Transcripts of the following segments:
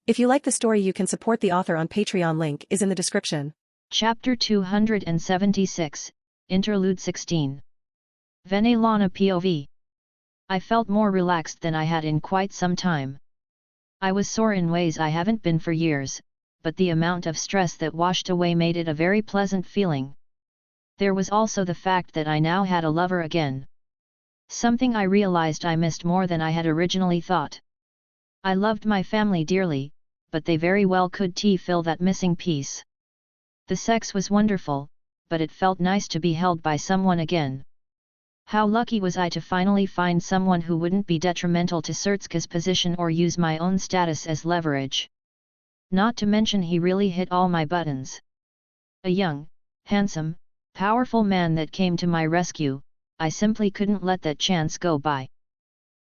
If you like the story, you can support the author on Patreon. Link is in the description. Chapter 276, Interlude 16. Venelana POV. I felt more relaxed than I had in quite some time. I was sore in ways I haven't been for years, but the amount of stress that washed away made it a very pleasant feeling. There was also the fact that I now had a lover again. Something I realized I missed more than I had originally thought. I loved my family dearly, but they very well could fill that missing piece. The sex was wonderful, but it felt nice to be held by someone again. How lucky was I to finally find someone who wouldn't be detrimental to Sertska's position or use my own status as leverage. Not to mention he really hit all my buttons. A young, handsome, powerful man that came to my rescue. I simply couldn't let that chance go by.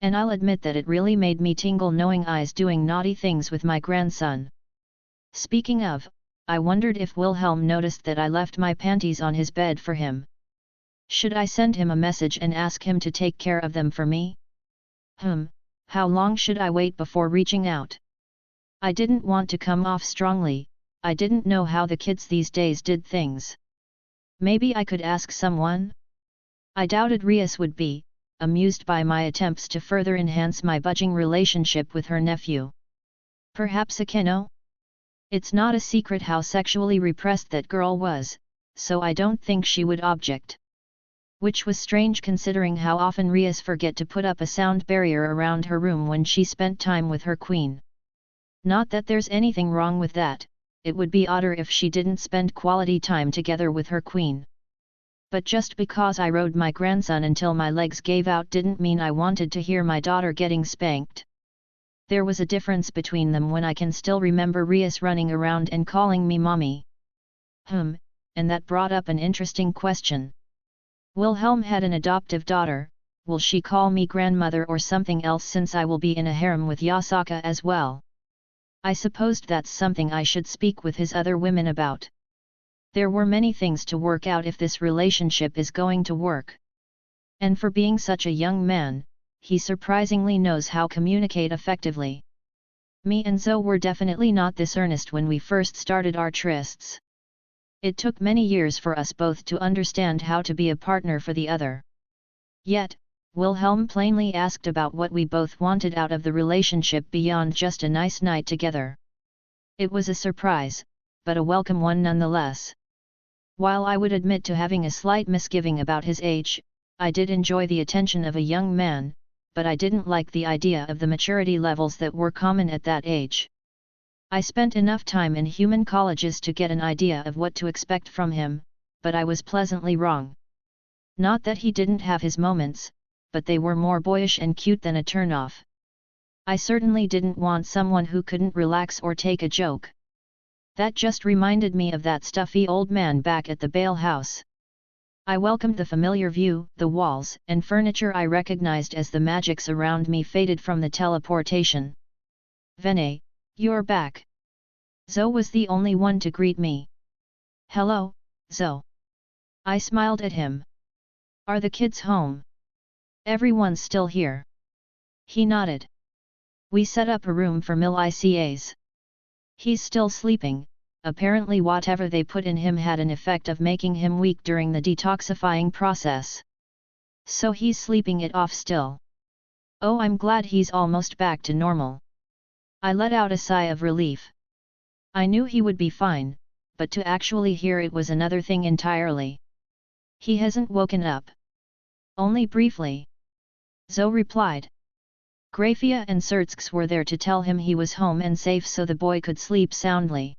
And I'll admit that it really made me tingle knowing I's doing naughty things with my grandson. Speaking of, I wondered if Wilhelm noticed that I left my panties on his bed for him. Should I send him a message and ask him to take care of them for me? How long should I wait before reaching out? I didn't want to come off strongly. I didn't know how the kids these days did things. Maybe I could ask someone? I doubted Rias would be amused by my attempts to further enhance my budding relationship with her nephew. Perhaps Akeno? It's not a secret how sexually repressed that girl was, so I don't think she would object. Which was strange considering how often Rias forget to put up a sound barrier around her room when she spent time with her queen. Not that there's anything wrong with that, it would be odder if she didn't spend quality time together with her queen. But just because I rode my grandson until my legs gave out didn't mean I wanted to hear my daughter getting spanked. There was a difference between them when I can still remember Rias running around and calling me mommy. And that brought up an interesting question. Wilhelm had an adoptive daughter, will she call me grandmother or something else since I will be in a harem with Yasaka as well? I supposed that's something I should speak with his other women about. There were many things to work out if this relationship is going to work. And for being such a young man, he surprisingly knows how to communicate effectively. Me and Zoe were definitely not this earnest when we first started our trysts. It took many years for us both to understand how to be a partner for the other. Yet, Wilhelm plainly asked about what we both wanted out of the relationship beyond just a nice night together. It was a surprise, but a welcome one nonetheless. While I would admit to having a slight misgiving about his age, I did enjoy the attention of a young man, but I didn't like the idea of the maturity levels that were common at that age. I spent enough time in human colleges to get an idea of what to expect from him, but I was pleasantly wrong. Not that he didn't have his moments, but they were more boyish and cute than a turn-off. I certainly didn't want someone who couldn't relax or take a joke. That just reminded me of that stuffy old man back at the Bale house. I welcomed the familiar view, the walls and furniture I recognized as the magics around me faded from the teleportation. Vene, you're back. Zoe was the only one to greet me. Hello, Zoe. I smiled at him. Are the kids home? Everyone's still here. He nodded. We set up a room for Milicas. He's still sleeping. Apparently whatever they put in him had an effect of making him weak during the detoxifying process. So he's sleeping it off still. Oh, I'm glad he's almost back to normal. I let out a sigh of relief. I knew he would be fine, but to actually hear it was another thing entirely. He hasn't woken up. Only briefly. Zoe replied. Grafia and Sertsk were there to tell him he was home and safe so the boy could sleep soundly.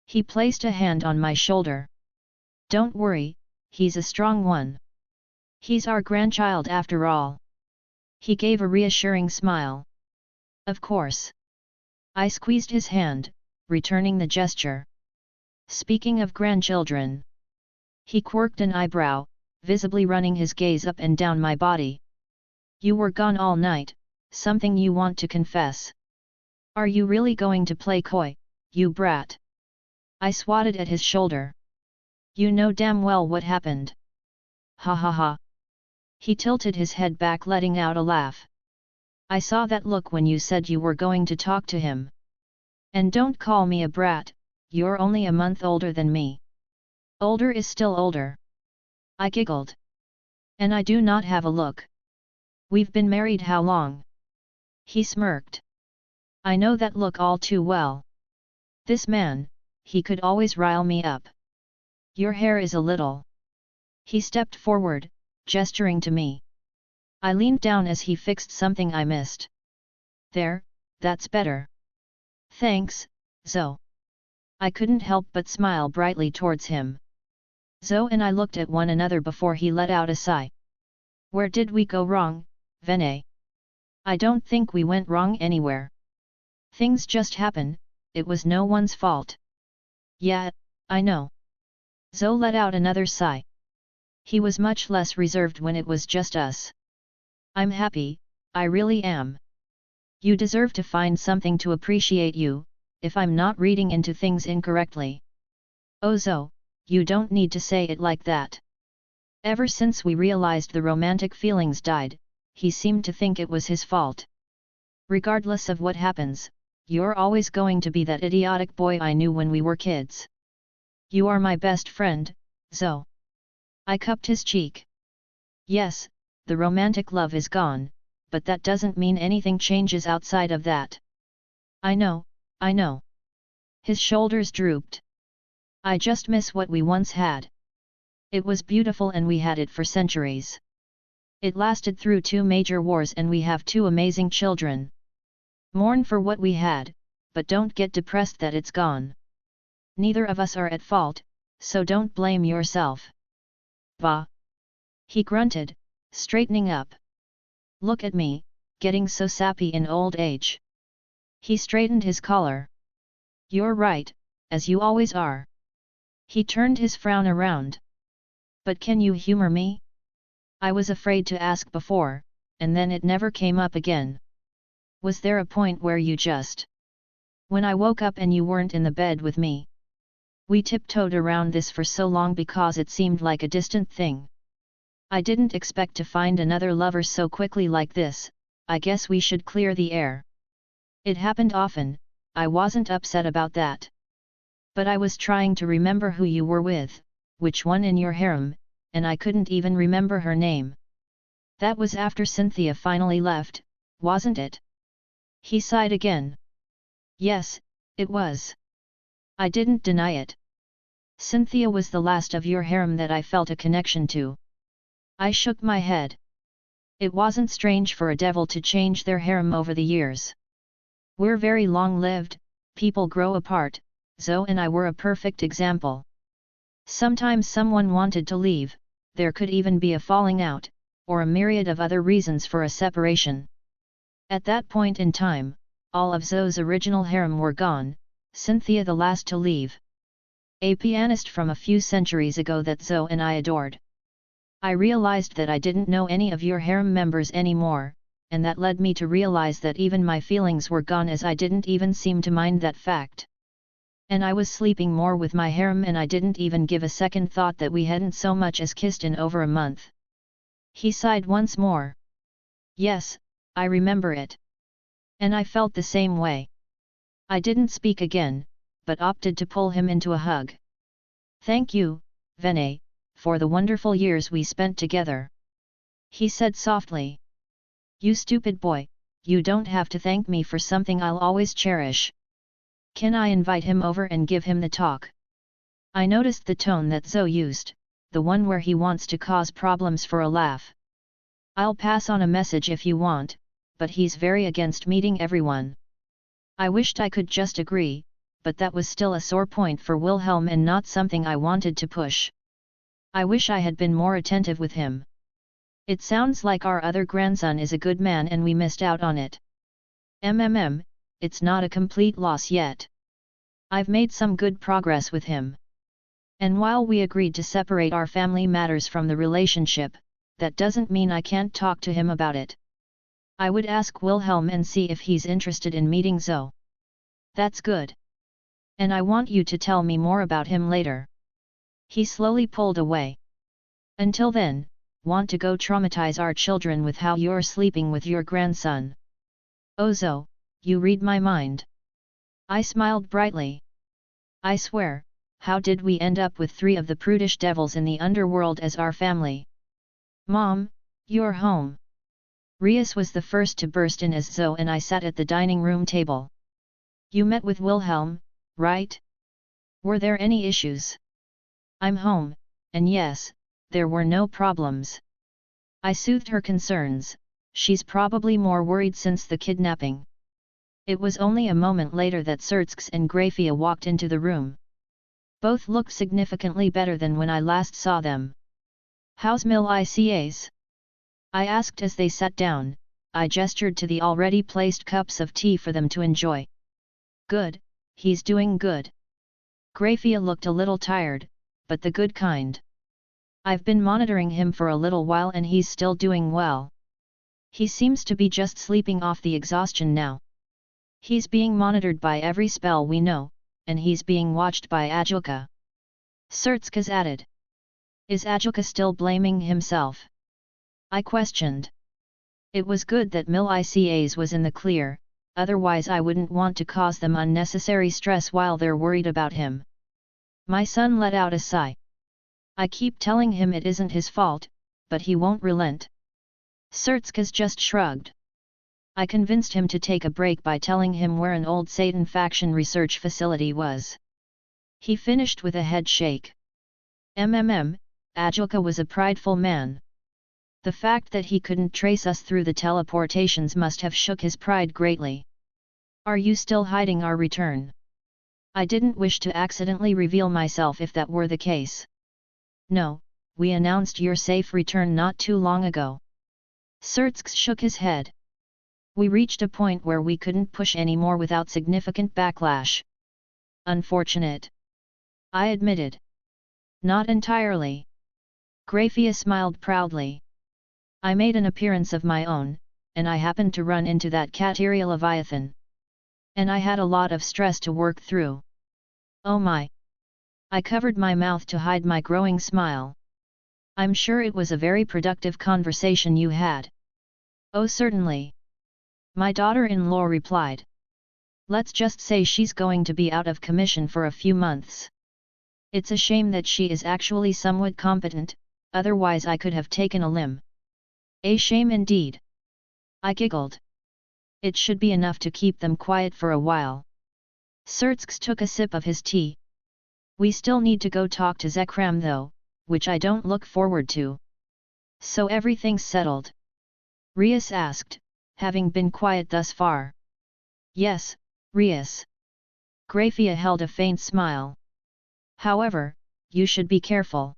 He placed a hand on my shoulder. Don't worry, he's a strong one. He's our grandchild after all. He gave a reassuring smile. Of course. I squeezed his hand, returning the gesture. Speaking of grandchildren. He quirked an eyebrow, visibly running his gaze up and down my body. You were gone all night, something you want to confess. Are you really going to play coy, you brat? I swatted at his shoulder. You know damn well what happened. Ha ha ha. He tilted his head back letting out a laugh. I saw that look when you said you were going to talk to him. And don't call me a brat, you're only a month older than me. Older is still older. I giggled. And I do not have a look. We've been married how long? He smirked. I know that look all too well. This man, he could always rile me up. Your hair is a little. He stepped forward, gesturing to me. I leaned down as he fixed something I missed. There, that's better. Thanks, Zoe. I couldn't help but smile brightly towards him. Zoe and I looked at one another before he let out a sigh. Where did we go wrong, Vinay? I don't think we went wrong anywhere. Things just happen, it was no one's fault. Yeah, I know. Zoe let out another sigh. He was much less reserved when it was just us. I'm happy, I really am. You deserve to find something to appreciate you, if I'm not reading into things incorrectly. Oh Zoe, you don't need to say it like that. Ever since we realized the romantic feelings died, he seemed to think it was his fault. Regardless of what happens, you're always going to be that idiotic boy I knew when we were kids. You are my best friend, Zoe. I cupped his cheek. Yes, the romantic love is gone, but that doesn't mean anything changes outside of that. I know, I know. His shoulders drooped. I just miss what we once had. It was beautiful and we had it for centuries. It lasted through 2 major wars and we have 2 amazing children. Mourn for what we had, but don't get depressed that it's gone. Neither of us are at fault, so don't blame yourself. Bah! He grunted, straightening up. Look at me, getting so sappy in old age. He straightened his collar. You're right, as you always are. He turned his frown around. But can you humor me? I was afraid to ask before, and then it never came up again. Was there a point where you just... When I woke up and you weren't in the bed with me? We tiptoed around this for so long because it seemed like a distant thing. I didn't expect to find another lover so quickly like this. I guess we should clear the air. It happened often, I wasn't upset about that. But I was trying to remember who you were with, which one in your harem, and I couldn't even remember her name. That was after Cynthia finally left, wasn't it? He sighed again. Yes, it was. I didn't deny it. Cynthia was the last of your harem that I felt a connection to. I shook my head. It wasn't strange for a devil to change their harem over the years. We're very long-lived, people grow apart, Zoe and I were a perfect example. Sometimes someone wanted to leave, there could even be a falling out, or a myriad of other reasons for a separation. At that point in time, all of Zoe's original harem were gone, Cynthia the last to leave. A pianist from a few centuries ago that Zoe and I adored. I realized that I didn't know any of your harem members anymore, and that led me to realize that even my feelings were gone as I didn't even seem to mind that fact. And I was sleeping more with my harem and I didn't even give a second thought that we hadn't so much as kissed in over a month. He sighed once more. Yes, I remember it. And I felt the same way. I didn't speak again, but opted to pull him into a hug. Thank you, Vinay, for the wonderful years we spent together. He said softly. You stupid boy, you don't have to thank me for something I'll always cherish. Can I invite him over and give him the talk? I noticed the tone that Zoe used, the one where he wants to cause problems for a laugh. I'll pass on a message if you want, but he's very against meeting everyone. I wished I could just agree, but that was still a sore point for Wilhelm and not something I wanted to push. I wish I had been more attentive with him. It sounds like our other grandson is a good man and we missed out on it. It's not a complete loss yet. I've made some good progress with him. And while we agreed to separate our family matters from the relationship, that doesn't mean I can't talk to him about it. I would ask Wilhelm and see if he's interested in meeting Zoe. That's good. And I want you to tell me more about him later. He slowly pulled away. Until then, want to go traumatize our children with how you're sleeping with your grandson. Ozo, you read my mind. I smiled brightly. I swear, how did we end up with 3 of the prudish devils in the underworld as our family? Mom, you're home. Rias was the first to burst in as Zoe and I sat at the dining room table. You met with Wilhelm, right? Were there any issues? I'm home, and yes, there were no problems. I soothed her concerns. She's probably more worried since the kidnapping. It was only a moment later that Sertsks and Grafia walked into the room. Both looked significantly better than when I last saw them. How's Mil-Icas? I asked as they sat down. I gestured to the already placed cups of tea for them to enjoy. Good, he's doing good. Grafia looked a little tired, but the good kind. I've been monitoring him for a little while and he's still doing well. He seems to be just sleeping off the exhaustion now. He's being monitored by every spell we know, and he's being watched by Ajilka. Sertskas added. Is Ajilka still blaming himself? I questioned. It was good that Mil-Icas was in the clear, otherwise I wouldn't want to cause them unnecessary stress while they're worried about him. My son let out a sigh. I keep telling him it isn't his fault, but he won't relent. Sertskas just shrugged. I convinced him to take a break by telling him where an old Satan faction research facility was. He finished with a head shake. Ajilka was a prideful man. The fact that he couldn't trace us through the teleportations must have shook his pride greatly. Are you still hiding our return? I didn't wish to accidentally reveal myself if that were the case. No, we announced your safe return not too long ago. Sertsks shook his head. We reached a point where we couldn't push any more without significant backlash. Unfortunate. I admitted. Not entirely. Grafia smiled proudly. I made an appearance of my own, and I happened to run into that Kateria Leviathan. And I had a lot of stress to work through. Oh my! I covered my mouth to hide my growing smile. I'm sure it was a very productive conversation you had. Oh certainly. My daughter-in-law replied. Let's just say she's going to be out of commission for a few months. It's a shame that she is actually somewhat competent, otherwise I could have taken a limb. A shame indeed. I giggled. It should be enough to keep them quiet for a while. Sertsks took a sip of his tea. We still need to go talk to Zekram though, which I don't look forward to. So everything's settled? Rias asked, having been quiet thus far. Yes, Rias. Grafia held a faint smile. However, you should be careful.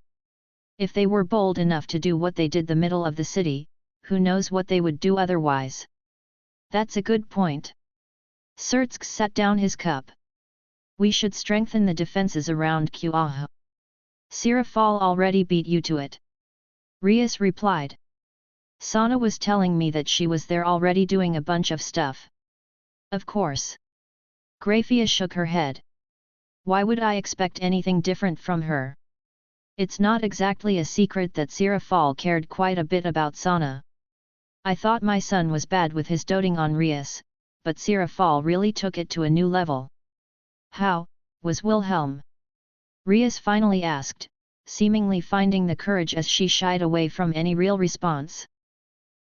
If they were bold enough to do what they did the middle of the city, who knows what they would do otherwise? That's a good point. Sertsks set down his cup. We should strengthen the defenses around Kuaha. Sirafal already beat you to it. Rias replied. Sana was telling me that she was there already doing a bunch of stuff. Of course. Grafia shook her head. Why would I expect anything different from her? It's not exactly a secret that Sirafal cared quite a bit about Sana. I thought my son was bad with his doting on Rias, but Sirafal really took it to a new level. How was Wilhelm? Rias finally asked, seemingly finding the courage as she shied away from any real response.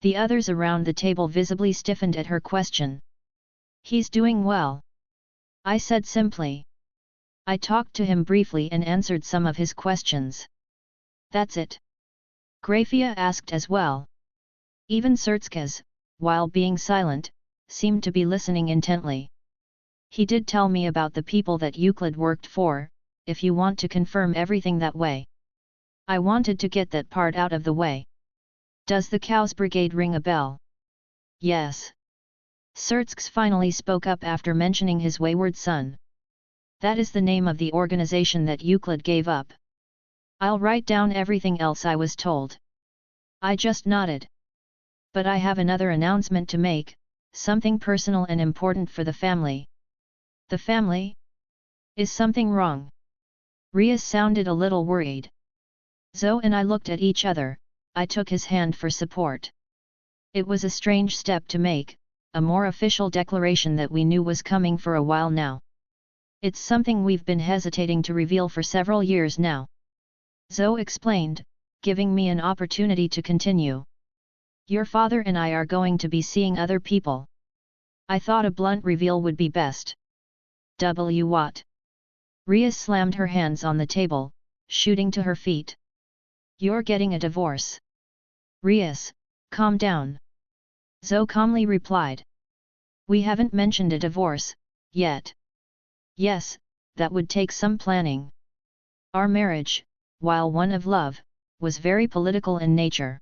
The others around the table visibly stiffened at her question. He's doing well. I said simply. I talked to him briefly and answered some of his questions. That's it. Grafia asked as well. Even Sertskas, while being silent, seemed to be listening intently. He did tell me about the people that Euclid worked for, if you want to confirm everything that way. I wanted to get that part out of the way. Does the Cows Brigade ring a bell? Yes. Sertsks finally spoke up after mentioning his wayward son. That is the name of the organization that Euclid gave up. I'll write down everything else I was told. I just nodded. But I have another announcement to make, something personal and important for the family. The family? Is something wrong? Rias sounded a little worried. Zoe and I looked at each other. I took his hand for support. It was a strange step to make, a more official declaration that we knew was coming for a while now. It's something we've been hesitating to reveal for several years now. Zoe explained, giving me an opportunity to continue. Your father and I are going to be seeing other people. I thought a blunt reveal would be best. What? Ria slammed her hands on the table, shooting to her feet. You're getting a divorce. Rias, calm down. Zoe calmly replied. We haven't mentioned a divorce, yet. Yes, that would take some planning. Our marriage, while one of love, was very political in nature.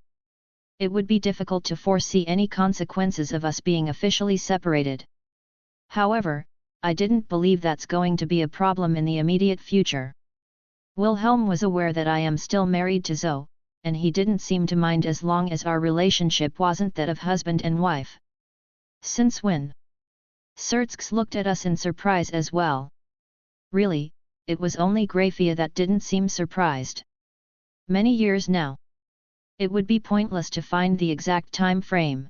It would be difficult to foresee any consequences of us being officially separated. However, I didn't believe that's going to be a problem in the immediate future. Wilhelm was aware that I am still married to Zoe, and he didn't seem to mind as long as our relationship wasn't that of husband and wife. Since when? Sertsk's looked at us in surprise as well. Really, it was only Grafia that didn't seem surprised. Many years now. It would be pointless to find the exact time frame.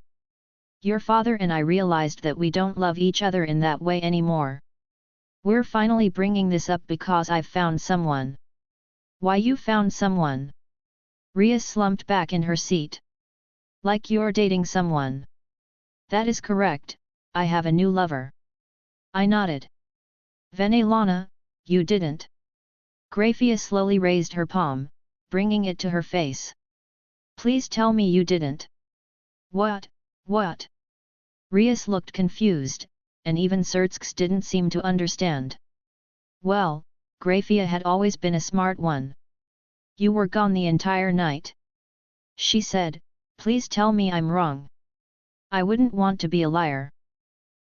Your father and I realized that we don't love each other in that way anymore. We're finally bringing this up because I've found someone. Why you found someone? Ria slumped back in her seat. Like you're dating someone. That is correct, I have a new lover. I nodded. Venelana, you didn't. Grafia slowly raised her palm, bringing it to her face. Please tell me you didn't. What? Rias looked confused, and even Sertsk didn't seem to understand. Well, Grafia had always been a smart one. You were gone the entire night. She said, please tell me I'm wrong. I wouldn't want to be a liar.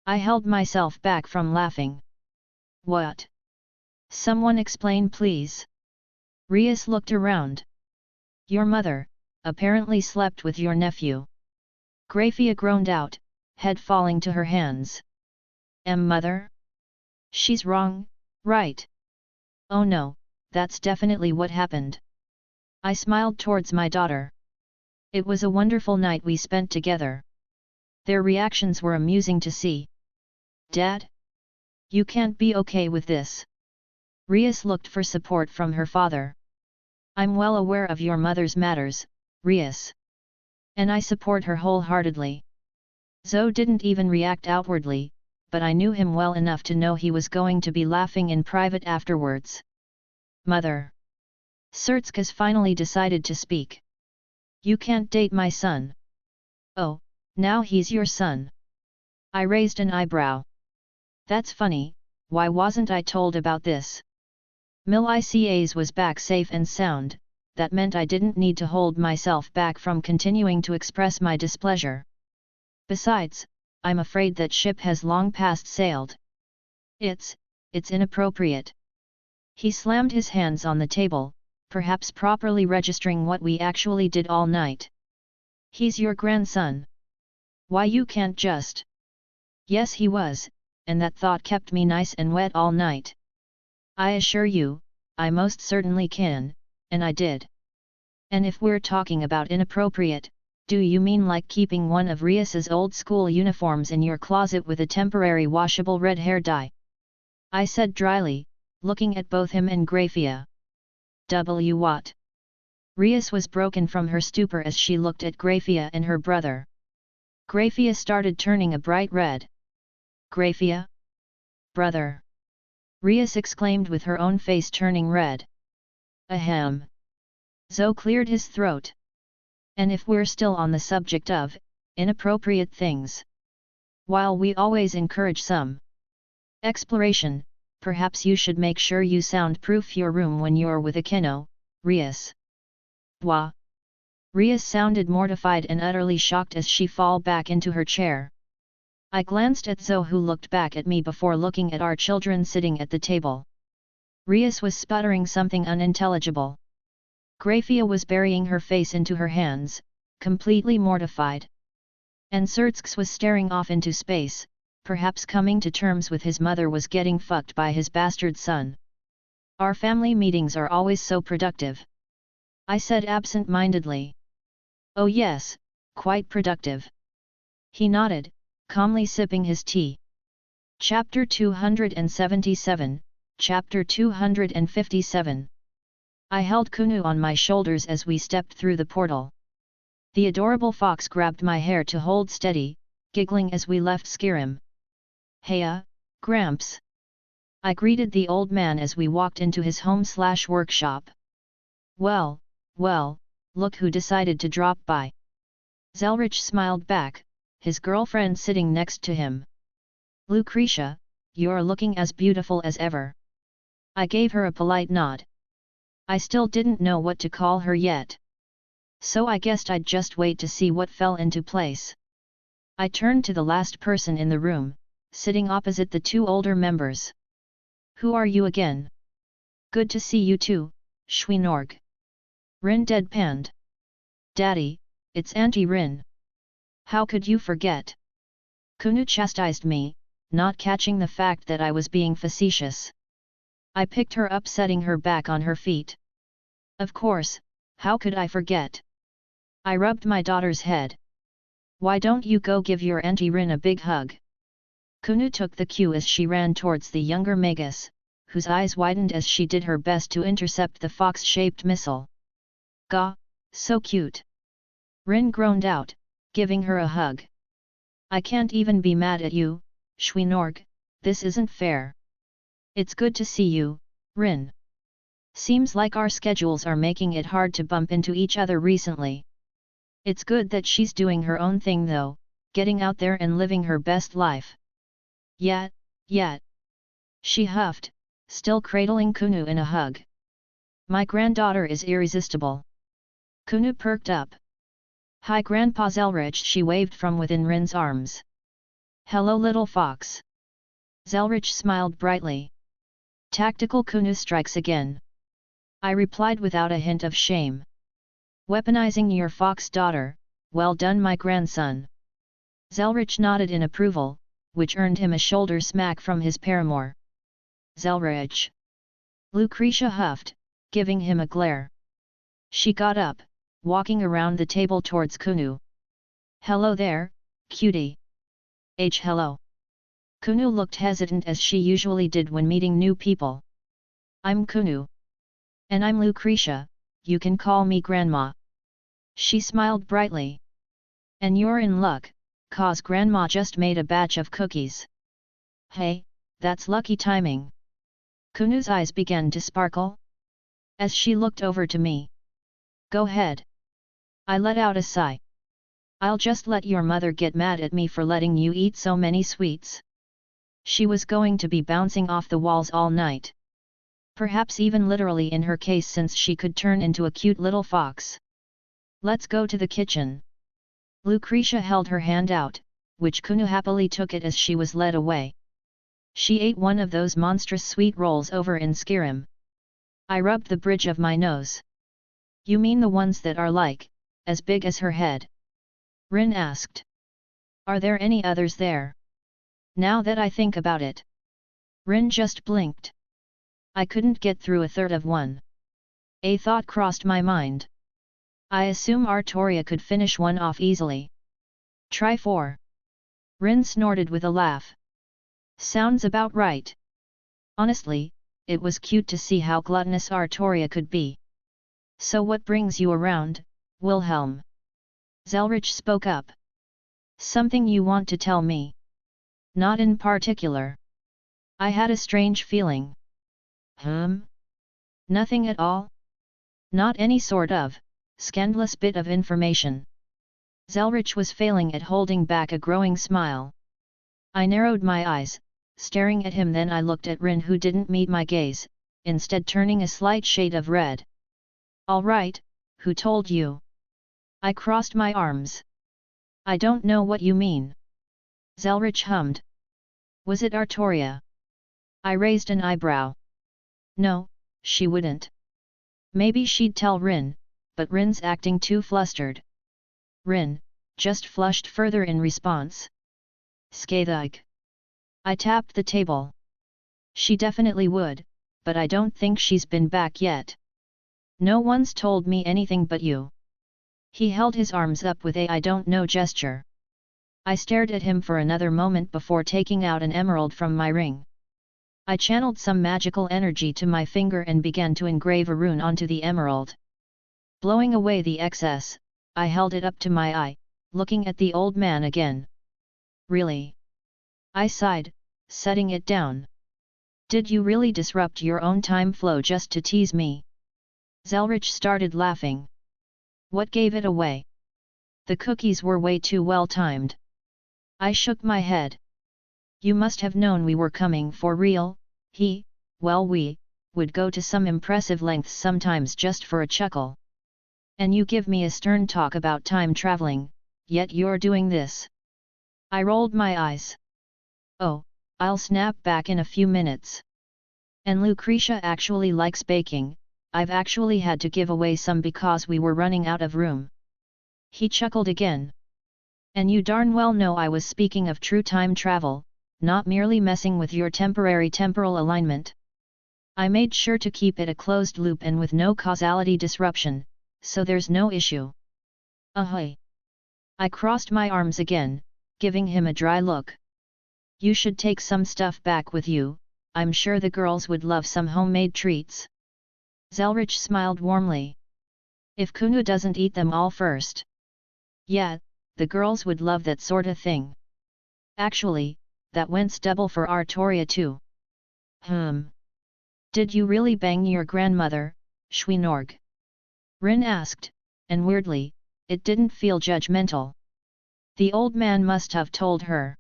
I held myself back from laughing. What? Someone explain please. Rias looked around. Your mother, apparently slept with your nephew. Grafia groaned out, head falling to her hands. Mother? She's wrong, right? Oh no, that's definitely what happened. I smiled towards my daughter. It was a wonderful night we spent together. Their reactions were amusing to see. Dad? You can't be okay with this. Rias looked for support from her father. I'm well aware of your mother's matters, Rias. And I support her wholeheartedly. Zoe didn't even react outwardly, but I knew him well enough to know he was going to be laughing in private afterwards. Mother. Sertsk has finally decided to speak. You can't date my son. Oh, now he's your son. I raised an eyebrow. That's funny, why wasn't I told about this? Icas was back safe and sound, that meant I didn't need to hold myself back from continuing to express my displeasure. Besides, I'm afraid that ship has long past sailed. It's inappropriate. He slammed his hands on the table, perhaps properly registering what we actually did all night. He's your grandson. Why you can't just... Yes he was, and that thought kept me nice and wet all night. I assure you, I most certainly can, and I did. And if we're talking about inappropriate, do you mean like keeping one of Rias's old school uniforms in your closet with a temporary washable red hair dye? I said dryly, looking at both him and Grafia. What? Rias was broken from her stupor as she looked at Grafia and her brother. Grafia started turning a bright red. Grafia? Brother! Rias exclaimed with her own face turning red. Ahem! Zoe cleared his throat. And if we're still on the subject of inappropriate things, while we always encourage some exploration, perhaps you should make sure you soundproof your room when you're with Akeno, Rias. Wah! Rias sounded mortified and utterly shocked as she fell back into her chair. I glanced at Zoe who looked back at me before looking at our children sitting at the table. Rias was sputtering something unintelligible. Grafia was burying her face into her hands, completely mortified. And Sertsk was staring off into space, perhaps coming to terms with his mother was getting fucked by his bastard son. Our family meetings are always so productive. I said absent-mindedly. Oh yes, quite productive. He nodded, calmly sipping his tea. Chapter 277, Chapter 257. I held Kunu on my shoulders as we stepped through the portal. The adorable fox grabbed my hair to hold steady, giggling as we left Skyrim. "Heya, Gramps!" I greeted the old man as we walked into his home/workshop. Well, look who decided to drop by." Zelretch smiled back, his girlfriend sitting next to him. "Lucretia, you're looking as beautiful as ever." I gave her a polite nod. I still didn't know what to call her yet. So I guessed I'd just wait to see what fell into place. I turned to the last person in the room, sitting opposite the two older members. "Who are you again?" "Good to see you too, Schweinorg." Rin deadpanned. "Daddy, it's Auntie Rin. How could you forget?" Kunu chastised me, not catching the fact that I was being facetious. I picked her up, setting her back on her feet. "Of course, how could I forget?" I rubbed my daughter's head. "Why don't you go give your Auntie Rin a big hug?" Kunu took the cue as she ran towards the younger Magus, whose eyes widened as she did her best to intercept the fox-shaped missile. "Gah, so cute!" Rin groaned out, giving her a hug. "I can't even be mad at you, Schweinorg, this isn't fair." "It's good to see you, Rin. Seems like our schedules are making it hard to bump into each other recently." "It's good that she's doing her own thing though, getting out there and living her best life." Yet. She huffed, still cradling Kunu in a hug. "My granddaughter is irresistible." Kunu perked up. "Hi Grandpa Zelretch," she waved from within Rin's arms. "Hello little fox." Zelretch smiled brightly. "Tactical Kunu strikes again." I replied without a hint of shame. "Weaponizing your fox daughter, well done my grandson." Zelretch nodded in approval, which earned him a shoulder smack from his paramour. "Zelretch!" Lucretia huffed, giving him a glare. She got up, walking around the table towards Kunu. "Hello there, cutie." Hello." Kunu looked hesitant as she usually did when meeting new people. "I'm Kunu. And I'm Lucretia, you can call me Grandma." She smiled brightly. "And you're in luck, 'cause Grandma just made a batch of cookies." "Hey, that's lucky timing." Kunu's eyes began to sparkle as she looked over to me. "Go ahead." I let out a sigh. "I'll just let your mother get mad at me for letting you eat so many sweets." She was going to be bouncing off the walls all night. Perhaps even literally in her case, since she could turn into a cute little fox. "Let's go to the kitchen." Lucretia held her hand out, which Kunu happily took it as she was led away. She ate one of those monstrous sweet rolls over in Skyrim. I rubbed the bridge of my nose. "You mean the ones that are like, as big as her head?" Rin asked. "Are there any others there?" "Now that I think about it." Rin just blinked. "I couldn't get through a third of one." A thought crossed my mind. "I assume Artoria could finish one off easily." "Try 4. Rin snorted with a laugh. "Sounds about right." Honestly, it was cute to see how gluttonous Artoria could be. "So what brings you around, Wilhelm?" Zelretch spoke up. "Something you want to tell me?" "Not in particular." I had a strange feeling. Nothing at all? Not any sort of scandalous bit of information. Zelretch was failing at holding back a growing smile. I narrowed my eyes, staring at him, then I looked at Rin, who didn't meet my gaze, instead turning a slight shade of red. "All right, who told you?" I crossed my arms. "I don't know what you mean." Zelretch hummed. "Was it Artoria?" I raised an eyebrow. "No, she wouldn't." Maybe she'd tell Rin, but Rin's acting too flustered. Rin just flushed further in response. "Scathig." I tapped the table. "She definitely would, but I don't think she's been back yet." "No one's told me anything but you." He held his arms up with a "I don't know" gesture. I stared at him for another moment before taking out an emerald from my ring. I channeled some magical energy to my finger and began to engrave a rune onto the emerald. Blowing away the excess, I held it up to my eye, looking at the old man again. Really? I sighed, setting it down. Did you really disrupt your own time flow just to tease me? Zelretch started laughing. What gave it away? The cookies were way too well timed. I shook my head. You must have known we were coming for real. We would go to some impressive lengths sometimes just for a chuckle. And you give me a stern talk about time traveling, yet you're doing this. I rolled my eyes. Oh, I'll snap back in a few minutes. And Lucretia actually likes baking. I've actually had to give away some because we were running out of room. He chuckled again. And you darn well know I was speaking of true time travel, not merely messing with your temporary temporal alignment. I made sure to keep it a closed loop and with no causality disruption, so there's no issue. Ahoy! I crossed my arms again, giving him a dry look. You should take some stuff back with you, I'm sure the girls would love some homemade treats. Zelretch smiled warmly. If Kunu doesn't eat them all first. Yeah, the girls would love that sorta thing. Actually, that went double for Artoria too. Did you really bang your grandmother, Schweinorg? Rin asked, and weirdly, it didn't feel judgmental. The old man must have told her.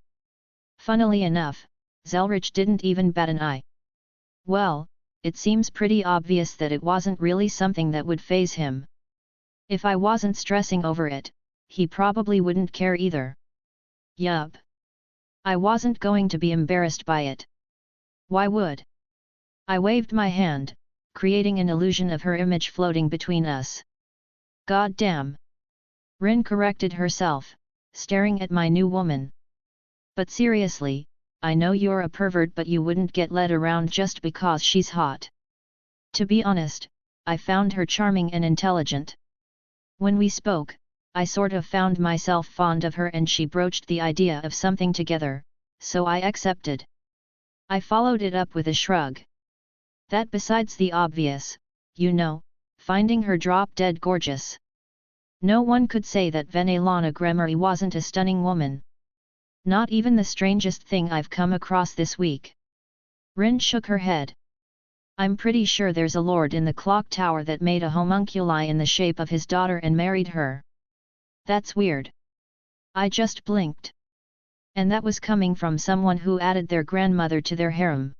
Funnily enough, Zelretch didn't even bat an eye. Well, it seems pretty obvious that it wasn't really something that would faze him. If I wasn't stressing over it, he probably wouldn't care either. Yup. I wasn't going to be embarrassed by it. Why would? I waved my hand, creating an illusion of her image floating between us. God damn! Rin corrected herself, staring at my new woman. But seriously, I know you're a pervert, but you wouldn't get led around just because she's hot. To be honest, I found her charming and intelligent. When we spoke, I sort of found myself fond of her and she broached the idea of something together, so I accepted. I followed it up with a shrug. That besides the obvious, you know, finding her drop-dead gorgeous. No one could say that Venelana Gremory wasn't a stunning woman. Not even the strangest thing I've come across this week. Rin shook her head. I'm pretty sure there's a lord in the clock tower that made a homunculi in the shape of his daughter and married her. That's weird. I just blinked. And that was coming from someone who added their grandmother to their harem.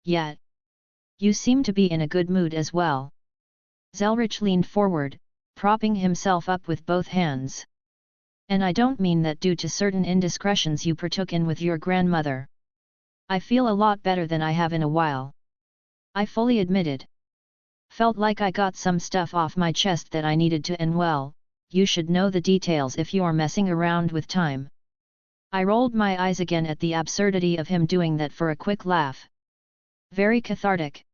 Yet. You seem to be in a good mood as well. Zelretch leaned forward, propping himself up with both hands. And I don't mean that due to certain indiscretions you partook in with your grandmother. I feel a lot better than I have in a while. I fully admitted. Felt like I got some stuff off my chest that I needed to, and well, you should know the details if you're messing around with time. I rolled my eyes again at the absurdity of him doing that for a quick laugh. Very cathartic.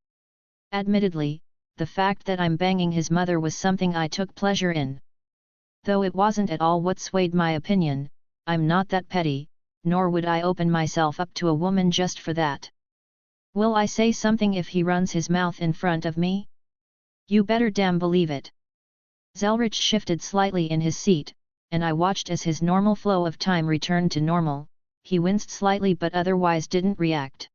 Admittedly, the fact that I'm banging his mother was something I took pleasure in. Though it wasn't at all what swayed my opinion, I'm not that petty, nor would I open myself up to a woman just for that. Will I say something if he runs his mouth in front of me? You better damn believe it. Zelretch shifted slightly in his seat, and I watched as his normal flow of time returned to normal. He winced slightly but otherwise didn't react.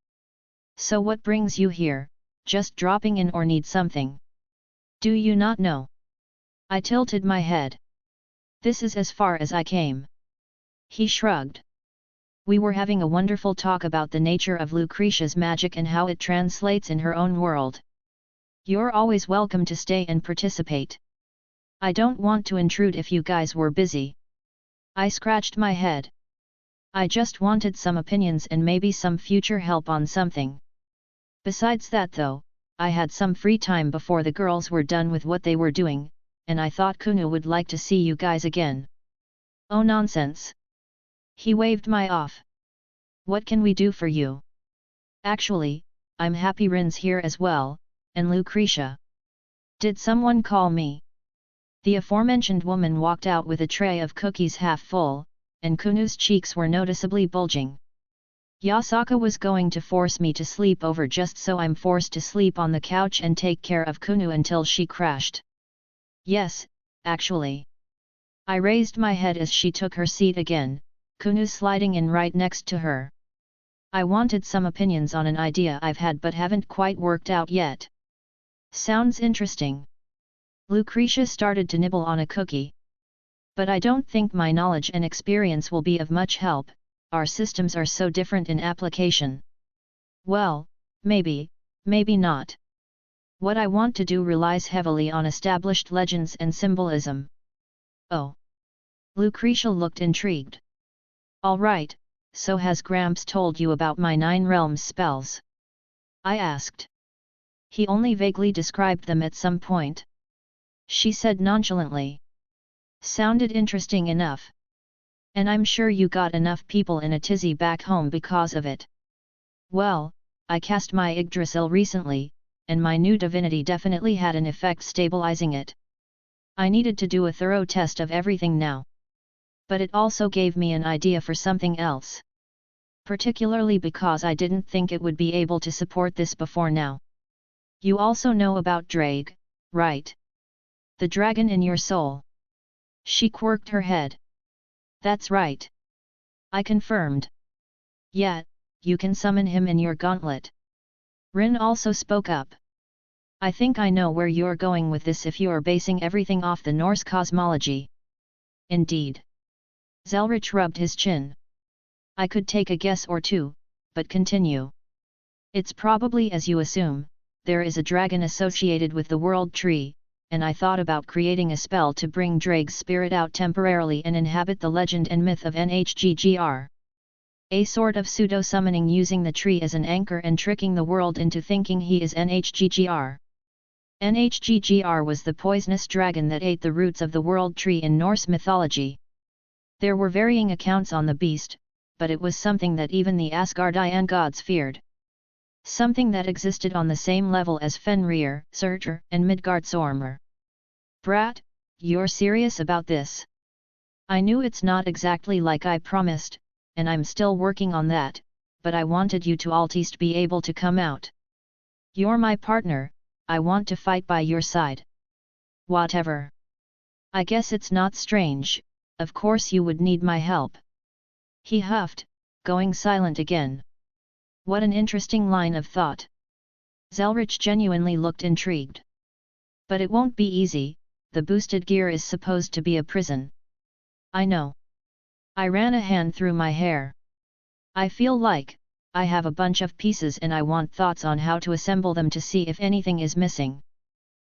So what brings you here, just dropping in or need something? Do you not know? I tilted my head. This is as far as I came. He shrugged. We were having a wonderful talk about the nature of Lucretia's magic and how it translates in her own world. You're always welcome to stay and participate. I don't want to intrude if you guys were busy. I scratched my head. I just wanted some opinions and maybe some future help on something. Besides that though, I had some free time before the girls were done with what they were doing, and I thought Kunu would like to see you guys again. Oh nonsense. He waved my off. What can we do for you? Actually, I'm happy Rin's here as well, and Lucretia. Did someone call me? The aforementioned woman walked out with a tray of cookies half full, and Kunu's cheeks were noticeably bulging. Yasaka was going to force me to sleep over just so I'm forced to sleep on the couch and take care of Kunu until she crashed. Yes, actually. I raised my head as she took her seat again, Kunu sliding in right next to her. I wanted some opinions on an idea I've had but haven't quite worked out yet. Sounds interesting. Lucretia started to nibble on a cookie. But I don't think my knowledge and experience will be of much help, our systems are so different in application. Well, maybe, maybe not. What I want to do relies heavily on established legends and symbolism. Oh. Lucretia looked intrigued. All right, so has Gramps told you about my 9 realms spells? I asked. He only vaguely described them at some point. She said nonchalantly. Sounded interesting enough. And I'm sure you got enough people in a tizzy back home because of it. Well, I cast my Yggdrasil recently, and my new divinity definitely had an effect stabilizing it. I needed to do a thorough test of everything now. But it also gave me an idea for something else. Particularly because I didn't think it would be able to support this before now. You also know about Drake, right? The dragon in your soul. She quirked her head. That's right. I confirmed. Yeah, you can summon him in your gauntlet. Rin also spoke up. I think I know where you're going with this if you're basing everything off the Norse cosmology. Indeed. Zelretch rubbed his chin. I could take a guess or two, but continue. It's probably as you assume, there is a dragon associated with the world tree, and I thought about creating a spell to bring Drake's spirit out temporarily and inhabit the legend and myth of NHGGR. A sort of pseudo-summoning using the tree as an anchor and tricking the world into thinking he is NHGGR. NHGGR was the poisonous dragon that ate the roots of the world tree in Norse mythology. There were varying accounts on the beast, but it was something that even the Asgardian gods feared. Something that existed on the same level as Fenrir, Surtur, and Midgardsormr. Brat, you're serious about this? I knew it's not exactly like I promised, and I'm still working on that, but I wanted you to at least be able to come out. You're my partner, I want to fight by your side. Whatever. I guess it's not strange, of course you would need my help. He huffed, going silent again. What an interesting line of thought. Zelretch genuinely looked intrigued. But it won't be easy, the boosted gear is supposed to be a prison. I know. I ran a hand through my hair. I feel like, I have a bunch of pieces and I want thoughts on how to assemble them to see if anything is missing.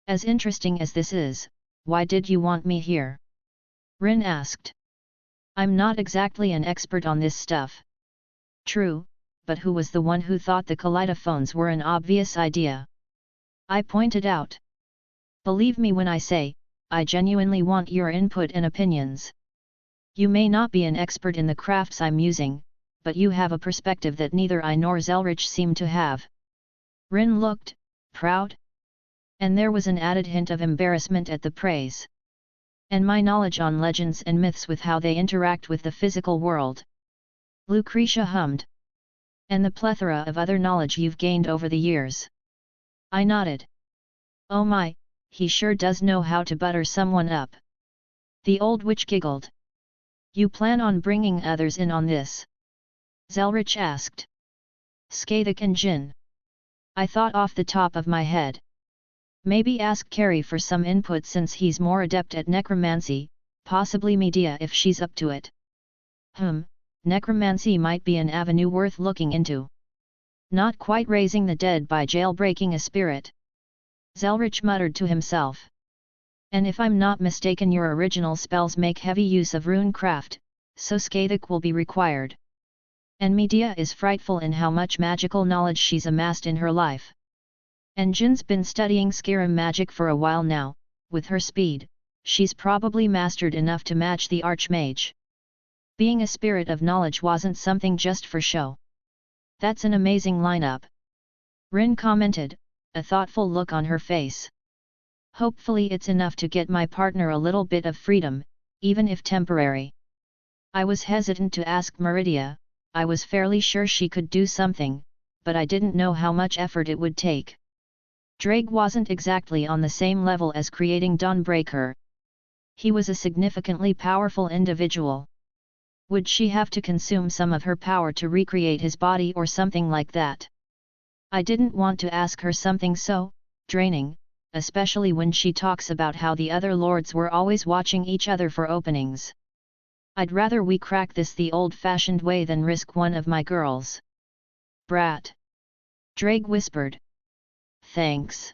As interesting as this is, why did you want me here? Rin asked. I'm not exactly an expert on this stuff. True, but who was the one who thought the kaleidophones were an obvious idea? I pointed out. Believe me when I say, I genuinely want your input and opinions. You may not be an expert in the crafts I'm using, but you have a perspective that neither I nor Zelretch seem to have. Rin looked proud. And there was an added hint of embarrassment at the praise. And my knowledge on legends and myths with how they interact with the physical world. Lucretia hummed. And the plethora of other knowledge you've gained over the years. I nodded. Oh my, he sure does know how to butter someone up. The old witch giggled. You plan on bringing others in on this? Zelretch asked. Skathik and Jin. I thought off the top of my head. Maybe ask Carrie for some input since he's more adept at necromancy, possibly Medea if she's up to it. Necromancy might be an avenue worth looking into. Not quite raising the dead by jailbreaking a spirit. Zelretch muttered to himself. And if I'm not mistaken, your original spells make heavy use of runecraft, so Skathik will be required. And Medea is frightful in how much magical knowledge she's amassed in her life. And Jin's been studying Skyrim magic for a while now, with her speed, she's probably mastered enough to match the Archmage. Being a spirit of knowledge wasn't something just for show. That's an amazing lineup. Rin commented, a thoughtful look on her face. Hopefully it's enough to get my partner a little bit of freedom, even if temporary. I was hesitant to ask Meridia. I was fairly sure she could do something, but I didn't know how much effort it would take. Drake wasn't exactly on the same level as creating Dawnbreaker. He was a significantly powerful individual. Would she have to consume some of her power to recreate his body or something like that? I didn't want to ask her something so draining, especially when she talks about how the other lords were always watching each other for openings. I'd rather we crack this the old-fashioned way than risk one of my girls. Brat. Drake whispered. Thanks.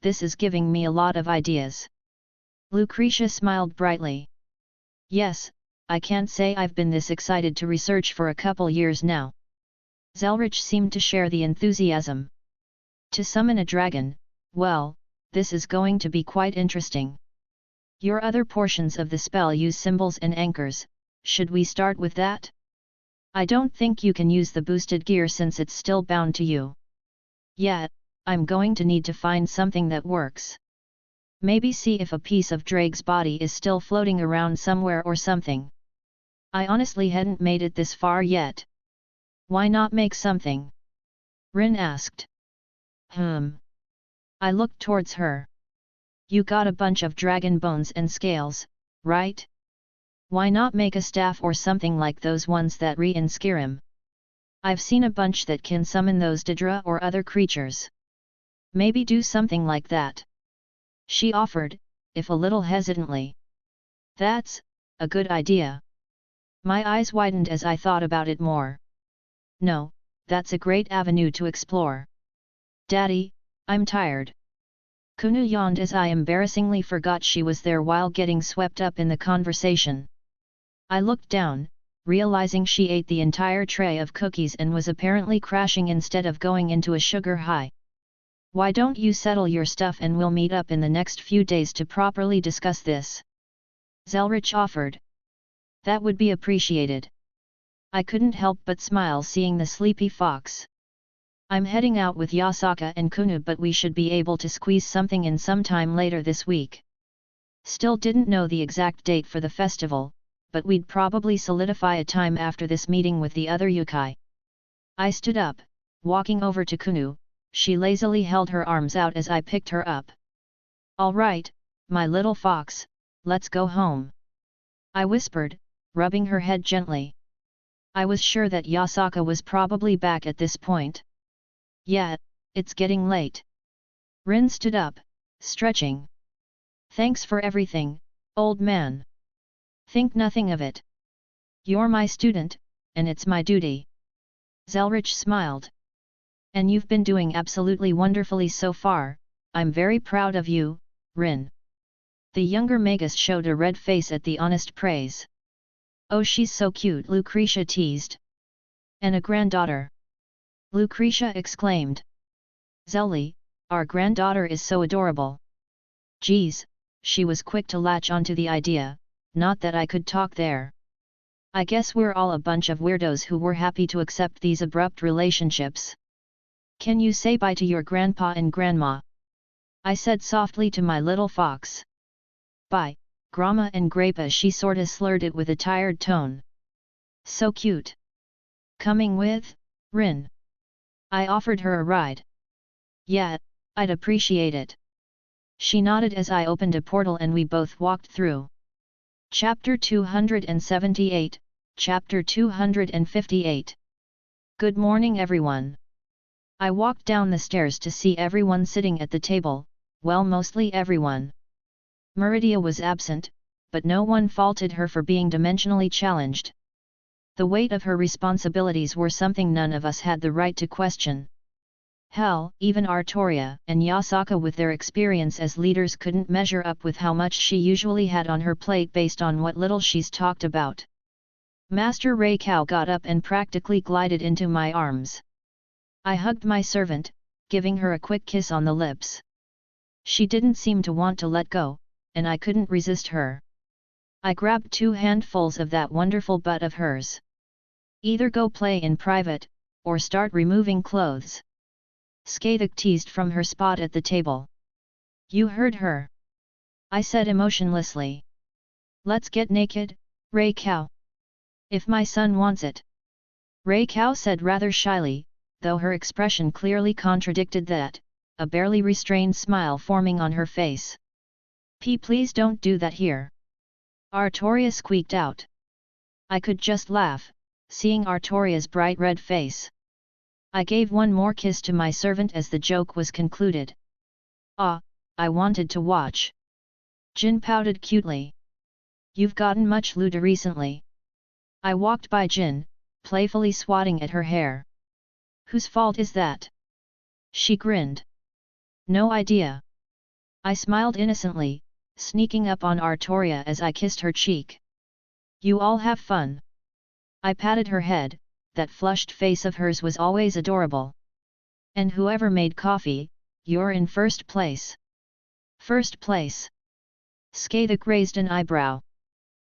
This is giving me a lot of ideas. Lucretia smiled brightly. Yes, I can't say I've been this excited to research for a couple years now. Zelretch seemed to share the enthusiasm. To summon a dragon, well, this is going to be quite interesting. Your other portions of the spell use symbols and anchors, should we start with that? I don't think you can use the boosted gear since it's still bound to you. Yet, I'm going to need to find something that works. Maybe see if a piece of Drake's body is still floating around somewhere or something. I honestly hadn't made it this far yet. Why not make something? Rin asked. I looked towards her. You got a bunch of dragon bones and scales, right? Why not make a staff or something like those ones that re-inscare him? I've seen a bunch that can summon those Daedra or other creatures. Maybe do something like that. She offered, if a little hesitantly. That's a good idea. My eyes widened as I thought about it more. No, that's a great avenue to explore. Daddy, I'm tired. Kunu yawned as I embarrassingly forgot she was there while getting swept up in the conversation. I looked down, realizing she ate the entire tray of cookies and was apparently crashing instead of going into a sugar high. Why don't you settle your stuff and we'll meet up in the next few days to properly discuss this? Zelretch offered. That would be appreciated. I couldn't help but smile seeing the sleepy fox. I'm heading out with Yasaka and Kunu, but we should be able to squeeze something in sometime later this week. Still didn't know the exact date for the festival, but we'd probably solidify a time after this meeting with the other yokai. I stood up, walking over to Kunu. She lazily held her arms out as I picked her up. All right, my little fox, let's go home. I whispered, rubbing her head gently. I was sure that Yasaka was probably back at this point. Yeah, it's getting late. Rin stood up, stretching. Thanks for everything, old man. Think nothing of it. You're my student, and it's my duty. Zelretch smiled. And you've been doing absolutely wonderfully so far, I'm very proud of you, Rin. The younger Magus showed a red face at the honest praise. Oh, she's so cute, Lucretia teased. And a granddaughter. Lucretia exclaimed. Zelly, our granddaughter is so adorable. Geez, she was quick to latch onto the idea, not that I could talk there. I guess we're all a bunch of weirdos who were happy to accept these abrupt relationships. Can you say bye to your grandpa and grandma? I said softly to my little fox. Bye, Grandma and Grappa, she sorta slurred it with a tired tone. So cute. Coming with, Rin? I offered her a ride. Yeah, I'd appreciate it. She nodded as I opened a portal and we both walked through. Chapter 278, Chapter 258. Good morning everyone. I walked down the stairs to see everyone sitting at the table, well, mostly everyone. Meridia was absent, but no one faulted her for being dimensionally challenged. The weight of her responsibilities were something none of us had the right to question. Hell, even Artoria and Yasaka with their experience as leaders couldn't measure up with how much she usually had on her plate based on what little she's talked about. Master Reikao got up and practically glided into my arms. I hugged my servant, giving her a quick kiss on the lips. She didn't seem to want to let go, and I couldn't resist her. I grabbed 2 handfuls of that wonderful butt of hers. Either go play in private, or start removing clothes. Skathik teased from her spot at the table. You heard her. I said emotionlessly. Let's get naked, Ray Cow. If my son wants it. Ray Cow said rather shyly, though her expression clearly contradicted that, a barely restrained smile forming on her face. Please don't do that here. Artoria squeaked out. I could just laugh, seeing Artoria's bright red face. I gave one more kiss to my servant as the joke was concluded. Ah, I wanted to watch. Jin pouted cutely. You've gotten much lewder recently. I walked by Jin, playfully swatting at her hair. Whose fault is that? She grinned. No idea. I smiled innocently, sneaking up on Artoria as I kissed her cheek. You all have fun. I patted her head, that flushed face of hers was always adorable. And whoever made coffee, you're in first place. First place. Skathik raised an eyebrow.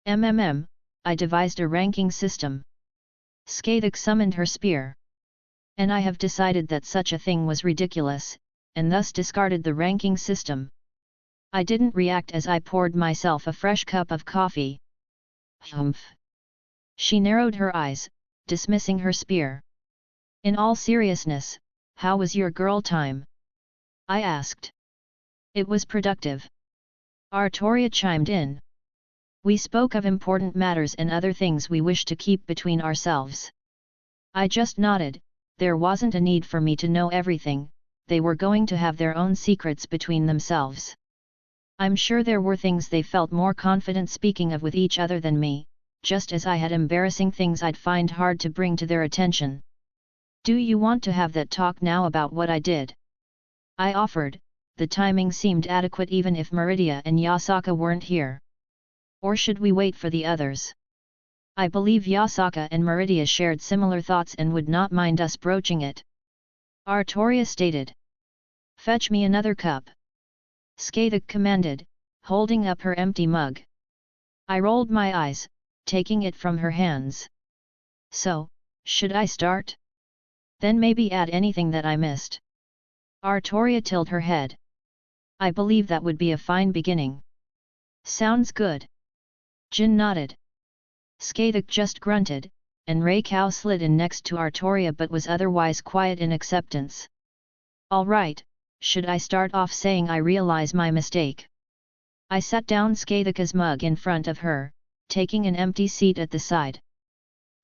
I devised a ranking system. Skathik summoned her spear. And I have decided that such a thing was ridiculous, and thus discarded the ranking system. I didn't react as I poured myself a fresh cup of coffee. Humph. She narrowed her eyes, dismissing her spear. In all seriousness, how was your girl time? I asked. It was productive. Artoria chimed in. We spoke of important matters and other things we wished to keep between ourselves. I just nodded. There wasn't a need for me to know everything, they were going to have their own secrets between themselves. I'm sure there were things they felt more confident speaking of with each other than me, just as I had embarrassing things I'd find hard to bring to their attention. Do you want to have that talk now about what I did? I offered, the timing seemed adequate even if Meridia and Yasaka weren't here. Or should we wait for the others? I believe Yasaka and Meridia shared similar thoughts and would not mind us broaching it. Artoria stated. Fetch me another cup. Skathik commanded, holding up her empty mug. I rolled my eyes, taking it from her hands. So, should I start? Then maybe add anything that I missed. Artoria tilted her head. I believe that would be a fine beginning. Sounds good. Jin nodded. Skathik just grunted, and Ray Cow slid in next to Artoria but was otherwise quiet in acceptance. All right, should I start off saying I realize my mistake? I set down Skathika's mug in front of her, taking an empty seat at the side.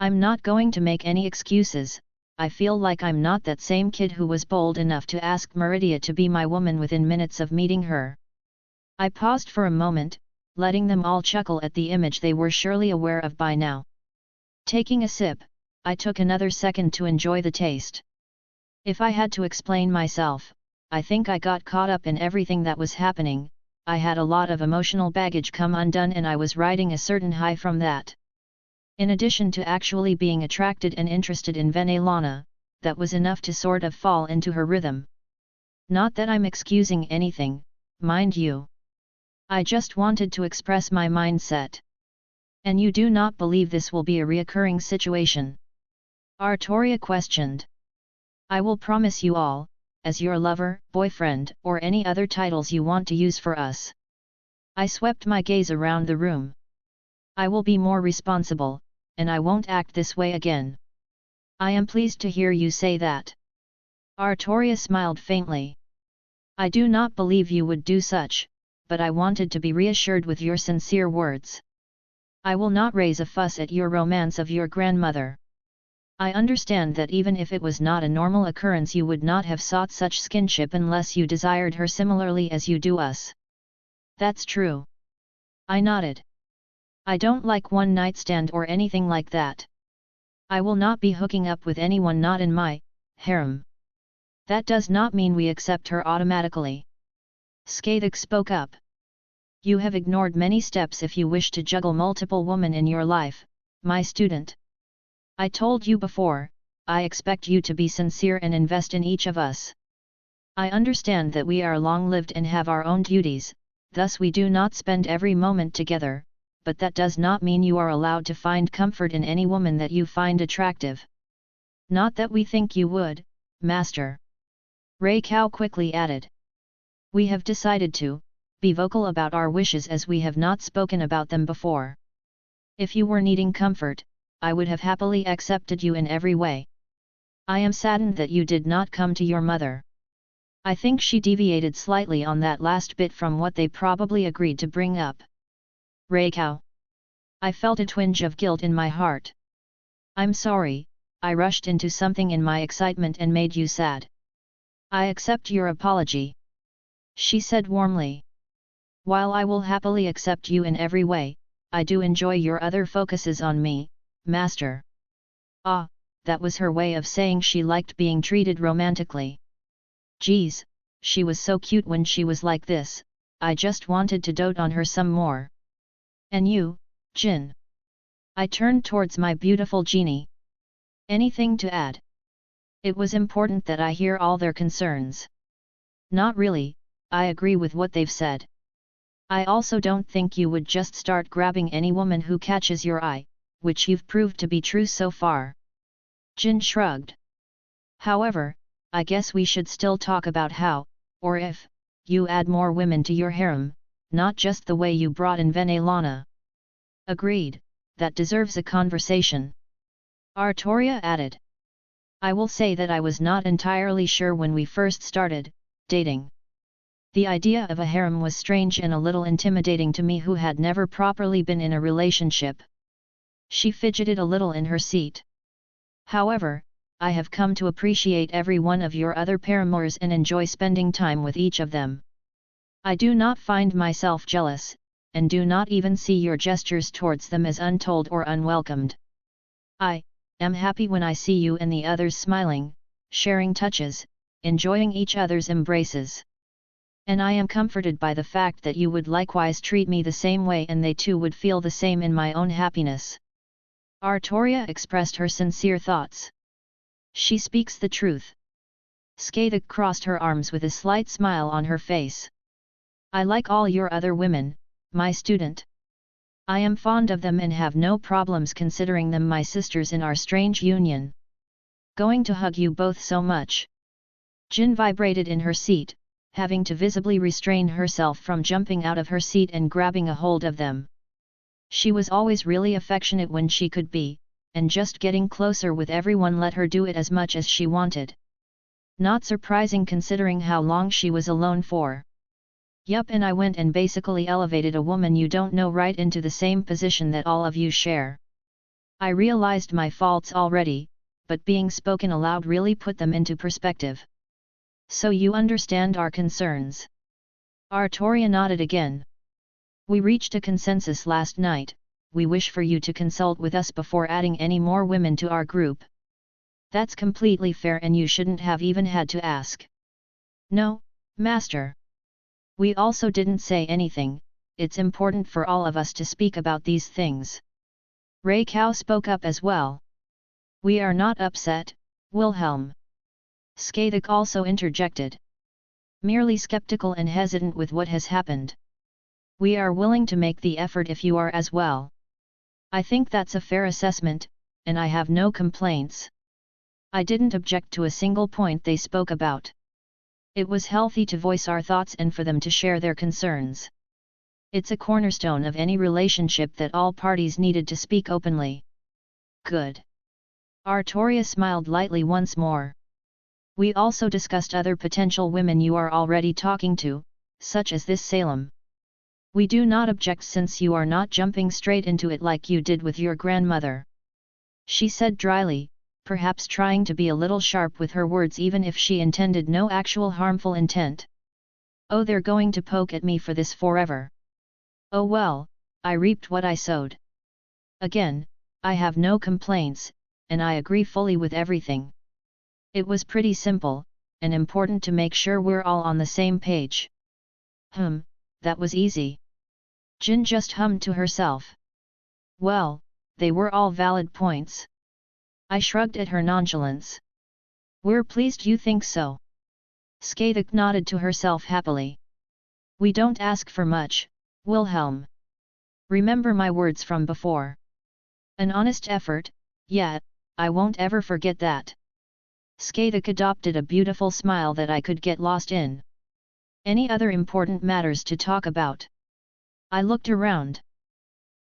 I'm not going to make any excuses, I feel like I'm not that same kid who was bold enough to ask Meridia to be my woman within minutes of meeting her. I paused for a moment, letting them all chuckle at the image they were surely aware of by now. Taking a sip, I took another second to enjoy the taste. If I had to explain myself, I think I got caught up in everything that was happening, I had a lot of emotional baggage come undone and I was riding a certain high from that. In addition to actually being attracted and interested in Venelana, that was enough to sort of fall into her rhythm. Not that I'm excusing anything, mind you. I just wanted to express my mindset. And you do not believe this will be a reoccurring situation? Artoria questioned. I will promise you all, as your lover, boyfriend, or any other titles you want to use for us. I swept my gaze around the room. I will be more responsible, and I won't act this way again. I am pleased to hear you say that. Artoria smiled faintly. I do not believe you would do such, but I wanted to be reassured with your sincere words. I will not raise a fuss at your romance of your grandmother. I understand that even if it was not a normal occurrence you would not have sought such skinship unless you desired her similarly as you do us. That's true. I nodded. I don't like one-night stand or anything like that. I will not be hooking up with anyone not in my harem. That does not mean we accept her automatically. Skathik spoke up. You have ignored many steps if you wish to juggle multiple women in your life, my student. I told you before, I expect you to be sincere and invest in each of us. I understand that we are long-lived and have our own duties, thus we do not spend every moment together, but that does not mean you are allowed to find comfort in any woman that you find attractive. Not that we think you would, Master. Ray Cow quickly added. We have decided to be vocal about our wishes as we have not spoken about them before. If you were needing comfort, I would have happily accepted you in every way. I am saddened that you did not come to your mother. I think she deviated slightly on that last bit from what they probably agreed to bring up. Reikau. I felt a twinge of guilt in my heart. I'm sorry, I rushed into something in my excitement and made you sad. I accept your apology, she said warmly. While I will happily accept you in every way, I do enjoy your other focuses on me, master. Ah, that was her way of saying she liked being treated romantically. Geez, she was so cute when she was like this, I just wanted to dote on her some more. And you, Jin? I turned towards my beautiful genie. Anything to add? It was important that I hear all their concerns. Not really, I agree with what they've said. I also don't think you would just start grabbing any woman who catches your eye, which you've proved to be true so far. Jin shrugged. However, I guess we should still talk about how, or if, you add more women to your harem, not just the way you brought in Venelana. Agreed, that deserves a conversation. Artoria added. I will say that I was not entirely sure when we first started dating. The idea of a harem was strange and a little intimidating to me who had never properly been in a relationship. She fidgeted a little in her seat. However, I have come to appreciate every one of your other paramours and enjoy spending time with each of them. I do not find myself jealous, and do not even see your gestures towards them as untold or unwelcomed. I am happy when I see you and the others smiling, sharing touches, enjoying each other's embraces. And I am comforted by the fact that you would likewise treat me the same way and they too would feel the same in my own happiness. Artoria expressed her sincere thoughts. She speaks the truth. Skathak crossed her arms with a slight smile on her face. I like all your other women, my student. I am fond of them and have no problems considering them my sisters in our strange union. Going to hug you both so much. Jin vibrated in her seat, having to visibly restrain herself from jumping out of her seat and grabbing a hold of them. She was always really affectionate when she could be, and just getting closer with everyone let her do it as much as she wanted. Not surprising considering how long she was alone for. Yup, and I went and basically elevated a woman you don't know right into the same position that all of you share. I realized my faults already, but being spoken aloud really put them into perspective. So you understand our concerns. Artoria nodded again. We reached a consensus last night, we wish for you to consult with us before adding any more women to our group. That's completely fair and you shouldn't have even had to ask. No, Master. We also didn't say anything, it's important for all of us to speak about these things. Reikau spoke up as well. We are not upset, Wilhelm. Skathak also interjected. Merely skeptical and hesitant with what has happened. We are willing to make the effort if you are as well. I think that's a fair assessment, and I have no complaints. I didn't object to a single point they spoke about. It was healthy to voice our thoughts and for them to share their concerns. It's a cornerstone of any relationship that all parties needed to speak openly. Good. Artoria smiled lightly once more. We also discussed other potential women you are already talking to, such as this Salem. We do not object since you are not jumping straight into it like you did with your grandmother. She said dryly, perhaps trying to be a little sharp with her words even if she intended no actual harmful intent. Oh, they're going to poke at me for this forever. Oh well, I reaped what I sowed. Again, I have no complaints, and I agree fully with everything. It was pretty simple, and important to make sure we're all on the same page. That was easy. Jin just hummed to herself. Well, they were all valid points. I shrugged at her nonchalance. We're pleased you think so. Skathak nodded to herself happily. We don't ask for much, Wilhelm. Remember my words from before. An honest effort, yeah, I won't ever forget that. Skathak adopted a beautiful smile that I could get lost in. Any other important matters to talk about? I looked around.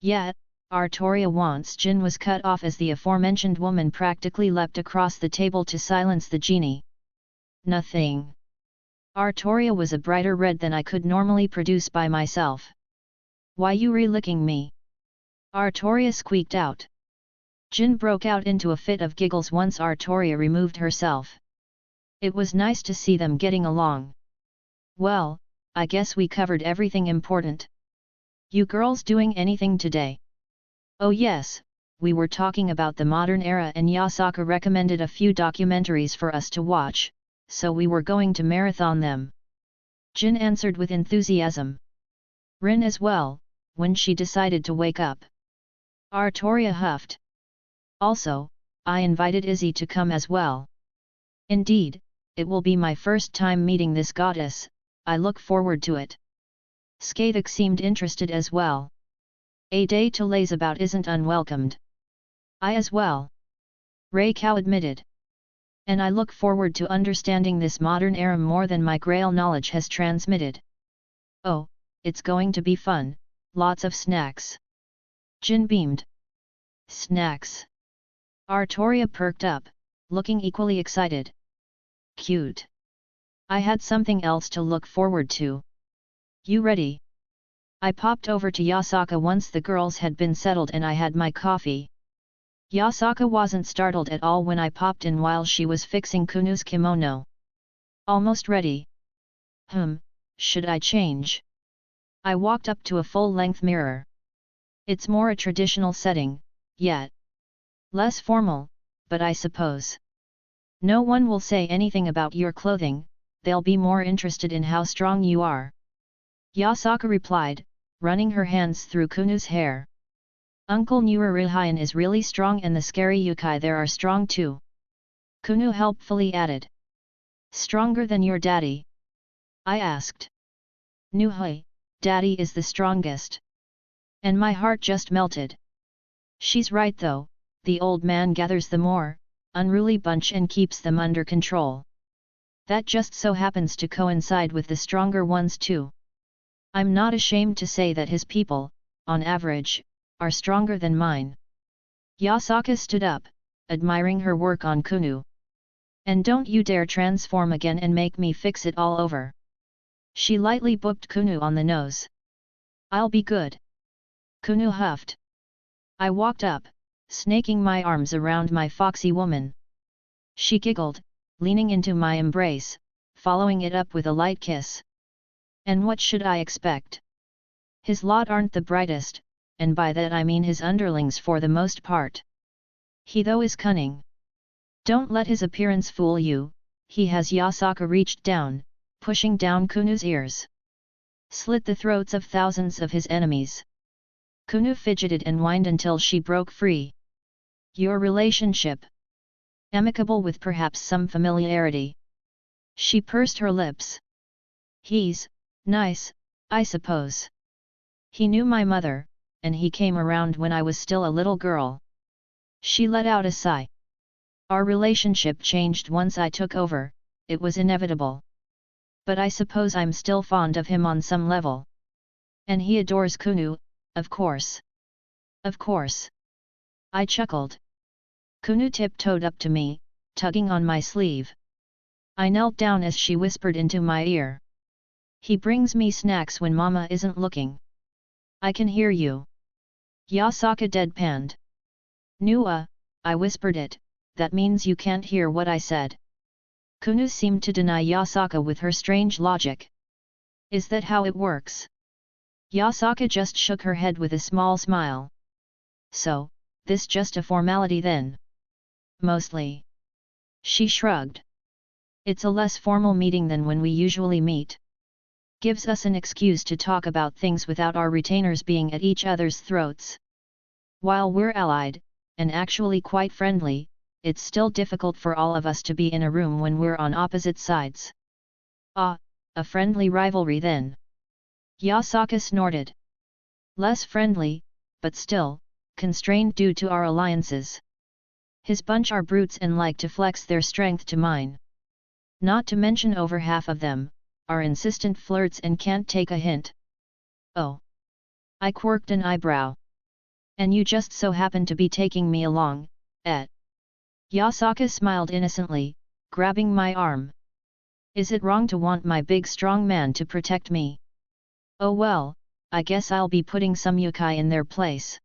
Yeah, Artoria wants Jin was cut off as the aforementioned woman practically leapt across the table to silence the genie. Nothing. Artoria was a brighter red than I could normally produce by myself. Why you re-licking me? Artoria squeaked out. Jin broke out into a fit of giggles once Artoria removed herself. It was nice to see them getting along. Well, I guess we covered everything important. You girls doing anything today? Oh yes, we were talking about the modern era and Yasaka recommended a few documentaries for us to watch, so we were going to marathon them. Jin answered with enthusiasm. Rin as well, when she decided to wake up. Artoria huffed. Also, I invited Izzy to come as well. Indeed, it will be my first time meeting this goddess, I look forward to it. Skathik seemed interested as well. A day to laze about isn't unwelcomed. I as well. Raikau admitted. And I look forward to understanding this modern era more than my Grail knowledge has transmitted. Oh, it's going to be fun, lots of snacks. Jin beamed. Snacks. Artoria perked up, looking equally excited. Cute. I had something else to look forward to. You ready? I popped over to Yasaka once the girls had been settled and I had my coffee. Yasaka wasn't startled at all when I popped in while she was fixing Kunu's kimono. Almost ready. Should I change? I walked up to a full-length mirror. It's more a traditional setting, yet less formal, but I suppose no one will say anything about your clothing, they'll be more interested in how strong you are. Yasaka replied, running her hands through Kunu's hair. Uncle Nurarihayan is really strong and the scary yokai there are strong too. Kunu helpfully added. Stronger than your daddy? I asked. Nuhui, daddy is the strongest. And my heart just melted. She's right though, the old man gathers the more unruly bunch and keeps them under control. That just so happens to coincide with the stronger ones too. I'm not ashamed to say that his people, on average, are stronger than mine. Yasaka stood up, admiring her work on Kunu. And don't you dare transform again and make me fix it all over. She lightly booked Kunu on the nose. I'll be good. Kunu huffed. I walked up, snaking my arms around my foxy woman. She giggled, leaning into my embrace, following it up with a light kiss. And what should I expect? His lot aren't the brightest, and by that I mean his underlings for the most part. He though is cunning. Don't let his appearance fool you, he has. Yasaka reached down, pushing down Kunu's ears. Slit the throats of thousands of his enemies. Kunu fidgeted and whined until she broke free. Your relationship? Amicable with perhaps some familiarity. She pursed her lips. He's nice, I suppose. He knew my mother, and he came around when I was still a little girl. She let out a sigh. Our relationship changed once I took over, it was inevitable. But I suppose I'm still fond of him on some level. And he adores Kunu, of course. Of course. I chuckled. Kunu tiptoed up to me, tugging on my sleeve. I knelt down as she whispered into my ear. He brings me snacks when Mama isn't looking. I can hear you. Yasaka deadpanned. Nua, I whispered it, that means you can't hear what I said. Kunu seemed to deny Yasaka with her strange logic. Is that how it works? Yasaka just shook her head with a small smile. So, this just a formality then? Mostly. She shrugged. It's a less formal meeting than when we usually meet. Gives us an excuse to talk about things without our retainers being at each other's throats. While we're allied, and actually quite friendly, it's still difficult for all of us to be in a room when we're on opposite sides. Ah, a friendly rivalry then. Yasaka snorted. Less friendly, but still, constrained due to our alliances. His bunch are brutes and like to flex their strength to mine. Not to mention over half of them are insistent flirts and can't take a hint. Oh. I quirked an eyebrow. And you just so happen to be taking me along, eh? Yasaka smiled innocently, grabbing my arm. Is it wrong to want my big strong man to protect me? Oh well, I guess I'll be putting some yokai in their place.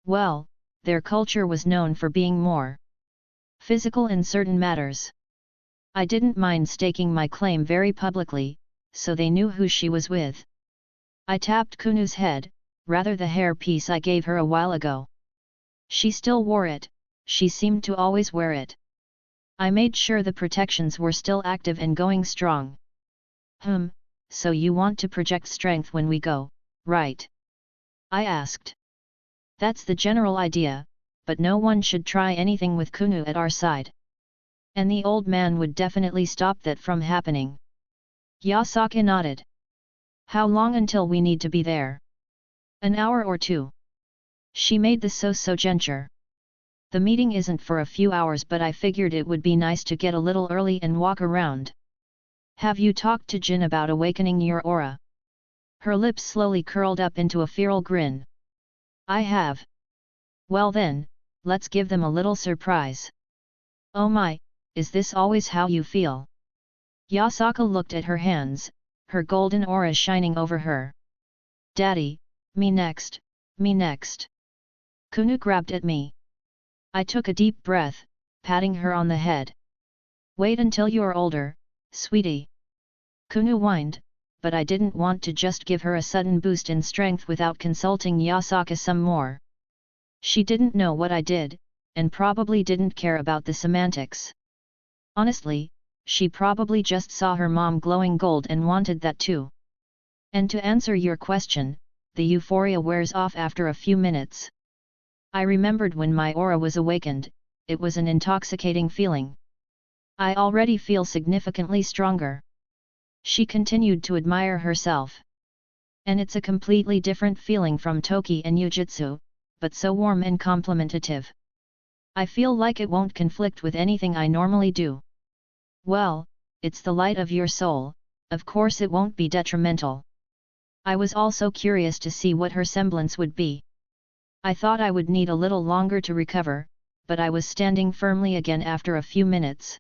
Well, their culture was known for being more physical in certain matters. I didn't mind staking my claim very publicly, so they knew who she was with. I tapped Kunu's head, rather the hair piece I gave her a while ago. She still wore it, she seemed to always wear it. I made sure the protections were still active and going strong. So you want to project strength when we go, right? I asked. That's the general idea, but no one should try anything with Kunu at our side. And the old man would definitely stop that from happening. Yasaka nodded. How long until we need to be there? An hour or two. She made the so gesture. The meeting isn't for a few hours, but I figured it would be nice to get a little early and walk around. Have you talked to Jin about awakening your aura? Her lips slowly curled up into a feral grin. I have. Well then, let's give them a little surprise. Oh my, is this always how you feel? Yasaka looked at her hands, her golden aura shining over her. Daddy, me next, me next. Kunu grabbed at me. I took a deep breath, patting her on the head. Wait until you're older, sweetie. Kunu whined, but I didn't want to just give her a sudden boost in strength without consulting Yasaka some more. She didn't know what I did, and probably didn't care about the semantics. Honestly, she probably just saw her mom glowing gold and wanted that too. And to answer your question, the euphoria wears off after a few minutes. I remembered when my aura was awakened, it was an intoxicating feeling. I already feel significantly stronger. She continued to admire herself. And it's a completely different feeling from Toki and Yujitsu, but so warm and complimentative. I feel like it won't conflict with anything I normally do. Well, it's the light of your soul, of course it won't be detrimental. I was also curious to see what her semblance would be. I thought I would need a little longer to recover, but I was standing firmly again after a few minutes.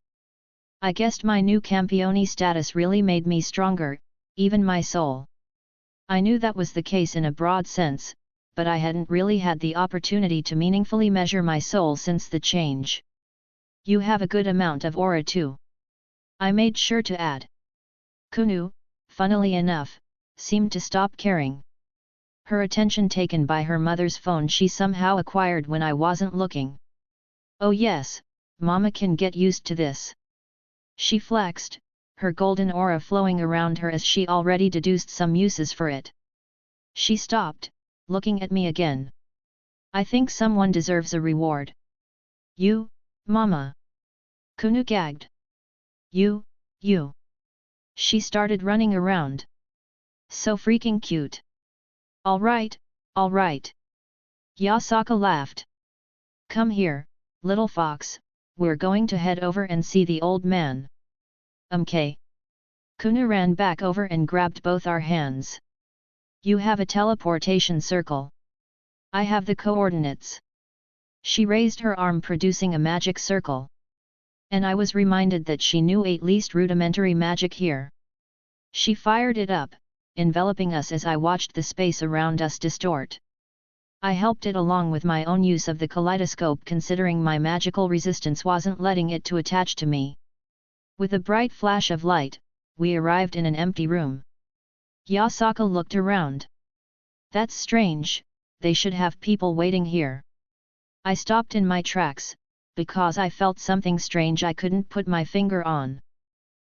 I guessed my new Campione status really made me stronger, even my soul. I knew that was the case in a broad sense, but I hadn't really had the opportunity to meaningfully measure my soul since the change. You have a good amount of aura too. I made sure to add. Kunu, funnily enough, seemed to stop caring. Her attention taken by her mother's phone she somehow acquired when I wasn't looking. Oh yes, Mama can get used to this. She flexed, her golden aura flowing around her as she already deduced some uses for it. She stopped, looking at me again. I think someone deserves a reward. You, Mama. Kunu gagged. You. She started running around. So freaking cute. Alright. Yasaka laughed. Come here, little fox, we're going to head over and see the old man. Okay. Kunu ran back over and grabbed both our hands. You have a teleportation circle. I have the coordinates. She raised her arm producing a magic circle. And I was reminded that she knew at least rudimentary magic here. She fired it up, enveloping us as I watched the space around us distort. I helped it along with my own use of the kaleidoscope considering my magical resistance wasn't letting it to attach to me. With a bright flash of light, we arrived in an empty room. Yasaka looked around. That's strange, they should have people waiting here. I stopped in my tracks, because I felt something strange I couldn't put my finger on.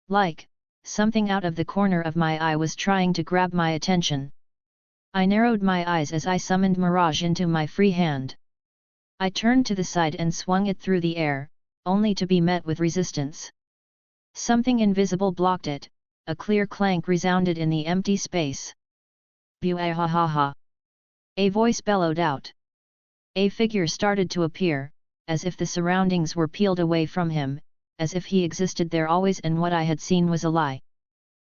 Like, something out of the corner of my eye was trying to grab my attention. I narrowed my eyes as I summoned Mirage into my free hand. I turned to the side and swung it through the air, only to be met with resistance. Something invisible blocked it, a clear clank resounded in the empty space. Buahahaha! A voice bellowed out. A figure started to appear, as if the surroundings were peeled away from him, as if he existed there always and what I had seen was a lie.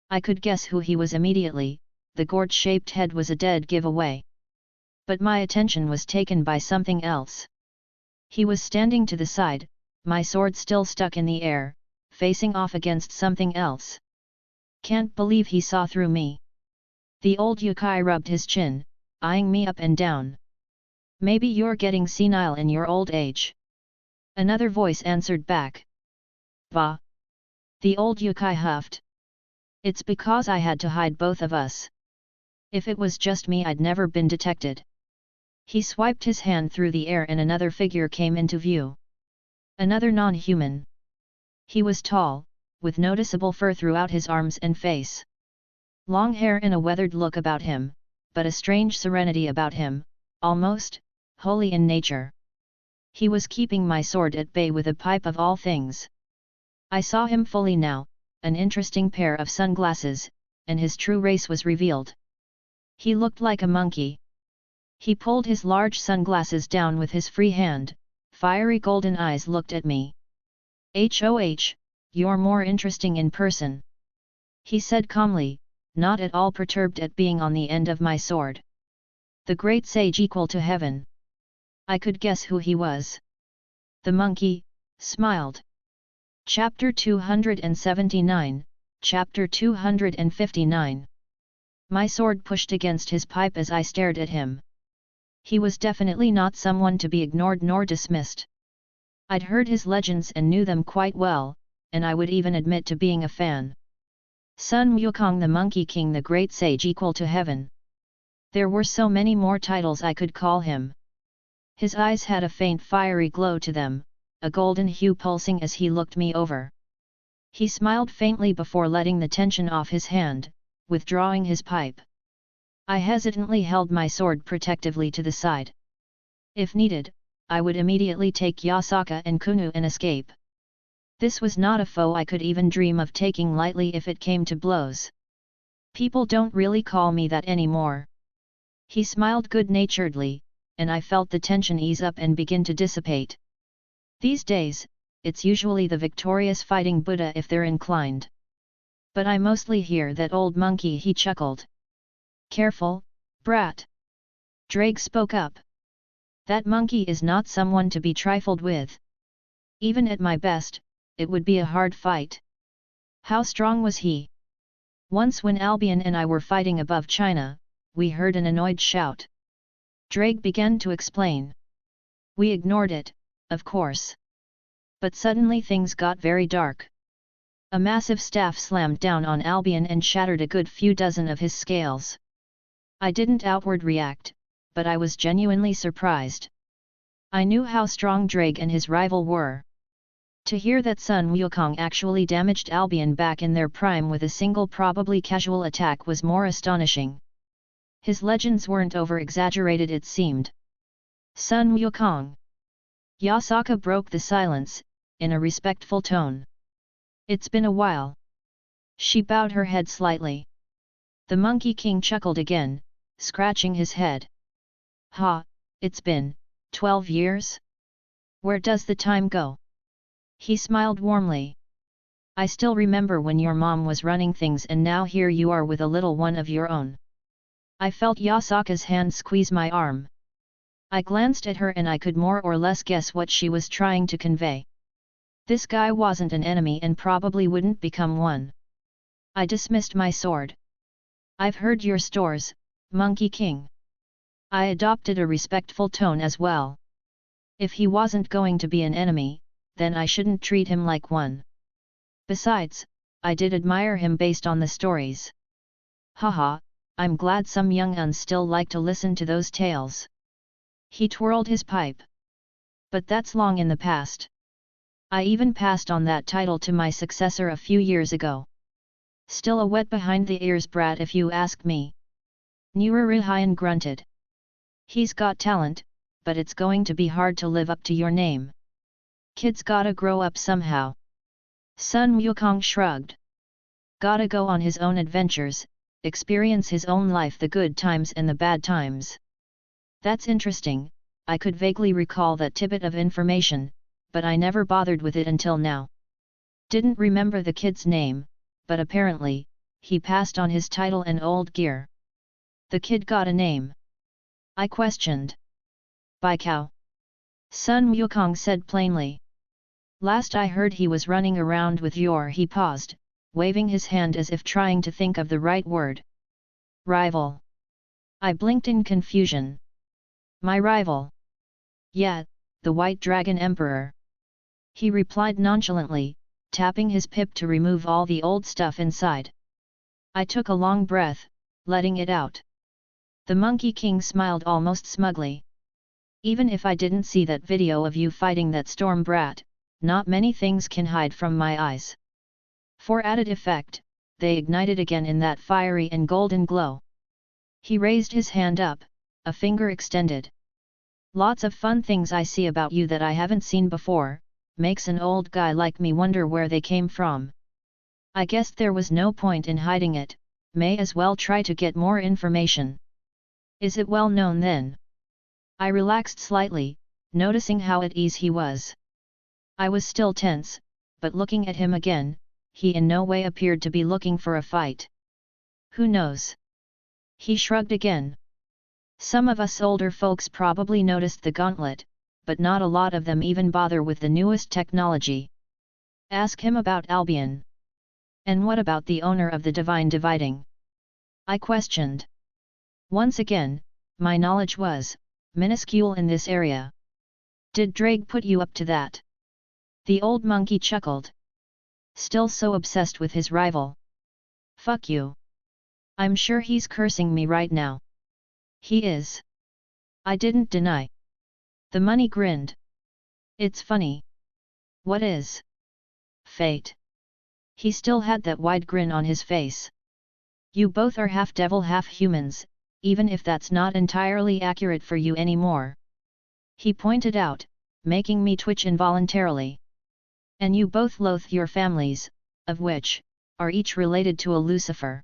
I could guess who he was immediately, the gourd-shaped head was a dead giveaway. But my attention was taken by something else. He was standing to the side, my sword still stuck in the air, facing off against something else. Can't believe he saw through me. The old yokai rubbed his chin, eyeing me up and down. Maybe you're getting senile in your old age. Another voice answered back. Bah! The old yokai huffed. It's because I had to hide both of us. If it was just me, I'd never been detected. He swiped his hand through the air and another figure came into view. Another non-human. He was tall, with noticeable fur throughout his arms and face. Long hair and a weathered look about him, but a strange serenity about him, almost holy in nature. He was keeping my sword at bay with a pipe of all things. I saw him fully now, an interesting pair of sunglasses, and his true race was revealed. He looked like a monkey. He pulled his large sunglasses down with his free hand, fiery golden eyes looked at me. "Hoh, you're more interesting in person," he said calmly, not at all perturbed at being on the end of my sword. The great sage equal to heaven. I could guess who he was. The monkey smiled. Chapter 279, Chapter 259. My sword pushed against his pipe as I stared at him. He was definitely not someone to be ignored nor dismissed. I'd heard his legends and knew them quite well, and I would even admit to being a fan. Sun Wukong, the Monkey King, the great sage equal to heaven. There were so many more titles I could call him. His eyes had a faint fiery glow to them, a golden hue pulsing as he looked me over. He smiled faintly before letting the tension off his hand, withdrawing his pipe. I hesitantly held my sword protectively to the side. If needed, I would immediately take Yasaka and Kunu and escape. This was not a foe I could even dream of taking lightly if it came to blows. People don't really call me that anymore. He smiled good-naturedly, and I felt the tension ease up and begin to dissipate. These days, it's usually the victorious fighting Buddha if they're inclined. But I mostly hear that old monkey, he chuckled. Careful, brat. Drake spoke up. That monkey is not someone to be trifled with. Even at my best, it would be a hard fight. How strong was he? Once when Albion and I were fighting above China, we heard an annoyed shout. Drake began to explain. We ignored it, of course. But suddenly things got very dark. A massive staff slammed down on Albion and shattered a good few dozen of his scales. I didn't outward react, but I was genuinely surprised. I knew how strong Drake and his rival were. To hear that Sun Wukong actually damaged Albion back in their prime with a single probably casual attack was more astonishing. His legends weren't over-exaggerated, it seemed. Sun Wukong. Yasaka broke the silence, in a respectful tone. It's been a while. She bowed her head slightly. The Monkey King chuckled again, scratching his head. Ha, it's been 12 years? Where does the time go? He smiled warmly. I still remember when your mom was running things and now here you are with a little one of your own. I felt Yasaka's hand squeeze my arm. I glanced at her and I could more or less guess what she was trying to convey. This guy wasn't an enemy and probably wouldn't become one. I dismissed my sword. I've heard your stories, Monkey King. I adopted a respectful tone as well. If he wasn't going to be an enemy, then I shouldn't treat him like one. Besides, I did admire him based on the stories. Haha, I'm glad some young uns still like to listen to those tales. He twirled his pipe. But that's long in the past. I even passed on that title to my successor a few years ago. Still a wet behind the ears brat if you ask me. Nuraruhayan grunted. He's got talent, but it's going to be hard to live up to your name. Kid's gotta grow up somehow. Sun Wukong shrugged. Gotta go on his own adventures, experience his own life, the good times and the bad times. That's interesting, I could vaguely recall that tidbit of information, but I never bothered with it until now. Didn't remember the kid's name, but apparently, he passed on his title and old gear. The kid got a name. I questioned. By cow. Sun Wukong said plainly. Last I heard he was running around with your. He paused, waving his hand as if trying to think of the right word. Rival. I blinked in confusion. My rival. Yeah, the White Dragon Emperor. He replied nonchalantly, tapping his pip to remove all the old stuff inside. I took a long breath, letting it out. The Monkey King smiled almost smugly. Even if I didn't see that video of you fighting that storm brat, not many things can hide from my eyes. For added effect, they ignited again in that fiery and golden glow. He raised his hand up, a finger extended. Lots of fun things I see about you that I haven't seen before, makes an old guy like me wonder where they came from. I guessed there was no point in hiding it, may as well try to get more information. Is it well known then? I relaxed slightly, noticing how at ease he was. I was still tense, but looking at him again, he in no way appeared to be looking for a fight. Who knows? He shrugged again. Some of us older folks probably noticed the gauntlet, but not a lot of them even bother with the newest technology. Ask him about Albion. And what about the owner of the Divine Dividing? I questioned. Once again, my knowledge was minuscule in this area. Did Drake put you up to that? The old monkey chuckled. Still so obsessed with his rival. Fuck you. I'm sure he's cursing me right now. He is. I didn't deny. The money grinned. It's funny. What is? Fate. He still had that wide grin on his face. You both are half devil half humans, even if that's not entirely accurate for you anymore. He pointed out, making me twitch involuntarily. And you both loathe your families, of which, are each related to a Lucifer.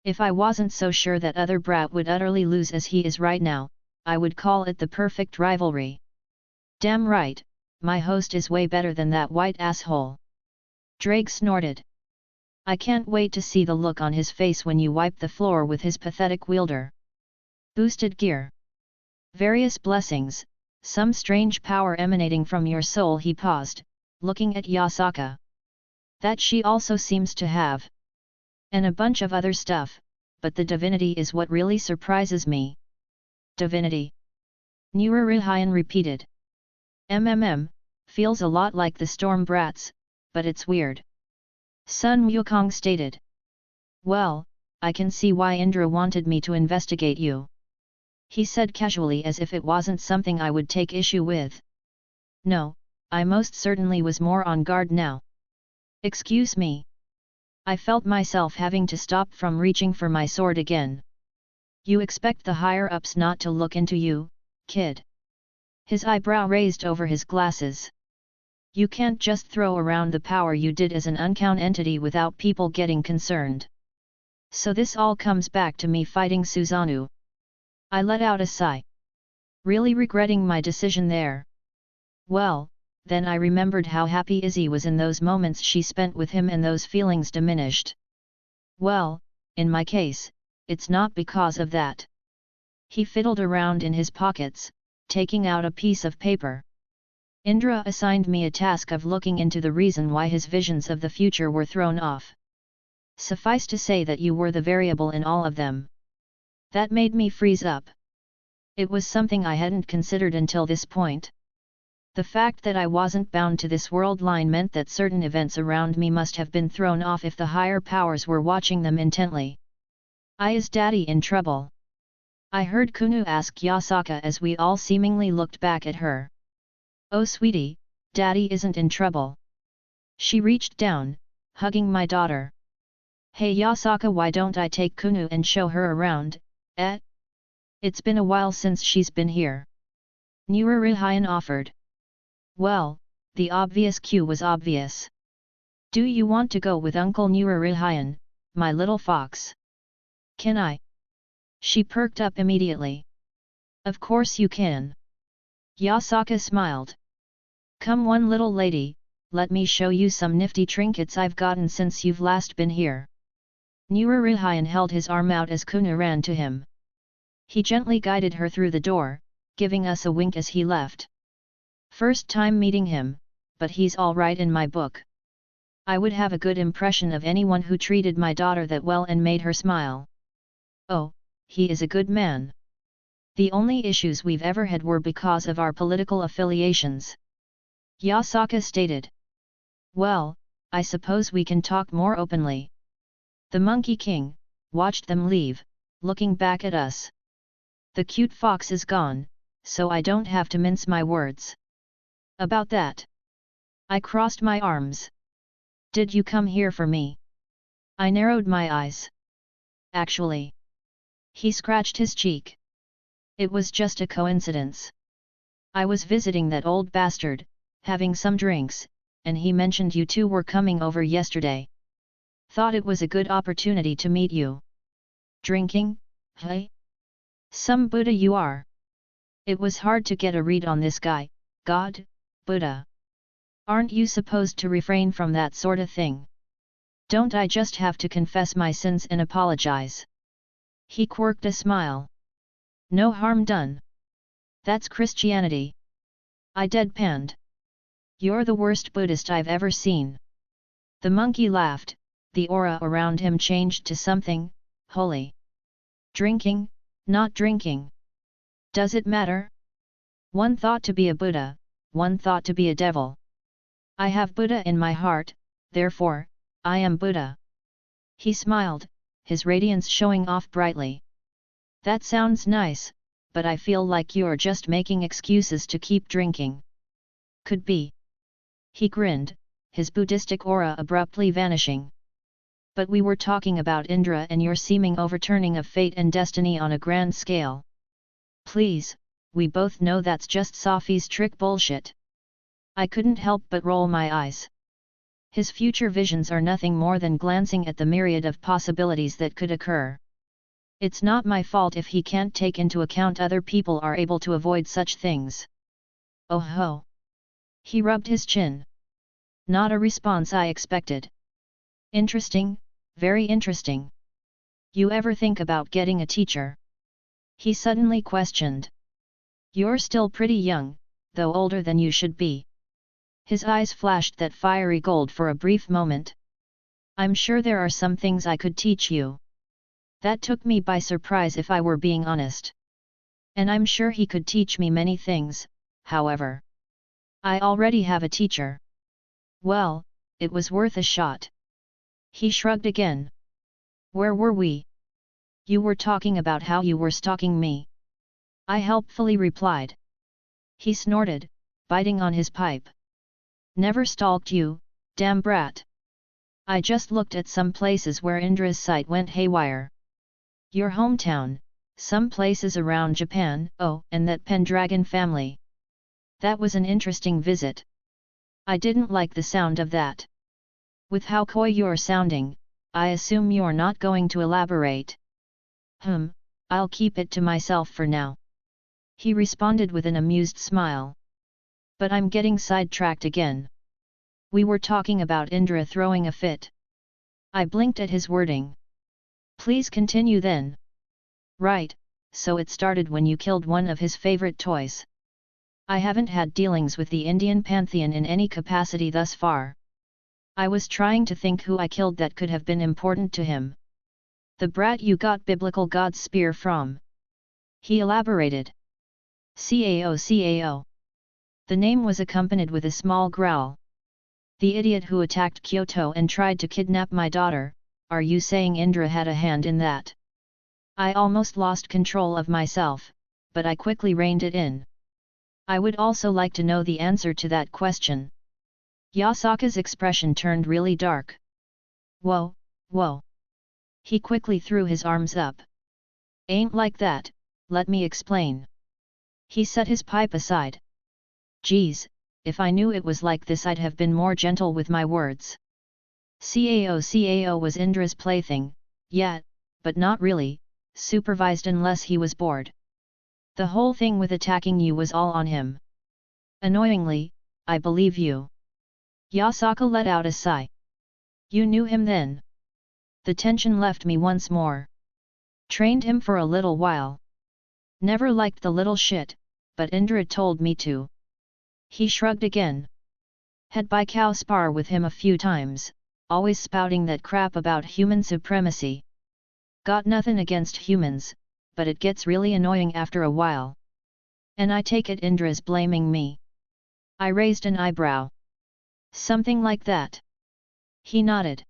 If I wasn't so sure that other brat would utterly lose as he is right now, I would call it the perfect rivalry. Damn right, my host is way better than that white asshole. Drake snorted. I can't wait to see the look on his face when you wipe the floor with his pathetic wielder. Boosted gear. Various blessings, some strange power emanating from your soul. He paused, looking at Yasaka. That she also seems to have. And a bunch of other stuff, but the divinity is what really surprises me. Divinity. Nuraruhayan repeated. Feels a lot like the storm brats, but it's weird. Sun Wukong stated. Well, I can see why Indra wanted me to investigate you. He said casually as if it wasn't something I would take issue with. No, I most certainly was more on guard now. Excuse me. I felt myself having to stop from reaching for my sword again. You expect the higher-ups not to look into you, kid? His eyebrow raised over his glasses. You can't just throw around the power you did as an uncount entity without people getting concerned. So this all comes back to me fighting Susanoo. I let out a sigh. Really regretting my decision there. Well, then I remembered how happy Izzy was in those moments she spent with him, and those feelings diminished. Well, in my case, it's not because of that. He fiddled around in his pockets, taking out a piece of paper. Indra assigned me a task of looking into the reason why his visions of the future were thrown off. Suffice to say that you were the variable in all of them. That made me freeze up. It was something I hadn't considered until this point. The fact that I wasn't bound to this world line meant that certain events around me must have been thrown off if the higher powers were watching them intently. Is Daddy in trouble? I heard Kunu ask Yasaka as we all seemingly looked back at her. Oh sweetie, Daddy isn't in trouble. She reached down, hugging my daughter. Hey Yasaka, why don't I take Kunu and show her around, eh? It's been a while since she's been here. Nuraruhayan offered. Well, the obvious cue was obvious. Do you want to go with Uncle Nuraruhayan, my little fox? Can I? She perked up immediately. Of course you can. Yasaka smiled. Come one little lady, let me show you some nifty trinkets I've gotten since you've last been here. Nuraruhayan held his arm out as Kunu ran to him. He gently guided her through the door, giving us a wink as he left. First time meeting him, but he's all right in my book. I would have a good impression of anyone who treated my daughter that well and made her smile. Oh, he is a good man. The only issues we've ever had were because of our political affiliations. Yasaka stated. Well, I suppose we can talk more openly. The Monkey King watched them leave, looking back at us. The cute fox is gone, so I don't have to mince my words. About that. I crossed my arms. Did you come here for me? I narrowed my eyes. Actually. He scratched his cheek. It was just a coincidence. I was visiting that old bastard, having some drinks, and he mentioned you two were coming over yesterday. Thought it was a good opportunity to meet you. Drinking? Hey? Some Buddha you are. It was hard to get a read on this guy. God, Buddha. Aren't you supposed to refrain from that sort of thing? Don't I just have to confess my sins and apologize? He quirked a smile. No harm done. That's Christianity. I deadpanned. You're the worst Buddhist I've ever seen. The monkey laughed, the aura around him changed to something holy. Drinking, not drinking. Does it matter? One thought to be a Buddha, one thought to be a devil. I have Buddha in my heart, therefore, I am Buddha. He smiled, his radiance showing off brightly. That sounds nice, but I feel like you're just making excuses to keep drinking. Could be. He grinned, his Buddhistic aura abruptly vanishing. But we were talking about Indra and your seeming overturning of fate and destiny on a grand scale. Please, we both know that's just Sophie's trick bullshit. I couldn't help but roll my eyes. His future visions are nothing more than glancing at the myriad of possibilities that could occur. It's not my fault if he can't take into account other people are able to avoid such things. Oh ho! He rubbed his chin. Not a response I expected. Interesting, very interesting. You ever think about getting a teacher? He suddenly questioned. You're still pretty young, though older than you should be. His eyes flashed that fiery gold for a brief moment. I'm sure there are some things I could teach you. That took me by surprise if I were being honest. And I'm sure he could teach me many things, however. I already have a teacher. Well, it was worth a shot. He shrugged again. Where were we? You were talking about how you were stalking me. I helpfully replied. He snorted, biting on his pipe. Never stalked you, damn brat. I just looked at some places where Indra's sight went haywire. Your hometown, some places around Japan, oh, and that Pendragon family. That was an interesting visit. I didn't like the sound of that. With how coy you're sounding, I assume you're not going to elaborate. I'll keep it to myself for now. He responded with an amused smile. But I'm getting sidetracked again. We were talking about Indra throwing a fit. I blinked at his wording. Please continue then. Right, so it started when you killed one of his favorite toys. I haven't had dealings with the Indian pantheon in any capacity thus far. I was trying to think who I killed that could have been important to him. The brat you got biblical god's spear from. He elaborated. Cao. The name was accompanied with a small growl. The idiot who attacked Kyoto and tried to kidnap my daughter, are you saying Indra had a hand in that? I almost lost control of myself, but I quickly reined it in. I would also like to know the answer to that question. Yasaka's expression turned really dark. Whoa, whoa. He quickly threw his arms up. Ain't like that, let me explain. He set his pipe aside. Geez, if I knew it was like this I'd have been more gentle with my words. Cao was Indra's plaything, yeah, but not really, supervised unless he was bored. The whole thing with attacking you was all on him. Annoyingly, I believe you. Yasaka let out a sigh. You knew him then? The tension left me once more. Trained him for a little while. Never liked the little shit, but Indra told me to. He shrugged again. Had by cow spar with him a few times, always spouting that crap about human supremacy. Got nothing against humans, but it gets really annoying after a while. And I take it Indra's blaming me. I raised an eyebrow. Something like that. He nodded.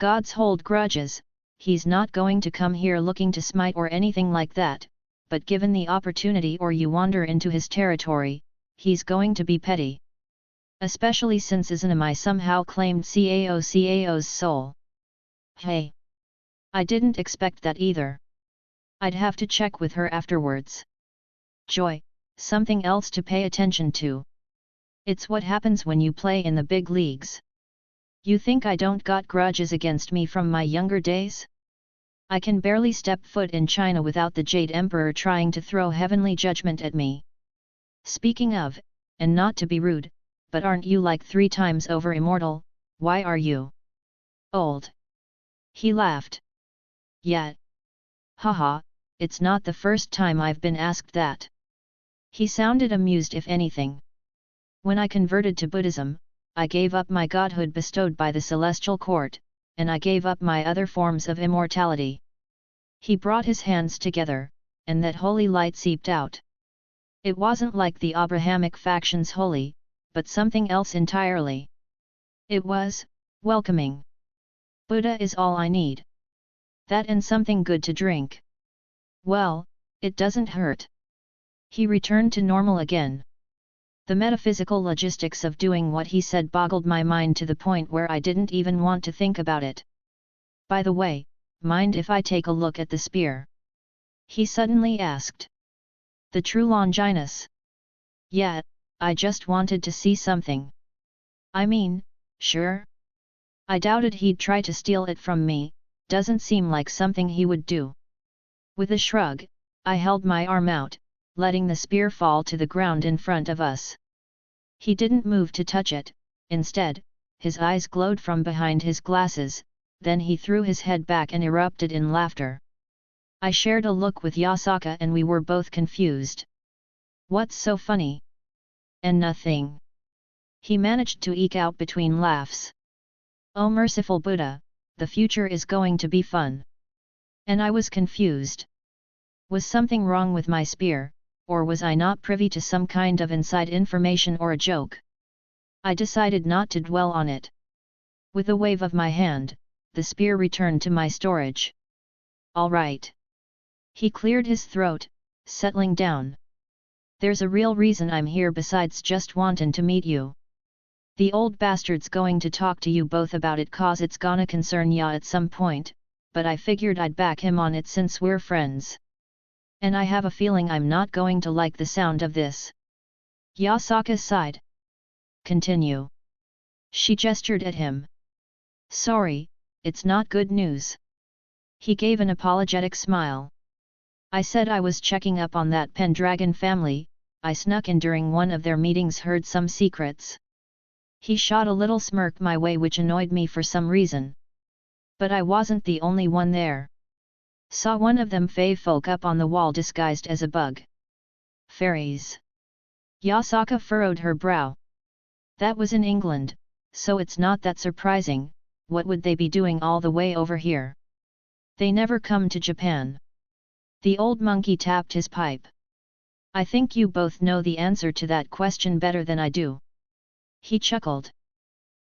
Gods hold grudges, he's not going to come here looking to smite or anything like that, but given the opportunity or you wander into his territory, he's going to be petty. Especially since Izanami somehow claimed CAO's soul. Hey! I didn't expect that either. I'd have to check with her afterwards. Joy, something else to pay attention to. It's what happens when you play in the big leagues. You think I don't got grudges against me from my younger days? I can barely step foot in China without the Jade Emperor trying to throw heavenly judgment at me. Speaking of, and not to be rude, but aren't you like 3 times over immortal? Why are you old? He laughed. Yet. Haha, it's not the first time I've been asked that. He sounded amused if anything. When I converted to Buddhism, I gave up my godhood bestowed by the celestial court, and I gave up my other forms of immortality. He brought his hands together, and that holy light seeped out. It wasn't like the Abrahamic faction's holy, but something else entirely. It was welcoming. Buddha is all I need. That and something good to drink. Well, it doesn't hurt. He returned to normal again. The metaphysical logistics of doing what he said boggled my mind to the point where I didn't even want to think about it. By the way, mind if I take a look at the spear? He suddenly asked. The true Longinus. Yeah, I just wanted to see something. I mean, sure. I doubted he'd try to steal it from me, doesn't seem like something he would do. With a shrug, I held my arm out, letting the spear fall to the ground in front of us. He didn't move to touch it, instead, his eyes glowed from behind his glasses, then he threw his head back and erupted in laughter. I shared a look with Yasaka and we were both confused. What's so funny? And nothing. He managed to eke out between laughs. Oh merciful Buddha, the future is going to be fun. And I was confused. Was something wrong with my spear, or was I not privy to some kind of inside information or a joke? I decided not to dwell on it. With a wave of my hand, the spear returned to my storage. All right. He cleared his throat, settling down. There's a real reason I'm here besides just wantin' to meet you. The old bastard's going to talk to you both about it cause it's gonna concern ya at some point, but I figured I'd back him on it since we're friends. And I have a feeling I'm not going to like the sound of this. Yasaka sighed. Continue. She gestured at him. Sorry, it's not good news. He gave an apologetic smile. I said I was checking up on that Pendragon family, I snuck in during one of their meetings, heard some secrets. He shot a little smirk my way which annoyed me for some reason. But I wasn't the only one there. Saw one of them fae folk up on the wall disguised as a bug. Fairies. Yasaka furrowed her brow. That was in England, so it's not that surprising. What would they be doing all the way over here? They never come to Japan. The old monkey tapped his pipe. I think you both know the answer to that question better than I do. He chuckled.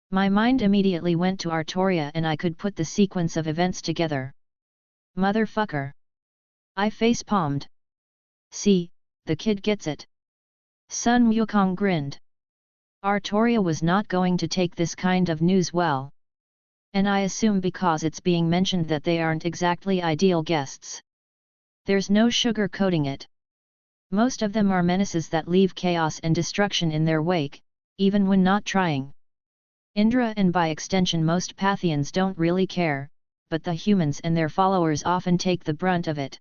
My mind immediately went to Artoria and I could put the sequence of events together. Motherfucker. I face-palmed. See, the kid gets it. Sun Wukong grinned. Artoria was not going to take this kind of news well. And I assume because it's being mentioned that they aren't exactly ideal guests. There's no sugar-coating it. Most of them are menaces that leave chaos and destruction in their wake, even when not trying. Indra and by extension most Pathians don't really care, but the humans and their followers often take the brunt of it.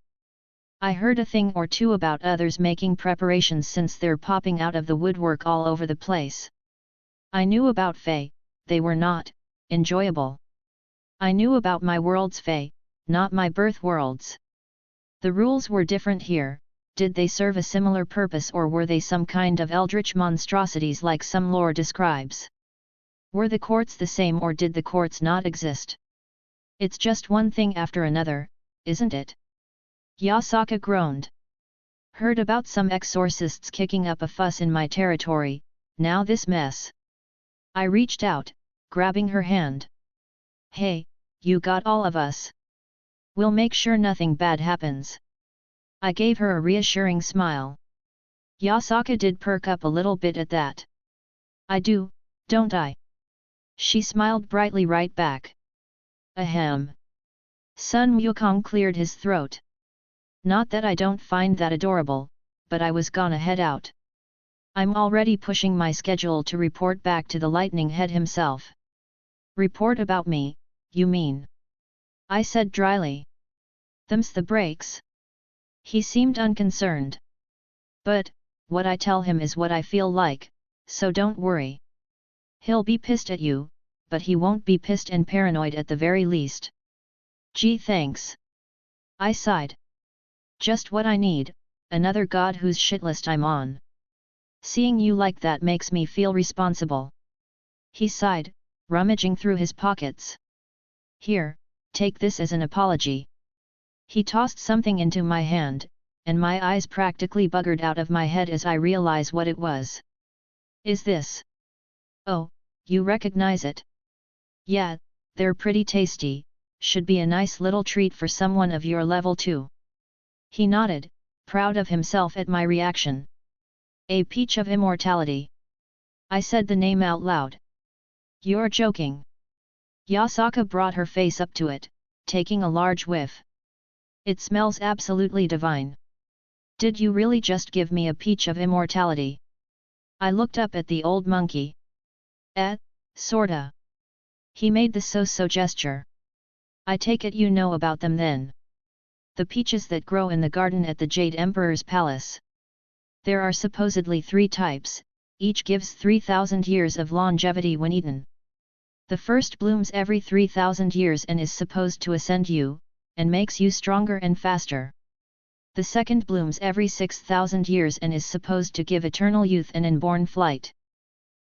I heard a thing or two about others making preparations since they're popping out of the woodwork all over the place. I knew about Fae, they were not enjoyable. I knew about my world's Fae, not my birth world's. The rules were different here, did they serve a similar purpose, or were they some kind of eldritch monstrosities like some lore describes? Were the courts the same, or did the courts not exist? It's just one thing after another, isn't it? Yasaka groaned. Heard about some exorcists kicking up a fuss in my territory, now this mess. I reached out, grabbing her hand. Hey, you got all of us. We'll make sure nothing bad happens. I gave her a reassuring smile. Yasaka did perk up a little bit at that. I do, don't I? She smiled brightly right back. Ahem. Sun Wukong cleared his throat. Not that I don't find that adorable, but I was gonna head out. I'm already pushing my schedule to report back to the Lightning Head himself. Report about me, you mean? I said dryly. Them's the breaks. He seemed unconcerned. But, what I tell him is what I feel like, so don't worry. He'll be pissed at you, but he won't be pissed and paranoid at the very least. Gee, thanks. I sighed. Just what I need, another god whose shitlist I'm on. Seeing you like that makes me feel responsible. He sighed, rummaging through his pockets. Here, take this as an apology. He tossed something into my hand, and my eyes practically buggered out of my head as I realized what it was. Is this? Oh, you recognize it? Yeah, they're pretty tasty, should be a nice little treat for someone of your level too. He nodded, proud of himself at my reaction. A peach of immortality. I said the name out loud. You're joking. Yasaka brought her face up to it, taking a large whiff. It smells absolutely divine. Did you really just give me a peach of immortality? I looked up at the old monkey. Sorta. He made the so-so gesture. I take it you know about them then. The peaches that grow in the garden at the Jade Emperor's palace. There are supposedly 3 types, each gives 3,000 years of longevity when eaten. The first blooms every 3,000 years and is supposed to ascend you, and makes you stronger and faster. The second blooms every 6,000 years and is supposed to give eternal youth and inborn flight.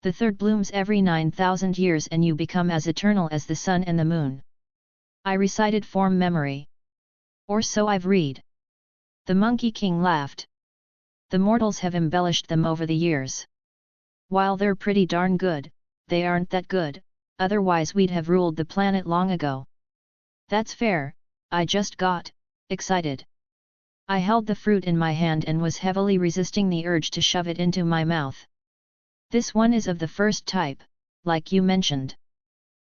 The third blooms every 9,000 years and you become as eternal as the sun and the moon. I recited from memory. Or so I've read. The Monkey King laughed. The mortals have embellished them over the years. While they're pretty darn good, they aren't that good, otherwise we'd have ruled the planet long ago. That's fair, I just got excited. I held the fruit in my hand and was heavily resisting the urge to shove it into my mouth. This one is of the first type, like you mentioned.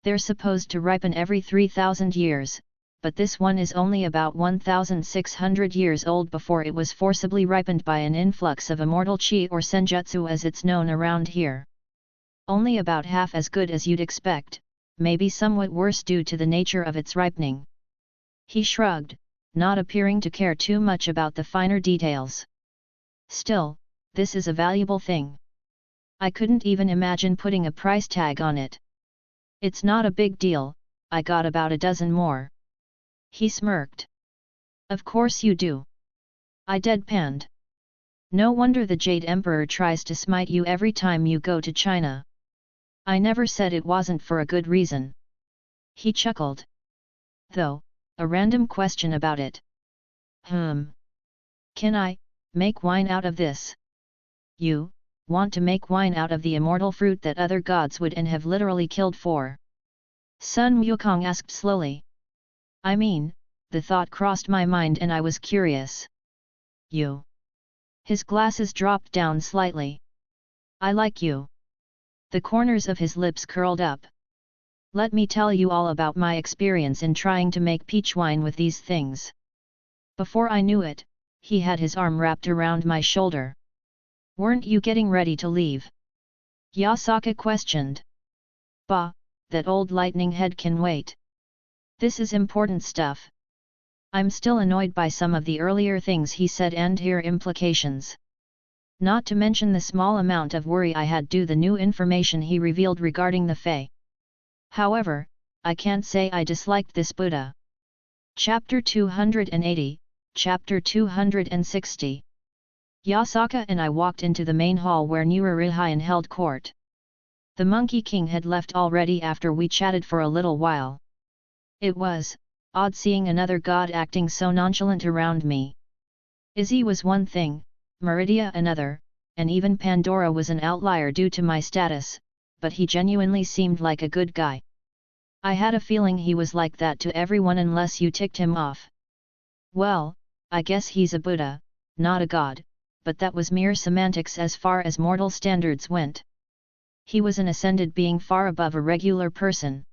They're supposed to ripen every 3,000 years, but this one is only about 1,600 years old before it was forcibly ripened by an influx of immortal chi or senjutsu as it's known around here. Only about half as good as you'd expect, maybe somewhat worse due to the nature of its ripening. He shrugged, not appearing to care too much about the finer details. Still, this is a valuable thing. I couldn't even imagine putting a price tag on it. It's not a big deal, I got about a dozen more. He smirked. Of course you do. I deadpanned. No wonder the Jade Emperor tries to smite you every time you go to China. I never said it wasn't for a good reason. He chuckled. Though, a random question about it. Can I make wine out of this? You want to make wine out of the immortal fruit that other gods would and have literally killed for? Sun Wukong asked slowly. I mean, the thought crossed my mind and I was curious. You. His glasses dropped down slightly. I like you. The corners of his lips curled up. Let me tell you all about my experience in trying to make peach wine with these things. Before I knew it, he had his arm wrapped around my shoulder. Weren't you getting ready to leave? Yasaka questioned. Bah, that old lightning head can wait. This is important stuff. I'm still annoyed by some of the earlier things he said and hear implications. Not to mention the small amount of worry I had due the new information he revealed regarding the Fae. However, I can't say I disliked this Buddha. Chapter 280, Chapter 260 Yasaka and I walked into the main hall where Nururihayan held court. The Monkey King had left already after we chatted for a little while. It was odd seeing another god acting so nonchalant around me. Izzy was one thing, Meridia another, and even Pandora was an outlier due to my status, but he genuinely seemed like a good guy. I had a feeling he was like that to everyone unless you ticked him off. Well, I guess he's a Buddha, not a god, but that was mere semantics as far as mortal standards went. He was an ascended being far above a regular person.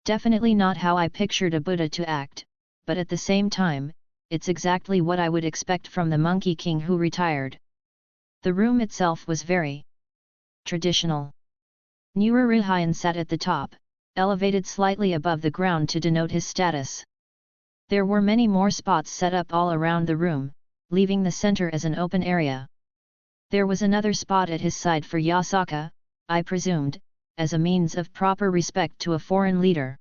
Definitely not how I pictured a Buddha to act, but at the same time, it's exactly what I would expect from the Monkey King who retired. The room itself was very traditional. Nururihayan sat at the top, elevated slightly above the ground to denote his status. There were many more spots set up all around the room, leaving the center as an open area. There was another spot at his side for Yasaka, I presumed, as a means of proper respect to a foreign leader.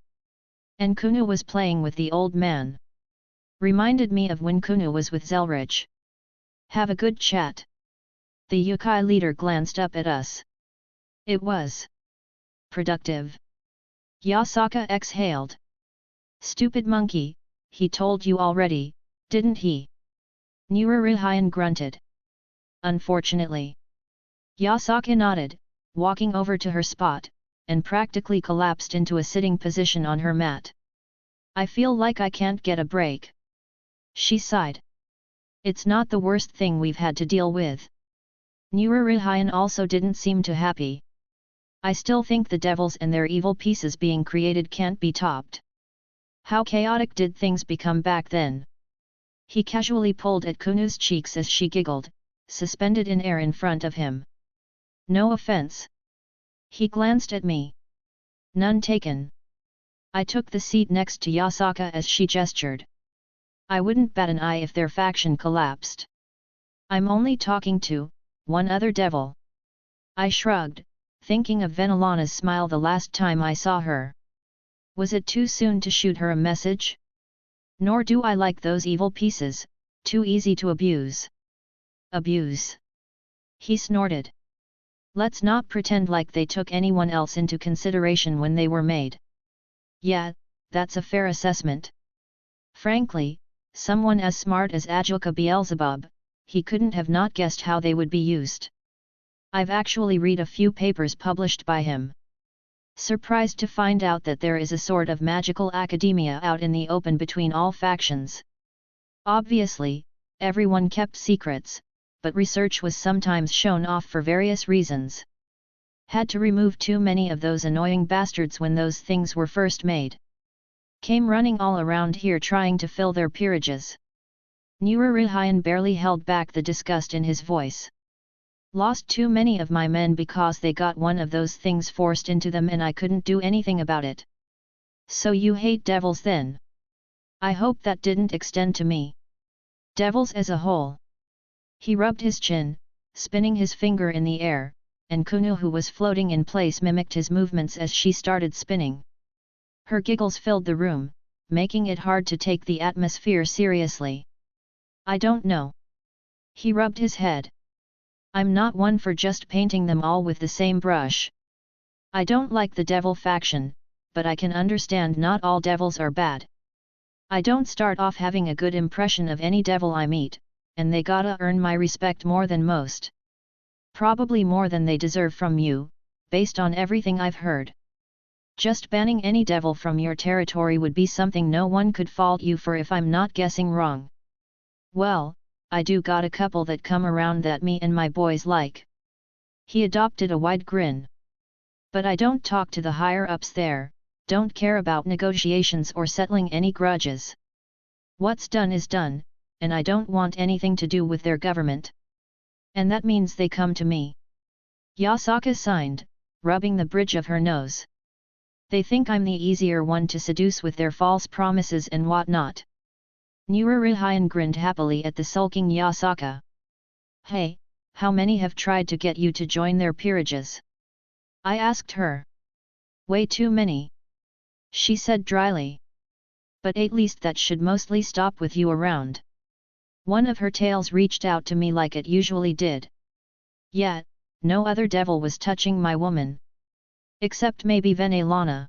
And Kunu was playing with the old man. Reminded me of when Kunu was with Zelretch. Have a good chat. The yokai leader glanced up at us. It was productive. Yasaka exhaled. Stupid monkey, he told you already, didn't he? Nururihayan grunted. Unfortunately. Yasaka nodded, walking over to her spot, and practically collapsed into a sitting position on her mat. I feel like I can't get a break. She sighed. It's not the worst thing we've had to deal with. Nururihayan also didn't seem too happy. I still think the devils and their evil pieces being created can't be topped. How chaotic did things become back then? He casually pulled at Kunu's cheeks as she giggled, suspended in air in front of him. No offense. He glanced at me. None taken. I took the seat next to Yasaka as she gestured. I wouldn't bat an eye if their faction collapsed. I'm only talking to one other devil. I shrugged, thinking of Venelana's smile the last time I saw her. Was it too soon to shoot her a message? Nor do I like those evil pieces, too easy to abuse. Abuse? He snorted. Let's not pretend like they took anyone else into consideration when they were made. Yeah, that's a fair assessment. Frankly, someone as smart as Ajoka Beelzebub, he couldn't have not guessed how they would be used. I've actually read a few papers published by him. Surprised to find out that there is a sort of magical academia out in the open between all factions. Obviously, everyone kept secrets, but research was sometimes shown off for various reasons. Had to remove too many of those annoying bastards when those things were first made. Came running all around here trying to fill their peerages. Nururihayan barely held back the disgust in his voice. Lost too many of my men because they got one of those things forced into them and I couldn't do anything about it. So you hate devils then? I hope that didn't extend to me. Devils as a whole. He rubbed his chin, spinning his finger in the air, and Kunu who was floating in place mimicked his movements as she started spinning. Her giggles filled the room, making it hard to take the atmosphere seriously. I don't know. He rubbed his head. I'm not one for just painting them all with the same brush. I don't like the devil faction, but I can understand not all devils are bad. I don't start off having a good impression of any devil I meet, and they gotta earn my respect more than most. Probably more than they deserve from you, based on everything I've heard. Just banning any devil from your territory would be something no one could fault you for if I'm not guessing wrong. Well, I do got a couple that come around that me and my boys like. He adopted a wide grin. But I don't talk to the higher-ups there, don't care about negotiations or settling any grudges. What's done is done, and I don't want anything to do with their government. And that means they come to me. Yasaka signed, rubbing the bridge of her nose. They think I'm the easier one to seduce with their false promises and whatnot. Nururihayan grinned happily at the sulking Yasaka. Hey, how many have tried to get you to join their peerages? I asked her. Way too many. She said dryly. But at least that should mostly stop with you around. One of her tails reached out to me like it usually did. Yet, no other devil was touching my woman. Except maybe Venelana.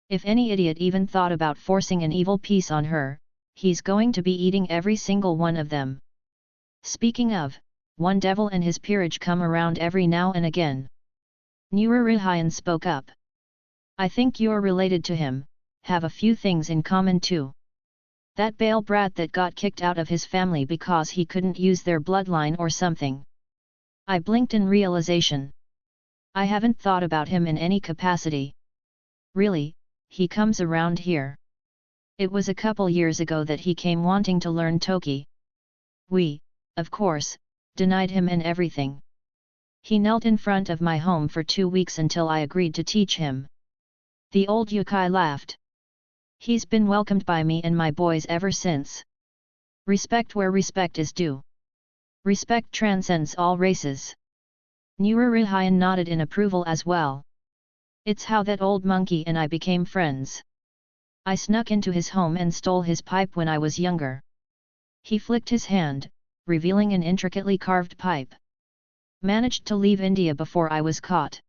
If any idiot even thought about forcing an evil piece on her, he's going to be eating every single one of them. Speaking of, one devil and his peerage come around every now and again. Nururihayan spoke up. I think you're related to him, have a few things in common too. That Bale brat that got kicked out of his family because he couldn't use their bloodline or something. I blinked in realization. I haven't thought about him in any capacity. Really, he comes around here. It was a couple years ago that he came wanting to learn Toki. We, of course, denied him and everything. He knelt in front of my home for 2 weeks until I agreed to teach him. The old yokai laughed. He's been welcomed by me and my boys ever since. Respect where respect is due. Respect transcends all races. Nururihayan nodded in approval as well. It's how that old monkey and I became friends. I snuck into his home and stole his pipe when I was younger. He flicked his hand, revealing an intricately carved pipe. Managed to leave India before I was caught.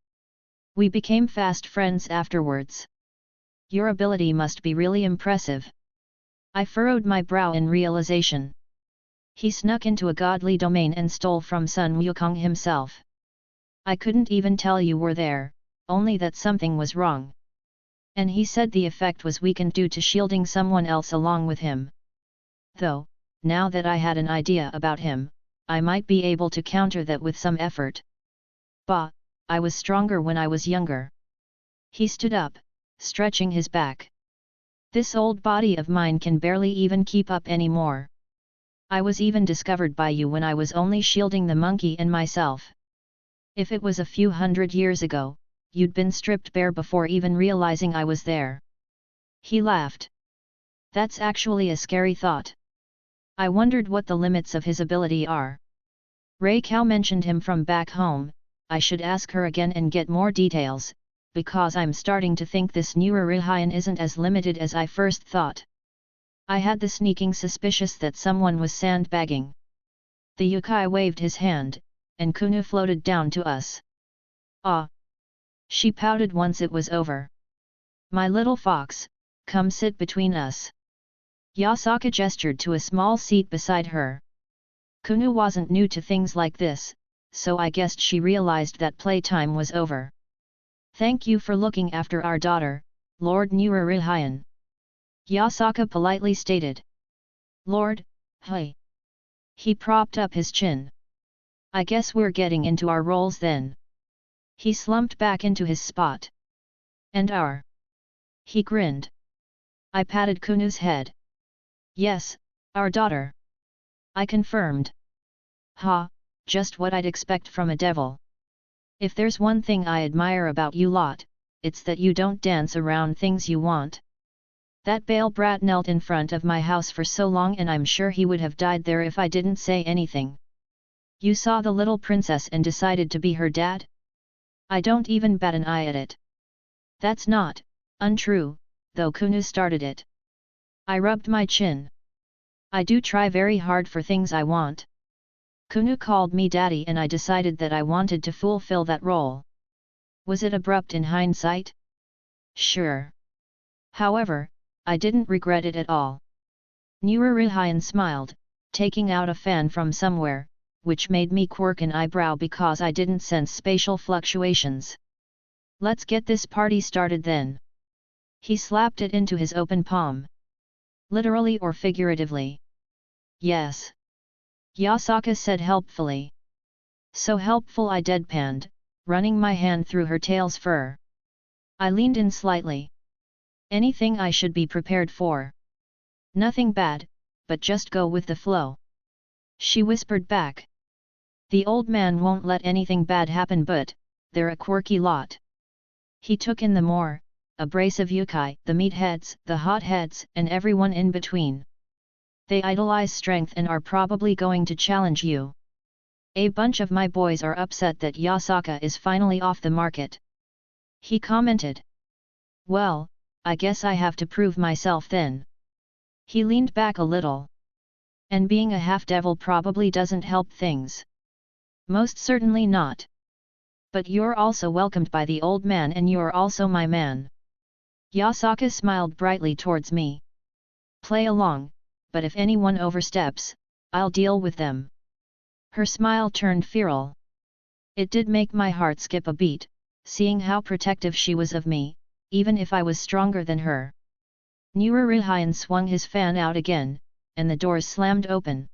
We became fast friends afterwards. Your ability must be really impressive. I furrowed my brow in realization. He snuck into a godly domain and stole from Sun Wukong himself. I couldn't even tell you were there, only that something was wrong. And he said the effect was weakened due to shielding someone else along with him. Though, now that I had an idea about him, I might be able to counter that with some effort. Bah, I was stronger when I was younger. He stood up, stretching his back. This old body of mine can barely even keep up anymore. I was even discovered by you when I was only shielding the monkey and myself. If it was a few hundred years ago, you'd been stripped bare before even realizing I was there. He laughed. That's actually a scary thought. I wondered what the limits of his ability are. Ray Cow mentioned him from back home. I should ask her again and get more details, because I'm starting to think this Nururihayan isn't as limited as I first thought. I had the sneaking suspicion that someone was sandbagging. The yokai waved his hand, and Kunu floated down to us. Ah! She pouted once it was over. My little fox, come sit between us. Yasaka gestured to a small seat beside her. Kunu wasn't new to things like this, so I guessed she realized that playtime was over. Thank you for looking after our daughter, Lord Nururihayan. Yasaka politely stated. Lord, hey. He propped up his chin. I guess we're getting into our roles then. He slumped back into his spot. And our? He grinned. I patted Kunu's head. Yes, our daughter. I confirmed. Ha, just what I'd expect from a devil. If there's one thing I admire about you lot, it's that you don't dance around things you want. That Bale brat knelt in front of my house for so long and I'm sure he would have died there if I didn't say anything. You saw the little princess and decided to be her dad? I don't even bat an eye at it. That's not untrue, though Kunu started it. I rubbed my chin. I do try very hard for things I want. Kunu called me daddy and I decided that I wanted to fulfill that role. Was it abrupt in hindsight? Sure. However, I didn't regret it at all. Nururihayan smiled, taking out a fan from somewhere, which made me quirk an eyebrow because I didn't sense spatial fluctuations. Let's get this party started then. He slapped it into his open palm. Literally or figuratively? Yes. Yasaka said helpfully. So helpful I deadpanned, running my hand through her tail's fur. I leaned in slightly. Anything I should be prepared for? Nothing bad, but just go with the flow. She whispered back. The old man won't let anything bad happen, but they're a quirky lot. He took in the more abrasive yokai, the meatheads, the hotheads, and everyone in between. They idolize strength and are probably going to challenge you. A bunch of my boys are upset that Yasaka is finally off the market. He commented. Well, I guess I have to prove myself then. He leaned back a little. And being a half-devil probably doesn't help things. Most certainly not. But you're also welcomed by the old man and you're also my man. Yasaka smiled brightly towards me. Play along, but if anyone oversteps, I'll deal with them. Her smile turned feral. It did make my heart skip a beat, seeing how protective she was of me, even if I was stronger than her. Nururihayan swung his fan out again, and the doors slammed open.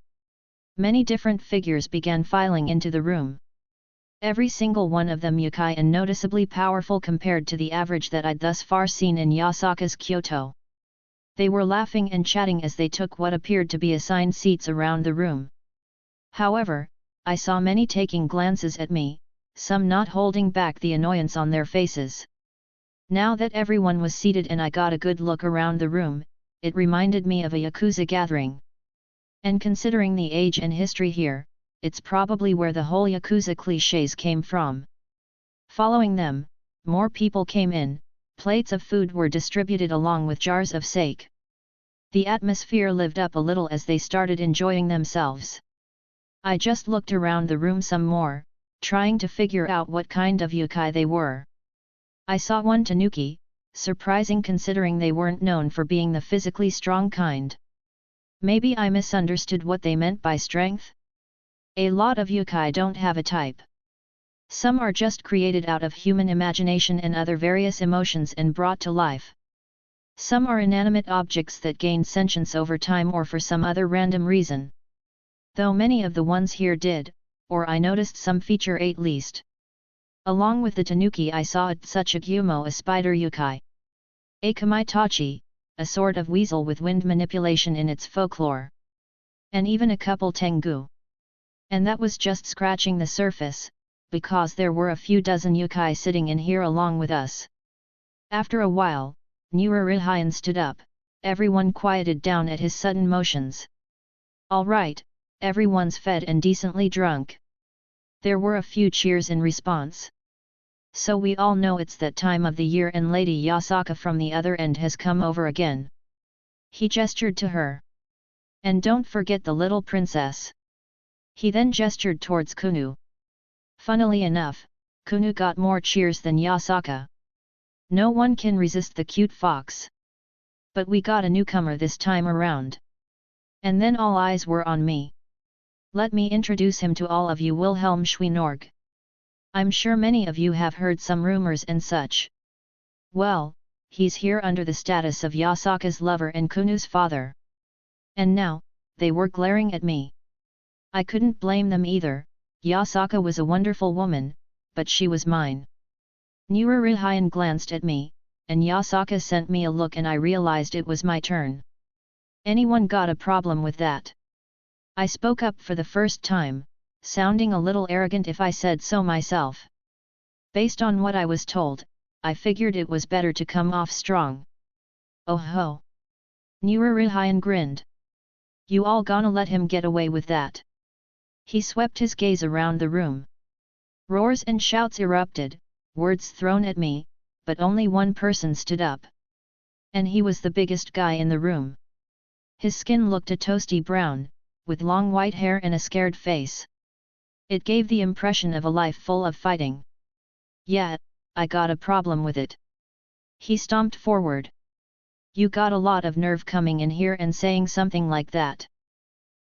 Many different figures began filing into the room. Every single one of them yokai and noticeably powerful compared to the average that I'd thus far seen in Yasaka's Kyoto. They were laughing and chatting as they took what appeared to be assigned seats around the room. However, I saw many taking glances at me, some not holding back the annoyance on their faces. Now that everyone was seated and I got a good look around the room, it reminded me of a Yakuza gathering. And considering the age and history here, it's probably where the whole Yakuza clichés came from. Following them, more people came in, plates of food were distributed along with jars of sake. The atmosphere lived up a little as they started enjoying themselves. I just looked around the room some more, trying to figure out what kind of yokai they were. I saw one tanuki, surprising considering they weren't known for being the physically strong kind. Maybe I misunderstood what they meant by strength? A lot of yokai don't have a type. Some are just created out of human imagination and other various emotions and brought to life. Some are inanimate objects that gain sentience over time or for some other random reason. Though many of the ones here did, or I noticed some feature at least. Along with the tanuki I saw at such a Gyumo a spider yokai. A kamaitachi, a sort of weasel with wind manipulation in its folklore. And even a couple tengu. And that was just scratching the surface, because there were a few dozen yokai sitting in here along with us. After a while, Nururihayan stood up, everyone quieted down at his sudden motions. All right, everyone's fed and decently drunk. There were a few cheers in response. So we all know it's that time of the year and Lady Yasaka from the other end has come over again. He gestured to her. And don't forget the little princess. He then gestured towards Kunu. Funnily enough, Kunu got more cheers than Yasaka. No one can resist the cute fox. But we got a newcomer this time around. And then all eyes were on me. Let me introduce him to all of you, Wilhelm Schweinorg. I'm sure many of you have heard some rumors and such. Well, he's here under the status of Yasaka's lover and Kunu's father. And now, they were glaring at me. I couldn't blame them either. Yasaka was a wonderful woman, but she was mine. Nururihayan glanced at me, and Yasaka sent me a look and I realized it was my turn. Anyone got a problem with that? I spoke up for the first time, sounding a little arrogant if I said so myself. Based on what I was told, I figured it was better to come off strong. Oh ho! Nururihayan grinned. You all gonna let him get away with that? He swept his gaze around the room. Roars and shouts erupted, words thrown at me, but only one person stood up. And he was the biggest guy in the room. His skin looked a toasty brown, with long white hair and a scared face. It gave the impression of a life full of fighting. Yeah, I got a problem with it. He stomped forward. You got a lot of nerve coming in here and saying something like that.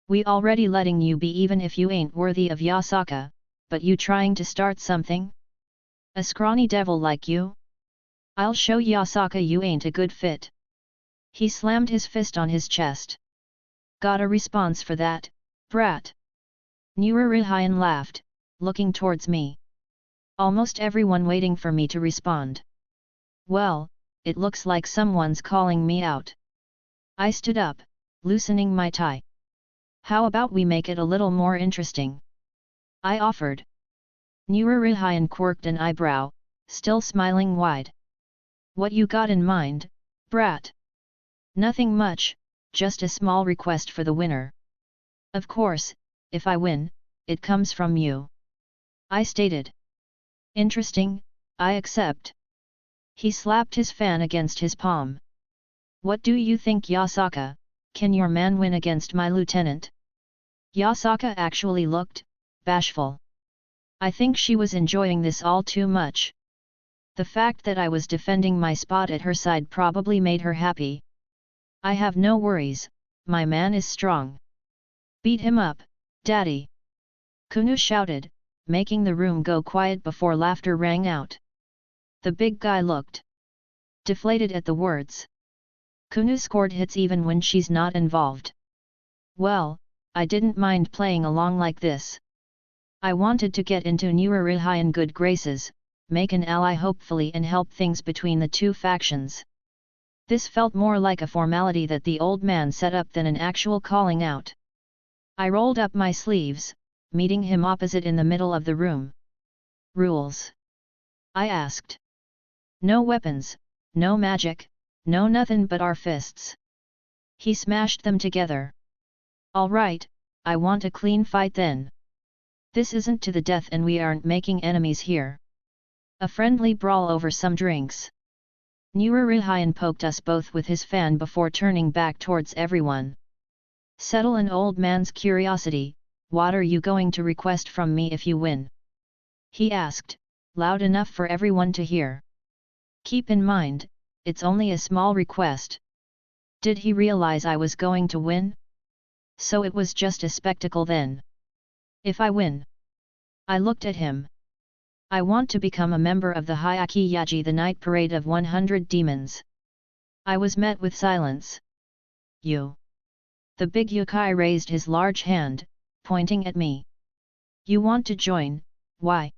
We already letting you be even if you ain't worthy of Yasaka, but you trying to start something? A scrawny devil like you? I'll show Yasaka you ain't a good fit. He slammed his fist on his chest. Got a response for that, brat? Nururihayan laughed, looking towards me. Almost everyone waiting for me to respond. Well, it looks like someone's calling me out. I stood up, loosening my tie. How about we make it a little more interesting? I offered. Nururihayan quirked an eyebrow, still smiling wide. What you got in mind, brat? Nothing much, just a small request for the winner. Of course, if I win, it comes from you. I stated. Interesting, I accept. He slapped his fan against his palm. What do you think, Yasaka? Can your man win against my lieutenant? Yasaka actually looked bashful. I think she was enjoying this all too much. The fact that I was defending my spot at her side probably made her happy. I have no worries, my man is strong. Beat him up, daddy! Kunu shouted, making the room go quiet before laughter rang out. The big guy looked deflated at the words. Kunu scored hits even when she's not involved. Well, I didn't mind playing along like this. I wanted to get into Nururiha in good graces, make an ally hopefully and help things between the two factions. This felt more like a formality that the old man set up than an actual calling out. I rolled up my sleeves, meeting him opposite in the middle of the room. Rules? I asked. No weapons, no magic, no nothing but our fists. He smashed them together. All right, I want a clean fight then. This isn't to the death and we aren't making enemies here. A friendly brawl over some drinks. Nururihan poked us both with his fan before turning back towards everyone. Settle an old man's curiosity, what are you going to request from me if you win? He asked, loud enough for everyone to hear. Keep in mind, it's only a small request. Did he realize I was going to win? So it was just a spectacle then. If I win. I looked at him. I want to become a member of the Hyaki Yaji, the night parade of 100 demons. I was met with silence. You. The big yokai raised his large hand, pointing at me. You want to join, why?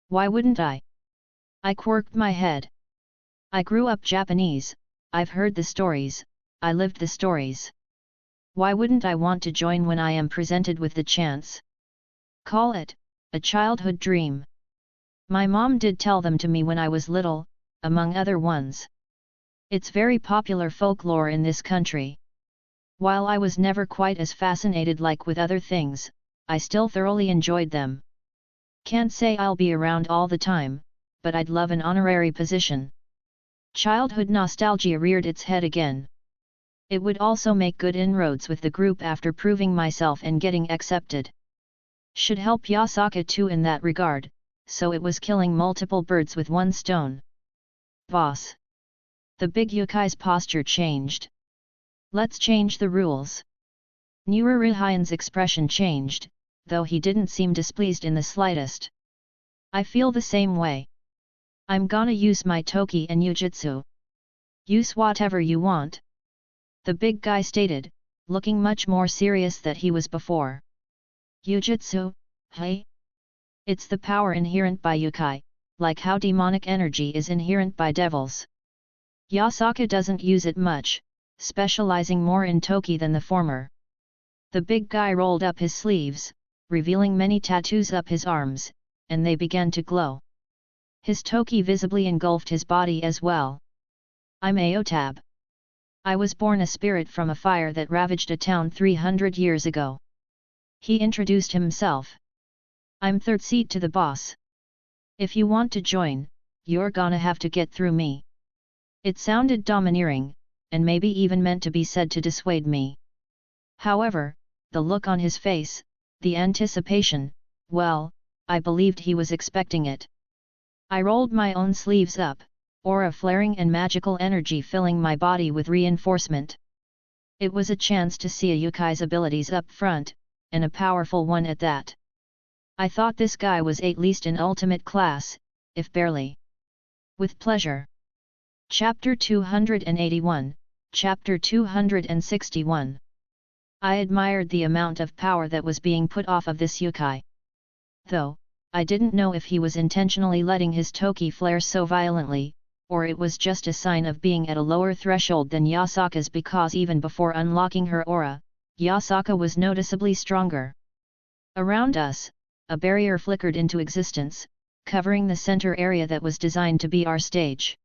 Why wouldn't I? I quirked my head. I grew up Japanese, I've heard the stories, I lived the stories. Why wouldn't I want to join when I am presented with the chance? Call it a childhood dream. My mom did tell them to me when I was little, among other ones. It's very popular folklore in this country. While I was never quite as fascinated like with other things, I still thoroughly enjoyed them. Can't say I'll be around all the time, but I'd love an honorary position. Childhood nostalgia reared its head again. It would also make good inroads with the group after proving myself and getting accepted. Should help Yasaka too in that regard, so it was killing multiple birds with one stone. Boss. The big yokai's posture changed. Let's change the rules. Nururihan's expression changed, though he didn't seem displeased in the slightest. I feel the same way. I'm gonna use my toki and yujutsu. Use whatever you want. The big guy stated, looking much more serious than he was before. Yujutsu, hey? It's the power inherent by yokai, like how demonic energy is inherent by devils. Yasaka doesn't use it much, specializing more in toki than the former. The big guy rolled up his sleeves, revealing many tattoos up his arms, and they began to glow. His toki visibly engulfed his body as well. I'm Aotab. I was born a spirit from a fire that ravaged a town 300 years ago. He introduced himself. I'm third seat to the boss. If you want to join, you're gonna have to get through me. It sounded domineering, and maybe even meant to be said to dissuade me. However, the look on his face, the anticipation, well, I believed he was expecting it. I rolled my own sleeves up, aura flaring and magical energy filling my body with reinforcement. It was a chance to see a yokai's abilities up front, and a powerful one at that. I thought this guy was at least in ultimate class, if barely. With pleasure. Chapter 281, Chapter 261. I admired the amount of power that was being put off of this yokai. Though, I didn't know if he was intentionally letting his toki flare so violently, or it was just a sign of being at a lower threshold than Yasaka's, because even before unlocking her aura, Yasaka was noticeably stronger. Around us, a barrier flickered into existence, covering the center area that was designed to be our stage.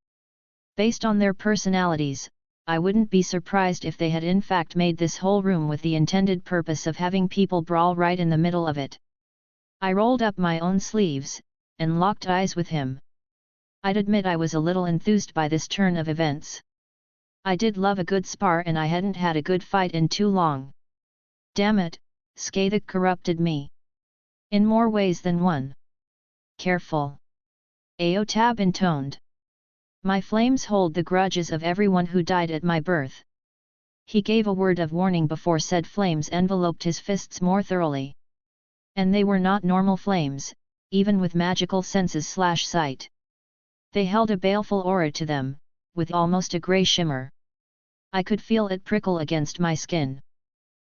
Based on their personalities, I wouldn't be surprised if they had in fact made this whole room with the intended purpose of having people brawl right in the middle of it. I rolled up my own sleeves, and locked eyes with him. I'd admit I was a little enthused by this turn of events. I did love a good spar and I hadn't had a good fight in too long. Damn it, Skathik corrupted me. In more ways than one. Careful. Aotab intoned. My flames hold the grudges of everyone who died at my birth. He gave a word of warning before said flames enveloped his fists more thoroughly. And they were not normal flames, even with magical senses/sight. They held a baleful aura to them, with almost a grey shimmer. I could feel it prickle against my skin.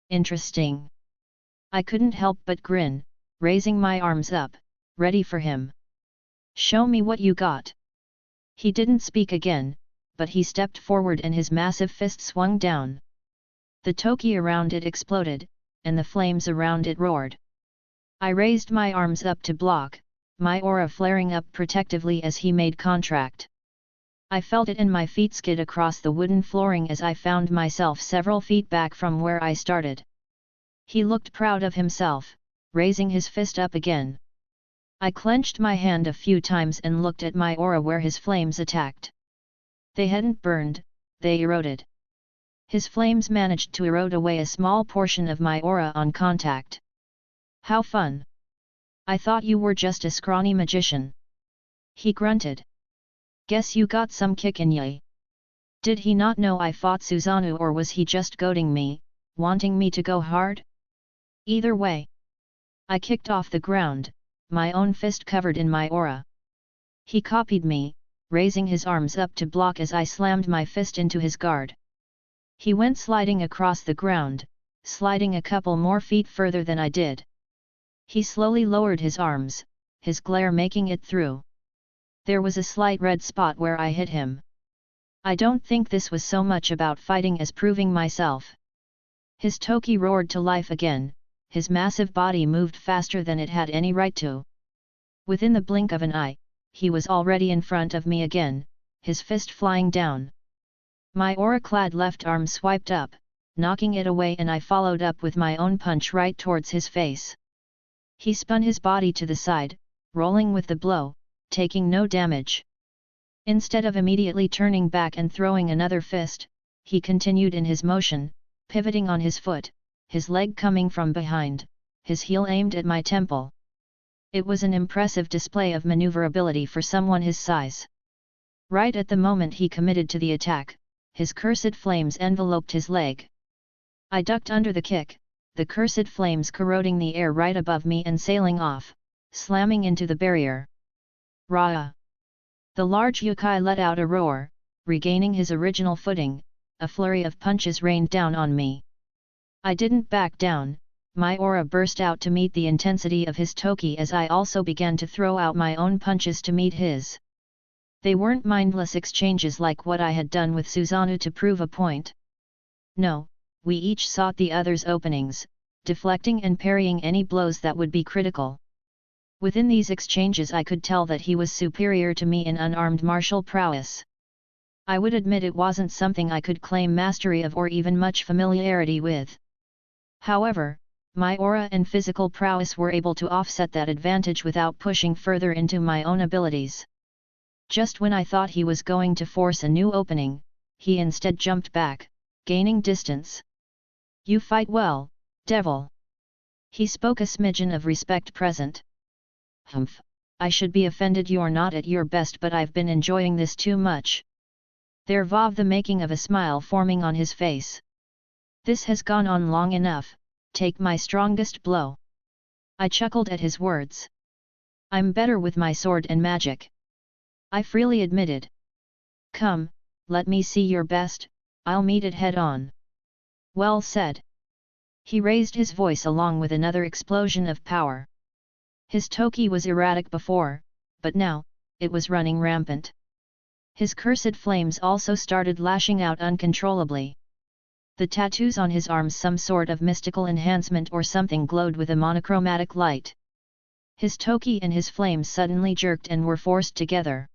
Interesting. I couldn't help but grin, raising my arms up, ready for him. Show me what you got. He didn't speak again, but he stepped forward and his massive fist swung down. The toki around it exploded, and the flames around it roared. I raised my arms up to block, my aura flaring up protectively as he made contact. I felt it and my feet skid across the wooden flooring as I found myself several feet back from where I started. He looked proud of himself, raising his fist up again. I clenched my hand a few times and looked at my aura where his flames attacked. They hadn't burned, they eroded. His flames managed to erode away a small portion of my aura on contact. How fun! I thought you were just a scrawny magician. He grunted. Guess you got some kick in ya. Did he not know I fought Susanoo, or was he just goading me, wanting me to go hard? Either way. I kicked off the ground, my own fist covered in my aura. He copied me, raising his arms up to block as I slammed my fist into his guard. He went sliding across the ground, sliding a couple more feet further than I did. He slowly lowered his arms, his glare making it through. There was a slight red spot where I hit him. I don't think this was so much about fighting as proving myself. His toki roared to life again, his massive body moved faster than it had any right to. Within the blink of an eye, he was already in front of me again, his fist flying down. My aura-clad left arm swiped up, knocking it away, and I followed up with my own punch right towards his face. He spun his body to the side, rolling with the blow, taking no damage. Instead of immediately turning back and throwing another fist, he continued in his motion, pivoting on his foot, his leg coming from behind, his heel aimed at my temple. It was an impressive display of maneuverability for someone his size. Right at the moment he committed to the attack, his cursed flames enveloped his leg. I ducked under the kick, the cursed flames corroding the air right above me and sailing off, slamming into the barrier. Rah! The large yokai let out a roar, regaining his original footing. A flurry of punches rained down on me. I didn't back down, my aura burst out to meet the intensity of his toki as I also began to throw out my own punches to meet his. They weren't mindless exchanges like what I had done with Susanoo to prove a point. No, we each sought the other's openings, deflecting and parrying any blows that would be critical. Within these exchanges I could tell that he was superior to me in unarmed martial prowess. I would admit it wasn't something I could claim mastery of or even much familiarity with. However, my aura and physical prowess were able to offset that advantage without pushing further into my own abilities. Just when I thought he was going to force a new opening, he instead jumped back, gaining distance. You fight well, devil. He spoke a smidgen of respect present. Humph, I should be offended you're not at your best, but I've been enjoying this too much. There was the making of a smile forming on his face. This has gone on long enough, take my strongest blow. I chuckled at his words. I'm better with my sword and magic. I freely admitted. Come, let me see your best, I'll meet it head on. Well said. He raised his voice along with another explosion of power. His toki was erratic before, but now, it was running rampant. His cursed flames also started lashing out uncontrollably. The tattoos on his arms, some sort of mystical enhancement or something, glowed with a monochromatic light. His toki and his flames suddenly jerked and were forced together.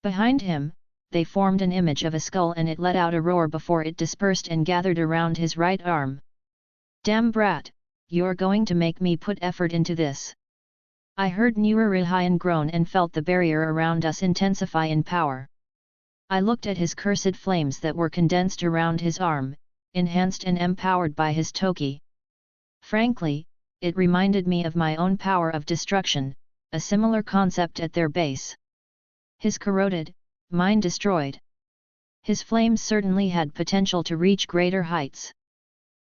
Behind him, they formed an image of a skull, and it let out a roar before it dispersed and gathered around his right arm. Damn brat, you're going to make me put effort into this. I heard Nurarihayan groan and felt the barrier around us intensify in power. I looked at his cursed flames that were condensed around his arm, enhanced and empowered by his toki. Frankly, it reminded me of my own power of destruction, a similar concept at their base. His corroded, mine destroyed. His flames certainly had potential to reach greater heights.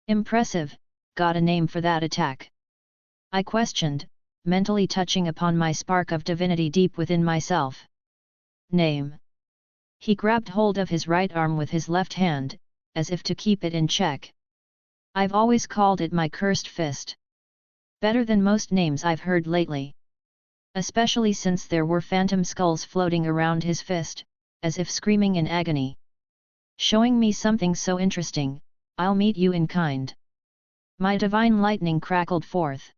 Impressive, got a name for that attack? I questioned, mentally touching upon my spark of divinity deep within myself. Name. He grabbed hold of his right arm with his left hand, as if to keep it in check. I've always called it my cursed fist. Better than most names I've heard lately. Especially since there were phantom skulls floating around his fist, as if screaming in agony. Showing me something so interesting, I'll meet you in kind. My divine lightning crackled forth.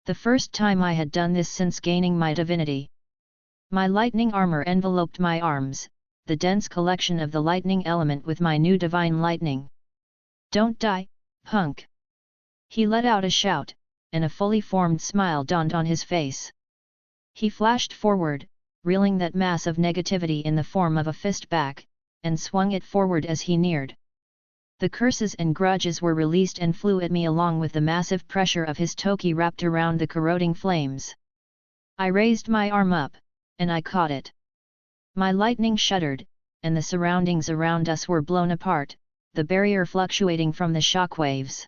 The first time I had done this since gaining my divinity. My lightning armor enveloped my arms, the dense collection of the lightning element with my new divine lightning. Don't die, punk! He let out a shout, and a fully formed smile dawned on his face. He flashed forward, reeling that mass of negativity in the form of a fist back, and swung it forward as he neared. The curses and grudges were released and flew at me along with the massive pressure of his toki wrapped around the corroding flames. I raised my arm up, and I caught it. My lightning shuddered, and the surroundings around us were blown apart, the barrier fluctuating from the shockwaves.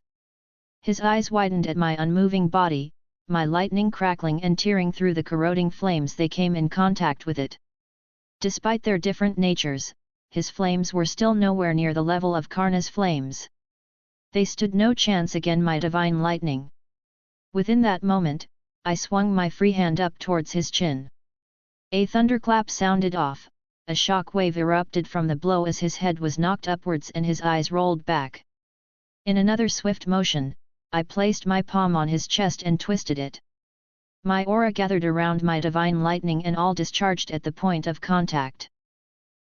His eyes widened at my unmoving body, my lightning crackling and tearing through the corroding flames they came in contact with it. Despite their different natures, his flames were still nowhere near the level of Karna's flames. They stood no chance against my divine lightning. Within that moment, I swung my free hand up towards his chin. A thunderclap sounded off, a shock wave erupted from the blow as his head was knocked upwards and his eyes rolled back. In another swift motion, I placed my palm on his chest and twisted it. My aura gathered around my divine lightning and all discharged at the point of contact.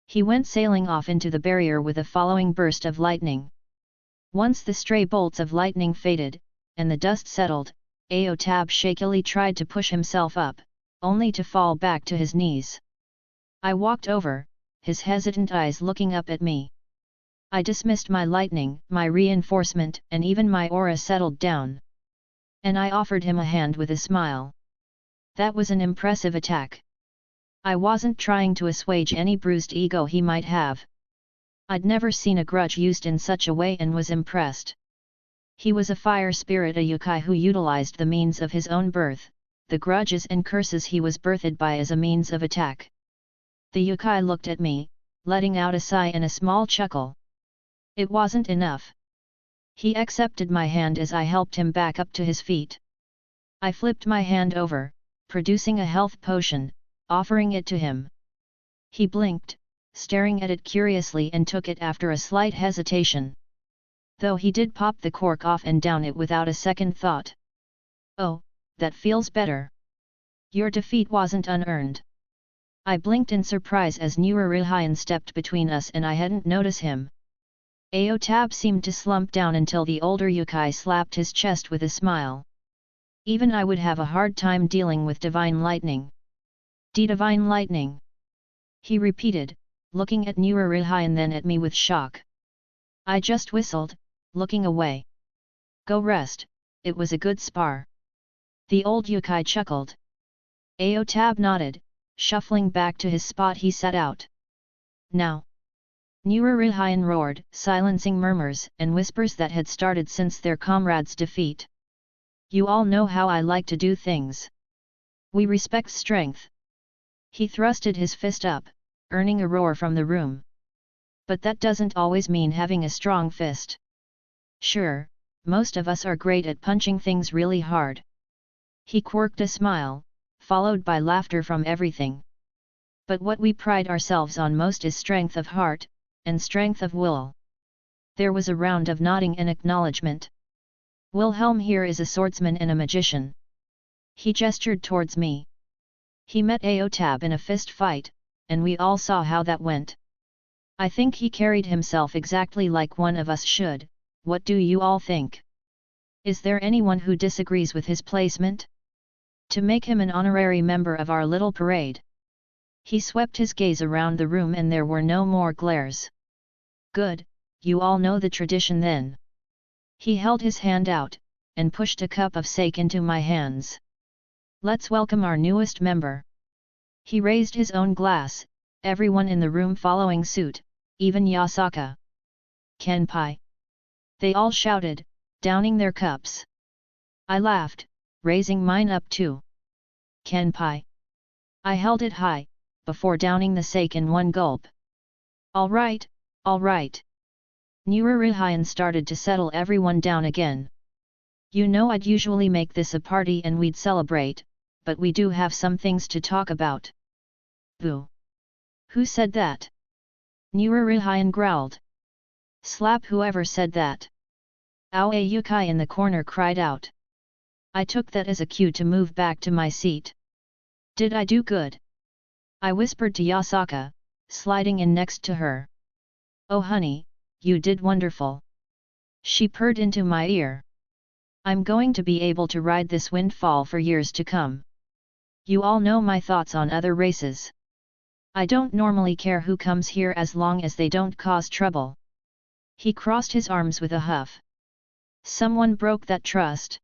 He went sailing off into the barrier with a following burst of lightning. Once the stray bolts of lightning faded, and the dust settled, Aotab shakily tried to push himself up, only to fall back to his knees. I walked over, his hesitant eyes looking up at me. I dismissed my lightning, my reinforcement, and even my aura settled down. And I offered him a hand with a smile. That was an impressive attack. I wasn't trying to assuage any bruised ego he might have. I'd never seen a grudge used in such a way and was impressed. He was a fire spirit, a yokai who utilized the means of his own birth, the grudges and curses he was birthed by as a means of attack. The yokai looked at me, letting out a sigh and a small chuckle. It wasn't enough. He accepted my hand as I helped him back up to his feet. I flipped my hand over, producing a health potion, offering it to him. He blinked, staring at it curiously, and took it after a slight hesitation. Though he did pop the cork off and down it without a second thought. Oh, that feels better. Your defeat wasn't unearned. I blinked in surprise as Nurarihayan stepped between us and I hadn't noticed him. Aotab seemed to slump down until the older yokai slapped his chest with a smile. Even I would have a hard time dealing with divine lightning. Divine lightning? He repeated, looking at Nurarihayan and then at me with shock. I just whistled, looking away. Go rest, it was a good spar. The old yokai chuckled. Aotab nodded, shuffling back to his spot. He sat out. Now. Nurarihayan roared, silencing murmurs and whispers that had started since their comrade's defeat. You all know how I like to do things. We respect strength. He thrusted his fist up, earning a roar from the room. But that doesn't always mean having a strong fist. Sure, most of us are great at punching things really hard. He quirked a smile, followed by laughter from everything. But what we pride ourselves on most is strength of heart, and strength of will. There was a round of nodding and acknowledgement. Wilhelm here is a swordsman and a magician. He gestured towards me. He met Aotab in a fist fight, and we all saw how that went. I think he carried himself exactly like one of us should. What do you all think? Is there anyone who disagrees with his placement? To make him an honorary member of our little parade. He swept his gaze around the room and there were no more glares. Good, you all know the tradition then. He held his hand out, and pushed a cup of sake into my hands. Let's welcome our newest member. He raised his own glass, everyone in the room following suit, even Yasaka. Kenpai. They all shouted, downing their cups. I laughed, raising mine up too. Kenpai. I held it high, before downing the sake in one gulp. All right, all right. Nururihayan started to settle everyone down again. You know I'd usually make this a party and we'd celebrate, but we do have some things to talk about. Boo! Who said that? Nururihayan growled. Slap whoever said that. Aoi Yukai in the corner cried out. I took that as a cue to move back to my seat. Did I do good? I whispered to Yasaka, sliding in next to her. Oh honey, you did wonderful. She purred into my ear. I'm going to be able to ride this windfall for years to come. You all know my thoughts on other races. I don't normally care who comes here as long as they don't cause trouble. He crossed his arms with a huff. Someone broke that trust.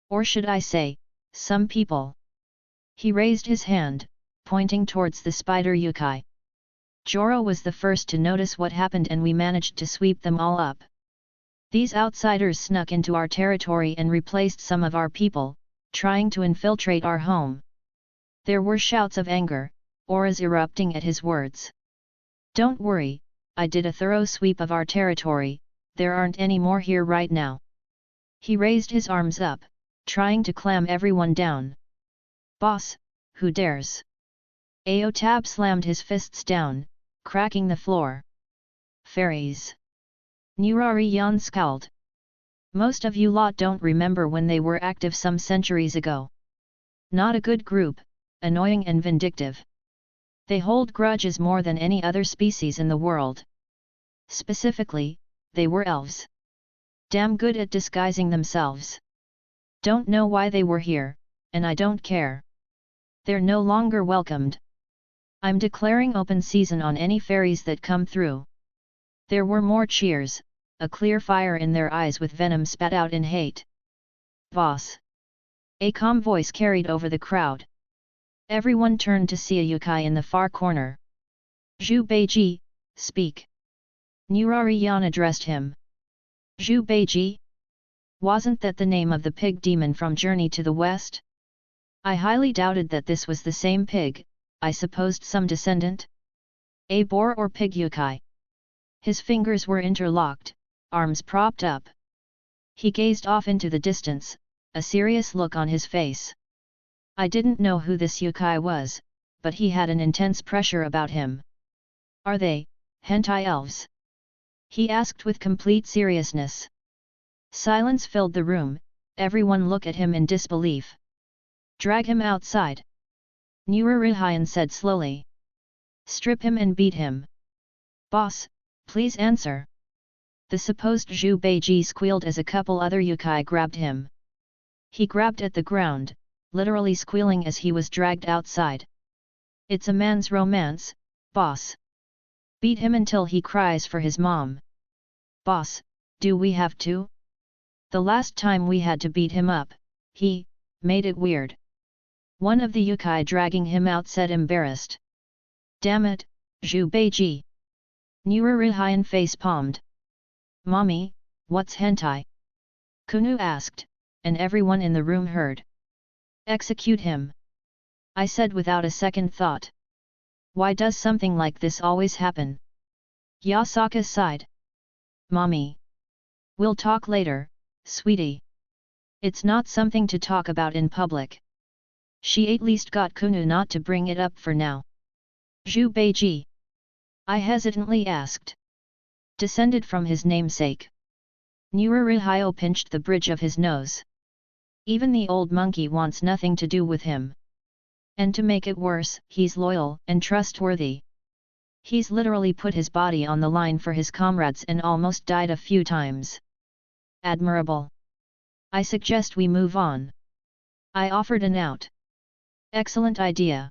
Or should I say, some people. He raised his hand, pointing towards the spider Yukai. Joro was the first to notice what happened and we managed to sweep them all up. These outsiders snuck into our territory and replaced some of our people, trying to infiltrate our home. There were shouts of anger, auras erupting at his words. Don't worry, I did a thorough sweep of our territory, there aren't any more here right now. He raised his arms up, trying to clam everyone down. Boss, who dares? Aotab slammed his fists down, cracking the floor. Fairies. Nurari-yan scowled. Most of you lot don't remember when they were active some centuries ago. Not a good group, annoying and vindictive. They hold grudges more than any other species in the world. Specifically, they were elves. Damn good at disguising themselves. Don't know why they were here, and I don't care. They're no longer welcomed. I'm declaring open season on any fairies that come through. There were more cheers, a clear fire in their eyes with venom spat out in hate. Boss. A calm voice carried over the crowd. Everyone turned to see a Yukai in the far corner. Zhu Beiji, speak. Nurari-yan addressed him. Zhu Beiji? Wasn't that the name of the pig demon from Journey to the West? I highly doubted that this was the same pig, I supposed some descendant? A boar or pig Yukai? His fingers were interlocked, arms propped up. He gazed off into the distance, a serious look on his face. I didn't know who this Yukai was, but he had an intense pressure about him. Are they, hentai elves? He asked with complete seriousness. Silence filled the room, everyone looked at him in disbelief. Drag him outside. Nururihayan said slowly. Strip him and beat him. Boss, please answer. The supposed Zhu Beiji squealed as a couple other Yukai grabbed him. He grabbed at the ground, literally squealing as he was dragged outside. It's a man's romance, boss. Beat him until he cries for his mom. Boss, do we have to? The last time we had to beat him up, he made it weird. One of the Yukai dragging him out said embarrassed. Damn it, Zhu Beiji. Nururihayan face-palmed. Mommy, what's hentai? Kunu asked, and everyone in the room heard. Execute him. I said without a second thought. Why does something like this always happen? Yasaka sighed. Mommy. We'll talk later, sweetie. It's not something to talk about in public. She at least got Kunu not to bring it up for now. Zhu Beiji? I hesitantly asked. Descended from his namesake. Nururihayo pinched the bridge of his nose. Even the old monkey wants nothing to do with him. And to make it worse, he's loyal and trustworthy. He's literally put his body on the line for his comrades and almost died a few times. Admirable. I suggest we move on. I offered an out. Excellent idea.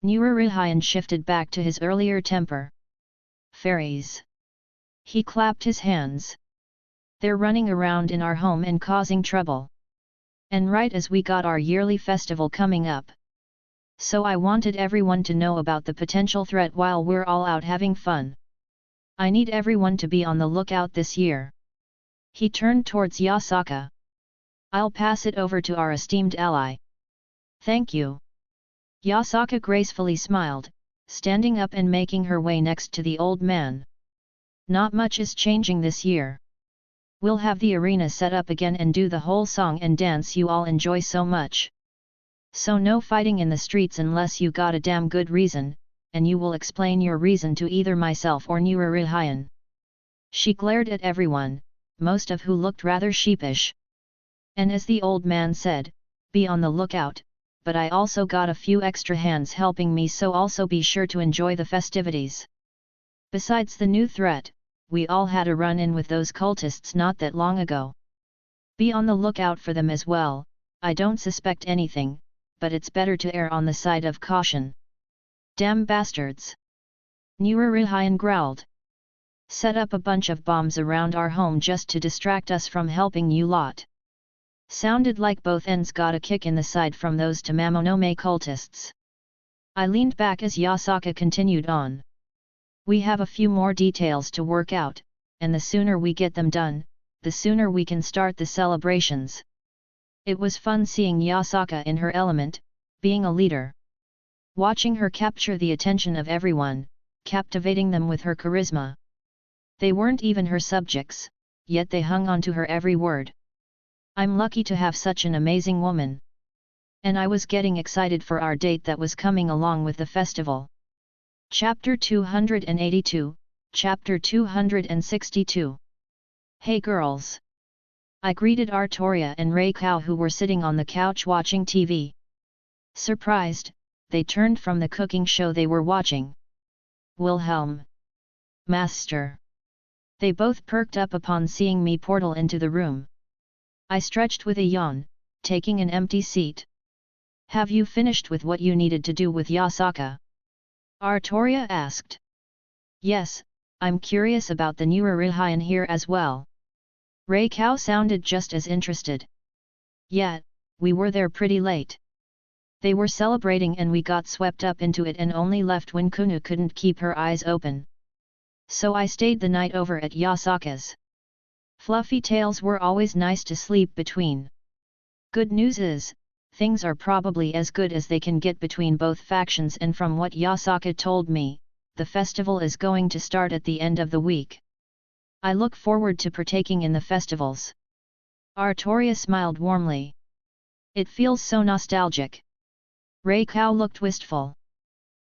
Nururihayan shifted back to his earlier temper. Fairies. He clapped his hands. They're running around in our home and causing trouble. And right as we got our yearly festival coming up. So I wanted everyone to know about the potential threat while we're all out having fun. I need everyone to be on the lookout this year. He turned towards Yasaka. I'll pass it over to our esteemed ally. Thank you. Yasaka gracefully smiled, standing up and making her way next to the old man. Not much is changing this year. We'll have the arena set up again and do the whole song and dance you all enjoy so much. So no fighting in the streets unless you got a damn good reason, and you will explain your reason to either myself or Nurarihayan. She glared at everyone, most of who looked rather sheepish. And as the old man said, be on the lookout, but I also got a few extra hands helping me, so also be sure to enjoy the festivities. Besides the new threat, we all had a run-in with those cultists not that long ago. Be on the lookout for them as well. I don't suspect anything, but it's better to err on the side of caution. Damn bastards! Nurarihayan growled. Set up a bunch of bombs around our home just to distract us from helping you lot. Sounded like both ends got a kick in the side from those Tamamonome cultists. I leaned back as Yasaka continued on. We have a few more details to work out, and the sooner we get them done, the sooner we can start the celebrations. It was fun seeing Yasaka in her element, being a leader. Watching her capture the attention of everyone, captivating them with her charisma. They weren't even her subjects, yet they hung on to her every word. I'm lucky to have such an amazing woman. And I was getting excited for our date that was coming along with the festival. Chapter 282, Chapter 262. Hey girls! I greeted Artoria and Reikau, who were sitting on the couch watching TV. Surprised, they turned from the cooking show they were watching. Wilhelm! Master! They both perked up upon seeing me portal into the room. I stretched with a yawn, taking an empty seat. Have you finished with what you needed to do with Yasaka? Artoria asked. Yes, I'm curious about the Nurarihayan here as well. Reikau sounded just as interested. Yeah, we were there pretty late. They were celebrating and we got swept up into it and only left when Kunu couldn't keep her eyes open. So I stayed the night over at Yasaka's. Fluffy tails were always nice to sleep between. Good news is, things are probably as good as they can get between both factions, and from what Yasaka told me, the festival is going to start at the end of the week. I look forward to partaking in the festivals. Artoria smiled warmly. It feels so nostalgic. Reikau looked wistful.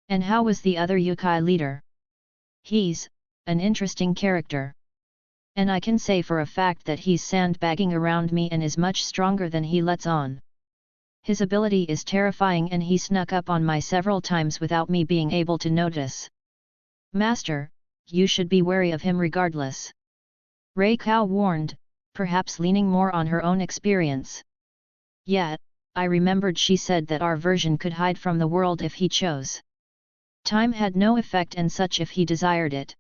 And how was the other Yukai leader? He's an interesting character. And I can say for a fact that he's sandbagging around me and is much stronger than he lets on. His ability is terrifying and he snuck up on me several times without me being able to notice. Master, you should be wary of him regardless. Reikau warned, perhaps leaning more on her own experience. Yet, I remembered she said that our version could hide from the world if he chose. Time had no effect and such if he desired it.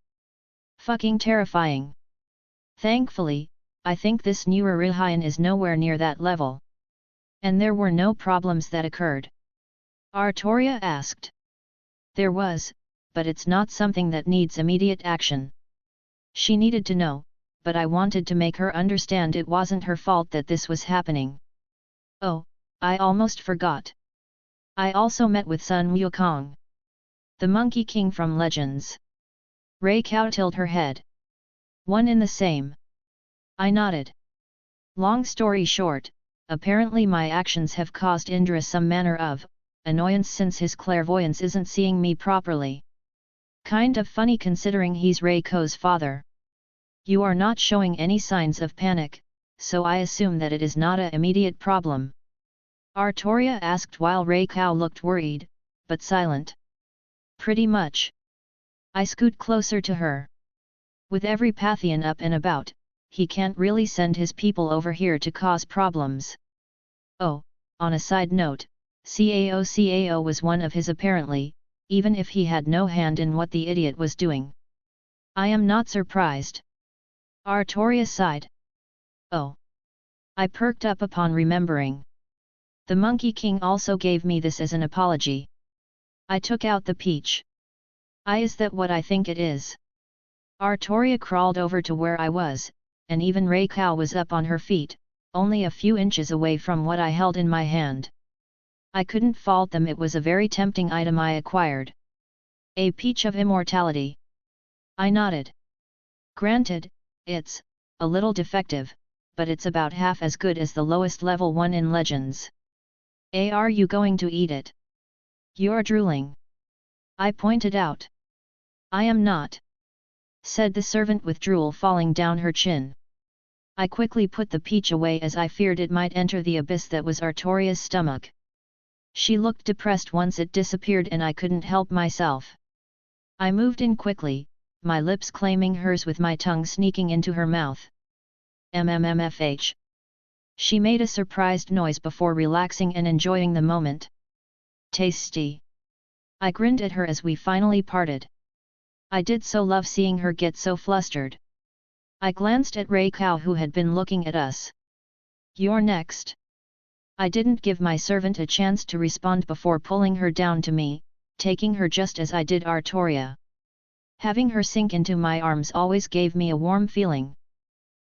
Fucking terrifying. Thankfully, I think this Nurarihayan is nowhere near that level. And there were no problems that occurred. Artoria asked. There was, but it's not something that needs immediate action. She needed to know, but I wanted to make her understand it wasn't her fault that this was happening. Oh, I almost forgot. I also met with Sun Wukong, the Monkey King from Legends. Reikau tilted her head. One in the same. I nodded. Long story short, apparently my actions have caused Indra some manner of annoyance since his clairvoyance isn't seeing me properly. Kind of funny considering he's Reiko's father. You are not showing any signs of panic, so I assume that it is not an immediate problem. Artoria asked while Reikau looked worried, but silent. Pretty much. I scooted closer to her. With every Pathian up and about, he can't really send his people over here to cause problems. Oh, on a side note, Cao was one of his apparently, even if he had no hand in what the idiot was doing. I am not surprised. Artoria sighed. Oh! I perked up upon remembering. The Monkey King also gave me this as an apology. I took out the peach. Is that what I think it is? Artoria crawled over to where I was, and even Rei Kao was up on her feet, only a few inches away from what I held in my hand. I couldn't fault them, it was a very tempting item I acquired. A peach of immortality. I nodded. Granted, it's a little defective, but it's about half as good as the lowest level one in Legends. Are you going to eat it? You're drooling. I pointed out. I am not, said the servant with drool falling down her chin. I quickly put the peach away as I feared it might enter the abyss that was Artoria's stomach. She looked depressed once it disappeared and I couldn't help myself. I moved in quickly, my lips claiming hers with my tongue sneaking into her mouth. MMMFH. She made a surprised noise before relaxing and enjoying the moment. Tasty. I grinned at her as we finally parted. I did so love seeing her get so flustered. I glanced at Rei Kao who had been looking at us. You're next. I didn't give my servant a chance to respond before pulling her down to me, taking her just as I did Artoria. Having her sink into my arms always gave me a warm feeling.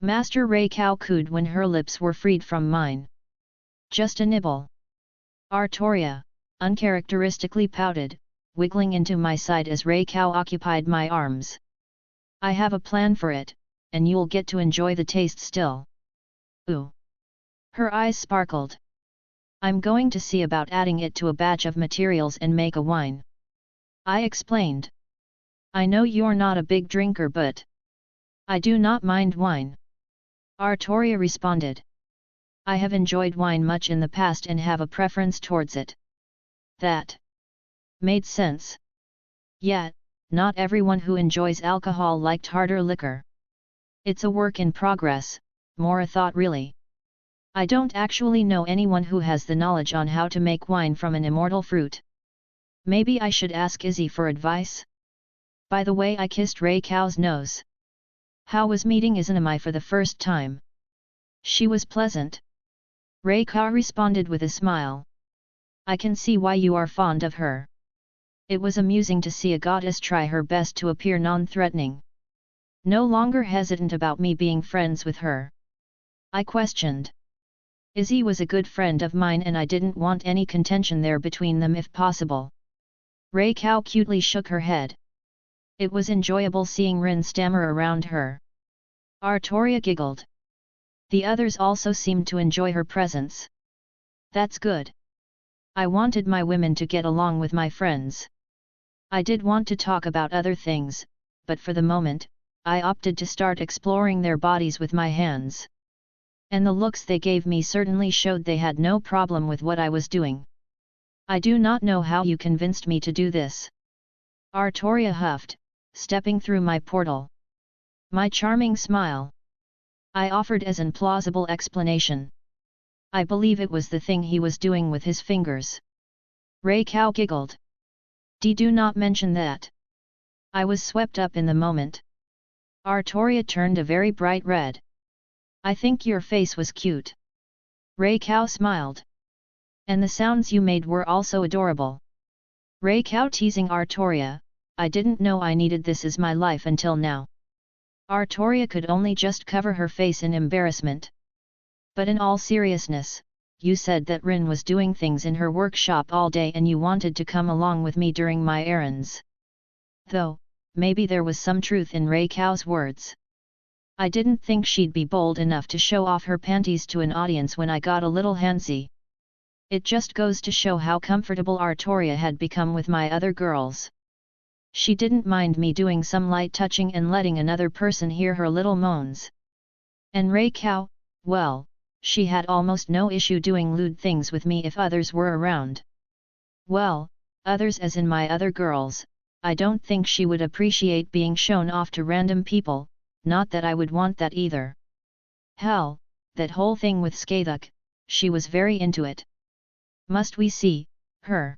Master Rei Kao cooed when her lips were freed from mine. Just a nibble. Artoria, uncharacteristically pouted, wiggling into my side as Rei Kao occupied my arms. I have a plan for it, and you'll get to enjoy the taste still. Ooh! Her eyes sparkled. I'm going to see about adding it to a batch of materials and make a wine. I explained. I know you're not a big drinker but I do not mind wine. Artoria responded. I have enjoyed wine much in the past and have a preference towards it. That made sense. Yet, not everyone who enjoys alcohol liked harder liquor. It's a work in progress, Mora thought really. I don't actually know anyone who has the knowledge on how to make wine from an immortal fruit. Maybe I should ask Izzy for advice? By the way, I kissed Rei Kao's nose. How was meeting Izanami for the first time? She was pleasant. Rei Kao responded with a smile. I can see why you are fond of her. It was amusing to see a goddess try her best to appear non-threatening. No longer hesitant about me being friends with her. I questioned. Izzy was a good friend of mine and I didn't want any contention there between them if possible. Rei Kao cutely shook her head. It was enjoyable seeing Rin stammer around her. Artoria giggled. The others also seemed to enjoy her presence. That's good. I wanted my women to get along with my friends. I did want to talk about other things, but for the moment, I opted to start exploring their bodies with my hands. And the looks they gave me certainly showed they had no problem with what I was doing. I do not know how you convinced me to do this. Artoria huffed, stepping through my portal. My charming smile. I offered as an plausible explanation. I believe it was the thing he was doing with his fingers. Rei Kao giggled. Do not mention that. I was swept up in the moment. Artoria turned a very bright red. I think your face was cute. Rei Kao smiled. And the sounds you made were also adorable. Rei Kao teasing Artoria, I didn't know I needed this as my life until now. Artoria could only just cover her face in embarrassment. But in all seriousness, you said that Rin was doing things in her workshop all day and you wanted to come along with me during my errands. Though, maybe there was some truth in Rei Kao's words. I didn't think she'd be bold enough to show off her panties to an audience when I got a little handsy. It just goes to show how comfortable Artoria had become with my other girls. She didn't mind me doing some light touching and letting another person hear her little moans. And Rei Kao, well, she had almost no issue doing lewd things with me if others were around. Well, others as in my other girls, I don't think she would appreciate being shown off to random people, not that I would want that either. Hell, that whole thing with Skathuk, she was very into it. Must we see her?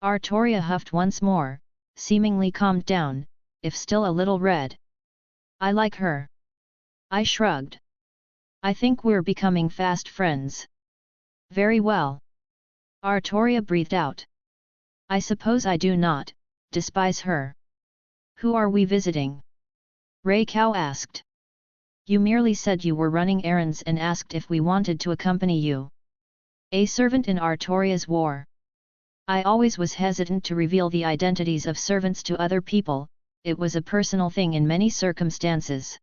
Artoria huffed once more, seemingly calmed down, if still a little red. I like her. I shrugged. I think we're becoming fast friends. Very well. Artoria breathed out. I suppose I do not despise her. Who are we visiting? Rei Cao asked. You merely said you were running errands and asked if we wanted to accompany you. A servant in Artoria's war. I always was hesitant to reveal the identities of servants to other people, it was a personal thing in many circumstances.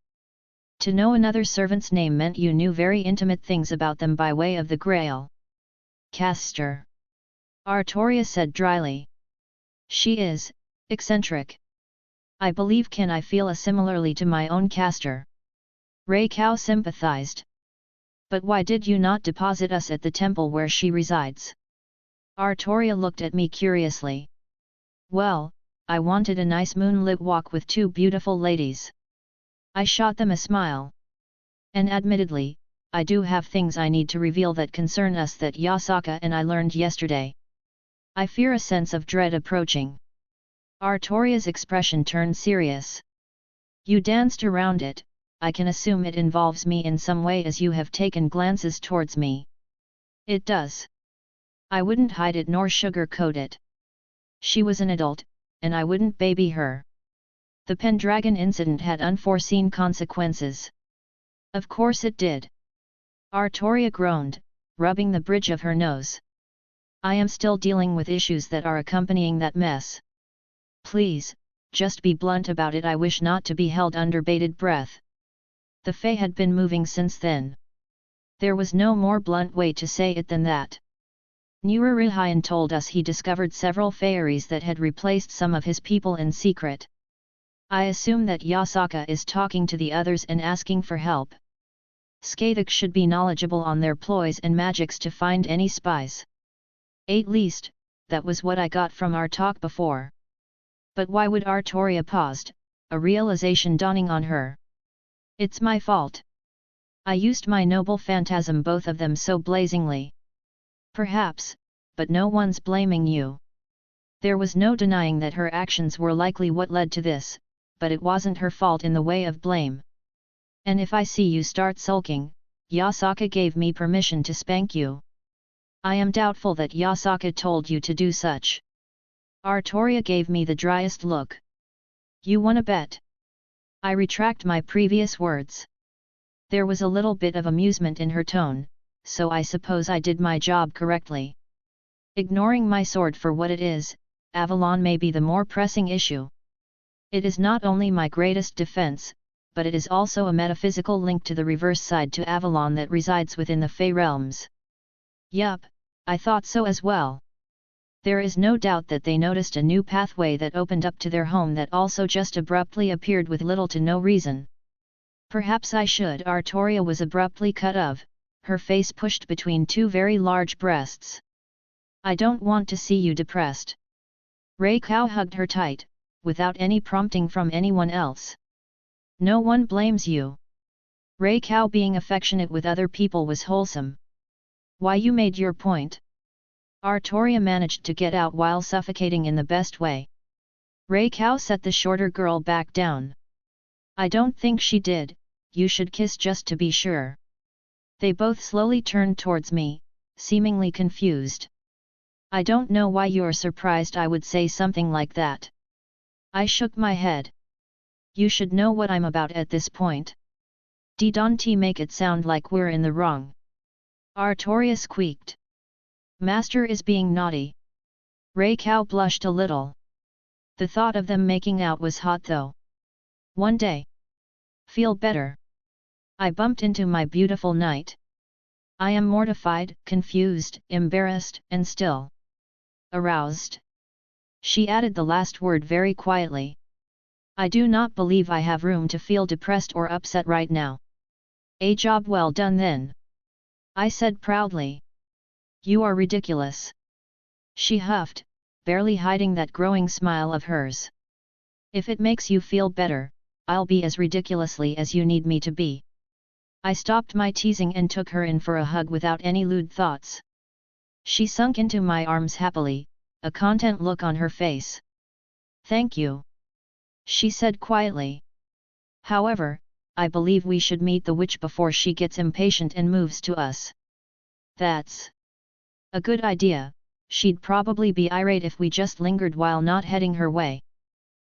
To know another servant's name meant you knew very intimate things about them by way of the Grail. Caster. Artoria said dryly. She is eccentric. I believe can I feel similarly to my own caster. Rei Cao sympathized. But why did you not deposit us at the temple where she resides? Artoria looked at me curiously. Well, I wanted a nice moonlit walk with two beautiful ladies. I shot them a smile. And admittedly, I do have things I need to reveal that concern us that Yasaka and I learned yesterday. I fear a sense of dread approaching. Artoria's expression turned serious. You danced around it, I can assume it involves me in some way as you have taken glances towards me. It does. I wouldn't hide it nor sugarcoat it. She was an adult, and I wouldn't baby her. The Pendragon incident had unforeseen consequences. Of course it did. Artoria groaned, rubbing the bridge of her nose. I am still dealing with issues that are accompanying that mess. Please, just be blunt about it. I wish not to be held under bated breath. The Fae had been moving since then. There was no more blunt way to say it than that. Nururihayan told us he discovered several Faeries that had replaced some of his people in secret. I assume that Yasaka is talking to the others and asking for help. Skathak should be knowledgeable on their ploys and magics to find any spies. At least, that was what I got from our talk before. But why would Artoria paused, a realization dawning on her. It's my fault. I used my noble phantasm, both of them, so blazingly. Perhaps, but no one's blaming you. There was no denying that her actions were likely what led to this, but it wasn't her fault in the way of blame. And if I see you start sulking, Yasaka gave me permission to spank you. I am doubtful that Yasaka told you to do such. Artoria gave me the driest look. You wanna bet? I retract my previous words. There was a little bit of amusement in her tone, so I suppose I did my job correctly. Ignoring my sword for what it is, Avalon may be the more pressing issue. It is not only my greatest defense, but it is also a metaphysical link to the reverse side to Avalon that resides within the Fey realms. Yup, I thought so as well. There is no doubt that they noticed a new pathway that opened up to their home that also just abruptly appeared with little to no reason. Perhaps I should. Artoria was abruptly cut off, her face pushed between two very large breasts. I don't want to see you depressed. Rei Cao hugged her tight, without any prompting from anyone else. No one blames you. Rei Cao being affectionate with other people was wholesome. Why, you made your point. Artoria managed to get out while suffocating in the best way. Rei Cao set the shorter girl back down. I don't think she did, you should kiss just to be sure. They both slowly turned towards me, seemingly confused. I don't know why you're surprised I would say something like that. I shook my head. You should know what I'm about at this point. Don't make it sound like we're in the wrong. Artoria squeaked. Master is being naughty. Rei Cao blushed a little. The thought of them making out was hot though. One day. Feel better. I bumped into my beautiful knight. I am mortified, confused, embarrassed, and still aroused. She added the last word very quietly. I do not believe I have room to feel depressed or upset right now. A job well done then. I said proudly. You are ridiculous. She huffed, barely hiding that growing smile of hers. If it makes you feel better, I'll be as ridiculously as you need me to be. I stopped my teasing and took her in for a hug without any lewd thoughts. She sunk into my arms happily, a content look on her face. Thank you. She said quietly. However, I believe we should meet the witch before she gets impatient and moves to us. That's a good idea. She'd probably be irate if we just lingered while not heading her way.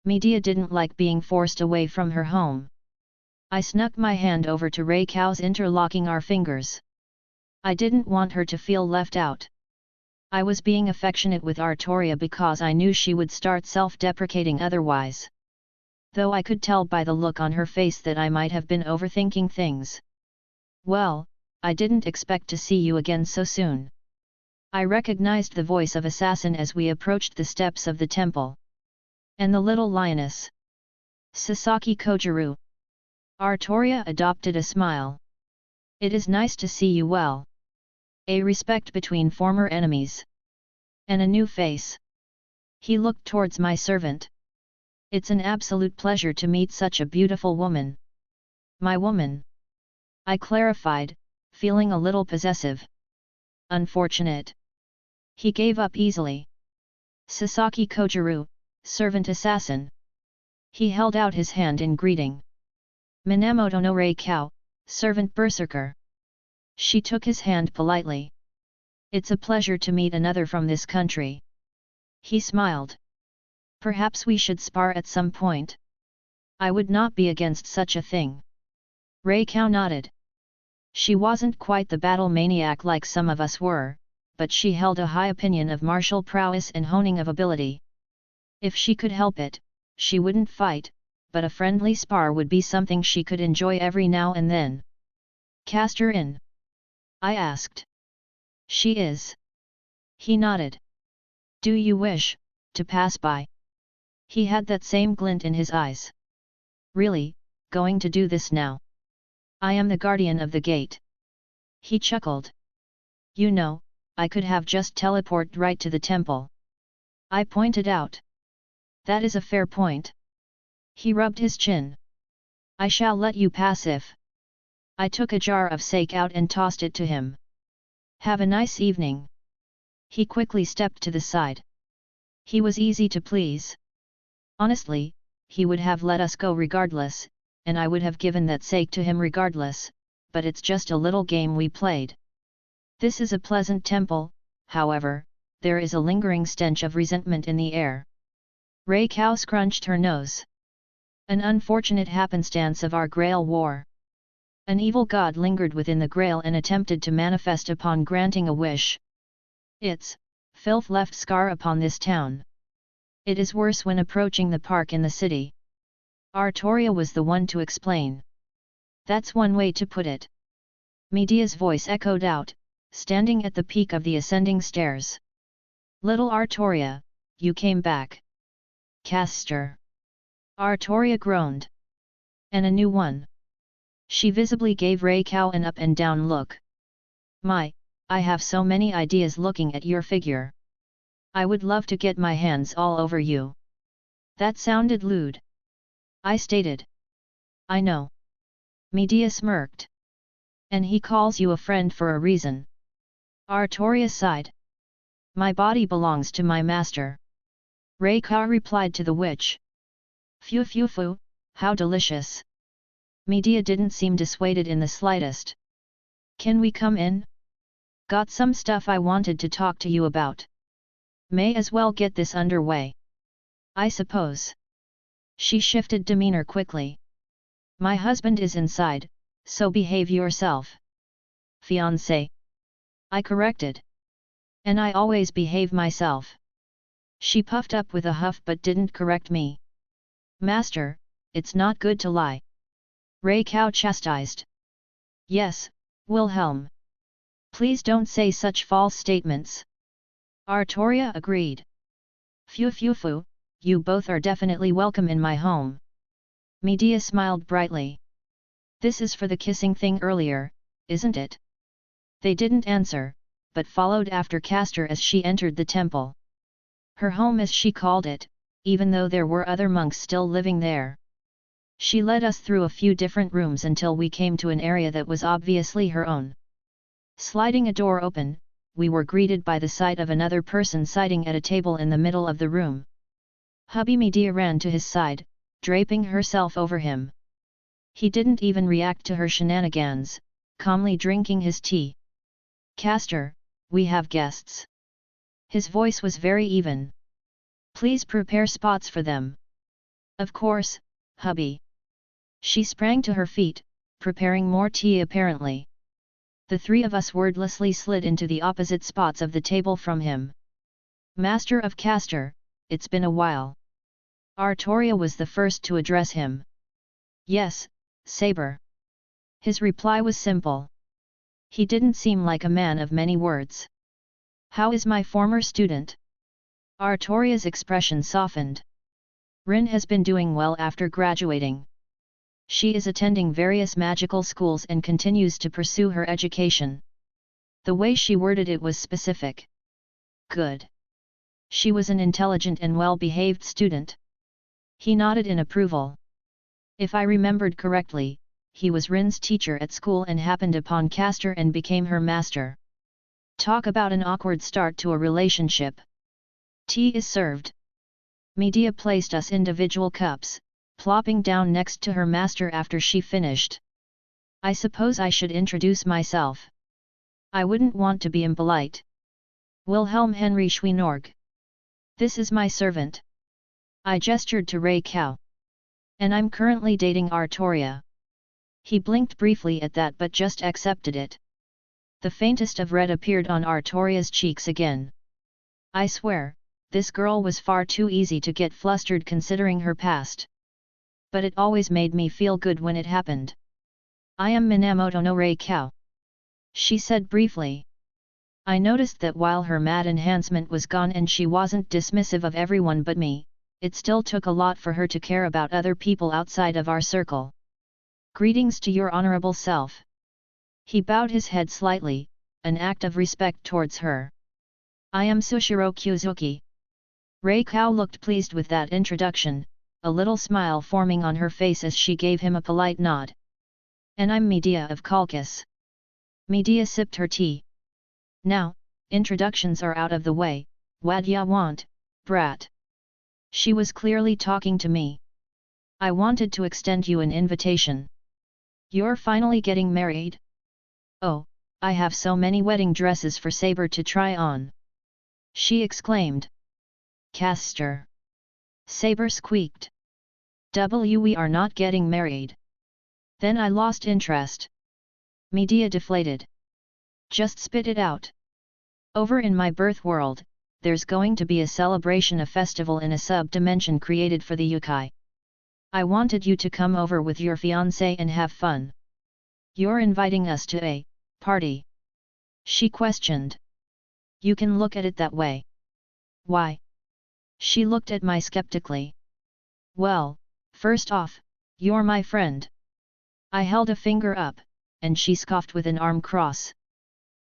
Medea didn't like being forced away from her home. I snuck my hand over to Ray Cow's, interlocking our fingers. I didn't want her to feel left out. I was being affectionate with Artoria because I knew she would start self-deprecating otherwise. Though I could tell by the look on her face that I might have been overthinking things. Well, I didn't expect to see you again so soon. I recognized the voice of Assassin as we approached the steps of the temple. And the little lioness. Sasaki Kojiru. Artoria adopted a smile. It is nice to see you well. A respect between former enemies. And a new face. He looked towards my servant. It's an absolute pleasure to meet such a beautiful woman. My woman. I clarified, feeling a little possessive. Unfortunate. He gave up easily. Sasaki Kojiru, servant assassin. He held out his hand in greeting. Minamoto no Rei Cow, servant berserker. She took his hand politely. It's a pleasure to meet another from this country. He smiled. Perhaps we should spar at some point. I would not be against such a thing. Rei Cow nodded. She wasn't quite the battle maniac like some of us were, but she held a high opinion of martial prowess and honing of ability. If she could help it, she wouldn't fight, but a friendly spar would be something she could enjoy every now and then. Cast her in? I asked. She is. He nodded. Do you wish to pass by? He had that same glint in his eyes. Really, going to do this now? I am the guardian of the gate. He chuckled. You know, I could have just teleported right to the temple. I pointed out. That is a fair point. He rubbed his chin. I shall let you pass if. I took a jar of sake out and tossed it to him. Have a nice evening. He quickly stepped to the side. He was easy to please. Honestly, he would have let us go regardless, and I would have given that sake to him regardless, but it's just a little game we played. This is a pleasant temple, however, there is a lingering stench of resentment in the air. Rei Cow scrunched her nose. An unfortunate happenstance of our Grail war. An evil god lingered within the Grail and attempted to manifest upon granting a wish. Its filth left scar upon this town. It is worse when approaching the park in the city. Artoria was the one to explain. That's one way to put it. Medea's voice echoed out, standing at the peak of the ascending stairs. Little Artoria, you came back. Caster. Artoria groaned. And a new one. She visibly gave Rei Cow an up and down look. My, I have so many ideas looking at your figure. I would love to get my hands all over you. That sounded lewd. I stated. I know. Medea smirked. And he calls you a friend for a reason. Artoria sighed. My body belongs to my master. Rei Cow replied to the witch. Phew phew phew, how delicious. Medea didn't seem dissuaded in the slightest. Can we come in? Got some stuff I wanted to talk to you about. May as well get this underway. I suppose. She shifted demeanor quickly. My husband is inside, so behave yourself. Fiancé. I corrected. And I always behave myself. She puffed up with a huff but didn't correct me. Master, it's not good to lie. Rei Cow chastised. Yes, Wilhelm. Please don't say such false statements. Artoria agreed. Phew phew phew, you both are definitely welcome in my home. Medea smiled brightly. This is for the kissing thing earlier, isn't it? They didn't answer, but followed after Castor as she entered the temple. Her home as she called it, even though there were other monks still living there. She led us through a few different rooms until we came to an area that was obviously her own. Sliding a door open, we were greeted by the sight of another person sitting at a table in the middle of the room. Hubby Medea ran to his side, draping herself over him. He didn't even react to her shenanigans, calmly drinking his tea. Castor, we have guests. His voice was very even. Please prepare spots for them. Of course, hubby. She sprang to her feet, preparing more tea apparently. The three of us wordlessly slid into the opposite spots of the table from him. Master of Castor, it's been a while. Artoria was the first to address him. Yes, Saber. His reply was simple. He didn't seem like a man of many words. How is my former student? Artoria's expression softened. Rin has been doing well after graduating. She is attending various magical schools and continues to pursue her education. The way she worded it was specific. Good. She was an intelligent and well-behaved student. He nodded in approval. If I remembered correctly, he was Rin's teacher at school and happened upon Castor and became her master. Talk about an awkward start to a relationship. Tea is served. Medea placed us individual cups, plopping down next to her master after she finished. I suppose I should introduce myself. I wouldn't want to be impolite. Wilhelm Henry Schweinorg. This is my servant. I gestured to Ray Cow. And I'm currently dating Artoria. He blinked briefly at that but just accepted it. The faintest of red appeared on Artoria's cheeks again. I swear, this girl was far too easy to get flustered considering her past. But it always made me feel good when it happened. I am Minamoto no Ray Cow. She said briefly. I noticed that while her mad enhancement was gone and she wasn't dismissive of everyone but me, it still took a lot for her to care about other people outside of our circle. Greetings to your honorable self. He bowed his head slightly, an act of respect towards her. I am Sushiro Kyuzuki. Rei Kao looked pleased with that introduction, a little smile forming on her face as she gave him a polite nod. And I'm Medea of Kalkus. Medea sipped her tea. Now, introductions are out of the way, what ya want, brat? She was clearly talking to me. I wanted to extend you an invitation. You're finally getting married? Oh, I have so many wedding dresses for Saber to try on. She exclaimed. Castor. Saber squeaked. We are not getting married. Then I lost interest. Medea deflated. Just spit it out. Over in my birth world, there's going to be a celebration, a festival in a sub-dimension created for the yokai. I wanted you to come over with your fiancé and have fun. You're inviting us to a party? She questioned. You can look at it that way. Why? She looked at me skeptically. Well, first off, you're my friend. I held a finger up, and she scoffed with an arm cross.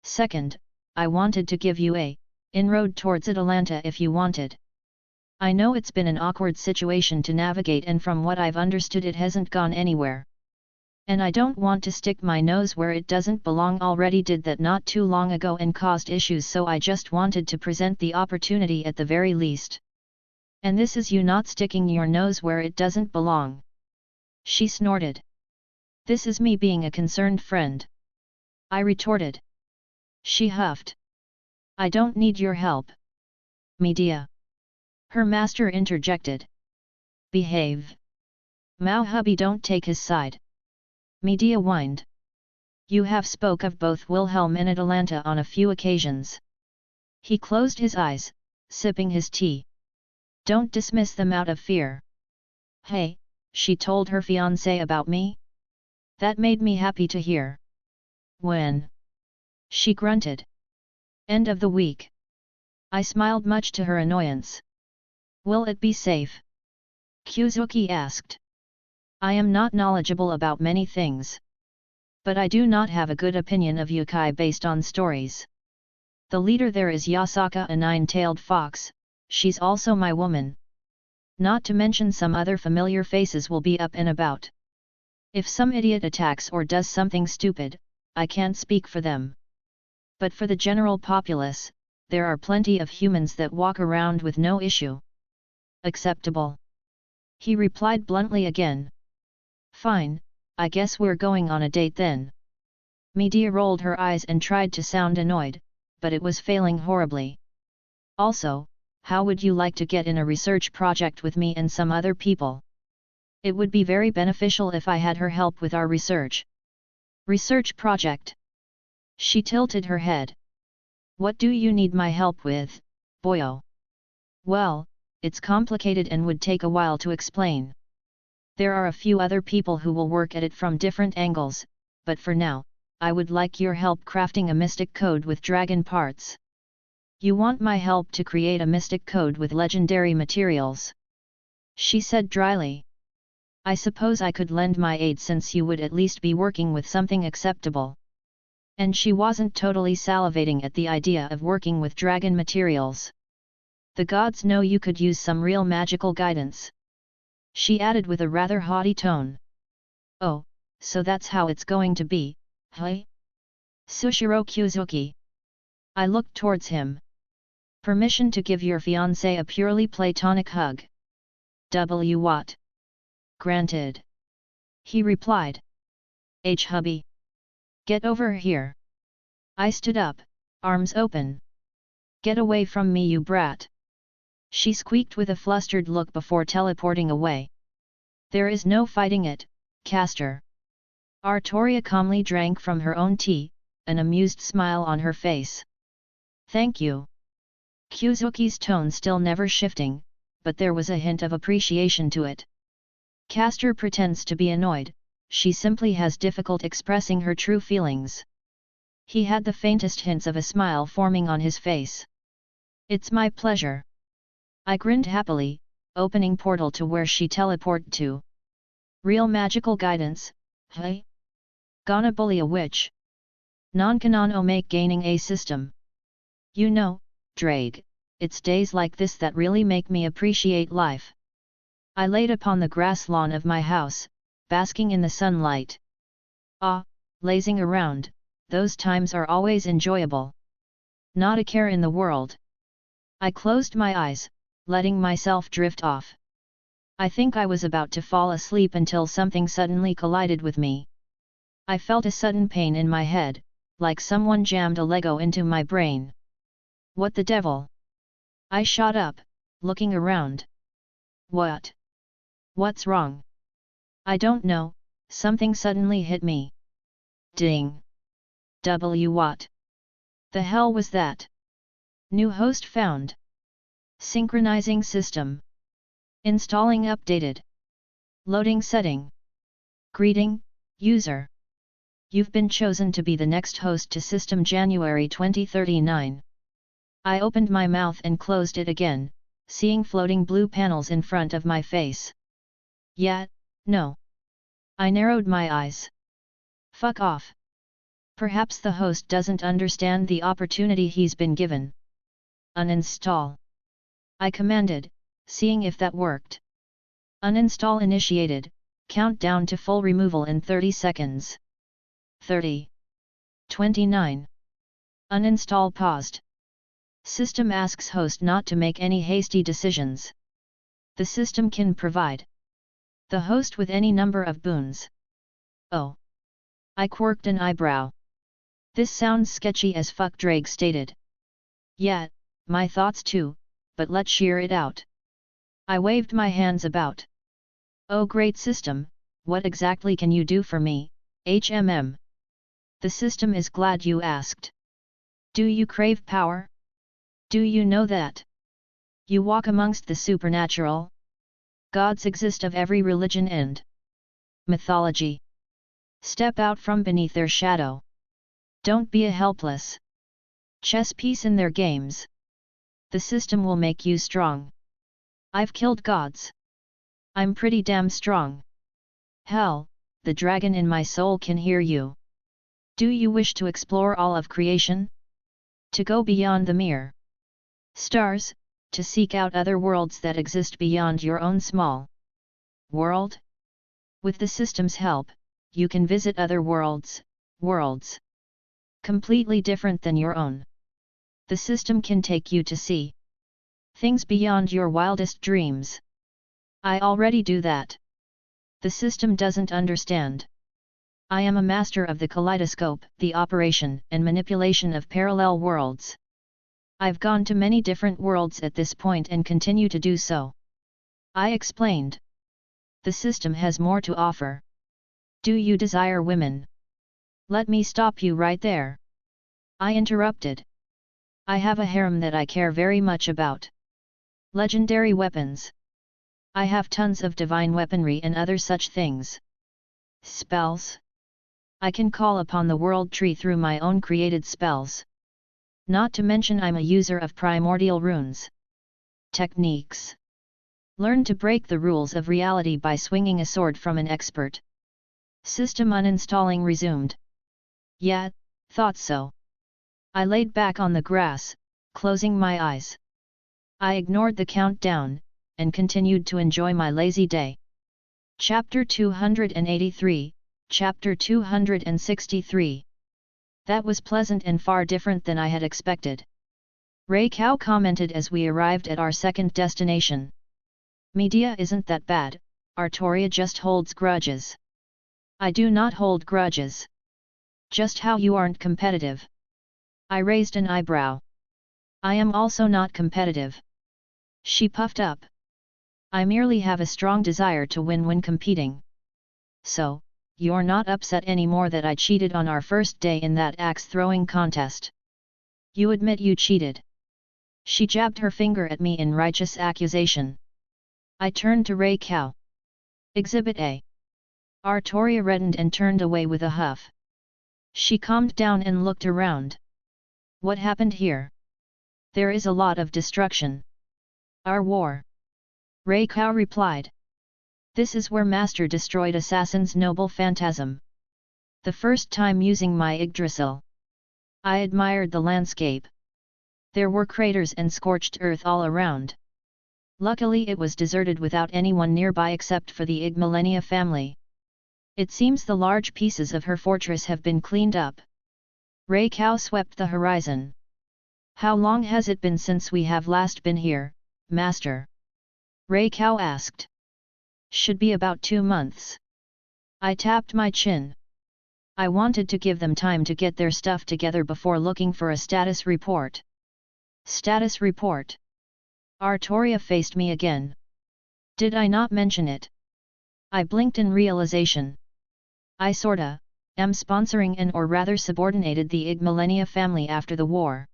Second, I wanted to give you a inroad towards Atalanta if you wanted. I know it's been an awkward situation to navigate and from what I've understood it hasn't gone anywhere. And I don't want to stick my nose where it doesn't belong. Already did that not too long ago and caused issues, so I just wanted to present the opportunity at the very least. And this is you not sticking your nose where it doesn't belong. She snorted. This is me being a concerned friend. I retorted. She huffed. I don't need your help. Medea. Her master interjected. Behave. Mao hubby don't take his side. Medea whined. You have spoke of both Wilhelm and Atalanta on a few occasions. He closed his eyes, sipping his tea. Don't dismiss them out of fear. Hey, she told her fiancé about me? That made me happy to hear. When? She grunted. End of the week. I smiled much to her annoyance. Will it be safe? Kyuzuki asked. I am not knowledgeable about many things. But I do not have a good opinion of yokai based on stories. The leader there is Yasaka, a nine-tailed fox. She's also my woman. Not to mention some other familiar faces will be up and about. If some idiot attacks or does something stupid, I can't speak for them. But for the general populace, there are plenty of humans that walk around with no issue. Acceptable. He replied bluntly again. Fine, I guess we're going on a date then. Medea rolled her eyes and tried to sound annoyed, but it was failing horribly. Also, how would you like to get in a research project with me and some other people? It would be very beneficial if I had her help with our research. Research project? She tilted her head. What do you need my help with, boyo? Well, it's complicated and would take a while to explain. There are a few other people who will work at it from different angles, but for now, I would like your help crafting a mystic code with dragon parts. You want my help to create a mystic code with legendary materials? She said dryly. I suppose I could lend my aid since you would at least be working with something acceptable. And she wasn't totally salivating at the idea of working with dragon materials. The gods know you could use some real magical guidance. She added with a rather haughty tone. Oh, so that's how it's going to be, hey? Sushiro Kyuzuki. I looked towards him. Permission to give your fiancé a purely platonic hug. What? Granted. He replied. Hubby. Get over here. I stood up, arms open. Get away from me, you brat. She squeaked with a flustered look before teleporting away. There is no fighting it, Castor. Artoria calmly drank from her own tea, an amused smile on her face. Thank you. Kyuzuki's tone still never shifting, but there was a hint of appreciation to it. Castor pretends to be annoyed, she simply has difficult expressing her true feelings. He had the faintest hints of a smile forming on his face. It's my pleasure. I grinned happily, opening portal to where she teleported to. Real magical guidance, hey? Gonna bully a witch. Non-canon make gaining a system. You know, Drake, it's days like this that really make me appreciate life. I laid upon the grass lawn of my house, basking in the sunlight. Lazing around, those times are always enjoyable. Not a care in the world. I closed my eyes, letting myself drift off. I think I was about to fall asleep until something suddenly collided with me. I felt a sudden pain in my head, like someone jammed a Lego into my brain. What the devil? I shot up, looking around. What? What's wrong? I don't know, something suddenly hit me. Ding. What? The hell was that? New host found. Synchronizing system. Installing updated. Loading setting. Greeting, user. You've been chosen to be the next host to system January 2039. I opened my mouth and closed it again, seeing floating blue panels in front of my face. Yeah, no. I narrowed my eyes. Fuck off. Perhaps the host doesn't understand the opportunity he's been given. Uninstall. I commanded, seeing if that worked. Uninstall initiated, countdown to full removal in 30 seconds. 30. 29. Uninstall paused. System asks host not to make any hasty decisions. The system can provide the host with any number of boons. Oh. I quirked an eyebrow. This sounds sketchy as fuck, Drake stated. Yeah, my thoughts too, but let's shear it out. I waved my hands about. Oh great system, what exactly can you do for me, HMM? The system is glad you asked. Do you crave power? Do you know that you walk amongst the supernatural? Gods exist of every religion and mythology. Step out from beneath their shadow. Don't be a helpless chess piece in their games. The system will make you strong. I've killed gods. I'm pretty damn strong. Hell, the dragon in my soul can hear you. Do you wish to explore all of creation? To go beyond the mere stars, to seek out other worlds that exist beyond your own small world? With the system's help, you can visit other worlds completely different than your own. The system can take you to see things beyond your wildest dreams. I already do that. The system doesn't understand. I am a master of the kaleidoscope, the operation and manipulation of parallel worlds. I've gone to many different worlds at this point and continue to do so. I explained. The system has more to offer. Do you desire women? Let me stop you right there. I interrupted. I have a harem that I care very much about. Legendary weapons. I have tons of divine weaponry and other such things. Spells. I can call upon the world tree through my own created spells. Not to mention I'm a user of primordial runes. Techniques. Learn to break the rules of reality by swinging a sword from an expert. System uninstalling resumed. Yeah, thought so. I laid back on the grass, closing my eyes. I ignored the countdown, and continued to enjoy my lazy day. Chapter 283, Chapter 263. That was pleasant and far different than I had expected. Ray Cow commented as we arrived at our second destination. Media isn't that bad, Artoria just holds grudges. I do not hold grudges. Just how you aren't competitive. I raised an eyebrow. I am also not competitive. She puffed up. I merely have a strong desire to win when competing. So, you're not upset anymore that I cheated on our first day in that axe-throwing contest. You admit you cheated. She jabbed her finger at me in righteous accusation. I turned to Ray Cow. Exhibit A. Artoria reddened and turned away with a huff. She calmed down and looked around. What happened here? There is a lot of destruction. Our war. Ray Cow replied. This is where Master destroyed Assassin's noble phantasm. The first time using my Yggdrasil. I admired the landscape. There were craters and scorched earth all around. Luckily it was deserted without anyone nearby except for the Ygmalenia family. It seems the large pieces of her fortress have been cleaned up. Ray Cow swept the horizon. How long has it been since we have last been here, Master? Ray Cow asked. Should be about 2 months. I tapped my chin. I wanted to give them time to get their stuff together before looking for a status report. Status report. Artoria faced me again. Did I not mention it? I blinked in realization. I sorta am sponsoring and or rather subordinated the Ygmalenia family after the war.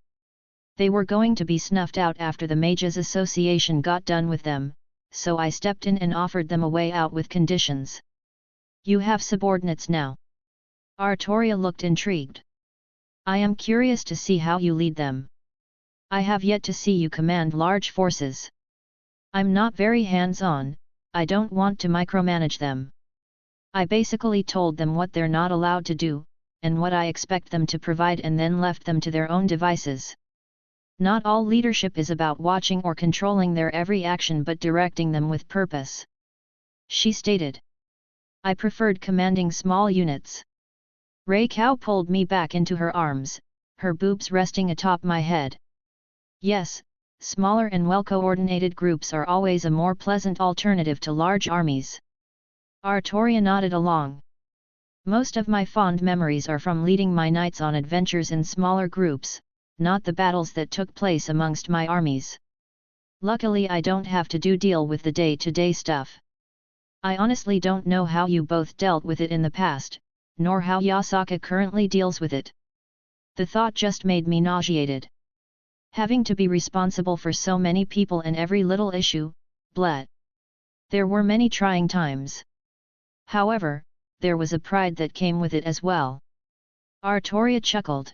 They were going to be snuffed out after the Mages Association got done with them, so I stepped in and offered them a way out with conditions. You have subordinates now. Artoria looked intrigued. I am curious to see how you lead them. I have yet to see you command large forces. I'm not very hands-on, I don't want to micromanage them. I basically told them what they're not allowed to do, and what I expect them to provide and then left them to their own devices. Not all leadership is about watching or controlling their every action but directing them with purpose. She stated. I preferred commanding small units. Ray Cow pulled me back into her arms, her boobs resting atop my head. Yes, smaller and well-coordinated groups are always a more pleasant alternative to large armies. Artoria nodded along. Most of my fond memories are from leading my knights on adventures in smaller groups, not the battles that took place amongst my armies. Luckily I don't have to deal with the day-to-day stuff. I honestly don't know how you both dealt with it in the past, nor how Yasaka currently deals with it. The thought just made me nauseated. Having to be responsible for so many people and every little issue, bleh. There were many trying times. However, there was a pride that came with it as well. Artoria chuckled.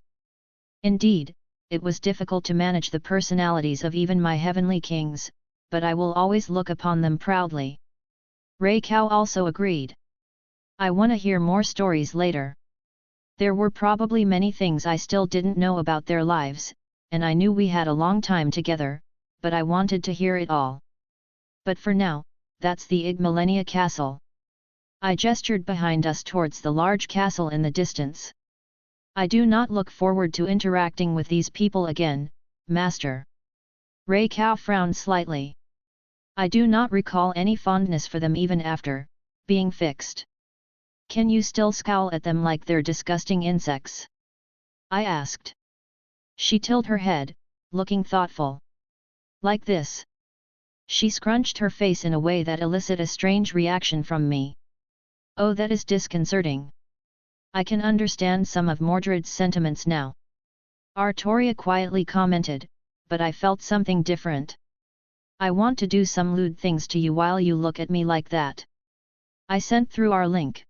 Indeed, it was difficult to manage the personalities of even my heavenly kings, but I will always look upon them proudly. Ray Cow also agreed. I wanna hear more stories later. There were probably many things I still didn't know about their lives, and I knew we had a long time together, but I wanted to hear it all. But for now, that's the Ygmalenia castle. I gestured behind us towards the large castle in the distance. I do not look forward to interacting with these people again, Master. Ray Cow frowned slightly. I do not recall any fondness for them even after being fixed. Can you still scowl at them like they're disgusting insects? I asked. She tilted her head, looking thoughtful. Like this. She scrunched her face in a way that elicited a strange reaction from me. Oh, that is disconcerting. I can understand some of Mordred's sentiments now. Artoria quietly commented, but I felt something different. I want to do some lewd things to you while you look at me like that. I sent through our link.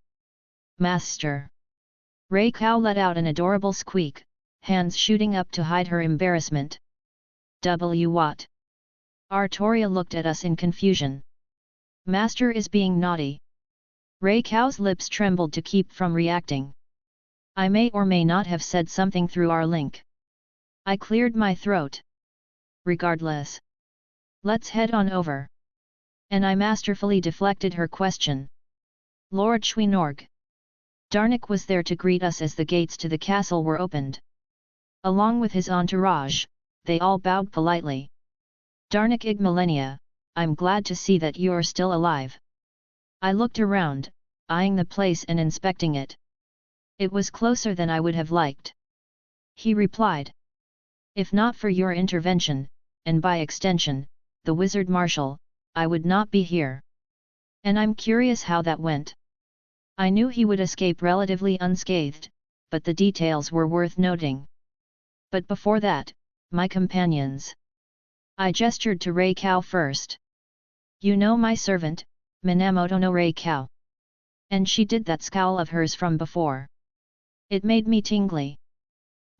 Master. Rei Cao let out an adorable squeak, hands shooting up to hide her embarrassment. What? Artoria looked at us in confusion. Master is being naughty. Rei Cao's lips trembled to keep from reacting. I may or may not have said something through our link. I cleared my throat. Regardless. Let's head on over. And I masterfully deflected her question. Lord Schweinorg. Darnik was there to greet us as the gates to the castle were opened. Along with his entourage, they all bowed politely. Darnik Ig Millennia, I'm glad to see that you're still alive. I looked around, eyeing the place and inspecting it. It was closer than I would have liked. He replied. If not for your intervention, and by extension, the Wizard Marshal, I would not be here. And I'm curious how that went. I knew he would escape relatively unscathed, but the details were worth noting. But before that, my companions. I gestured to Rei Cao first. You know my servant, Minamoto no Rei Cao. And she did that scowl of hers from before. It made me tingly.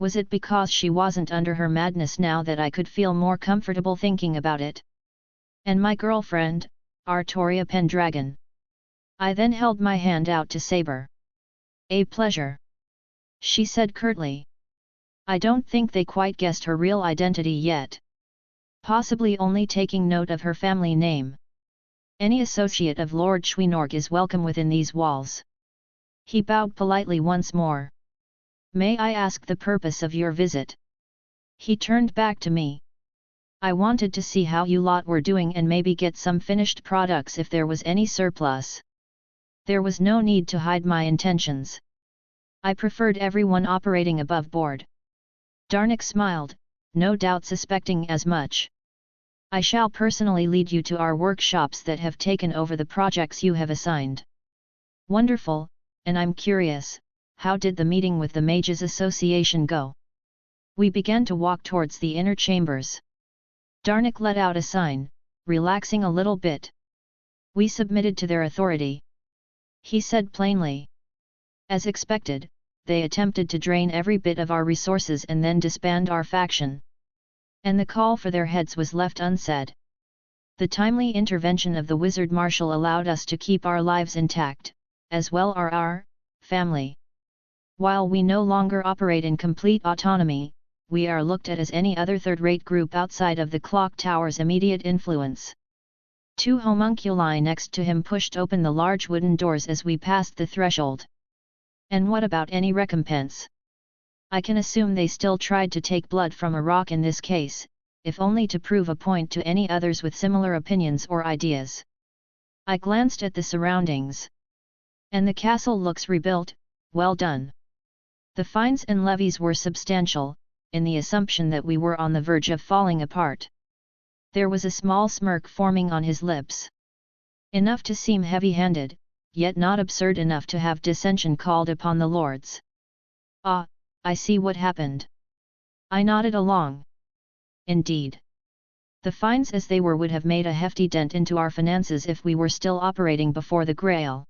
Was it because she wasn't under her madness now that I could feel more comfortable thinking about it? And my girlfriend, Artoria Pendragon. I then held my hand out to Saber. A pleasure. She said curtly. I don't think they quite guessed her real identity yet. Possibly only taking note of her family name. Any associate of Lord Schweinorg is welcome within these walls. He bowed politely once more. May I ask the purpose of your visit? He turned back to me. I wanted to see how you lot were doing and maybe get some finished products if there was any surplus. There was no need to hide my intentions. I preferred everyone operating above board. Darnik smiled, no doubt suspecting as much. I shall personally lead you to our workshops that have taken over the projects you have assigned. Wonderful, and I'm curious, how did the meeting with the Mages Association go? We began to walk towards the inner chambers. Darnik let out a sign, relaxing a little bit. We submitted to their authority. He said plainly. As expected, they attempted to drain every bit of our resources and then disband our faction. And the call for their heads was left unsaid. The timely intervention of the Wizard Marshal allowed us to keep our lives intact, as well as our family. While we no longer operate in complete autonomy, we are looked at as any other third-rate group outside of the clock tower's immediate influence. Two homunculi next to him pushed open the large wooden doors as we passed the threshold. And what about any recompense? I can assume they still tried to take blood from a rock in this case, if only to prove a point to any others with similar opinions or ideas. I glanced at the surroundings. And the castle looks rebuilt, well done. The fines and levies were substantial, in the assumption that we were on the verge of falling apart. There was a small smirk forming on his lips. Enough to seem heavy-handed, yet not absurd enough to have dissension called upon the lords. Ah, I see what happened. I nodded along. Indeed. The fines as they were would have made a hefty dent into our finances if we were still operating before the Grail.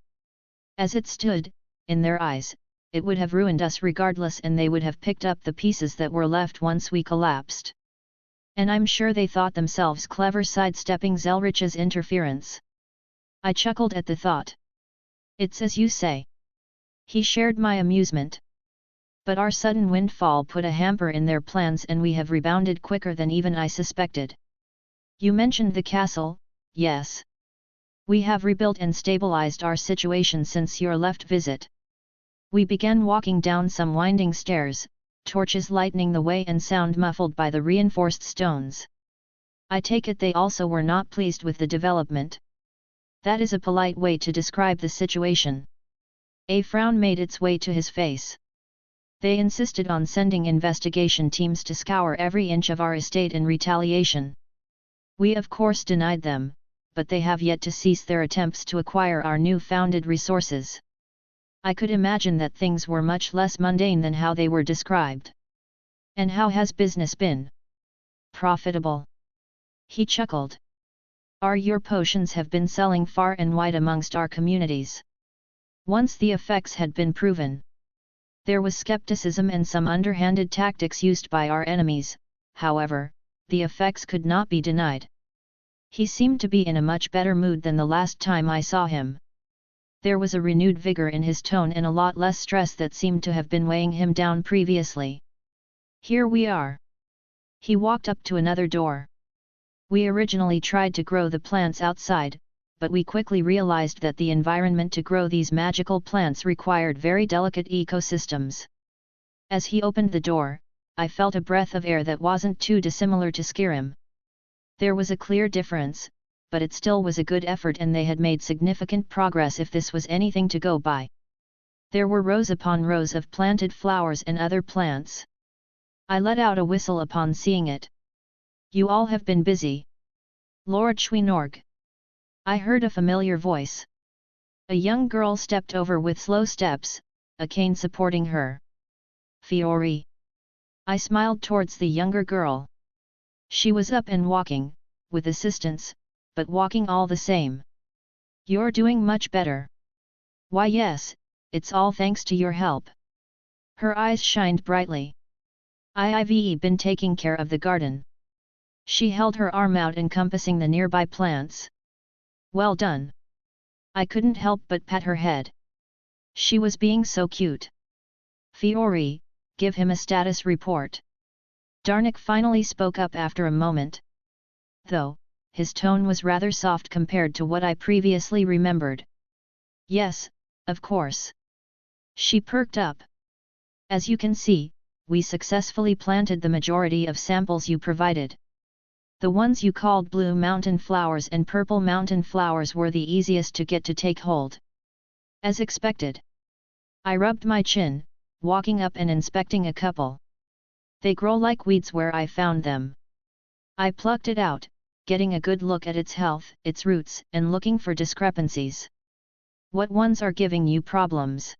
As it stood, in their eyes, it would have ruined us regardless, and they would have picked up the pieces that were left once we collapsed. And I'm sure they thought themselves clever sidestepping Zelretch's interference. I chuckled at the thought. It's as you say. He shared my amusement. But our sudden windfall put a hamper in their plans, and we have rebounded quicker than even I suspected. You mentioned the castle, yes. We have rebuilt and stabilized our situation since your left visit. We began walking down some winding stairs, torches lighting the way and sound muffled by the reinforced stones. I take it they also were not pleased with the development. That is a polite way to describe the situation. A frown made its way to his face. They insisted on sending investigation teams to scour every inch of our estate in retaliation. We of course denied them, but they have yet to cease their attempts to acquire our new-founded resources. I could imagine that things were much less mundane than how they were described. And how has business been? Profitable? He chuckled. Your potions have been selling far and wide amongst our communities. Once the effects had been proven, there was skepticism and some underhanded tactics used by our enemies, however, the effects could not be denied. He seemed to be in a much better mood than the last time I saw him. There was a renewed vigor in his tone and a lot less stress that seemed to have been weighing him down previously. Here we are. He walked up to another door. We originally tried to grow the plants outside, but we quickly realized that the environment to grow these magical plants required very delicate ecosystems. As he opened the door, I felt a breath of air that wasn't too dissimilar to Skyrim. There was a clear difference, but it still was a good effort and they had made significant progress if this was anything to go by. There were rows upon rows of planted flowers and other plants. I let out a whistle upon seeing it. You all have been busy. Lord Schweinorg. I heard a familiar voice. A young girl stepped over with slow steps, a cane supporting her. Fiori. I smiled towards the younger girl. She was up and walking, with assistance, but walking all the same. You're doing much better. Why yes, it's all thanks to your help. Her eyes shined brightly. I've been taking care of the garden. She held her arm out encompassing the nearby plants. Well done. I couldn't help but pat her head. She was being so cute. Fiori, give him a status report. Darnik finally spoke up after a moment. Though, his tone was rather soft compared to what I previously remembered. Yes, of course. She perked up. As you can see, we successfully planted the majority of samples you provided. The ones you called blue mountain flowers and purple mountain flowers were the easiest to get to take hold. As expected. I rubbed my chin, walking up and inspecting a couple. They grow like weeds where I found them. I plucked it out, getting a good look at its health, its roots, and looking for discrepancies. What ones are giving you problems?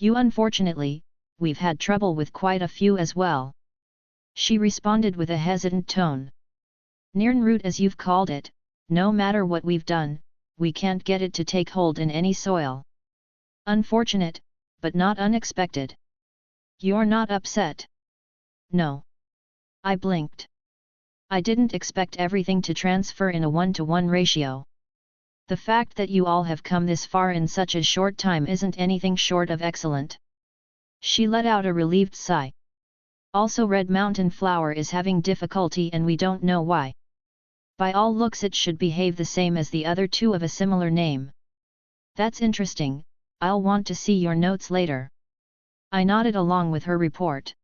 Unfortunately, we've had trouble with quite a few as well. She responded with a hesitant tone. Nirnroot as you've called it, no matter what we've done, we can't get it to take hold in any soil. Unfortunate, but not unexpected. You're not upset? No. I blinked. I didn't expect everything to transfer in a 1-to-1 ratio. The fact that you all have come this far in such a short time isn't anything short of excellent. She let out a relieved sigh. Also Red Mountain Flower is having difficulty and we don't know why. By all looks it should behave the same as the other two of a similar name. That's interesting, I'll want to see your notes later. I nodded along with her report.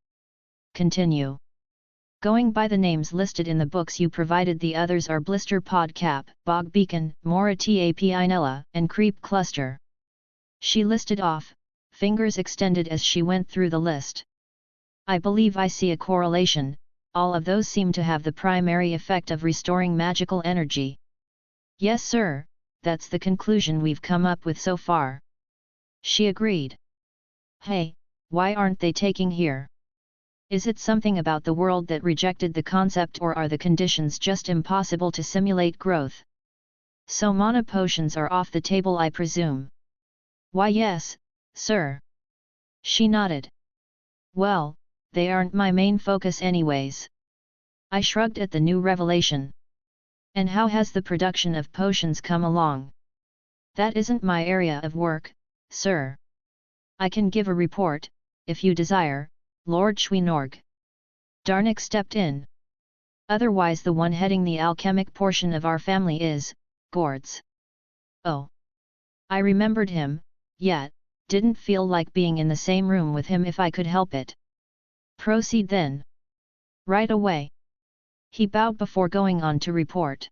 Continue. Going by the names listed in the books you provided, the others are Blister Podcap, Bog Beacon, Mora Tapinella, and Creep Cluster. She listed off, fingers extended as she went through the list. I believe I see a correlation, all of those seem to have the primary effect of restoring magical energy. Yes sir, that's the conclusion we've come up with so far. She agreed. Hey, why aren't they taking here? Is it something about the world that rejected the concept, or are the conditions just impossible to simulate growth? So mana potions are off the table, I presume? Why yes, sir. She nodded. Well, they aren't my main focus anyways. I shrugged at the new revelation. And how has the production of potions come along? That isn't my area of work, sir. I can give a report, if you desire, Lord Schweinorg. Darnik stepped in. Otherwise the one heading the alchemic portion of our family is, Gords. Oh. I remembered him, yet, didn't feel like being in the same room with him if I could help it. Proceed then. Right away. He bowed before going on to report.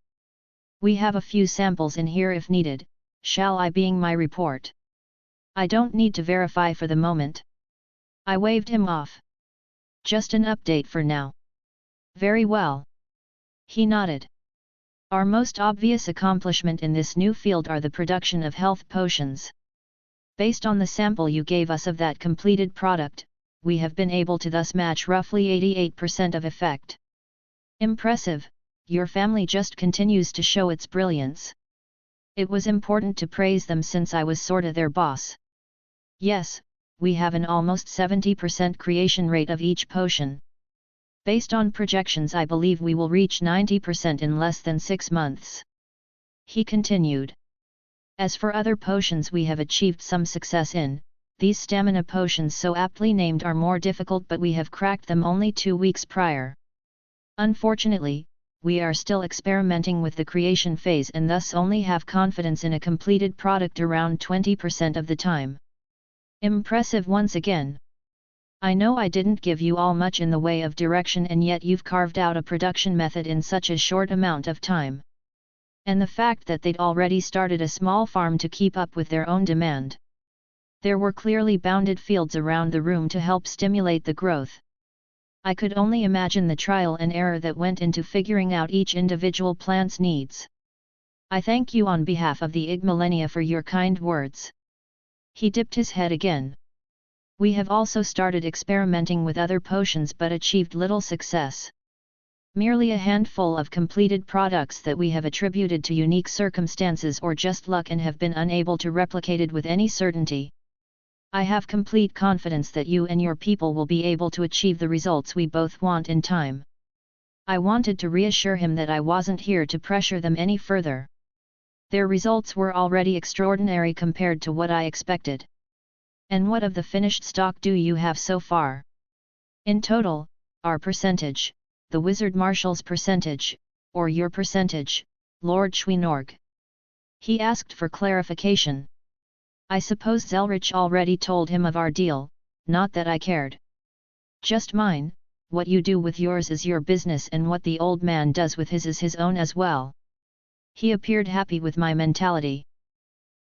We have a few samples in here if needed, shall I begin my report? I don't need to verify for the moment. I waved him off. Just an update for now. Very well. He nodded. Our most obvious accomplishment in this new field are the production of health potions. Based on the sample you gave us of that completed product, we have been able to thus match roughly 88% of effect. Impressive, your family just continues to show its brilliance. It was important to praise them since I was sorta their boss. Yes, we have an almost 70% creation rate of each potion. Based on projections, I believe we will reach 90% in less than 6 months. He continued. As for other potions we have achieved some success in, these stamina potions so aptly named are more difficult, but we have cracked them only 2 weeks prior. Unfortunately, we are still experimenting with the creation phase and thus only have confidence in a completed product around 20% of the time. Impressive once again. I know I didn't give you all much in the way of direction, and yet you've carved out a production method in such a short amount of time. And the fact that they'd already started a small farm to keep up with their own demand. There were clearly bounded fields around the room to help stimulate the growth. I could only imagine the trial and error that went into figuring out each individual plant's needs. I thank you on behalf of the Ig Millennia for your kind words. He dipped his head again. We have also started experimenting with other potions but achieved little success. Merely a handful of completed products that we have attributed to unique circumstances or just luck and have been unable to replicate it with any certainty. I have complete confidence that you and your people will be able to achieve the results we both want in time. I wanted to reassure him that I wasn't here to pressure them any further. Their results were already extraordinary compared to what I expected. And what of the finished stock do you have so far? In total, our percentage, the Wizard Marshal's percentage, or your percentage, Lord Schweinorg? He asked for clarification. I suppose Zelretch already told him of our deal, not that I cared. Just mine, what you do with yours is your business and what the old man does with his is his own as well. He appeared happy with my mentality.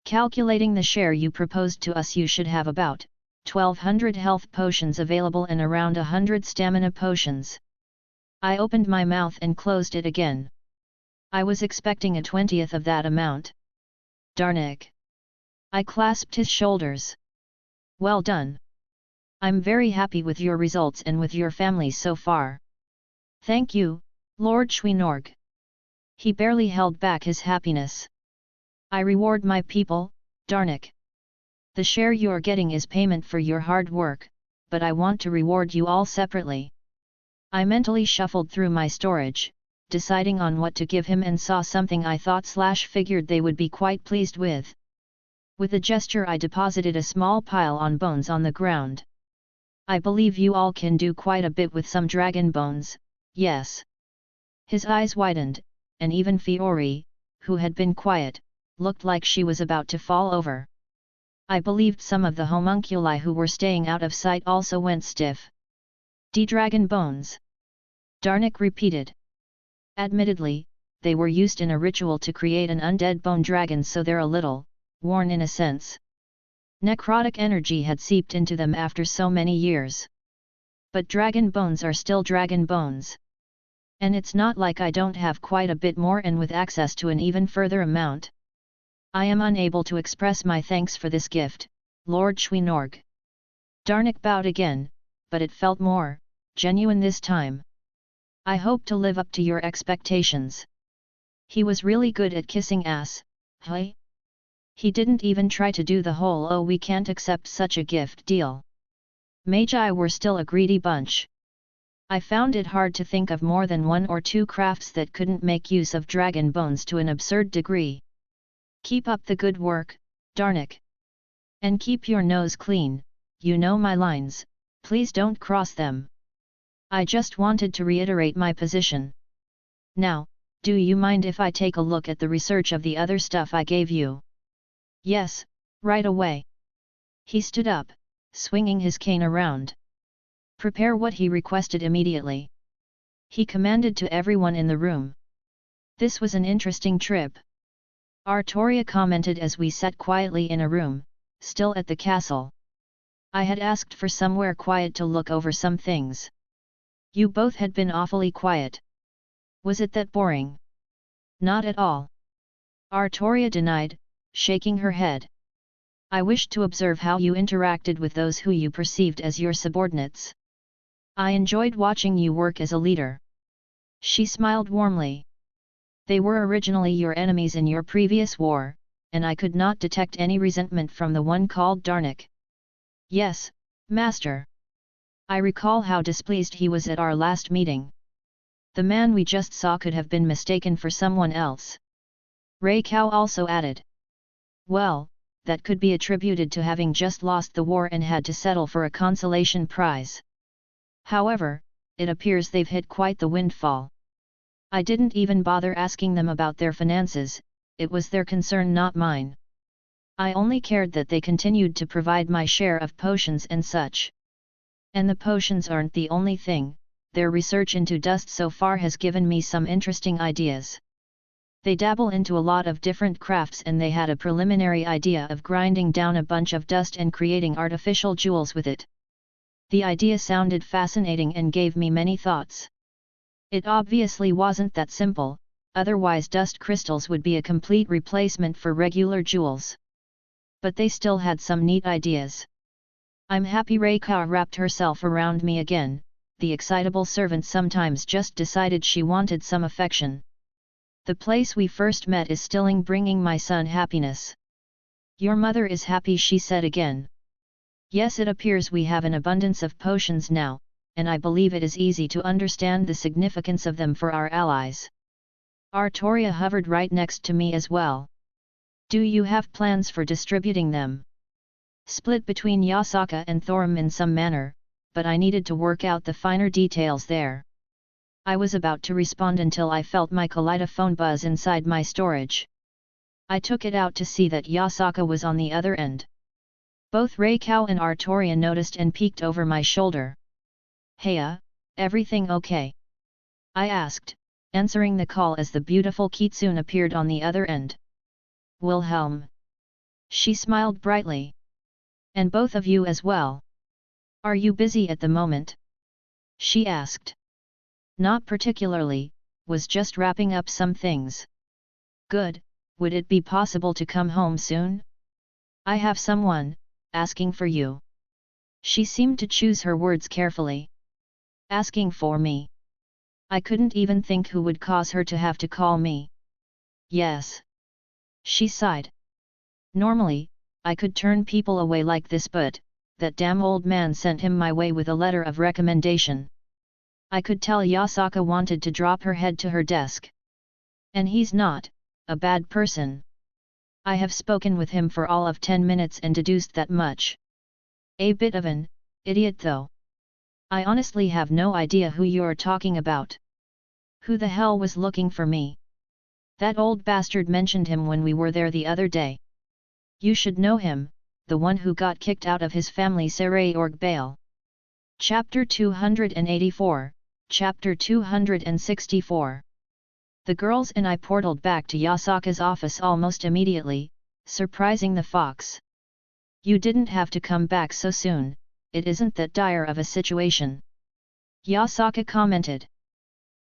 Calculating the share you proposed to us, you should have about 1,200 health potions available and around 100 stamina potions. I opened my mouth and closed it again. I was expecting a 20th of that amount. Darn it. I clasped his shoulders. Well done. I'm very happy with your results and with your family so far. Thank you, Lord Schweinorg. He barely held back his happiness. I reward my people, darn it. The share you're getting is payment for your hard work, but I want to reward you all separately. I mentally shuffled through my storage, deciding on what to give him, and saw something I thought/figured they would be quite pleased with. With a gesture I deposited a small pile on bones on the ground. I believe you all can do quite a bit with some dragon bones, yes. His eyes widened, and even Fiori, who had been quiet, looked like she was about to fall over. I believed some of the homunculi who were staying out of sight also went stiff. Dragon bones. Darnik repeated. Admittedly, they were used in a ritual to create an undead bone dragon, so they're a little worn in a sense. Necrotic energy had seeped into them after so many years. But dragon bones are still dragon bones. And it's not like I don't have quite a bit more and with access to an even further amount. I am unable to express my thanks for this gift, Lord Schweinorg. Darnik bowed again, but it felt more genuine this time. I hope to live up to your expectations. He was really good at kissing ass, hey? He didn't even try to do the whole "oh, we can't accept such a gift" deal. Magi were still a greedy bunch. I found it hard to think of more than 1 or 2 crafts that couldn't make use of dragon bones to an absurd degree. Keep up the good work, Darnik. And keep your nose clean, you know my lines, please don't cross them. I just wanted to reiterate my position. Now, do you mind if I take a look at the research of the other stuff I gave you? Yes, right away. He stood up, swinging his cane around. Prepare what he requested immediately. He commanded to everyone in the room. This was an interesting trip. Artoria commented as we sat quietly in a room, still at the castle. I had asked for somewhere quiet to look over some things. You both had been awfully quiet. Was it that boring? Not at all. Artoria denied, shaking her head. I wished to observe how you interacted with those who you perceived as your subordinates. I enjoyed watching you work as a leader. She smiled warmly. They were originally your enemies in your previous war, and I could not detect any resentment from the one called Darnik. Yes, Master. I recall how displeased he was at our last meeting. The man we just saw could have been mistaken for someone else. Ray Cow also added. Well, that could be attributed to having just lost the war and had to settle for a consolation prize. However, it appears they've hit quite the windfall. I didn't even bother asking them about their finances, it was their concern, not mine. I only cared that they continued to provide my share of potions and such. And the potions aren't the only thing, their research into dust so far has given me some interesting ideas. They dabble into a lot of different crafts, and they had a preliminary idea of grinding down a bunch of dust and creating artificial jewels with it. The idea sounded fascinating and gave me many thoughts. It obviously wasn't that simple, otherwise dust crystals would be a complete replacement for regular jewels. But they still had some neat ideas. I'm happy. Reika wrapped herself around me again. The excitable servant sometimes just decided she wanted some affection. The place we first met is still bringing my son happiness. Your mother is happy, she said again. Yes, it appears we have an abundance of potions now, and I believe it is easy to understand the significance of them for our allies. Artoria hovered right next to me as well. Do you have plans for distributing them? Split between Yasaka and Thorum in some manner, but I needed to work out the finer details there. I was about to respond until I felt my kaleidophone buzz inside my storage. I took it out to see that Yasaka was on the other end. Both Reikau and Artoria noticed and peeked over my shoulder. Heya, everything okay? I asked, answering the call as the beautiful Kitsune appeared on the other end. Wilhelm. She smiled brightly. And both of you as well. Are you busy at the moment? She asked. Not particularly, was just wrapping up some things. Good, would it be possible to come home soon? I have someone asking for you. She seemed to choose her words carefully. Asking for me. I couldn't even think who would cause her to have to call me. Yes. She sighed. Normally, I could turn people away like this, but that damn old man sent him my way with a letter of recommendation. I could tell Yasaka wanted to drop her head to her desk. And he's not a bad person. I have spoken with him for all of 10 minutes and deduced that much. A bit of an idiot though. I honestly have no idea who you're talking about. Who the hell was looking for me? That old bastard mentioned him when we were there the other day. You should know him, the one who got kicked out of his family Saray Org Bail. Chapter 284, Chapter 264. The girls and I portaled back to Yasaka's office almost immediately, surprising the fox. You didn't have to come back so soon, it isn't that dire of a situation. Yasaka commented.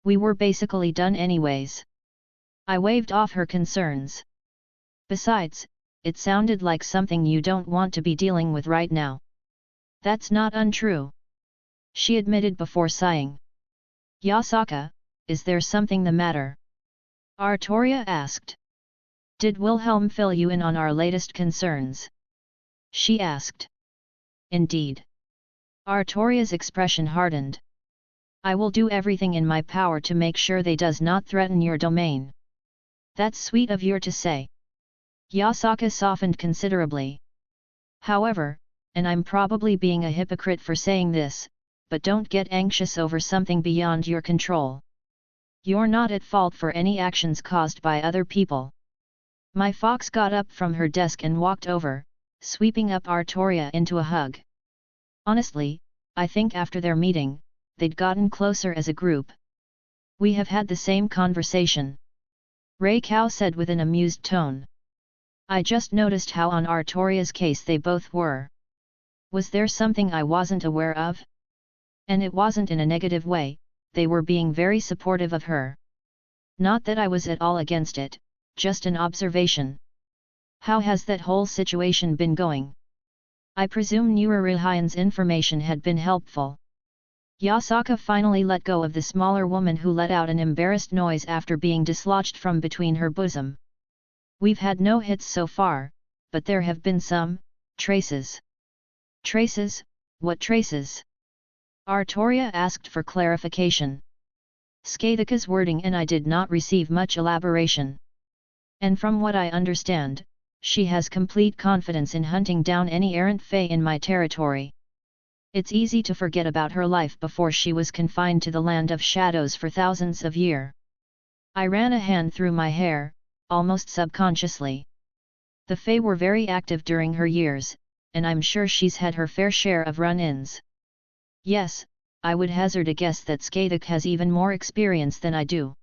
We were basically done anyways. I waved off her concerns. Besides, it sounded like something you don't want to be dealing with right now. That's not untrue. She admitted before sighing. Yasaka, is there something the matter? Artoria asked. Did Wilhelm fill you in on our latest concerns? She asked. Indeed. Artoria's expression hardened. I will do everything in my power to make sure they does not threaten your domain. That's sweet of you to say. Yasaka softened considerably. However, and I'm probably being a hypocrite for saying this, but don't get anxious over something beyond your control. You're not at fault for any actions caused by other people. My fox got up from her desk and walked over, sweeping up Artoria into a hug. Honestly, I think after their meeting, they'd gotten closer as a group. We have had the same conversation. Ray Cow said with an amused tone. I just noticed how on Artoria's case they both were. Was there something I wasn't aware of? And it wasn't in a negative way, they were being very supportive of her. Not that I was at all against it, just an observation. How has that whole situation been going? I presume Nurarihan's information had been helpful. Yasaka finally let go of the smaller woman who let out an embarrassed noise after being dislodged from between her bosom. We've had no hits so far, but there have been some traces. Traces? What traces? Artoria asked for clarification. Skathika's wording and I did not receive much elaboration. And from what I understand, she has complete confidence in hunting down any errant fae in my territory. It's easy to forget about her life before she was confined to the land of shadows for thousands of years. I ran a hand through my hair, almost subconsciously. The fae were very active during her years, and I'm sure she's had her fair share of run-ins. Yes, I would hazard a guess that Skathik has even more experience than I do.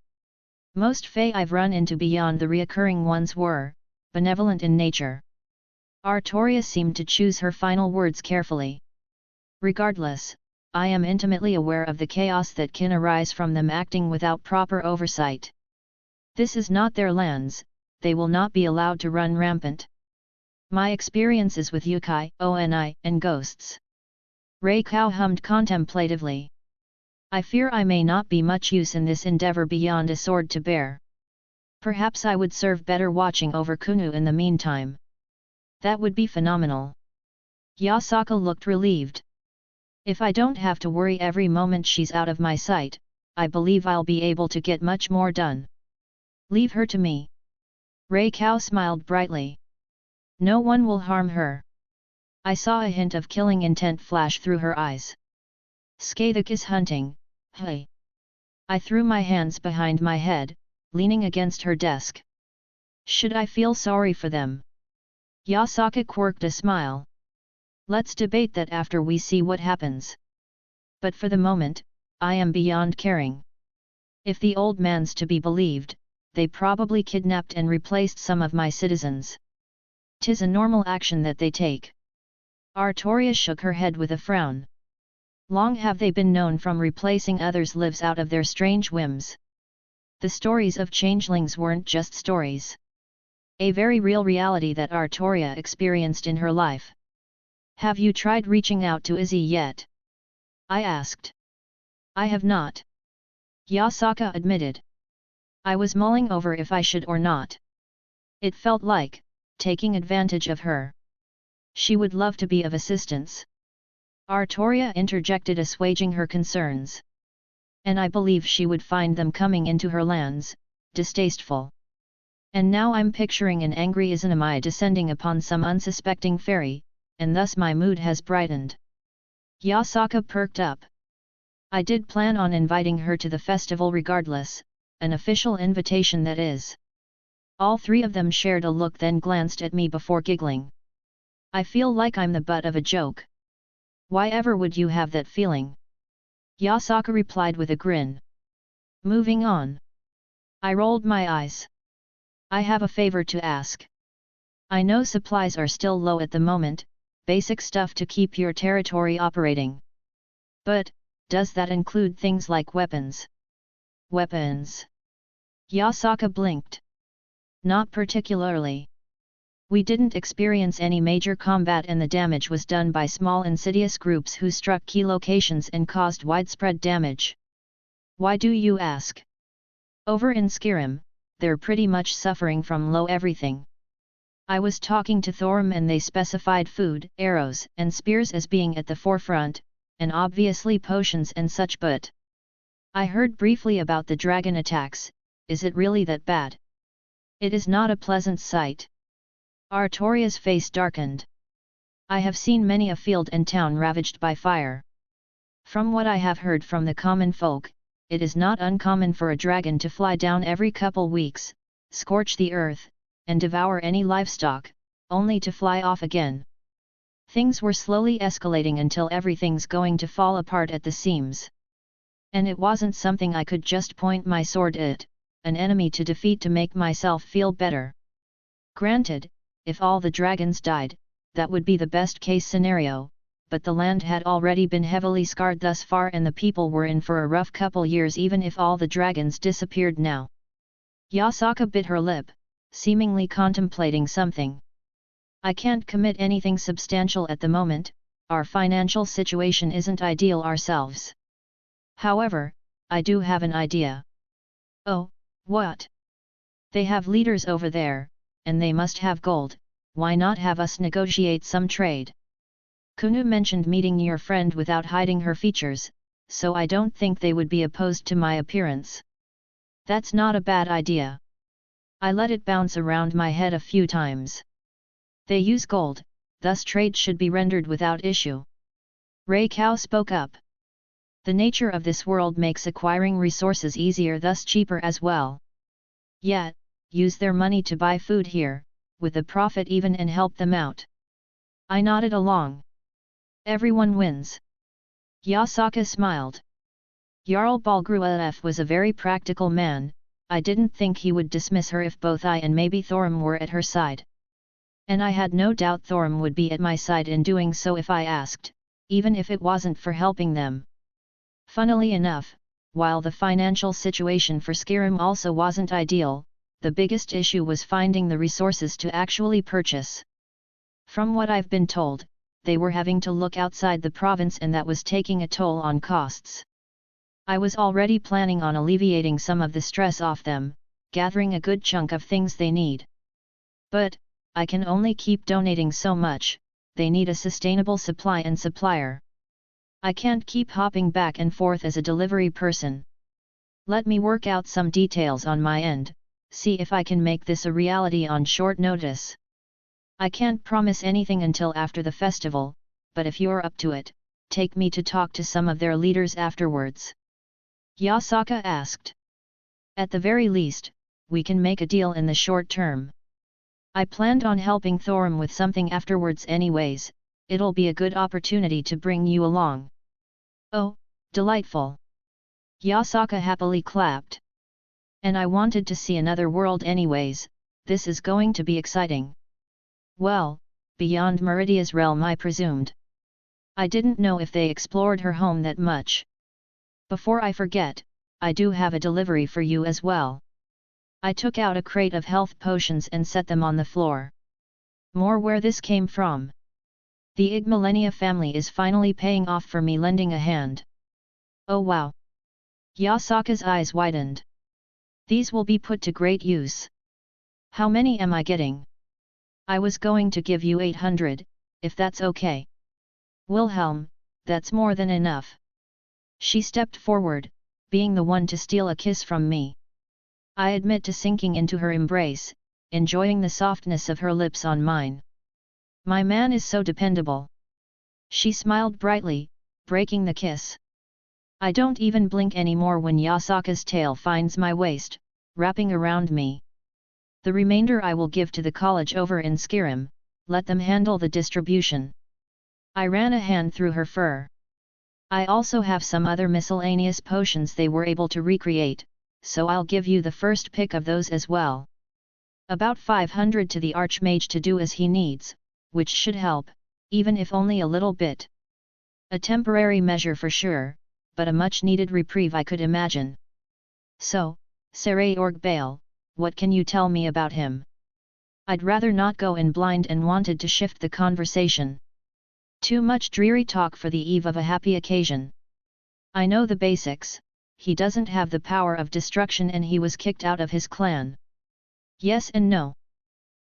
Most fae I've run into beyond the reoccurring ones were benevolent in nature. Artoria seemed to choose her final words carefully. Regardless, I am intimately aware of the chaos that can arise from them acting without proper oversight. This is not their lands, they will not be allowed to run rampant. My experiences with yokai, oni, and ghosts. Reikau hummed contemplatively. I fear I may not be much use in this endeavor beyond a sword to bear. Perhaps I would serve better watching over Kunu in the meantime. That would be phenomenal. Yasaka looked relieved. If I don't have to worry every moment she's out of my sight, I believe I'll be able to get much more done. Leave her to me. Reikau smiled brightly. No one will harm her. I saw a hint of killing intent flash through her eyes. Skathik is hunting, hey. I threw my hands behind my head, leaning against her desk. Should I feel sorry for them? Yasaka quirked a smile. Let's debate that after we see what happens. But for the moment, I am beyond caring. If the old man's to be believed, they probably kidnapped and replaced some of my citizens. 'Tis a normal action that they take. Artoria shook her head with a frown. Long have they been known from replacing others' lives out of their strange whims. The stories of changelings weren't just stories. A very real reality that Artoria experienced in her life. Have you tried reaching out to Izzy yet? I asked. I have not. Yasaka admitted. I was mulling over if I should or not. It felt like taking advantage of her. She would love to be of assistance. Artoria interjected, assuaging her concerns. And I believe she would find them coming into her lands distasteful. And now I'm picturing an angry Izanami descending upon some unsuspecting fairy, and thus my mood has brightened. Yasaka perked up. I did plan on inviting her to the festival regardless, an official invitation that is. All three of them shared a look, then glanced at me before giggling. I feel like I'm the butt of a joke. Why ever would you have that feeling? Yasaka replied with a grin. Moving on. I rolled my eyes. I have a favor to ask. I know supplies are still low at the moment, basic stuff to keep your territory operating. But, does that include things like weapons? Weapons? Yasaka blinked. Not particularly. We didn't experience any major combat and the damage was done by small insidious groups who struck key locations and caused widespread damage. Why do you ask? Over in Skyrim, they're pretty much suffering from low everything. I was talking to Thorim and they specified food, arrows, and spears as being at the forefront, and obviously potions and such, but I heard briefly about the dragon attacks. Is it really that bad? It is not a pleasant sight. Artoria's face darkened. I have seen many a field and town ravaged by fire. From what I have heard from the common folk, it is not uncommon for a dragon to fly down every couple weeks, scorch the earth, and devour any livestock, only to fly off again. Things were slowly escalating until everything's going to fall apart at the seams. And it wasn't something I could just point my sword at, an enemy to defeat to make myself feel better. Granted, if all the dragons died, that would be the best case scenario, but the land had already been heavily scarred thus far and the people were in for a rough couple years even if all the dragons disappeared now. Yasaka bit her lip, seemingly contemplating something. I can't commit anything substantial at the moment, our financial situation isn't ideal ourselves. However, I do have an idea. Oh, what? They have leaders over there, and they must have gold, why not have us negotiate some trade? Kunu mentioned meeting your friend without hiding her features, so I don't think they would be opposed to my appearance. That's not a bad idea. I let it bounce around my head a few times. They use gold, thus trade should be rendered without issue. Ray Kao spoke up. The nature of this world makes acquiring resources easier, thus cheaper as well. Yet, use their money to buy food here, with a profit even, and help them out. I nodded along. Everyone wins. Yasaka smiled. Jarl Balgruaf was a very practical man, I didn't think he would dismiss her if both I and maybe Thorim were at her side. And I had no doubt Thorim would be at my side in doing so if I asked, even if it wasn't for helping them. Funnily enough, while the financial situation for Skyrim also wasn't ideal, the biggest issue was finding the resources to actually purchase. From what I've been told, they were having to look outside the province and that was taking a toll on costs. I was already planning on alleviating some of the stress off them, gathering a good chunk of things they need. But, I can only keep donating so much, they need a sustainable supply and supplier. I can't keep hopping back and forth as a delivery person. Let me work out some details on my end, see if I can make this a reality on short notice. I can't promise anything until after the festival, but if you're up to it, take me to talk to some of their leaders afterwards. Yasaka asked. At the very least, we can make a deal in the short term. I planned on helping Thorim with something afterwards anyways, it'll be a good opportunity to bring you along. Oh, delightful! Yasaka happily clapped. And I wanted to see another world anyways, this is going to be exciting. Well, beyond Meridia's realm I presumed. I didn't know if they explored her home that much. Before I forget, I do have a delivery for you as well. I took out a crate of health potions and set them on the floor. More where this came from. The Igmalenia family is finally paying off for me lending a hand. Oh wow! Yasaka's eyes widened. These will be put to great use. How many am I getting? I was going to give you 800, if that's okay. Wilhelm, that's more than enough. She stepped forward, being the one to steal a kiss from me. I admit to sinking into her embrace, enjoying the softness of her lips on mine. My man is so dependable. She smiled brightly, breaking the kiss. I don't even blink anymore when Yasaka's tail finds my waist, wrapping around me. The remainder I will give to the college over in Skyrim, let them handle the distribution. I ran a hand through her fur. I also have some other miscellaneous potions they were able to recreate, so I'll give you the first pick of those as well. About 500 to the Archmage to do as he needs, which should help, even if only a little bit. A temporary measure for sure, but a much-needed reprieve I could imagine. So, Saray Orgbale, what can you tell me about him? I'd rather not go in blind and wanted to shift the conversation. Too much dreary talk for the eve of a happy occasion. I know the basics, he doesn't have the power of destruction and he was kicked out of his clan. Yes and no.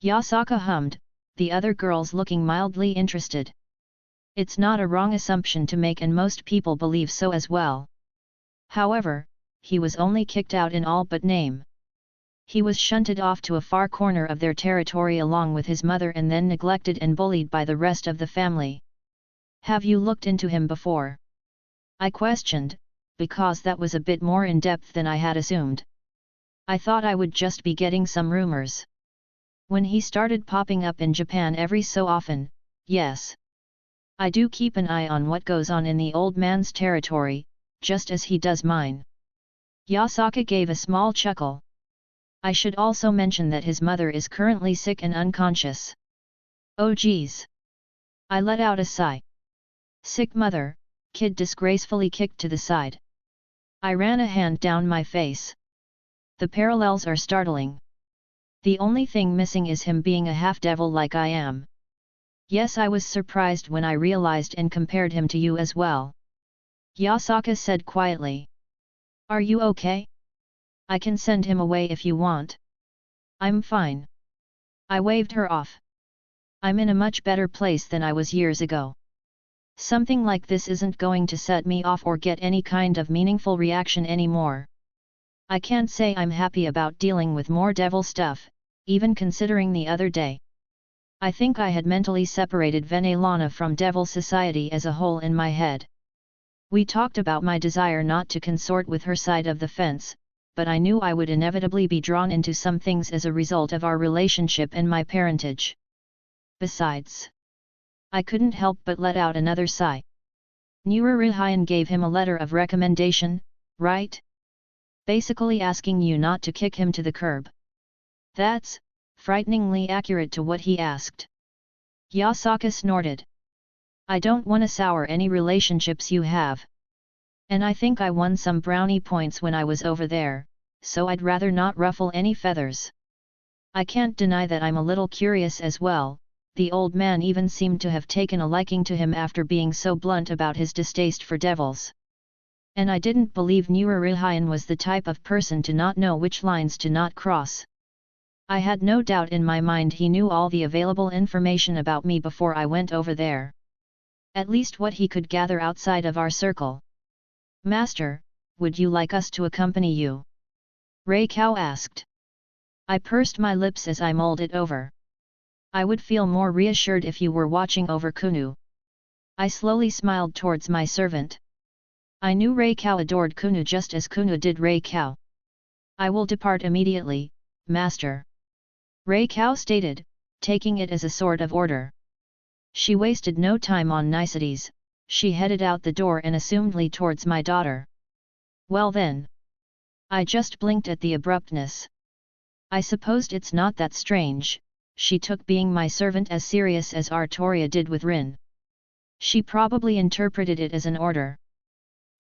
Yasaka hummed, the other girls looking mildly interested. It's not a wrong assumption to make and most people believe so as well. However, he was only kicked out in all but name. He was shunted off to a far corner of their territory along with his mother and then neglected and bullied by the rest of the family. Have you looked into him before? I questioned, because that was a bit more in-depth than I had assumed. I thought I would just be getting some rumors. When he started popping up in Japan every so often, yes. I do keep an eye on what goes on in the old man's territory, just as he does mine. Yasaka gave a small chuckle. I should also mention that his mother is currently sick and unconscious. Oh geez. I let out a sigh. Sick mother, kid disgracefully kicked to the side. I ran a hand down my face. The parallels are startling. The only thing missing is him being a half-devil like I am. Yes, I was surprised when I realized and compared him to you as well. Yasaka said quietly. Are you okay? I can send him away if you want. I'm fine. I waved her off. I'm in a much better place than I was years ago. Something like this isn't going to set me off or get any kind of meaningful reaction anymore. I can't say I'm happy about dealing with more devil stuff, even considering the other day. I think I had mentally separated Venelana from devil society as a whole in my head. We talked about my desire not to consort with her side of the fence, but I knew I would inevitably be drawn into some things as a result of our relationship and my parentage. Besides, I couldn't help but let out another sigh. Nururihayan gave him a letter of recommendation, right? Basically asking you not to kick him to the curb. That's frighteningly accurate to what he asked. Yasaka snorted. I don't want to sour any relationships you have. And I think I won some brownie points when I was over there, so I'd rather not ruffle any feathers. I can't deny that I'm a little curious as well. The old man even seemed to have taken a liking to him after being so blunt about his distaste for devils. And I didn't believe Nururihayan was the type of person to not know which lines to not cross. I had no doubt in my mind he knew all the available information about me before I went over there. At least what he could gather outside of our circle. Master, would you like us to accompany you? Rei Kao asked. I pursed my lips as I mulled it over. I would feel more reassured if you were watching over Kunu. I slowly smiled towards my servant. I knew Rei Kao adored Kunu just as Kunu did Rei Kao. I will depart immediately, Master. Rei Kao stated, taking it as a sort of order. She wasted no time on niceties, she headed out the door and assumedly towards my daughter. Well then. I just blinked at the abruptness. I supposed it's not that strange, she took being my servant as serious as Artoria did with Rin. She probably interpreted it as an order.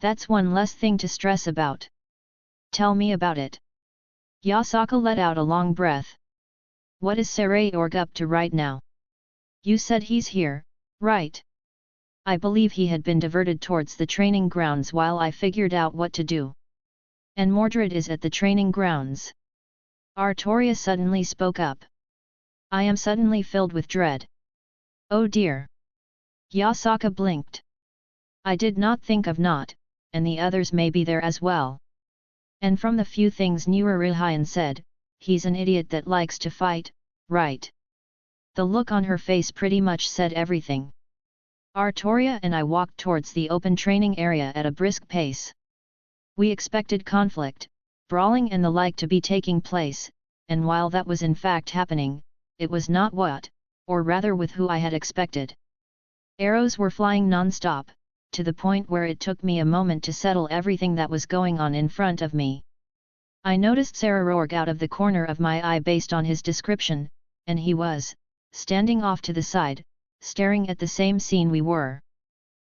That's one less thing to stress about. Tell me about it. Yasaka let out a long breath. What is Sarayorg up to right now? You said he's here, right? I believe he had been diverted towards the training grounds while I figured out what to do. And Mordred is at the training grounds. Artoria suddenly spoke up. I am suddenly filled with dread. Oh dear. Yasaka blinked. I did not think of not, and the others may be there as well. And from the few things Nururihayan said, he's an idiot that likes to fight, right? The look on her face pretty much said everything. Artoria and I walked towards the open training area at a brisk pace. We expected conflict, brawling and the like to be taking place, and while that was in fact happening, it was not what, or rather with who I had expected. Arrows were flying non-stop, to the point where it took me a moment to settle everything that was going on in front of me. I noticed Sarayorg out of the corner of my eye based on his description, and he was, standing off to the side, staring at the same scene we were.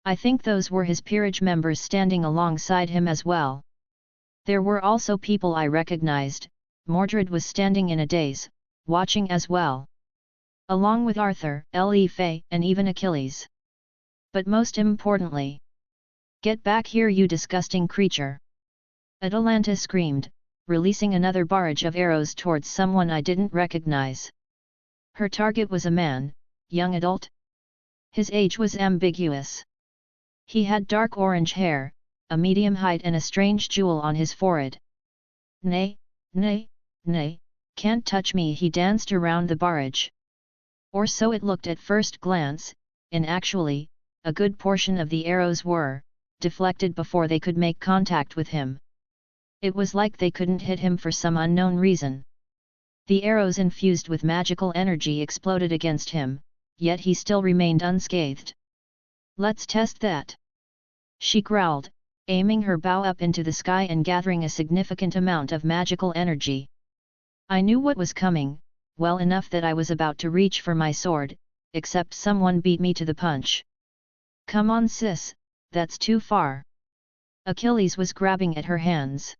I think those were his peerage members standing alongside him as well. There were also people I recognized. Mordred was standing in a daze, watching as well. Along with Arthur, Fei, and even Achilles. But most importantly, get back here, you disgusting creature! Atalanta screamed, releasing another barrage of arrows towards someone I didn't recognize. Her target was a man, young adult. His age was ambiguous. He had dark orange hair, a medium height and a strange jewel on his forehead. Nay, nay, nay, can't touch me, he danced around the barrage. Or so it looked at first glance, and actually, a good portion of the arrows were deflected before they could make contact with him. It was like they couldn't hit him for some unknown reason. The arrows infused with magical energy exploded against him, yet he still remained unscathed. Let's test that. She growled, aiming her bow up into the sky and gathering a significant amount of magical energy. I knew what was coming, well enough that I was about to reach for my sword, except someone beat me to the punch. Come on sis, that's too far. Achilles was grabbing at her hands.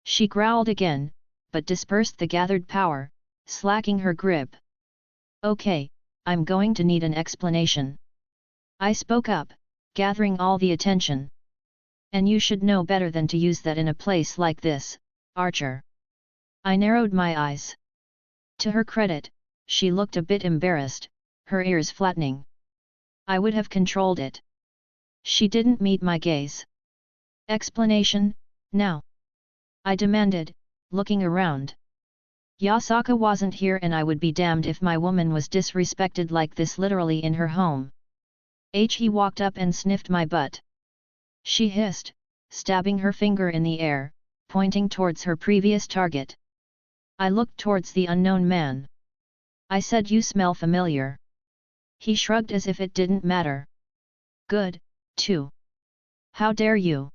She growled again, but dispersed the gathered power, slacking her grip. Okay, I'm going to need an explanation. I spoke up, gathering all the attention. And you should know better than to use that in a place like this, Archer. I narrowed my eyes. To her credit, she looked a bit embarrassed, her ears flattening. I would have controlled it. She didn't meet my gaze. Explanation, now? I demanded, looking around. Yasaka wasn't here and I would be damned if my woman was disrespected like this literally in her home. He walked up and sniffed my butt. She hissed, stabbing her finger in the air, pointing towards her previous target. I looked towards the unknown man. I said, you smell familiar. He shrugged as if it didn't matter. Good, too. How dare you?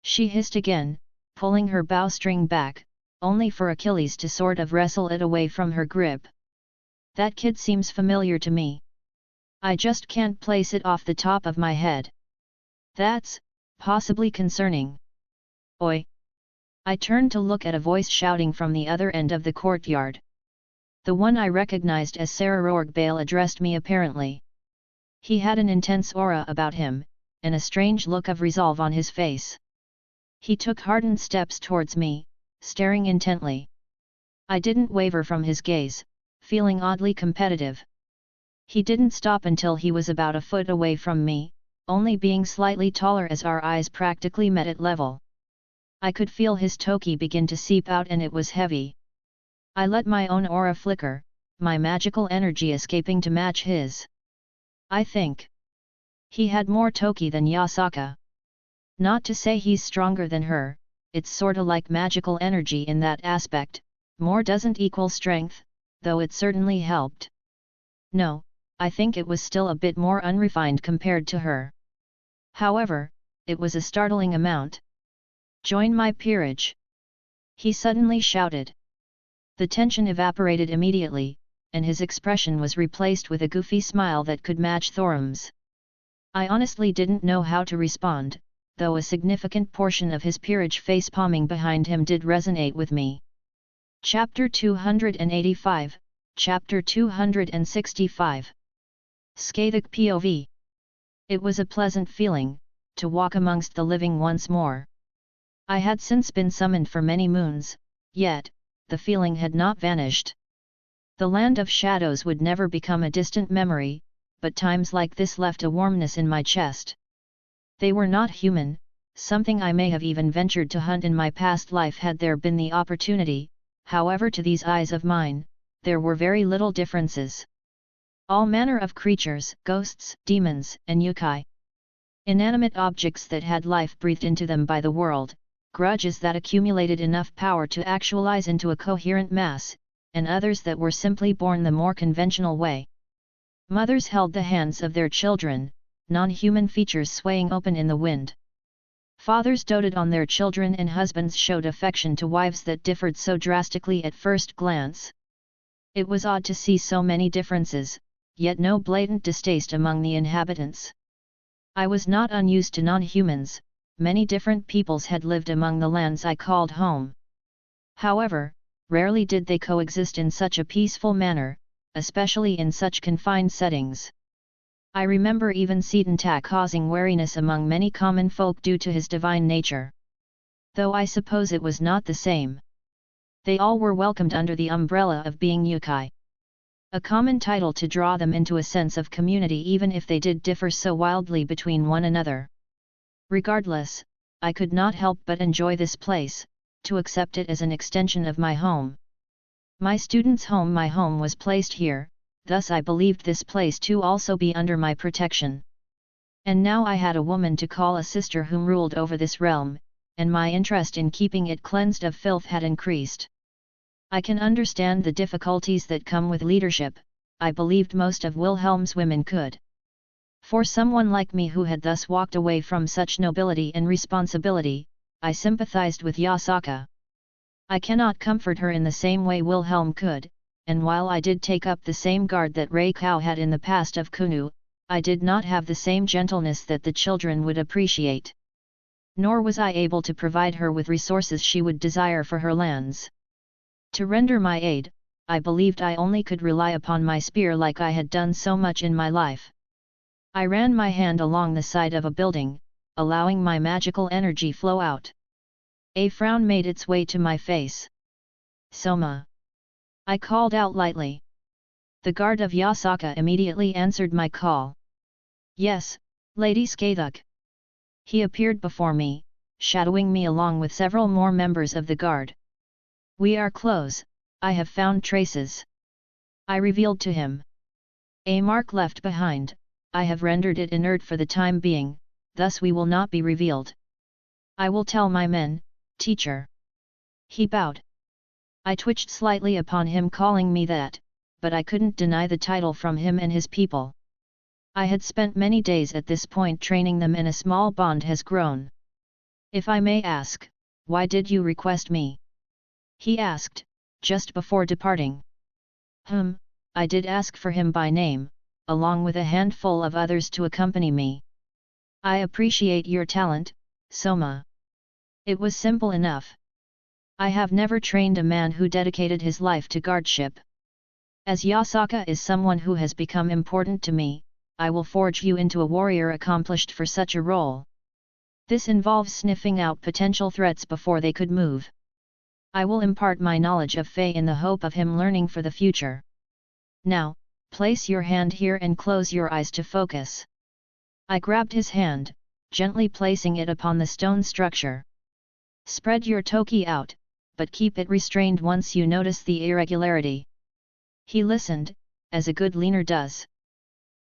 She hissed again, pulling her bowstring back, only for Achilles to sort of wrestle it away from her grip. That kid seems familiar to me. I just can't place it off the top of my head. That's possibly concerning. Oi! I turned to look at a voice shouting from the other end of the courtyard. The one I recognized as Sarah Rorgbale addressed me apparently. He had an intense aura about him, and a strange look of resolve on his face. He took hardened steps towards me, staring intently. I didn't waver from his gaze, feeling oddly competitive. He didn't stop until he was about a foot away from me, only being slightly taller as our eyes practically met at level. I could feel his toki begin to seep out and it was heavy. I let my own aura flicker, my magical energy escaping to match his. I think he had more toki than Yasaka. Not to say he's stronger than her, it's sorta like magical energy in that aspect, more doesn't equal strength, though it certainly helped. No, I think it was still a bit more unrefined compared to her. However, it was a startling amount. Join my peerage! He suddenly shouted. The tension evaporated immediately, and his expression was replaced with a goofy smile that could match Thorim's. I honestly didn't know how to respond, though a significant portion of his peerage facepalming behind him did resonate with me. Chapter 285, Chapter 265. Scathing POV. It was a pleasant feeling, to walk amongst the living once more. I had since been summoned for many moons, yet, the feeling had not vanished. The land of shadows would never become a distant memory, but times like this left a warmness in my chest. They were not human, something I may have even ventured to hunt in my past life had there been the opportunity, however to these eyes of mine, there were very little differences. All manner of creatures, ghosts, demons, and yokai. Inanimate objects that had life breathed into them by the world, grudges that accumulated enough power to actualize into a coherent mass, and others that were simply born the more conventional way. Mothers held the hands of their children, non-human features swaying open in the wind. Fathers doted on their children and husbands showed affection to wives that differed so drastically at first glance. It was odd to see so many differences, yet no blatant distaste among the inhabitants. I was not unused to non-humans. Many different peoples had lived among the lands I called home. However, rarely did they coexist in such a peaceful manner, especially in such confined settings. I remember even Sedentak causing wariness among many common folk due to his divine nature. Though I suppose it was not the same. They all were welcomed under the umbrella of being yokai. A common title to draw them into a sense of community even if they did differ so wildly between one another. Regardless, I could not help but enjoy this place, to accept it as an extension of my home. My student's home, my home was placed here, thus I believed this place to also be under my protection. And now I had a woman to call a sister whom ruled over this realm, and my interest in keeping it cleansed of filth had increased. I can understand the difficulties that come with leadership, I believed most of Wilhelm's women could. For someone like me who had thus walked away from such nobility and responsibility, I sympathized with Yasaka. I cannot comfort her in the same way Wilhelm could, and while I did take up the same guard that Reikau had in the past of Kunu, I did not have the same gentleness that the children would appreciate. Nor was I able to provide her with resources she would desire for her lands. To render my aid, I believed I only could rely upon my spear like I had done so much in my life. I ran my hand along the side of a building, allowing my magical energy flow out. A frown made its way to my face. Soma. I called out lightly. The guard of Yasaka immediately answered my call. Yes, Lady Skathuk. He appeared before me, shadowing me along with several more members of the guard. We are close, I have found traces. I revealed to him. A mark left behind, I have rendered it inert for the time being, thus we will not be revealed. I will tell my men, teacher. He bowed. I twitched slightly upon him calling me that, but I couldn't deny the title from him and his people. I had spent many days at this point training them and a small bond has grown. If I may ask, why did you request me? He asked, just before departing. I did ask for him by name, along with a handful of others to accompany me. I appreciate your talent, Soma. It was simple enough. I have never trained a man who dedicated his life to guardship. As Yasaka is someone who has become important to me, I will forge you into a warrior accomplished for such a role. This involves sniffing out potential threats before they could move. I will impart my knowledge of Fei in the hope of him learning for the future. Now, place your hand here and close your eyes to focus. I grabbed his hand, gently placing it upon the stone structure. Spread your toki out, but keep it restrained once you notice the irregularity. He listened, as a good leaner does.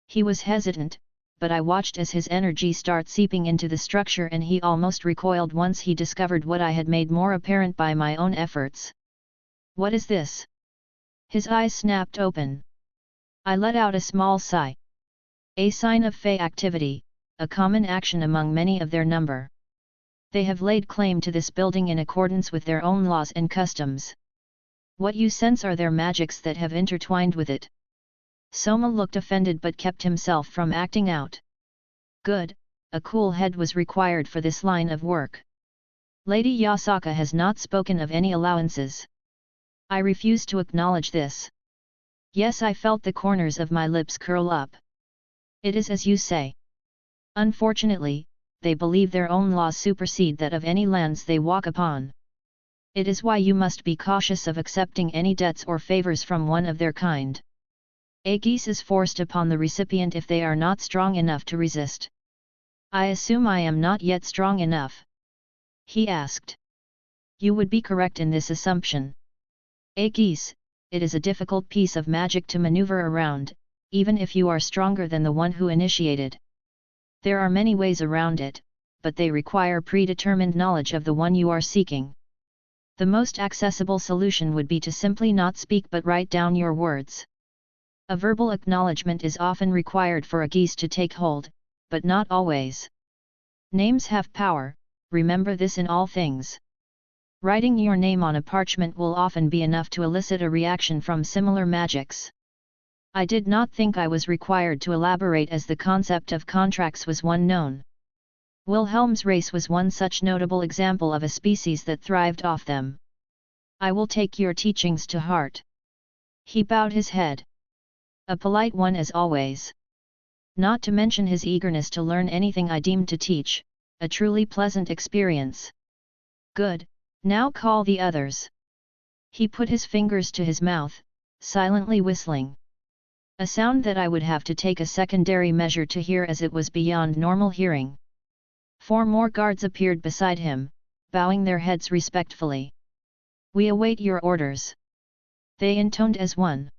He was hesitant, but I watched as his energy started seeping into the structure and he almost recoiled once he discovered what I had made more apparent by my own efforts. What is this? His eyes snapped open. I let out a small sigh. A sign of Fey activity, a common action among many of their number. They have laid claim to this building in accordance with their own laws and customs. What you sense are their magics that have intertwined with it. Soma looked offended but kept himself from acting out. Good, a cool head was required for this line of work. Lady Yasaka has not spoken of any allowances. I refuse to acknowledge this. Yes, I felt the corners of my lips curl up. It is as you say. Unfortunately, they believe their own laws supersede that of any lands they walk upon. It is why you must be cautious of accepting any debts or favors from one of their kind. A geese is forced upon the recipient if they are not strong enough to resist. I assume I am not yet strong enough? He asked. You would be correct in this assumption. A geese, it is a difficult piece of magic to maneuver around, even if you are stronger than the one who initiated. There are many ways around it, but they require predetermined knowledge of the one you are seeking. The most accessible solution would be to simply not speak but write down your words. A verbal acknowledgement is often required for a geese to take hold, but not always. Names have power, remember this in all things. Writing your name on a parchment will often be enough to elicit a reaction from similar magics. I did not think I was required to elaborate as the concept of contracts was one known. Wilhelm's race was one such notable example of a species that thrived off them. I will take your teachings to heart. He bowed his head. A polite one as always. Not to mention his eagerness to learn anything I deemed to teach, a truly pleasant experience. Good, now call the others. He put his fingers to his mouth, silently whistling. A sound that I would have to take a secondary measure to hear as it was beyond normal hearing. 4 more guards appeared beside him, bowing their heads respectfully. We await your orders. They intoned as one.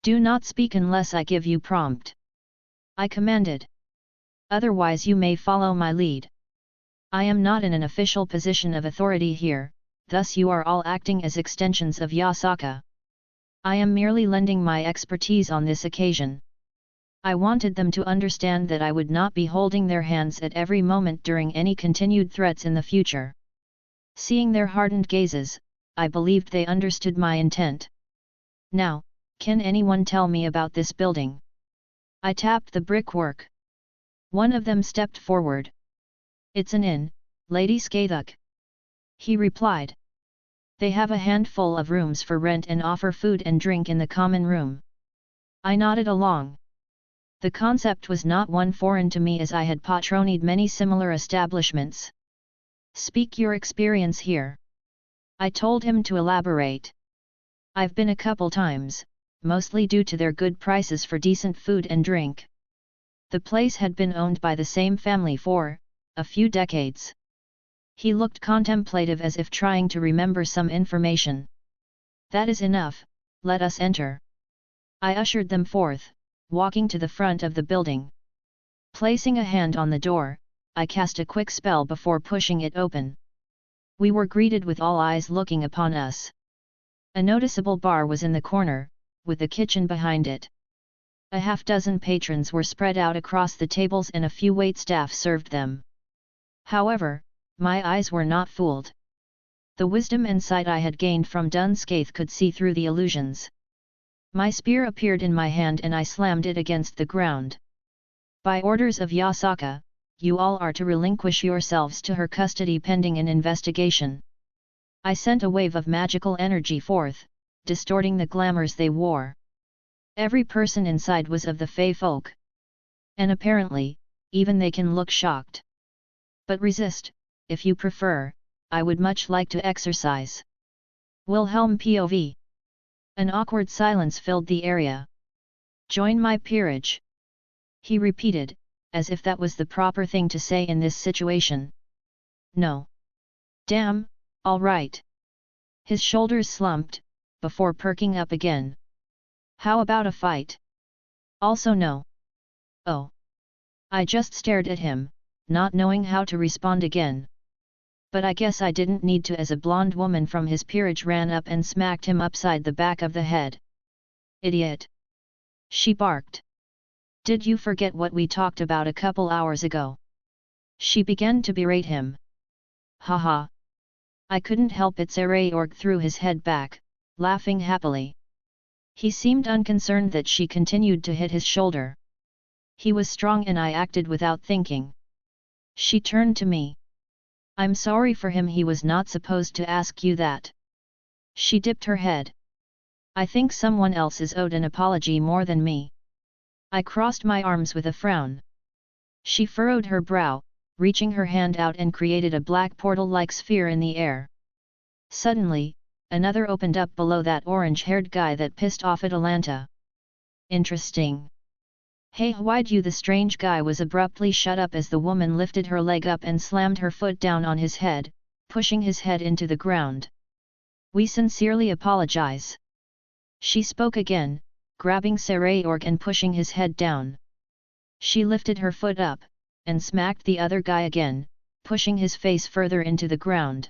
Do not speak unless I give you prompt. I commanded. Otherwise you may follow my lead. I am not in an official position of authority here, thus you are all acting as extensions of Yasaka. I am merely lending my expertise on this occasion. I wanted them to understand that I would not be holding their hands at every moment during any continued threats in the future. Seeing their hardened gazes, I believed they understood my intent. Now, can anyone tell me about this building? I tapped the brickwork. One of them stepped forward. It's an inn, Lady Skathuk. He replied. They have a handful of rooms for rent and offer food and drink in the common room. I nodded along. The concept was not one foreign to me, as I had patronied many similar establishments. Speak your experience here. I told him to elaborate. I've been a couple times, mostly due to their good prices for decent food and drink. The place had been owned by the same family for a few decades. He looked contemplative, as if trying to remember some information. That is enough, let us enter. I ushered them forth, walking to the front of the building. Placing a hand on the door, I cast a quick spell before pushing it open. We were greeted with all eyes looking upon us. A noticeable bar was in the corner, with the kitchen behind it. A half-dozen patrons were spread out across the tables and a few waitstaff served them. However, my eyes were not fooled. The wisdom and sight I had gained from Dunscath could see through the illusions. My spear appeared in my hand and I slammed it against the ground. By orders of Yasaka, you all are to relinquish yourselves to her custody pending an investigation. I sent a wave of magical energy forth, distorting the glamours they wore. Every person inside was of the Fey folk. And apparently, even they can look shocked. But resist, if you prefer, I would much like to exercise. Wilhelm POV. An awkward silence filled the area. Join my peerage. He repeated, as if that was the proper thing to say in this situation. No. Damn, all right. His shoulders slumped, before perking up again. How about a fight? Also no. Oh. I just stared at him, not knowing how to respond again. But I guess I didn't need to, as a blonde woman from his peerage ran up and smacked him upside the back of the head. Idiot! She barked. Did you forget what we talked about a couple hours ago? She began to berate him. Haha! I couldn't help it. Zelretch threw his head back, laughing happily. He seemed unconcerned that she continued to hit his shoulder. He was strong and I acted without thinking. She turned to me. I'm sorry for him, he was not supposed to ask you that. She dipped her head. I think someone else is owed an apology more than me. I crossed my arms with a frown. She furrowed her brow, reaching her hand out and created a black portal-like sphere in the air. Suddenly, another opened up below that orange-haired guy that pissed off Atalanta. Interesting. Hey, why'd you? The strange guy was abruptly shut up as the woman lifted her leg up and slammed her foot down on his head, pushing his head into the ground. We sincerely apologize. She spoke again, grabbing Zelretch and pushing his head down. She lifted her foot up, and smacked the other guy again, pushing his face further into the ground.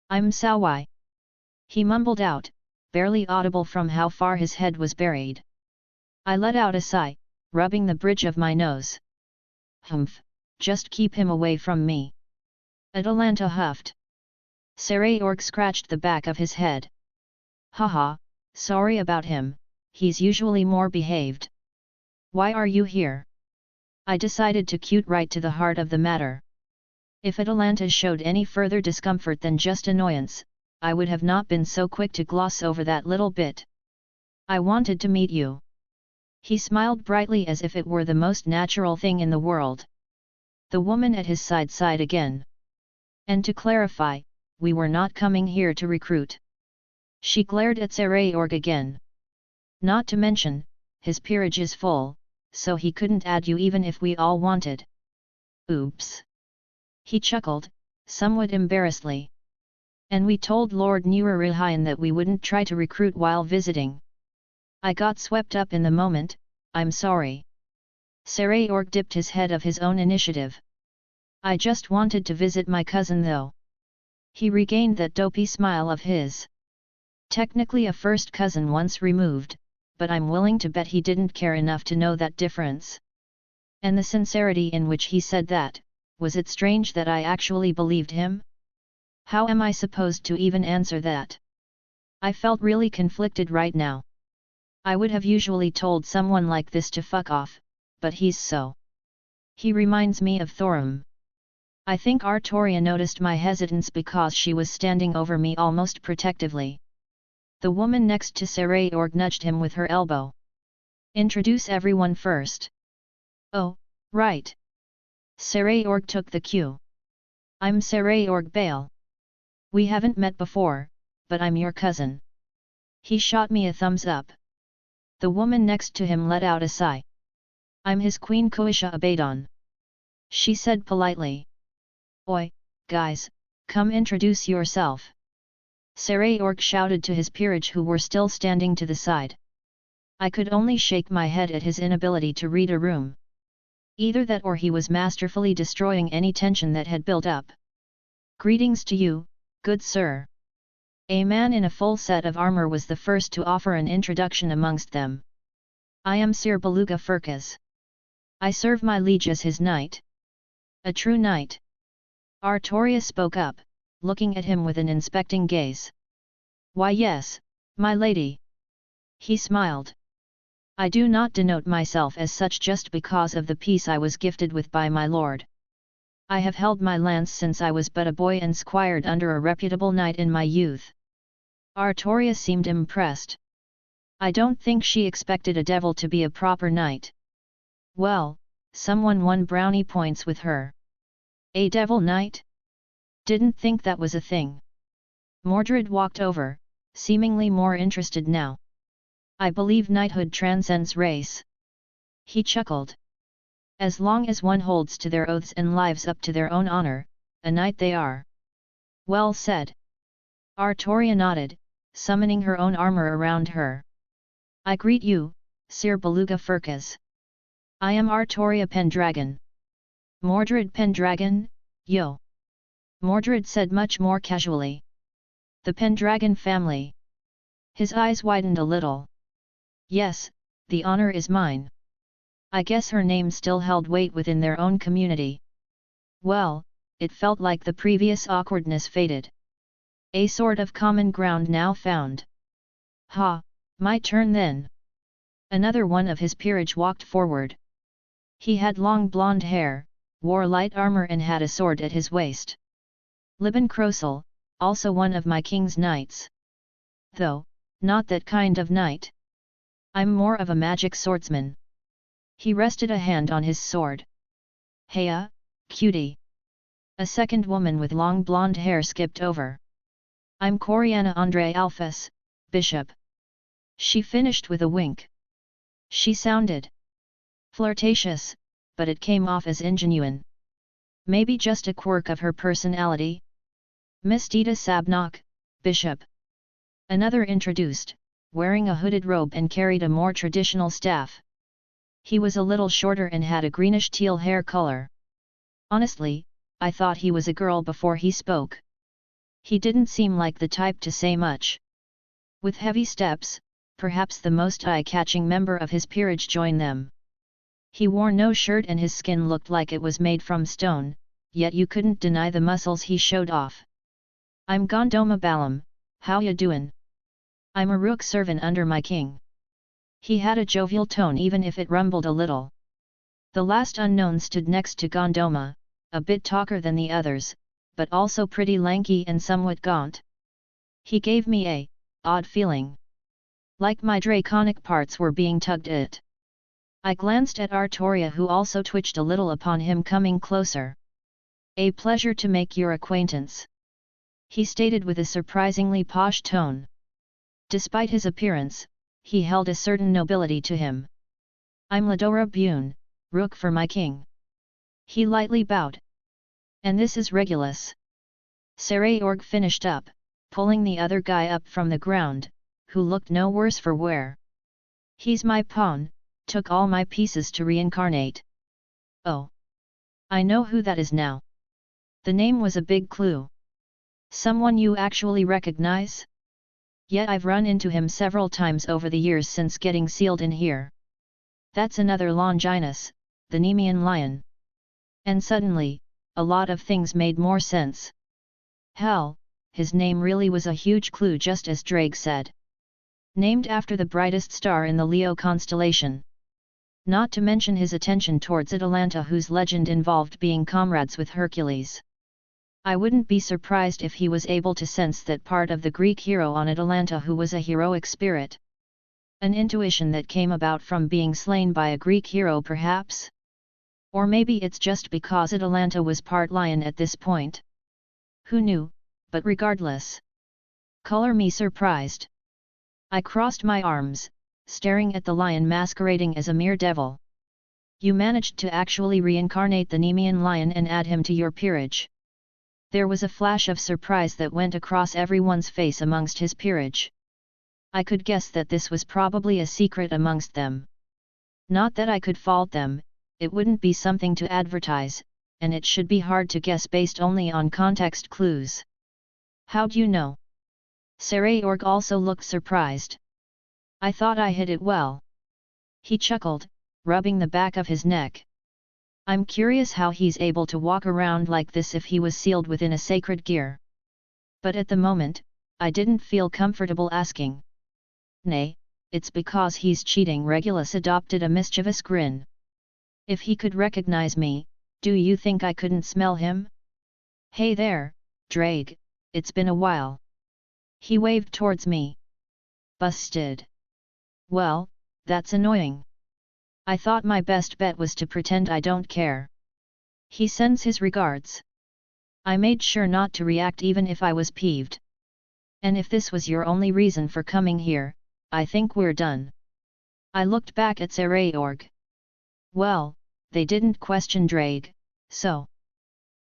I'm sorry. He mumbled out, barely audible from how far his head was buried. I let out a sigh, rubbing the bridge of my nose. Humph, just keep him away from me. Atalanta huffed. Zelretch scratched the back of his head. Haha, sorry about him, he's usually more behaved. Why are you here? I decided to cut right to the heart of the matter. If Atalanta showed any further discomfort than just annoyance, I would have not been so quick to gloss over that little bit. I wanted to meet you. He smiled brightly as if it were the most natural thing in the world. The woman at his side sighed again. And to clarify, we were not coming here to recruit. She glared at Zelretch again. Not to mention, his peerage is full, so he couldn't add you even if we all wanted. Oops. He chuckled, somewhat embarrassedly. And we told Lord Nurarihayan that we wouldn't try to recruit while visiting. I got swept up in the moment, I'm sorry. Zelretch dipped his head of his own initiative. I just wanted to visit my cousin though. He regained that dopey smile of his. Technically a first cousin once removed, but I'm willing to bet he didn't care enough to know that difference. And the sincerity in which he said that, was it strange that I actually believed him? How am I supposed to even answer that? I felt really conflicted right now. I would have usually told someone like this to fuck off, but he's so. He reminds me of Thorum. I think Artoria noticed my hesitance because she was standing over me almost protectively. The woman next to Sarayorg nudged him with her elbow. Introduce everyone first. Oh, right. Sarayorg took the cue. I'm Sarayorg Bale. We haven't met before, but I'm your cousin. He shot me a thumbs up. The woman next to him let out a sigh. I'm his queen Koisha Abaddon. She said politely. Oi, guys, come introduce yourself. Sarayorg shouted to his peerage who were still standing to the side. I could only shake my head at his inability to read a room. Either that or he was masterfully destroying any tension that had built up. Greetings to you, good sir. A man in a full set of armor was the first to offer an introduction amongst them. I am Sir Beluga Furkaz. I serve my liege as his knight. A true knight. Artoria spoke up, looking at him with an inspecting gaze. Why yes, my lady. He smiled. I do not denote myself as such just because of the peace I was gifted with by my lord. I have held my lance since I was but a boy and squired under a reputable knight in my youth. Artoria seemed impressed. I don't think she expected a devil to be a proper knight. Well, someone won brownie points with her. A devil knight? Didn't think that was a thing. Mordred walked over, seemingly more interested now. I believe knighthood transcends race. He chuckled. As long as one holds to their oaths and lives up to their own honor, a knight they are. Well said. Artoria nodded, summoning her own armor around her. I greet you, Sir Beluga Furkaz. I am Artoria Pendragon. Mordred Pendragon, yo. Mordred said much more casually. The Pendragon family. His eyes widened a little. Yes, the honor is mine. I guess her name still held weight within their own community. Well, it felt like the previous awkwardness faded. A sort of common ground now found. Ha, my turn then. Another one of his peerage walked forward. He had long blonde hair, wore light armor and had a sword at his waist. Liban Crosel, also one of my king's knights. Though, not that kind of knight. I'm more of a magic swordsman. He rested a hand on his sword. Heya, cutie. A second woman with long blonde hair skipped over. I'm Coriana Andre Alphas, bishop. She finished with a wink. She sounded flirtatious, but it came off as ingenuine. Maybe just a quirk of her personality? Miss Dita Sabnock, bishop. Another introduced, wearing a hooded robe and carried a more traditional staff. He was a little shorter and had a greenish-teal hair color. Honestly, I thought he was a girl before he spoke. He didn't seem like the type to say much. With heavy steps, perhaps the most eye-catching member of his peerage joined them. He wore no shirt and his skin looked like it was made from stone, yet you couldn't deny the muscles he showed off. I'm Gondoma Balam, how ya doin'? I'm a rook servant under my king. He had a jovial tone even if it rumbled a little. The last unknown stood next to Gondoma, a bit taller than the others, but also pretty lanky and somewhat gaunt. He gave me a odd feeling. Like my draconic parts were being tugged at. I glanced at Artoria who also twitched a little upon him coming closer. A pleasure to make your acquaintance. He stated with a surprisingly posh tone. Despite his appearance, he held a certain nobility to him. I'm Ladora Bune, rook for my king. He lightly bowed. And this is Regulus. Sarayorg finished up, pulling the other guy up from the ground, who looked no worse for wear. He's my pawn, took all my pieces to reincarnate. Oh. I know who that is now. The name was a big clue. Someone you actually recognize? Yet I've run into him several times over the years since getting sealed in here. That's another Longinus, the Nemean lion. And suddenly, a lot of things made more sense. Hell, his name really was a huge clue, just as Drake said. Named after the brightest star in the Leo constellation. Not to mention his attention towards Atalanta, whose legend involved being comrades with Hercules. I wouldn't be surprised if he was able to sense that part of the Greek hero on Atalanta, who was a heroic spirit. An intuition that came about from being slain by a Greek hero, perhaps? Or maybe it's just because Atalanta was part lion at this point. Who knew, but regardless. Color me surprised. I crossed my arms, staring at the lion masquerading as a mere devil. You managed to actually reincarnate the Nemean lion and add him to your peerage. There was a flash of surprise that went across everyone's face amongst his peerage. I could guess that this was probably a secret amongst them. Not that I could fault them, it wouldn't be something to advertise, and it should be hard to guess based only on context clues. How'd you know? Sarayorg also looked surprised. I thought I hid it well. He chuckled, rubbing the back of his neck. I'm curious how he's able to walk around like this if he was sealed within a sacred gear. But at the moment, I didn't feel comfortable asking. Nay, it's because he's cheating. Regulus adopted a mischievous grin. If he could recognize me, do you think I couldn't smell him? Hey there, Drake, it's been a while. He waved towards me. Busted. Well, that's annoying. I thought my best bet was to pretend I don't care. He sends his regards. I made sure not to react even if I was peeved. And if this was your only reason for coming here, I think we're done. I looked back at Sarayorg. Well, they didn't question Drake, so.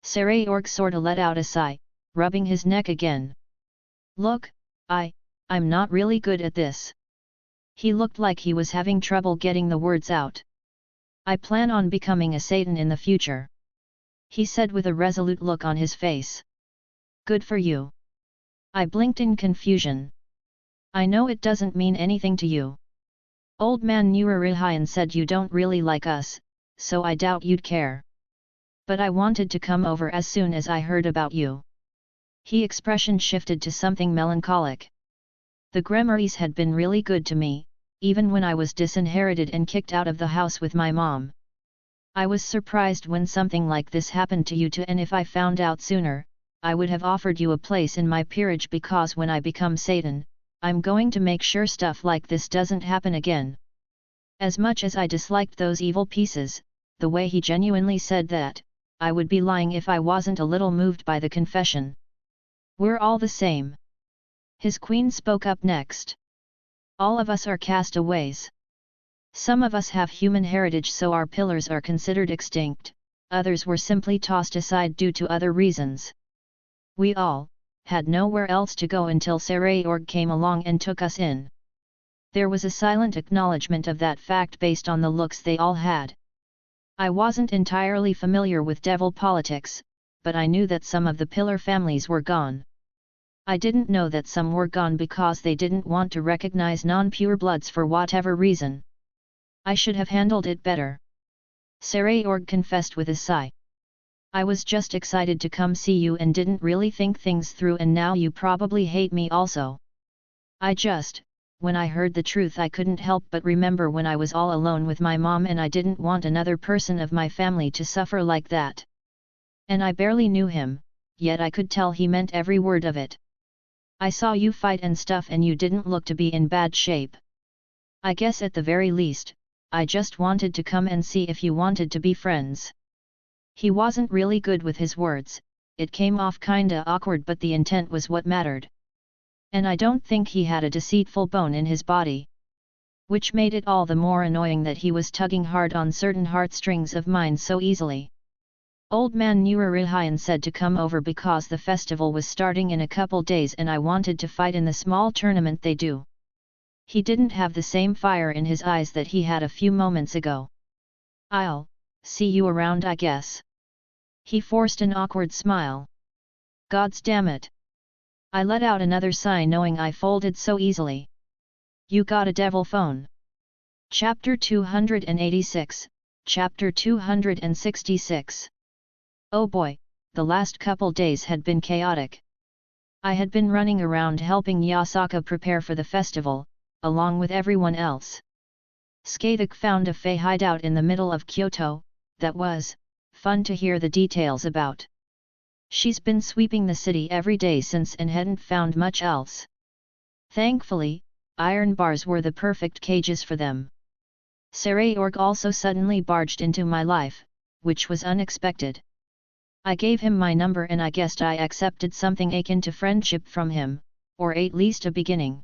Sarayorg sorta let out a sigh, rubbing his neck again. Look, I'm not really good at this. He looked like he was having trouble getting the words out. I plan on becoming a Satan in the future. He said with a resolute look on his face. Good for you. I blinked in confusion. I know it doesn't mean anything to you. Old man Nurarihayan said you don't really like us, so I doubt you'd care. But I wanted to come over as soon as I heard about you. His expression shifted to something melancholic. The Gremmaries had been really good to me, even when I was disinherited and kicked out of the house with my mom. I was surprised when something like this happened to you too, and if I found out sooner, I would have offered you a place in my peerage, because when I become Satan, I'm going to make sure stuff like this doesn't happen again. As much as I disliked those evil pieces, the way he genuinely said that, I would be lying if I wasn't a little moved by the confession. We're all the same. His queen spoke up next. All of us are castaways. Some of us have human heritage, so our pillars are considered extinct, others were simply tossed aside due to other reasons. We all had nowhere else to go until Sarayorg came along and took us in. There was a silent acknowledgement of that fact based on the looks they all had. I wasn't entirely familiar with devil politics, but I knew that some of the pillar families were gone. I didn't know that some were gone because they didn't want to recognize non-purebloods for whatever reason. I should have handled it better. Sarayorg confessed with a sigh. I was just excited to come see you and didn't really think things through, and now you probably hate me also. When I heard the truth, I couldn't help but remember when I was all alone with my mom, and I didn't want another person of my family to suffer like that. And I barely knew him, yet I could tell he meant every word of it. I saw you fight and stuff, and you didn't look to be in bad shape. I guess at the very least, I just wanted to come and see if you wanted to be friends. He wasn't really good with his words, it came off kinda awkward, but the intent was what mattered. And I don't think he had a deceitful bone in his body. Which made it all the more annoying that he was tugging hard on certain heartstrings of mine so easily. Old man Nurarihayan said to come over because the festival was starting in a couple days and I wanted to fight in the small tournament they do. He didn't have the same fire in his eyes that he had a few moments ago. I'll see you around, I guess. He forced an awkward smile. Gods damn it. I let out another sigh, knowing I folded so easily. You got a devil phone. Chapter 286, Chapter 266. Oh boy, the last couple days had been chaotic. I had been running around helping Yasaka prepare for the festival, along with everyone else. Skathak found a Fey hideout in the middle of Kyoto, that was fun to hear the details about. She's been sweeping the city every day since and hadn't found much else. Thankfully, iron bars were the perfect cages for them. Sarayorg also suddenly barged into my life, which was unexpected. I gave him my number and I guessed I accepted something akin to friendship from him, or at least a beginning.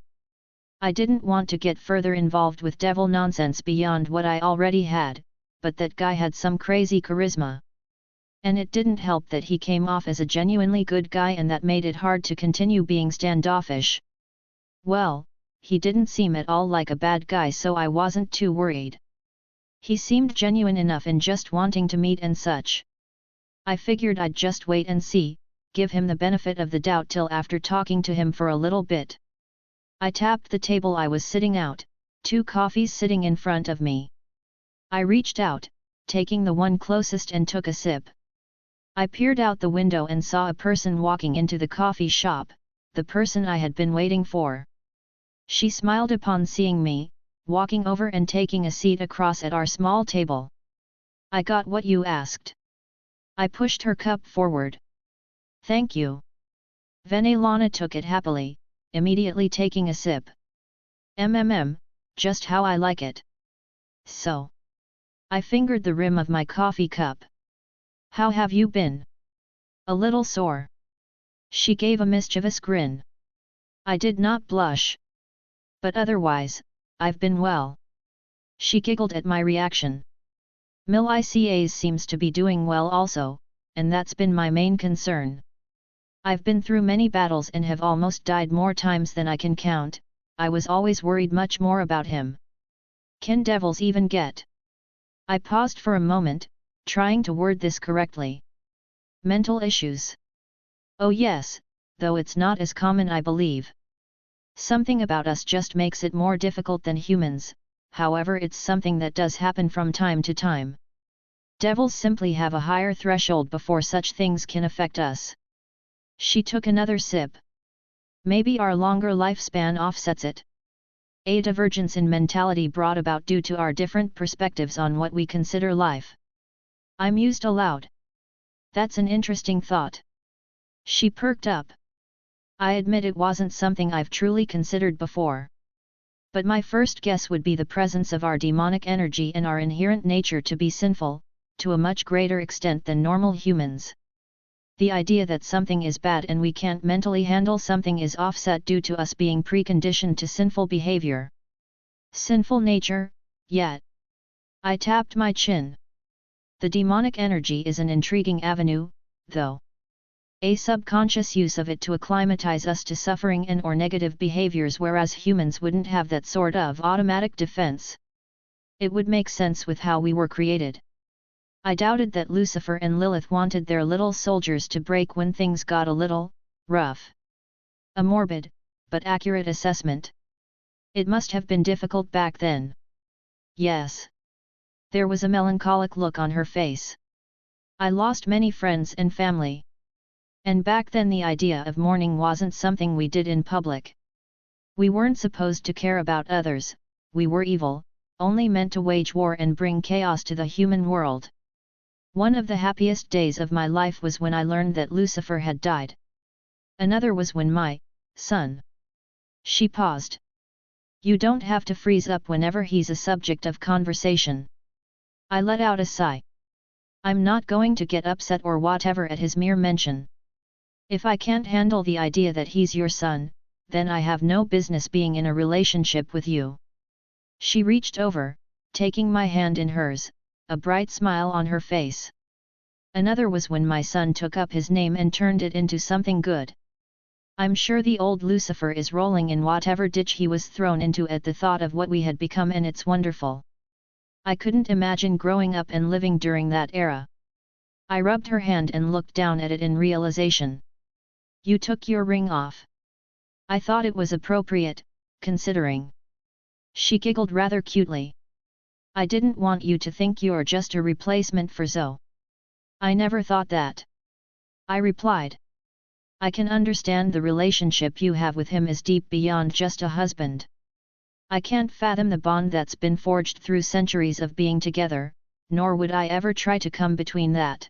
I didn't want to get further involved with devil nonsense beyond what I already had, but that guy had some crazy charisma. And it didn't help that he came off as a genuinely good guy, and that made it hard to continue being standoffish. Well, he didn't seem at all like a bad guy, so I wasn't too worried. He seemed genuine enough in just wanting to meet and such. I figured I'd just wait and see, give him the benefit of the doubt till after talking to him for a little bit. I tapped the table I was sitting at, 2 coffees sitting in front of me. I reached out, taking the one closest and took a sip. I peered out the window and saw a person walking into the coffee shop, the person I had been waiting for. She smiled upon seeing me, walking over and taking a seat across at our small table. I got what you asked. I pushed her cup forward. Thank you. Venelana took it happily, immediately taking a sip. Just how I like it. So. I fingered the rim of my coffee cup. How have you been? A little sore. She gave a mischievous grin. I did not blush. But otherwise, I've been well. She giggled at my reaction. Mil-ICAs seems to be doing well also, and that's been my main concern. I've been through many battles and have almost died more times than I can count. I was always worried much more about him. Can devils even get? I paused for a moment, trying to word this correctly. Mental issues. Oh yes, though it's not as common, I believe. Something about us just makes it more difficult than humans, however it's something that does happen from time to time. Devils simply have a higher threshold before such things can affect us. She took another sip. Maybe our longer lifespan offsets it. A divergence in mentality brought about due to our different perspectives on what we consider life. I mused aloud. That's an interesting thought. She perked up. I admit it wasn't something I've truly considered before. But my first guess would be the presence of our demonic energy and our inherent nature to be sinful, to a much greater extent than normal humans. The idea that something is bad and we can't mentally handle something is offset due to us being preconditioned to sinful behavior. Sinful nature, yet. I tapped my chin. The demonic energy is an intriguing avenue, though. A subconscious use of it to acclimatize us to suffering and or negative behaviors, whereas humans wouldn't have that sort of automatic defense. It would make sense with how we were created. I doubted that Lucifer and Lilith wanted their little soldiers to break when things got a little rough. A morbid, but accurate assessment. It must have been difficult back then. Yes. There was a melancholic look on her face. I lost many friends and family. And back then the idea of mourning wasn't something we did in public. We weren't supposed to care about others, we were evil, only meant to wage war and bring chaos to the human world. One of the happiest days of my life was when I learned that Lucifer had died. Another was when my son. She paused. You don't have to freeze up whenever he's a subject of conversation. I let out a sigh. I'm not going to get upset or whatever at his mere mention. If I can't handle the idea that he's your son, then I have no business being in a relationship with you. She reached over, taking my hand in hers, a bright smile on her face. Another was when my son took up his name and turned it into something good. I'm sure the old Lucifer is rolling in whatever ditch he was thrown into at the thought of what we had become, and it's wonderful. I couldn't imagine growing up and living during that era. I rubbed her hand and looked down at it in realization. You took your ring off. I thought it was appropriate, considering. She giggled rather cutely. I didn't want you to think you're just a replacement for Zoe. I never thought that. I replied. I can understand the relationship you have with him is deep beyond just a husband. I can't fathom the bond that's been forged through centuries of being together, nor would I ever try to come between that.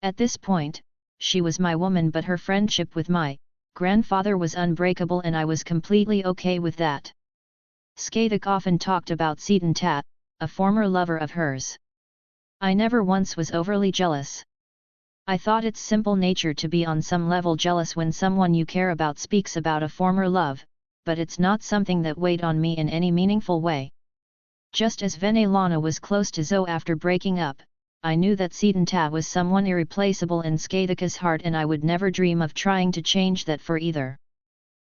At this point, she was my woman, but her friendship with my grandfather was unbreakable, and I was completely okay with that. Scathach often talked about Seton Tat, a former lover of hers. I never once was overly jealous. I thought it's simple nature to be on some level jealous when someone you care about speaks about a former love, but it's not something that weighed on me in any meaningful way. Just as Venelana was close to Zoe after breaking up, I knew that Seton Tat was someone irreplaceable in Scathach's heart, and I would never dream of trying to change that for either.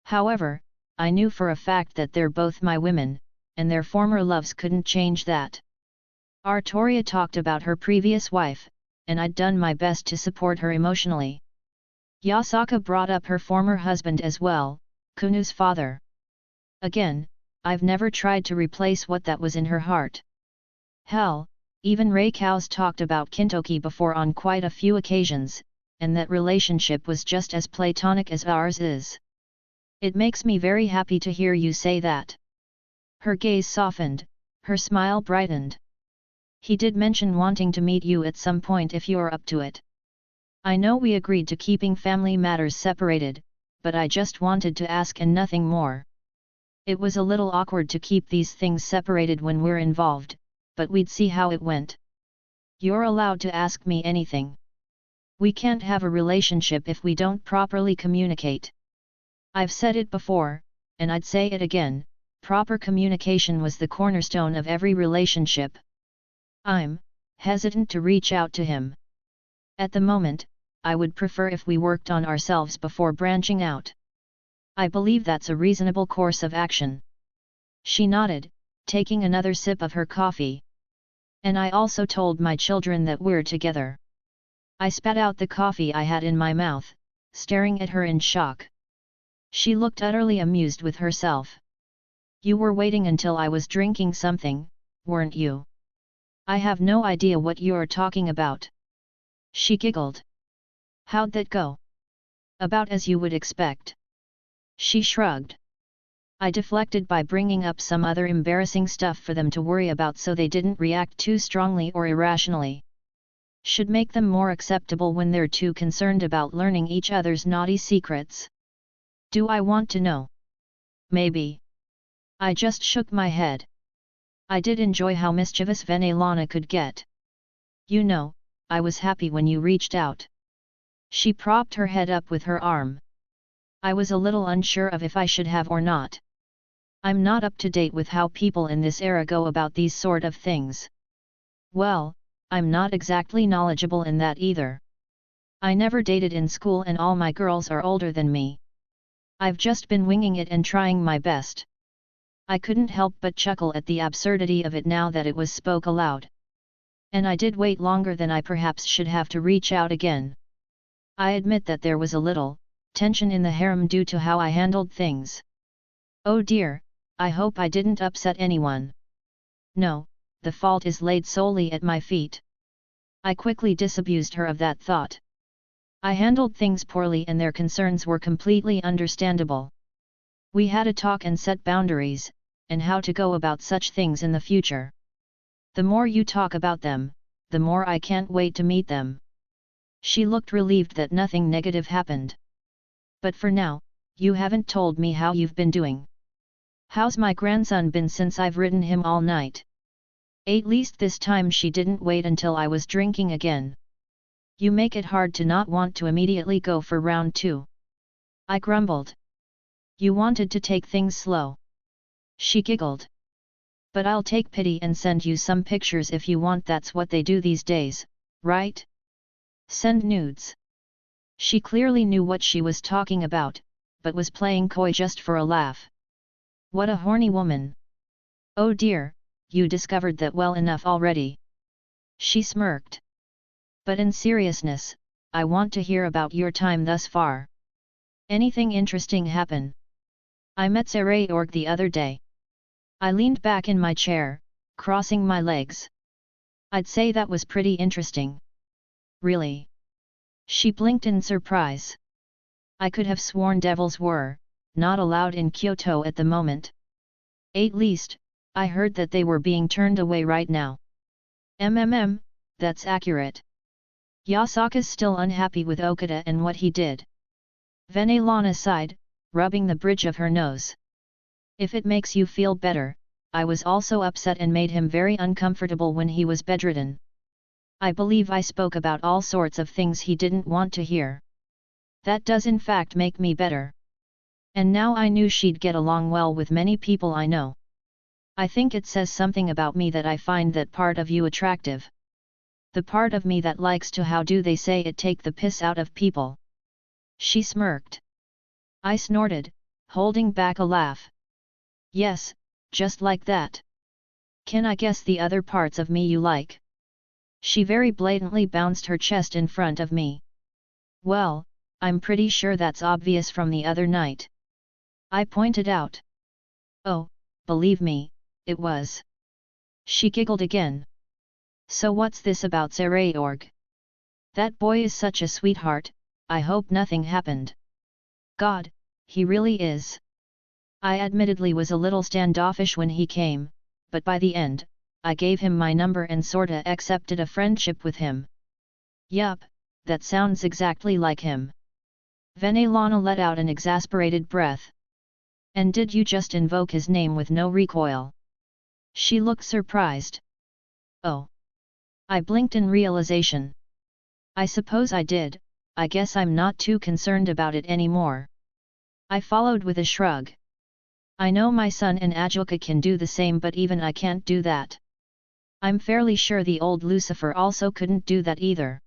However, I knew for a fact that they're both my women, and their former loves couldn't change that. Artoria talked about her previous wife, and I'd done my best to support her emotionally. Yasaka brought up her former husband as well, Kunu's father. Again, I've never tried to replace what that was in her heart. Hell, even Reikaus talked about Kintoki before on quite a few occasions, and that relationship was just as platonic as ours is. It makes me very happy to hear you say that. Her gaze softened, her smile brightened. He did mention wanting to meet you at some point if you're up to it. I know we agreed to keeping family matters separated, but I just wanted to ask and nothing more. It was a little awkward to keep these things separated when we're involved, but we'd see how it went. You're allowed to ask me anything. We can't have a relationship if we don't properly communicate. I've said it before, and I'd say it again, proper communication was the cornerstone of every relationship. I'm hesitant to reach out to him. At the moment, I would prefer if we worked on ourselves before branching out. I believe that's a reasonable course of action. She nodded, taking another sip of her coffee. And I also told my children that we're together. I spat out the coffee I had in my mouth, staring at her in shock. She looked utterly amused with herself. You were waiting until I was drinking something, weren't you? I have no idea what you're talking about. She giggled. How'd that go? About as you would expect. She shrugged. I deflected by bringing up some other embarrassing stuff for them to worry about so they didn't react too strongly or irrationally. Should make them more acceptable when they're too concerned about learning each other's naughty secrets. Do I want to know? Maybe. I just shook my head. I did enjoy how mischievous Venelana could get. You know, I was happy when you reached out. She propped her head up with her arm. I was a little unsure of if I should have or not. I'm not up to date with how people in this era go about these sort of things. Well, I'm not exactly knowledgeable in that either. I never dated in school and all my girls are older than me. I've just been winging it and trying my best. I couldn't help but chuckle at the absurdity of it now that it was spoke aloud. And I did wait longer than I perhaps should have to reach out again. I admit that there was a little tension in the harem due to how I handled things. Oh dear, I hope I didn't upset anyone. No, the fault is laid solely at my feet. I quickly disabused her of that thought. I handled things poorly and their concerns were completely understandable. We had a talk and set boundaries, and how to go about such things in the future. The more you talk about them, the more I can't wait to meet them. She looked relieved that nothing negative happened. But for now, you haven't told me how you've been doing. How's my grandson been since I've ridden him all night? At least this time she didn't wait until I was drinking again. You make it hard to not want to immediately go for round 2. I grumbled. You wanted to take things slow. She giggled. But I'll take pity and send you some pictures if you want. That's what they do these days, right? Send nudes. She clearly knew what she was talking about, but was playing coy just for a laugh. What a horny woman. Oh dear, you discovered that well enough already. She smirked. But in seriousness, I want to hear about your time thus far. Anything interesting happen? I met Zelretch the other day. I leaned back in my chair, crossing my legs. I'd say that was pretty interesting. Really? She blinked in surprise. I could have sworn devils were not allowed in Kyoto at the moment. At least, I heard that they were being turned away right now. That's accurate. Yasaka's still unhappy with Okada and what he did. Venelana sighed, rubbing the bridge of her nose. If it makes you feel better, I was also upset and made him very uncomfortable when he was bedridden. I believe I spoke about all sorts of things he didn't want to hear. That does in fact make me better. And now I knew she'd get along well with many people I know. I think it says something about me that I find that part of you attractive. The part of me that likes to how do they say it take the piss out of people. She smirked. I snorted, holding back a laugh. Yes, just like that. Can I guess the other parts of me you like? She very blatantly bounced her chest in front of me. Well, I'm pretty sure that's obvious from the other night. I pointed out. Oh, believe me, it was. She giggled again. So what's this about Zelretch? That boy is such a sweetheart, I hope nothing happened. God, he really is. I admittedly was a little standoffish when he came, but by the end, I gave him my number and sorta accepted a friendship with him. Yup, that sounds exactly like him. Venelana let out an exasperated breath. And did you just invoke his name with no recoil? She looked surprised. Oh. I blinked in realization. I suppose I did, I guess I'm not too concerned about it anymore. I followed with a shrug. I know my son and Ajoka can do the same, but even I can't do that. I'm fairly sure the old Lucifer also couldn't do that either.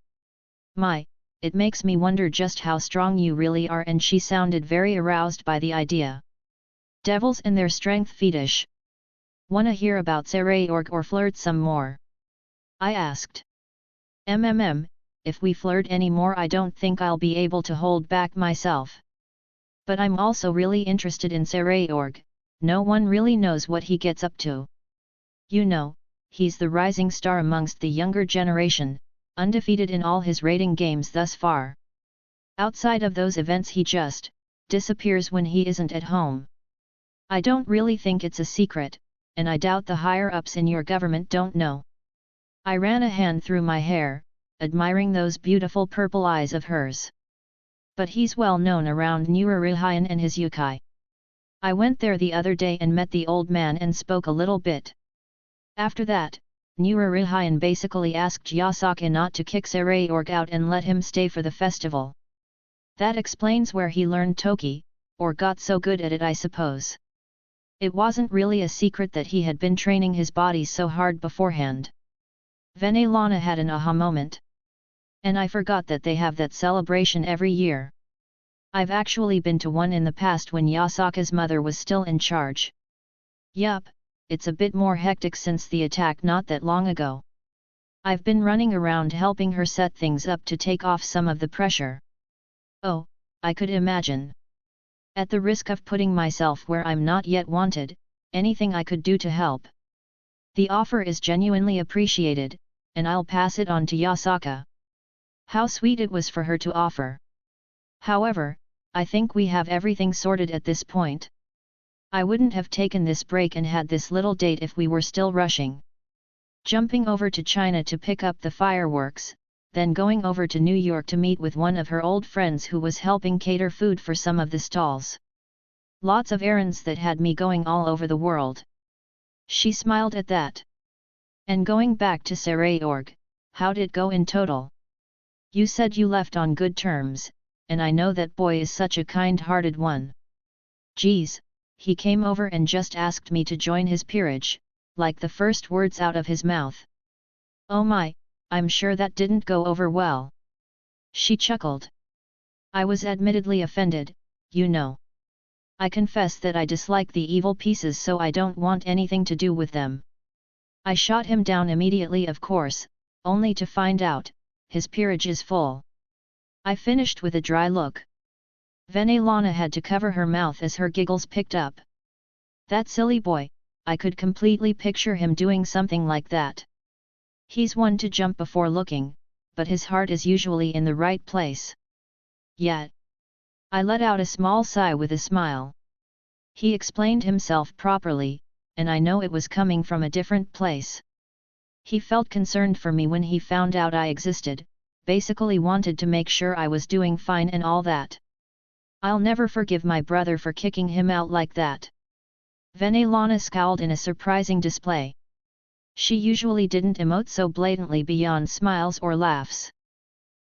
It makes me wonder just how strong you really are, and she sounded very aroused by the idea. Devils and their strength fetish. Wanna hear about Zelretch or flirt some more? I asked. If we flirt any more I don't think I'll be able to hold back myself. But I'm also really interested in Zelretch, no one really knows what he gets up to. You know, he's the rising star amongst the younger generation, undefeated in all his rating games thus far. Outside of those events he just disappears when he isn't at home. I don't really think it's a secret, and I doubt the higher-ups in your government don't know. I ran a hand through my hair, admiring those beautiful purple eyes of hers. But he's well known around Nurarihayan and his yokai. I went there the other day and met the old man and spoke a little bit. After that, Nurarihayan basically asked Yasaka not to kick Zelretch out and let him stay for the festival. That explains where he learned Toki, or got so good at it I suppose. It wasn't really a secret that he had been training his body so hard beforehand. Venelana had an aha moment. And I forgot that they have that celebration every year. I've actually been to one in the past when Yasaka's mother was still in charge. Yup, it's a bit more hectic since the attack not that long ago. I've been running around helping her set things up to take off some of the pressure. Oh, I could imagine. At the risk of putting myself where I'm not yet wanted, anything I could do to help. The offer is genuinely appreciated, and I'll pass it on to Yasaka. How sweet it was for her to offer. However, I think we have everything sorted at this point. I wouldn't have taken this break and had this little date if we were still rushing. Jumping over to China to pick up the fireworks, then going over to New York to meet with one of her old friends who was helping cater food for some of the stalls. Lots of errands that had me going all over the world. She smiled at that. And going back to Zelretch, how'd it go in total? You said you left on good terms, and I know that boy is such a kind-hearted one. Geez, he came over and just asked me to join his peerage, like the first words out of his mouth. Oh my, I'm sure that didn't go over well. She chuckled. I was admittedly offended, you know. I confess that I dislike the evil pieces, so I don't want anything to do with them. I shot him down immediately, of course, only to find out, his peerage is full. I finished with a dry look. Venelana had to cover her mouth as her giggles picked up. That silly boy, I could completely picture him doing something like that. He's one to jump before looking, but his heart is usually in the right place. Yet. I let out a small sigh with a smile. He explained himself properly, and I know it was coming from a different place. He felt concerned for me when he found out I existed, basically wanted to make sure I was doing fine and all that. I'll never forgive my brother for kicking him out like that. Venelana scowled in a surprising display. She usually didn't emote so blatantly beyond smiles or laughs.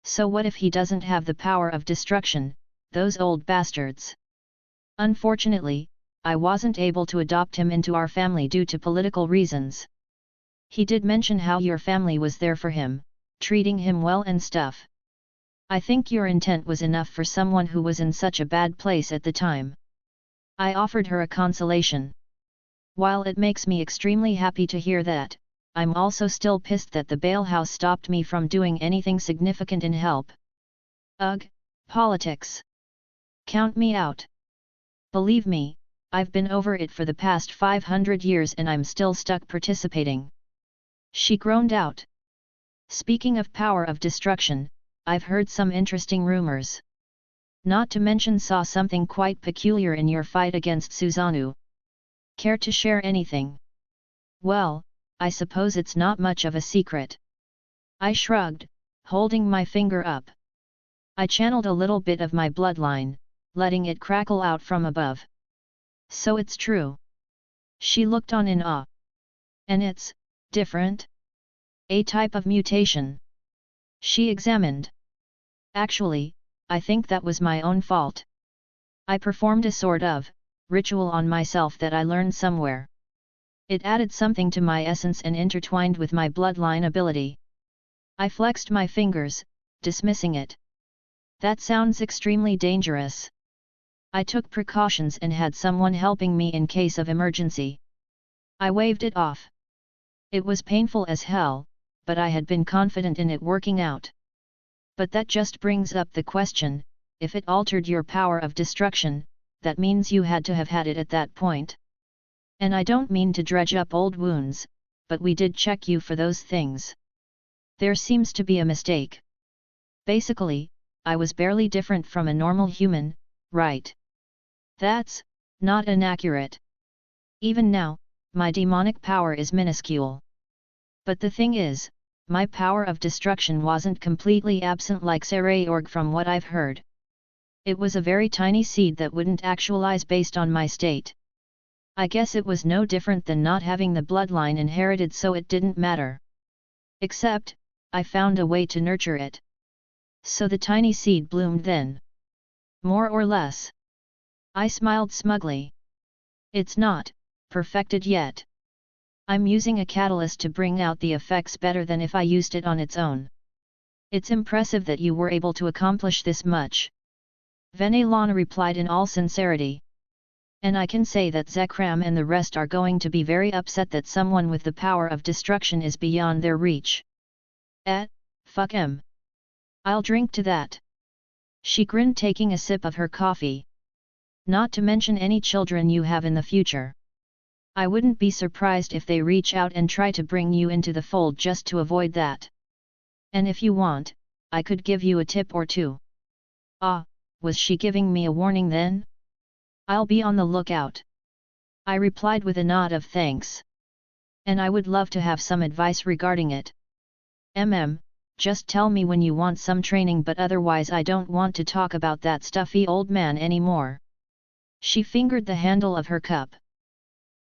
So what if he doesn't have the power of destruction, those old bastards? Unfortunately, I wasn't able to adopt him into our family due to political reasons. He did mention how your family was there for him, treating him well and stuff. I think your intent was enough for someone who was in such a bad place at the time. I offered her a consolation. While it makes me extremely happy to hear that, I'm also still pissed that the bail house stopped me from doing anything significant in help. Ugh, politics. Count me out. Believe me, I've been over it for the past 500 years and I'm still stuck participating. She groaned out. Speaking of power of destruction, I've heard some interesting rumors. Not to mention saw something quite peculiar in your fight against Susanoo. Care to share anything? Well, I suppose it's not much of a secret. I shrugged, holding my finger up. I channeled a little bit of my bloodline, letting it crackle out from above. So it's true. She looked on in awe. And it's different? A type of mutation. She examined. Actually, I think that was my own fault. I performed a sort of ritual on myself that I learned somewhere. It added something to my essence and intertwined with my bloodline ability. I flexed my fingers, dismissing it. That sounds extremely dangerous. I took precautions and had someone helping me in case of emergency. I waved it off. It was painful as hell, but I had been confident in it working out. But that just brings up the question, if it altered your power of destruction, that means you had to have had it at that point. And I don't mean to dredge up old wounds, but we did check you for those things. There seems to be a mistake. Basically, I was barely different from a normal human, right? That's not inaccurate. Even now, my demonic power is minuscule. But the thing is, my power of destruction wasn't completely absent like Sarayorg from what I've heard. It was a very tiny seed that wouldn't actualize based on my state. I guess it was no different than not having the bloodline inherited, so it didn't matter. Except, I found a way to nurture it. So the tiny seed bloomed then. More or less. I smiled smugly. It's not perfected yet. I'm using a catalyst to bring out the effects better than if I used it on its own. It's impressive that you were able to accomplish this much. Venelana replied in all sincerity. And I can say that Zekram and the rest are going to be very upset that someone with the power of destruction is beyond their reach. Fuck him. I'll drink to that. She grinned, taking a sip of her coffee. Not to mention any children you have in the future. I wouldn't be surprised if they reach out and try to bring you into the fold just to avoid that. And if you want, I could give you a tip or two. Ah, was she giving me a warning then? I'll be on the lookout. I replied with a nod of thanks. And I would love to have some advice regarding it. Just tell me when you want some training, but otherwise I don't want to talk about that stuffy old man anymore. She fingered the handle of her cup.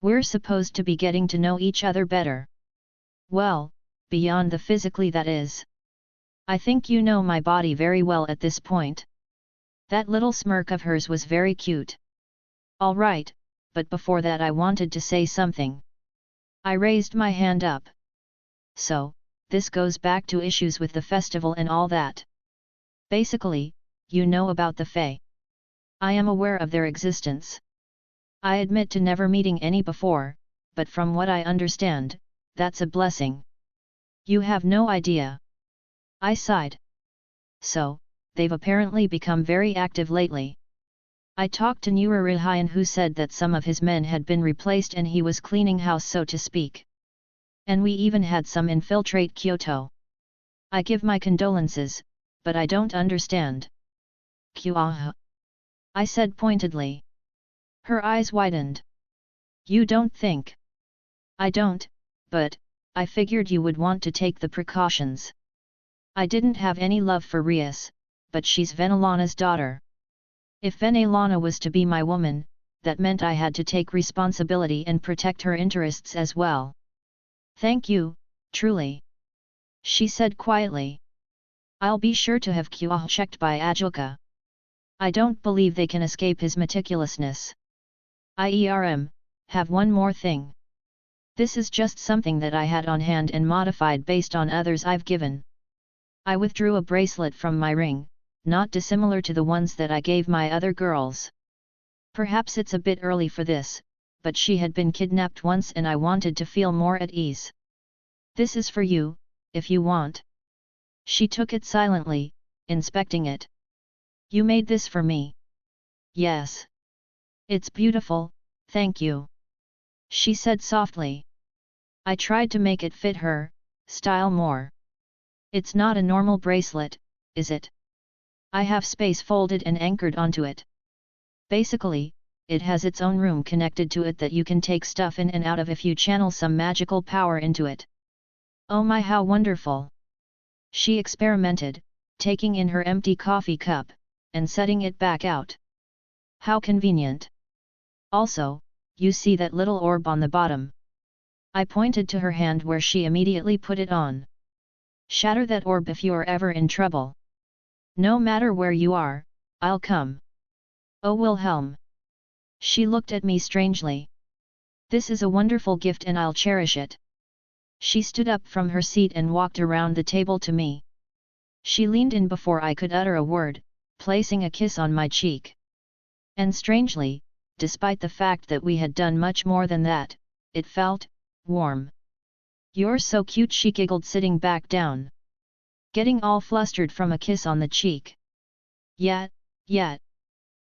We're supposed to be getting to know each other better. Well, beyond the physically, that is. I think you know my body very well at this point. That little smirk of hers was very cute. All right, but before that I wanted to say something. I raised my hand up. So, this goes back to issues with the festival and all that. Basically, you know about the Fae. I am aware of their existence. I admit to never meeting any before, but from what I understand, that's a blessing. You have no idea. I sighed. So, they've apparently become very active lately. I talked to Nurarihayan, who said that some of his men had been replaced and he was cleaning house, so to speak. And we even had some infiltrate Kyoto. I give my condolences, but I don't understand. Kyoto. I said pointedly. Her eyes widened. You don't think? I don't, but I figured you would want to take the precautions. I didn't have any love for Rias, but she's Venelana's daughter. If Venelana was to be my woman, that meant I had to take responsibility and protect her interests as well. Thank you, truly. She said quietly. I'll be sure to have Kua checked by Ajoka. I don't believe they can escape his meticulousness. Have one more thing. This is just something that I had on hand and modified based on others I've given. I withdrew a bracelet from my ring, not dissimilar to the ones that I gave my other girls. Perhaps it's a bit early for this, but she had been kidnapped once and I wanted to feel more at ease. This is for you, if you want. She took it silently, inspecting it. You made this for me? Yes. It's beautiful, thank you. She said softly. I tried to make it fit her style more. It's not a normal bracelet, is it? I have space folded and anchored onto it. Basically, it has its own room connected to it that you can take stuff in and out of if you channel some magical power into it. Oh my, how wonderful! She experimented, taking in her empty coffee cup, and setting it back out. How convenient! Also, you see that little orb on the bottom? I pointed to her hand where she immediately put it on. Shatter that orb if you're ever in trouble. No matter where you are, I'll come. Oh Wilhelm! She looked at me strangely. This is a wonderful gift and I'll cherish it. She stood up from her seat and walked around the table to me. She leaned in before I could utter a word, placing a kiss on my cheek. And strangely, despite the fact that we had done much more than that, it felt warm. You're so cute, she giggled, sitting back down. Getting all flustered from a kiss on the cheek. Yet,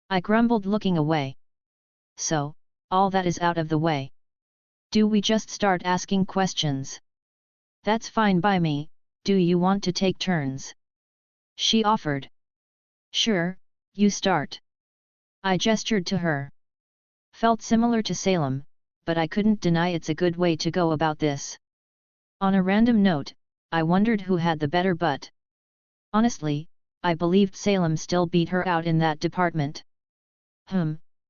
I grumbled, looking away. So, all that is out of the way. Do we just start asking questions? That's fine by me. Do you want to take turns? She offered. Sure, you start. I gestured to her. Felt similar to Salem, but I couldn't deny it's a good way to go about this. On a random note, I wondered who had the better butt. Honestly, I believed Salem still beat her out in that department.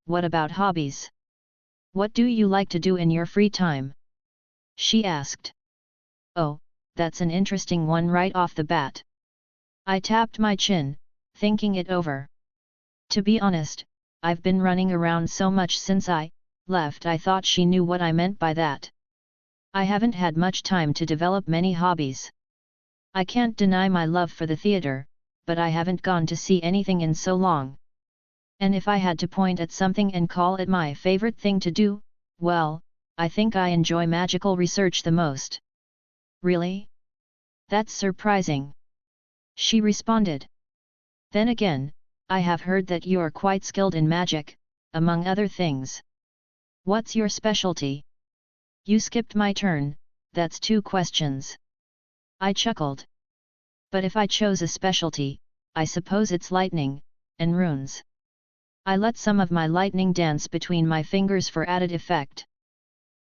What about hobbies? What do you like to do in your free time? She asked. Oh, that's an interesting one right off the bat. I tapped my chin, thinking it over. To be honest, I've been running around so much since I left. I thought she knew what I meant by that. I haven't had much time to develop many hobbies. I can't deny my love for the theater, but I haven't gone to see anything in so long. And if I had to point at something and call it my favorite thing to do, well, I think I enjoy magical research the most. Really? That's surprising. She responded. Then again, I have heard that you're quite skilled in magic, among other things. What's your specialty? You skipped my turn, that's 2 questions. I chuckled. But if I chose a specialty, I suppose it's lightning, and runes. I let some of my lightning dance between my fingers for added effect.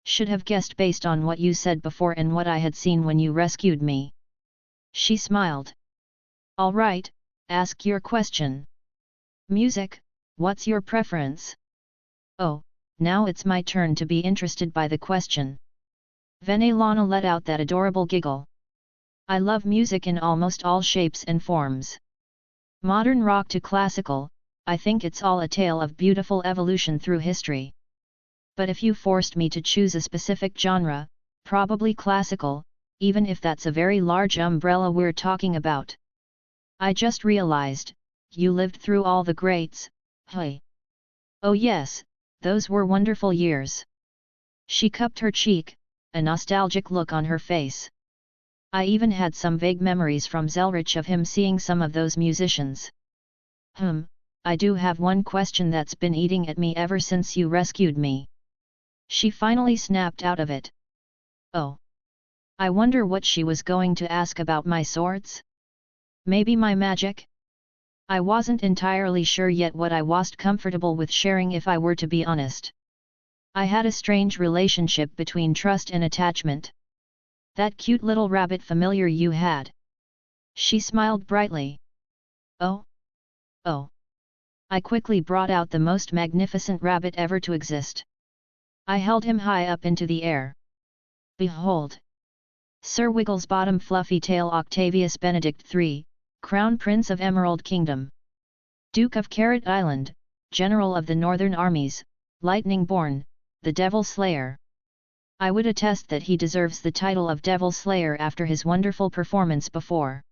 Should have guessed based on what you said before and what I had seen when you rescued me. She smiled. All right, ask your question. Music, what's your preference? Oh, now it's my turn to be interested by the question. Venelana let out that adorable giggle. I love music in almost all shapes and forms. Modern rock to classical, I think it's all a tale of beautiful evolution through history. But if you forced me to choose a specific genre, probably classical, even if that's a very large umbrella we're talking about. I just realized, you lived through all the greats, hey. Oh yes, those were wonderful years. She cupped her cheek, a nostalgic look on her face. I even had some vague memories from Zelretch of him seeing some of those musicians. I do have one question that's been eating at me ever since you rescued me. She finally snapped out of it. Oh. I wonder what she was going to ask about my swords? Maybe my magic? I wasn't entirely sure yet what I wasn't comfortable with sharing, if I were to be honest. I had a strange relationship between trust and attachment. That cute little rabbit familiar you had. She smiled brightly. Oh? Oh. I quickly brought out the most magnificent rabbit ever to exist. I held him high up into the air. Behold! Sir Wigglesbottom Fluffy Tail Octavius Benedict III, Crown Prince of Emerald Kingdom. Duke of Carrot Island, General of the Northern Armies, Lightning Born, the Devil Slayer. I would attest that he deserves the title of Devil Slayer after his wonderful performance before.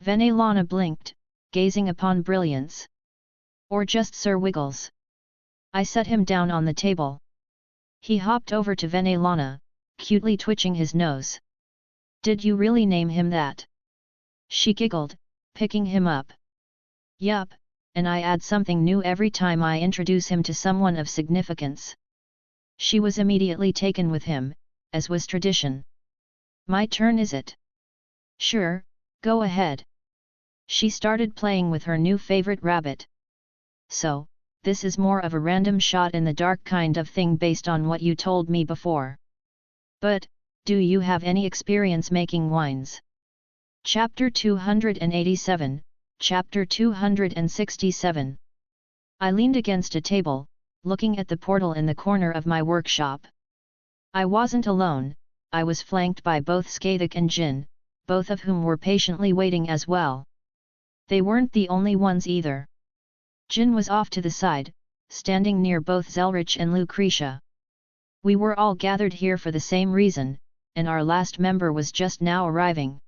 Venelana blinked, gazing upon brilliance. Or just Sir Wiggles. I set him down on the table. He hopped over to Venelana, cutely twitching his nose. Did you really name him that? She giggled, picking him up. Yup, and I add something new every time I introduce him to someone of significance. She was immediately taken with him, as was tradition. My turn, is it? Sure, go ahead. She started playing with her new favorite rabbit. So, this is more of a random shot in the dark kind of thing based on what you told me before. But, do you have any experience making wines? Chapter 287, Chapter 267. I leaned against a table, looking at the portal in the corner of my workshop. I wasn't alone, I was flanked by both Skathik and Jin, both of whom were patiently waiting as well. They weren't the only ones either. Jin was off to the side, standing near both Zelretch and Lucretia. We were all gathered here for the same reason, and our last member was just now arriving.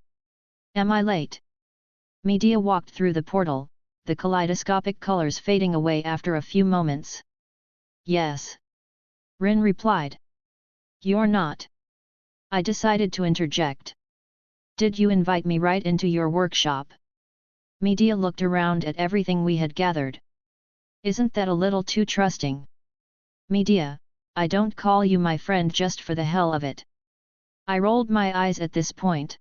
Am I late? Medea walked through the portal, the kaleidoscopic colors fading away after a few moments. Yes. Rin replied. You're not. I decided to interject. Did you invite me right into your workshop? Medea looked around at everything we had gathered. Isn't that a little too trusting? Medea, I don't call you my friend just for the hell of it. I rolled my eyes at this point.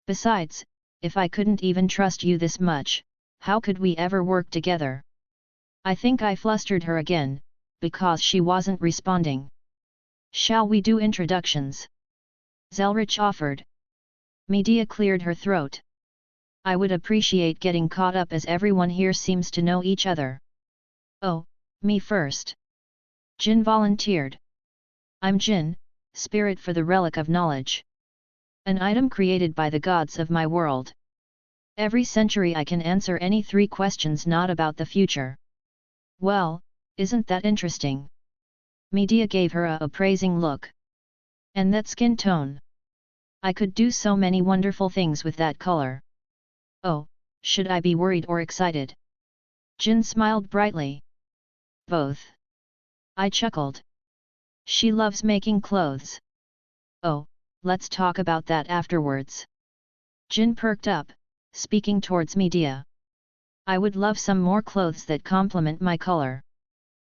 Besides, if I couldn't even trust you this much, how could we ever work together? I think I flustered her again, because she wasn't responding. Shall we do introductions? Zelretch offered. Medea cleared her throat. I would appreciate getting caught up as everyone here seems to know each other. Oh, me first. Jin volunteered. I'm Jin, spirit for the relic of knowledge. An item created by the gods of my world. Every century I can answer any 3 questions not about the future. Well, isn't that interesting? Medea gave her a appraising look. And that skin tone. I could do so many wonderful things with that color. Oh, should I be worried or excited? Jin smiled brightly. Both. I chuckled. She loves making clothes. Oh, let's talk about that afterwards. Jin perked up, speaking towards Medea. I would love some more clothes that complement my color.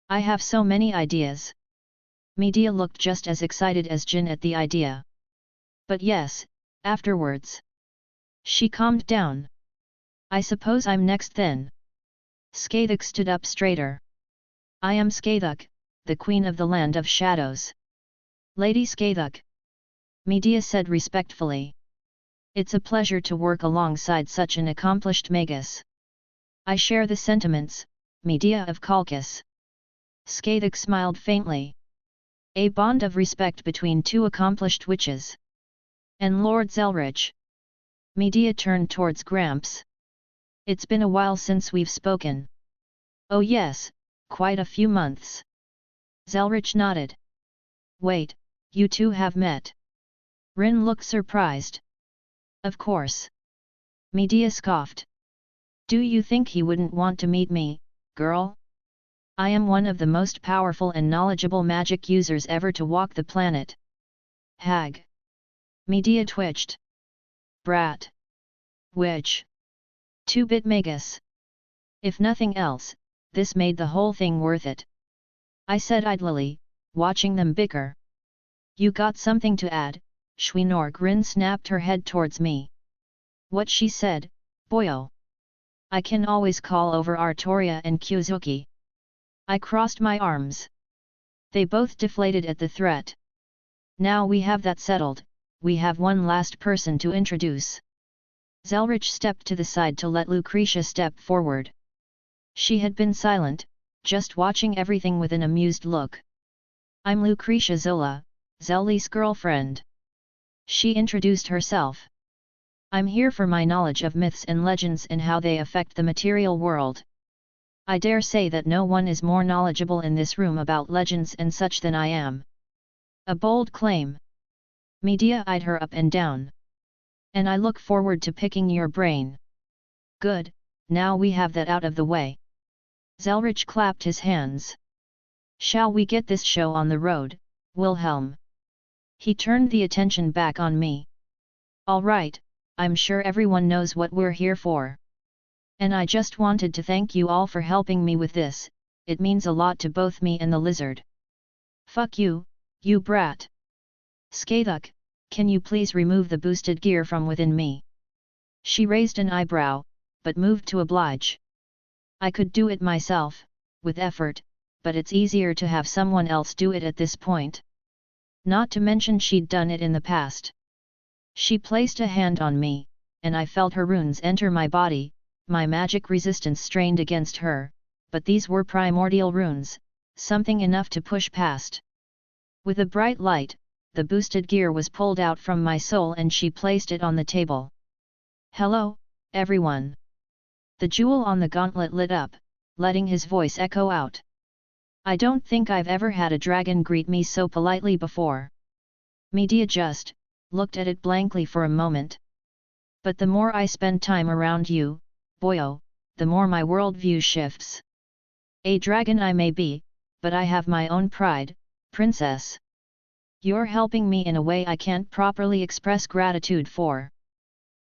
I have so many ideas. Medea looked just as excited as Jin at the idea. But yes, afterwards. She calmed down. I suppose I'm next then. Skathik stood up straighter. I am Skathik, the queen of the land of shadows. Lady Skathik. Medea said respectfully. It's a pleasure to work alongside such an accomplished magus. I share the sentiments, Medea of Kalkis. Skathik smiled faintly. A bond of respect between 2 accomplished witches. And Lord Zelretch. Medea turned towards Gramps. It's been a while since we've spoken. Oh yes, quite a few months. Zelretch nodded. Wait, you 2 have met? Rin looked surprised. Of course. Medea scoffed. Do you think he wouldn't want to meet me, girl? I am one of the most powerful and knowledgeable magic users ever to walk the planet. Hag. Medea twitched. Brat. Witch. 2-bit magus. If nothing else, this made the whole thing worth it. I said idly, watching them bicker. You got something to add? Schweenorg Rin snapped her head towards me. What she said, boyo. I can always call over Artoria and Kyuzuki. I crossed my arms. They both deflated at the threat. Now we have that settled, we have one last person to introduce. Zelretch stepped to the side to let Lucretia step forward. She had been silent, just watching everything with an amused look. I'm Lucretia Zola, Zelly's girlfriend. She introduced herself. I'm here for my knowledge of myths and legends and how they affect the material world. I dare say that no one is more knowledgeable in this room about legends and such than I am. A bold claim. Medea eyed her up and down. And I look forward to picking your brain. Good, now we have that out of the way. Zelretch clapped his hands. Shall we get this show on the road, Wilhelm? He turned the attention back on me. All right, I'm sure everyone knows what we're here for. And I just wanted to thank you all for helping me with this, it means a lot to both me and the lizard. Fuck you, you brat. Skathuk, can you please remove the boosted gear from within me? She raised an eyebrow, but moved to oblige. I could do it myself, with effort, but it's easier to have someone else do it at this point. Not to mention she'd done it in the past. She placed a hand on me, and I felt her runes enter my body, my magic resistance strained against her, but these were primordial runes, something enough to push past. With a bright light, the boosted gear was pulled out from my soul and she placed it on the table. Hello, everyone. The jewel on the gauntlet lit up, letting his voice echo out. I don't think I've ever had a dragon greet me so politely before. Medea just looked at it blankly for a moment. But the more I spend time around you, boyo, the more my worldview shifts. A dragon I may be, but I have my own pride, princess. You're helping me in a way I can't properly express gratitude for.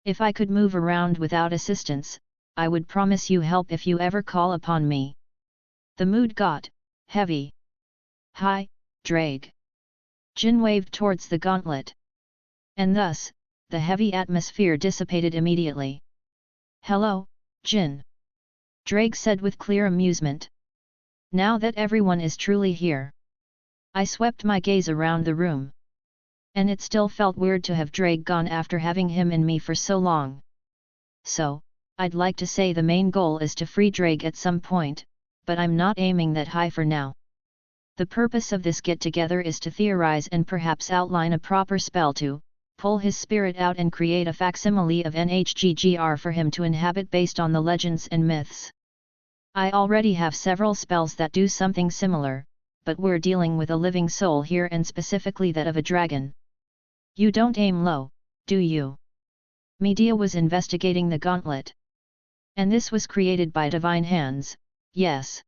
If I could move around without assistance, I would promise you help if you ever call upon me. The mood got heavy. Hi, Drake. Jin waved towards the gauntlet. And thus, the heavy atmosphere dissipated immediately. Hello, Jin. Drake said with clear amusement. Now that everyone is truly here. I swept my gaze around the room. And it still felt weird to have Drake gone after having him and me for so long. So, I'd like to say the main goal is to free Drake at some point, but I'm not aiming that high for now. The purpose of this get-together is to theorize and perhaps outline a proper spell to pull his spirit out and create a facsimile of NHGGR for him to inhabit based on the legends and myths. I already have several spells that do something similar, but we're dealing with a living soul here and specifically that of a dragon. You don't aim low, do you? Medea was investigating the gauntlet. And this was created by divine hands, yes.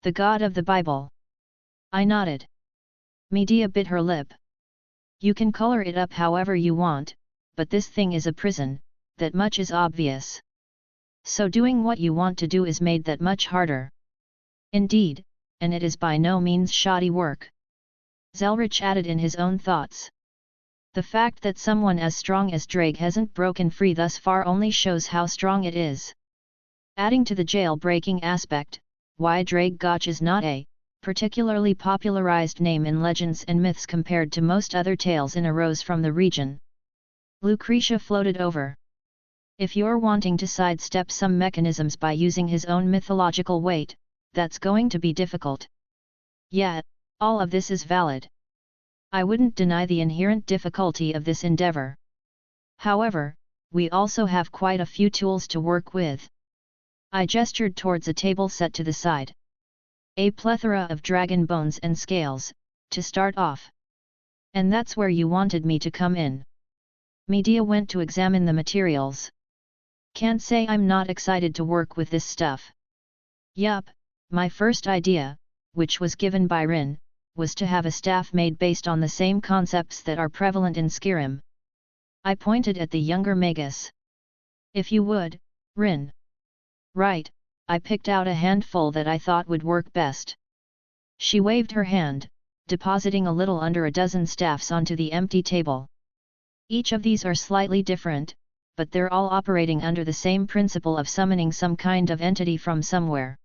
The God of the Bible. I nodded. Medea bit her lip. You can color it up however you want, but this thing is a prison, that much is obvious. So doing what you want to do is made that much harder. Indeed, and it is by no means shoddy work. Zelretch added in his own thoughts. The fact that someone as strong as Drake hasn't broken free thus far only shows how strong it is. Adding to the jail-breaking aspect, why Drake Gotch is not a particularly popularized name in legends and myths compared to most other tales in arose from the region. Lucretia floated over. If you're wanting to sidestep some mechanisms by using his own mythological weight, that's going to be difficult. Yet, all of this is valid. I wouldn't deny the inherent difficulty of this endeavor. However, we also have quite a few tools to work with. I gestured towards a table set to the side. A plethora of dragon bones and scales, to start off. And that's where you wanted me to come in. Medea went to examine the materials. Can't say I'm not excited to work with this stuff. Yup, my first idea, which was given by Rin, was to have a staff made based on the same concepts that are prevalent in Skyrim. I pointed at the younger Magus. If you would, Rin. Right, I picked out a handful that I thought would work best. She waved her hand, depositing a little under a dozen staffs onto the empty table. Each of these are slightly different, but they're all operating under the same principle of summoning some kind of entity from somewhere.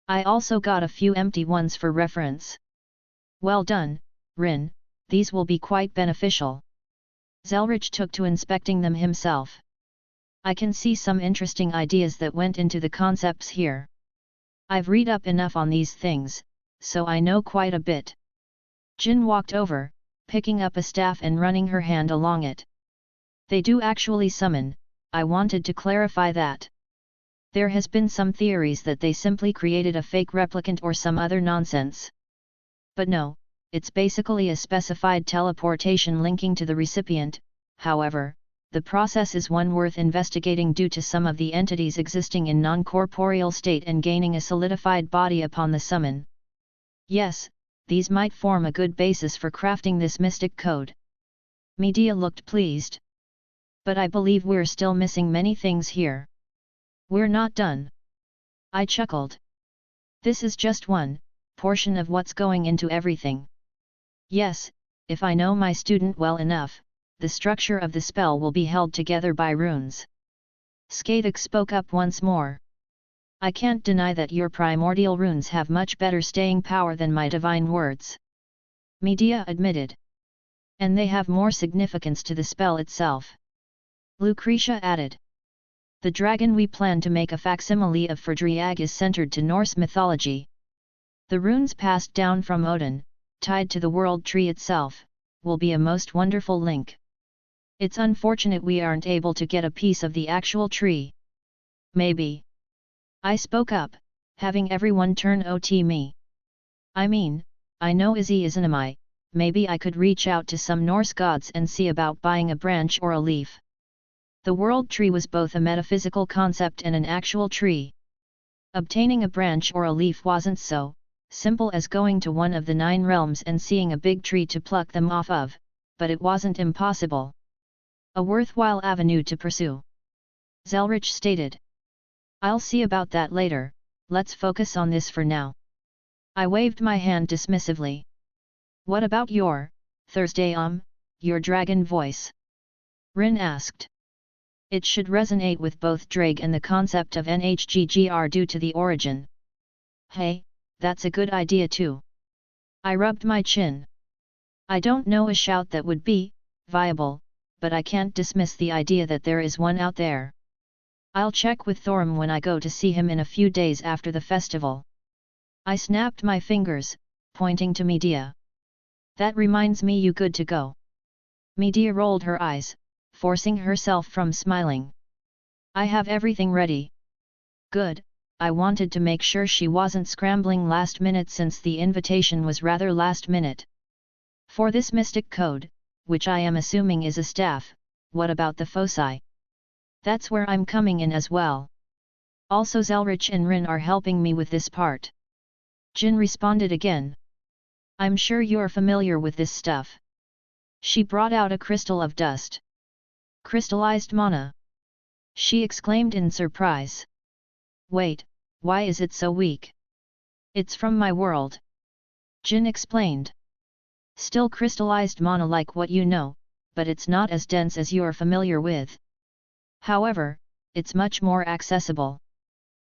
I also got a few empty ones for reference. Well done, Rin, these will be quite beneficial. Zelretch took to inspecting them himself. I can see some interesting ideas that went into the concepts here. I've read up enough on these things, so I know quite a bit. Jin walked over, picking up a staff and running her hand along it. They do actually summon, I wanted to clarify that. There has been some theories that they simply created a fake replicant or some other nonsense. But no, it's basically a specified teleportation linking to the recipient. However, the process is one worth investigating due to some of the entities existing in non-corporeal state and gaining a solidified body upon the summon. Yes, these might form a good basis for crafting this mystic code. Medea looked pleased. But I believe we're still missing many things here. We're not done. I chuckled. This is just one portion of what's going into everything. Yes, if I know my student well enough, the structure of the spell will be held together by runes. Skathik spoke up once more. I can't deny that your primordial runes have much better staying power than my divine words. Medea admitted. And they have more significance to the spell itself. Lucretia added. The dragon we plan to make a facsimile of for Driag is centered to Norse mythology. The runes passed down from Odin, tied to the world tree itself, will be a most wonderful link. It's unfortunate we aren't able to get a piece of the actual tree. Maybe. I spoke up, having everyone turn ot me. I mean, I know Izzy is enemy, maybe I could reach out to some Norse gods and see about buying a branch or a leaf. The world tree was both a metaphysical concept and an actual tree. Obtaining a branch or a leaf wasn't so simple as going to one of the 9 realms and seeing a big tree to pluck them off of, but it wasn't impossible. A worthwhile avenue to pursue. Zelretch stated. I'll see about that later, let's focus on this for now. I waved my hand dismissively. What about your Thursday your dragon voice? Rin asked. It should resonate with both Drake and the concept of NHGGR due to the origin. Hey, that's a good idea too. I rubbed my chin. I don't know a shout that would be viable, but I can't dismiss the idea that there is one out there. I'll check with Thorim when I go to see him in a few days after the festival. I snapped my fingers, pointing to Medea. That reminds me, you good to go? Medea rolled her eyes, forcing herself from smiling. I have everything ready. Good, I wanted to make sure she wasn't scrambling last minute since the invitation was rather last minute. For this mystic code, which I am assuming is a staff, what about the foci? That's where I'm coming in as well. Also Zelretch and Rin are helping me with this part. Jin responded again. I'm sure you're familiar with this stuff. She brought out a crystal of dust. Crystallized mana. She exclaimed in surprise. Wait, why is it so weak? It's from my world. Jin explained. Still crystallized mana like what you know, but it's not as dense as you're familiar with. However, it's much more accessible.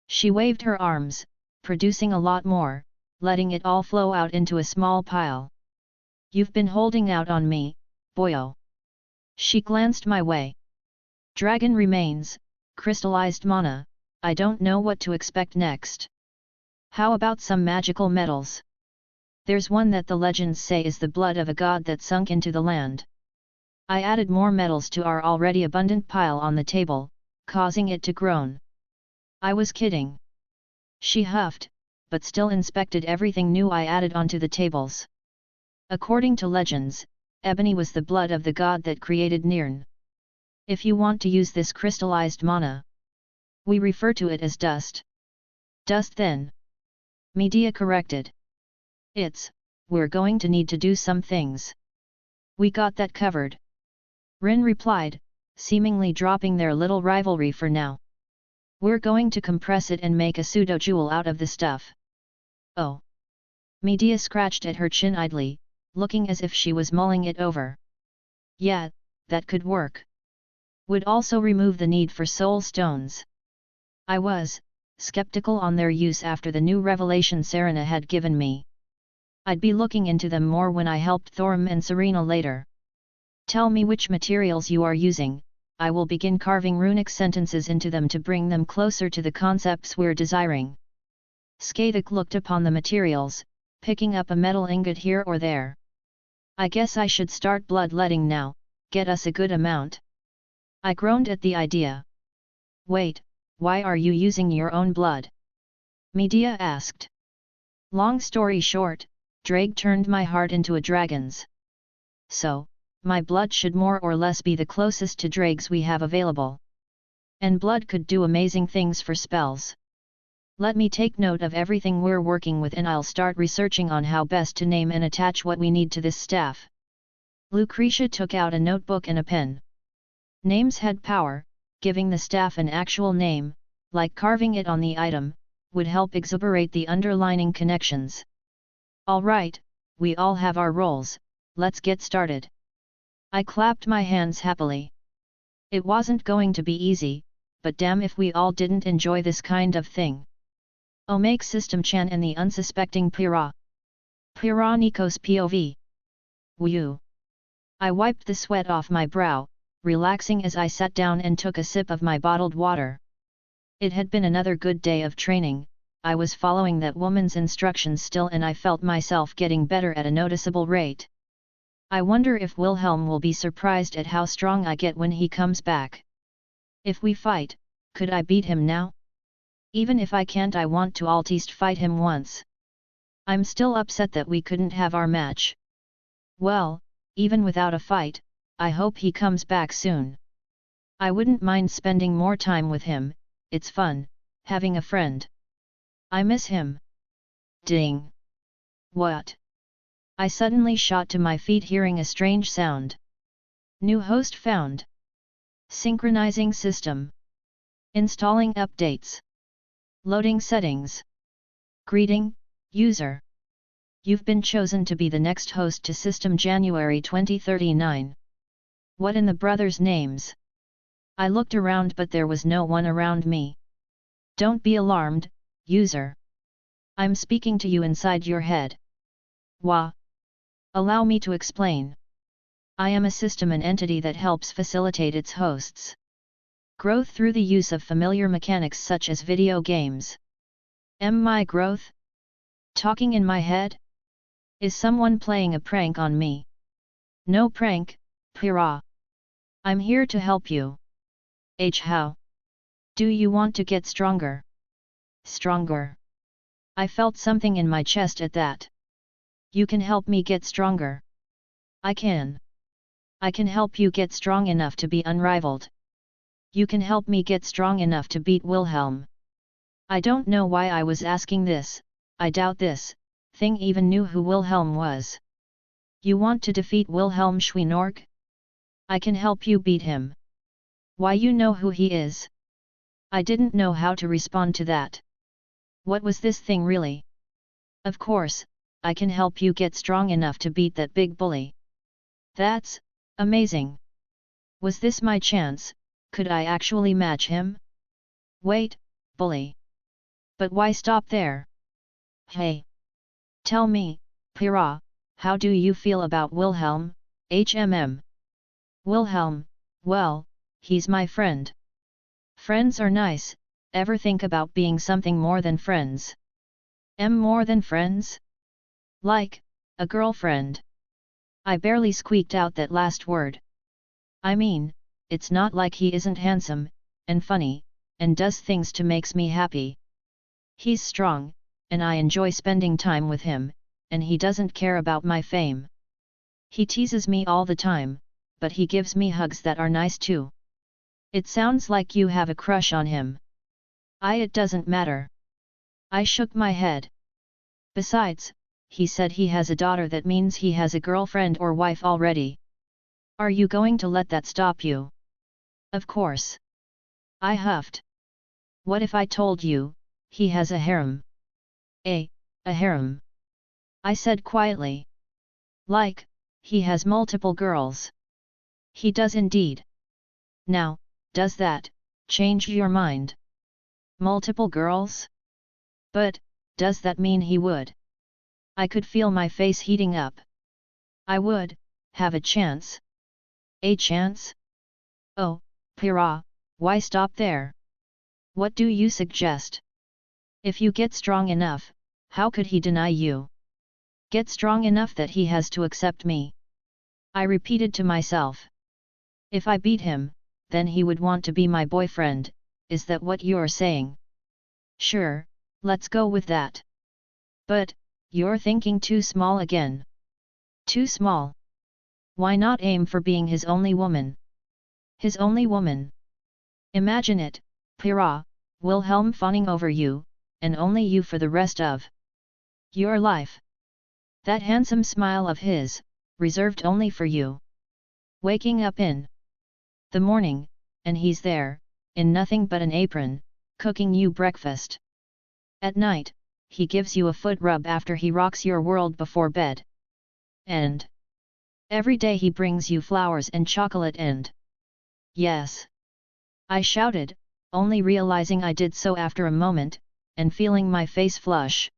She waved her arms, producing a lot more, letting it all flow out into a small pile. You've been holding out on me, boyo. She glanced my way. Dragon remains, crystallized mana, I don't know what to expect next. How about some magical metals? There's one that the legends say is the blood of a god that sunk into the land. I added more metals to our already abundant pile on the table, causing it to groan. I was kidding. She huffed, but still inspected everything new I added onto the tables. According to legends, ebony was the blood of the god that created Nirn. If you want to use this crystallized mana, we refer to it as dust. Dust then. Medea corrected. We're going to need to do some things. We got that covered. Rin replied, seemingly dropping their little rivalry for now. We're going to compress it and make a pseudo-jewel out of the stuff. Oh. Medea scratched at her chin idly, looking as if she was mulling it over. Yeah, that could work. would also remove the need for soul stones. I was skeptical on their use after the new revelation Serena had given me. I'd be looking into them more when I helped Thorim and Serena later. Tell me which materials you are using, I will begin carving runic sentences into them to bring them closer to the concepts we're desiring. Skadik looked upon the materials, picking up a metal ingot here or there. I guess I should start bloodletting now, get us a good amount. I groaned at the idea. Wait, why are you using your own blood? Medea asked. Long story short, Drake turned my heart into a dragon's. So, my blood should more or less be the closest to Drake's we have available. And blood could do amazing things for spells. Let me take note of everything we're working with and I'll start researching on how best to name and attach what we need to this staff. Lucretia took out a notebook and a pen. Names had power, giving the staff an actual name, like carving it on the item, would help exuberate the underlining connections. All right, we all have our roles, let's get started. I clapped my hands happily. It wasn't going to be easy, but damn if we all didn't enjoy this kind of thing. Make System Chan and the unsuspecting Pyrrha. Pyrrha Nikos POV. Woo. I wiped the sweat off my brow, relaxing as I sat down and took a sip of my bottled water. It had been another good day of training, I was following that woman's instructions still and I felt myself getting better at a noticeable rate. I wonder if Wilhelm will be surprised at how strong I get when he comes back. If we fight, could I beat him now? Even if I can't, I want to at least fight him once. I'm still upset that we couldn't have our match. Well, even without a fight, I hope he comes back soon. I wouldn't mind spending more time with him, it's fun, having a friend. I miss him. Ding! What? I suddenly shot to my feet hearing a strange sound. New host found. Synchronizing system. Installing updates. Loading settings. Greeting, user. You've been chosen to be the next host to System January 2039. What in the brothers' names? I looked around but there was no one around me. Don't be alarmed, user. I'm speaking to you inside your head. Wah. Allow me to explain. I am a system and entity that helps facilitate its hosts' growth through the use of familiar mechanics such as video games. Am my growth? Talking in my head? Is someone playing a prank on me? No prank, Pyrrha. I'm here to help you. How? Do you want to get stronger? Stronger. I felt something in my chest at that. You can help me get stronger. I can. I can help you get strong enough to be unrivaled. You can help me get strong enough to beat Wilhelm. I don't know why I was asking this, I doubt this thing even knew who Wilhelm was. You want to defeat Wilhelm Schweinorg? I can help you beat him. Why, you know who he is? I didn't know how to respond to that. What was this thing really? Of course, I can help you get strong enough to beat that big bully. That's amazing. Was this my chance? Could I actually match him? Wait, bully. But why stop there? Hey! Tell me, Pyrrha, how do you feel about Wilhelm, Wilhelm, well, he's my friend. Friends are nice, ever think about being something more than friends? More than friends? Like, a girlfriend. I barely squeaked out that last word. I mean, it's not like he isn't handsome, and funny, and does things to makes me happy. He's strong, and I enjoy spending time with him, and he doesn't care about my fame. He teases me all the time, but he gives me hugs that are nice too. It sounds like you have a crush on him. It doesn't matter. I shook my head. Besides, he said he has a daughter, that means he has a girlfriend or wife already. Are you going to let that stop you? Of course. I huffed. What if I told you, he has a harem? A harem. I said quietly. Like, he has multiple girls. He does indeed. Now, does that change your mind? Multiple girls? But, does that mean he would? I could feel my face heating up. I would have a chance. A chance? Oh, Pira, why stop there? What do you suggest? If you get strong enough, how could he deny you? Get strong enough that he has to accept me. I repeated to myself. If I beat him, then he would want to be my boyfriend, is that what you're saying? Sure, let's go with that. But, you're thinking too small again. Too small? Why not aim for being his only woman? His only woman? Imagine it, Pira, Wilhelm fawning over you, and only you for the rest of your life. That handsome smile of his, reserved only for you. Waking up in the morning, and he's there, in nothing but an apron, cooking you breakfast. At night, he gives you a foot rub after he rocks your world before bed. And every day he brings you flowers and chocolate and... Yes. I shouted, only realizing I did so after a moment, and feeling my face flush.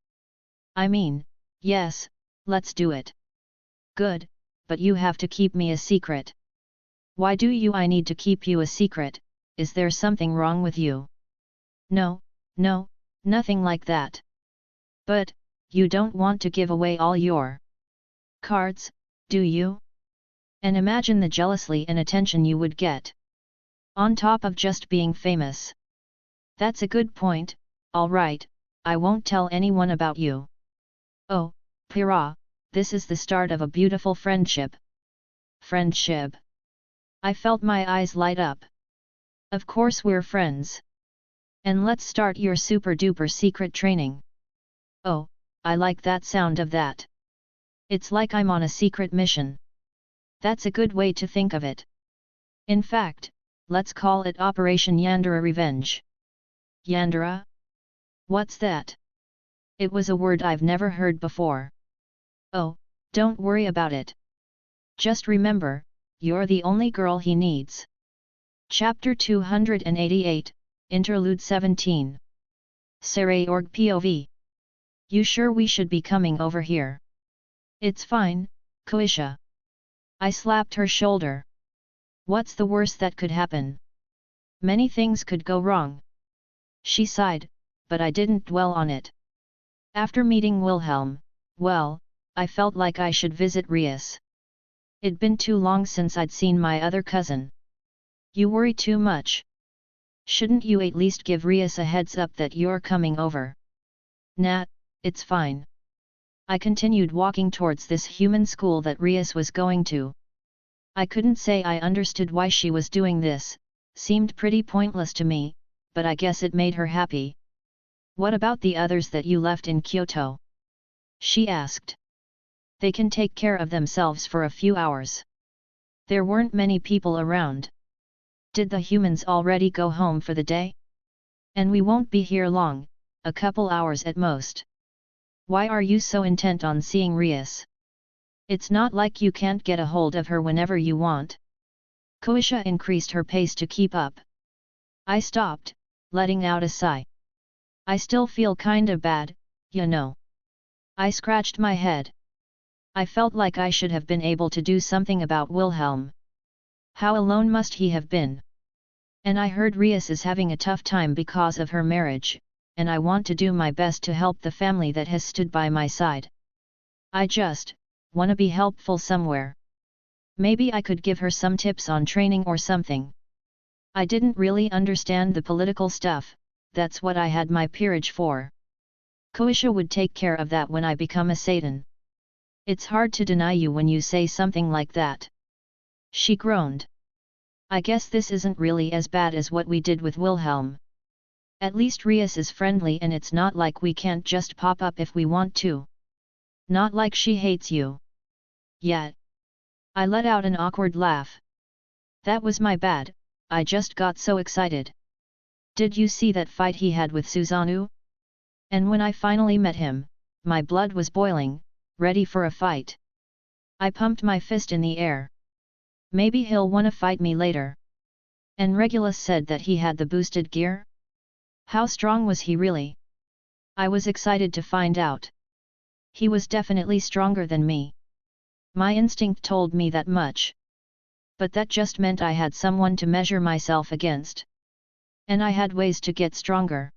I mean, yes, let's do it. Good, but you have to keep me a secret. Why do I need to keep you a secret? Is there something wrong with you? No, nothing like that. But, you don't want to give away all your cards, do you? And imagine the jealousy and attention you would get. On top of just being famous. That's a good point, alright, I won't tell anyone about you. Oh, Pira, this is the start of a beautiful friendship. Friendship. I felt my eyes light up. Of course we're friends. And let's start your super duper secret training. Oh, I like that sound of that. It's like I'm on a secret mission. That's a good way to think of it. In fact, let's call it Operation Yandere Revenge. Yandere? What's that? It was a word I've never heard before. Oh, don't worry about it. Just remember, you're the only girl he needs. Chapter 288, Interlude 17. Saray Org POV. You sure we should be coming over here? It's fine, Koisha. I slapped her shoulder. What's the worst that could happen? Many things could go wrong. She sighed, but I didn't dwell on it. After meeting Wilhelm, well, I felt like I should visit Rias. It'd been too long since I'd seen my other cousin. You worry too much. Shouldn't you at least give Rias a heads up that you're coming over? Nah, it's fine. I continued walking towards this human school that Rias was going to. I couldn't say I understood why she was doing this, seemed pretty pointless to me, but I guess it made her happy. What about the others that you left in Kyoto? She asked. They can take care of themselves for a few hours. There weren't many people around. Did the humans already go home for the day? And we won't be here long, a couple hours at most. Why are you so intent on seeing Rias? It's not like you can't get a hold of her whenever you want. Koisha increased her pace to keep up. I stopped, letting out a sigh. I still feel kinda bad, you know. I scratched my head. I felt like I should have been able to do something about Wilhelm. How alone must he have been? And I heard Rias is having a tough time because of her marriage, and I want to do my best to help the family that has stood by my side. I just wanna be helpful somewhere. Maybe I could give her some tips on training or something. I didn't really understand the political stuff, that's what I had my peerage for. Koisha would take care of that when I become a Satan. It's hard to deny you when you say something like that. She groaned. I guess this isn't really as bad as what we did with Wilhelm. At least Rias is friendly and it's not like we can't just pop up if we want to. Not like she hates you. Yet. I let out an awkward laugh. That was my bad, I just got so excited. Did you see that fight he had with Susanoo? And when I finally met him, my blood was boiling, ready for a fight. I pumped my fist in the air. Maybe he'll wanna fight me later. And Regulus said that he had the boosted gear? How strong was he really? I was excited to find out. He was definitely stronger than me. My instinct told me that much. But that just meant I had someone to measure myself against. And I had ways to get stronger.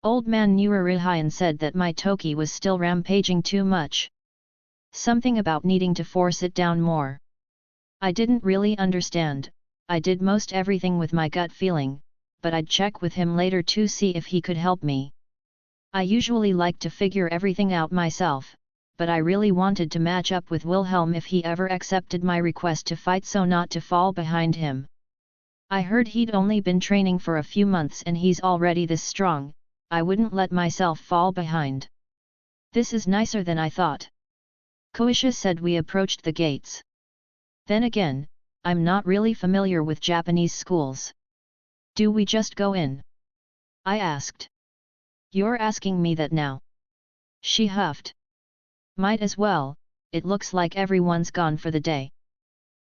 Old man Nurarihayan said that my Toki was still rampaging too much. Something about needing to force it down more. I didn't really understand. I did most everything with my gut feeling, but I'd check with him later to see if he could help me. I usually like to figure everything out myself, but I really wanted to match up with Wilhelm if he ever accepted my request to fight so not to fall behind him. I heard he'd only been training for a few months and he's already this strong. I wouldn't let myself fall behind. This is nicer than I thought. Koisha said we approached the gates. Then again, I'm not really familiar with Japanese schools. Do we just go in? I asked. You're asking me that now? She huffed. Might as well, it looks like everyone's gone for the day.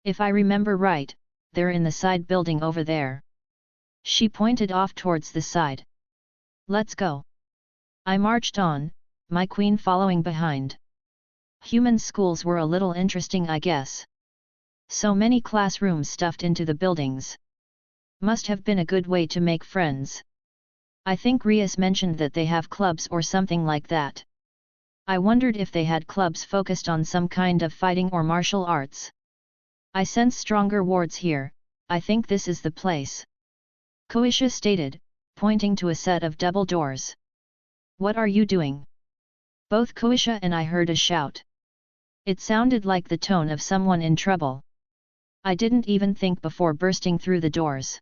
If I remember right, they're in the side building over there. She pointed off towards the side. Let's go. I marched on, my queen following behind. Human schools were a little interesting, I guess. So many classrooms stuffed into the buildings. Must have been a good way to make friends. I think Rias mentioned that they have clubs or something like that. I wondered if they had clubs focused on some kind of fighting or martial arts. I sense stronger wards here, I think this is the place. Koisha stated, pointing to a set of double doors. What are you doing? Both Koisha and I heard a shout. It sounded like the tone of someone in trouble. I didn't even think before bursting through the doors.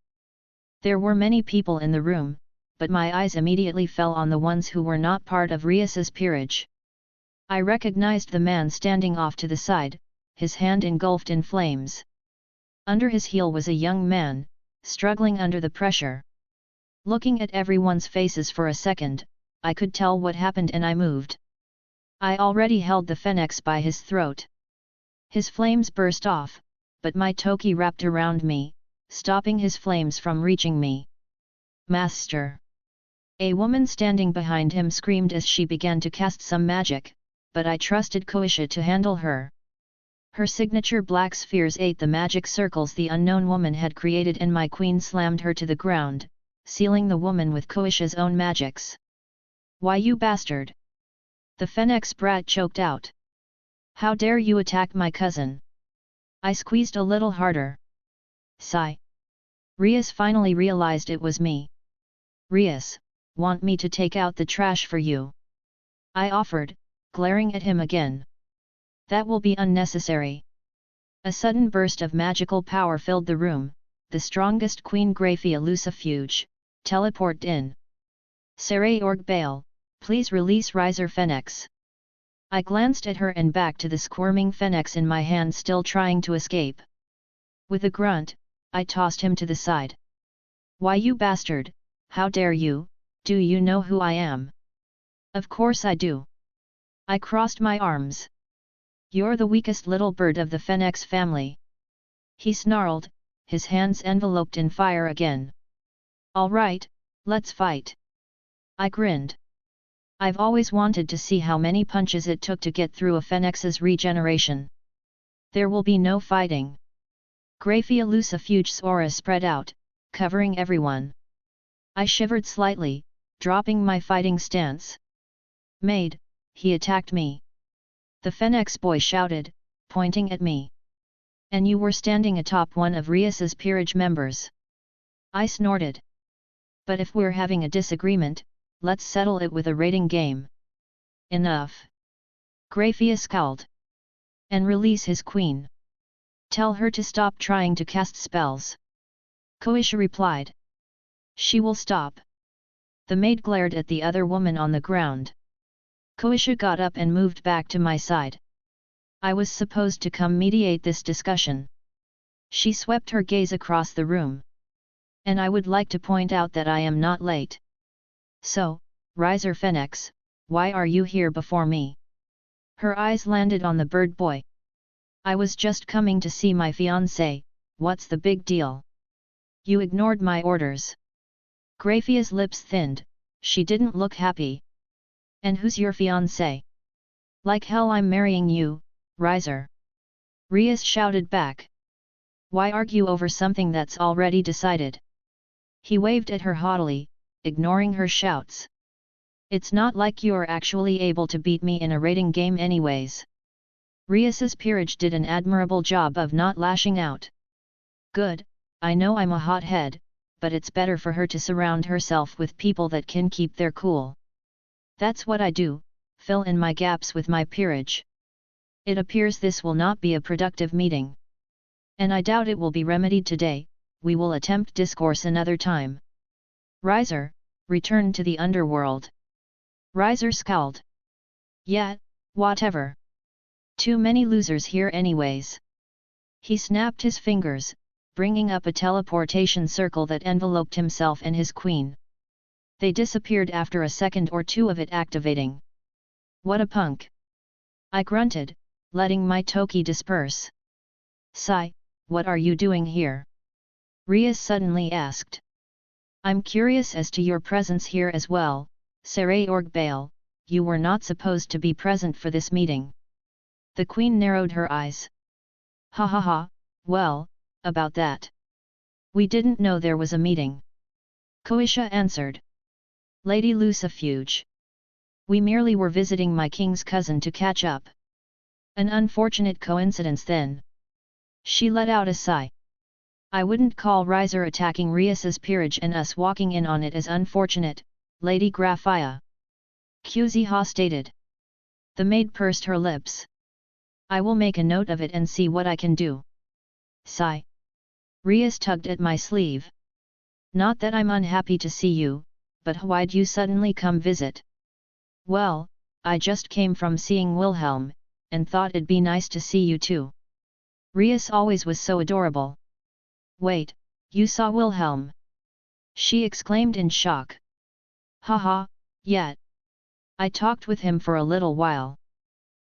There were many people in the room, but my eyes immediately fell on the ones who were not part of Rias's peerage. I recognized the man standing off to the side, his hand engulfed in flames. Under his heel was a young man, struggling under the pressure. Looking at everyone's faces for a second, I could tell what happened and I moved. I already held the phoenix by his throat. His flames burst off, but my Toki wrapped around me, stopping his flames from reaching me. Master! A woman standing behind him screamed as she began to cast some magic, but I trusted Koisha to handle her. Her signature black spheres ate the magic circles the unknown woman had created and my queen slammed her to the ground, sealing the woman with Koisha's own magics. Why, you bastard! The Phoenix brat choked out. How dare you attack my cousin? I squeezed a little harder. Sigh. Rias finally realized it was me. Rias, want me to take out the trash for you? I offered, glaring at him again. That will be unnecessary. A sudden burst of magical power filled the room, the strongest Queen Graphia Lucifuge, teleport in. Saray Org Bale, please release Riser Phoenix. I glanced at her and back to the squirming Phoenix in my hand still trying to escape. With a grunt, I tossed him to the side. Why, you bastard, how dare you, do you know who I am? Of course I do. I crossed my arms. You're the weakest little bird of the Phoenix family. He snarled, his hands enveloped in fire again. All right, let's fight. I grinned. I've always wanted to see how many punches it took to get through a Phoenix's regeneration. There will be no fighting. Graphia Lucifuge's aura spread out, covering everyone. I shivered slightly, dropping my fighting stance. Maid, he attacked me. The Phoenix boy shouted, pointing at me. And you were standing atop one of Rias's peerage members. I snorted. But if we're having a disagreement, let's settle it with a rating game. Enough. Graphia scowled. And release his queen. Tell her to stop trying to cast spells. Koisha replied. She will stop. The maid glared at the other woman on the ground. Koisha got up and moved back to my side. I was supposed to come mediate this discussion. She swept her gaze across the room. And I would like to point out that I am not late. So, Riser Phoenix, why are you here before me? Her eyes landed on the bird boy. I was just coming to see my fiancé, what's the big deal? You ignored my orders. Graphia's lips thinned, she didn't look happy. And who's your fiancé? Like hell I'm marrying you, Riser. Rias shouted back. Why argue over something that's already decided? He waved at her haughtily, ignoring her shouts. It's not like you're actually able to beat me in a rating game anyways. Rias's peerage did an admirable job of not lashing out. Good, I know I'm a hothead, but it's better for her to surround herself with people that can keep their cool. That's what I do, fill in my gaps with my peerage. It appears this will not be a productive meeting. And I doubt it will be remedied today, we will attempt discourse another time. Riser, return to the underworld. Riser scowled. Yeah, whatever. Too many losers here anyways. He snapped his fingers, bringing up a teleportation circle that enveloped himself and his queen. They disappeared after a second or two of it activating. What a punk! I grunted, letting my Toki disperse. Sai, what are you doing here? Rias suddenly asked. I'm curious as to your presence here as well, Saray Orgbail, you were not supposed to be present for this meeting. The queen narrowed her eyes. Ha ha ha, well, about that. We didn't know there was a meeting. Koisha answered. Lady Lucifuge. We merely were visiting my king's cousin to catch up. An unfortunate coincidence then. She let out a sigh. I wouldn't call Riser attacking Rias's peerage and us walking in on it as unfortunate, Lady Graphia. Kuziha stated. The maid pursed her lips. I will make a note of it and see what I can do. Sigh. Rias tugged at my sleeve. Not that I'm unhappy to see you, but why'd you suddenly come visit? Well, I just came from seeing Wilhelm, and thought it'd be nice to see you too. Rias always was so adorable. Wait, you saw Wilhelm? She exclaimed in shock. Haha, yeah. I talked with him for a little while.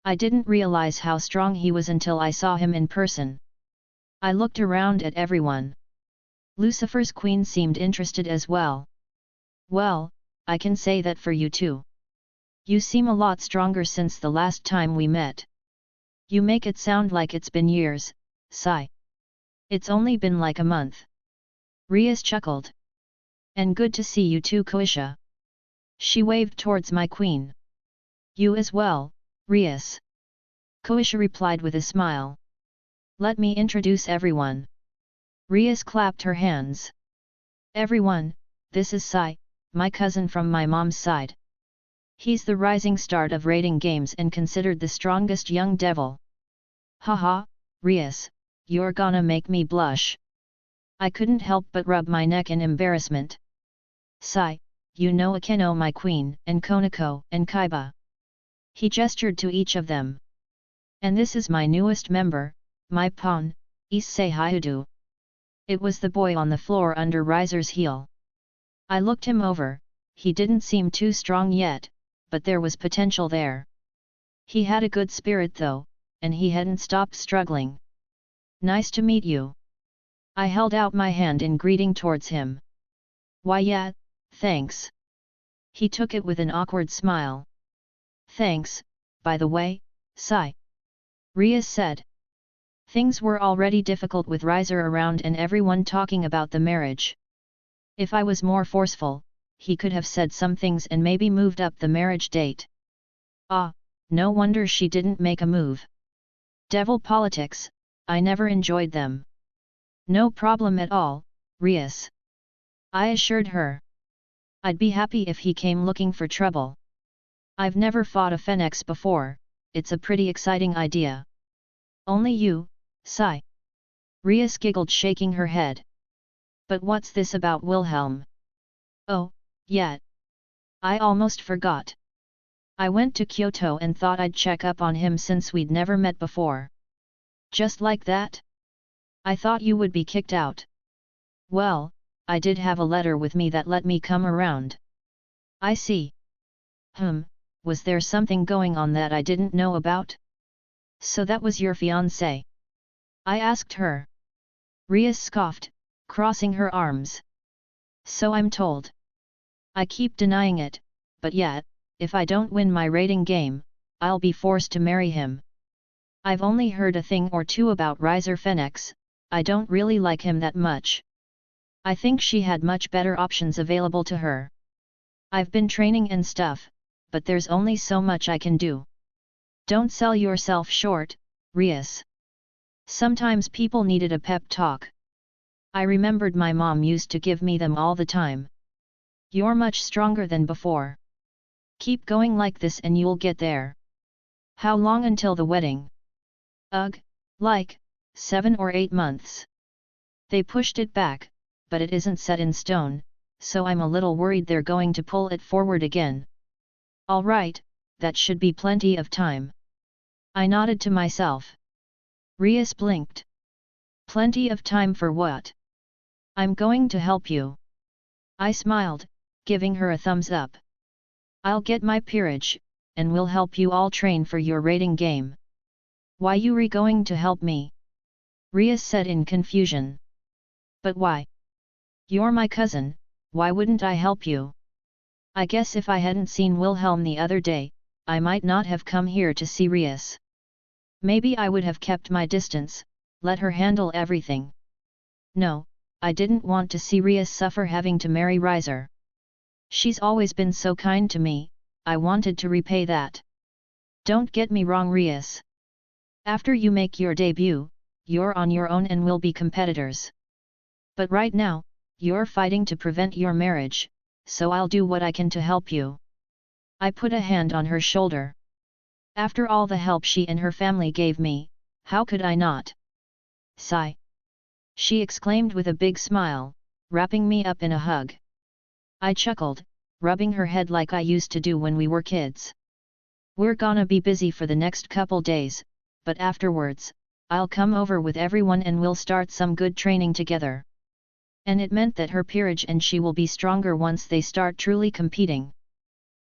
I didn't realize how strong he was until I saw him in person. I looked around at everyone. Lucifer's queen seemed interested as well. Well, I can say that for you too. You seem a lot stronger since the last time we met. You make it sound like it's been years, Sai. It's only been like a month. Rias chuckled. And good to see you too, Koisha. She waved towards my queen. You as well, Rias. Koisha replied with a smile. Let me introduce everyone. Rias clapped her hands. Everyone, this is Sai, my cousin from my mom's side. He's the rising star of rating games and considered the strongest young devil. Haha, Rias, you're gonna make me blush. I couldn't help but rub my neck in embarrassment. Sai, you know Akeno my queen, and Konako, and Kaiba. He gestured to each of them. And this is my newest member, my pawn, Issei Hyudu. It was the boy on the floor under Riser's heel. I looked him over, he didn't seem too strong yet, but there was potential there. He had a good spirit though, and he hadn't stopped struggling. Nice to meet you. I held out my hand in greeting towards him. Why yeah, thanks. He took it with an awkward smile. Thanks, by the way, Sai. Rias said. Things were already difficult with Riser around and everyone talking about the marriage. If I was more forceful, he could have said some things and maybe moved up the marriage date. Ah, no wonder she didn't make a move. Devil politics, I never enjoyed them. No problem at all, Rias. I assured her. I'd be happy if he came looking for trouble. I've never fought a Phoenix before, it's a pretty exciting idea. Only you, Sai. Rias giggled, shaking her head. But what's this about Wilhelm? Oh, yeah. I almost forgot. I went to Kyoto and thought I'd check up on him since we'd never met before. Just like that? I thought you would be kicked out. Well, I did have a letter with me that let me come around. I see. Was there something going on that I didn't know about? So that was your fiancé? I asked her. Rias scoffed, crossing her arms. So I'm told. I keep denying it, but yet, if I don't win my rating game, I'll be forced to marry him. I've only heard a thing or two about Riser Fenix, I don't really like him that much. I think she had much better options available to her. I've been training and stuff, but there's only so much I can do. Don't sell yourself short, Rias. Sometimes people needed a pep talk. I remembered my mom used to give me them all the time. You're much stronger than before. Keep going like this and you'll get there. How long until the wedding? Ugh, like 7 or 8 months. They pushed it back, but it isn't set in stone, so I'm a little worried they're going to pull it forward again. All right, that should be plenty of time. I nodded to myself. Rias blinked. Plenty of time for what? I'm going to help you. I smiled, giving her a thumbs up. I'll get my peerage, and we'll help you all train for your rating game. Why you going to help me? Rias said in confusion. But why? You're my cousin, why wouldn't I help you? I guess if I hadn't seen Wilhelm the other day, I might not have come here to see Rias. Maybe I would have kept my distance, let her handle everything. No, I didn't want to see Rias suffer having to marry Riser. She's always been so kind to me, I wanted to repay that. Don't get me wrong, Rias. After you make your debut, you're on your own and we'll be competitors. But right now, you're fighting to prevent your marriage, so I'll do what I can to help you. I put a hand on her shoulder. After all the help she and her family gave me, how could I not? Sigh. She exclaimed with a big smile, wrapping me up in a hug. I chuckled, rubbing her head like I used to do when we were kids. We're gonna be busy for the next couple days, but afterwards, I'll come over with everyone and we'll start some good training together. And it meant that her peerage and she will be stronger once they start truly competing.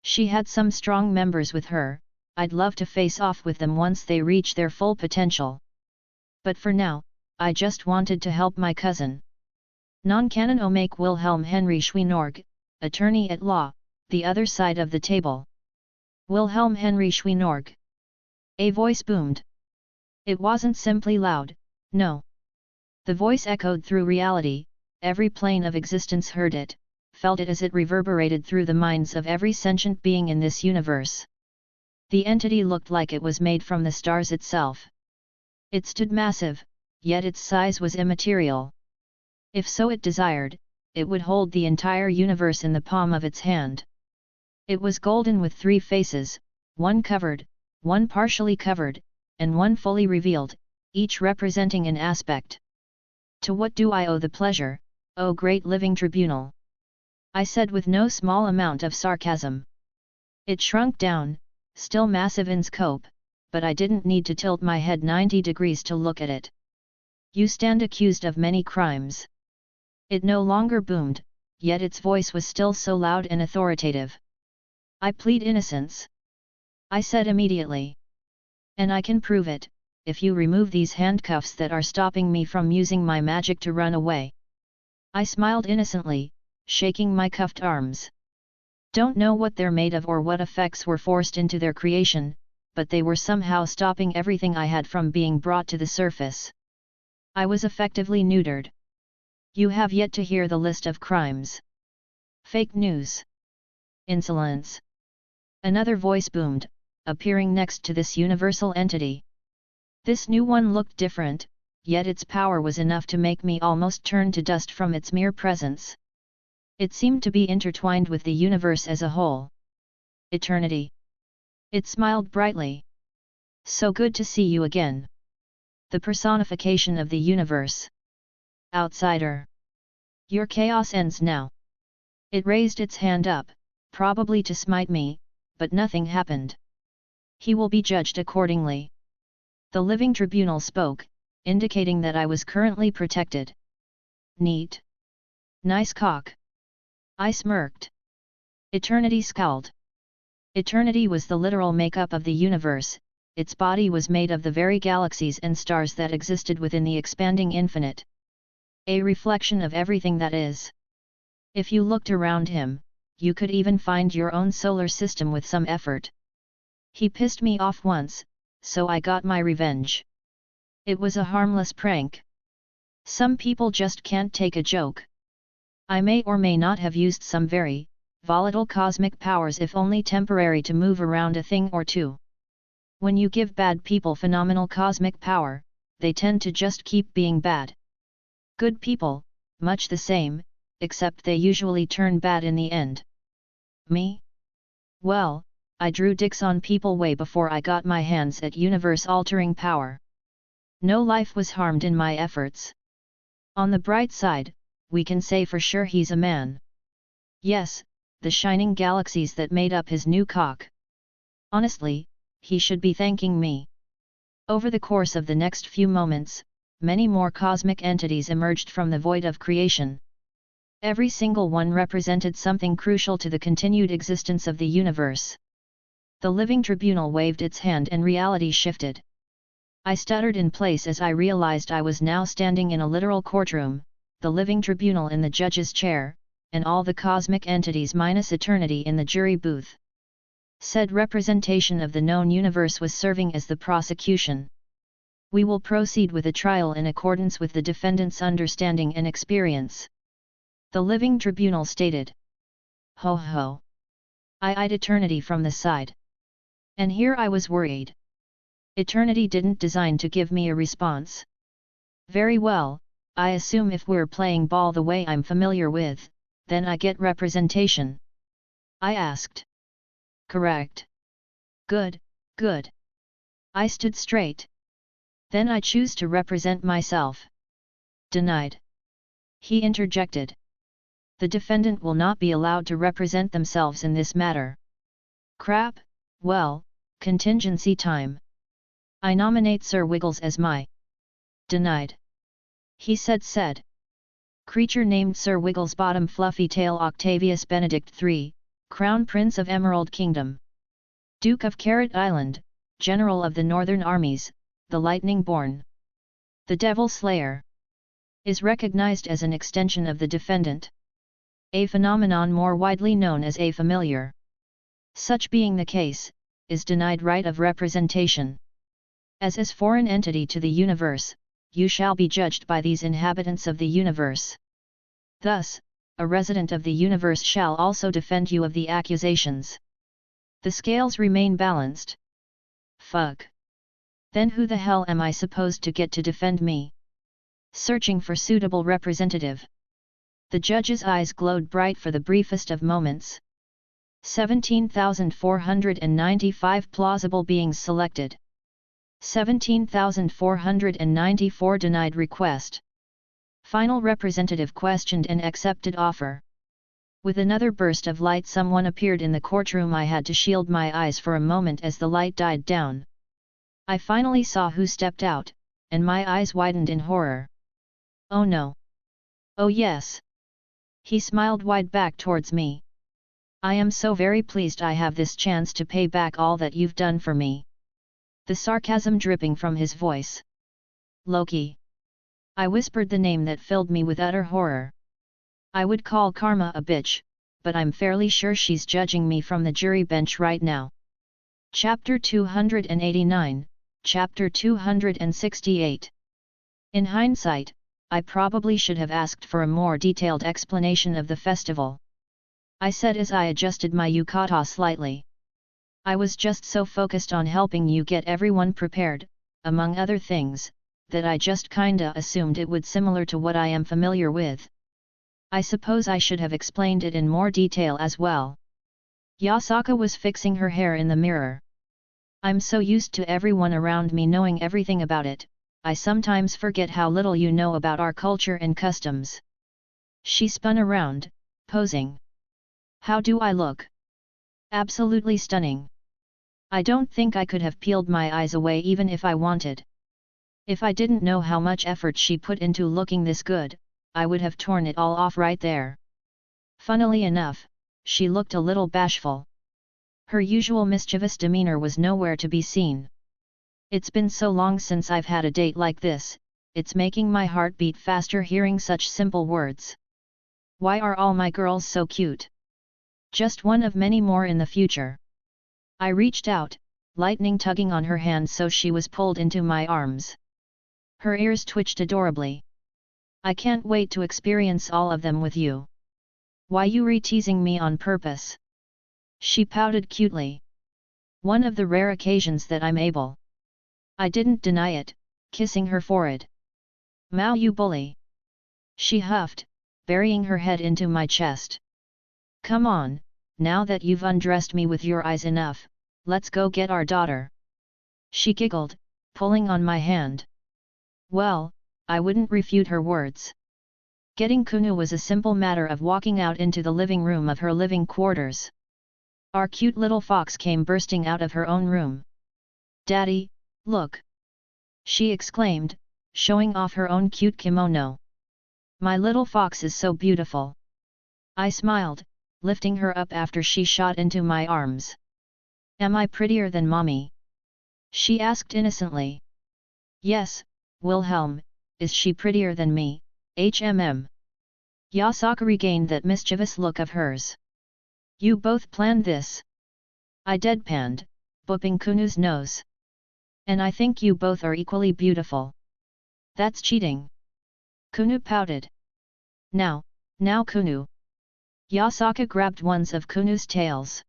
She had some strong members with her, I'd love to face off with them once they reach their full potential. But for now, I just wanted to help my cousin. Non-canon Omake Wilhelm Henry Schweenorg, attorney at law, the other side of the table. Wilhelm Henry Schweenorg. A voice boomed. It wasn't simply loud, no. The voice echoed through reality, every plane of existence heard it, felt it as it reverberated through the minds of every sentient being in this universe. The entity looked like it was made from the stars itself. It stood massive, yet its size was immaterial. If so it desired, it would hold the entire universe in the palm of its hand. It was golden with 3 faces, one covered, one partially covered, and one fully revealed, each representing an aspect. To what do I owe the pleasure, O great living tribunal? I said with no small amount of sarcasm. It shrunk down, still massive in scope, but I didn't need to tilt my head 90 degrees to look at it. You stand accused of many crimes. It no longer boomed, yet its voice was still so loud and authoritative. I plead innocence. I said immediately. And I can prove it, if you remove these handcuffs that are stopping me from using my magic to run away. I smiled innocently, shaking my cuffed arms. Don't know what they're made of or what effects were forced into their creation, but they were somehow stopping everything I had from being brought to the surface. I was effectively neutered. You have yet to hear the list of crimes. Fake news. Insolence. Another voice boomed, appearing next to this universal entity. This new one looked different, yet its power was enough to make me almost turn to dust from its mere presence. It seemed to be intertwined with the universe as a whole. Eternity. It smiled brightly. So good to see you again. The personification of the universe. Outsider. Your chaos ends now. It raised its hand up, probably to smite me, but nothing happened. He will be judged accordingly. The living tribunal spoke, indicating that I was currently protected. Neat. Nice cock. I smirked. Eternity scowled. Eternity was the literal makeup of the universe, its body was made of the very galaxies and stars that existed within the expanding infinite. A reflection of everything that is. If you looked around him, you could even find your own solar system with some effort. He pissed me off once, so I got my revenge. It was a harmless prank. Some people just can't take a joke. I may or may not have used some very volatile cosmic powers, if only temporary, to move around a thing or two. When you give bad people phenomenal cosmic power, they tend to just keep being bad. Good people, much the same, except they usually turn bad in the end. Me? Well, I drew dicks on people way before I got my hands at universe-altering power. No life was harmed in my efforts. On the bright side, we can say for sure he's a man. Yes, the shining galaxies that made up his new cock. Honestly, he should be thanking me. Over the course of the next few moments, many more cosmic entities emerged from the void of creation. Every single one represented something crucial to the continued existence of the universe. The living tribunal waved its hand and reality shifted. I stuttered in place as I realized I was now standing in a literal courtroom, the living tribunal in the judge's chair, and all the cosmic entities minus eternity in the jury booth. Said representation of the known universe was serving as the prosecution. We will proceed with the trial in accordance with the defendant's understanding and experience. The living tribunal stated. Ho ho. I eyed eternity from the side. And here I was worried. Eternity didn't design to give me a response. Very well, I assume if we're playing ball the way I'm familiar with, then I get representation. I asked. Correct. Good, good. I stood straight. Then I choose to represent myself. Denied. He interjected. The defendant will not be allowed to represent themselves in this matter. Crap, well, contingency time. I nominate Sir Wiggles as my. Denied. He said. Creature named Sir Wiggles Bottom Fluffy Tail Octavius Benedict III, Crown Prince of Emerald Kingdom. Duke of Carrot Island, General of the Northern Armies, the Lightning Born. The Devil Slayer. Is recognized as an extension of the defendant. A phenomenon more widely known as a familiar. Such being the case, is denied right of representation. As foreign entity to the universe, you shall be judged by these inhabitants of the universe. Thus, a resident of the universe shall also defend you of the accusations. The scales remain balanced. Fuck. Then who the hell am I supposed to get to defend me? Searching for suitable representative. The judge's eyes glowed bright for the briefest of moments. 17,495 plausible beings selected. 17,494 denied request. Final representative questioned and accepted offer. With another burst of light someone appeared in the courtroom. I had to shield my eyes for a moment as the light died down. I finally saw who stepped out, and my eyes widened in horror. Oh no. Oh yes. He smiled wide back towards me. I am so very pleased I have this chance to pay back all that you've done for me. The sarcasm dripping from his voice. Loki. I whispered the name that filled me with utter horror. I would call Karma a bitch, but I'm fairly sure she's judging me from the jury bench right now. Chapter 289, Chapter 268. In hindsight, I probably should have asked for a more detailed explanation of the festival. I said as I adjusted my yukata slightly. I was just so focused on helping you get everyone prepared, among other things, that I just kinda assumed it would similar to what I am familiar with. I suppose I should have explained it in more detail as well. Yasaka was fixing her hair in the mirror. I'm so used to everyone around me knowing everything about it, I sometimes forget how little you know about our culture and customs. She spun around, posing. How do I look? Absolutely stunning. I don't think I could have peeled my eyes away even if I wanted. If I didn't know how much effort she put into looking this good, I would have torn it all off right there. Funnily enough, she looked a little bashful. Her usual mischievous demeanor was nowhere to be seen. It's been so long since I've had a date like this, it's making my heart beat faster hearing such simple words. Why are all my girls so cute? Just one of many more in the future. I reached out, lightning tugging on her hand so she was pulled into my arms. Her ears twitched adorably. I can't wait to experience all of them with you. Why you re-teasing me on purpose? She pouted cutely. One of the rare occasions that I'm able. I didn't deny it, kissing her forehead. Mao you bully. She huffed, burying her head into my chest. Come on, now that you've undressed me with your eyes enough, let's go get our daughter. She giggled, pulling on my hand. Well, I wouldn't refute her words. Getting Kunu was a simple matter of walking out into the living room of her living quarters. Our cute little fox came bursting out of her own room. Daddy, look! She exclaimed, showing off her own cute kimono. My little fox is so beautiful. I smiled, lifting her up after she shot into my arms. Am I prettier than mommy? She asked innocently. Yes, Wilhelm, is she prettier than me, HMM? Yasaka regained that mischievous look of hers. You both planned this? I deadpanned, booping Kunu's nose. And I think you both are equally beautiful. That's cheating. Kunu pouted. Now Kunu. Yasaka grabbed one of Kunu's tails.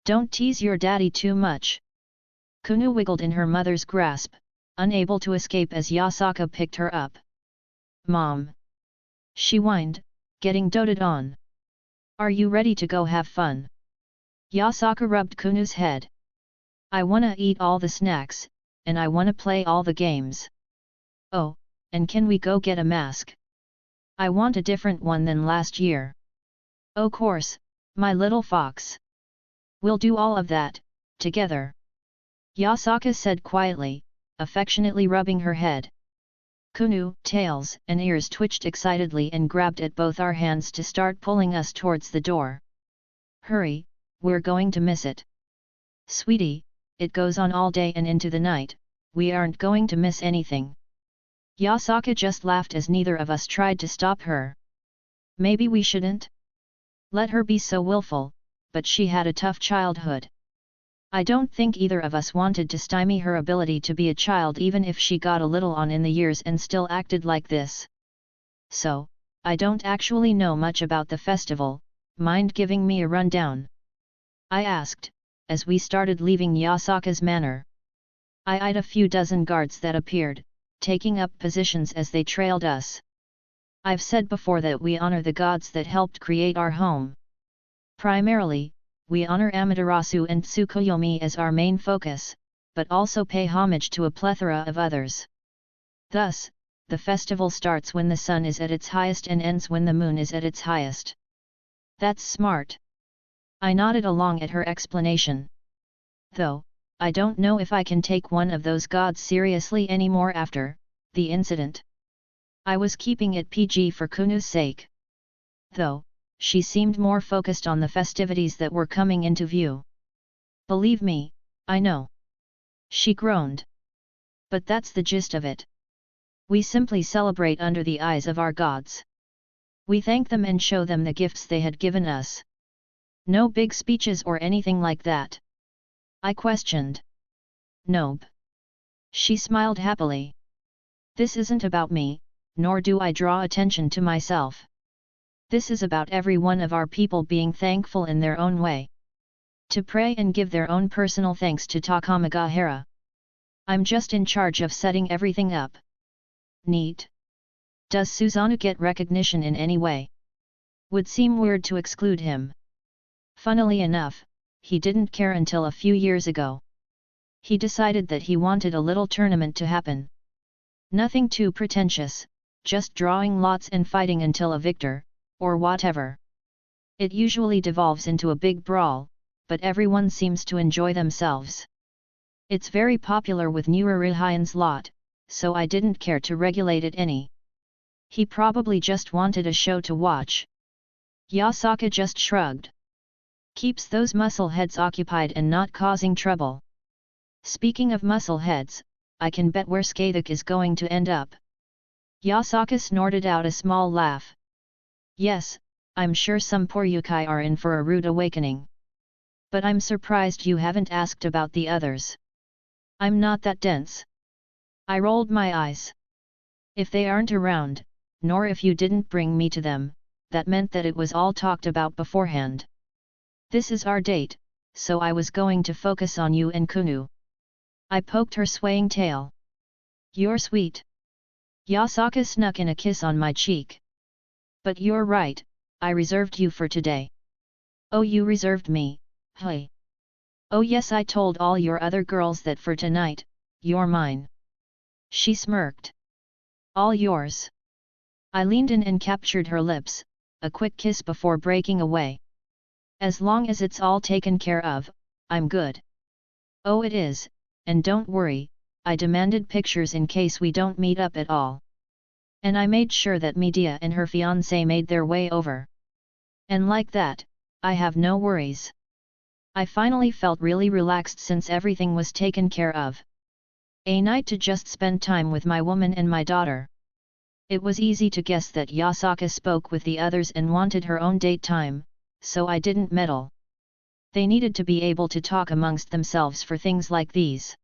Don't tease your daddy too much. Kunu wiggled in her mother's grasp, unable to escape as Yasaka picked her up. Mom! She whined, getting doted on. Are you ready to go have fun? Yasaka rubbed Kunu's head. I wanna eat all the snacks, and I wanna play all the games. Oh, and can we go get a mask? I want a different one than last year. Oh course, my little fox. We'll do all of that, together. Yasaka said quietly, affectionately rubbing her head. Kunu, tails and ears twitched excitedly and grabbed at both our hands to start pulling us towards the door. Hurry, we're going to miss it. Sweetie, it goes on all day and into the night, we aren't going to miss anything. Yasaka just laughed as neither of us tried to stop her. Maybe we shouldn't? Let her be so willful, but she had a tough childhood. I don't think either of us wanted to stymie her ability to be a child even if she got a little on in the years and still acted like this. So, I don't actually know much about the festival, mind giving me a rundown? I asked, as we started leaving Yasaka's manor. I eyed a few dozen guards that appeared, taking up positions as they trailed us. I've said before that we honor the gods that helped create our home. Primarily, we honor Amaterasu and Tsukuyomi as our main focus, but also pay homage to a plethora of others. Thus, the festival starts when the sun is at its highest and ends when the moon is at its highest. That's smart. I nodded along at her explanation. Though, I don't know if I can take one of those gods seriously anymore after the incident. I was keeping it PG for Kunu's sake. Though, she seemed more focused on the festivities that were coming into view. Believe me, I know. She groaned. But that's the gist of it. We simply celebrate under the eyes of our gods. We thank them and show them the gifts they had given us. No big speeches or anything like that. I questioned. Nope. She smiled happily. This isn't about me, nor do I draw attention to myself. This is about every one of our people being thankful in their own way. To pray and give their own personal thanks to Takamagahara. I'm just in charge of setting everything up. Neat. Does Susanoo get recognition in any way? Would seem weird to exclude him. Funnily enough, he didn't care until a few years ago. He decided that he wanted a little tournament to happen. Nothing too pretentious, just drawing lots and fighting until a victor, or whatever. It usually devolves into a big brawl, but everyone seems to enjoy themselves. It's very popular with newer Rihian's lot, so I didn't care to regulate it any. He probably just wanted a show to watch. Yasaka just shrugged. Keeps those muscle heads occupied and not causing trouble. Speaking of muscle heads, I can bet where Skathik is going to end up. Yasaka snorted out a small laugh. Yes, I'm sure some poor yokai are in for a rude awakening. But I'm surprised you haven't asked about the others. I'm not that dense. I rolled my eyes. If they aren't around, nor if you didn't bring me to them, that meant that it was all talked about beforehand. This is our date, so I was going to focus on you and Kunu. I poked her swaying tail. You're sweet. Yasaka snuck in a kiss on my cheek. But you're right, I reserved you for today. Oh, you reserved me, hey. Oh yes, I told all your other girls that for tonight, you're mine. She smirked. All yours. I leaned in and captured her lips, a quick kiss before breaking away. As long as it's all taken care of, I'm good. Oh, it is, and don't worry, I demanded pictures in case we don't meet up at all. And I made sure that Medea and her fiancé made their way over. And like that, I have no worries. I finally felt really relaxed since everything was taken care of. A night to just spend time with my woman and my daughter. It was easy to guess that Yasaka spoke with the others and wanted her own date time, so I didn't meddle. They needed to be able to talk amongst themselves for things like these.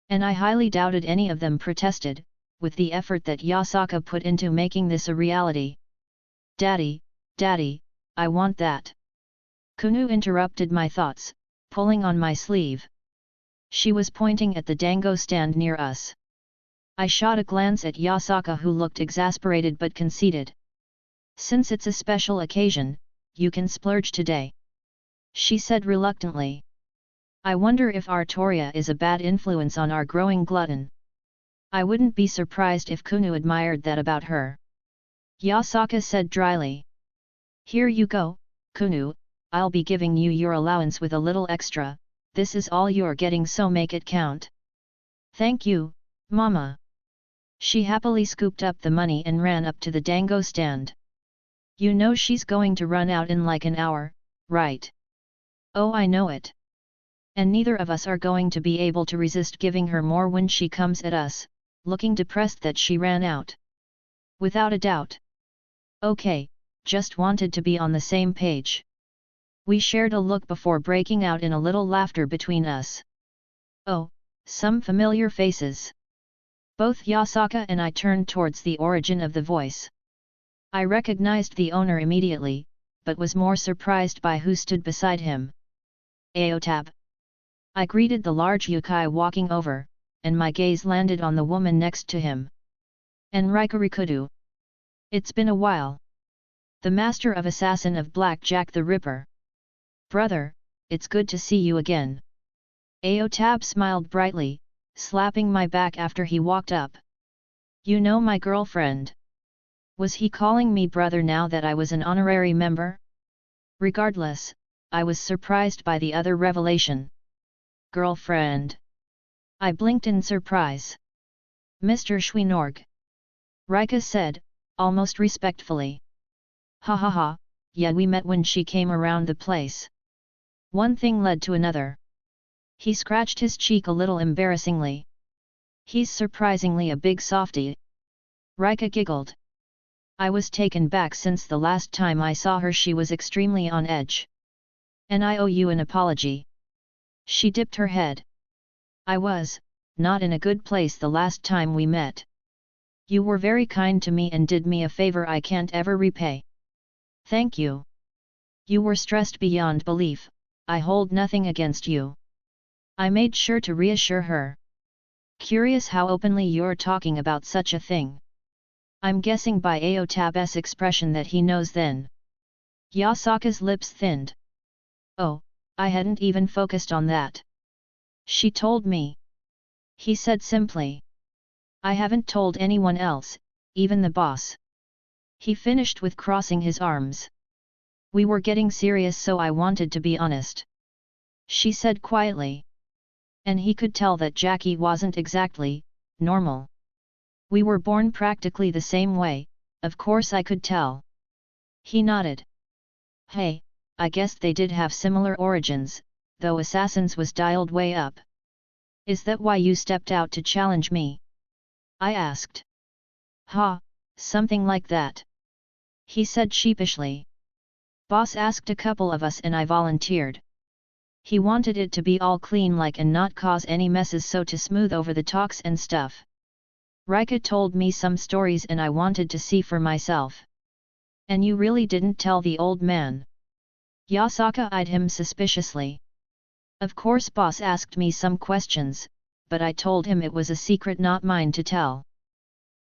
And I highly doubted any of them protested, with the effort that Yasaka put into making this a reality. Daddy, Daddy, I want that. Kunu interrupted my thoughts, pulling on my sleeve. She was pointing at the dango stand near us. I shot a glance at Yasaka, who looked exasperated but conceded. Since it's a special occasion, you can splurge today, she said reluctantly. I wonder if Artoria is a bad influence on our growing glutton. I wouldn't be surprised if Kunu admired that about her. Yasaka said dryly. Here you go, Kunu, I'll be giving you your allowance with a little extra, this is all you're getting, so make it count. Thank you, Mama. She happily scooped up the money and ran up to the dango stand. You know she's going to run out in like an hour, right? Oh, I know it. And neither of us are going to be able to resist giving her more when she comes at us, looking depressed that she ran out. Without a doubt. Okay, just wanted to be on the same page. We shared a look before breaking out in a little laughter between us. Oh, some familiar faces. Both Yasaka and I turned towards the origin of the voice. I recognized the owner immediately, but was more surprised by who stood beside him. Aotab. I greeted the large yokai walking over, and my gaze landed on the woman next to him. Enrikarikudu. It's been a while. The master of assassin of Black Jack the Ripper. Brother, it's good to see you again. Aotab smiled brightly, slapping my back after he walked up. You know my girlfriend. Was he calling me brother now that I was an honorary member? Regardless, I was surprised by the other revelation. Girlfriend. I blinked in surprise. Mr. Schweinorg. Rika said, almost respectfully. Ha ha ha, yeah, we met when she came around the place. One thing led to another. He scratched his cheek a little embarrassingly. He's surprisingly a big softie. Rika giggled. I was taken back since the last time I saw her she was extremely on edge. And I owe you an apology. She dipped her head. I was, not in a good place the last time we met. You were very kind to me and did me a favor I can't ever repay. Thank you. You were stressed beyond belief, I hold nothing against you. I made sure to reassure her. Curious how openly you're talking about such a thing. I'm guessing by Aotab's expression that he knows then. Yasaka's lips thinned. Oh, I hadn't even focused on that. She told me. He said simply. I haven't told anyone else, even the boss. He finished with crossing his arms. We were getting serious, so I wanted to be honest. She said quietly. And he could tell that Jackie wasn't exactly normal. We were born practically the same way, of course I could tell. He nodded. Hey, I guess they did have similar origins, though Assassins was dialed way up. Is that why you stepped out to challenge me? I asked. Ha, something like that. He said sheepishly. Boss asked a couple of us and I volunteered. He wanted it to be all clean like and not cause any messes, so to smooth over the talks and stuff. Rika told me some stories and I wanted to see for myself. And you really didn't tell the old man? Yasaka eyed him suspiciously. Of course boss asked me some questions, but I told him it was a secret not mine to tell.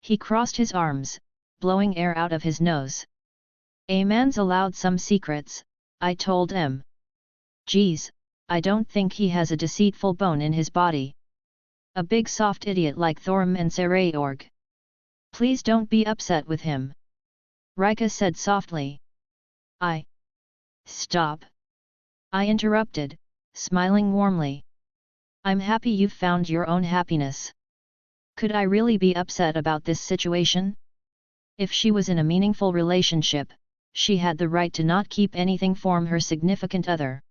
He crossed his arms, blowing air out of his nose. A man's allowed some secrets, I told him. Geez, I don't think he has a deceitful bone in his body. A big soft idiot like Thorum and Sarayorg. Please don't be upset with him. Rika said softly. Stop. I interrupted, smiling warmly. I'm happy you've found your own happiness. Could I really be upset about this situation? If she was in a meaningful relationship, she had the right to not keep anything from her significant other.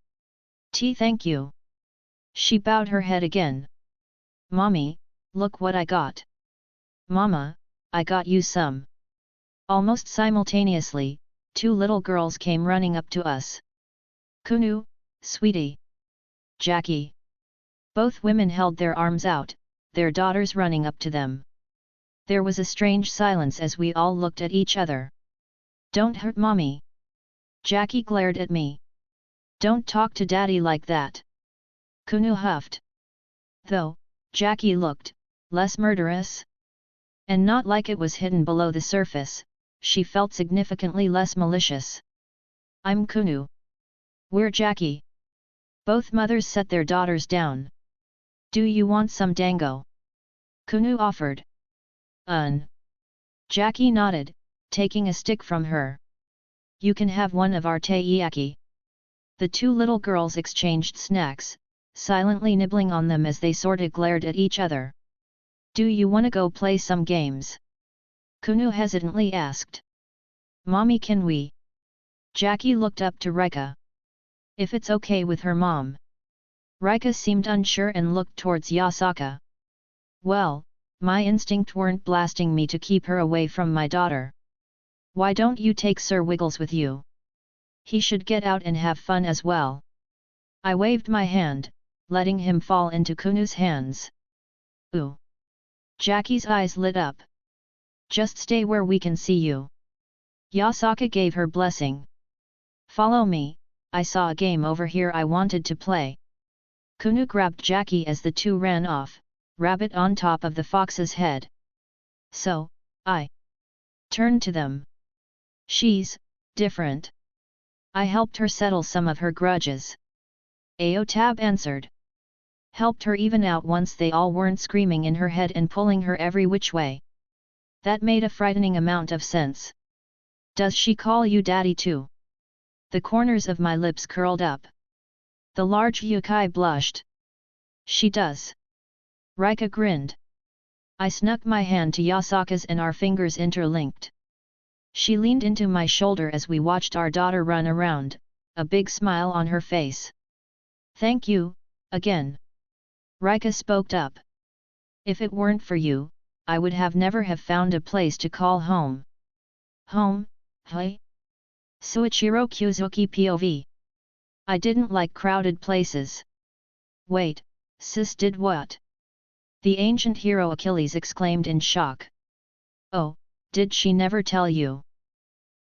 Thank you. She bowed her head again. Mommy, look what I got. Mama, I got you some. Almost simultaneously, two little girls came running up to us. Kunu, sweetie. Jackie. Both women held their arms out, their daughters running up to them. There was a strange silence as we all looked at each other. Don't hurt mommy. Jackie glared at me. Don't talk to daddy like that. Kunu huffed. Though, Jackie looked less murderous. And not like it was hidden below the surface, she felt significantly less malicious. I'm Kunu. We're Jackie. Both mothers set their daughters down. Do you want some dango? Kunu offered. Jackie nodded, taking a stick from her. You can have one of our taiyaki. The two little girls exchanged snacks, silently nibbling on them as they sorta glared at each other. Do you wanna go play some games? Kunu hesitantly asked. Mommy, can we? Jackie looked up to Rika. If it's okay with her mom. Rika seemed unsure and looked towards Yasaka. Well, my instinct weren't blasting me to keep her away from my daughter. Why don't you take Sir Wiggles with you? He should get out and have fun as well. I waved my hand, letting him fall into Kunu's hands. Ooh! Jackie's eyes lit up. Just stay where we can see you. Yasaka gave her blessing. Follow me, I saw a game over here I wanted to play. Kunu grabbed Jackie as the two ran off, rabbit on top of the fox's head. So, I turned to them. She's different. I helped her settle some of her grudges. Aotab answered. Helped her even out once they all weren't screaming in her head and pulling her every which way. That made a frightening amount of sense. Does she call you daddy too? The corners of my lips curled up. The large yokai blushed. She does. Rika grinned. I snuck my hand to Yasaka's and our fingers interlinked. She leaned into my shoulder as we watched our daughter run around, a big smile on her face. Thank you, again. Rika spoke up. If it weren't for you, I would have never have found a place to call home. Home, hey? Suichiro Kyuzuki POV. I didn't like crowded places. Wait, sis did what? The ancient hero Achilles exclaimed in shock. Oh, did she never tell you?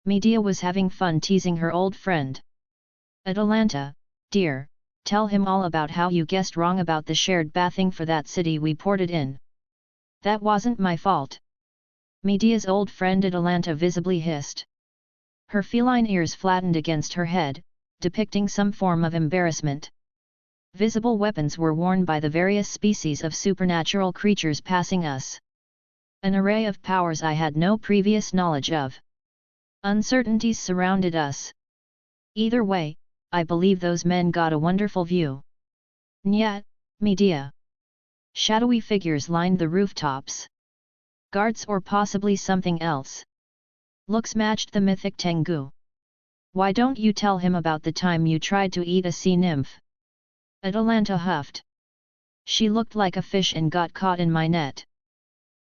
Medea was having fun teasing her old friend. Atalanta, dear, tell him all about how you guessed wrong about the shared bathing for that city we ported in. That wasn't my fault. Medea's old friend Atalanta visibly hissed. Her feline ears flattened against her head, depicting some form of embarrassment. Visible weapons were worn by the various species of supernatural creatures passing us. An array of powers I had no previous knowledge of. Uncertainties surrounded us. Either way, I believe those men got a wonderful view. Nyat, Medea. Shadowy figures lined the rooftops. Guards or possibly something else. Looks matched the mythic Tengu. Why don't you tell him about the time you tried to eat a sea nymph? Atalanta huffed. She looked like a fish and got caught in my net.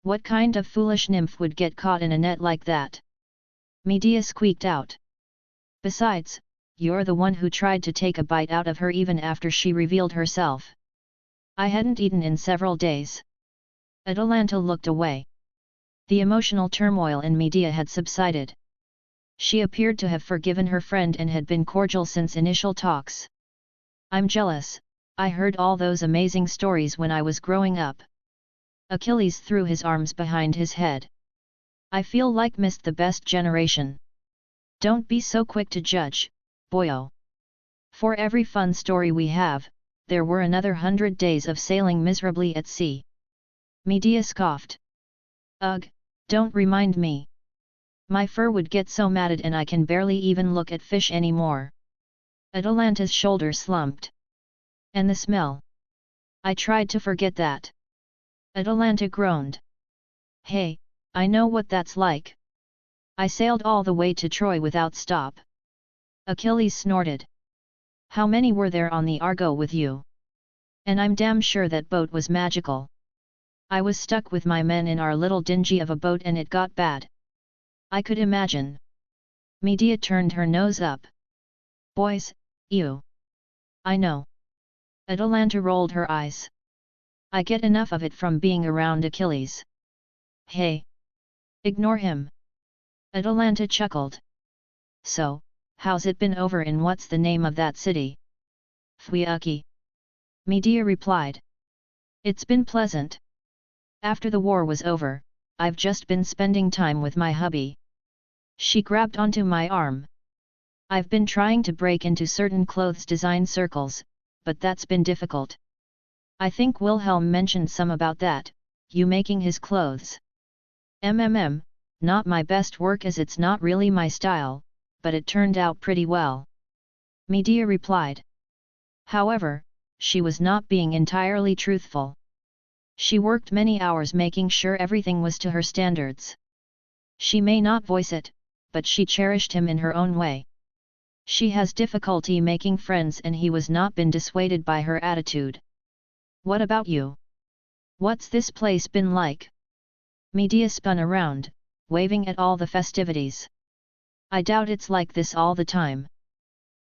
What kind of foolish nymph would get caught in a net like that? Medea squeaked out. Besides, you're the one who tried to take a bite out of her even after she revealed herself. I hadn't eaten in several days. Atalanta looked away. The emotional turmoil in Medea had subsided. She appeared to have forgiven her friend and had been cordial since initial talks. I'm jealous, I heard all those amazing stories when I was growing up. Achilles threw his arms behind his head. I feel like missed the best generation. Don't be so quick to judge, boyo. For every fun story we have, there were another 100 days of sailing miserably at sea. Medea scoffed. Ugh, don't remind me. My fur would get so matted and I can barely even look at fish anymore. Atalanta's shoulder slumped. And the smell. I tried to forget that. Atalanta groaned. Hey, I know what that's like. I sailed all the way to Troy without stop. Achilles snorted. How many were there on the Argo with you? And I'm damn sure that boat was magical. I was stuck with my men in our little dingy of a boat and it got bad. I could imagine. Medea turned her nose up. Boys, ew. I know. Atalanta rolled her eyes. I get enough of it from being around Achilles. Hey! Ignore him. Atalanta chuckled. So, how's it been over in what's the name of that city? Phuaki. Medea replied. It's been pleasant. After the war was over, I've just been spending time with my hubby. She grabbed onto my arm. I've been trying to break into certain clothes design circles, but that's been difficult. I think Wilhelm mentioned some about that, you making his clothes. Not my best work as it's not really my style, but it turned out pretty well. Medea replied. However, she was not being entirely truthful. She worked many hours making sure everything was to her standards. She may not voice it, but she cherished him in her own way. She has difficulty making friends and he was not been dissuaded by her attitude. What about you? What's this place been like? Medea spun around, waving at all the festivities. I doubt it's like this all the time.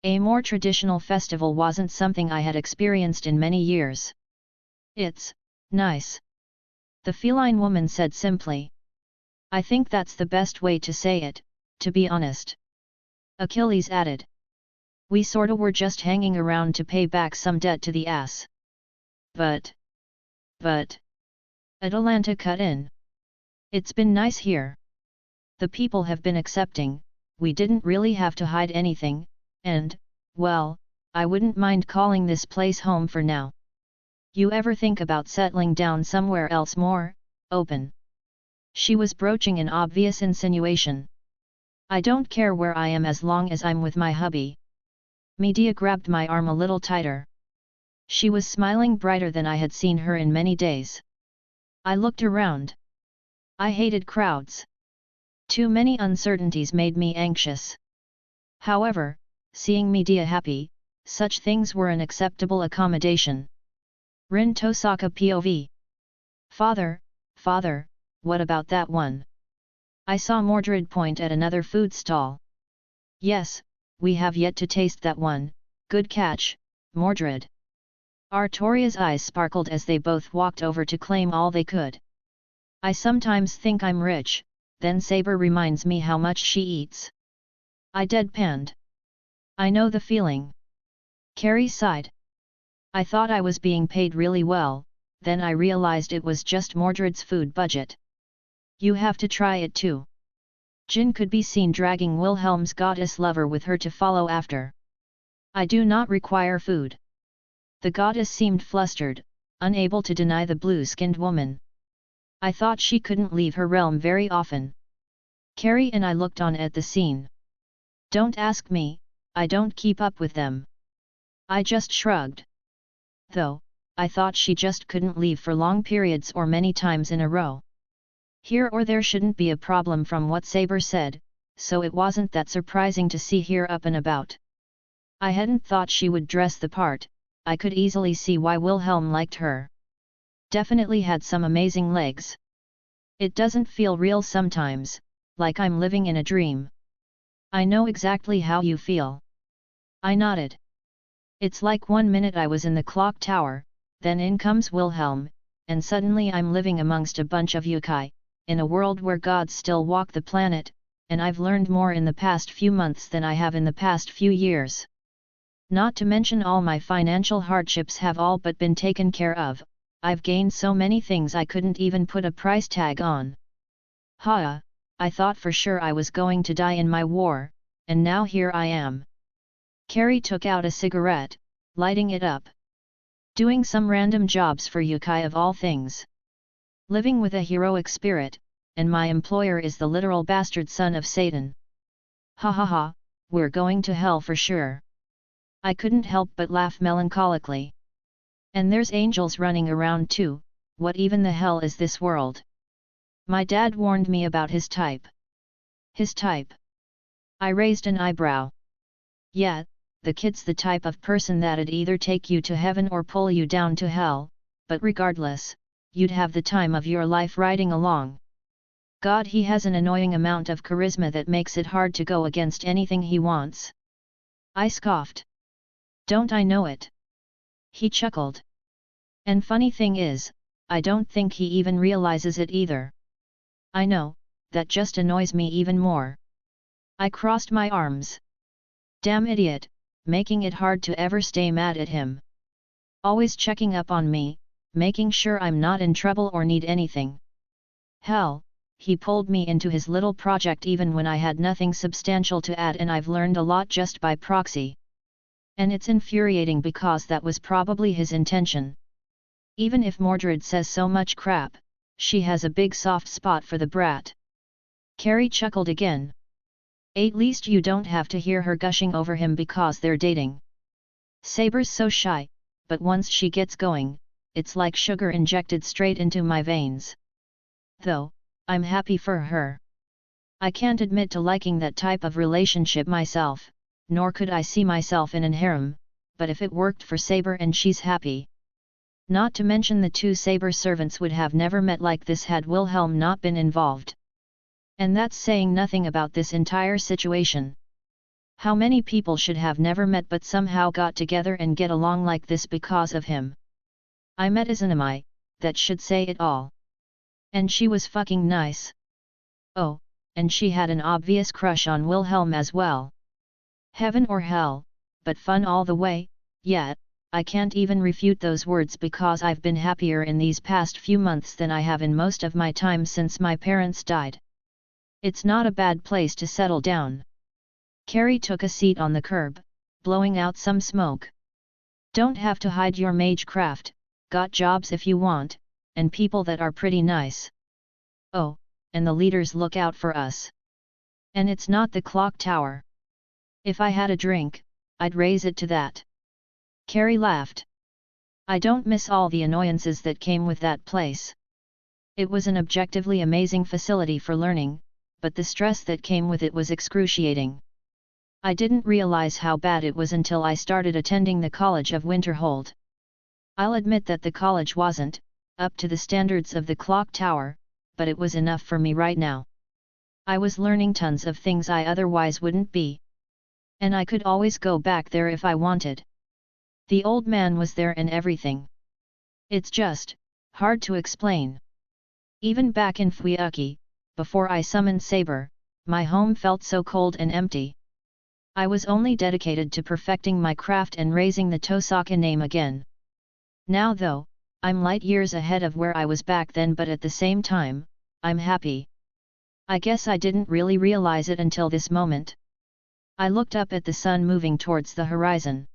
A more traditional festival wasn't something I had experienced in many years. It's nice. The feline woman said simply. I think that's the best way to say it, to be honest. Achilles added. We sorta were just hanging around to pay back some debt to the ass. But. Atalanta cut in. It's been nice here. The people have been accepting, we didn't really have to hide anything, and, well, I wouldn't mind calling this place home for now. You ever think about settling down somewhere else more open? She was broaching an obvious insinuation. I don't care where I am as long as I'm with my hubby. Medea grabbed my arm a little tighter. She was smiling brighter than I had seen her in many days. I looked around. I hated crowds. Too many uncertainties made me anxious. However, seeing Medea happy, such things were an acceptable accommodation. Rin Tosaka POV. Father, what about that one? I saw Mordred point at another food stall. Yes, we have yet to taste that one, good catch, Mordred. Artoria's eyes sparkled as they both walked over to claim all they could. I sometimes think I'm rich, then Saber reminds me how much she eats. I deadpanned. I know the feeling. Carrie sighed. I thought I was being paid really well, then I realized it was just Mordred's food budget. You have to try it too. Jin could be seen dragging Wilhelm's goddess lover with her to follow after. I do not require food. The goddess seemed flustered, unable to deny the blue-skinned woman. I thought she couldn't leave her realm very often. Carrie and I looked on at the scene. Don't ask me, I don't keep up with them. I just shrugged. Though, I thought she just couldn't leave for long periods or many times in a row. Here or there shouldn't be a problem from what Saber said, so it wasn't that surprising to see her up and about. I hadn't thought she would dress the part, I could easily see why Wilhelm liked her. Definitely had some amazing legs. It doesn't feel real sometimes, like I'm living in a dream. I know exactly how you feel. I nodded. It's like 1 minute I was in the clock tower, then in comes Wilhelm, and suddenly I'm living amongst a bunch of yokai, in a world where gods still walk the planet, and I've learned more in the past few months than I have in the past few years. Not to mention all my financial hardships have all but been taken care of. I've gained so many things I couldn't even put a price tag on. I thought for sure I was going to die in my war, and now here I am. Carrie took out a cigarette, lighting it up. Doing some random jobs for yokai of all things. Living with a heroic spirit, and my employer is the literal bastard son of Satan. Ha, we're going to hell for sure. I couldn't help but laugh melancholically. And there's angels running around too, what even the hell is this world? My dad warned me about his type. His type? I raised an eyebrow. Yeah, the kid's the type of person that'd either take you to heaven or pull you down to hell, but regardless, you'd have the time of your life riding along. God, he has an annoying amount of charisma that makes it hard to go against anything he wants. I scoffed. Don't I know it? He chuckled. And funny thing is, I don't think he even realizes it either. I know, that just annoys me even more. I crossed my arms. Damn idiot, making it hard to ever stay mad at him. Always checking up on me, making sure I'm not in trouble or need anything. Hell, he pulled me into his little project even when I had nothing substantial to add, and I've learned a lot just by proxy. And it's infuriating because that was probably his intention. Even if Mordred says so much crap, she has a big soft spot for the brat. Carrie chuckled again. At least you don't have to hear her gushing over him because they're dating. Saber's so shy, but once she gets going, it's like sugar injected straight into my veins. Though, I'm happy for her. I can't admit to liking that type of relationship myself, nor could I see myself in an harem, but if it worked for Saber and she's happy. Not to mention the two Saber servants would have never met like this had Wilhelm not been involved. And that's saying nothing about this entire situation. How many people should have never met but somehow got together and get along like this because of him? I met Izanami, that should say it all. And she was fucking nice. Oh, and she had an obvious crush on Wilhelm as well. Heaven or hell, but fun all the way, yeah. I can't even refute those words because I've been happier in these past few months than I have in most of my time since my parents died. It's not a bad place to settle down. Carrie took a seat on the curb, blowing out some smoke. Don't have to hide your magecraft, got jobs if you want, and people that are pretty nice. Oh, and the leaders look out for us. And it's not the clock tower. If I had a drink, I'd raise it to that. Carrie laughed. I don't miss all the annoyances that came with that place. It was an objectively amazing facility for learning, but the stress that came with it was excruciating. I didn't realize how bad it was until I started attending the College of Winterhold. I'll admit that the college wasn't up to the standards of the clock tower, but it was enough for me right now. I was learning tons of things I otherwise wouldn't be. And I could always go back there if I wanted. The old man was there and everything. It's just hard to explain. Even back in Fuyuki, before I summoned Saber, my home felt so cold and empty. I was only dedicated to perfecting my craft and raising the Tosaka name again. Now though, I'm light years ahead of where I was back then, but at the same time, I'm happy. I guess I didn't really realize it until this moment. I looked up at the sun moving towards the horizon.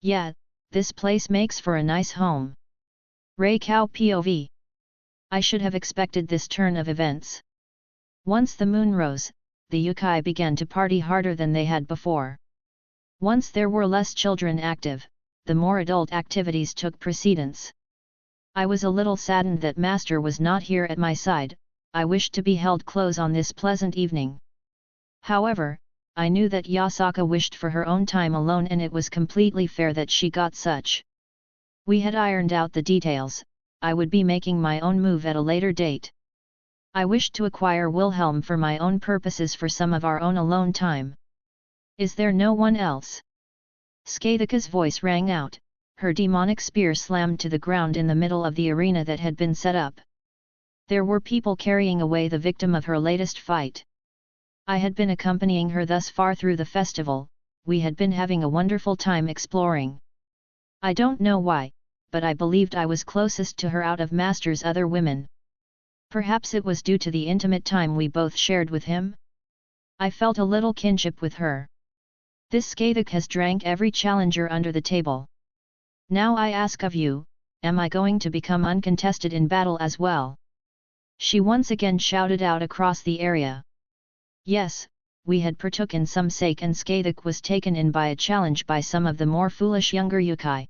Yeah, this place makes for a nice home. Reikau POV. I should have expected this turn of events. Once the moon rose, the yokai began to party harder than they had before. Once there were less children active, the more adult activities took precedence. I was a little saddened that Master was not here at my side. I wished to be held close on this pleasant evening. However, I knew that Yasaka wished for her own time alone, and it was completely fair that she got such. We had ironed out the details. I would be making my own move at a later date. I wished to acquire Wilhelm for my own purposes for some of our own alone time. Is there no one else? Skathika's voice rang out, her demonic spear slammed to the ground in the middle of the arena that had been set up. There were people carrying away the victim of her latest fight. I had been accompanying her thus far through the festival, we had been having a wonderful time exploring. I don't know why, but I believed I was closest to her out of Master's other women. Perhaps it was due to the intimate time we both shared with him? I felt a little kinship with her. This Skathik has drank every challenger under the table. Now I ask of you, am I going to become uncontested in battle as well? She once again shouted out across the area. Yes, we had partook in some sake and Skathik was taken in by a challenge by some of the more foolish younger yokai.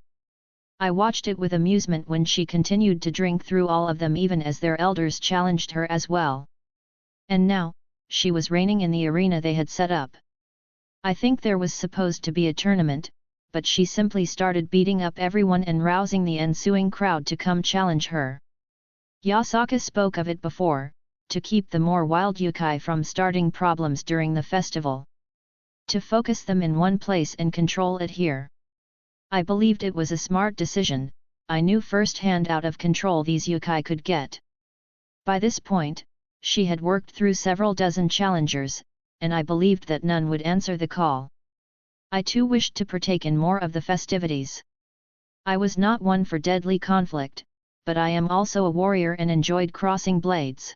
I watched it with amusement when she continued to drink through all of them even as their elders challenged her as well. And now, she was reigning in the arena they had set up. I think there was supposed to be a tournament, but she simply started beating up everyone and rousing the ensuing crowd to come challenge her. Yasaka spoke of it before, to keep the more wild yokai from starting problems during the festival. To focus them in one place and control it here. I believed it was a smart decision, I knew firsthand out of control these yokai could get. By this point, she had worked through several dozen challengers, and I believed that none would answer the call. I too wished to partake in more of the festivities. I was not one for deadly conflict, but I am also a warrior and enjoyed crossing blades.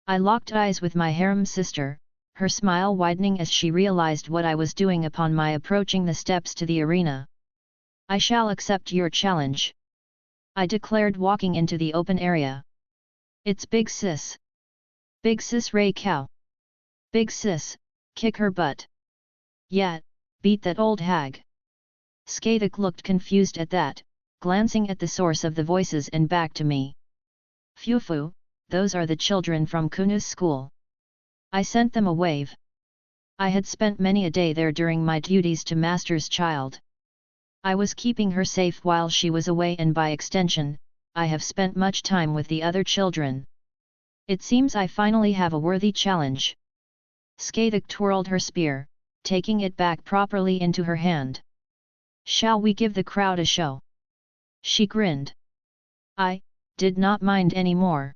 I locked eyes with my harem sister, her smile widening as she realized what I was doing upon my approaching the steps to the arena. I shall accept your challenge, I declared walking into the open area. It's Big Sis. Big Sis Ray Cow. Big Sis, kick her butt. Yeah, beat that old hag. Skathik looked confused at that, glancing at the source of the voices and back to me. Phew, those are the children from Kunu's school. I sent them a wave. I had spent many a day there during my duties to Master's child. I was keeping her safe while she was away and by extension, I have spent much time with the other children. It seems I finally have a worthy challenge. Skathik twirled her spear, taking it back properly into her hand. Shall we give the crowd a show? She grinned. I did not mind any more.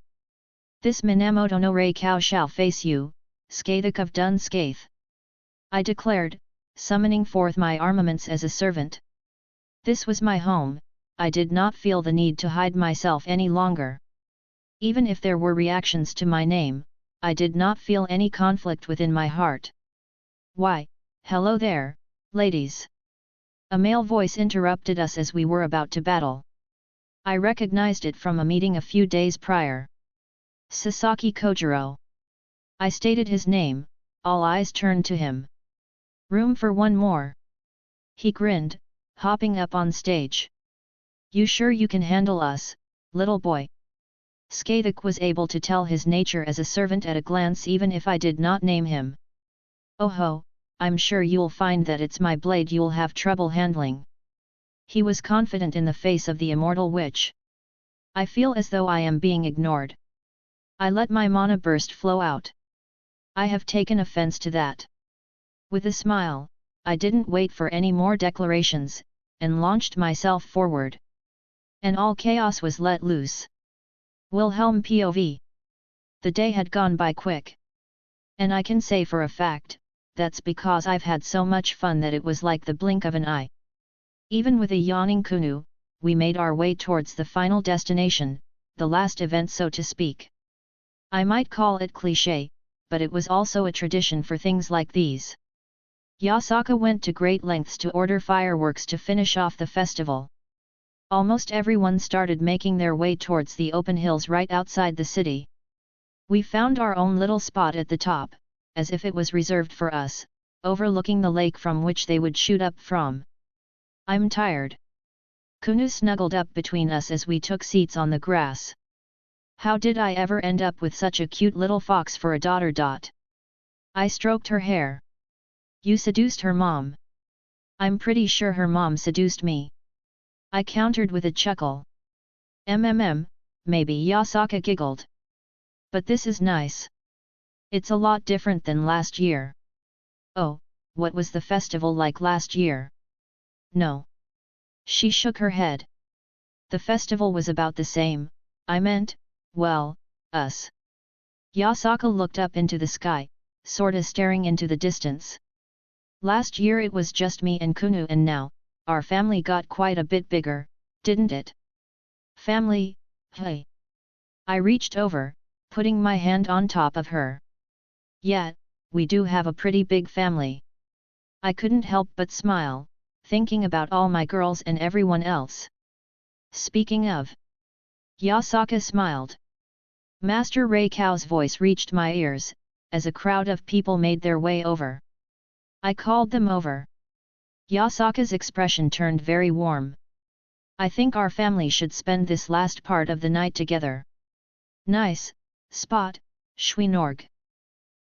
This Minamoto no Rei Cow shall face you, Skathik of Dun Skaith. I declared, summoning forth my armaments as a servant. This was my home, I did not feel the need to hide myself any longer. Even if there were reactions to my name, I did not feel any conflict within my heart. Why, hello there, ladies. A male voice interrupted us as we were about to battle. I recognized it from a meeting a few days prior. Sasaki Kojiro. I stated his name, all eyes turned to him. Room for one more. He grinned, hopping up on stage. You sure you can handle us, little boy? Skathik was able to tell his nature as a servant at a glance even if I did not name him. Oh ho, I'm sure you'll find that it's my blade you'll have trouble handling. He was confident in the face of the immortal witch. I feel as though I am being ignored. I let my mana burst flow out. I have taken offense to that. With a smile, I didn't wait for any more declarations, and launched myself forward. And all chaos was let loose. Wilhelm POV. The day had gone by quick. And I can say for a fact, that's because I've had so much fun that it was like the blink of an eye. Even with a yawning Kunu, we made our way towards the final destination, the last event so to speak. I might call it cliché, but it was also a tradition for things like these. Yasaka went to great lengths to order fireworks to finish off the festival. Almost everyone started making their way towards the open hills right outside the city. We found our own little spot at the top, as if it was reserved for us, overlooking the lake from which they would shoot up from. I'm tired. Kunu snuggled up between us as we took seats on the grass. How did I ever end up with such a cute little fox for a daughter? I stroked her hair. You seduced her mom. I'm pretty sure her mom seduced me. I countered with a chuckle. Maybe, Yasaka giggled. But this is nice. It's a lot different than last year. Oh, what was the festival like last year? No. She shook her head. The festival was about the same, I meant, well, us. Yasaka looked up into the sky, sorta staring into the distance. Last year it was just me and Kunu, and now, our family got quite a bit bigger, didn't it? Family, hey. I reached over, putting my hand on top of her. Yeah, we do have a pretty big family. I couldn't help but smile, thinking about all my girls and everyone else. Speaking of. Yasaka smiled. Master Reikou's voice reached my ears, as a crowd of people made their way over. I called them over. Yasaka's expression turned very warm. I think our family should spend this last part of the night together. Nice, Spot, Shwinorg.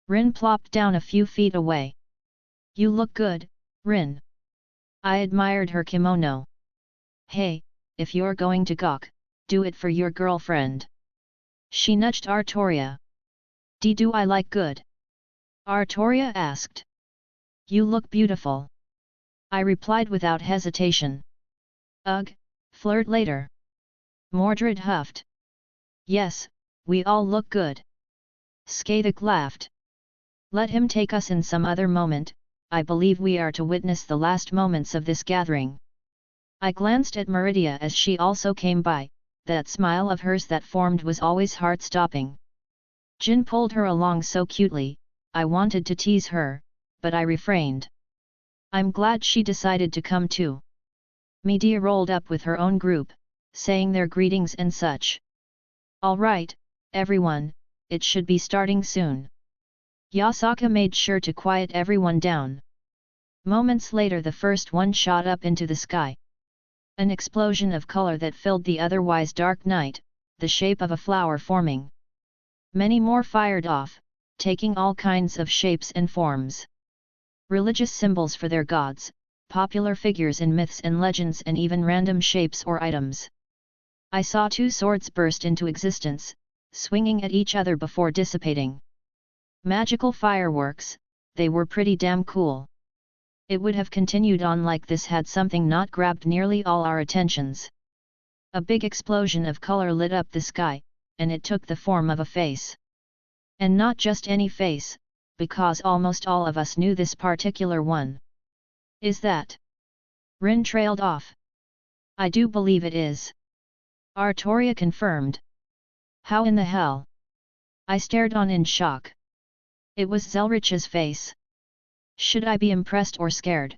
Rin plopped down a few feet away. You look good, Rin. I admired her kimono. Hey, if you're going to gawk, do it for your girlfriend. She nudged Artoria. Do I like good? Artoria asked. You look beautiful. I replied without hesitation. Ugh, flirt later. Mordred huffed. Yes, we all look good. Skadik laughed. Let him take us in some other moment, I believe we are to witness the last moments of this gathering. I glanced at Meridia as she also came by, that smile of hers that formed was always heart-stopping. Jin pulled her along so cutely, I wanted to tease her, but I refrained. I'm glad she decided to come too. Media rolled up with her own group, saying their greetings and such. All right, everyone, it should be starting soon. Yasaka made sure to quiet everyone down. Moments later the first one shot up into the sky. An explosion of color that filled the otherwise dark night, the shape of a flower forming. Many more fired off, taking all kinds of shapes and forms. Religious symbols for their gods, popular figures in myths and legends, and even random shapes or items. I saw two swords burst into existence, swinging at each other before dissipating. Magical fireworks, they were pretty damn cool. It would have continued on like this had something not grabbed nearly all our attentions. A big explosion of color lit up the sky, and it took the form of a face. And not just any face, because almost all of us knew this particular one. Is that? Rin trailed off. I do believe it is. Artoria confirmed. How in the hell? I stared on in shock. It was Zelretch's face. Should I be impressed or scared?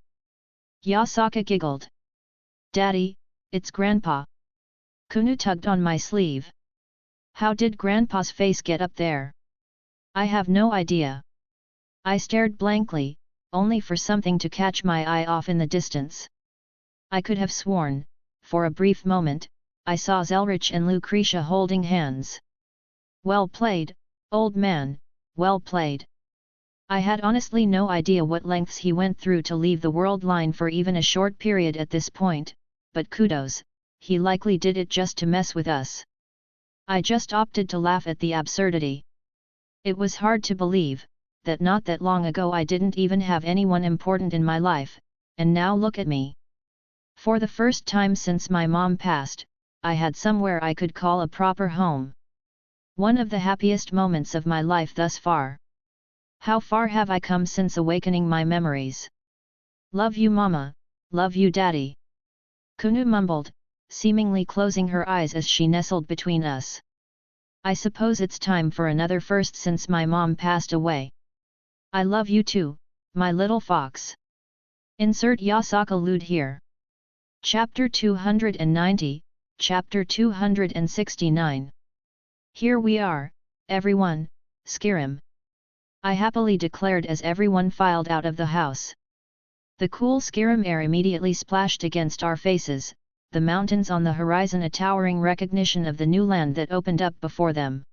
Yasaka giggled. Daddy, it's Grandpa. Kunu tugged on my sleeve. How did Grandpa's face get up there? I have no idea. I stared blankly, only for something to catch my eye off in the distance. I could have sworn, for a brief moment, I saw Zelretch and Lucretia holding hands. Well played, old man, well played. I had honestly no idea what lengths he went through to leave the world line for even a short period at this point, but kudos, he likely did it just to mess with us. I just opted to laugh at the absurdity. It was hard to believe, that not that long ago I didn't even have anyone important in my life, and now look at me. For the first time since my mom passed, I had somewhere I could call a proper home. One of the happiest moments of my life thus far. How far have I come since awakening my memories? Love you mama, love you daddy. Kunu mumbled, seemingly closing her eyes as she nestled between us. I suppose it's time for another first since my mom passed away. I love you too, my little fox. Insert Yasaka lewd here. Chapter 290, Chapter 269. Here we are, everyone, Skyrim. I happily declared as everyone filed out of the house. The cool Skyrim air immediately splashed against our faces, the mountains on the horizon a towering recognition of the new land that opened up before them.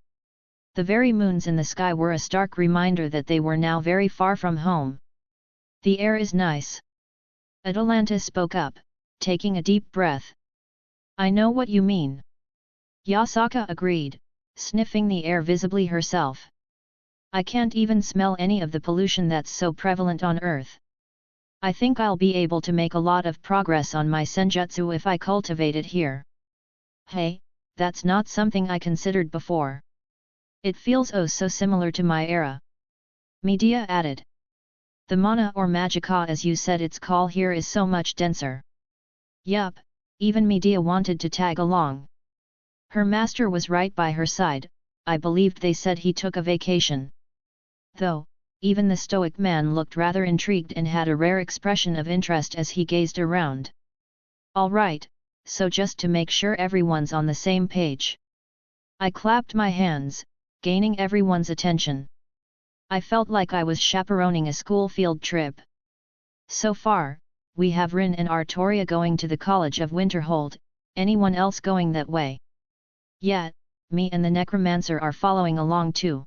The very moons in the sky were a stark reminder that they were now very far from home. The air is nice. Atalanta spoke up, taking a deep breath. I know what you mean. Yasaka agreed, sniffing the air visibly herself. I can't even smell any of the pollution that's so prevalent on Earth. I think I'll be able to make a lot of progress on my senjutsu if I cultivate it here. Hey, that's not something I considered before. It feels oh so similar to my era. Medea added. The mana or magicka as you said its call here is so much denser. Yup, even Medea wanted to tag along. Her master was right by her side, I believed they said he took a vacation. Though, even the stoic man looked rather intrigued and had a rare expression of interest as he gazed around. Alright, so just to make sure everyone's on the same page. I clapped my hands, gaining everyone's attention. I felt like I was chaperoning a school field trip. So far, we have Rin and Artoria going to the College of Winterhold, anyone else going that way? Yet, me and the necromancer are following along too.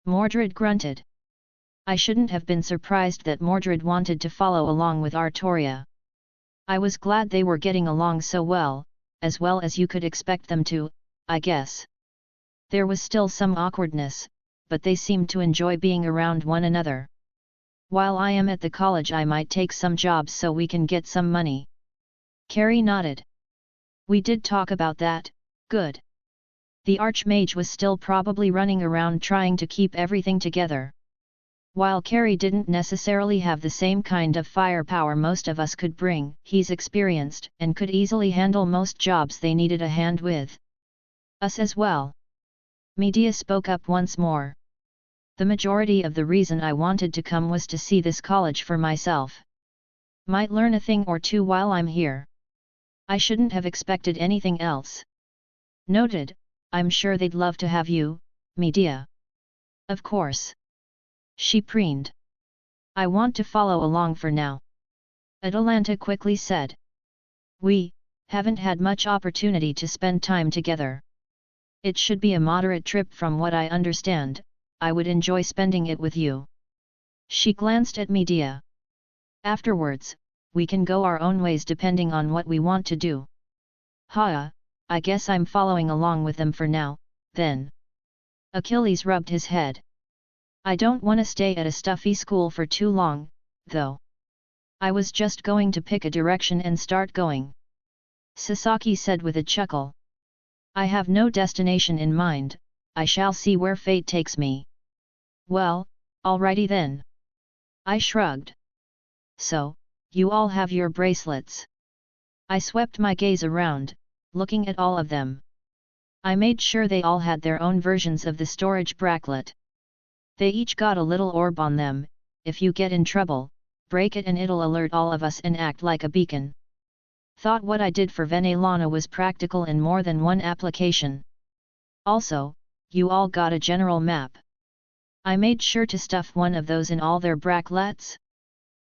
Mordred grunted. I shouldn't have been surprised that Mordred wanted to follow along with Artoria. I was glad they were getting along so well as you could expect them to, I guess. There was still some awkwardness, but they seemed to enjoy being around one another. While I am at the college I might take some jobs so we can get some money. Carrie nodded. We did talk about that, good. The Archmage was still probably running around trying to keep everything together. While Carrie didn't necessarily have the same kind of firepower most of us could bring, he's experienced and could easily handle most jobs they needed a hand with. Us as well. Medea spoke up once more. The majority of the reason I wanted to come was to see this college for myself. Might learn a thing or two while I'm here. I shouldn't have expected anything else. Noted, I'm sure they'd love to have you, Medea. Of course. She preened. I want to follow along for now. Atalanta quickly said. We haven't had much opportunity to spend time together. It should be a moderate trip from what I understand, I would enjoy spending it with you. She glanced at Medea. Afterwards, we can go our own ways depending on what we want to do. I guess I'm following along with them for now, then. Achilles rubbed his head. I don't want to stay at a stuffy school for too long, though. I was just going to pick a direction and start going. Sasaki said with a chuckle. I have no destination in mind, I shall see where fate takes me. Well, alrighty then. I shrugged. So, you all have your bracelets. I swept my gaze around, looking at all of them. I made sure they all had their own versions of the storage bracelet. They each got a little orb on them, if you get in trouble, break it and it'll alert all of us and act like a beacon. Thought what I did for Venelana was practical in more than one application. Also, you all got a general map. I made sure to stuff one of those in all their bracelets.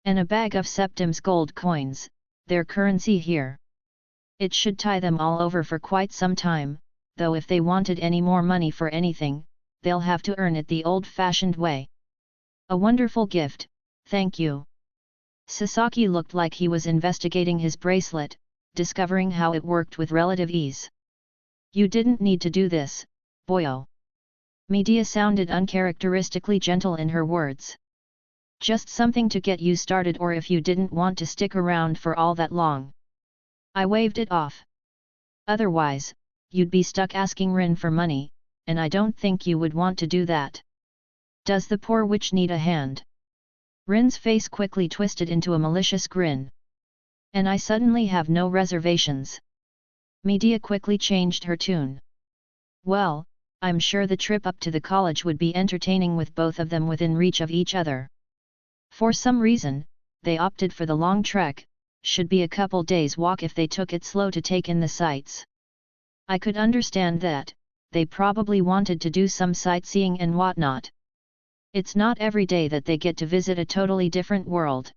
And a bag of Septim's gold coins, their currency here. It should tie them all over for quite some time, though if they wanted any more money for anything, they'll have to earn it the old-fashioned way. A wonderful gift, thank you. Sasaki looked like he was investigating his bracelet, discovering how it worked with relative ease. You didn't need to do this, boyo. Medea sounded uncharacteristically gentle in her words. Just something to get you started or if you didn't want to stick around for all that long. I waved it off. Otherwise, you'd be stuck asking Rin for money, and I don't think you would want to do that. Does the poor witch need a hand? Rin's face quickly twisted into a malicious grin. And I suddenly have no reservations. Medea quickly changed her tune. Well, I'm sure the trip up to the college would be entertaining with both of them within reach of each other. For some reason, they opted for the long trek, should be a couple days walk if they took it slow to take in the sights. I could understand that, they probably wanted to do some sightseeing and whatnot. It's not every day that they get to visit a totally different world.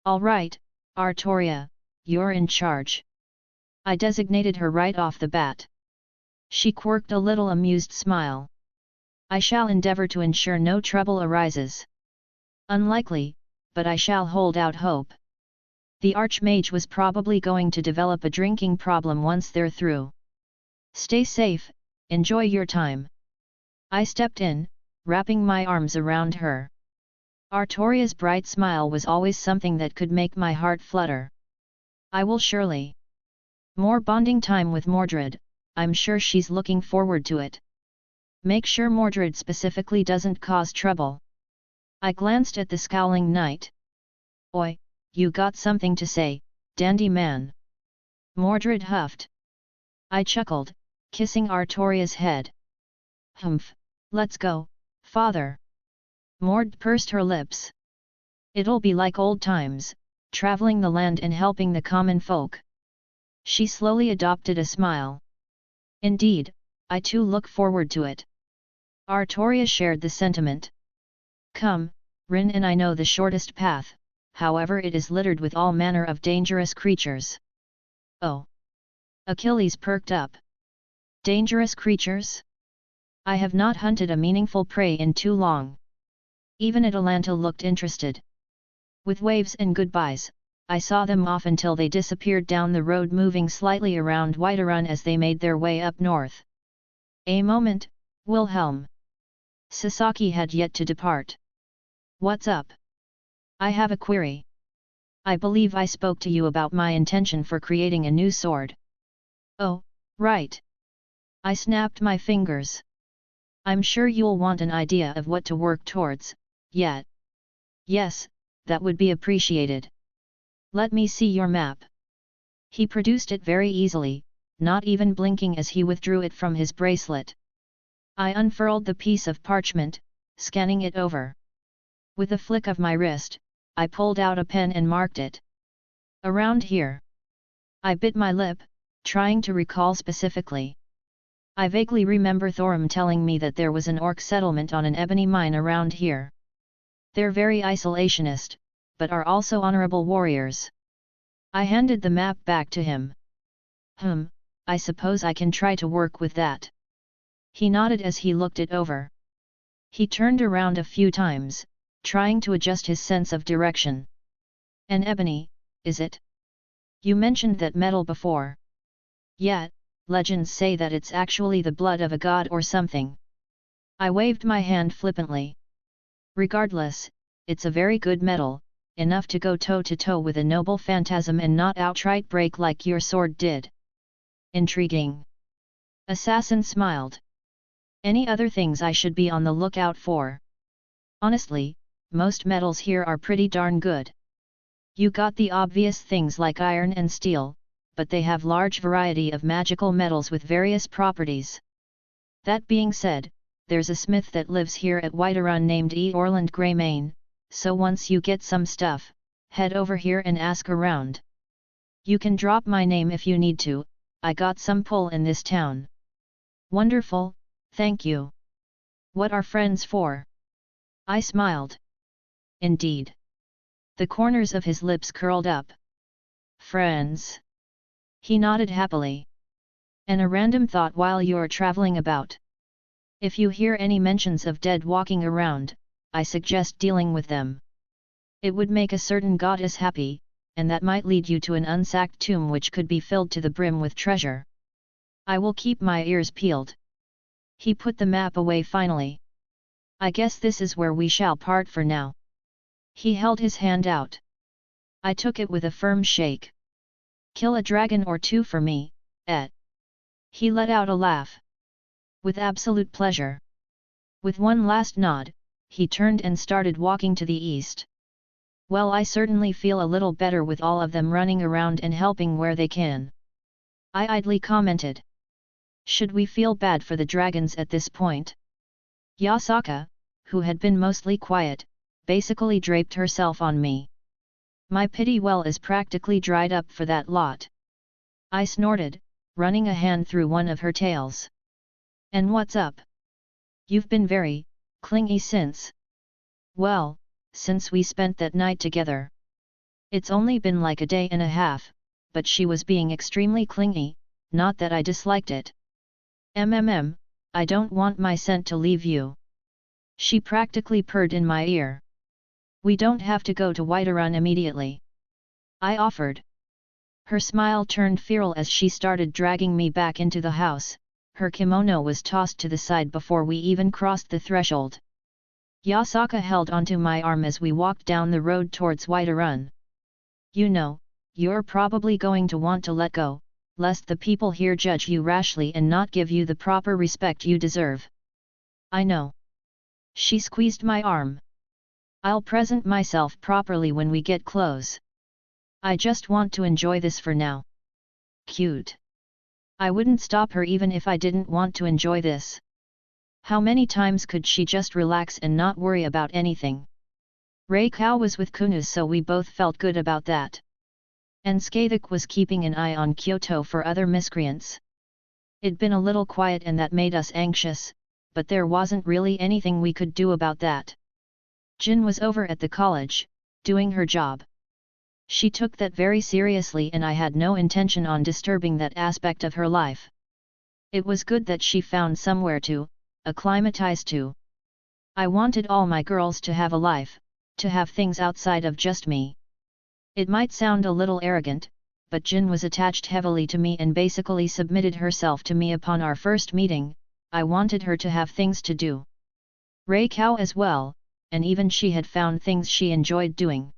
Alright, Artoria, you're in charge. I designated her right off the bat. She quirked a little amused smile. I shall endeavor to ensure no trouble arises. Unlikely, but I shall hold out hope. The Archmage was probably going to develop a drinking problem once they're through. Stay safe, enjoy your time. I stepped in, wrapping my arms around her. Artoria's bright smile was always something that could make my heart flutter. I will surely. More bonding time with Mordred, I'm sure she's looking forward to it. Make sure Mordred specifically doesn't cause trouble. I glanced at the scowling knight. Oi, you got something to say, dandy man? Mordred huffed. I chuckled, kissing Artoria's head. Humph, let's go, father. Mord pursed her lips. It'll be like old times, traveling the land and helping the common folk. She slowly adopted a smile. Indeed, I too look forward to it. Artoria shared the sentiment. Come, Rin and I know the shortest path, however it is littered with all manner of dangerous creatures. Oh! Achilles perked up. Dangerous creatures? I have not hunted a meaningful prey in too long. Even Atalanta looked interested. With waves and goodbyes, I saw them off until they disappeared down the road, moving slightly around Whiterun as they made their way up north. A moment, Wilhelm. Sasaki had yet to depart. What's up? I have a query. I believe I spoke to you about my intention for creating a new sword. Oh, right. I snapped my fingers. I'm sure you'll want an idea of what to work towards, yet. Yes, that would be appreciated. Let me see your map. He produced it very easily, not even blinking as he withdrew it from his bracelet. I unfurled the piece of parchment, scanning it over. With a flick of my wrist, I pulled out a pen and marked it. Around here. I bit my lip, trying to recall specifically. I vaguely remember Thorum telling me that there was an orc settlement on an ebony mine around here. They're very isolationist, but are also honorable warriors. I handed the map back to him. I suppose I can try to work with that. He nodded as he looked it over. He turned around a few times, trying to adjust his sense of direction. An ebony, is it? You mentioned that metal before. Yeah, legends say that it's actually the blood of a god or something. I waved my hand flippantly. Regardless, it's a very good metal, enough to go toe-to-toe with a noble phantasm and not outright break like your sword did. Intriguing. Assassin smiled. Any other things I should be on the lookout for? Honestly, most metals here are pretty darn good. You got the obvious things like iron and steel, but they have large variety of magical metals with various properties. That being said, there's a smith that lives here at Whiterun named E. Orland Greymane, so once you get some stuff, head over here and ask around. You can drop my name if you need to, I got some pull in this town. Wonderful, thank you. What are friends for? I smiled. Indeed. The corners of his lips curled up. Friends. He nodded happily. And a random thought while you're traveling about. If you hear any mentions of dead walking around, I suggest dealing with them. It would make a certain goddess happy, and that might lead you to an unsacked tomb which could be filled to the brim with treasure. I will keep my ears peeled. He put the map away finally. I guess this is where we shall part for now. He held his hand out. I took it with a firm shake. Kill a dragon or two for me, et. He let out a laugh. With absolute pleasure. With one last nod, he turned and started walking to the east. Well, I certainly feel a little better with all of them running around and helping where they can. I idly commented. Should we feel bad for the dragons at this point? Yasaka, who had been mostly quiet, basically draped herself on me. My pity well is practically dried up for that lot. I snorted, running a hand through one of her tails. And what's up? You've been very clingy since. Well, since we spent that night together. It's only been like a day and a half, but she was being extremely clingy, not that I disliked it. I don't want my scent to leave you. She practically purred in my ear. We don't have to go to Whiterun immediately. I offered. Her smile turned feral as she started dragging me back into the house, her kimono was tossed to the side before we even crossed the threshold. Yasaka held onto my arm as we walked down the road towards Whiterun. You know, you're probably going to want to let go, lest the people here judge you rashly and not give you the proper respect you deserve. I know. She squeezed my arm. I'll present myself properly when we get close. I just want to enjoy this for now. Cute. I wouldn't stop her even if I didn't want to enjoy this. How many times could she just relax and not worry about anything? Reikau was with Kunuz, so we both felt good about that. And Skathik was keeping an eye on Kyoto for other miscreants. It'd been a little quiet and that made us anxious, but there wasn't really anything we could do about that. Jin was over at the college, doing her job. She took that very seriously and I had no intention on disturbing that aspect of her life. It was good that she found somewhere to acclimatize to. I wanted all my girls to have a life, to have things outside of just me. It might sound a little arrogant, but Jin was attached heavily to me and basically submitted herself to me upon our first meeting. I wanted her to have things to do. Reikau as well, and even she had found things she enjoyed doing.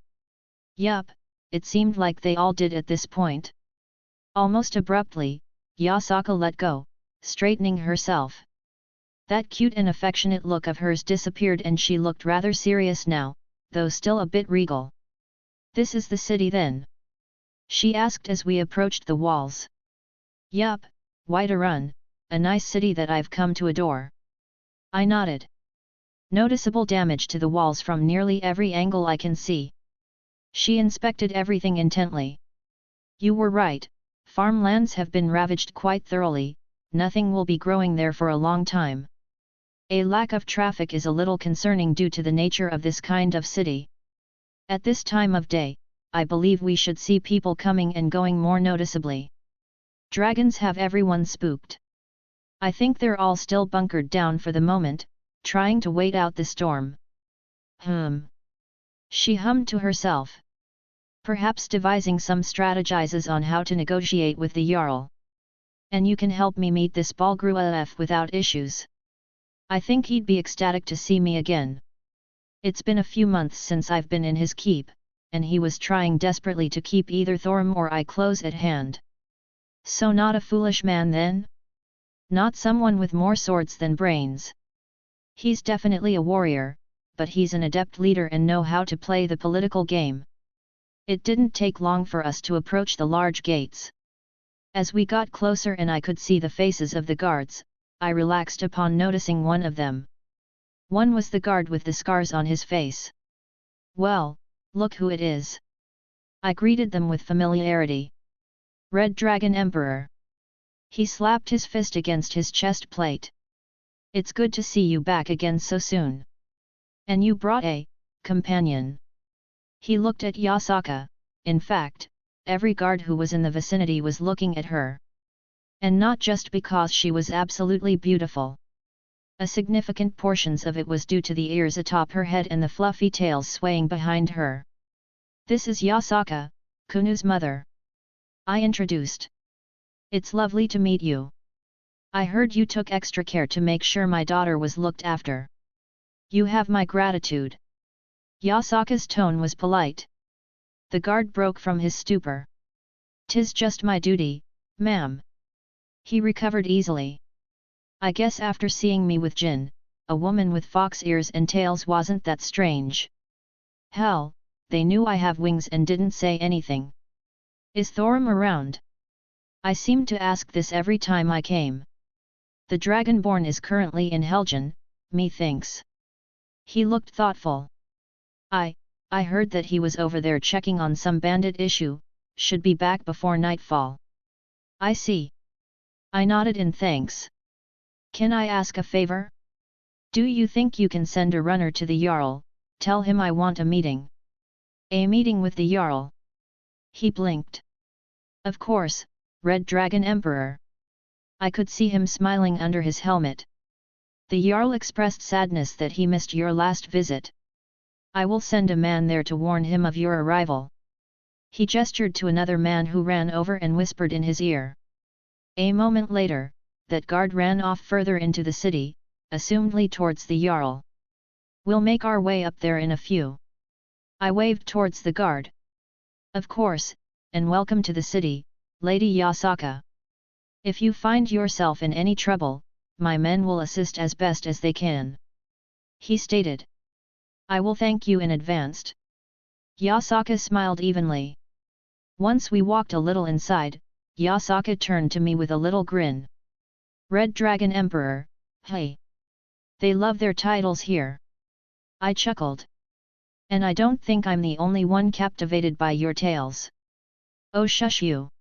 Yup, it seemed like they all did at this point. Almost abruptly, Yasaka let go, straightening herself. That cute and affectionate look of hers disappeared and she looked rather serious now, though still a bit regal. This is the city then? She asked as we approached the walls. Yup, Whiterun, a nice city that I've come to adore. I nodded. Noticeable damage to the walls from nearly every angle I can see. She inspected everything intently. You were right, farmlands have been ravaged quite thoroughly, nothing will be growing there for a long time. A lack of traffic is a little concerning due to the nature of this kind of city. At this time of day, I believe we should see people coming and going more noticeably. Dragons have everyone spooked. I think they're all still bunkered down for the moment, trying to wait out the storm. She hummed to herself. Perhaps devising some strategizes on how to negotiate with the Jarl. And you can help me meet this Balgruaf without issues. I think he'd be ecstatic to see me again. It's been a few months since I've been in his keep, and he was trying desperately to keep either Thorim or I close at hand. So not a foolish man then? Not someone with more swords than brains. He's definitely a warrior, but he's an adept leader and know how to play the political game. It didn't take long for us to approach the large gates. As we got closer and I could see the faces of the guards, I relaxed upon noticing one of them. One was the guard with the scars on his face. Well, look who it is. I greeted them with familiarity. Red Dragon Emperor. He slapped his fist against his chest plate. It's good to see you back again so soon. And you brought a companion. He looked at Yasaka. In fact, every guard who was in the vicinity was looking at her. And not just because she was absolutely beautiful. A significant portions of it was due to the ears atop her head and the fluffy tails swaying behind her. This is Yasaka, Kunu's mother. I introduced. It's lovely to meet you. I heard you took extra care to make sure my daughter was looked after. You have my gratitude. Yasaka's tone was polite. The guard broke from his stupor. 'Tis just my duty, ma'am. He recovered easily. I guess after seeing me with Jin, a woman with fox ears and tails wasn't that strange. Hell, they knew I have wings and didn't say anything. Is Thorim around? I seemed to ask this every time I came. The Dragonborn is currently in Helgen, methinks. He looked thoughtful. I heard that he was over there checking on some bandit issue, should be back before nightfall. I see. I nodded in thanks. Can I ask a favor? Do you think you can send a runner to the Jarl, tell him I want a meeting? A meeting with the Jarl? He blinked. Of course, Red Dragon Emperor. I could see him smiling under his helmet. The Jarl expressed sadness that he missed your last visit. I will send a man there to warn him of your arrival. He gestured to another man who ran over and whispered in his ear. A moment later, that guard ran off further into the city, assumedly towards the Jarl. "We'll make our way up there in a few." I waved towards the guard. "Of course, and welcome to the city, Lady Yasaka. If you find yourself in any trouble, my men will assist as best as they can," he stated. "I will thank you in advance." Yasaka smiled evenly. Once we walked a little inside, Yasaka turned to me with a little grin. "Red Dragon Emperor, hey! They love their titles here." I chuckled. "And I don't think I'm the only one captivated by your tales." "Oh shush you!"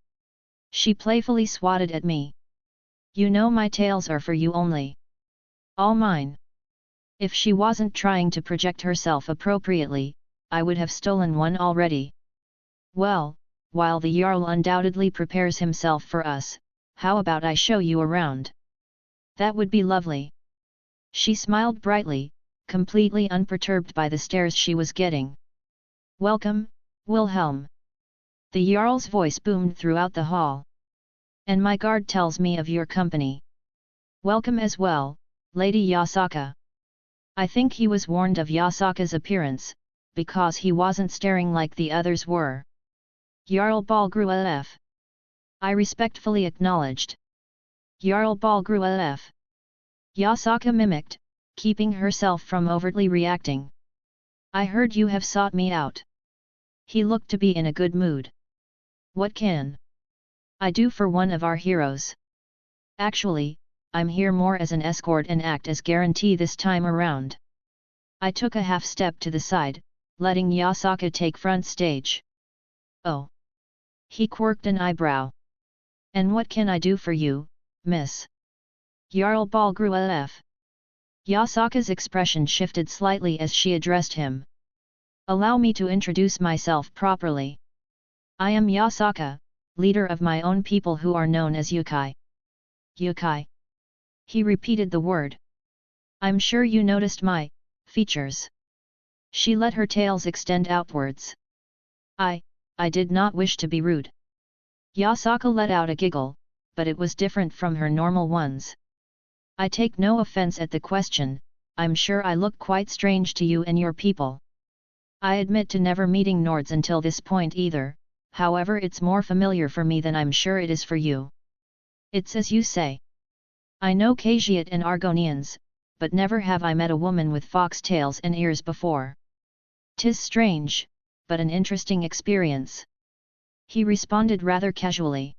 She playfully swatted at me. "You know my tales are for you only. All mine." If she wasn't trying to project herself appropriately, I would have stolen one already. "Well, while the Jarl undoubtedly prepares himself for us, how about I show you around?" "That would be lovely." She smiled brightly, completely unperturbed by the stares she was getting. "Welcome, Wilhelm." The Jarl's voice boomed throughout the hall. "And my guard tells me of your company." "Welcome as well, Lady Yasaka." I think he was warned of Yasaka's appearance, because he wasn't staring like the others were. "Jarl Balgrua F." I respectfully acknowledged. "Jarl Balgrua F." Yasaka mimicked, keeping herself from overtly reacting. "I heard you have sought me out." He looked to be in a good mood. "What can I do for one of our heroes?" "Actually, I'm here more as an escort and act as guarantee this time around." I took a half step to the side, letting Yasaka take front stage. "Oh." He quirked an eyebrow. "And what can I do for you, miss?" "Jarl Balgrua F." Yasaka's expression shifted slightly as she addressed him. "Allow me to introduce myself properly. I am Yasaka, leader of my own people who are known as Yukai." "Yukai?" He repeated the word. "I'm sure you noticed my features." She let her tails extend outwards. I did not wish to be rude." Yasaka let out a giggle, but it was different from her normal ones. "I take no offense at the question, I'm sure I look quite strange to you and your people. I admit to never meeting Nords until this point either, however it's more familiar for me than I'm sure it is for you." "It's as you say. I know Khajiit and Argonians, but never have I met a woman with fox tails and ears before. 'Tis strange, but an interesting experience." He responded rather casually.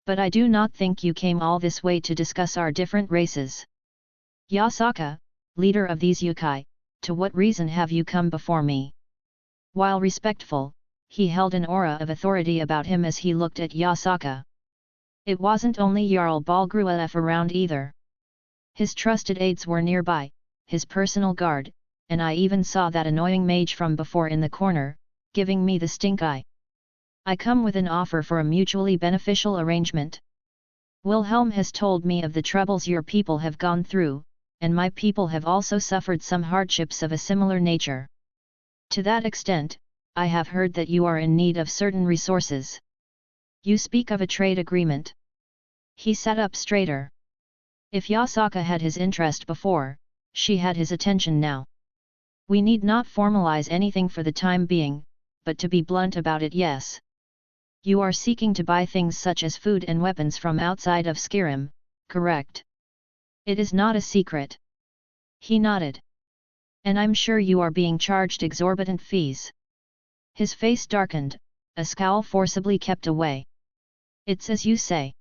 "But I do not think you came all this way to discuss our different races." "Yasaka, leader of these Yukai, to what reason have you come before me?" While respectful, he held an aura of authority about him as he looked at Yasaka. It wasn't only Jarl Balgrua F around either. His trusted aides were nearby, his personal guard, and I even saw that annoying mage from before in the corner, giving me the stink eye. "I come with an offer for a mutually beneficial arrangement. Wilhelm has told me of the troubles your people have gone through, and my people have also suffered some hardships of a similar nature. To that extent, I have heard that you are in need of certain resources. You speak of a trade agreement." He sat up straighter. If Yasaka had his interest before, she had his attention now. "We need not formalize anything for the time being, but to be blunt about it, yes. You are seeking to buy things such as food and weapons from outside of Skyrim, correct? It is not a secret." He nodded. "And I'm sure you are being charged exorbitant fees." His face darkened, a scowl forcibly kept away. "It's as you say.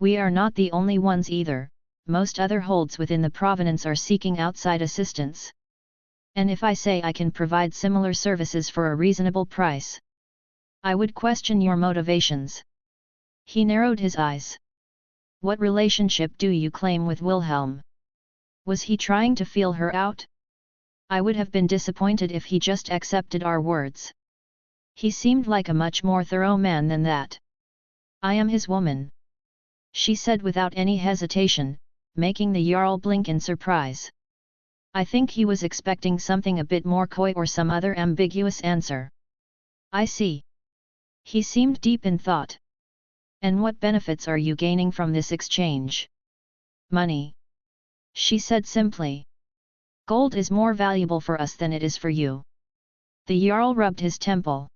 We are not the only ones either, most other holds within the province are seeking outside assistance. And if I say I can provide similar services for a reasonable price, I would question your motivations." He narrowed his eyes. "What relationship do you claim with Wilhelm? Was he trying to feel her out? I would have been disappointed if he just accepted our words. He seemed like a much more thorough man than that." "I am his woman," she said without any hesitation, making the Jarl blink in surprise. I think he was expecting something a bit more coy or some other ambiguous answer. "I see." He seemed deep in thought. "And what benefits are you gaining from this exchange?" Money. She said simply. Gold is more valuable for us than it is for you. The Jarl rubbed his temple.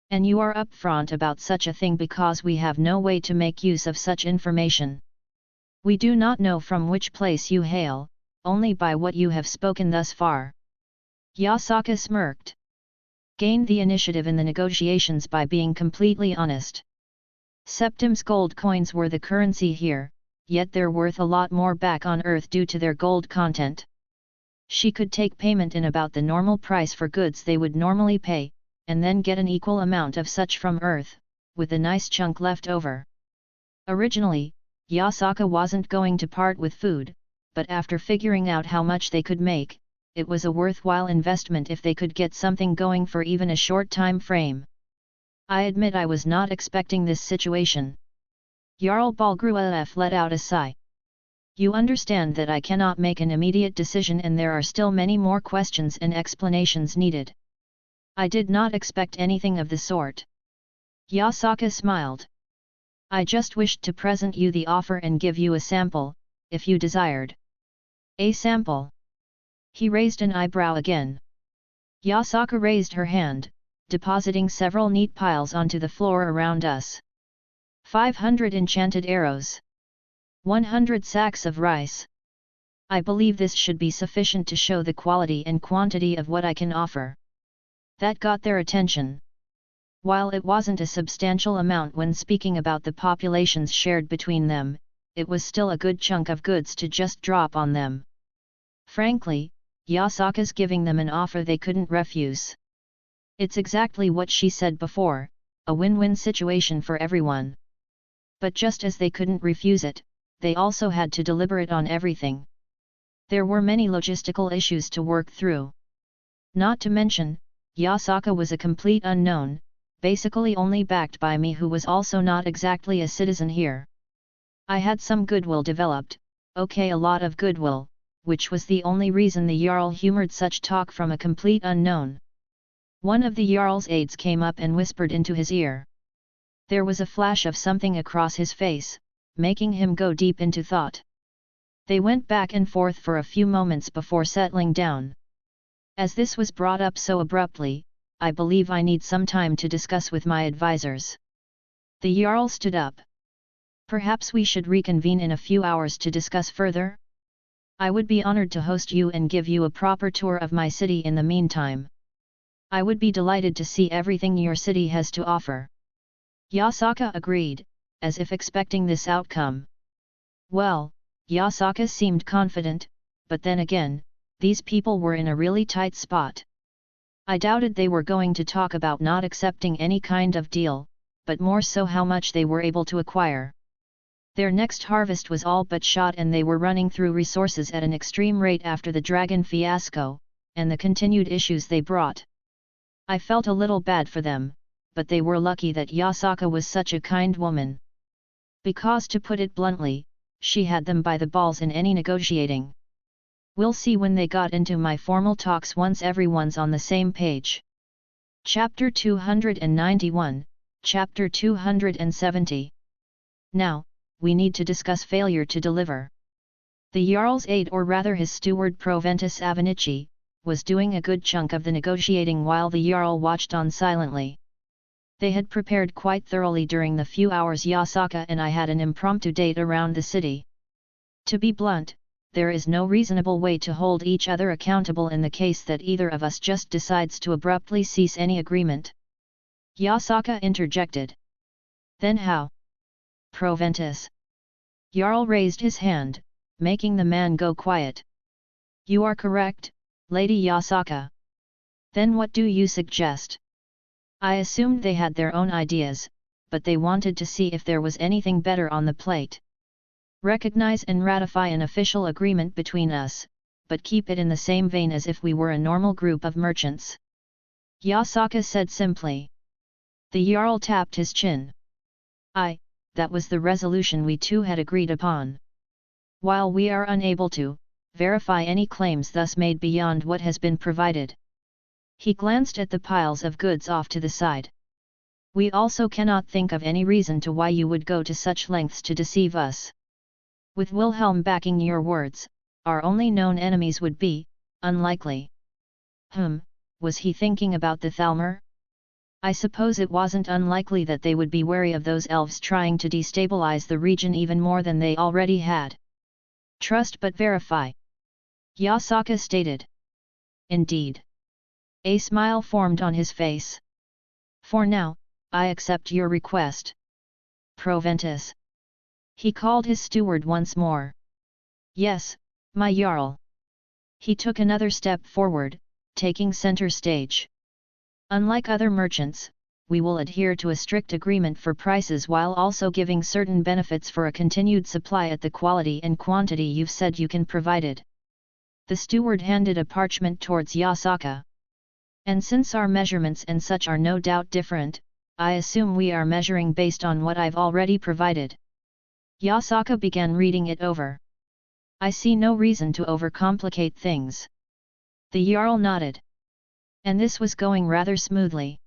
And you are upfront about such a thing because we have no way to make use of such information. We do not know from which place you hail, only by what you have spoken thus far. Yasaka smirked. Gained the initiative in the negotiations by being completely honest. Septim's gold coins were the currency here, yet they're worth a lot more back on Earth due to their gold content. She could take payment in about the normal price for goods they would normally pay, and then get an equal amount of such from Earth, with a nice chunk left over. Originally, Yasaka wasn't going to part with food, but after figuring out how much they could make, it was a worthwhile investment if they could get something going for even a short time frame. I admit I was not expecting this situation. Jarl Balgruaf let out a sigh. You understand that I cannot make an immediate decision and there are still many more questions and explanations needed. I did not expect anything of the sort. Yasaka smiled. I just wished to present you the offer and give you a sample, if you desired. A sample? He raised an eyebrow again. Yasaka raised her hand, depositing several neat piles onto the floor around us. 500 enchanted arrows. 100 sacks of rice. I believe this should be sufficient to show the quality and quantity of what I can offer. That got their attention. While it wasn't a substantial amount when speaking about the populations shared between them, it was still a good chunk of goods to just drop on them. Frankly, Yasaka's giving them an offer they couldn't refuse. It's exactly what she said before, a win-win situation for everyone. But just as they couldn't refuse it, they also had to deliberate on everything. There were many logistical issues to work through. Not to mention, Yasaka was a complete unknown, basically only backed by me who was also not exactly a citizen here. I had some goodwill developed, okay, a lot of goodwill, which was the only reason the Jarl humored such talk from a complete unknown. One of the Jarl's aides came up and whispered into his ear. There was a flash of something across his face, making him go deep into thought. They went back and forth for a few moments before settling down. As this was brought up so abruptly, I believe I need some time to discuss with my advisors. The Jarl stood up. Perhaps we should reconvene in a few hours to discuss further? I would be honored to host you and give you a proper tour of my city in the meantime. I would be delighted to see everything your city has to offer. Yasaka agreed, as if expecting this outcome. Well, Yasaka seemed confident, but then again, these people were in a really tight spot. I doubted they were going to talk about not accepting any kind of deal, but more so how much they were able to acquire. Their next harvest was all but shot and they were running through resources at an extreme rate after the dragon fiasco, and the continued issues they brought. I felt a little bad for them, but they were lucky that Yasaka was such a kind woman. Because to put it bluntly, she had them by the balls in any negotiating. We'll see when they got into my formal talks once everyone's on the same page. Chapter 291, Chapter 270. Now, we need to discuss failure to deliver. The Jarl's aide, or rather his steward Proventus Avenici, was doing a good chunk of the negotiating while the Jarl watched on silently. They had prepared quite thoroughly during the few hours Yasaka and I had an impromptu date around the city. To be blunt, there is no reasonable way to hold each other accountable in the case that either of us just decides to abruptly cease any agreement. Yasaka interjected. Then how? Proventus. Jarl raised his hand, making the man go quiet. You are correct, Lady Yasaka. Then what do you suggest? I assumed they had their own ideas, but they wanted to see if there was anything better on the plate. Recognize and ratify an official agreement between us, but keep it in the same vein as if we were a normal group of merchants. Yasaka said simply. The Jarl tapped his chin. That was the resolution we two had agreed upon. While we are unable to verify any claims thus made beyond what has been provided. He glanced at the piles of goods off to the side. We also cannot think of any reason to why you would go to such lengths to deceive us. With Wilhelm backing your words, our only known enemies would be, unlikely. Was he thinking about the Thalmor? I suppose it wasn't unlikely that they would be wary of those elves trying to destabilize the region even more than they already had. Trust but verify. Yasaka stated. Indeed. A smile formed on his face. For now, I accept your request. Proventus. He called his steward once more. Yes, my Jarl. He took another step forward, taking center stage. Unlike other merchants, we will adhere to a strict agreement for prices while also giving certain benefits for a continued supply at the quality and quantity you've said you can provide. The steward handed a parchment towards Yasaka. And since our measurements and such are no doubt different, I assume we are measuring based on what I've already provided. Yasaka began reading it over. I see no reason to overcomplicate things. The Jarl nodded. And this was going rather smoothly.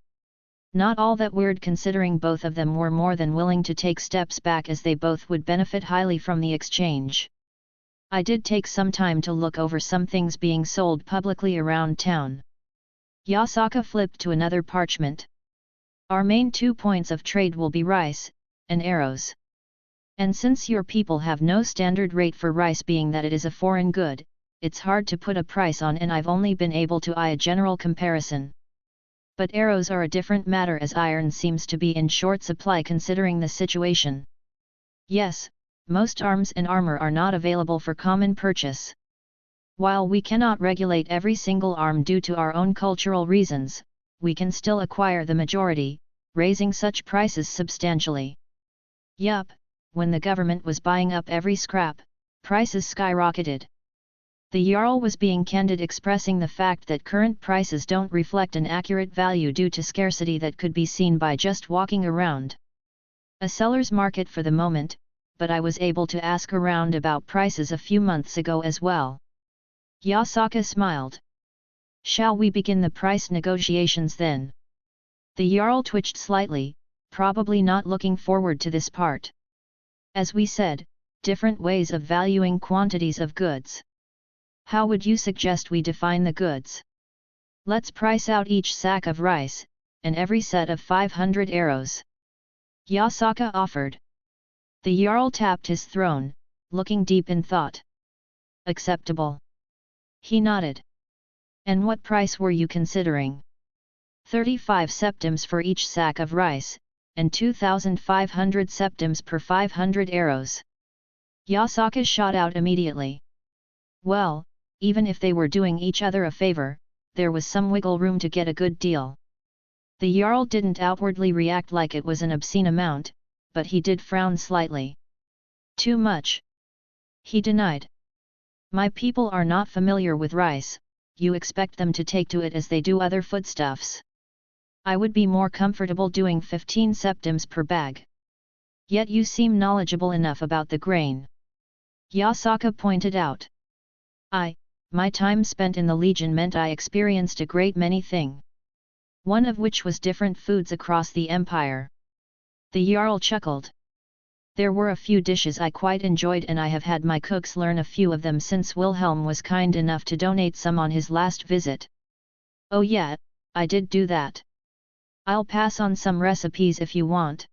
Not all that weird considering both of them were more than willing to take steps back as they both would benefit highly from the exchange. I did take some time to look over some things being sold publicly around town. Yasaka flipped to another parchment. Our main 2 points of trade will be rice, and arrows. And since your people have no standard rate for rice being that it is a foreign good, it's hard to put a price on and I've only been able to eye a general comparison. But arrows are a different matter as iron seems to be in short supply considering the situation. Yes, most arms and armor are not available for common purchase. While we cannot regulate every single arm due to our own cultural reasons, we can still acquire the majority, raising such prices substantially. Yup, when the government was buying up every scrap, prices skyrocketed. The Jarl was being candid, expressing the fact that current prices don't reflect an accurate value due to scarcity that could be seen by just walking around. A seller's market for the moment, but I was able to ask around about prices a few months ago as well. Yasaka smiled. Shall we begin the price negotiations then? The Jarl twitched slightly, probably not looking forward to this part. As we said, different ways of valuing quantities of goods. How would you suggest we define the goods? Let's price out each sack of rice, and every set of 500 arrows. Yasaka offered. The Jarl tapped his throne, looking deep in thought. Acceptable. He nodded. And what price were you considering? 35 septims for each sack of rice, and 2,500 septims per 500 arrows. Yasaka shot out immediately. Well, even if they were doing each other a favor, there was some wiggle room to get a good deal. The Jarl didn't outwardly react like it was an obscene amount, but he did frown slightly. Too much. He denied. My people are not familiar with rice, you expect them to take to it as they do other foodstuffs. I would be more comfortable doing 15 septims per bag. Yet you seem knowledgeable enough about the grain. Yasaka pointed out. My time spent in the Legion meant I experienced a great many things. One of which was different foods across the Empire. The Jarl chuckled. There were a few dishes I quite enjoyed and I have had my cooks learn a few of them since Wilhelm was kind enough to donate some on his last visit. Oh yeah, I did do that. I'll pass on some recipes if you want.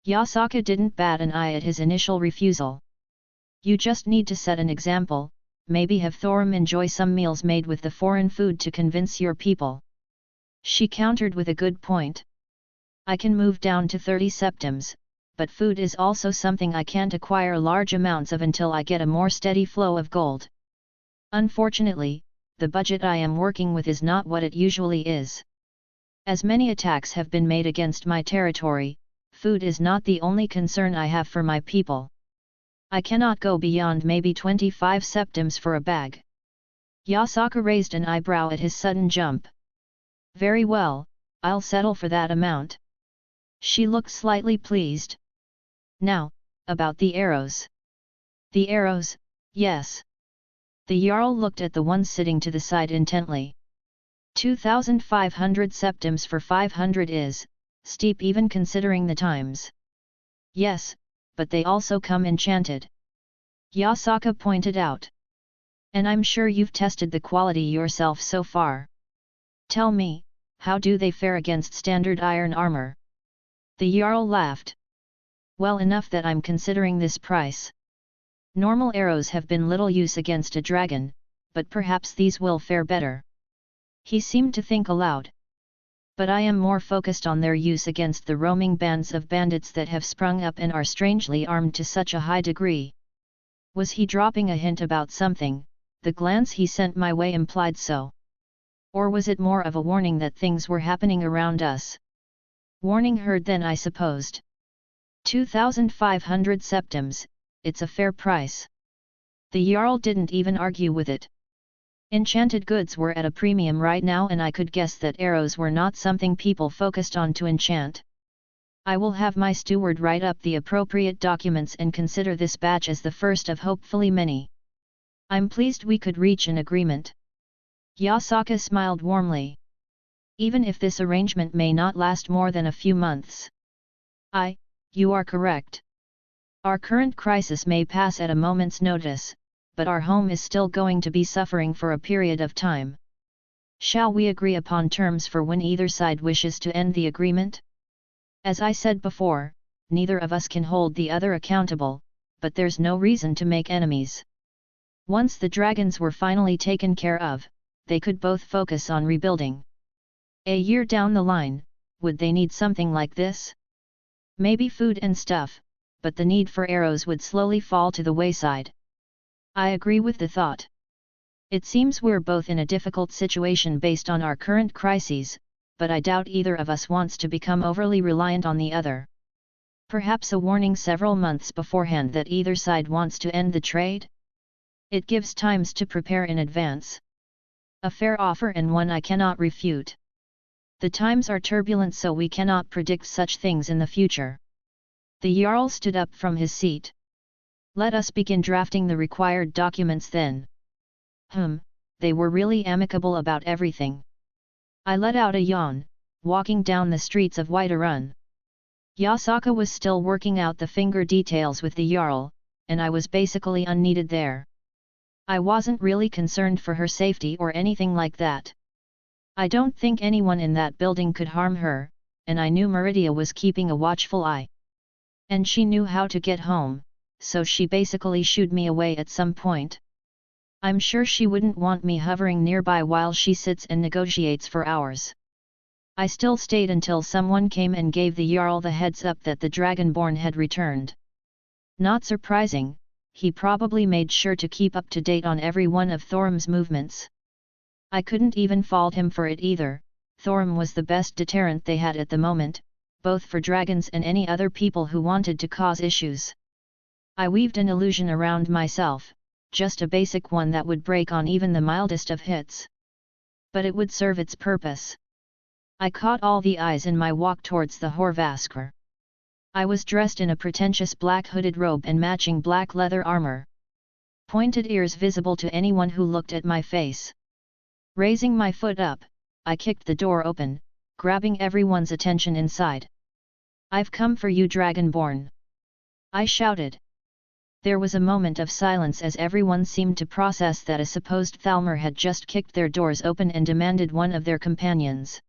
Yasaka didn't bat an eye at his initial refusal. You just need to set an example, maybe have Thorum enjoy some meals made with the foreign food to convince your people. She countered with a good point. I can move down to 30 septims, but food is also something I can't acquire large amounts of until I get a more steady flow of gold. Unfortunately, the budget I am working with is not what it usually is. As many attacks have been made against my territory, food is not the only concern I have for my people. I cannot go beyond maybe 25 septims for a bag. Yasaka raised an eyebrow at his sudden jump. Very well, I'll settle for that amount. She looked slightly pleased. Now, about the arrows. The arrows, yes. The Jarl looked at the one sitting to the side intently. 2,500 septims for 500 is steep even considering the times. Yes, but they also come enchanted. Yasaka pointed out. And I'm sure you've tested the quality yourself so far. Tell me, how do they fare against standard iron armor? The Jarl laughed. Well, enough that I'm considering this price. Normal arrows have been little use against a dragon, but perhaps these will fare better. He seemed to think aloud. But I am more focused on their use against the roaming bands of bandits that have sprung up and are strangely armed to such a high degree. Was he dropping a hint about something? The glance he sent my way implied so. Or was it more of a warning that things were happening around us? Warning heard then, I supposed. 2,500 septims, it's a fair price. The Jarl didn't even argue with it. Enchanted goods were at a premium right now, and I could guess that arrows were not something people focused on to enchant. I will have my steward write up the appropriate documents and consider this batch as the first of hopefully many. I'm pleased we could reach an agreement. Yasaka smiled warmly. Even if this arrangement may not last more than a few months. You are correct. Our current crisis may pass at a moment's notice, but our home is still going to be suffering for a period of time. Shall we agree upon terms for when either side wishes to end the agreement? As I said before, neither of us can hold the other accountable, but there's no reason to make enemies. Once the dragons were finally taken care of, they could both focus on rebuilding. A year down the line, would they need something like this? Maybe food and stuff, but the need for arrows would slowly fall to the wayside. I agree with the thought. It seems we're both in a difficult situation based on our current crises, but I doubt either of us wants to become overly reliant on the other. Perhaps a warning several months beforehand that either side wants to end the trade? It gives times to prepare in advance. A fair offer and one I cannot refute. The times are turbulent, so we cannot predict such things in the future. The Jarl stood up from his seat. Let us begin drafting the required documents then. They were really amicable about everything. I let out a yawn, walking down the streets of Whiterun. Yasaka was still working out the finger details with the Jarl, and I was basically unneeded there. I wasn't really concerned for her safety or anything like that. I don't think anyone in that building could harm her, and I knew Meridia was keeping a watchful eye. And she knew how to get home, so she basically shooed me away at some point. I'm sure she wouldn't want me hovering nearby while she sits and negotiates for hours. I still stayed until someone came and gave the Jarl the heads up that the Dragonborn had returned. Not surprising, he probably made sure to keep up to date on every one of Thorum's movements. I couldn't even fault him for it either. Thorum was the best deterrent they had at the moment, both for dragons and any other people who wanted to cause issues. I weaved an illusion around myself, just a basic one that would break on even the mildest of hits. But it would serve its purpose. I caught all the eyes in my walk towards the Horvaskr. I was dressed in a pretentious black hooded robe and matching black leather armor. Pointed ears visible to anyone who looked at my face. Raising my foot up, I kicked the door open, grabbing everyone's attention inside. "I've come for you, Dragonborn!" I shouted. There was a moment of silence as everyone seemed to process that a supposed Thalmor had just kicked their doors open and demanded one of their companions.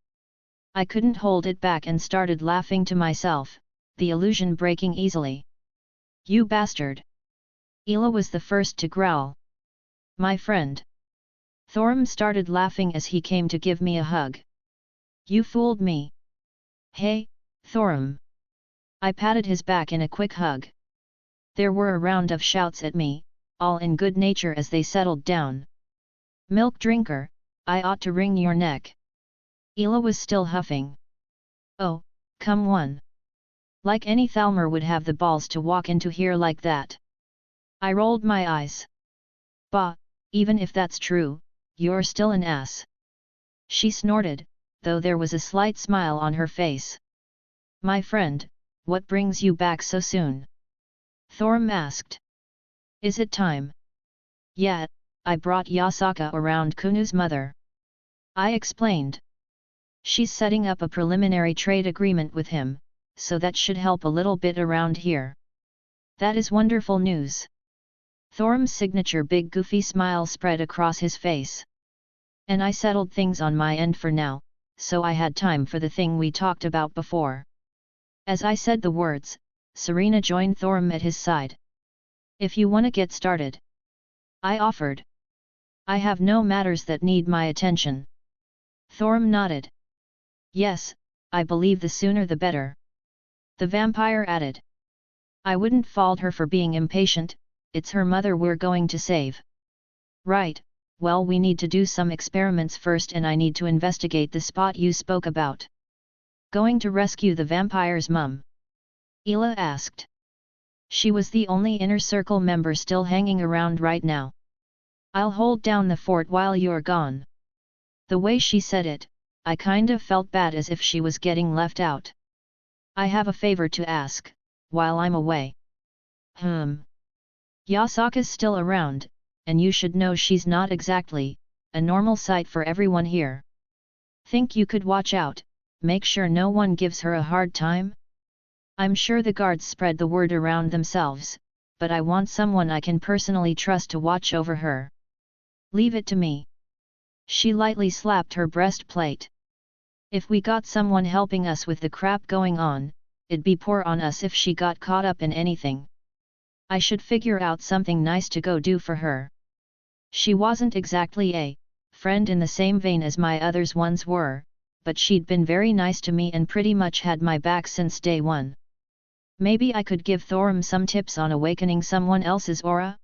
I couldn't hold it back and started laughing to myself, the illusion breaking easily. "You bastard!" Ela was the first to growl. "My friend." Thorum started laughing as he came to give me a hug. "You fooled me." "Hey, Thorum." I patted his back in a quick hug. There were a round of shouts at me, all in good nature as they settled down. "Milk drinker, I ought to wring your neck." Ela was still huffing. "Oh, come on. Like any Thalmor would have the balls to walk into here like that." I rolled my eyes. "Bah, even if that's true, you're still an ass." She snorted, though there was a slight smile on her face. "My friend, what brings you back so soon?" Thorum asked. "Is it time?" "Yeah, I brought Yasaka around Kunu's mother." I explained. "She's setting up a preliminary trade agreement with him, so that should help a little bit around here." "That is wonderful news." Thorum's signature big goofy smile spread across his face. And I settled things on my end for now, so I had time for the thing we talked about before. As I said the words, Serena joined Thorum at his side. If you wanna get started, I offered. I have no matters that need my attention. Thorum nodded. Yes, I believe the sooner the better. The vampire added. I wouldn't fault her for being impatient, it's her mother we're going to save. Right, well we need to do some experiments first and I need to investigate the spot you spoke about. Going to rescue the vampire's mum? Ela asked. She was the only inner circle member still hanging around right now. I'll hold down the fort while you're gone. The way she said it, I kind of felt bad as if she was getting left out. I have a favor to ask, while I'm away. Yasaka's still around, and you should know she's not exactly a normal sight for everyone here. Think you could watch out, make sure no one gives her a hard time? I'm sure the guards spread the word around themselves, but I want someone I can personally trust to watch over her. Leave it to me. She lightly slapped her breastplate. If we got someone helping us with the crap going on, it'd be poor on us if she got caught up in anything. I should figure out something nice to go do for her. She wasn't exactly a friend in the same vein as my others once were, but she'd been very nice to me and pretty much had my back since day one. Maybe I could give Thorum some tips on awakening someone else's aura?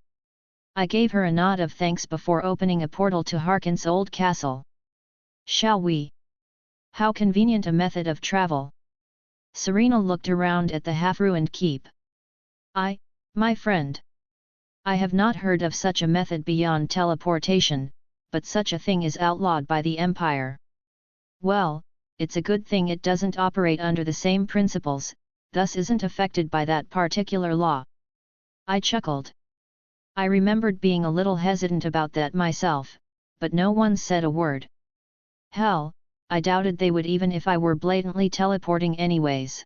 I gave her a nod of thanks before opening a portal to Harkin's old castle. Shall we? How convenient a method of travel. Serena looked around at the half-ruined keep. My friend. I have not heard of such a method beyond teleportation, but such a thing is outlawed by the Empire. Well, it's a good thing it doesn't operate under the same principles, thus isn't affected by that particular law. I chuckled. I remembered being a little hesitant about that myself, but no one said a word. Hell, I doubted they would even if I were blatantly teleporting anyways.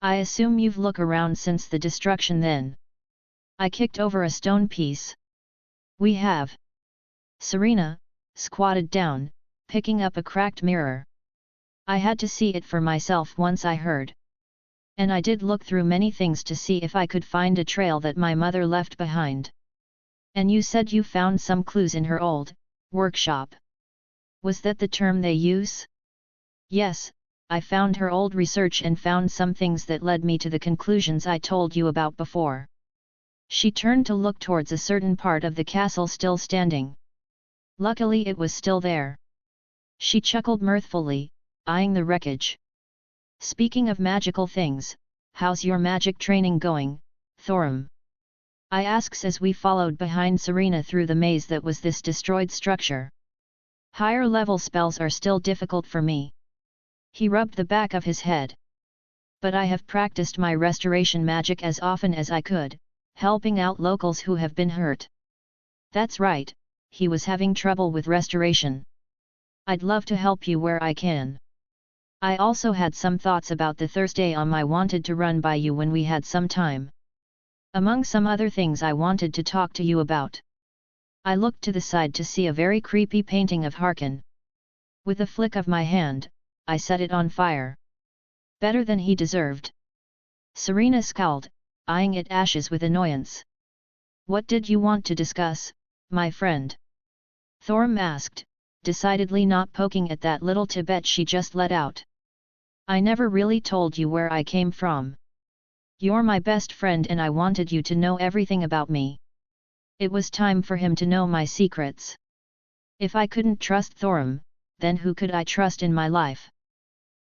I assume you've looked around since the destruction then. I kicked over a stone piece. We have. Serena squatted down, picking up a cracked mirror. I had to see it for myself once I heard. And I did look through many things to see if I could find a trail that my mother left behind. And you said you found some clues in her old workshop. Was that the term they use? Yes, I found her old research and found some things that led me to the conclusions I told you about before. She turned to look towards a certain part of the castle still standing. Luckily it was still there. She chuckled mirthfully, eyeing the wreckage. Speaking of magical things, how's your magic training going, Thorum? I asks as we followed behind Serena through the maze that was this destroyed structure. Higher level spells are still difficult for me. He rubbed the back of his head. But I have practiced my restoration magic as often as I could, helping out locals who have been hurt. That's right, he was having trouble with restoration. I'd love to help you where I can. I also had some thoughts about the Thursday I wanted to run by you when we had some time. Among some other things I wanted to talk to you about. I looked to the side to see a very creepy painting of Harkin. With a flick of my hand, I set it on fire. Better than he deserved. Serena scowled, eyeing it ashes with annoyance. What did you want to discuss, my friend? Thorum asked, decidedly not poking at that little Tibet she just let out. I never really told you where I came from. You're my best friend and I wanted you to know everything about me. It was time for him to know my secrets. If I couldn't trust Thorum, then who could I trust in my life?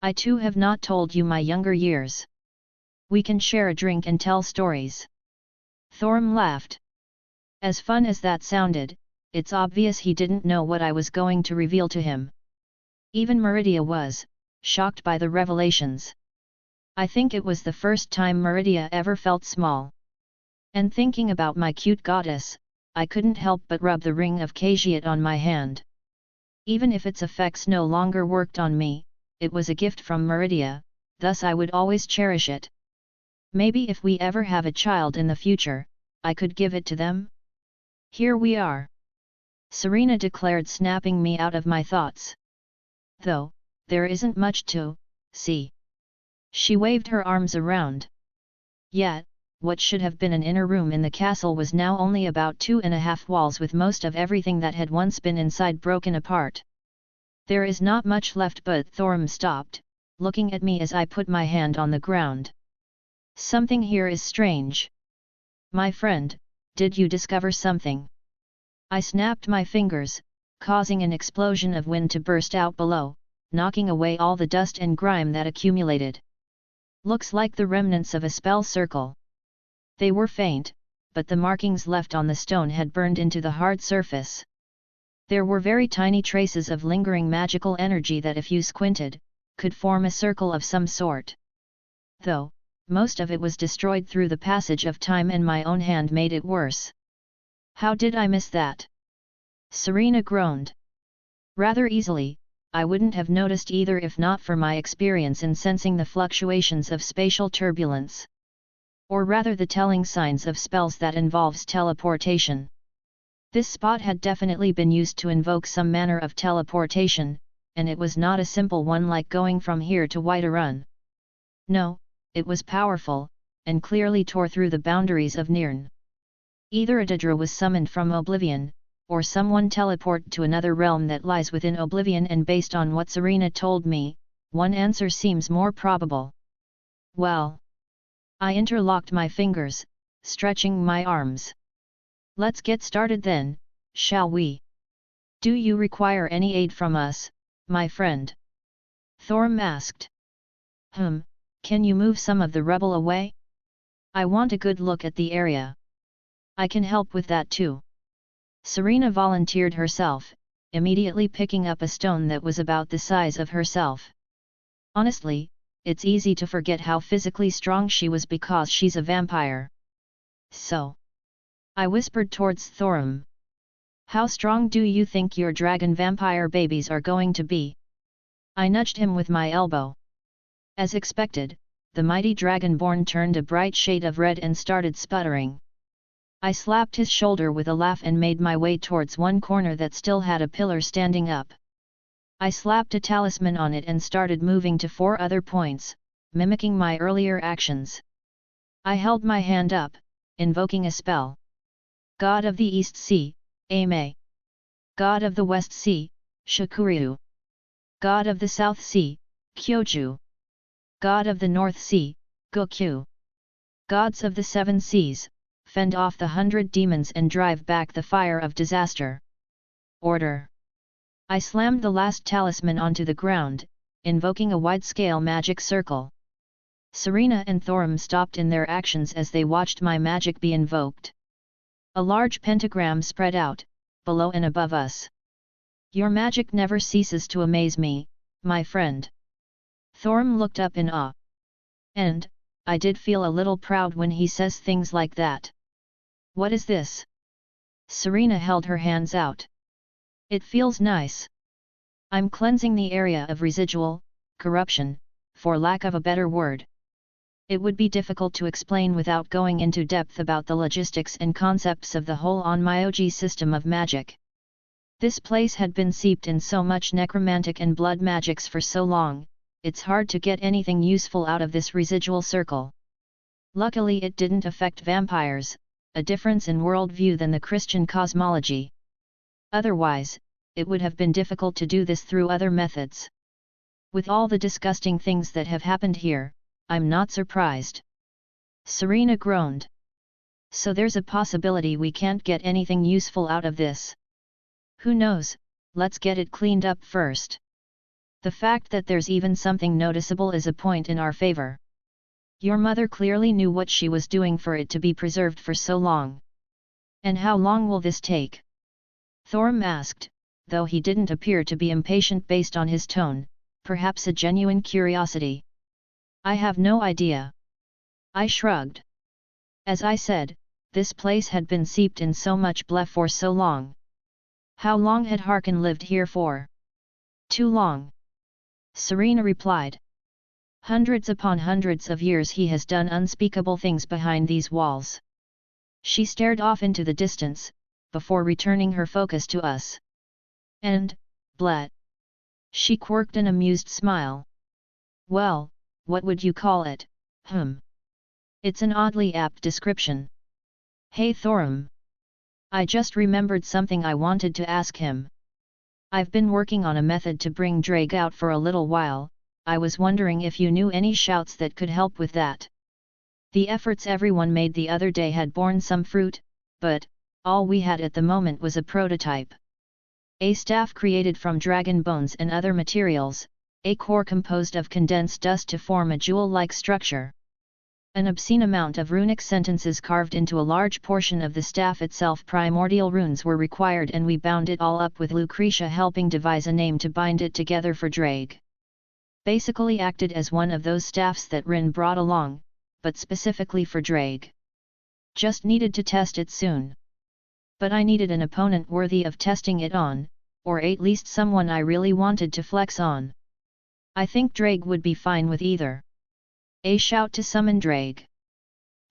I too have not told you my younger years. We can share a drink and tell stories. Thorum laughed. As fun as that sounded, it's obvious he didn't know what I was going to reveal to him. Even Meridia was shocked by the revelations. I think it was the first time Meridia ever felt small. And thinking about my cute goddess, I couldn't help but rub the ring of Cagiat on my hand. Even if its effects no longer worked on me, it was a gift from Meridia, thus I would always cherish it. Maybe if we ever have a child in the future, I could give it to them? Here we are, Serena declared, snapping me out of my thoughts. Though, there isn't much to see. She waved her arms around. Yet, what should have been an inner room in the castle was now only about 2.5 walls, with most of everything that had once been inside broken apart. There is not much left, but Thorm stopped, looking at me as I put my hand on the ground. Something here is strange. My friend, did you discover something? I snapped my fingers, causing an explosion of wind to burst out below, knocking away all the dust and grime that accumulated. Looks like the remnants of a spell circle. They were faint, but the markings left on the stone had burned into the hard surface. There were very tiny traces of lingering magical energy that, if you squinted, could form a circle of some sort. Though, most of it was destroyed through the passage of time, and my own hand made it worse. How did I miss that? Serena groaned. Rather easily, I wouldn't have noticed either if not for my experience in sensing the fluctuations of spatial turbulence. Or rather the telling signs of spells that involves teleportation. This spot had definitely been used to invoke some manner of teleportation, and it was not a simple one like going from here to Whiterun. No, it was powerful, and clearly tore through the boundaries of Nirn. Either a Daedra was summoned from Oblivion, or someone teleported to another realm that lies within Oblivion, and based on what Serena told me, one answer seems more probable. Well, I interlocked my fingers, stretching my arms. Let's get started then, shall we? Do you require any aid from us, my friend? Thorm asked. Can you move some of the rubble away? I want a good look at the area. I can help with that too. Serena volunteered herself, immediately picking up a stone that was about the size of herself. Honestly, it's easy to forget how physically strong she was because she's a vampire. So, I whispered towards Thorm. How strong do you think your dragon vampire babies are going to be? I nudged him with my elbow. As expected, the mighty dragonborn turned a bright shade of red and started sputtering. I slapped his shoulder with a laugh and made my way towards one corner that still had a pillar standing up. I slapped a talisman on it and started moving to 4 other points, mimicking my earlier actions. I held my hand up, invoking a spell. God of the East Sea, Ame. God of the West Sea, Shakuryu. God of the South Sea, Kyoju. God of the North Sea, Gokyu. Gods of the 7 Seas, fend off the 100 demons and drive back the fire of disaster. Order. I slammed the last talisman onto the ground, invoking a wide-scale magic circle. Serena and Thorm stopped in their actions as they watched my magic be invoked. A large pentagram spread out, below and above us. Your magic never ceases to amaze me, my friend. Thorm looked up in awe. And, I did feel a little proud when he says things like that. What is this? Serena held her hands out. It feels nice. I'm cleansing the area of residual corruption, for lack of a better word. It would be difficult to explain without going into depth about the logistics and concepts of the whole Onmyoji system of magic. This place had been seeped in so much necromantic and blood magics for so long, it's hard to get anything useful out of this residual circle. Luckily it didn't affect vampires, a difference in worldview than the Christian cosmology. Otherwise, it would have been difficult to do this through other methods. With all the disgusting things that have happened here, I'm not surprised. Serena groaned. So there's a possibility we can't get anything useful out of this. Who knows, let's get it cleaned up first. The fact that there's even something noticeable is a point in our favor. Your mother clearly knew what she was doing for it to be preserved for so long. And how long will this take? Thorm asked, though he didn't appear to be impatient based on his tone, perhaps a genuine curiosity. I have no idea. I shrugged. As I said, this place had been seeped in so much blood for so long. How long had Harkin lived here for? Too long. Serena replied. Hundreds upon hundreds of years he has done unspeakable things behind these walls. She stared off into the distance, before returning her focus to us. And, blat. She quirked an amused smile. Well, what would you call it? It's an oddly apt description. Hey Thorum. I just remembered something I wanted to ask him. I've been working on a method to bring Drake out for a little while. I was wondering if you knew any shouts that could help with that. The efforts everyone made the other day had borne some fruit, but all we had at the moment was a prototype. A staff created from dragon bones and other materials, a core composed of condensed dust to form a jewel-like structure. An obscene amount of runic sentences carved into a large portion of the staff itself. Primordial runes were required, and we bound it all up with Lucretia helping devise a name to bind it together for Drake. Basically acted as one of those staffs that Rin brought along, but specifically for Drake. Just needed to test it soon. But I needed an opponent worthy of testing it on, or at least someone I really wanted to flex on. I think Drake would be fine with either. A shout to summon Drake.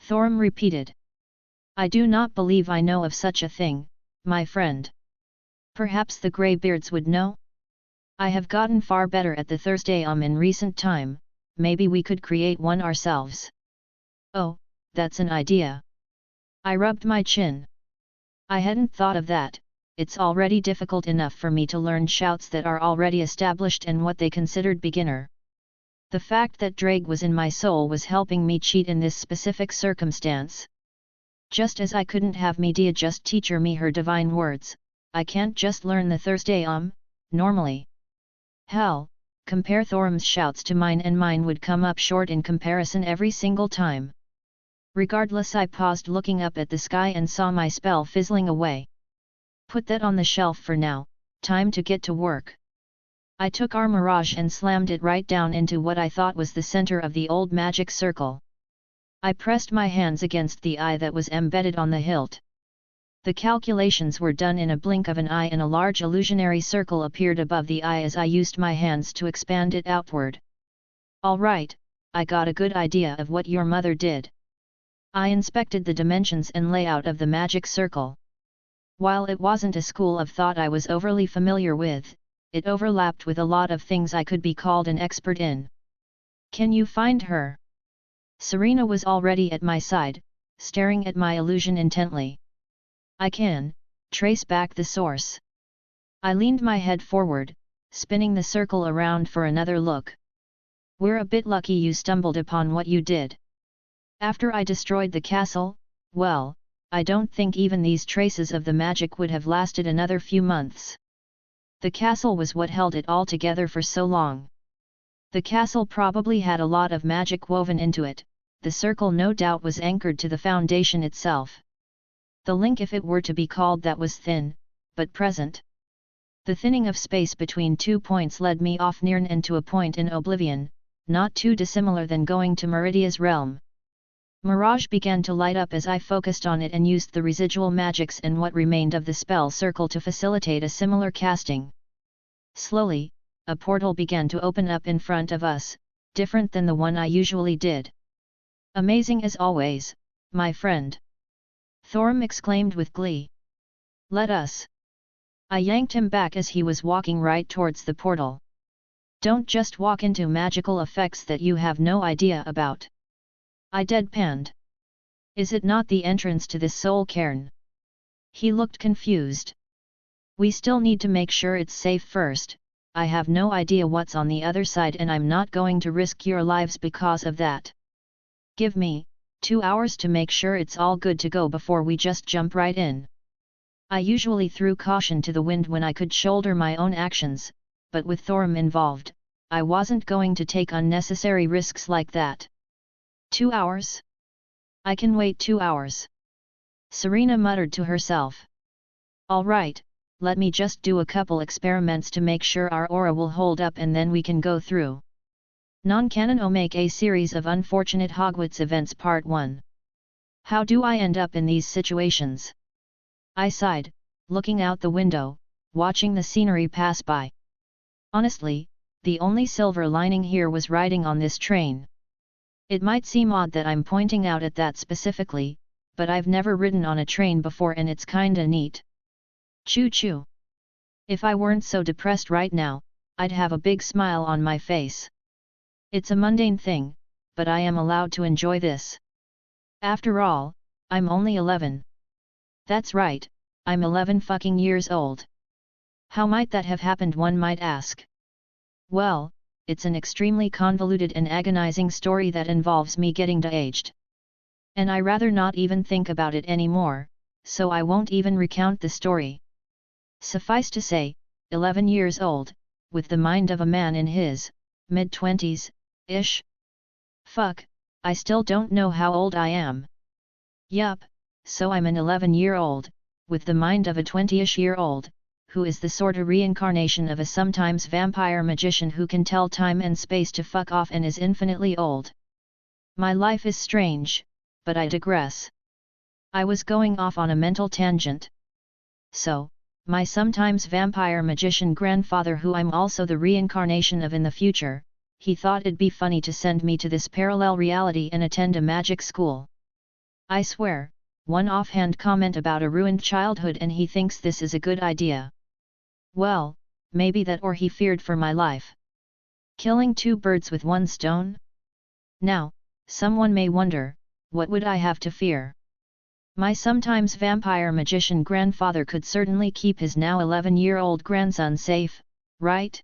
Thorum repeated. I do not believe I know of such a thing, my friend. Perhaps the Greybeards would know? I have gotten far better at the Thursday in recent time, maybe we could create one ourselves. Oh, that's an idea. I rubbed my chin. I hadn't thought of that. It's already difficult enough for me to learn shouts that are already established and what they considered beginner. The fact that Drake was in my soul was helping me cheat in this specific circumstance. Just as I couldn't have Medea just teacher me her divine words, I can't just learn the Thursday normally. Hell, compare Thorum's shouts to mine and mine would come up short in comparison every single time. Regardless, I paused looking up at the sky and saw my spell fizzling away. Put that on the shelf for now, time to get to work. I took our mirage and slammed it right down into what I thought was the center of the old magic circle. I pressed my hands against the eye that was embedded on the hilt. The calculations were done in a blink of an eye, and a large illusionary circle appeared above the eye as I used my hands to expand it outward. All right, I got a good idea of what your mother did. I inspected the dimensions and layout of the magic circle. While it wasn't a school of thought I was overly familiar with, it overlapped with a lot of things I could be called an expert in. Can you find her? Serena was already at my side, staring at my illusion intently. I can trace back the source. I leaned my head forward, spinning the circle around for another look. We're a bit lucky you stumbled upon what you did. After I destroyed the castle, well, I don't think even these traces of the magic would have lasted another few months. The castle was what held it all together for so long. The castle probably had a lot of magic woven into it, the circle no doubt was anchored to the foundation itself. The link, if it were to be called that, was thin, but present. The thinning of space between 2 points led me off Nirn and to a point in Oblivion, not too dissimilar than going to Meridia's realm. Mirage began to light up as I focused on it and used the residual magics and what remained of the spell circle to facilitate a similar casting. Slowly, a portal began to open up in front of us, different than the one I usually did. Amazing as always, my friend. Thorum exclaimed with glee. Let us. I yanked him back as he was walking right towards the portal. Don't just walk into magical effects that you have no idea about. I deadpanned. Is it not the entrance to this soul cairn? He looked confused. We still need to make sure it's safe first. I have no idea what's on the other side, and I'm not going to risk your lives because of that. Give me 2 hours to make sure it's all good to go before we just jump right in. I usually threw caution to the wind when I could shoulder my own actions, but with Thorum involved, I wasn't going to take unnecessary risks like that. 2 hours? I can wait 2 hours. Serena muttered to herself. All right, let me just do a couple experiments to make sure our aura will hold up, and then we can go through. Non-canon Omake, a series of unfortunate Hogwarts events, Part 1. How do I end up in these situations? I sighed, looking out the window, watching the scenery pass by. Honestly, the only silver lining here was riding on this train. It might seem odd that I'm pointing out at that specifically, but I've never ridden on a train before, and it's kinda neat. Choo choo. If I weren't so depressed right now, I'd have a big smile on my face. It's a mundane thing, but I am allowed to enjoy this. After all, I'm only 11. That's right, I'm 11 fucking years old. How might that have happened, one might ask? Well, it's an extremely convoluted and agonizing story that involves me getting de-aged. And I rather not even think about it anymore, so I won't even recount the story. Suffice to say, 11 years old, with the mind of a man in his mid-20s-ish. Fuck, I still don't know how old I am. Yup, so I'm an 11-year-old, with the mind of a 20-ish-year-old, who is the sorta reincarnation of a sometimes vampire magician who can tell time and space to fuck off and is infinitely old. My life is strange, but I digress. I was going off on a mental tangent. So, my sometimes vampire magician grandfather, who I'm also the reincarnation of in the future, he thought it'd be funny to send me to this parallel reality and attend a magic school. I swear, one offhand comment about a ruined childhood and he thinks this is a good idea. Well, maybe that, or he feared for my life. Killing two birds with one stone? Now, someone may wonder, what would I have to fear? My sometimes vampire magician grandfather could certainly keep his now 11-year-old grandson safe, right?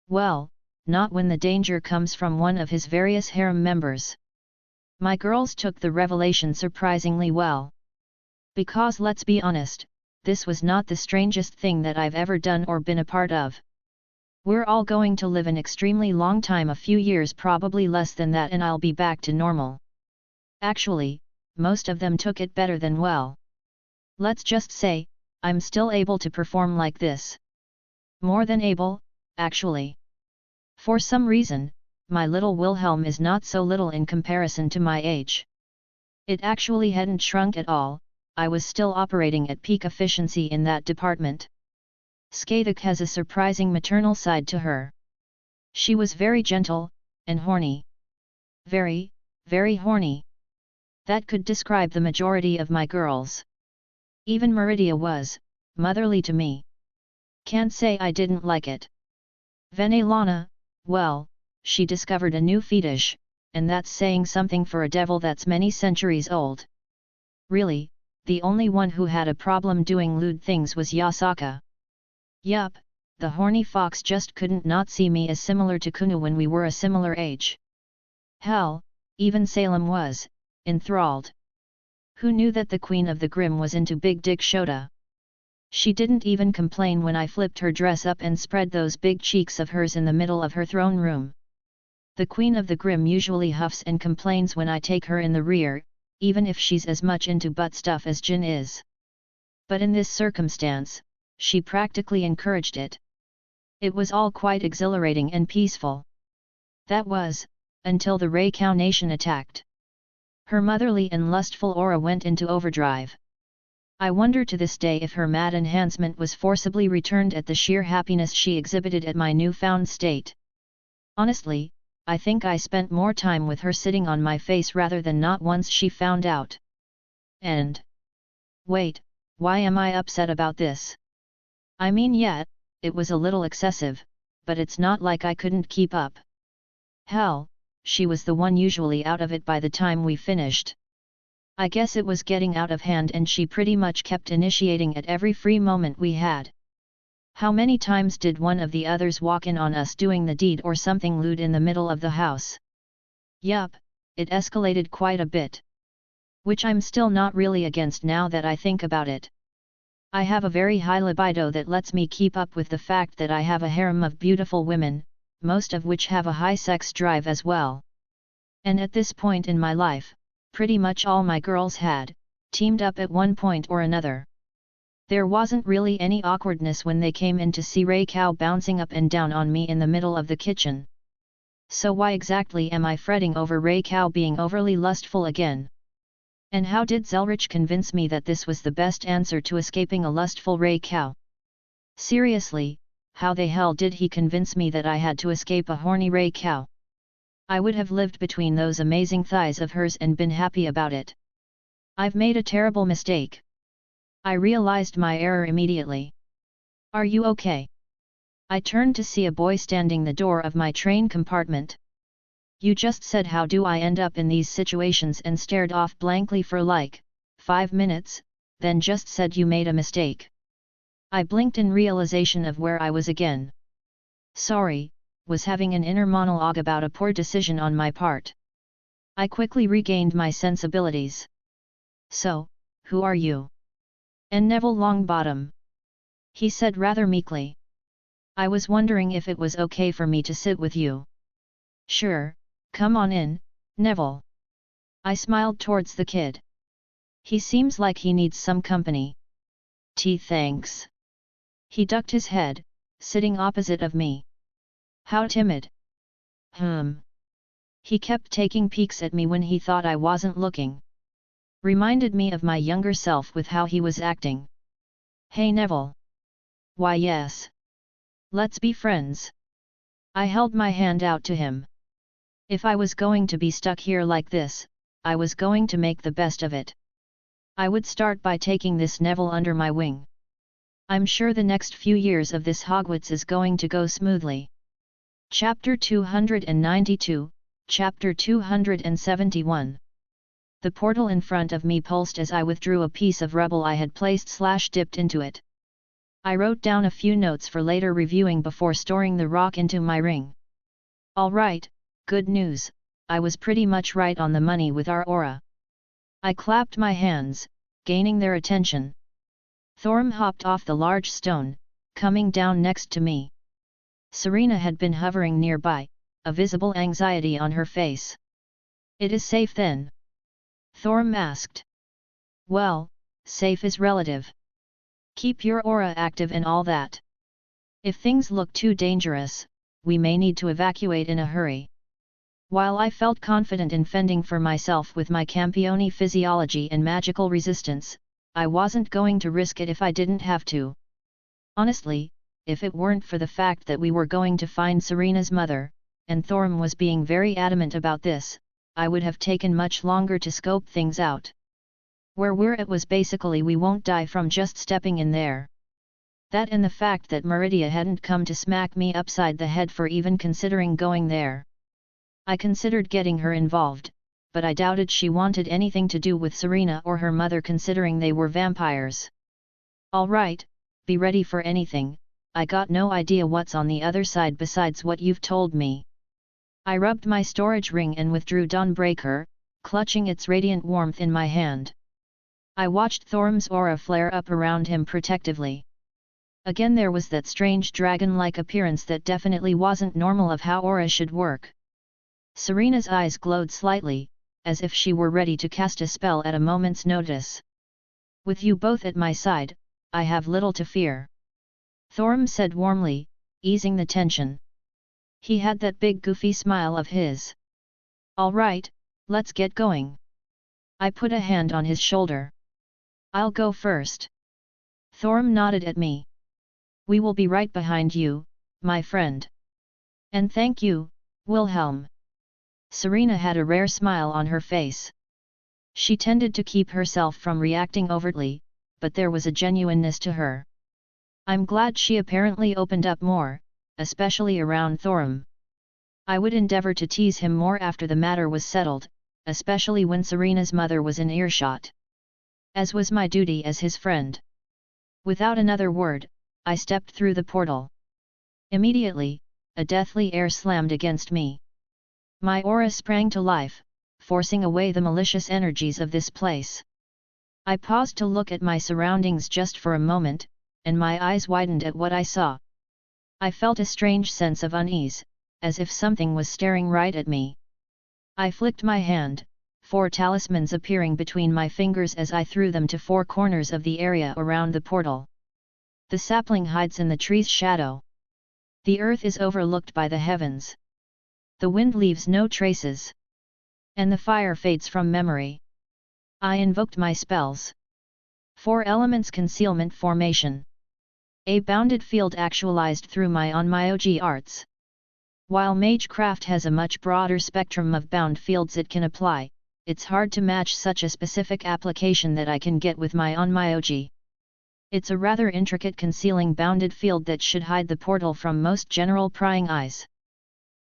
Well, not when the danger comes from one of his various harem members. My girls took the revelation surprisingly well. Because let's be honest, this was not the strangest thing that I've ever done or been a part of. We're all going to live an extremely long time, a few years, probably less than that, and I'll be back to normal. Actually, most of them took it better than well. Let's just say, I'm still able to perform like this. More than able, actually. For some reason, my little Wilhelm is not so little in comparison to my age. It actually hadn't shrunk at all. I was still operating at peak efficiency in that department. Skathik has a surprising maternal side to her. She was very gentle, and horny. Very, very horny. That could describe the majority of my girls. Even Meridia was motherly to me. Can't say I didn't like it. Venelana, well, she discovered a new fetish, and that's saying something for a devil that's many centuries old. Really, the only one who had a problem doing lewd things was Yasaka. Yup, the horny fox just couldn't not see me as similar to Kunu when we were a similar age. Hell, even Salem was enthralled. Who knew that the Queen of the Grimm was into Big Dick Shota? She didn't even complain when I flipped her dress up and spread those big cheeks of hers in the middle of her throne room. The Queen of the Grimm usually huffs and complains when I take her in the rear, even if she's as much into butt stuff as Jin is. But in this circumstance, she practically encouraged it. It was all quite exhilarating and peaceful. That was, until the Ray Cow Nation attacked. Her motherly and lustful aura went into overdrive. I wonder to this day if her mad enhancement was forcibly returned at the sheer happiness she exhibited at my newfound state. Honestly, I think I spent more time with her sitting on my face rather than not once she found out. And wait, why am I upset about this? I mean, yeah, it was a little excessive, but it's not like I couldn't keep up. Hell, she was the one usually out of it by the time we finished. I guess it was getting out of hand and she pretty much kept initiating at every free moment we had. How many times did one of the others walk in on us doing the deed or something lewd in the middle of the house? Yup, it escalated quite a bit. Which I'm still not really against now that I think about it. I have a very high libido that lets me keep up with the fact that I have a harem of beautiful women, most of which have a high sex drive as well. And at this point in my life, pretty much all my girls had teamed up at one point or another. There wasn't really any awkwardness when they came in to see Ray Cow bouncing up and down on me in the middle of the kitchen. So why exactly am I fretting over Ray Cow being overly lustful again? And how did Zelretch convince me that this was the best answer to escaping a lustful Ray Cow? Seriously, how the hell did he convince me that I had to escape a horny Ray Cow? I would have lived between those amazing thighs of hers and been happy about it. I've made a terrible mistake. I realized my error immediately. Are you okay? I turned to see a boy standing the door of my train compartment. You just said how do I end up in these situations and stared off blankly for like 5 minutes, then just said you made a mistake. I blinked in realization of where I was again. Sorry, was having an inner monologue about a poor decision on my part. I quickly regained my sensibilities. So, who are you? And Neville Longbottom. He said rather meekly. I was wondering if it was okay for me to sit with you. Sure, come on in, Neville. I smiled towards the kid. He seems like he needs some company. Thanks. He ducked his head, sitting opposite of me. How timid. He kept taking peeks at me when he thought I wasn't looking. Reminded me of my younger self with how he was acting. Hey Neville. Why yes. Let's be friends. I held my hand out to him. If I was going to be stuck here like this, I was going to make the best of it. I would start by taking this Neville under my wing. I'm sure the next few years of this Hogwarts is going to go smoothly. Chapter 292, Chapter 271. The portal in front of me pulsed as I withdrew a piece of rubble I had placed/dipped into it. I wrote down a few notes for later reviewing before storing the rock into my ring. Alright, good news, I was pretty much right on the money with our aura. I clapped my hands, gaining their attention. Thorm hopped off the large stone, coming down next to me. Serena had been hovering nearby, a visible anxiety on her face. It is safe then? Thorm asked. Well, safe is relative. Keep your aura active and all that. If things look too dangerous, we may need to evacuate in a hurry. While I felt confident in fending for myself with my Campione physiology and magical resistance, I wasn't going to risk it if I didn't have to. Honestly, if it weren't for the fact that we were going to find Serena's mother, and Thorm was being very adamant about this, I would have taken much longer to scope things out. Where we're at was basically we won't die from just stepping in there. That and the fact that Meridia hadn't come to smack me upside the head for even considering going there. I considered getting her involved, but I doubted she wanted anything to do with Serena or her mother considering they were vampires. Alright, be ready for anything, I got no idea what's on the other side besides what you've told me. I rubbed my storage ring and withdrew Dawnbreaker, clutching its radiant warmth in my hand. I watched Thorm's aura flare up around him protectively. Again there was that strange dragon-like appearance that definitely wasn't normal of how aura should work. Serena's eyes glowed slightly, as if she were ready to cast a spell at a moment's notice. With you both at my side, I have little to fear. Thorm said warmly, easing the tension. He had that big goofy smile of his. Alright, let's get going. I put a hand on his shoulder. I'll go first. Thorm nodded at me. We will be right behind you, my friend. And thank you, Wilhelm. Serena had a rare smile on her face. She tended to keep herself from reacting overtly, but there was a genuineness to her. I'm glad she apparently opened up more, especially around Thorm. I would endeavor to tease him more after the matter was settled, especially when Serena's mother was in earshot. As was my duty as his friend. Without another word, I stepped through the portal. Immediately, a deathly air slammed against me. My aura sprang to life, forcing away the malicious energies of this place. I paused to look at my surroundings just for a moment, and my eyes widened at what I saw. I felt a strange sense of unease, as if something was staring right at me. I flicked my hand, 4 talismans appearing between my fingers as I threw them to 4 corners of the area around the portal. The sapling hides in the tree's shadow. The earth is overlooked by the heavens. The wind leaves no traces. And the fire fades from memory. I invoked my spells. 4 elements concealment formation. A bounded field actualized through my Onmyoji arts. While Magecraft has a much broader spectrum of bound fields it can apply, it's hard to match such a specific application that I can get with my Onmyoji. It's a rather intricate concealing bounded field that should hide the portal from most general prying eyes.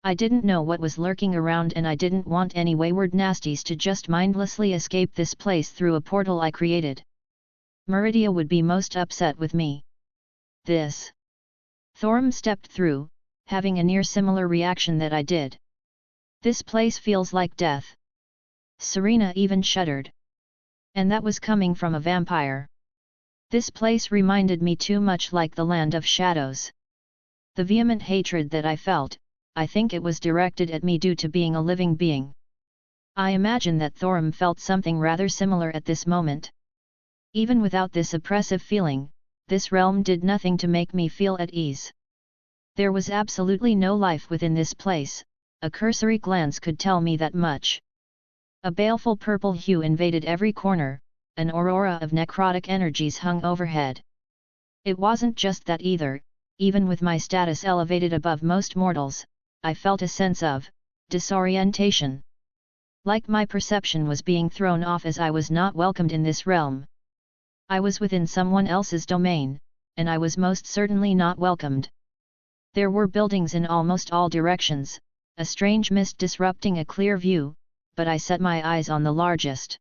I didn't know what was lurking around, and I didn't want any wayward nasties to just mindlessly escape this place through a portal I created. Meridia would be most upset with me. This. Thorim stepped through, having a near similar reaction that I did. This place feels like death. Serena even shuddered. And that was coming from a vampire. This place reminded me too much like the Land of Shadows. The vehement hatred that I felt, I think it was directed at me due to being a living being. I imagine that Thorim felt something rather similar at this moment. Even without this oppressive feeling, this realm did nothing to make me feel at ease. There was absolutely no life within this place, a cursory glance could tell me that much. A baleful purple hue invaded every corner, an aurora of necrotic energies hung overhead. It wasn't just that either, even with my status elevated above most mortals, I felt a sense of disorientation. Like my perception was being thrown off as I was not welcomed in this realm. I was within someone else's domain, and I was most certainly not welcomed. There were buildings in almost all directions, a strange mist disrupting a clear view, but I set my eyes on the largest.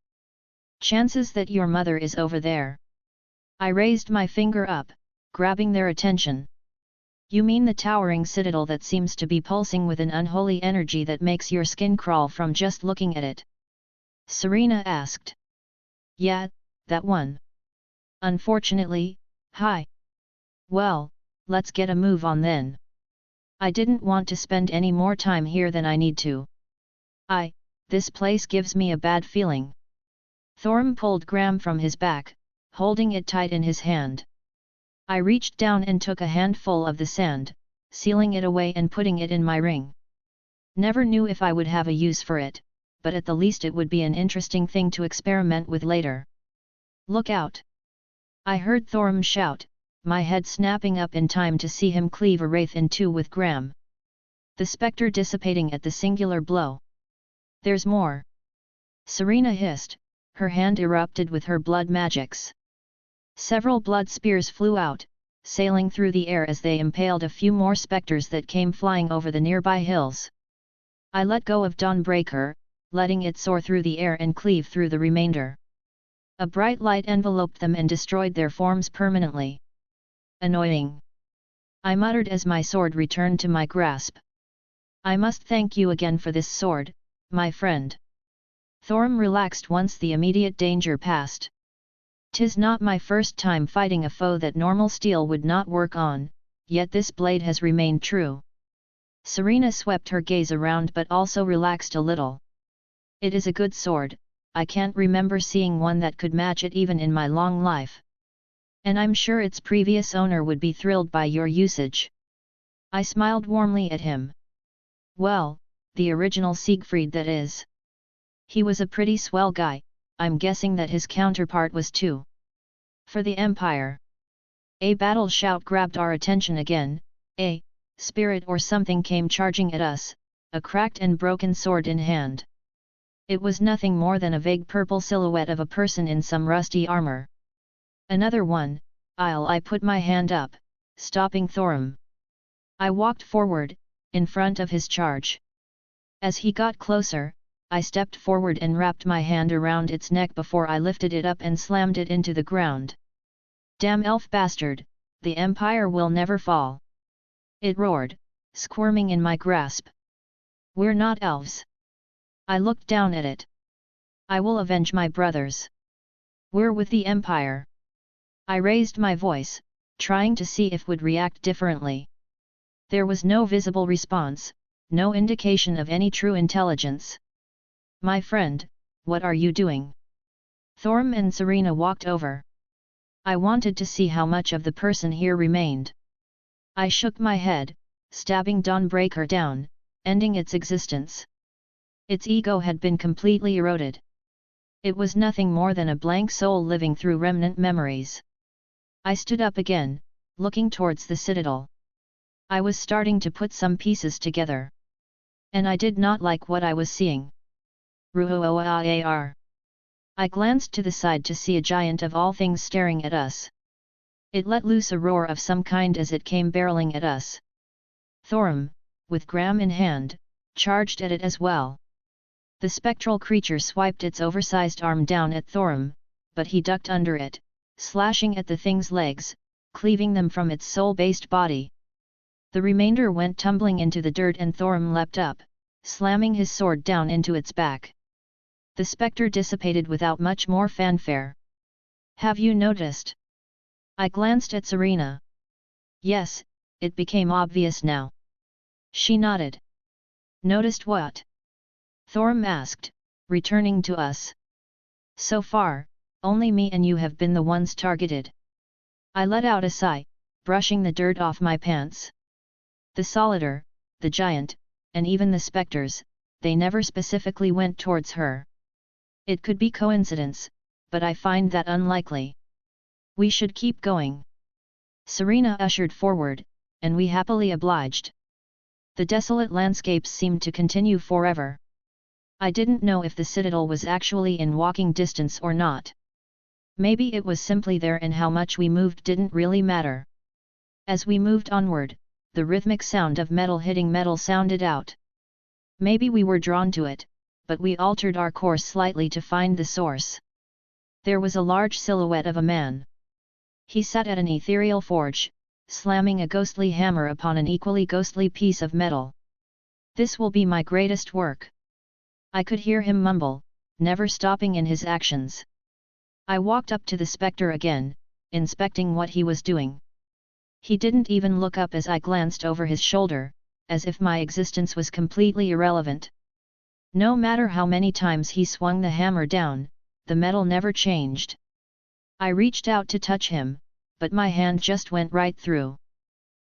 Chances that your mother is over there. I raised my finger up, grabbing their attention. You mean the towering citadel that seems to be pulsing with an unholy energy that makes your skin crawl from just looking at it? Serena asked. Yeah, that one. Unfortunately, hi. Well, let's get a move on then. I didn't want to spend any more time here than I need to. This place gives me a bad feeling. Thorim pulled Graham from his back, holding it tight in his hand. I reached down and took a handful of the sand, sealing it away and putting it in my ring. Never knew if I would have a use for it, but at the least it would be an interesting thing to experiment with later. Look out! I heard Thorim shout, my head snapping up in time to see him cleave a wraith in two with Graham. The spectre dissipating at the singular blow. There's more! Serena hissed, her hand erupted with her blood magics. Several blood spears flew out, sailing through the air as they impaled a few more spectres that came flying over the nearby hills. I let go of Dawnbreaker, letting it soar through the air and cleave through the remainder. A bright light enveloped them and destroyed their forms permanently. Annoying! I muttered as my sword returned to my grasp. I must thank you again for this sword, my friend. Thorim relaxed once the immediate danger passed. 'Tis not my first time fighting a foe that normal steel would not work on, yet this blade has remained true. Serena swept her gaze around but also relaxed a little. It is a good sword, I can't remember seeing one that could match it even in my long life. And I'm sure its previous owner would be thrilled by your usage. I smiled warmly at him. Well, the original Siegfried that is. He was a pretty swell guy, I'm guessing that his counterpart was too. For the Empire. A battle shout grabbed our attention again, a spirit or something came charging at us, a cracked and broken sword in hand. It was nothing more than a vague purple silhouette of a person in some rusty armor. Another one, I put my hand up, stopping Thorim. I walked forward, in front of his charge. As he got closer, I stepped forward and wrapped my hand around its neck before I lifted it up and slammed it into the ground. Damn elf bastard, the Empire will never fall! It roared, squirming in my grasp. We're not elves. I looked down at it. I will avenge my brothers. We're with the Empire. I raised my voice, trying to see if it would react differently. There was no visible response, no indication of any true intelligence. My friend, what are you doing? Thorim and Serena walked over. I wanted to see how much of the person here remained. I shook my head, stabbing Dawnbreaker down, ending its existence. Its ego had been completely eroded. It was nothing more than a blank soul living through remnant memories. I stood up again, looking towards the citadel. I was starting to put some pieces together. And I did not like what I was seeing. Ruhoar. I glanced to the side to see a giant of all things staring at us. It let loose a roar of some kind as it came barreling at us. Thorum, with Gram in hand, charged at it as well. The spectral creature swiped its oversized arm down at Thorum, but he ducked under it, slashing at the thing's legs, cleaving them from its soul-based body. The remainder went tumbling into the dirt and Thorum leapt up, slamming his sword down into its back. The spectre dissipated without much more fanfare. "Have you noticed?" I glanced at Serena. "Yes, it became obvious now." She nodded. "Noticed what?" Thorum asked, returning to us. "So far, only me and you have been the ones targeted." I let out a sigh, brushing the dirt off my pants. The Solitaire, the giant, and even the spectres, they never specifically went towards her. It could be coincidence, but I find that unlikely. "We should keep going." Serena ushered forward, and we happily obliged. The desolate landscapes seemed to continue forever. I didn't know if the citadel was actually in walking distance or not. Maybe it was simply there and how much we moved didn't really matter. As we moved onward, the rhythmic sound of metal hitting metal sounded out. Maybe we were drawn to it, but we altered our course slightly to find the source. There was a large silhouette of a man. He sat at an ethereal forge, slamming a ghostly hammer upon an equally ghostly piece of metal. "This will be my greatest work." I could hear him mumble, never stopping in his actions. I walked up to the spectre again, inspecting what he was doing. He didn't even look up as I glanced over his shoulder, as if my existence was completely irrelevant. No matter how many times he swung the hammer down, the metal never changed. I reached out to touch him, but my hand just went right through.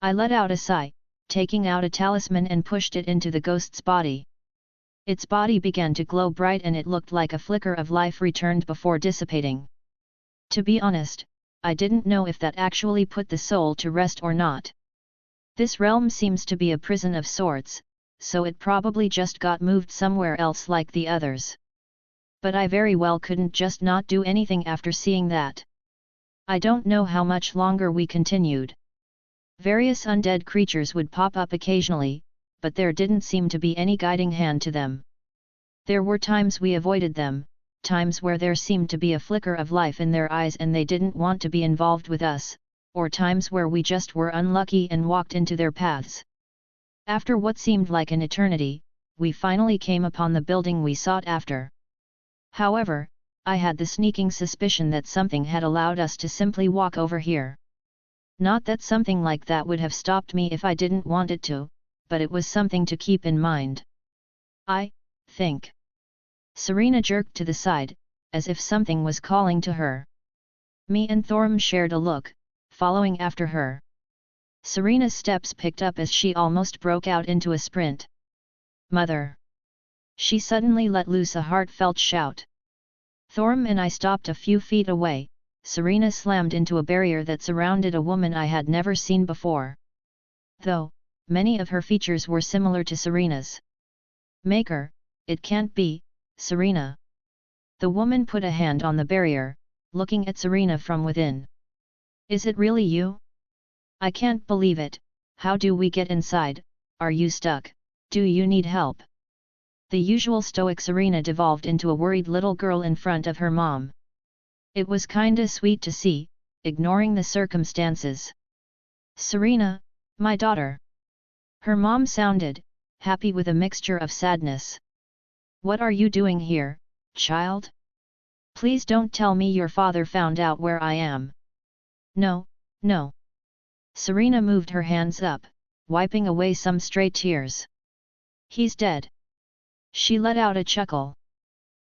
I let out a sigh, taking out a talisman and pushed it into the ghost's body. Its body began to glow bright and it looked like a flicker of life returned before dissipating. To be honest, I didn't know if that actually put the soul to rest or not. This realm seems to be a prison of sorts, so it probably just got moved somewhere else like the others. But I very well couldn't just not do anything after seeing that. I don't know how much longer we continued. Various undead creatures would pop up occasionally, but there didn't seem to be any guiding hand to them. There were times we avoided them, times where there seemed to be a flicker of life in their eyes and they didn't want to be involved with us, or times where we just were unlucky and walked into their paths. After what seemed like an eternity, we finally came upon the building we sought after. However, I had the sneaking suspicion that something had allowed us to simply walk over here. Not that something like that would have stopped me if I didn't want it to, but it was something to keep in mind. I think. Serena jerked to the side, as if something was calling to her. Me and Thorum shared a look, following after her. Serena's steps picked up as she almost broke out into a sprint. "Mother!" She suddenly let loose a heartfelt shout. Thorum and I stopped a few feet away. Serena slammed into a barrier that surrounded a woman I had never seen before. Though, many of her features were similar to Serena's. "Maker, it can't be, Serena." The woman put a hand on the barrier, looking at Serena from within. "Is it really you? I can't believe it. How do we get inside? Are you stuck? Do you need help?" The usual stoic Serena devolved into a worried little girl in front of her mom. It was kinda sweet to see, ignoring the circumstances. "Serena, my daughter." Her mom sounded, happy with a mixture of sadness. "What are you doing here, child? Please don't tell me your father found out where I am." "No, no." Serena moved her hands up, wiping away some stray tears. "He's dead." She let out a chuckle.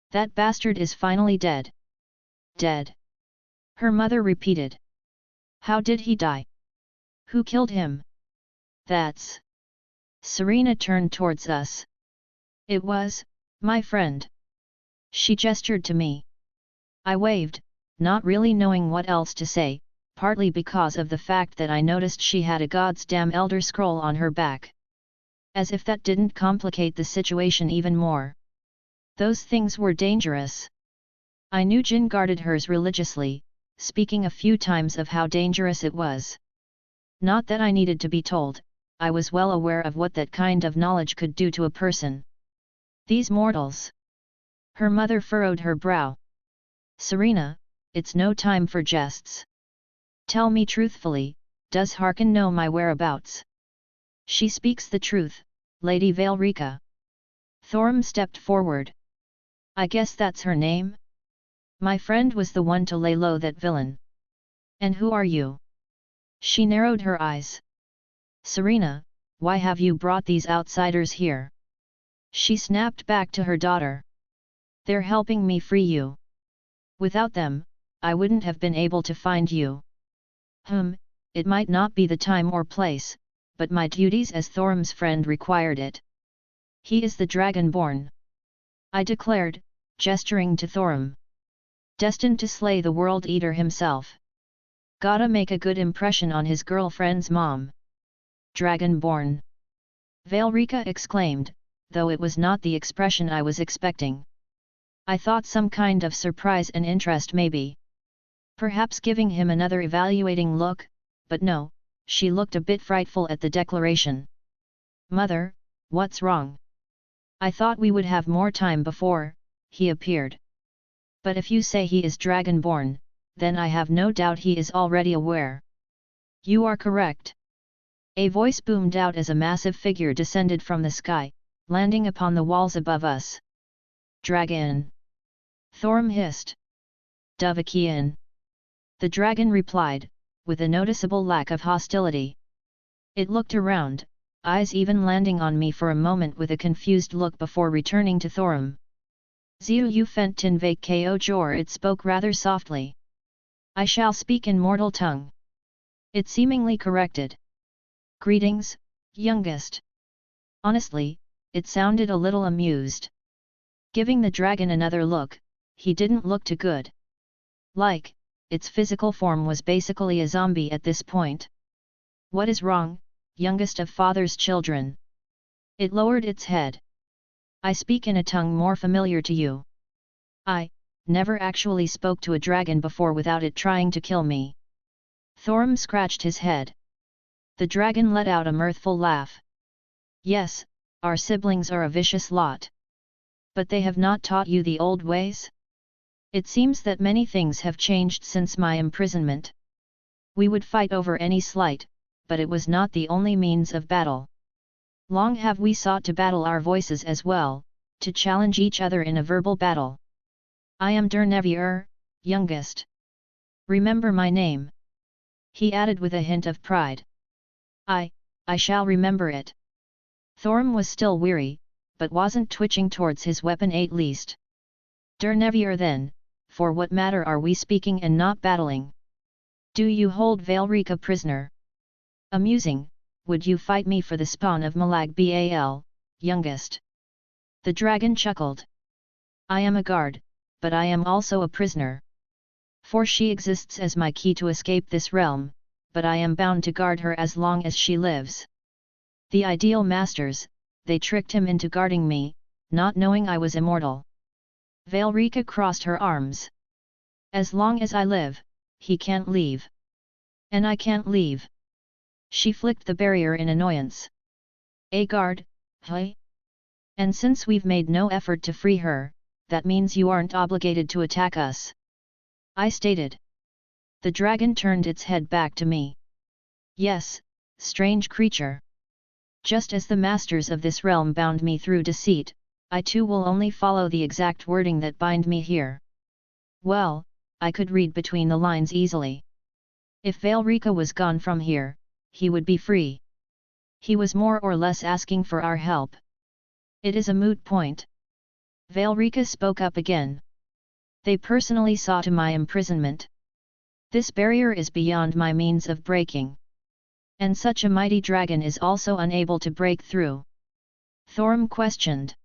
"That bastard is finally dead." "Dead?" her mother repeated. "How did he die? Who killed him?" "That's..." Serena turned towards us. "It was, my friend." She gestured to me. I waved, not really knowing what else to say, partly because of the fact that I noticed she had a goddamn Elder Scroll on her back. As if that didn't complicate the situation even more. Those things were dangerous. I knew Jin guarded hers religiously, speaking a few times of how dangerous it was. Not that I needed to be told, I was well aware of what that kind of knowledge could do to a person. These mortals. Her mother furrowed her brow. Serena, it's no time for jests. Tell me truthfully, does Harkin know my whereabouts? She speaks the truth, Lady Zelretch. Thorim stepped forward. I guess that's her name? My friend was the one to lay low that villain. And who are you? She narrowed her eyes. Serena, why have you brought these outsiders here? She snapped back to her daughter. They're helping me free you. Without them, I wouldn't have been able to find you. It might not be the time or place, but my duties as Thorim's friend required it. He is the Dragonborn, I declared, gesturing to Thorim. Destined to slay the World Eater himself. Gotta make a good impression on his girlfriend's mom. Dragonborn. Zelretch exclaimed, though it was not the expression I was expecting. I thought some kind of surprise and interest maybe. Perhaps giving him another evaluating look, but no, she looked a bit frightful at the declaration. Mother, what's wrong? I thought we would have more time before he appeared. But if you say he is Dragonborn, then I have no doubt he is already aware. You are correct. A voice boomed out as a massive figure descended from the sky, landing upon the walls above us. Dragon! Thorim hissed. Dovahkiin! The dragon replied, with a noticeable lack of hostility. It looked around, eyes even landing on me for a moment with a confused look before returning to Thorim. Ziu yu fent tin vake ko jor, it spoke rather softly. I shall speak in mortal tongue. It seemingly corrected. Greetings, youngest. Honestly, it sounded a little amused. Giving the dragon another look, he didn't look too good. Like, its physical form was basically a zombie at this point. What is wrong, youngest of father's children? It lowered its head. I speak in a tongue more familiar to you. I never actually spoke to a dragon before without it trying to kill me. Thorim scratched his head. The dragon let out a mirthful laugh. Yes, our siblings are a vicious lot. But they have not taught you the old ways? It seems that many things have changed since my imprisonment. We would fight over any slight, but it was not the only means of battle. Long have we sought to battle our voices as well, to challenge each other in a verbal battle. I am Dernevier, youngest. Remember my name. He added with a hint of pride. I shall remember it. Thorim was still weary, but wasn't twitching towards his weapon at least. Dernevier then, for what matter are we speaking and not battling? Do you hold Zelretch prisoner? Amusing, would you fight me for the spawn of Malag Bal, youngest? The dragon chuckled. I am a guard, but I am also a prisoner. For she exists as my key to escape this realm, but I am bound to guard her as long as she lives. The ideal masters, they tricked him into guarding me, not knowing I was immortal. Zelretch crossed her arms. As long as I live, he can't leave. And I can't leave. She flicked the barrier in annoyance. A guard, hey? And since we've made no effort to free her, that means you aren't obligated to attack us. I stated. The dragon turned its head back to me. Yes, strange creature. Just as the masters of this realm bound me through deceit, I too will only follow the exact wording that bind me here. Well, I could read between the lines easily. If Zelretch was gone from here, he would be free. He was more or less asking for our help. It is a moot point. Zelretch spoke up again. They personally saw to my imprisonment. This barrier is beyond my means of breaking. And such a mighty dragon is also unable to break through. Thorim questioned.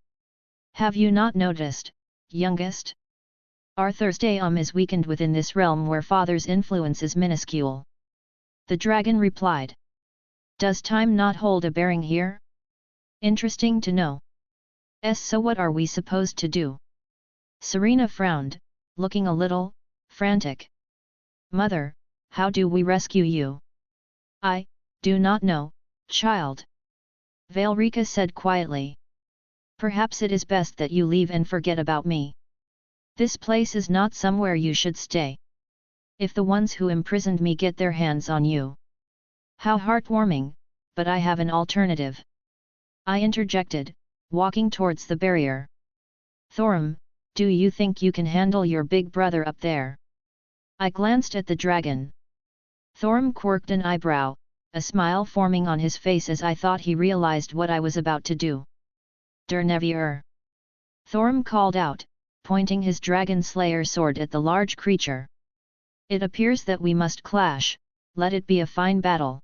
Have you not noticed, youngest? Arthur's Daum is weakened within this realm where father's influence is minuscule. The dragon replied. Does time not hold a bearing here? Interesting to know. So what are we supposed to do? Serena frowned, looking a little frantic. Mother, how do we rescue you? I do not know, child. Zelretch said quietly. Perhaps it is best that you leave and forget about me. This place is not somewhere you should stay. If the ones who imprisoned me get their hands on you. How heartwarming, but I have an alternative. I interjected, walking towards the barrier. Thorum, do you think you can handle your big brother up there? I glanced at the dragon. Thorum quirked an eyebrow, a smile forming on his face as I thought he realized what I was about to do. Dernevier. Thorum called out, pointing his dragon slayer sword at the large creature. It appears that we must clash, let it be a fine battle.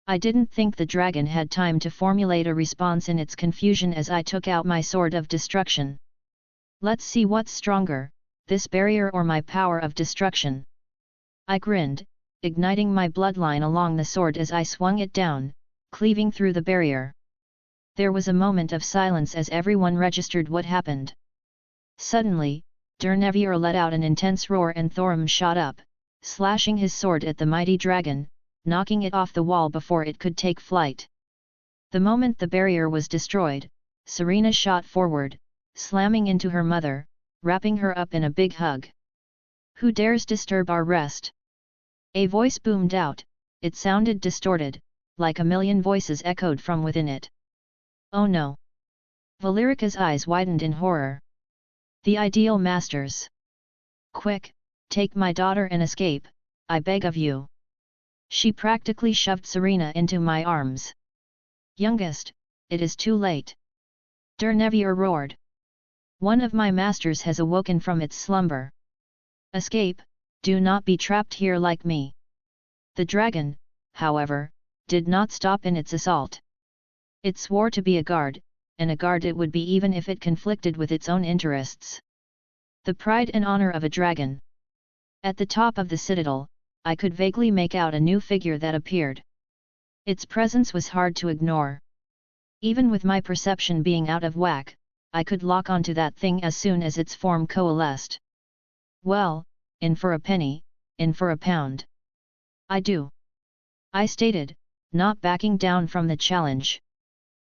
I didn't think the dragon had time to formulate a response in its confusion as I took out my sword of destruction. Let's see what's stronger, this barrier or my power of destruction. I grinned, igniting my bloodline along the sword as I swung it down, cleaving through the barrier. There was a moment of silence as everyone registered what happened. Suddenly, Dernevier let out an intense roar and Thorum shot up, slashing his sword at the mighty dragon, knocking it off the wall before it could take flight. The moment the barrier was destroyed, Serena shot forward, slamming into her mother, wrapping her up in a big hug. Who dares disturb our rest? A voice boomed out, it sounded distorted, like a million voices echoed from within it. Oh no! Valerica's eyes widened in horror. The ideal masters! Quick, take my daughter and escape, I beg of you. She practically shoved Serena into my arms. Youngest, it is too late. Dernevier roared. One of my masters has awoken from its slumber. Escape, do not be trapped here like me. The dragon, however, did not stop in its assault. It swore to be a guard, and a guard it would be even if it conflicted with its own interests. The pride and honor of a dragon. At the top of the citadel, I could vaguely make out a new figure that appeared. Its presence was hard to ignore. Even with my perception being out of whack, I could lock onto that thing as soon as its form coalesced. Well, in for a penny, in for a pound. I do. I stated, not backing down from the challenge.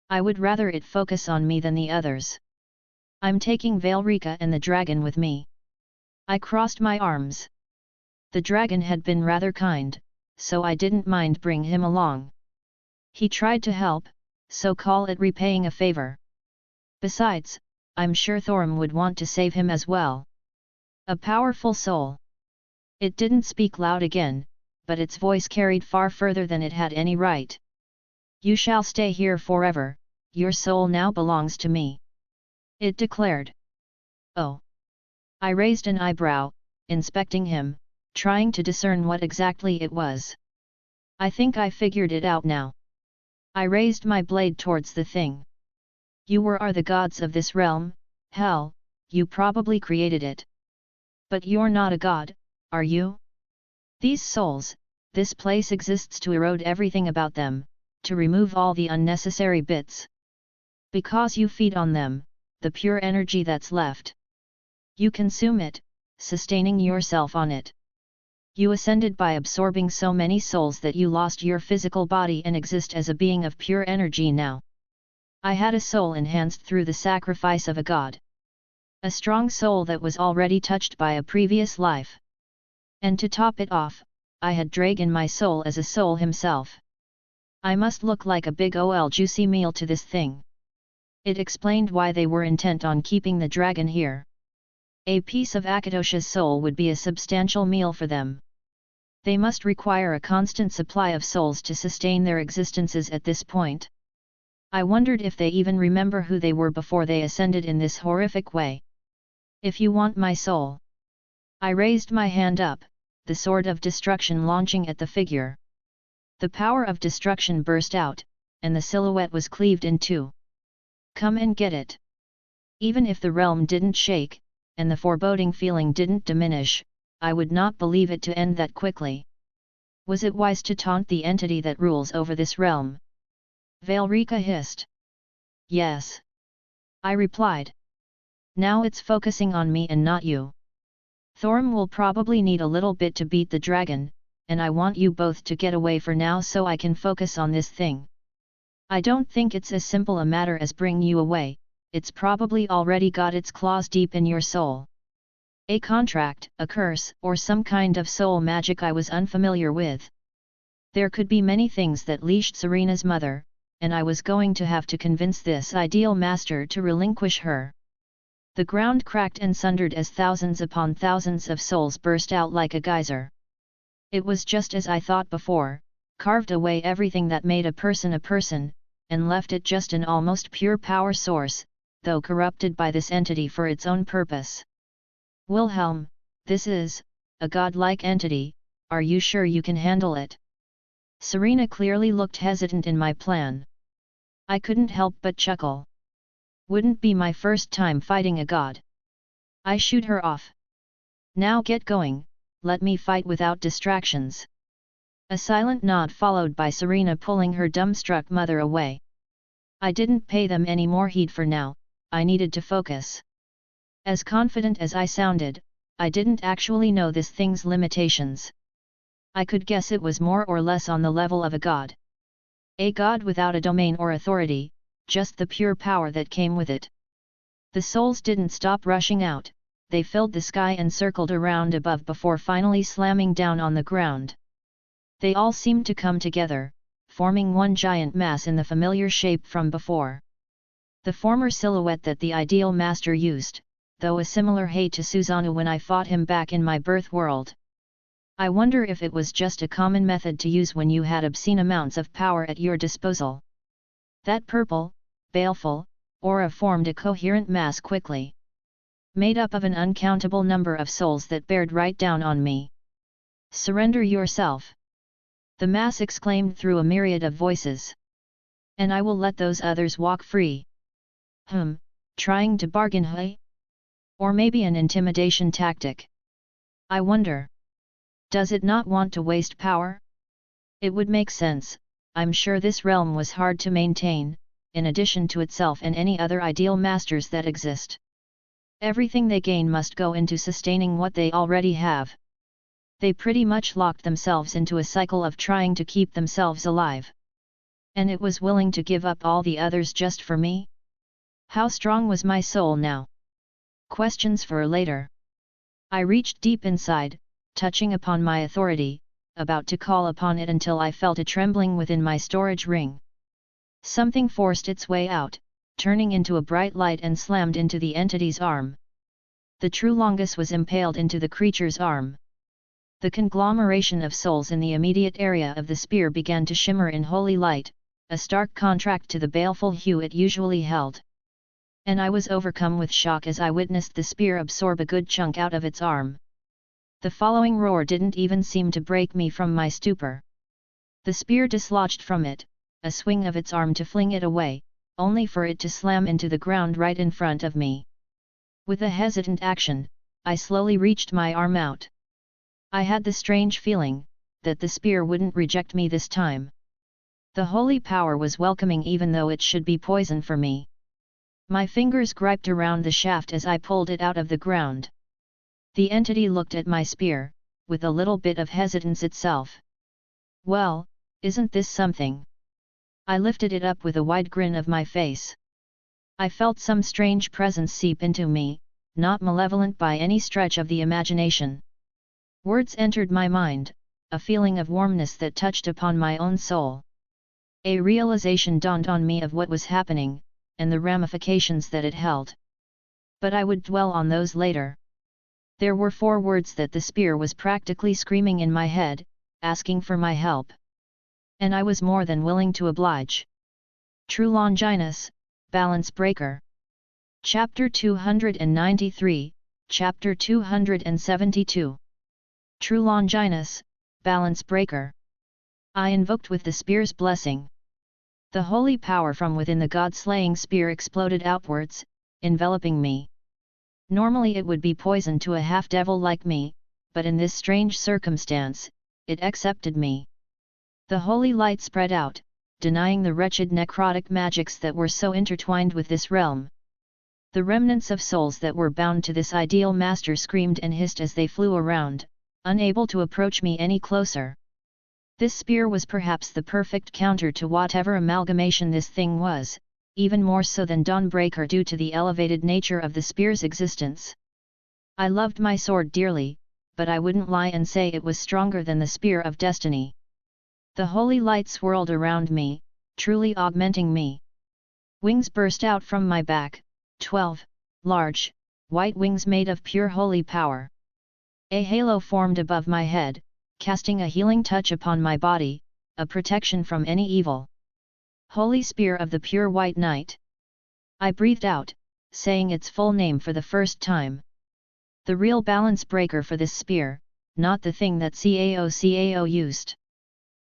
I would rather it focus on me than the others. I'm taking Zelretch and the dragon with me. I crossed my arms. The dragon had been rather kind, so I didn't mind bring him along. He tried to help, so call it repaying a favor. Besides, I'm sure Thorum would want to save him as well. A powerful soul. It didn't speak loud again, but its voice carried far further than it had any right. You shall stay here forever, your soul now belongs to me. It declared. Oh! I raised an eyebrow, inspecting him, trying to discern what exactly it was. I think I figured it out now. I raised my blade towards the thing. You are the gods of this realm, hell, you probably created it. But you're not a god, are you? These souls, this place exists to erode everything about them, to remove all the unnecessary bits. Because you feed on them, the pure energy that's left. You consume it, sustaining yourself on it. You ascended by absorbing so many souls that you lost your physical body and exist as a being of pure energy now. I had a soul enhanced through the sacrifice of a god. A strong soul that was already touched by a previous life. And to top it off, I had dragon my soul as a soul himself. I must look like a big ol' juicy meal to this thing. It explained why they were intent on keeping the dragon here. A piece of Akatosha's soul would be a substantial meal for them. They must require a constant supply of souls to sustain their existences at this point. I wondered if they even remember who they were before they ascended in this horrific way. If you want my soul. I raised my hand up, the sword of destruction launching at the figure. The power of destruction burst out, and the silhouette was cleaved in two. Come and get it. Even if the realm didn't shake, and the foreboding feeling didn't diminish, I would not believe it to end that quickly. Was it wise to taunt the entity that rules over this realm? Zelretch hissed. Yes. I replied. Now it's focusing on me and not you. Thorm will probably need a little bit to beat the dragon, and I want you both to get away for now so I can focus on this thing. I don't think it's as simple a matter as bring you away, it's probably already got its claws deep in your soul. A contract, a curse, or some kind of soul magic I was unfamiliar with. There could be many things that leashed Serena's mother, and I was going to have to convince this ideal master to relinquish her. The ground cracked and sundered as thousands upon thousands of souls burst out like a geyser. It was just as I thought before, carved away everything that made a person, and left it just an almost pure power source, though corrupted by this entity for its own purpose. Wilhelm, this is a godlike entity, are you sure you can handle it? Serena clearly looked hesitant in my plan. I couldn't help but chuckle. Wouldn't be my first time fighting a god. I shoot her off. Now get going, let me fight without distractions. A silent nod followed by Serena pulling her dumbstruck mother away. I didn't pay them any more heed for now, I needed to focus. As confident as I sounded, I didn't actually know this thing's limitations. I could guess it was more or less on the level of a god. A god without a domain or authority, just the pure power that came with it. The souls didn't stop rushing out, they filled the sky and circled around above before finally slamming down on the ground. They all seemed to come together, forming one giant mass in the familiar shape from before. The former silhouette that the ideal master used, though a similar hate to Susanoo when I fought him back in my birth world. I wonder if it was just a common method to use when you had obscene amounts of power at your disposal. That purple, baleful, aura formed a coherent mass quickly. Made up of an uncountable number of souls that bared right down on me. Surrender yourself! The mass exclaimed through a myriad of voices. And I will let those others walk free. Trying to bargain, hey? Or maybe an intimidation tactic? I wonder. Does it not want to waste power? It would make sense, I'm sure this realm was hard to maintain, in addition to itself and any other ideal masters that exist. Everything they gain must go into sustaining what they already have. They pretty much locked themselves into a cycle of trying to keep themselves alive. And it was willing to give up all the others just for me? How strong was my soul now? Questions for later. I reached deep inside, touching upon my authority, about to call upon it until I felt a trembling within my storage ring. Something forced its way out, turning into a bright light and slammed into the entity's arm. The true Longus was impaled into the creature's arm. The conglomeration of souls in the immediate area of the spear began to shimmer in holy light, a stark contrast to the baleful hue it usually held. And I was overcome with shock as I witnessed the spear absorb a good chunk out of its arm. The following roar didn't even seem to break me from my stupor. The spear dislodged from it, a swing of its arm to fling it away, only for it to slam into the ground right in front of me. With a hesitant action, I slowly reached my arm out. I had the strange feeling that the spear wouldn't reject me this time. The holy power was welcoming even though it should be poison for me. My fingers griped around the shaft as I pulled it out of the ground. The entity looked at my spear, with a little bit of hesitance itself. Well, isn't this something? I lifted it up with a wide grin of my face. I felt some strange presence seep into me, not malevolent by any stretch of the imagination. Words entered my mind, a feeling of warmness that touched upon my own soul. A realization dawned on me of what was happening, and the ramifications that it held. But I would dwell on those later. There were 4 words that the spear was practically screaming in my head, asking for my help. And I was more than willing to oblige. True Longinus, Balance Breaker. Chapter 293, Chapter 272. True Longinus, Balance Breaker. I invoked with the spear's blessing. The holy power from within the god-slaying spear exploded outwards, enveloping me. Normally it would be poison to a half-devil like me, but in this strange circumstance, it accepted me. The holy light spread out, denying the wretched necrotic magics that were so intertwined with this realm. The remnants of souls that were bound to this ideal master screamed and hissed as they flew around, unable to approach me any closer. This spear was perhaps the perfect counter to whatever amalgamation this thing was, even more so than Dawnbreaker due to the elevated nature of the spear's existence. I loved my sword dearly, but I wouldn't lie and say it was stronger than the spear of destiny. The holy light swirled around me, truly augmenting me. Wings burst out from my back, 12, large, white wings made of pure holy power. A halo formed above my head, casting a healing touch upon my body, a protection from any evil. Holy Spear of the Pure White Knight. I breathed out, saying its full name for the first time. The real balance breaker for this spear, not the thing that CAO used.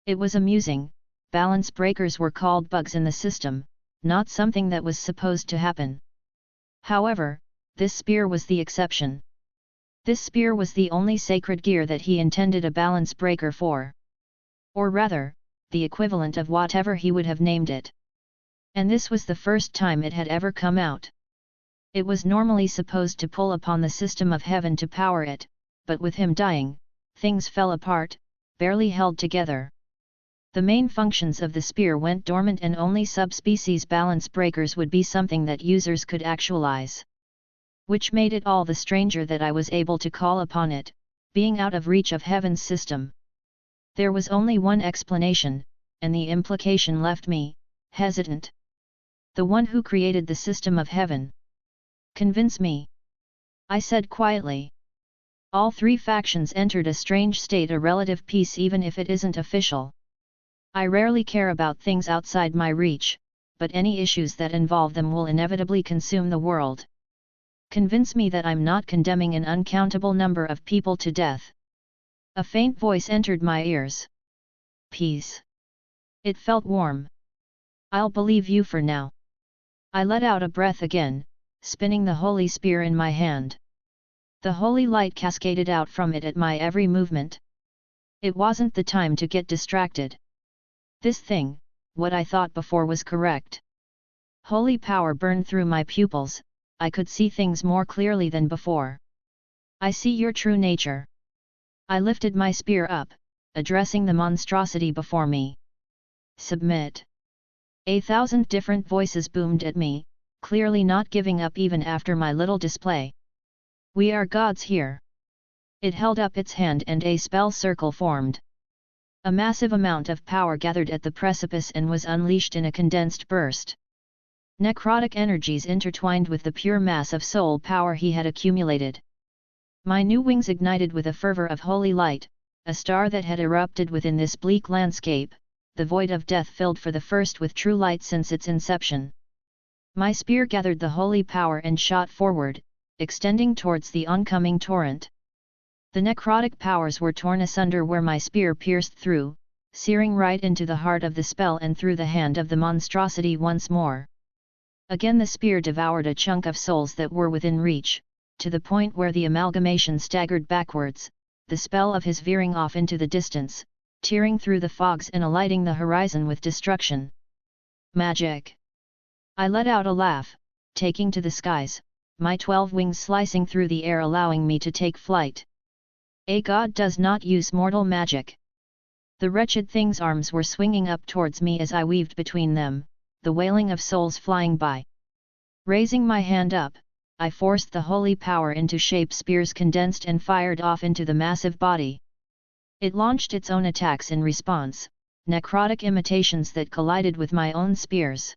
It was amusing, balance breakers were called bugs in the system, not something that was supposed to happen. However, this spear was the exception. This spear was the only sacred gear that he intended a balance breaker for. Or rather, the equivalent of whatever he would have named it. And this was the first time it had ever come out. It was normally supposed to pull upon the system of heaven to power it, but with him dying, things fell apart, barely held together. The main functions of the spear went dormant and only subspecies balance breakers would be something that users could actualize. Which made it all the stranger that I was able to call upon it, being out of reach of heaven's system. There was only one explanation, and the implication left me hesitant. The one who created the system of heaven. Convince me, I said quietly. All three factions entered a strange state of relative peace even if it isn't official. I rarely care about things outside my reach, but any issues that involve them will inevitably consume the world. Convince me that I'm not condemning an uncountable number of people to death. A faint voice entered my ears. Peace. It felt warm. I'll believe you for now. I let out a breath again, spinning the holy spear in my hand. The holy light cascaded out from it at my every movement. It wasn't the time to get distracted. This thing, what I thought before was correct. Holy power burned through my pupils, I could see things more clearly than before. I see your true nature. I lifted my spear up, addressing the monstrosity before me. Submit. 1,000 different voices boomed at me, clearly not giving up even after my little display. We are gods here. It held up its hand and a spell circle formed. A massive amount of power gathered at the precipice and was unleashed in a condensed burst. Necrotic energies intertwined with the pure mass of soul power he had accumulated. My new wings ignited with a fervor of holy light, a star that had erupted within this bleak landscape, the void of death filled for the first with true light since its inception. My spear gathered the holy power and shot forward, extending towards the oncoming torrent. The necrotic powers were torn asunder where my spear pierced through, searing right into the heart of the spell and through the hand of the monstrosity once more. Again the spear devoured a chunk of souls that were within reach, to the point where the amalgamation staggered backwards, the spell of his veering off into the distance, tearing through the fogs and alighting the horizon with destruction. Magic! I let out a laugh, taking to the skies, my 12 wings slicing through the air allowing me to take flight. A god does not use mortal magic. The wretched thing's arms were swinging up towards me as I weaved between them, the wailing of souls flying by. Raising my hand up, I forced the holy power into shape spears condensed and fired off into the massive body. It launched its own attacks in response, necrotic imitations that collided with my own spears.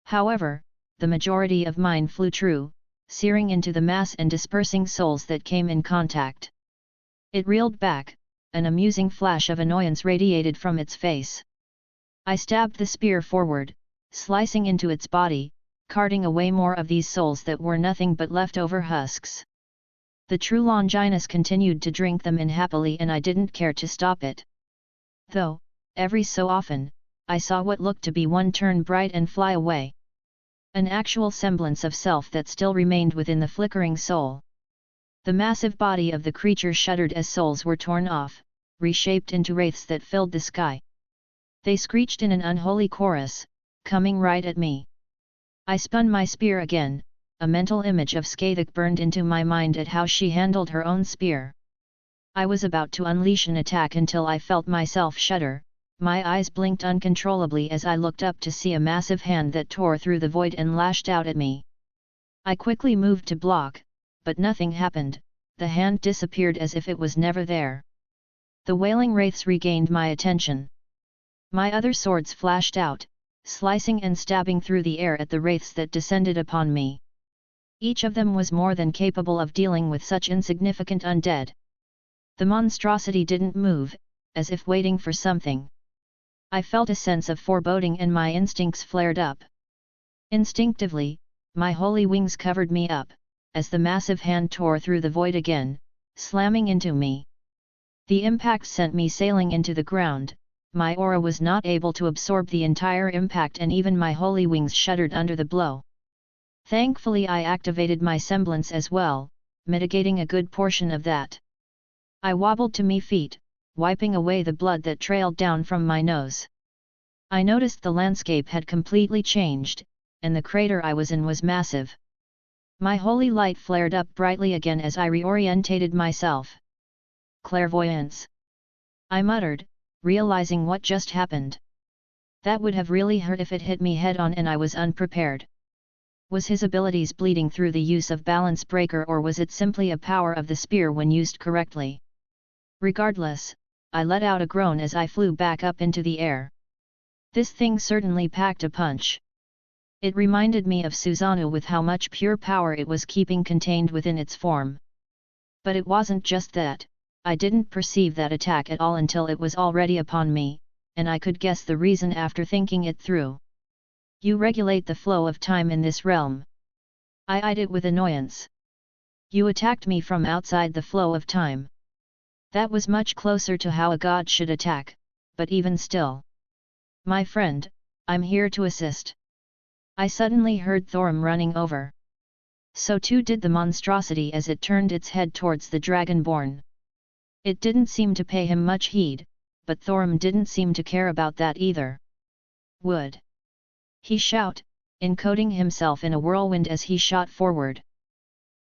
However, the majority of mine flew true, searing into the mass and dispersing souls that came in contact. It reeled back, an amusing flash of annoyance radiated from its face. I stabbed the spear forward, slicing into its body, carting away more of these souls that were nothing but leftover husks. The true Longinus continued to drink them in happily and I didn't care to stop it. Though, every so often, I saw what looked to be one turn bright and fly away. An actual semblance of self that still remained within the flickering soul. The massive body of the creature shuddered as souls were torn off, reshaped into wraiths that filled the sky. They screeched in an unholy chorus, coming right at me. I spun my spear again, a mental image of Skathak burned into my mind at how she handled her own spear. I was about to unleash an attack until I felt myself shudder. My eyes blinked uncontrollably as I looked up to see a massive hand that tore through the void and lashed out at me. I quickly moved to block, but nothing happened. The hand disappeared as if it was never there. The wailing wraiths regained my attention. My other swords flashed out, slicing and stabbing through the air at the wraiths that descended upon me. Each of them was more than capable of dealing with such insignificant undead. The monstrosity didn't move, as if waiting for something. I felt a sense of foreboding and my instincts flared up. Instinctively, my holy wings covered me up, as the massive hand tore through the void again, slamming into me. The impact sent me sailing into the ground. My aura was not able to absorb the entire impact and even my holy wings shuddered under the blow. Thankfully I activated my semblance as well, mitigating a good portion of that. I wobbled to my feet, wiping away the blood that trailed down from my nose. I noticed the landscape had completely changed, and the crater I was in was massive. My holy light flared up brightly again as I reorientated myself. Clairvoyance! I muttered, realizing what just happened. That would have really hurt if it hit me head-on and I was unprepared. Was his abilities bleeding through the use of Balance Breaker or was it simply a power of the spear when used correctly? Regardless, I let out a groan as I flew back up into the air. This thing certainly packed a punch. It reminded me of Susanoo with how much pure power it was keeping contained within its form. But it wasn't just that. I didn't perceive that attack at all until it was already upon me, and I could guess the reason after thinking it through. You regulate the flow of time in this realm. I eyed it with annoyance. You attacked me from outside the flow of time. That was much closer to how a god should attack, but even still. My friend, I'm here to assist. I suddenly heard Thorim running over. So too did the monstrosity as it turned its head towards the Dragonborn. It didn't seem to pay him much heed, but Thorim didn't seem to care about that either. Would he shout, encoding himself in a whirlwind as he shot forward.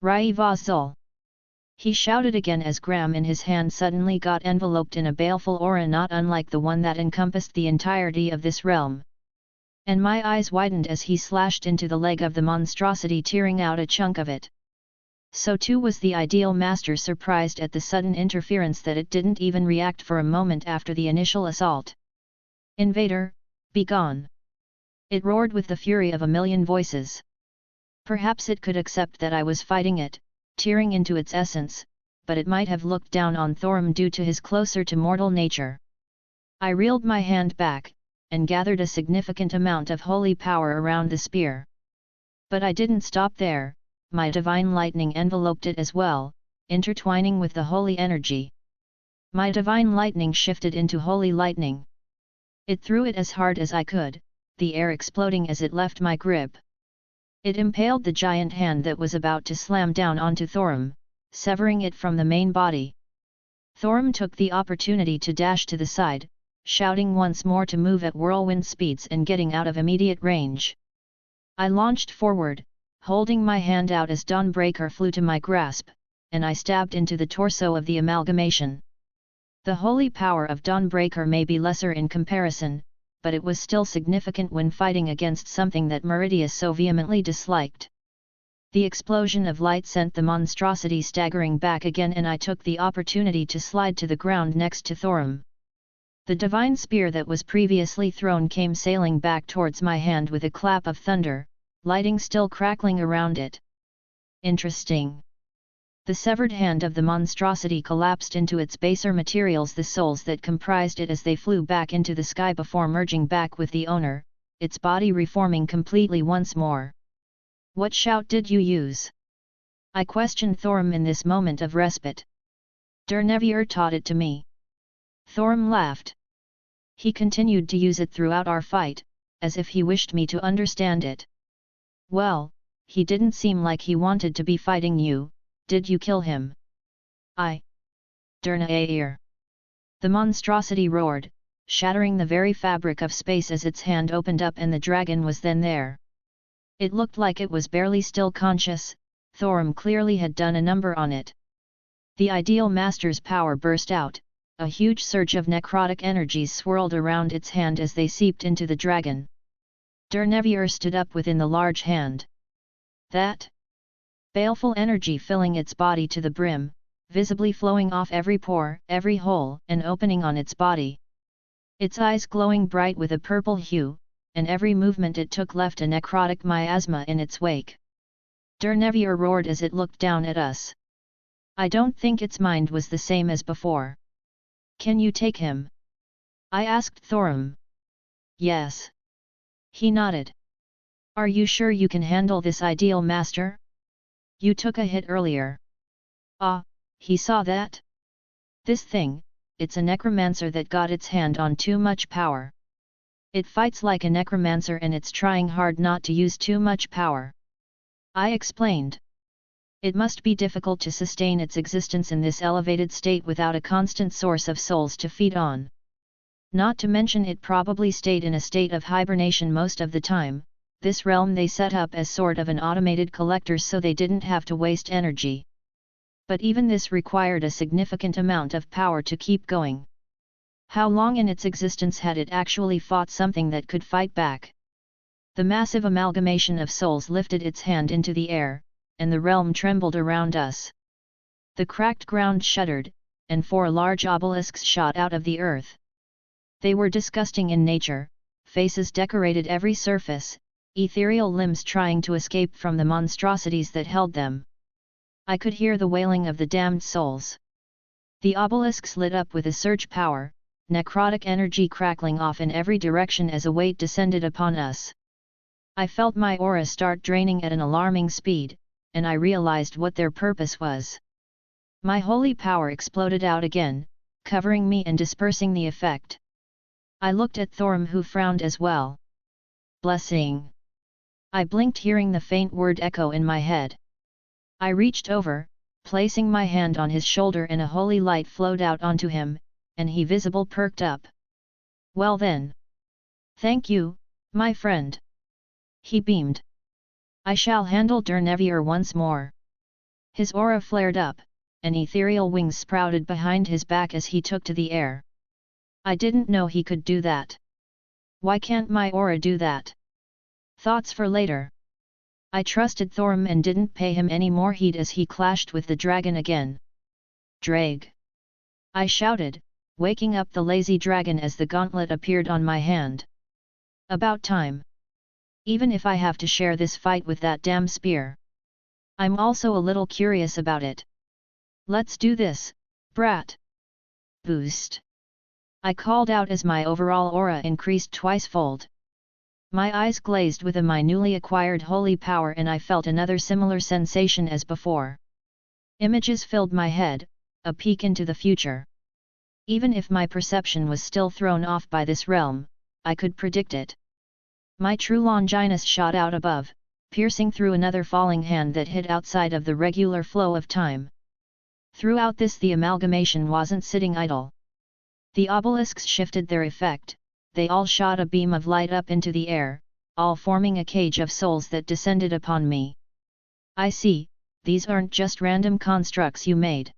Raivazul! He shouted again as Gram in his hand suddenly got enveloped in a baleful aura not unlike the one that encompassed the entirety of this realm. And my eyes widened as he slashed into the leg of the monstrosity, tearing out a chunk of it. So too was the Ideal Master, surprised at the sudden interference that it didn't even react for a moment after the initial assault. Invader, be gone! It roared with the fury of a million voices. Perhaps it could accept that I was fighting it, tearing into its essence, but it might have looked down on Thorim due to his closer to mortal nature. I reeled my hand back, and gathered a significant amount of holy power around the spear. But I didn't stop there. My divine lightning enveloped it as well, intertwining with the holy energy. My divine lightning shifted into holy lightning. It threw it as hard as I could, the air exploding as it left my grip. It impaled the giant hand that was about to slam down onto Thorim, severing it from the main body. Thorim took the opportunity to dash to the side, shouting once more to move at whirlwind speeds and getting out of immediate range. I launched forward, holding my hand out as Dawnbreaker flew to my grasp, and I stabbed into the torso of the amalgamation. The holy power of Dawnbreaker may be lesser in comparison, but it was still significant when fighting against something that Meridius so vehemently disliked. The explosion of light sent the monstrosity staggering back again, and I took the opportunity to slide to the ground next to Thorim. The divine spear that was previously thrown came sailing back towards my hand with a clap of thunder, lighting still crackling around it. Interesting. The severed hand of the monstrosity collapsed into its baser materials, the souls that comprised it, as they flew back into the sky before merging back with the owner, its body reforming completely once more. What shout did you use? I questioned Thorim in this moment of respite. Dernevier taught it to me. Thorim laughed. He continued to use it throughout our fight, as if he wished me to understand it. Well, he didn't seem like he wanted to be fighting you. Did you kill him? Dernevier. The monstrosity roared, shattering the very fabric of space as its hand opened up, and the dragon was then there. It looked like it was barely still conscious. Thorim clearly had done a number on it. The ideal master's power burst out, a huge surge of necrotic energies swirled around its hand as they seeped into the dragon. Dernevier stood up within the large hand. That baleful energy filling its body to the brim, visibly flowing off every pore, every hole and opening on its body. Its eyes glowing bright with a purple hue, and every movement it took left a necrotic miasma in its wake. Dernevier roared as it looked down at us. I don't think its mind was the same as before. Can you take him? I asked Thorim. Yes. He nodded. Are you sure you can handle this ideal master? You took a hit earlier. Ah, he saw that? This thing, it's a necromancer that got its hand on too much power. It fights like a necromancer and it's trying hard not to use too much power. I explained. It must be difficult to sustain its existence in this elevated state without a constant source of souls to feed on. Not to mention it probably stayed in a state of hibernation most of the time. This realm they set up as sort of an automated collector so they didn't have to waste energy. But even this required a significant amount of power to keep going. How long in its existence had it actually fought something that could fight back? The massive amalgamation of souls lifted its hand into the air, and the realm trembled around us. The cracked ground shuddered, and 4 large obelisks shot out of the earth. They were disgusting in nature, faces decorated every surface, ethereal limbs trying to escape from the monstrosities that held them. I could hear the wailing of the damned souls. The obelisks lit up with a surge power, necrotic energy crackling off in every direction as a weight descended upon us. I felt my aura start draining at an alarming speed, and I realized what their purpose was. My holy power exploded out again, covering me and dispersing the effect. I looked at Thorim, who frowned as well. Blessing. I blinked, hearing the faint word echo in my head. I reached over, placing my hand on his shoulder, and a holy light flowed out onto him, and he visible perked up. Well then. Thank you, my friend. He beamed. I shall handle Dernevier once more. His aura flared up, and ethereal wings sprouted behind his back as he took to the air. I didn't know he could do that. Why can't my aura do that? Thoughts for later. I trusted Thorim and didn't pay him any more heed as he clashed with the dragon again. Drag! I shouted, waking up the lazy dragon as the gauntlet appeared on my hand. About time. Even if I have to share this fight with that damn spear. I'm also a little curious about it. Let's do this, brat! Boost! I called out as my overall aura increased twice-fold. My eyes glazed with my newly acquired holy power, and I felt another similar sensation as before. Images filled my head, a peek into the future. Even if my perception was still thrown off by this realm, I could predict it. My true Longinus shot out above, piercing through another falling hand that hid outside of the regular flow of time. Throughout this, the amalgamation wasn't sitting idle. The obelisks shifted their effect, they all shot a beam of light up into the air, all forming a cage of souls that descended upon me. I see, these aren't just random constructs you made.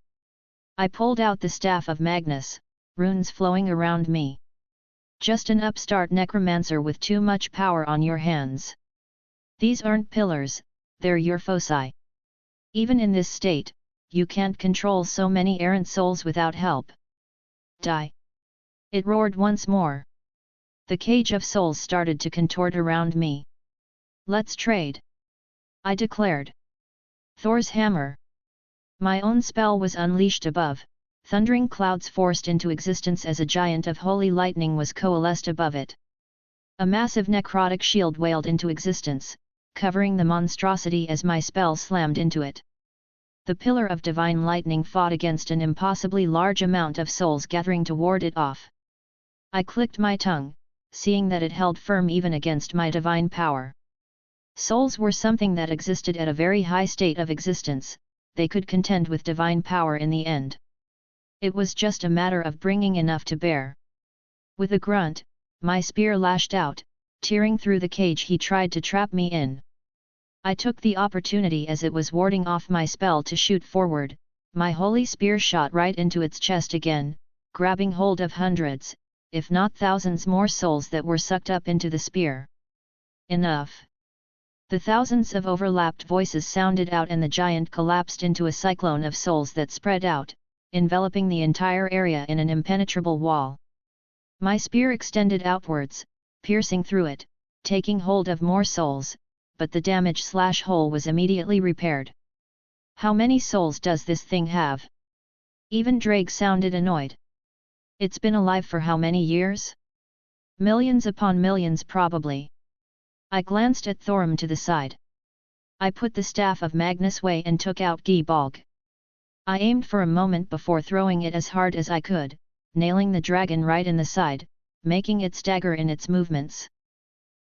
I pulled out the staff of Magnus, runes flowing around me. Just an upstart necromancer with too much power on your hands. These aren't pillars, they're your foci. Even in this state, you can't control so many errant souls without help. Die! It roared once more. The cage of souls started to contort around me. Let's trade! I declared. Thor's hammer. My own spell was unleashed above. Thundering clouds forced into existence as a giant of holy lightning was coalesced above it. A massive necrotic shield wailed into existence, covering the monstrosity as my spell slammed into it. The pillar of divine lightning fought against an impossibly large amount of souls gathering to ward it off. I clicked my tongue, seeing that it held firm even against my divine power. Souls were something that existed at a very high state of existence, they could contend with divine power in the end. It was just a matter of bringing enough to bear. With a grunt, my spear lashed out, tearing through the cage he tried to trap me in. I took the opportunity as it was warding off my spell to shoot forward. My holy spear shot right into its chest again, grabbing hold of hundreds, if not thousands more souls that were sucked up into the spear. Enough! The thousands of overlapped voices sounded out and the giant collapsed into a cyclone of souls that spread out, enveloping the entire area in an impenetrable wall. My spear extended outwards, piercing through it, taking hold of more souls, but the damage/hole was immediately repaired. How many souls does this thing have? Even Drake sounded annoyed. It's been alive for how many years? Millions upon millions probably. I glanced at Thorum to the side. I put the staff of Magnus away and took out Geebalg. I aimed for a moment before throwing it as hard as I could, nailing the dragon right in the side, making it stagger in its movements.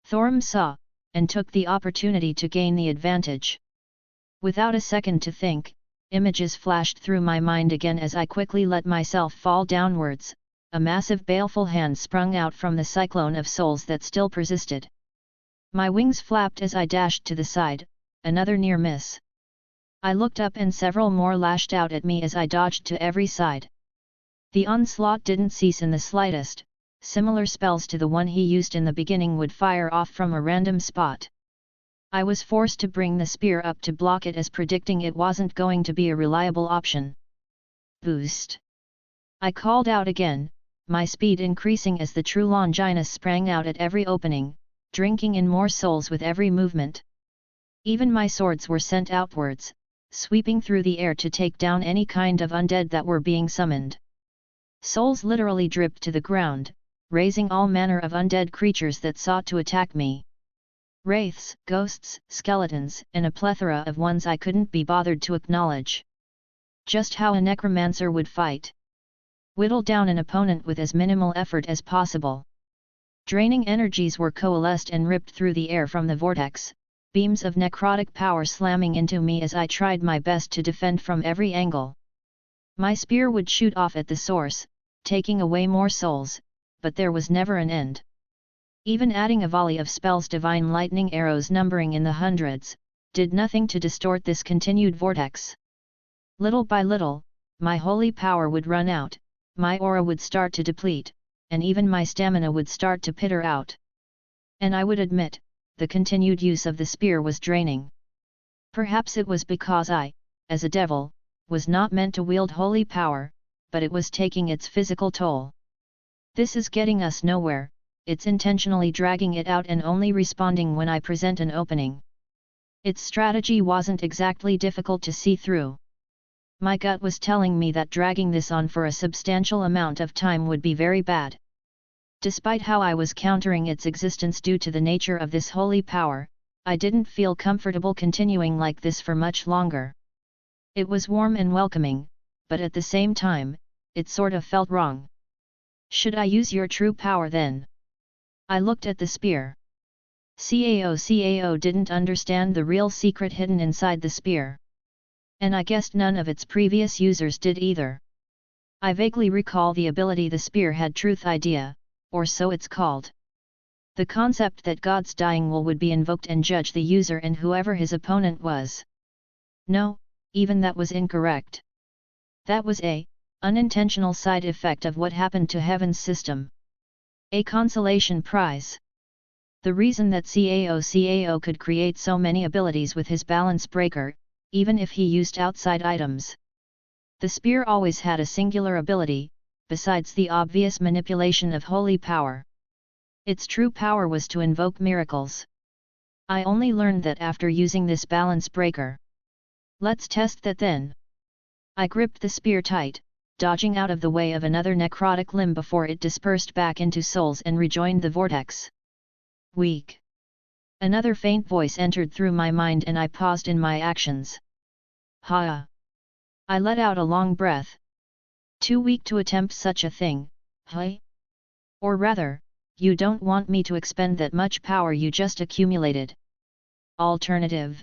Thorum saw, and took the opportunity to gain the advantage. Without a second to think, images flashed through my mind again as I quickly let myself fall downwards. A massive baleful hand sprung out from the cyclone of souls that still persisted. My wings flapped as I dashed to the side, another near miss. I looked up and several more lashed out at me as I dodged to every side. The onslaught didn't cease in the slightest. Similar spells to the one he used in the beginning would fire off from a random spot. I was forced to bring the spear up to block it as predicting it wasn't going to be a reliable option. Boost! I called out again, my speed increasing as the true Longinus sprang out at every opening, drinking in more souls with every movement. Even my swords were sent outwards, sweeping through the air to take down any kind of undead that were being summoned. Souls literally dripped to the ground, raising all manner of undead creatures that sought to attack me. Wraiths, ghosts, skeletons, and a plethora of ones I couldn't be bothered to acknowledge. Just how a necromancer would fight. Whittle down an opponent with as minimal effort as possible. Draining energies were coalesced and ripped through the air from the vortex, beams of necrotic power slamming into me as I tried my best to defend from every angle. My spear would shoot off at the source, taking away more souls, but there was never an end. Even adding a volley of spells, divine lightning arrows numbering in the hundreds, did nothing to distort this continued vortex. Little by little, my holy power would run out, my aura would start to deplete, and even my stamina would start to peter out. And I would admit, the continued use of the spear was draining. Perhaps it was because I, as a devil, was not meant to wield holy power, but it was taking its physical toll. This is getting us nowhere, it's intentionally dragging it out and only responding when I present an opening. Its strategy wasn't exactly difficult to see through. My gut was telling me that dragging this on for a substantial amount of time would be very bad. Despite how I was countering its existence due to the nature of this holy power, I didn't feel comfortable continuing like this for much longer. It was warm and welcoming, but at the same time, it sort of felt wrong. Should I use your true power then? I looked at the spear. Cao didn't understand the real secret hidden inside the spear. And I guessed none of its previous users did either. I vaguely recall the ability the spear had, Truth Idea, or so it's called. The concept that God's dying will would be invoked and judge the user and whoever his opponent was. No, even that was incorrect. That was a unintentional side effect of what happened to Heaven's system. A consolation prize. The reason that Cao could create so many abilities with his balance breaker, even if he used outside items. The spear always had a singular ability, besides the obvious manipulation of holy power. Its true power was to invoke miracles. I only learned that after using this balance breaker. Let's test that then. I gripped the spear tight, dodging out of the way of another necrotic limb before it dispersed back into souls and rejoined the vortex. Weak. Another faint voice entered through my mind and I paused in my actions. Ha! I let out a long breath. Too weak to attempt such a thing, huh? Or rather, you don't want me to expend that much power you just accumulated. Alternative.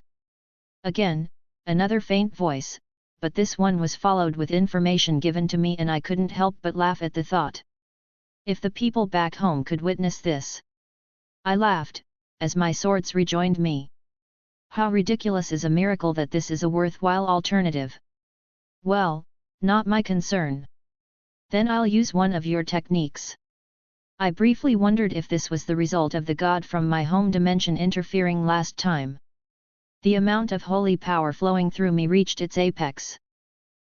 Again, another faint voice, but this one was followed with information given to me and I couldn't help but laugh at the thought. If the people back home could witness this. I laughed, as my swords rejoined me. How ridiculous is a miracle that this is a worthwhile alternative. Well, not my concern. Then I'll use one of your techniques. I briefly wondered if this was the result of the god from my home dimension interfering last time. The amount of holy power flowing through me reached its apex.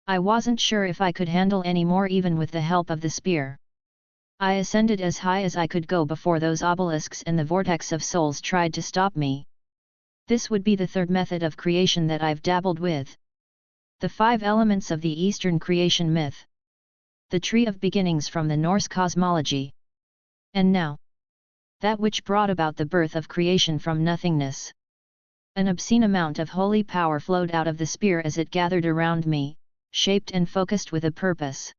I wasn't sure if I could handle any more even with the help of the spear. I ascended as high as I could go before those obelisks and the vortex of souls tried to stop me. This would be the third method of creation that I've dabbled with. The 5 elements of the Eastern creation myth. The tree of beginnings from the Norse cosmology. And now, that which brought about the birth of creation from nothingness. An obscene amount of holy power flowed out of the spear as it gathered around me, shaped and focused with a purpose.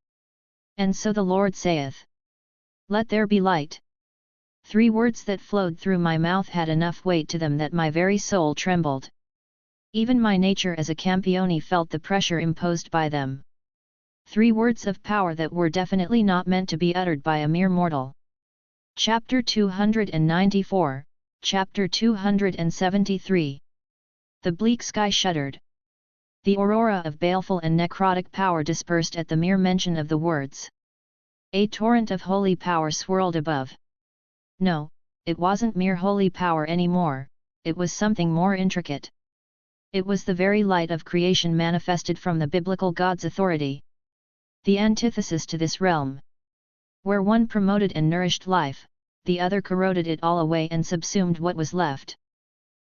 And so the Lord saith, "Let there be light." 3 words that flowed through my mouth had enough weight to them that my very soul trembled. Even my nature as a campione felt the pressure imposed by them. 3 words of power that were definitely not meant to be uttered by a mere mortal. Chapter 294, Chapter 273. The bleak sky shuddered. The aurora of baleful and necrotic power dispersed at the mere mention of the words. A torrent of holy power swirled above. No, it wasn't mere holy power anymore, it was something more intricate. It was the very light of creation manifested from the biblical God's authority. The antithesis to this realm. Where one promoted and nourished life, the other corroded it all away and subsumed what was left.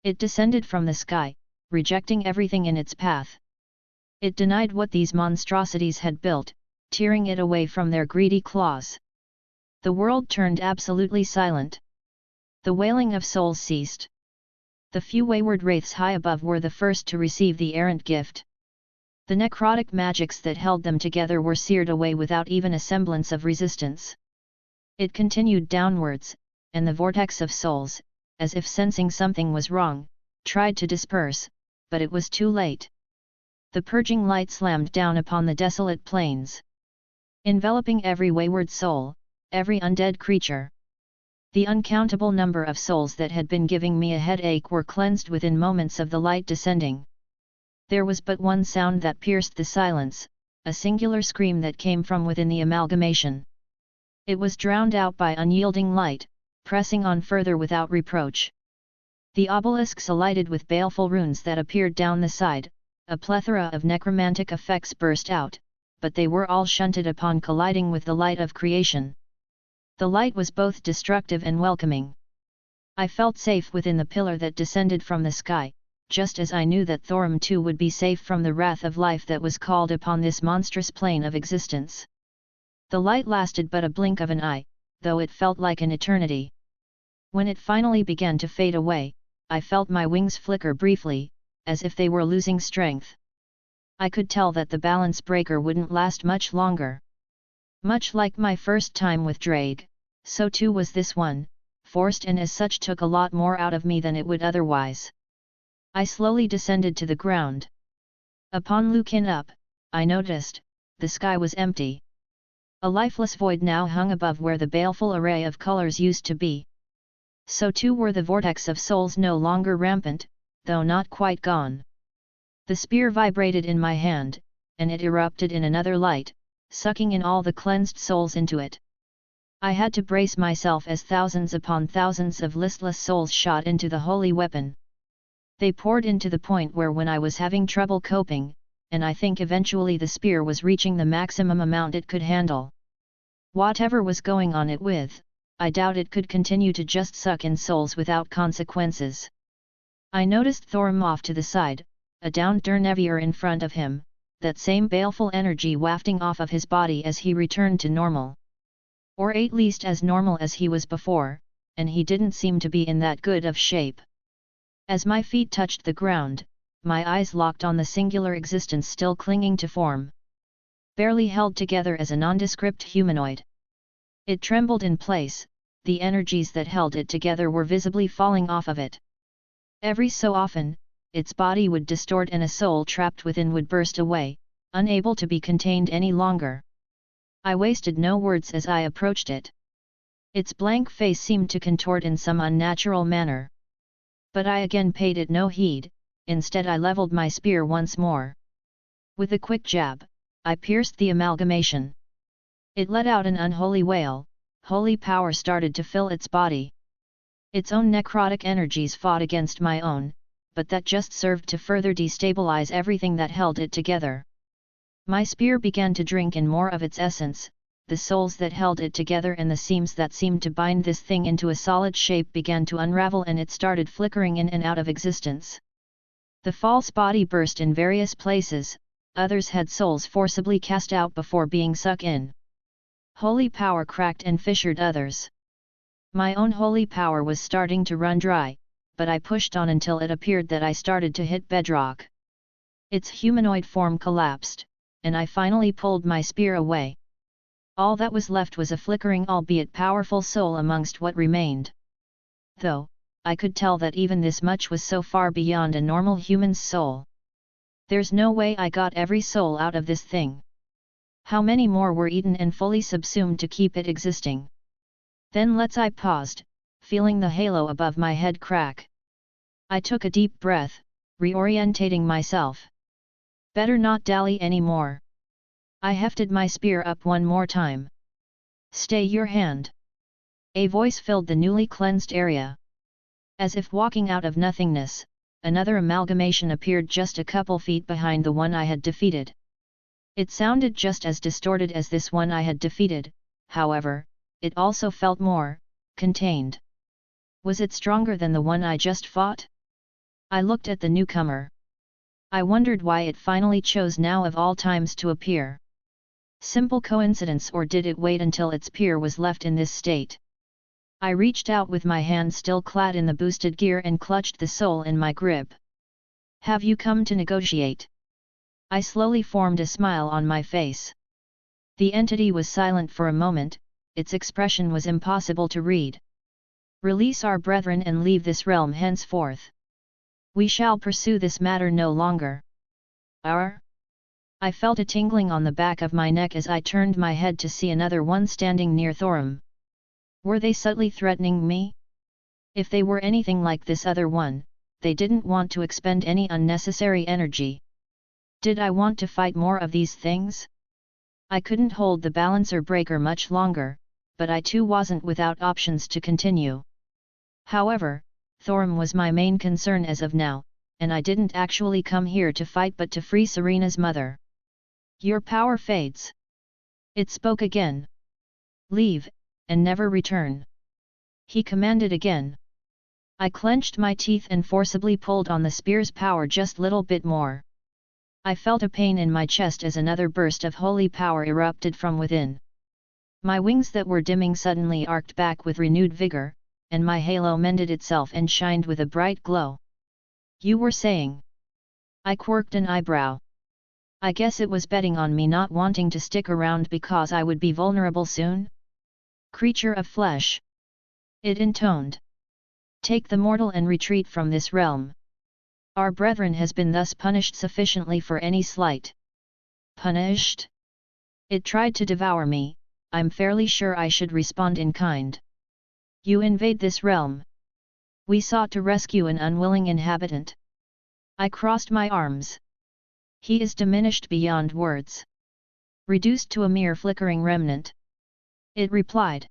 It descended from the sky, rejecting everything in its path. It denied what these monstrosities had built, tearing it away from their greedy claws. The world turned absolutely silent. The wailing of souls ceased. The few wayward wraiths high above were the first to receive the errant gift. The necrotic magics that held them together were seared away without even a semblance of resistance. It continued downwards, and the vortex of souls, as if sensing something was wrong, tried to disperse, but it was too late. The purging light slammed down upon the desolate plains, enveloping every wayward soul, every undead creature. The uncountable number of souls that had been giving me a headache were cleansed within moments of the light descending. There was but one sound that pierced the silence, a singular scream that came from within the amalgamation. It was drowned out by unyielding light, pressing on further without reproach. The obelisks alighted with baleful runes that appeared down the side, a plethora of necromantic effects burst out, but they were all shunted upon colliding with the light of creation. The light was both destructive and welcoming. I felt safe within the pillar that descended from the sky, just as I knew that Thorum too would be safe from the wrath of life that was called upon this monstrous plane of existence. The light lasted but a blink of an eye, though it felt like an eternity. When it finally began to fade away, I felt my wings flicker briefly, as if they were losing strength. I could tell that the balance breaker wouldn't last much longer. Much like my first time with Drake, so too was this one, forced and as such took a lot more out of me than it would otherwise. I slowly descended to the ground. Upon looking up, I noticed, the sky was empty. A lifeless void now hung above where the baleful array of colors used to be. So too were the vortex of souls no longer rampant, though not quite gone. The spear vibrated in my hand, and it erupted in another light, sucking in all the cleansed souls into it. I had to brace myself as thousands upon thousands of listless souls shot into the holy weapon. They poured into the point where when I was having trouble coping, and I think eventually the spear was reaching the maximum amount it could handle. Whatever was going on it with, I doubt it could continue to just suck in souls without consequences. I noticed Thorum off to the side, a downed Dernevier in front of him, that same baleful energy wafting off of his body as he returned to normal. Or at least as normal as he was before, and he didn't seem to be in that good of shape. As my feet touched the ground, my eyes locked on the singular existence still clinging to form. Barely held together as a nondescript humanoid. It trembled in place, the energies that held it together were visibly falling off of it. Every so often, its body would distort and a soul trapped within would burst away, unable to be contained any longer. I wasted no words as I approached it. Its blank face seemed to contort in some unnatural manner. But I again paid it no heed, instead I leveled my spear once more. With a quick jab, I pierced the amalgamation. It let out an unholy wail, holy power started to fill its body. Its own necrotic energies fought against my own, but that just served to further destabilize everything that held it together. My spear began to drink in more of its essence, the souls that held it together and the seams that seemed to bind this thing into a solid shape began to unravel and it started flickering in and out of existence. The false body burst in various places, others had souls forcibly cast out before being sucked in. Holy power cracked and fissured others. My own holy power was starting to run dry, but I pushed on until it appeared that I started to hit bedrock. Its humanoid form collapsed, and I finally pulled my spear away. All that was left was a flickering albeit powerful soul amongst what remained. Though, I could tell that even this much was so far beyond a normal human's soul. There's no way I got every soul out of this thing. How many more were eaten and fully subsumed to keep it existing? Then I paused, feeling the halo above my head crack. I took a deep breath, reorientating myself. Better not dally anymore. I hefted my spear up one more time. Stay your hand. A voice filled the newly cleansed area. As if walking out of nothingness, another amalgamation appeared just a couple feet behind the one I had defeated. It sounded just as distorted as this one I had defeated, however, it also felt more contained. Was it stronger than the one I just fought? I looked at the newcomer. I wondered why it finally chose now of all times to appear. Simple coincidence, or did it wait until its peer was left in this state? I reached out with my hand still clad in the boosted gear and clutched the soul in my grip. Have you come to negotiate? I slowly formed a smile on my face. The entity was silent for a moment, its expression was impossible to read. Release our brethren and leave this realm henceforth. We shall pursue this matter no longer. I felt a tingling on the back of my neck as I turned my head to see another one standing near Thorum. Were they subtly threatening me? If they were anything like this other one, they didn't want to expend any unnecessary energy. Did I want to fight more of these things? I couldn't hold the balancer breaker much longer, but I too wasn't without options to continue. However, Thorum was my main concern as of now, and I didn't actually come here to fight but to free Serena's mother. Your power fades. It spoke again. Leave, and never return. He commanded again. I clenched my teeth and forcibly pulled on the spear's power just little bit more. I felt a pain in my chest as another burst of holy power erupted from within. My wings that were dimming suddenly arced back with renewed vigor, and my halo mended itself and shined with a bright glow. You were saying? I quirked an eyebrow. I guess it was betting on me not wanting to stick around because I would be vulnerable soon? Creature of flesh. It intoned. Take the mortal and retreat from this realm. Our brethren has been thus punished sufficiently for any slight. Punished? It tried to devour me, I'm fairly sure I should respond in kind. You invade this realm. We sought to rescue an unwilling inhabitant. I crossed my arms. He is diminished beyond words. Reduced to a mere flickering remnant. It replied.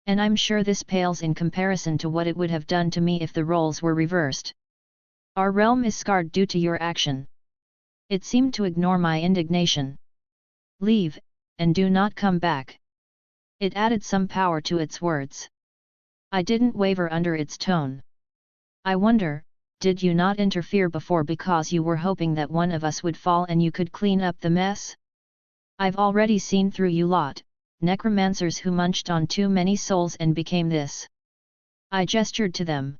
And I'm sure this pales in comparison to what it would have done to me if the roles were reversed. Our realm is scarred due to your action. It seemed to ignore my indignation. Leave, and do not come back. It added some power to its words. I didn't waver under its tone. I wonder, did you not interfere before because you were hoping that one of us would fall and you could clean up the mess? I've already seen through you lot, necromancers who munched on too many souls and became this. I gestured to them.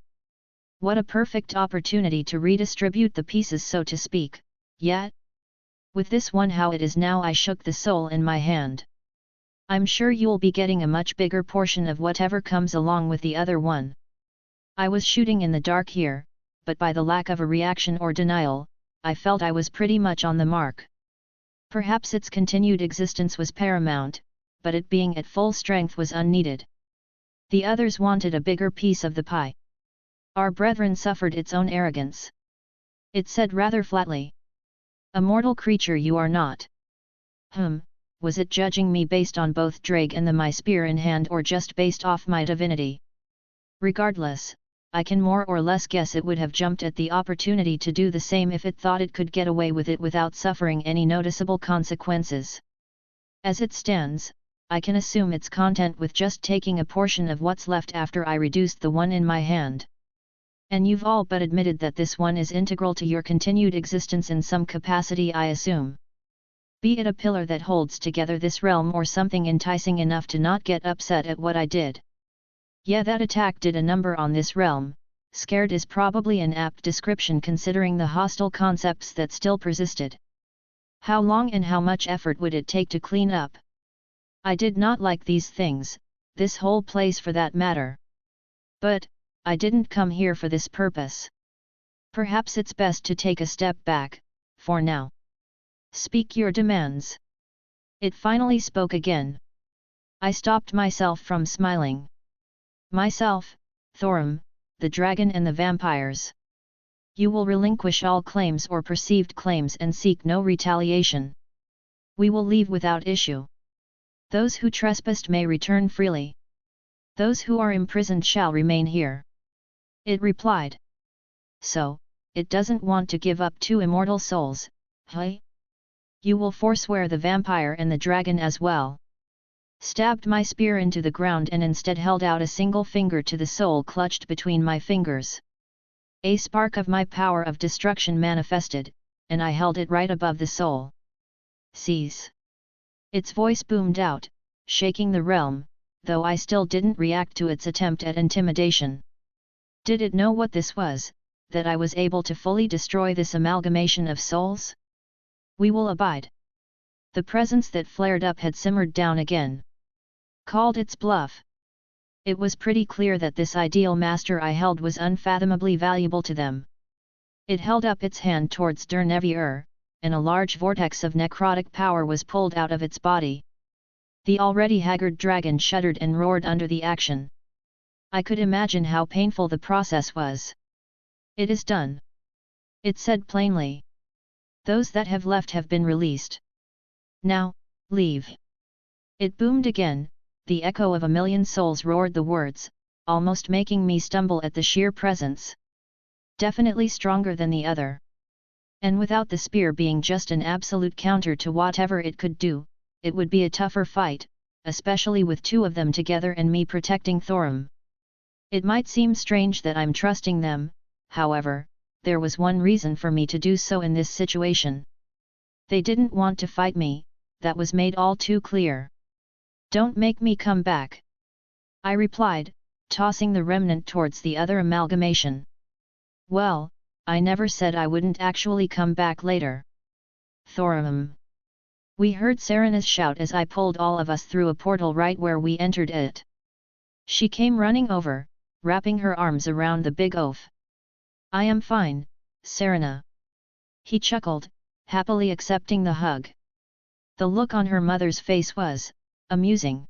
What a perfect opportunity to redistribute the pieces, so to speak, yet? With this one how it is now, I shook the soul in my hand. I'm sure you'll be getting a much bigger portion of whatever comes along with the other one. I was shooting in the dark here, but by the lack of a reaction or denial, I felt I was pretty much on the mark. Perhaps its continued existence was paramount, but it being at full strength was unneeded. The others wanted a bigger piece of the pie. Our brethren suffered its own arrogance. It said rather flatly. A mortal creature you are not. Was it judging me based on both Drake and my spear in hand or just based off my divinity? Regardless, I can more or less guess it would have jumped at the opportunity to do the same if it thought it could get away with it without suffering any noticeable consequences. As it stands, I can assume its content with just taking a portion of what's left after I reduced the one in my hand. And you've all but admitted that this one is integral to your continued existence in some capacity, I assume. Be it a pillar that holds together this realm or something enticing enough to not get upset at what I did. Yeah, that attack did a number on this realm. Scared is probably an apt description considering the hostile concepts that still persisted. How long and how much effort would it take to clean up? I did not like these things, this whole place for that matter. But, I didn't come here for this purpose. Perhaps it's best to take a step back, for now. Speak your demands. It finally spoke again. I stopped myself from smiling. Myself, Thorim, the dragon and the vampires. You will relinquish all claims or perceived claims and seek no retaliation. We will leave without issue. Those who trespassed may return freely. Those who are imprisoned shall remain here. It replied. So, it doesn't want to give up two immortal souls, huh? You will forswear the vampire and the dragon as well. Stabbed my spear into the ground and instead held out a single finger to the soul clutched between my fingers. A spark of my power of destruction manifested, and I held it right above the soul. Cease. Its voice boomed out, shaking the realm, though I still didn't react to its attempt at intimidation. Did it know what this was, that I was able to fully destroy this amalgamation of souls? We will abide. The presence that flared up had simmered down again. Called its bluff. It was pretty clear that this ideal master I held was unfathomably valuable to them. It held up its hand towards Dernevier, and a large vortex of necrotic power was pulled out of its body. The already haggard dragon shuddered and roared under the action. I could imagine how painful the process was. It is done. It said plainly. Those that have left have been released. Now, leave. It boomed again, the echo of a million souls roared the words, almost making me stumble at the sheer presence. Definitely stronger than the other. And without the spear being just an absolute counter to whatever it could do, it would be a tougher fight, especially with two of them together and me protecting Thorim. It might seem strange that I'm trusting them, however, there was one reason for me to do so in this situation. They didn't want to fight me, that was made all too clear. Don't make me come back. I replied, tossing the remnant towards the other amalgamation. Well, I never said I wouldn't actually come back later. Thorim. We heard Serena's shout as I pulled all of us through a portal right where we entered it. She came running over, wrapping her arms around the big oaf. I am fine, Serena. He chuckled, happily accepting the hug. The look on her mother's face was amusing.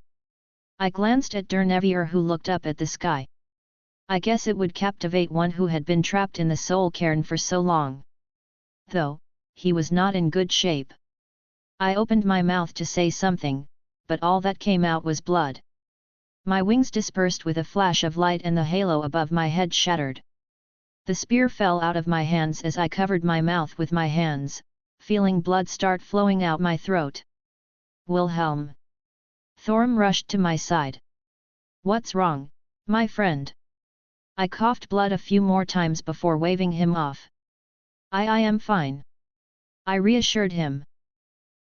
I glanced at Dernevier, who looked up at the sky. I guess it would captivate one who had been trapped in the soul cairn for so long. Though, he was not in good shape. I opened my mouth to say something, but all that came out was blood. My wings dispersed with a flash of light and the halo above my head shattered. The spear fell out of my hands as I covered my mouth with my hands, feeling blood start flowing out my throat. Wilhelm. Thorim rushed to my side. What's wrong, my friend? I coughed blood a few more times before waving him off. I am fine. I reassured him.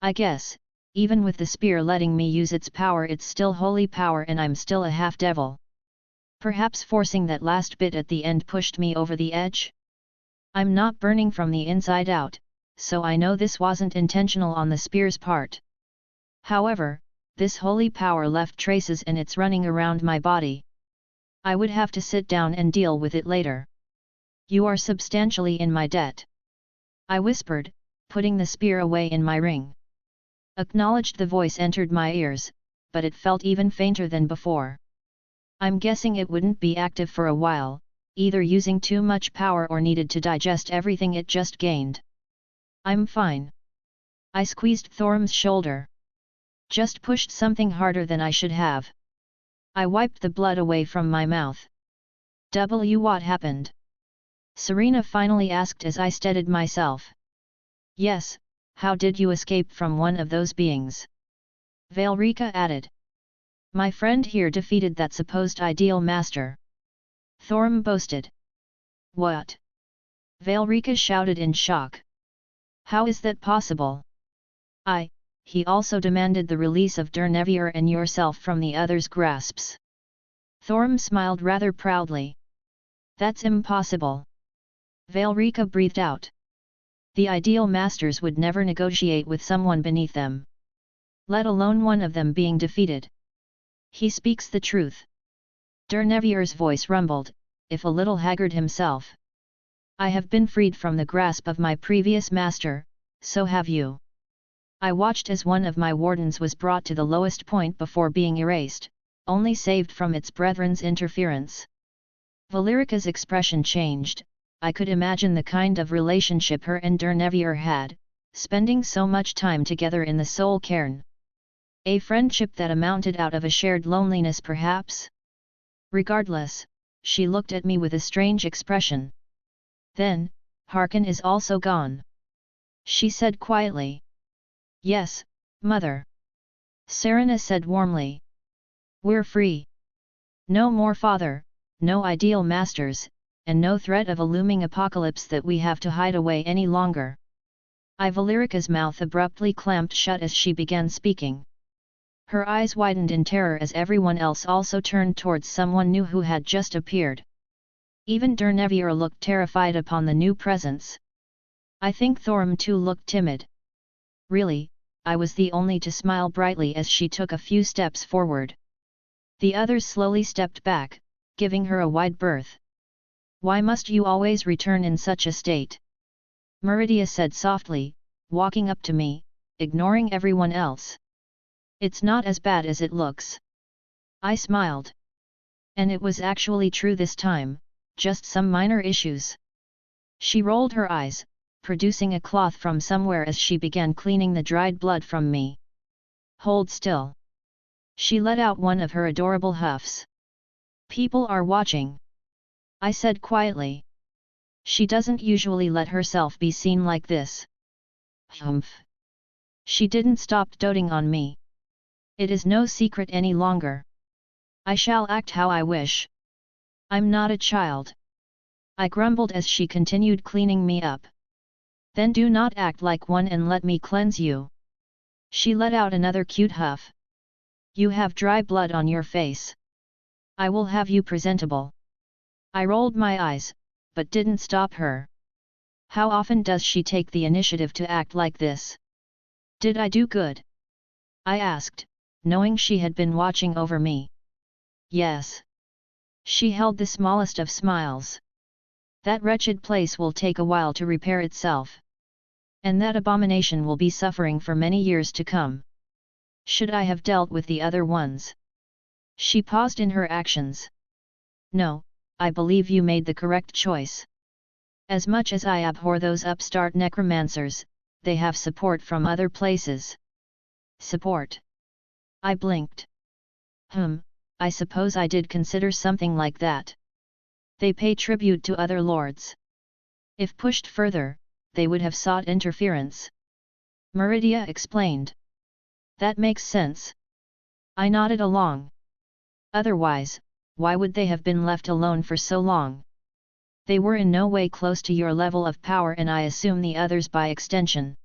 I guess, even with the spear letting me use its power, it's still holy power and I'm still a half-devil. Perhaps forcing that last bit at the end pushed me over the edge? I'm not burning from the inside out, so I know this wasn't intentional on the spear's part. However, this holy power left traces and it's running around my body. I would have to sit down and deal with it later. You are substantially in my debt. I whispered, putting the spear away in my ring. Acknowledged the voice entered my ears, but it felt even fainter than before. I'm guessing it wouldn't be active for a while, either using too much power or needed to digest everything it just gained. I'm fine. I squeezed Thorm's shoulder. Just pushed something harder than I should have. I wiped the blood away from my mouth. What happened? Serena finally asked as I steadied myself. Yes, how did you escape from one of those beings? Valerika added. My friend here defeated that supposed ideal master. Thorm boasted. What? Valerika shouted in shock. How is that possible? He also demanded the release of Dernevier and yourself from the other's grasps. Thorm smiled rather proudly. That's impossible. Valerika breathed out. The ideal masters would never negotiate with someone beneath them. Let alone one of them being defeated. He speaks the truth. Dernevier's voice rumbled, if a little haggard himself. I have been freed from the grasp of my previous master, so have you. I watched as one of my wardens was brought to the lowest point before being erased, only saved from its brethren's interference. Valerika's expression changed. I could imagine the kind of relationship her and Dernevier had, spending so much time together in the soul cairn. A friendship that amounted out of a shared loneliness perhaps? Regardless, she looked at me with a strange expression. Then, Harkin is also gone. She said quietly. Yes, mother. Serena said warmly. We're free. No more father, no ideal masters, and no threat of a looming apocalypse that we have to hide away any longer. Valerika's mouth abruptly clamped shut as she began speaking. Her eyes widened in terror as everyone else also turned towards someone new who had just appeared. Even Dernevier looked terrified upon the new presence. I think Thorm too looked timid. Really, I was the only to smile brightly as she took a few steps forward. The others slowly stepped back, giving her a wide berth. Why must you always return in such a state? Meridia said softly, walking up to me, ignoring everyone else. It's not as bad as it looks. I smiled. And it was actually true this time, just some minor issues. She rolled her eyes, producing a cloth from somewhere as she began cleaning the dried blood from me. Hold still. She let out one of her adorable huffs. People are watching. I said quietly. She doesn't usually let herself be seen like this. Humph. She didn't stop doting on me. It is no secret any longer. I shall act how I wish. I'm not a child. I grumbled as she continued cleaning me up. Then do not act like one and let me cleanse you. She let out another cute huff. You have dry blood on your face. I will have you presentable. I rolled my eyes, but didn't stop her. How often does she take the initiative to act like this? Did I do good? I asked, knowing she had been watching over me. Yes. She held the smallest of smiles. That wretched place will take a while to repair itself. And that abomination will be suffering for many years to come. Should I have dealt with the other ones? She paused in her actions. No, I believe you made the correct choice. As much as I abhor those upstart necromancers, they have support from other places. Support? I blinked. I suppose I did consider something like that. They pay tribute to other lords. If pushed further, they would have sought interference. Meridia explained. That makes sense. I nodded along. Otherwise, why would they have been left alone for so long? They were in no way close to your level of power and I assume the others by extension.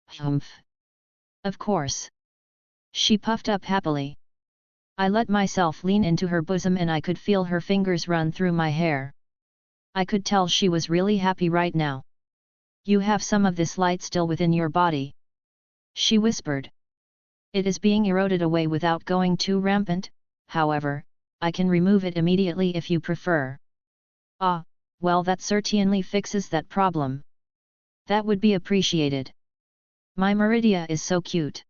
Humph. Of course. She puffed up happily. I let myself lean into her bosom and I could feel her fingers run through my hair. I could tell she was really happy right now. You have some of this light still within your body. She whispered. It is being eroded away without going too rampant, however, I can remove it immediately if you prefer. Ah, well that certainly fixes that problem. That would be appreciated. My Meridia is so cute.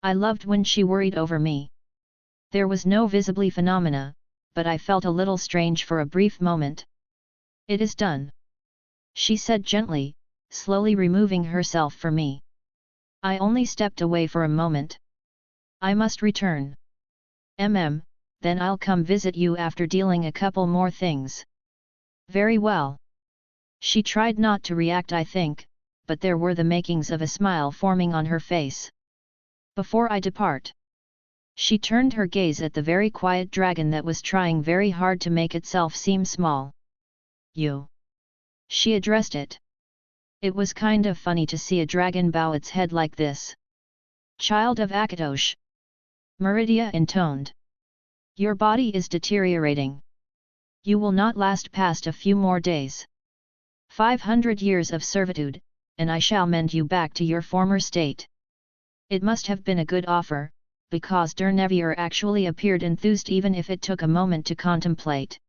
I loved when she worried over me. There was no visibly phenomena, but I felt a little strange for a brief moment. It is done. She said gently, slowly removing herself from me. I only stepped away for a moment. I must return. Then I'll come visit you after dealing a couple more things. Very well. She tried not to react, I think, but there were the makings of a smile forming on her face. Before I depart. She turned her gaze at the very quiet dragon that was trying very hard to make itself seem small. You. She addressed it. It was kind of funny to see a dragon bow its head like this. Child of Akatosh. Meridia intoned. Your body is deteriorating. You will not last past a few more days. 500 years of servitude, and I shall mend you back to your former state. It must have been a good offer, because Dernevier actually appeared enthused even if it took a moment to contemplate.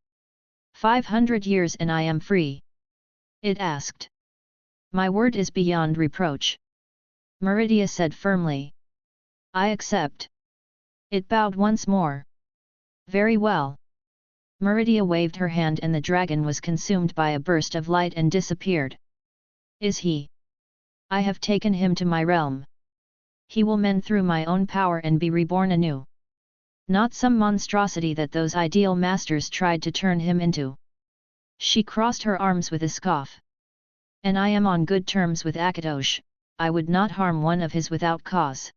500 years and I am free? It asked. My word is beyond reproach. Meridia said firmly. I accept. It bowed once more. Very well. Meridia waved her hand and the dragon was consumed by a burst of light and disappeared. Is he? I have taken him to my realm. He will mend through my own power and be reborn anew. Not some monstrosity that those ideal masters tried to turn him into. She crossed her arms with a scoff. And I am on good terms with Akatosh, I would not harm one of his without cause.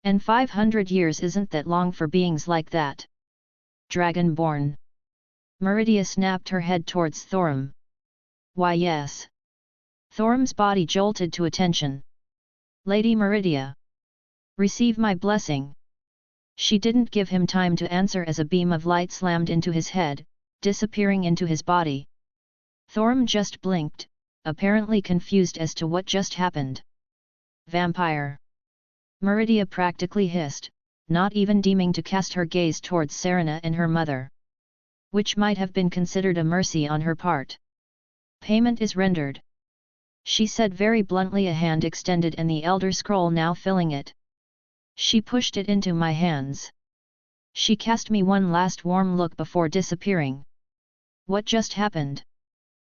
And 500 years isn't that long for beings like that. Dragonborn. Meridia snapped her head towards Thorim. Why yes. Thorim's body jolted to attention. Lady Meridia. Receive my blessing. She didn't give him time to answer as a beam of light slammed into his head, disappearing into his body. Thorim just blinked, apparently confused as to what just happened. Vampire. Meridia practically hissed, not even deeming to cast her gaze towards Serena and her mother. Which might have been considered a mercy on her part. Payment is rendered. She said very bluntly, a hand extended and the Elder Scroll now filling it. She pushed it into my hands. She cast me one last warm look before disappearing. What just happened?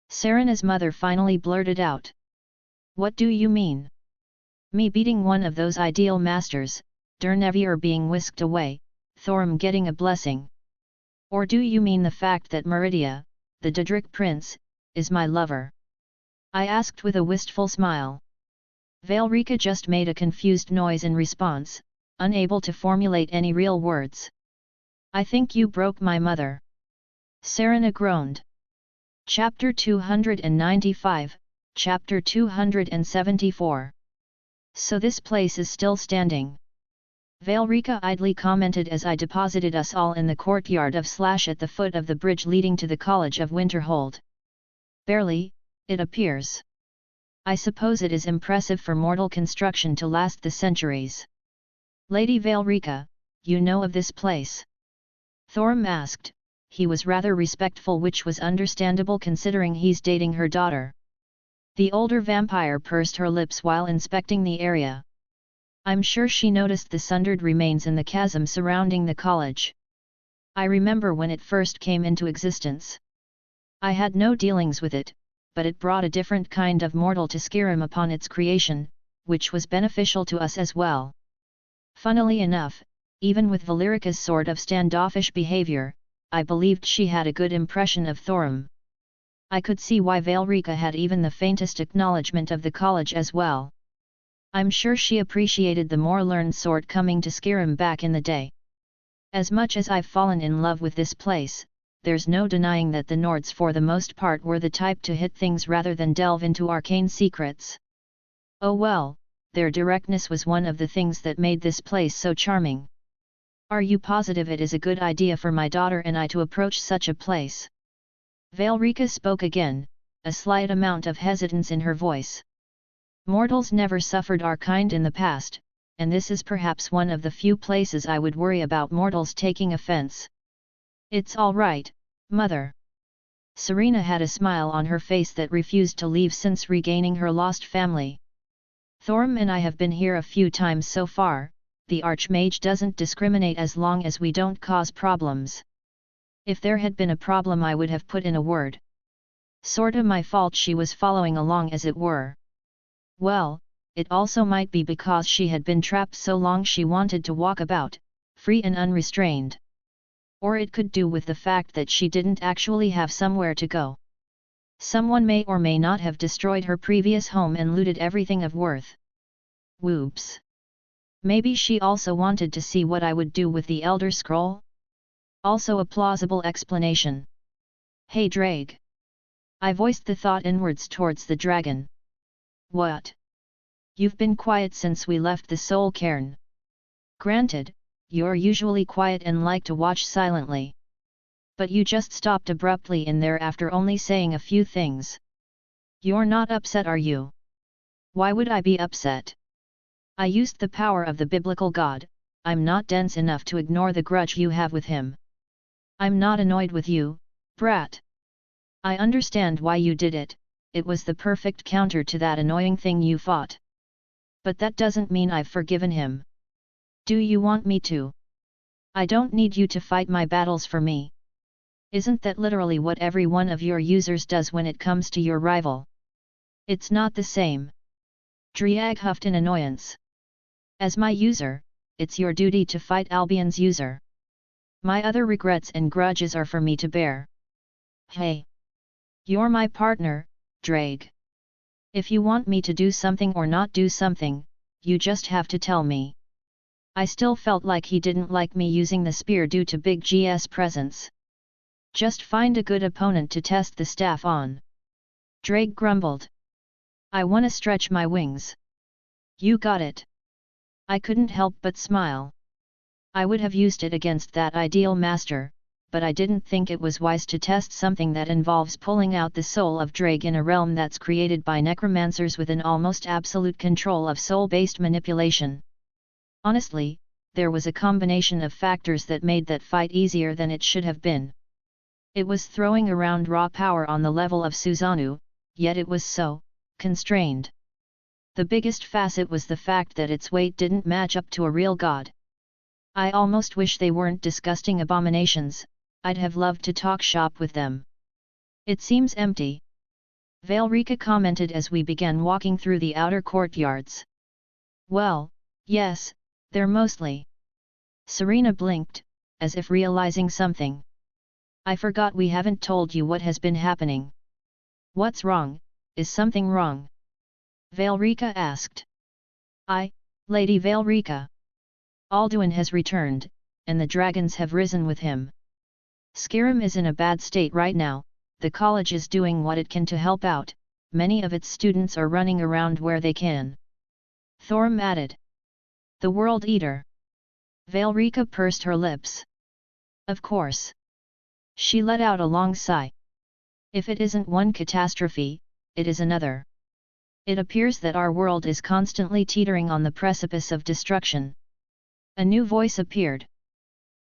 Serena's mother finally blurted out. What do you mean? Me beating one of those ideal masters, Dernevier being whisked away, Thorim getting a blessing. Or do you mean the fact that Meridia, the Daedric prince, is my lover? I asked with a wistful smile. Velrika just made a confused noise in response, unable to formulate any real words. I think you broke my mother. Serena groaned. Chapter 295, Chapter 274. So this place is still standing. Velrika idly commented as I deposited us all in the courtyard of / at the foot of the bridge leading to the College of Winterhold. Barely, it appears. I suppose it is impressive for mortal construction to last the centuries. Lady Velrika, you know of this place? Thorim asked. He was rather respectful, which was understandable considering he's dating her daughter. The older vampire pursed her lips while inspecting the area. I'm sure she noticed the sundered remains in the chasm surrounding the college. I remember when it first came into existence. I had no dealings with it, but it brought a different kind of mortal to Skyrim upon its creation, which was beneficial to us as well. Funnily enough, even with Valerica's sort of standoffish behavior, I believed she had a good impression of Thorim. I could see why Velrika had even the faintest acknowledgement of the college as well. I'm sure she appreciated the more learned sort coming to Skyrim back in the day. As much as I've fallen in love with this place, there's no denying that the Nords for the most part were the type to hit things rather than delve into arcane secrets. Oh well, their directness was one of the things that made this place so charming. Are you positive it is a good idea for my daughter and I to approach such a place? Velrika spoke again, a slight amount of hesitance in her voice. Mortals never suffered our kind in the past, and this is perhaps one of the few places I would worry about mortals taking offense. It's all right, mother. Serena had a smile on her face that refused to leave since regaining her lost family. Thorim and I have been here a few times so far. The Archmage doesn't discriminate as long as we don't cause problems. If there had been a problem I would have put in a word. Sorta my fault she was following along as it were. Well, it also might be because she had been trapped so long she wanted to walk about, free and unrestrained. Or it could do with the fact that she didn't actually have somewhere to go. Someone may or may not have destroyed her previous home and looted everything of worth. Whoops. Maybe she also wanted to see what I would do with the Elder Scroll? Also a plausible explanation. Hey Drake. I voiced the thought inwards towards the dragon. What? You've been quiet since we left the soul cairn. Granted, you're usually quiet and like to watch silently. But you just stopped abruptly in there after only saying a few things. You're not upset, are you? Why would I be upset? I used the power of the biblical God. I'm not dense enough to ignore the grudge you have with him. I'm not annoyed with you, brat. I understand why you did it, it was the perfect counter to that annoying thing you fought. But that doesn't mean I've forgiven him. Do you want me to? I don't need you to fight my battles for me. Isn't that literally what every one of your users does when it comes to your rival? It's not the same. Driag huffed in annoyance. As my user, it's your duty to fight Albion's user. My other regrets and grudges are for me to bear. Hey! You're my partner, Drag. If you want me to do something or not do something, you just have to tell me. I still felt like he didn't like me using the spear due to Big G's presence. Just find a good opponent to test the staff on. Drake grumbled. I wanna stretch my wings. You got it. I couldn't help but smile. I would have used it against that ideal master, but I didn't think it was wise to test something that involves pulling out the soul of Drake in a realm that's created by necromancers with an almost absolute control of soul-based manipulation. Honestly, there was a combination of factors that made that fight easier than it should have been. It was throwing around raw power on the level of Susanoo, yet it was so constrained. The biggest facet was the fact that its weight didn't match up to a real god. I almost wish they weren't disgusting abominations. I'd have loved to talk shop with them. It seems empty. Velrika commented as we began walking through the outer courtyards. Well, yes, they're mostly. Serena blinked, as if realizing something. I forgot we haven't told you what has been happening. What's wrong? Is something wrong? Velrika asked. Lady Velrika. Alduin has returned, and the dragons have risen with him. Skyrim is in a bad state right now, the college is doing what it can to help out, many of its students are running around where they can. Thorim added. The World Eater. Velrika pursed her lips. Of course. She let out a long sigh. If it isn't one catastrophe, it is another. It appears that our world is constantly teetering on the precipice of destruction. A new voice appeared.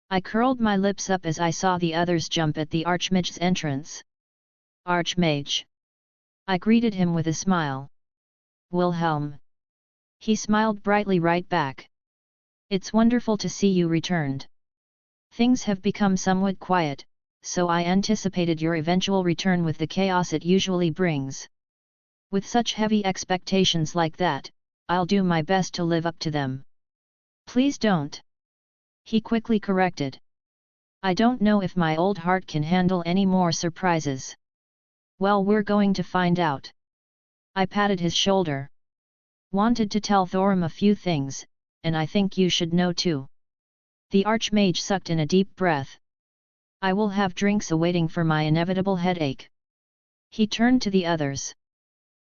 I curled my lips up as I saw the others jump at the Archmage's entrance. Archmage. I greeted him with a smile. Wilhelm. He smiled brightly right back. It's wonderful to see you returned. Things have become somewhat quiet, so I anticipated your eventual return with the chaos it usually brings. With such heavy expectations like that, I'll do my best to live up to them. Please don't. He quickly corrected. I don't know if my old heart can handle any more surprises. Well, we're going to find out. I patted his shoulder. Wanted to tell Thorim a few things, and I think you should know too. The Archmage sucked in a deep breath. I will have drinks awaiting for my inevitable headache. He turned to the others.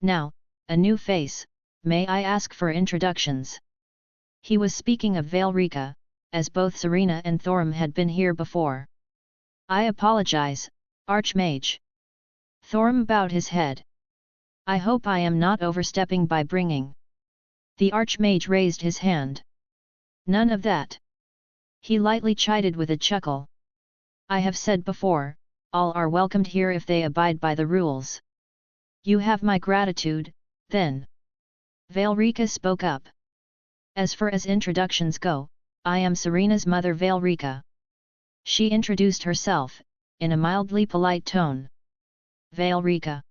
Now, a new face, may I ask for introductions? He was speaking of Velrika, as both Serena and Thorim had been here before. I apologize, Archmage. Thorim bowed his head. I hope I am not overstepping by bringing. The Archmage raised his hand. None of that. He lightly chided with a chuckle. I have said before, all are welcomed here if they abide by the rules. You have my gratitude, then. Velrika spoke up. As far as introductions go, I am Serena's mother Velrika. She introduced herself, in a mildly polite tone. Zelretch.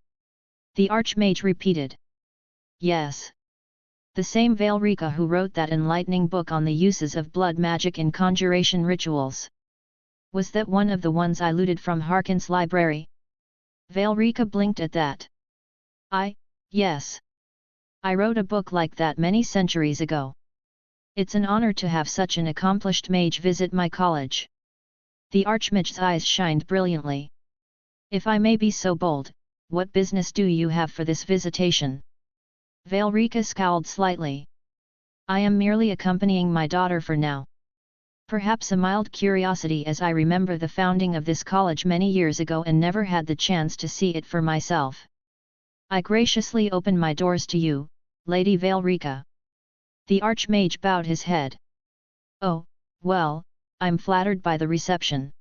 The Archmage repeated. Yes. The same Zelretch who wrote that enlightening book on the uses of blood magic in conjuration rituals. Was that one of the ones I looted from Harkin's library? Zelretch blinked at that. Yes. I wrote a book like that many centuries ago. It's an honor to have such an accomplished mage visit my college. The Archmage's eyes shined brilliantly. If I may be so bold, what business do you have for this visitation? Zelretch scowled slightly. I am merely accompanying my daughter for now. Perhaps a mild curiosity, as I remember the founding of this college many years ago and never had the chance to see it for myself. I graciously open my doors to you, Lady Zelretch. The Archmage bowed his head. Oh, well, I'm flattered by the reception.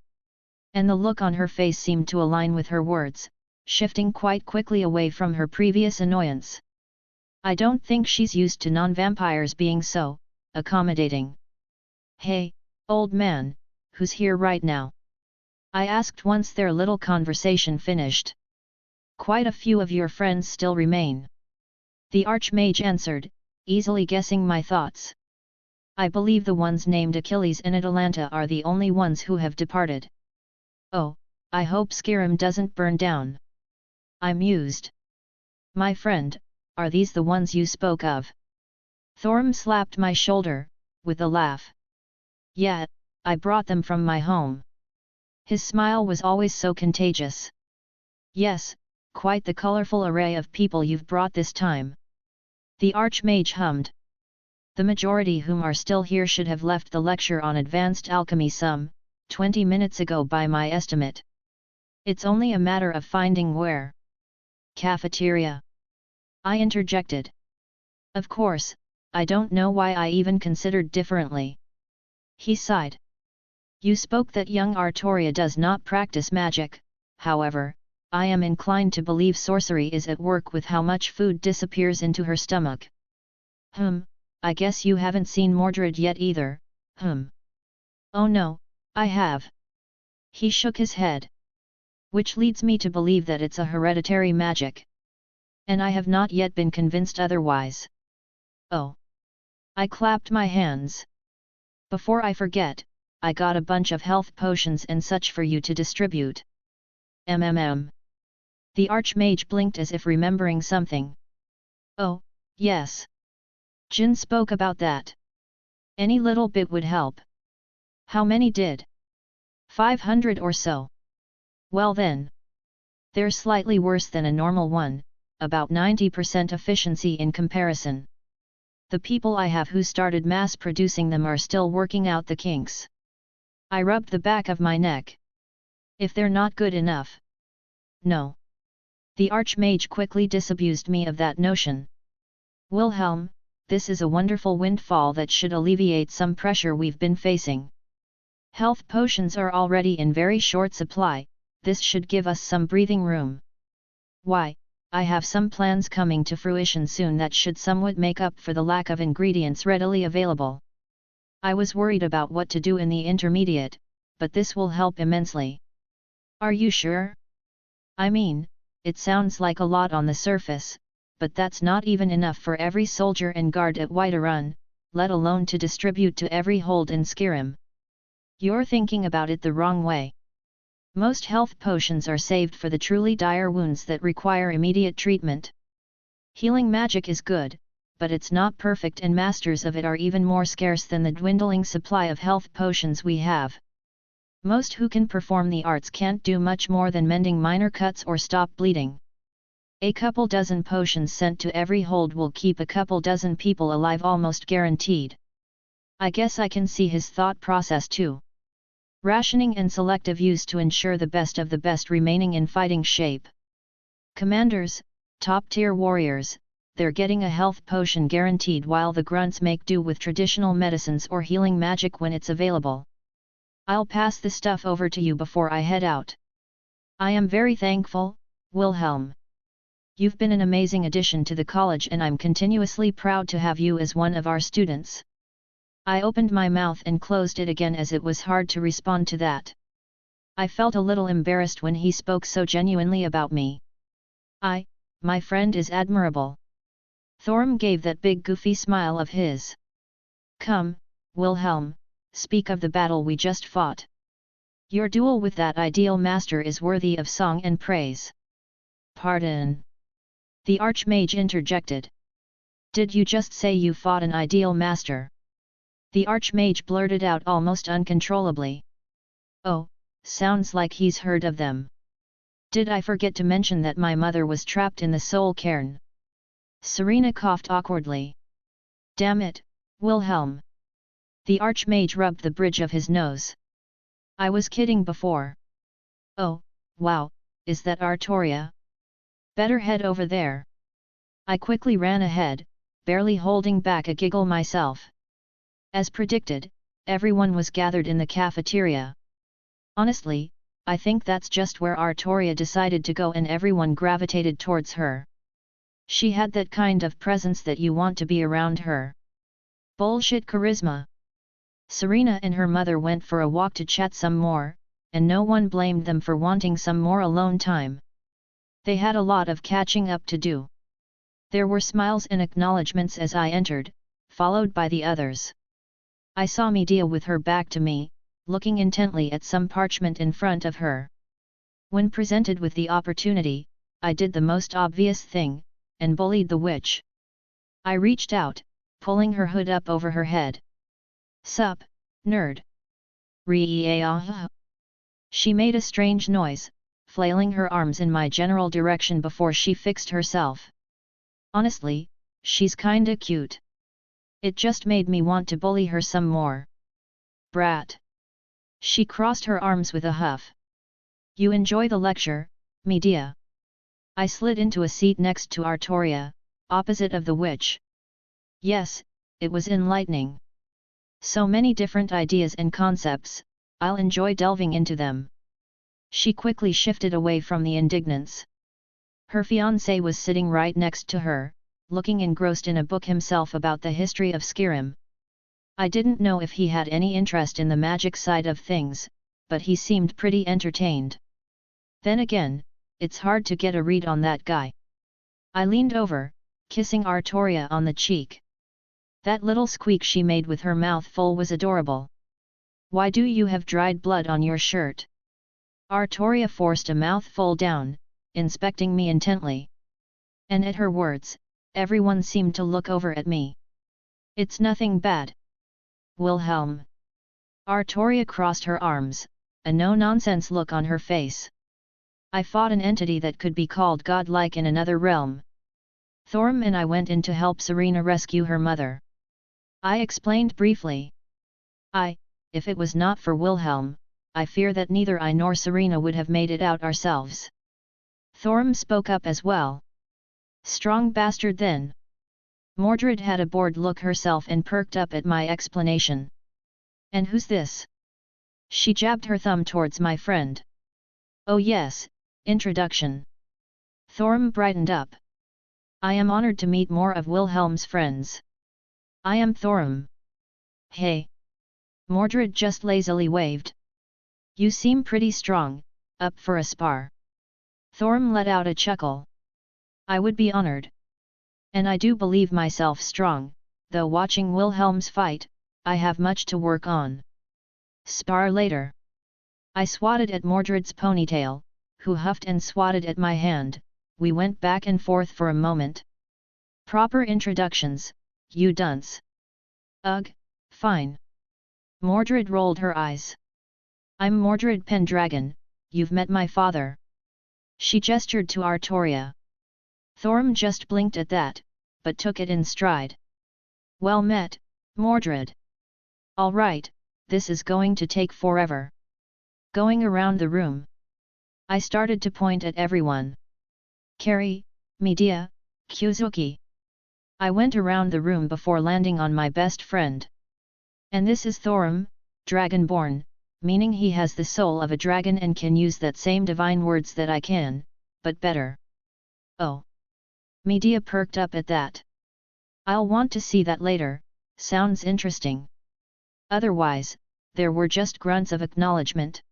And the look on her face seemed to align with her words, shifting quite quickly away from her previous annoyance. I don't think she's used to non-vampires being so accommodating. Hey, old man, who's here right now? I asked once their little conversation finished. Quite a few of your friends still remain. The Archmage answered, easily guessing my thoughts. I believe the ones named Achilles and Atalanta are the only ones who have departed. Oh, I hope Skyrim doesn't burn down. I mused. My friend, are these the ones you spoke of? Thorm slapped my shoulder, with a laugh. Yeah, I brought them from my home. His smile was always so contagious. Yes, quite the colorful array of people you've brought this time. The Archmage hummed. The majority whom are still here should have left the lecture on advanced alchemy some 20 minutes ago by my estimate. It's only a matter of finding where. Cafeteria. I interjected. Of course, I don't know why I even considered differently. He sighed. You spoke that young Artoria does not practice magic, however, I am inclined to believe sorcery is at work with how much food disappears into her stomach. I guess you haven't seen Mordred yet either, Oh no, I have. He shook his head. Which leads me to believe that it's a hereditary magic. And I have not yet been convinced otherwise. Oh. I clapped my hands. Before I forget, I got a bunch of health potions and such for you to distribute. The Archmage blinked as if remembering something. Oh, yes. Jin spoke about that. Any little bit would help. How many did? 500 or so. Well then. They're slightly worse than a normal one, about 90% efficiency in comparison. The people I have who started mass producing them are still working out the kinks. I rubbed the back of my neck. If they're not good enough. No. The Archmage quickly disabused me of that notion. Wilhelm, this is a wonderful windfall that should alleviate some pressure we've been facing. Health potions are already in very short supply, this should give us some breathing room. Why, I have some plans coming to fruition soon that should somewhat make up for the lack of ingredients readily available. I was worried about what to do in the intermediate, but this will help immensely. Are you sure? I mean, it sounds like a lot on the surface, but that's not even enough for every soldier and guard at Whiterun, let alone to distribute to every hold in Skyrim. You're thinking about it the wrong way. Most health potions are saved for the truly dire wounds that require immediate treatment. Healing magic is good, but it's not perfect, and masters of it are even more scarce than the dwindling supply of health potions we have. Most who can perform the arts can't do much more than mending minor cuts or stop bleeding. A couple dozen potions sent to every hold will keep a couple dozen people alive almost guaranteed. I guess I can see his thought process too. Rationing and selective use to ensure the best of the best remaining in fighting shape. Commanders, top-tier warriors, they're getting a health potion guaranteed, while the grunts make do with traditional medicines or healing magic when it's available. I'll pass the stuff over to you before I head out. I am very thankful, Wilhelm. You've been an amazing addition to the college, and I'm continuously proud to have you as one of our students. I opened my mouth and closed it again, as it was hard to respond to that. I felt a little embarrassed when he spoke so genuinely about me. My friend is admirable. Thorm gave that big goofy smile of his. Come, Wilhelm, speak of the battle we just fought. Your duel with that ideal master is worthy of song and praise. Pardon. The Archmage interjected. Did you just say you fought an ideal master? The Archmage blurted out almost uncontrollably. Oh, sounds like he's heard of them. Did I forget to mention that my mother was trapped in the soul cairn? Serena coughed awkwardly. Damn it, Wilhelm. The Archmage rubbed the bridge of his nose. I was kidding before. Oh, wow, is that Artoria? Better head over there. I quickly ran ahead, barely holding back a giggle myself. As predicted, everyone was gathered in the cafeteria. Honestly, I think that's just where Artoria decided to go and everyone gravitated towards her. She had that kind of presence that you want to be around her. Bullshit charisma. Serena and her mother went for a walk to chat some more, and no one blamed them for wanting some more alone time. They had a lot of catching up to do. There were smiles and acknowledgements as I entered, followed by the others. I saw Medea with her back to me, looking intently at some parchment in front of her. When presented with the opportunity, I did the most obvious thing, and bullied the witch. I reached out, pulling her hood up over her head. Sup, nerd? Re-ah. She made a strange noise, flailing her arms in my general direction before she fixed herself. Honestly, she's kinda cute. It just made me want to bully her some more. Brat. She crossed her arms with a huff. You enjoy the lecture, Medea? I slid into a seat next to Artoria, opposite of the witch. Yes, it was enlightening. So many different ideas and concepts, I'll enjoy delving into them. She quickly shifted away from the indignants. Her fiancé was sitting right next to her, looking engrossed in a book himself about the history of Skyrim. I didn't know if he had any interest in the magic side of things, but he seemed pretty entertained. Then again, it's hard to get a read on that guy. I leaned over, kissing Artoria on the cheek. That little squeak she made with her mouth full was adorable. Why do you have dried blood on your shirt? Artoria forced a mouthful down, inspecting me intently. And at her words, everyone seemed to look over at me. It's nothing bad. Wilhelm. Artoria crossed her arms, a no-nonsense look on her face. I fought an entity that could be called godlike in another realm. Thorm and I went in to help Serena rescue her mother. I explained briefly. If it was not for Wilhelm, I fear that neither I nor Serena would have made it out ourselves. Thorm spoke up as well. Strong bastard then. Mordred had a bored look herself and perked up at my explanation. And who's this? She jabbed her thumb towards my friend. Oh yes, introduction. Thorm brightened up. I am honored to meet more of Wilhelm's friends. I am Thorm. Hey. Mordred just lazily waved. You seem pretty strong, up for a spar. Thorm let out a chuckle. I would be honored. And I do believe myself strong, though watching Wilhelm's fight, I have much to work on. Spar later. I swatted at Mordred's ponytail, who huffed and swatted at my hand. We went back and forth for a moment. Proper introductions, you dunce. Ugh, fine. Mordred rolled her eyes. I'm Mordred Pendragon, you've met my father. She gestured to Artoria. Thorm just blinked at that, but took it in stride. Well met, Mordred. All right, this is going to take forever. Going around the room. I started to point at everyone. Carrie, Medea, Kuzuki. I went around the room before landing on my best friend. And this is Thorm, Dragonborn, meaning he has the soul of a dragon and can use that same divine words that I can, but better. Oh. Medea perked up at that. I'll want to see that later, sounds interesting. Otherwise, there were just grunts of acknowledgement.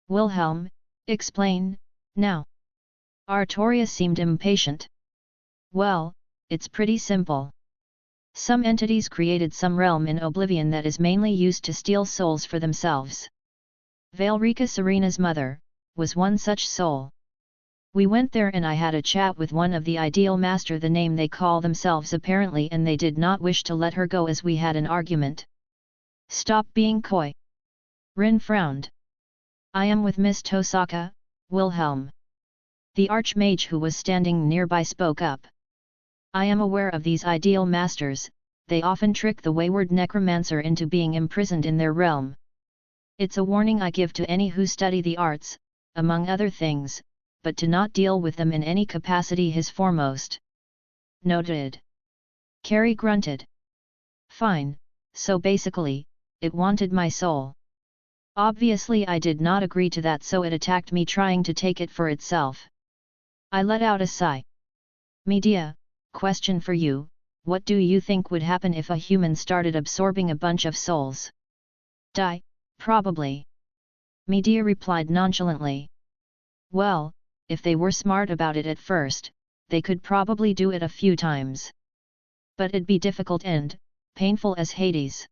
Wilhelm, explain, now. Artoria seemed impatient. Well, it's pretty simple. Some entities created some realm in oblivion that is mainly used to steal souls for themselves. Valrika Serena's mother was one such soul. We went there and I had a chat with one of the ideal master, the name they call themselves apparently, and they did not wish to let her go as we had an argument. Stop being coy. Rin frowned. I am with Miss Tosaka, Wilhelm. The archmage who was standing nearby spoke up. I am aware of these ideal masters, they often trick the wayward necromancer into being imprisoned in their realm. It's a warning I give to any who study the arts, among other things, but to not deal with them in any capacity is foremost. Noted. Carrie grunted. Fine, so basically, it wanted my soul. Obviously I did not agree to that, so it attacked me trying to take it for itself. I let out a sigh. Medea, question for you, what do you think would happen if a human started absorbing a bunch of souls? Die, probably. Medea replied nonchalantly. Well, if they were smart about it at first, they could probably do it a few times. But it'd be difficult and painful as Hades.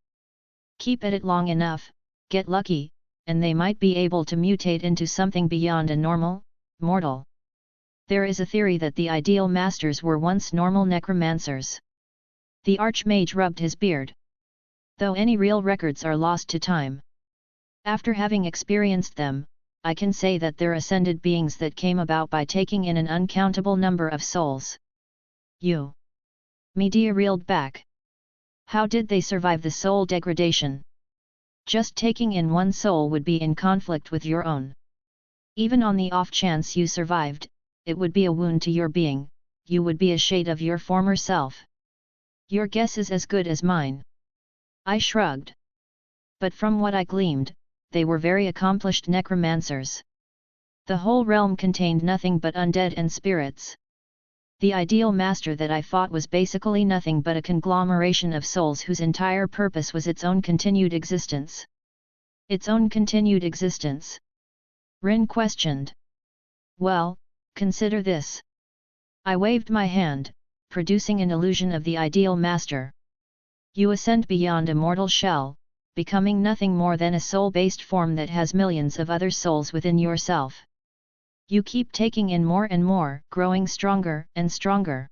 Keep at it long enough, get lucky, and they might be able to mutate into something beyond a normal, mortal. There is a theory that the ideal masters were once normal necromancers. The archmage rubbed his beard. Though any real records are lost to time. After having experienced them, I can say that they're ascended beings that came about by taking in an uncountable number of souls. You. Medea reeled back. How did they survive the soul degradation? Just taking in one soul would be in conflict with your own. Even on the off chance you survived, it would be a wound to your being, you would be a shade of your former self. Your guess is as good as mine. I shrugged. But from what I gleaned, they were very accomplished necromancers. The whole realm contained nothing but undead and spirits. The ideal master that I fought was basically nothing but a conglomeration of souls whose entire purpose was its own continued existence. Its own continued existence? Rin questioned. Well, consider this. I waved my hand, producing an illusion of the ideal master. You ascend beyond a mortal shell, becoming nothing more than a soul-based form that has millions of other souls within yourself. You keep taking in more and more, growing stronger and stronger.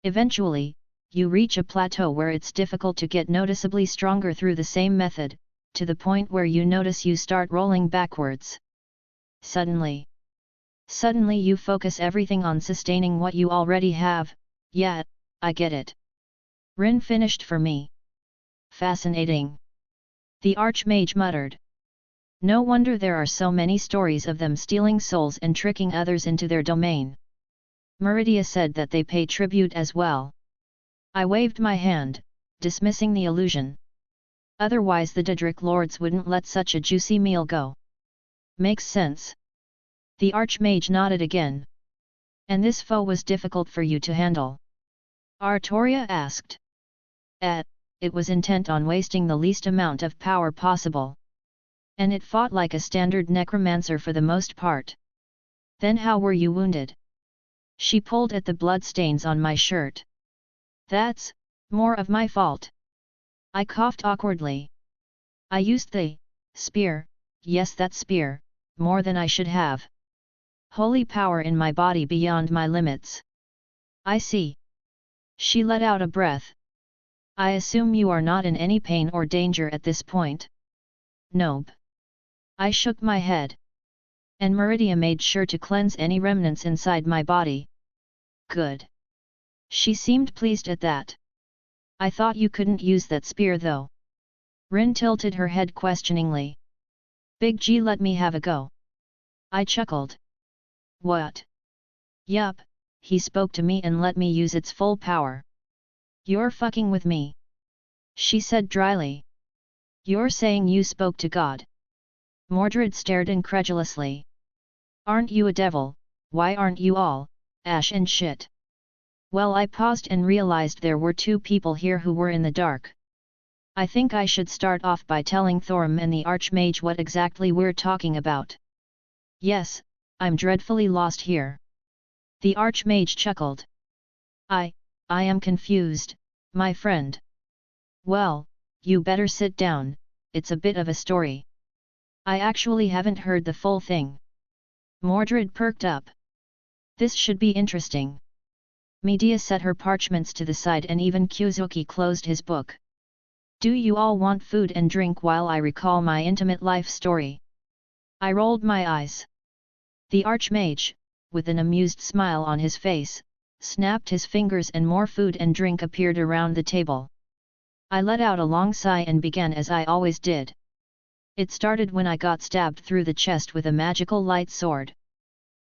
Eventually, you reach a plateau where it's difficult to get noticeably stronger through the same method, to the point where you notice you start rolling backwards. Suddenly you focus everything on sustaining what you already have. Yeah, I get it. Rin finished for me. Fascinating. The archmage muttered. No wonder there are so many stories of them stealing souls and tricking others into their domain. Meridia said that they pay tribute as well. I waved my hand, dismissing the illusion. Otherwise the Daedric lords wouldn't let such a juicy meal go. Makes sense. The archmage nodded again. And this foe was difficult for you to handle? Artoria asked. It was intent on wasting the least amount of power possible. And it fought like a standard necromancer for the most part. Then how were you wounded? She pulled at the blood stains on my shirt. That's more of my fault. I coughed awkwardly. I used the spear, yes that spear, more than I should have. Holy power in my body beyond my limits. I see. She let out a breath. I assume you are not in any pain or danger at this point? Nope. I shook my head. And Meridia made sure to cleanse any remnants inside my body. Good. She seemed pleased at that. I thought you couldn't use that spear though. Rin tilted her head questioningly. Big G let me have a go. I chuckled. What? Yup, he spoke to me and let me use its full power. You're fucking with me. She said dryly. You're saying you spoke to God. Mordred stared incredulously. Aren't you a devil? Why aren't you all ash and shit? Well, I paused and realized there were two people here who were in the dark. I think I should start off by telling Thorim and the Archmage what exactly we're talking about. Yes, I'm dreadfully lost here. The Archmage chuckled. I am confused, my friend. Well, you better sit down, it's a bit of a story. I actually haven't heard the full thing. Mordred perked up. This should be interesting. Medea set her parchments to the side and even Kyuzuki closed his book. Do you all want food and drink while I recall my intimate life story? I rolled my eyes. The Archmage, with an amused smile on his face, snapped his fingers and more food and drink appeared around the table. I let out a long sigh and began as I always did. It started when I got stabbed through the chest with a magical light sword.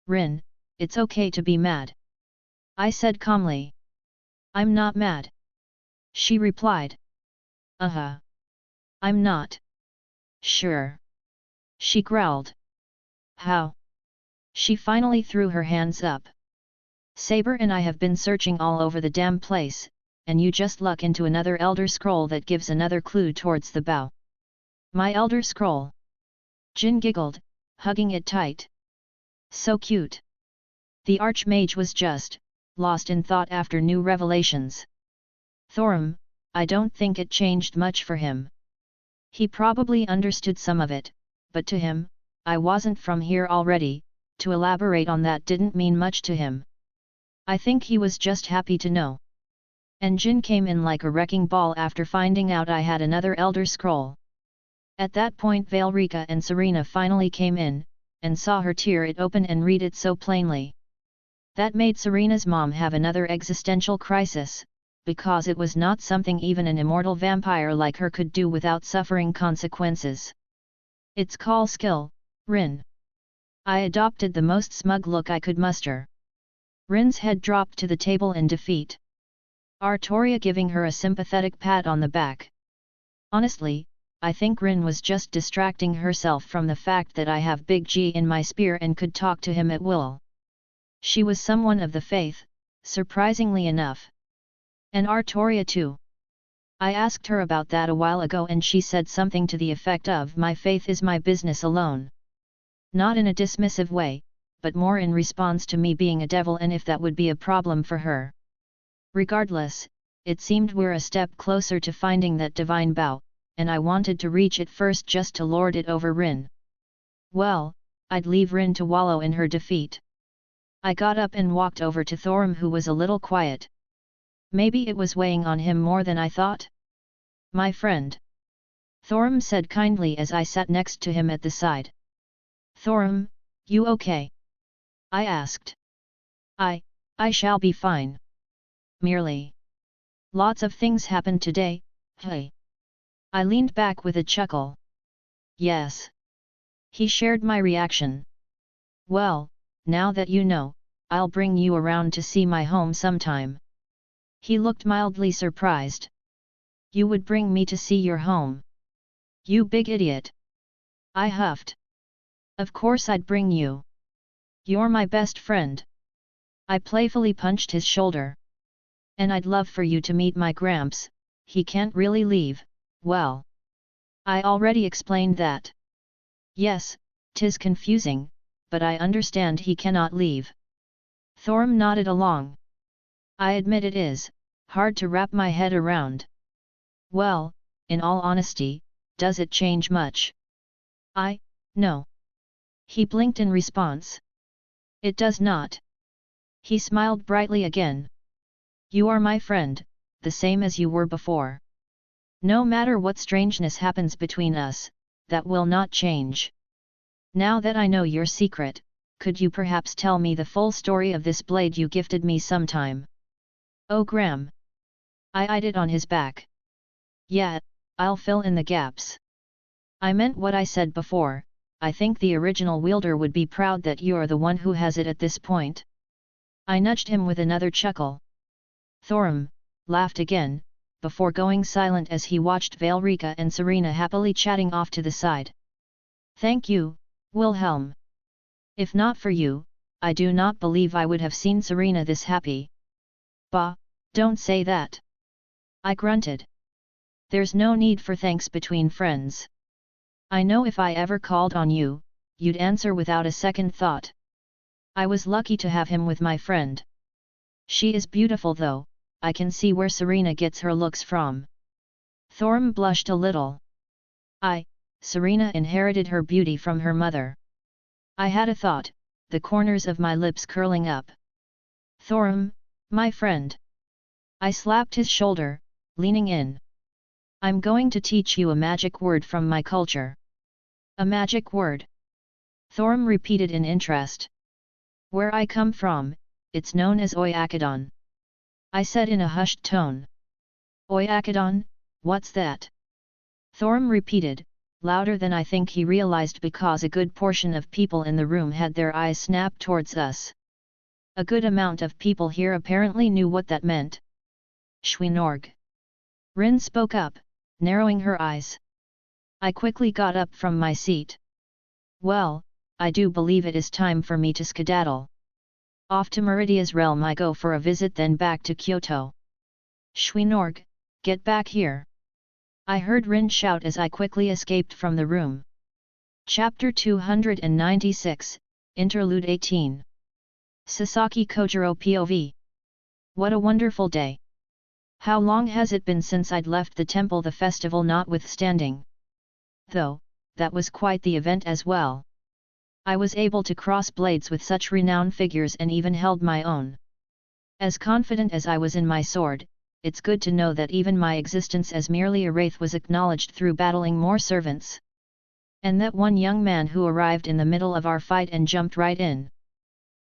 Rin, it's okay to be mad. I said calmly. I'm not mad. She replied. I'm not. Sure. She growled. How? She finally threw her hands up. Saber and I have been searching all over the damn place, and you just luck into another Elder Scroll that gives another clue towards the bow. My Elder Scroll. Jin giggled, hugging it tight. So cute. The Archmage was just lost in thought after new revelations. Thorim, I don't think it changed much for him. He probably understood some of it, but to him, I wasn't from here already, to elaborate on that didn't mean much to him. I think he was just happy to know. And Jin came in like a wrecking ball after finding out I had another Elder Scroll. At that point Veilrika and Serena finally came in, and saw her tear it open and read it so plainly. That made Serena's mom have another existential crisis, because it was not something even an immortal vampire like her could do without suffering consequences. It's call skill, Rin. I adopted the most smug look I could muster. Rin's head dropped to the table in defeat. Artoria giving her a sympathetic pat on the back. Honestly, I think Rin was just distracting herself from the fact that I have Big G in my spear and could talk to him at will. She was someone of the faith, surprisingly enough. And Artoria too. I asked her about that a while ago and she said something to the effect of my faith is my business alone. Not in a dismissive way, but more in response to me being a devil and if that would be a problem for her. Regardless, it seemed we're a step closer to finding that divine bow, and I wanted to reach it first just to lord it over Rin. Well, I'd leave Rin to wallow in her defeat. I got up and walked over to Thorim who was a little quiet. Maybe it was weighing on him more than I thought? My friend. Thorim said kindly as I sat next to him at the side. Thorim, you okay? I asked. I shall be fine. Merely. Lots of things happened today, hey. I leaned back with a chuckle. Yes. He shared my reaction. Well, now that you know, I'll bring you around to see my home sometime. He looked mildly surprised. You would bring me to see your home? You big idiot. I huffed. Of course I'd bring you. You're my best friend. I playfully punched his shoulder. And I'd love for you to meet my Gramps, he can't really leave, well. I already explained that. Yes, 'tis confusing, but I understand he cannot leave. Thorim nodded along. I admit it is hard to wrap my head around. Well, in all honesty, does it change much? No. He blinked in response. It does not. He smiled brightly again. You are my friend, the same as you were before. No matter what strangeness happens between us, that will not change. Now that I know your secret, could you perhaps tell me the full story of this blade you gifted me sometime? Oh Gram. I eyed it on his back. Yeah, I'll fill in the gaps. I meant what I said before, I think the original wielder would be proud that you're the one who has it at this point. I nudged him with another chuckle. Thorim laughed again, before going silent as he watched Veilrika and Serena happily chatting off to the side. Thank you, Wilhelm. If not for you, I do not believe I would have seen Serena this happy. Bah, don't say that. I grunted. There's no need for thanks between friends. I know if I ever called on you, you'd answer without a second thought. I was lucky to have him with my friend. She is beautiful though, I can see where Serena gets her looks from. Thorm blushed a little. Serena inherited her beauty from her mother. I had a thought, the corners of my lips curling up. Thorm, my friend. I slapped his shoulder, leaning in. I'm going to teach you a magic word from my culture. A magic word? Thorm repeated in interest. Where I come from, it's known as Oyakadon. I said in a hushed tone. Oyakadon, what's that? Thorm repeated, louder than I think he realized because a good portion of people in the room had their eyes snapped towards us. A good amount of people here apparently knew what that meant. Shwinorg. Rin spoke up, narrowing her eyes. I quickly got up from my seat. Well, I do believe it is time for me to skedaddle. Off to Meridia's realm I go for a visit, then back to Kyoto. Shwinorg, get back here! I heard Rin shout as I quickly escaped from the room. Chapter 296, Interlude 18. Sasaki Kojiro POV. What a wonderful day! How long has it been since I'd left the temple, the festival notwithstanding? Though, that was quite the event as well. I was able to cross blades with such renowned figures and even held my own. As confident as I was in my sword, it's good to know that even my existence as merely a wraith was acknowledged through battling more servants. And that one young man who arrived in the middle of our fight and jumped right in.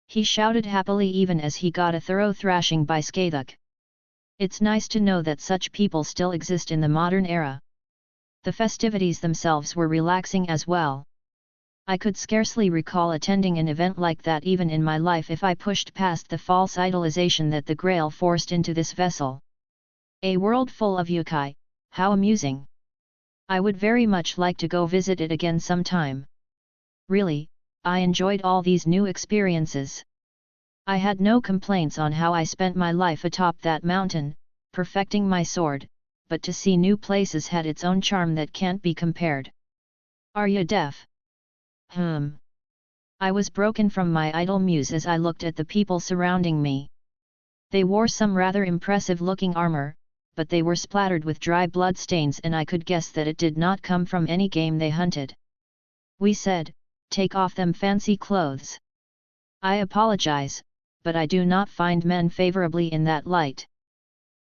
He shouted happily even as he got a thorough thrashing by Skathuk. It's nice to know that such people still exist in the modern era. The festivities themselves were relaxing as well. I could scarcely recall attending an event like that even in my life if I pushed past the false idolization that the Grail forced into this vessel. A world full of yokai, how amusing! I would very much like to go visit it again sometime. Really, I enjoyed all these new experiences. I had no complaints on how I spent my life atop that mountain, perfecting my sword, but to see new places had its own charm that can't be compared. Are you deaf? I was broken from my idle muse as I looked at the people surrounding me. They wore some rather impressive-looking armor, but they were splattered with dry blood stains and I could guess that it did not come from any game they hunted. We said, take off them fancy clothes. I apologize, but I do not find men favorably in that light.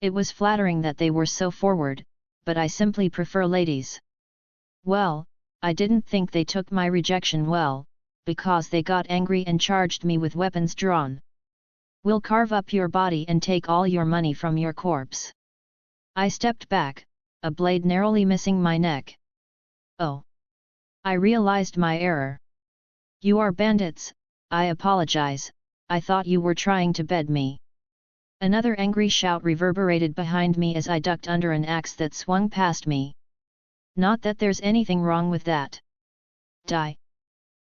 It was flattering that they were so forward, but I simply prefer ladies. Well, I didn't think they took my rejection well, because they got angry and charged me with weapons drawn. We'll carve up your body and take all your money from your corpse. I stepped back, a blade narrowly missing my neck. Oh! I realized my error. You are bandits, I apologize, I thought you were trying to bed me. Another angry shout reverberated behind me as I ducked under an axe that swung past me. Not that there's anything wrong with that. Die!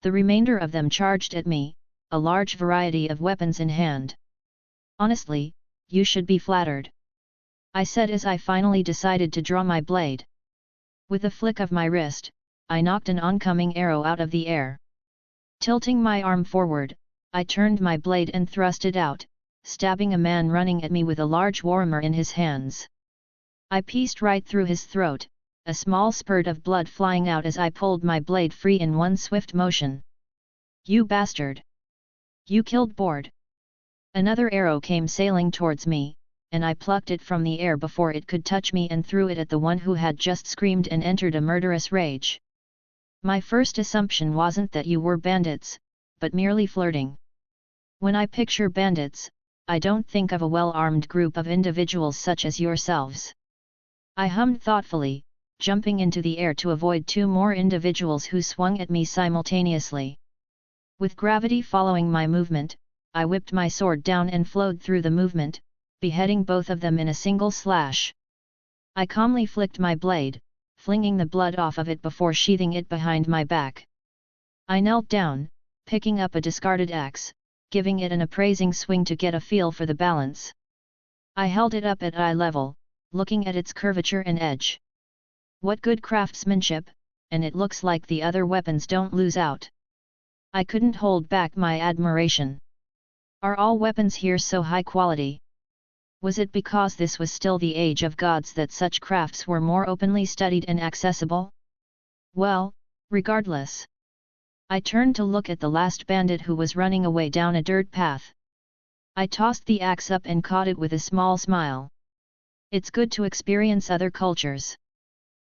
The remainder of them charged at me, a large variety of weapons in hand. Honestly, you should be flattered. I said as I finally decided to draw my blade. With a flick of my wrist, I knocked an oncoming arrow out of the air. Tilting my arm forward, I turned my blade and thrust it out, stabbing a man running at me with a large warhammer in his hands. I pieced right through his throat, a small spurt of blood flying out as I pulled my blade free in one swift motion. You bastard! You killed Bord! Another arrow came sailing towards me, and I plucked it from the air before it could touch me and threw it at the one who had just screamed and entered a murderous rage. My first assumption wasn't that you were bandits, but merely flirting. When I picture bandits, I don't think of a well-armed group of individuals such as yourselves. I hummed thoughtfully, jumping into the air to avoid two more individuals who swung at me simultaneously. With gravity following my movement, I whipped my sword down and flowed through the movement, beheading both of them in a single slash. I calmly flicked my blade, flinging the blood off of it before sheathing it behind my back. I knelt down, picking up a discarded axe, giving it an appraising swing to get a feel for the balance. I held it up at eye level, looking at its curvature and edge. What good craftsmanship, and it looks like the other weapons don't lose out. I couldn't hold back my admiration. Are all weapons here so high quality? Was it because this was still the age of gods that such crafts were more openly studied and accessible? Well, regardless. I turned to look at the last bandit who was running away down a dirt path. I tossed the axe up and caught it with a small smile. It's good to experience other cultures.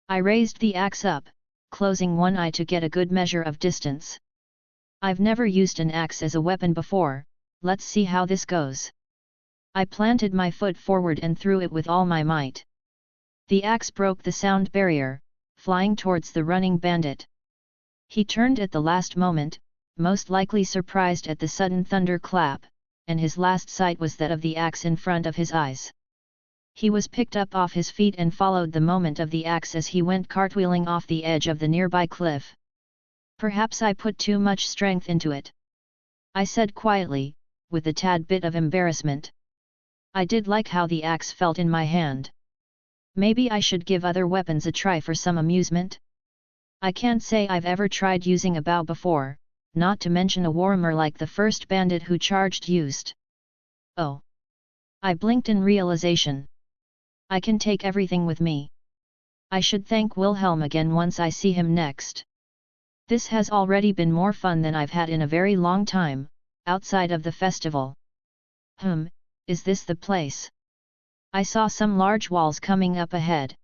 I raised the axe up, closing one eye to get a good measure of distance. I've never used an axe as a weapon before, let's see how this goes. I planted my foot forward and threw it with all my might. The axe broke the sound barrier, flying towards the running bandit. He turned at the last moment, most likely surprised at the sudden thunderclap, and his last sight was that of the axe in front of his eyes. He was picked up off his feet and followed the moment of the axe as he went cartwheeling off the edge of the nearby cliff. Perhaps I put too much strength into it, I said quietly, with a tad bit of embarrassment. I did like how the axe felt in my hand. Maybe I should give other weapons a try for some amusement? I can't say I've ever tried using a bow before, not to mention a warhammer like the first bandit who charged used. Oh! I blinked in realization. I can take everything with me. I should thank Wilhelm again once I see him next. This has already been more fun than I've had in a very long time, outside of the festival. Is this the place? I saw some large walls coming up ahead.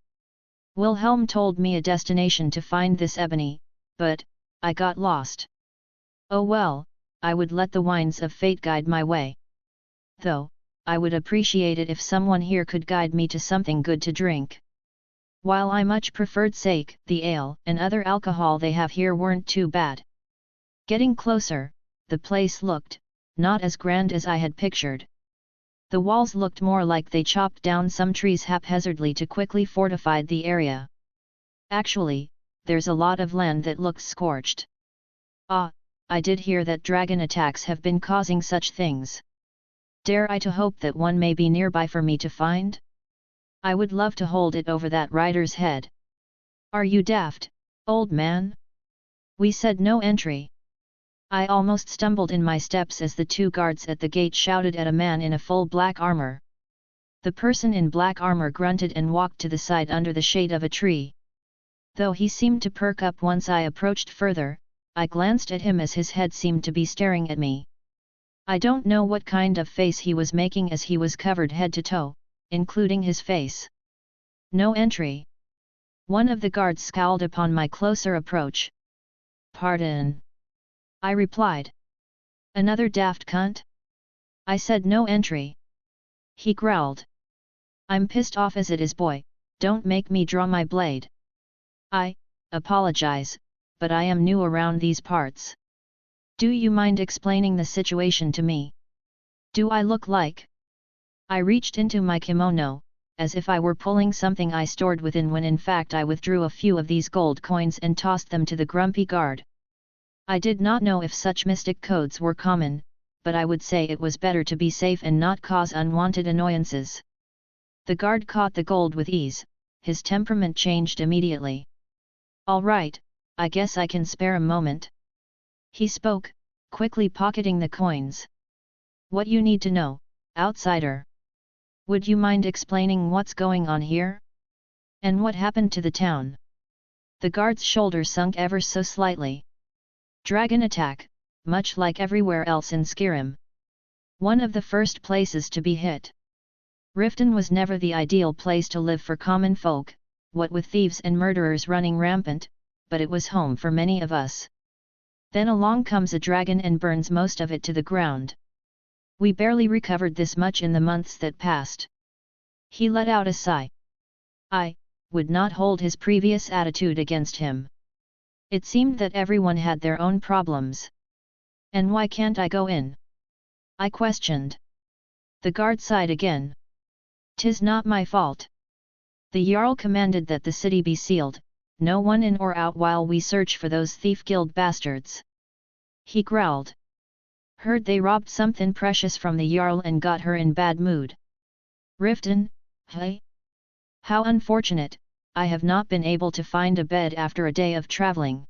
Wilhelm told me a destination to find this ebony, but I got lost. Oh well, I would let the winds of fate guide my way. Though, I would appreciate it if someone here could guide me to something good to drink. While I much preferred sake, the ale and other alcohol they have here weren't too bad. Getting closer, the place looked not as grand as I had pictured. The walls looked more like they chopped down some trees haphazardly to quickly fortify the area. Actually, there's a lot of land that looks scorched. Ah, I did hear that dragon attacks have been causing such things. Dare I to hope that one may be nearby for me to find? I would love to hold it over that rider's head. Are you daft, old man? We said no entry. I almost stumbled in my steps as the two guards at the gate shouted at a man in a full black armor. The person in black armor grunted and walked to the side under the shade of a tree. Though he seemed to perk up once I approached further, I glanced at him as his head seemed to be staring at me. I don't know what kind of face he was making as he was covered head to toe, including his face. No entry. One of the guards scowled upon my closer approach. Pardon? I replied. Another daft cunt? I said no entry. He growled. I'm pissed off as it is, boy, don't make me draw my blade. I apologize, but I am new around these parts. Do you mind explaining the situation to me? Do I look like? I reached into my kimono, as if I were pulling something I stored within when in fact I withdrew a few of these gold coins and tossed them to the grumpy guard. I did not know if such mystic codes were common, but I would say it was better to be safe and not cause unwanted annoyances. The guard caught the gold with ease, his temperament changed immediately. All right, I guess I can spare a moment. He spoke, quickly pocketing the coins. What you need to know, outsider? Would you mind explaining what's going on here? And what happened to the town? The guard's shoulder sunk ever so slightly. Dragon attack, much like everywhere else in Skyrim. One of the first places to be hit. Riften was never the ideal place to live for common folk, what with thieves and murderers running rampant, but it was home for many of us. Then along comes a dragon and burns most of it to the ground. We barely recovered this much in the months that passed. He let out a sigh. I would not hold his previous attitude against him. It seemed that everyone had their own problems. And why can't I go in? I questioned. The guard sighed again. 'Tis not my fault. The Jarl commanded that the city be sealed, no one in or out while we search for those thief guild bastards. He growled. Heard they robbed something precious from the Jarl and got her in bad mood. Riften, hey? How unfortunate, I have not been able to find a bed after a day of traveling.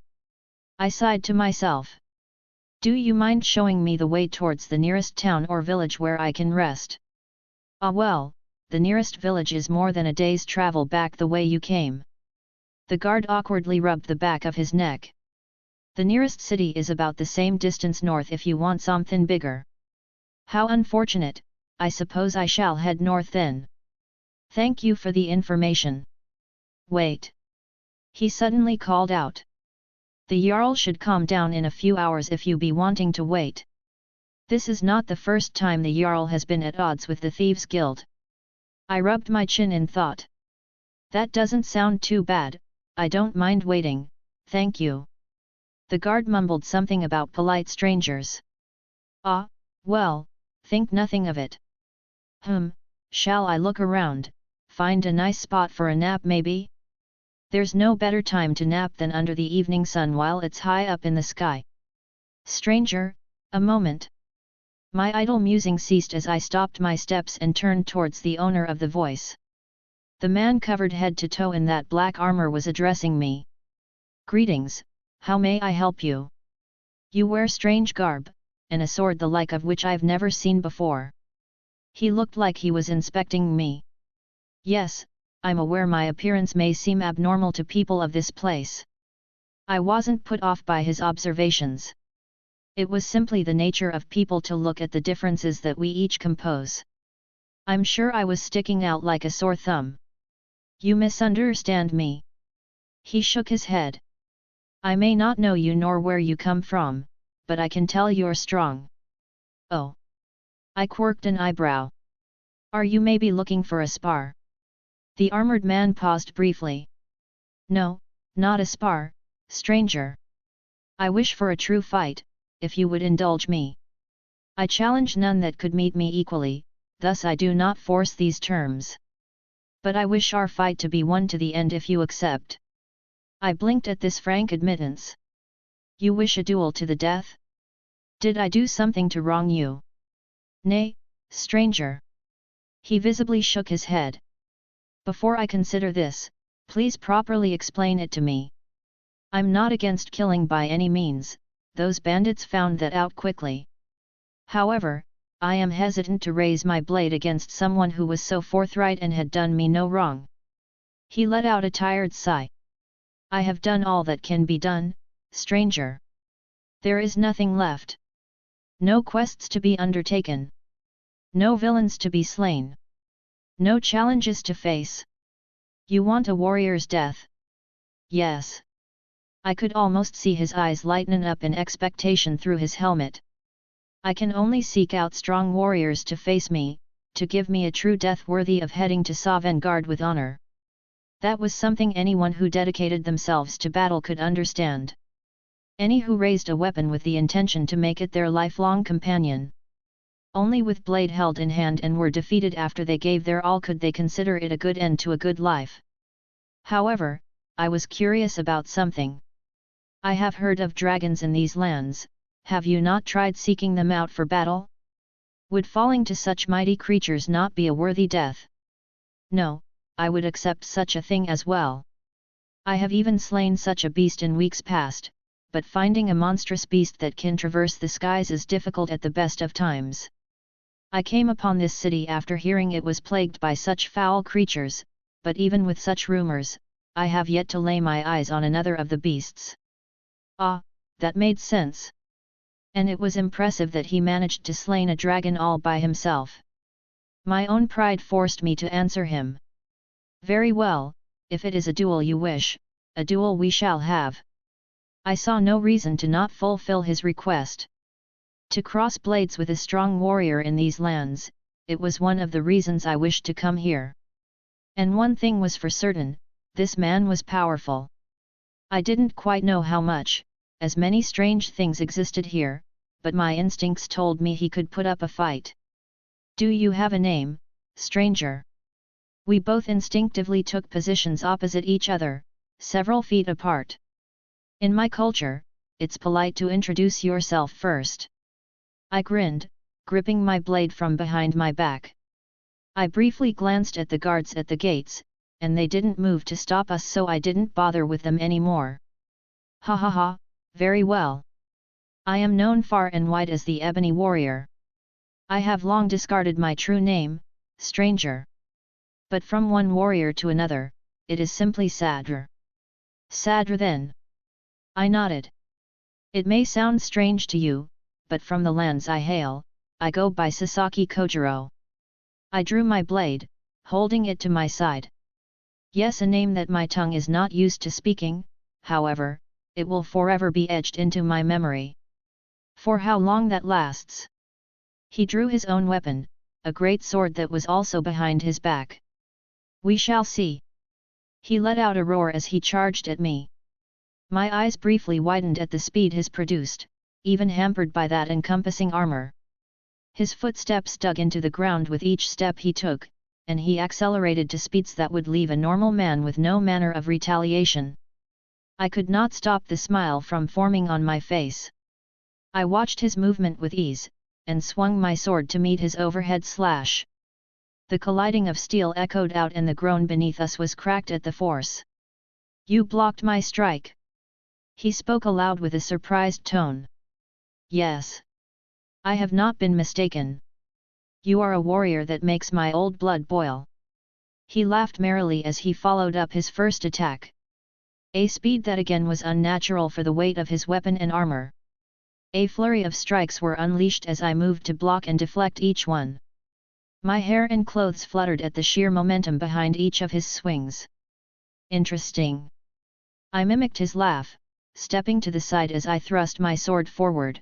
I sighed to myself. Do you mind showing me the way towards the nearest town or village where I can rest? Ah well, the nearest village is more than a day's travel back the way you came. The guard awkwardly rubbed the back of his neck. The nearest city is about the same distance north if you want something bigger. How unfortunate, I suppose I shall head north then. Thank you for the information. Wait! He suddenly called out. The Jarl should calm down in a few hours if you be wanting to wait. This is not the first time the Jarl has been at odds with the Thieves' Guild. I rubbed my chin in thought. That doesn't sound too bad, I don't mind waiting, thank you. The guard mumbled something about polite strangers. Ah, well, think nothing of it. Shall I look around, find a nice spot for a nap maybe? There's no better time to nap than under the evening sun while it's high up in the sky. Stranger, a moment. My idle musing ceased as I stopped my steps and turned towards the owner of the voice. The man covered head to toe in that black armor was addressing me. Greetings, how may I help you? You wear strange garb, and a sword the like of which I've never seen before. He looked like he was inspecting me. Yes, I'm aware my appearance may seem abnormal to people of this place. I wasn't put off by his observations. It was simply the nature of people to look at the differences that we each compose. I'm sure I was sticking out like a sore thumb. You misunderstand me. He shook his head. I may not know you nor where you come from, but I can tell you're strong. Oh! I quirked an eyebrow. Are you maybe looking for a spar? The armored man paused briefly. No, not a spar, stranger. I wish for a true fight, if you would indulge me. I challenge none that could meet me equally, thus I do not force these terms. But I wish our fight to be one to the end if you accept. I blinked at this frank admittance. You wish a duel to the death? Did I do something to wrong you? Nay, stranger. He visibly shook his head. Before I consider this, please properly explain it to me. I'm not against killing by any means, those bandits found that out quickly. However, I am hesitant to raise my blade against someone who was so forthright and had done me no wrong. He let out a tired sigh. I have done all that can be done, stranger. There is nothing left. No quests to be undertaken. No villains to be slain. No challenges to face. You want a warrior's death? Yes. I could almost see his eyes lighten up in expectation through his helmet. I can only seek out strong warriors to face me, to give me a true death worthy of heading to Sovngarde with honor. That was something anyone who dedicated themselves to battle could understand. Any who raised a weapon with the intention to make it their lifelong companion. Only with blade held in hand and were defeated after they gave their all could they consider it a good end to a good life. However, I was curious about something. I have heard of dragons in these lands, have you not tried seeking them out for battle? Would falling to such mighty creatures not be a worthy death? No, I would accept such a thing as well. I have even slain such a beast in weeks past, but finding a monstrous beast that can traverse the skies is difficult at the best of times. I came upon this city after hearing it was plagued by such foul creatures, but even with such rumors, I have yet to lay my eyes on another of the beasts. Ah, that made sense. And it was impressive that he managed to slay a dragon all by himself. My own pride forced me to answer him. Very well, if it is a duel you wish, a duel we shall have. I saw no reason to not fulfill his request. To cross blades with a strong warrior in these lands, it was one of the reasons I wished to come here. And one thing was for certain, this man was powerful. I didn't quite know how much, as many strange things existed here, but my instincts told me he could put up a fight. Do you have a name, stranger? We both instinctively took positions opposite each other, several feet apart. In my culture, it's polite to introduce yourself first. I grinned, gripping my blade from behind my back. I briefly glanced at the guards at the gates, and they didn't move to stop us, so I didn't bother with them anymore. Ha ha ha, very well. I am known far and wide as the Ebony Warrior. I have long discarded my true name, stranger. But from one warrior to another, it is simply Sadr. Sadr then. I nodded. It may sound strange to you, but from the lands I hail, I go by Sasaki Kojiro. I drew my blade, holding it to my side. Yes, a name that my tongue is not used to speaking, however, it will forever be etched into my memory. For how long that lasts? He drew his own weapon, a great sword that was also behind his back. We shall see. He let out a roar as he charged at me. My eyes briefly widened at the speed his produced, even hampered by that encompassing armor. His footsteps dug into the ground with each step he took, and he accelerated to speeds that would leave a normal man with no manner of retaliation. I could not stop the smile from forming on my face. I watched his movement with ease, and swung my sword to meet his overhead slash. The colliding of steel echoed out and the groan beneath us was cracked at the force. You blocked my strike. He spoke aloud with a surprised tone. Yes. I have not been mistaken. You are a warrior that makes my old blood boil. He laughed merrily as he followed up his first attack. A speed that again was unnatural for the weight of his weapon and armor. A flurry of strikes were unleashed as I moved to block and deflect each one. My hair and clothes fluttered at the sheer momentum behind each of his swings. Interesting. I mimicked his laugh, stepping to the side as I thrust my sword forward.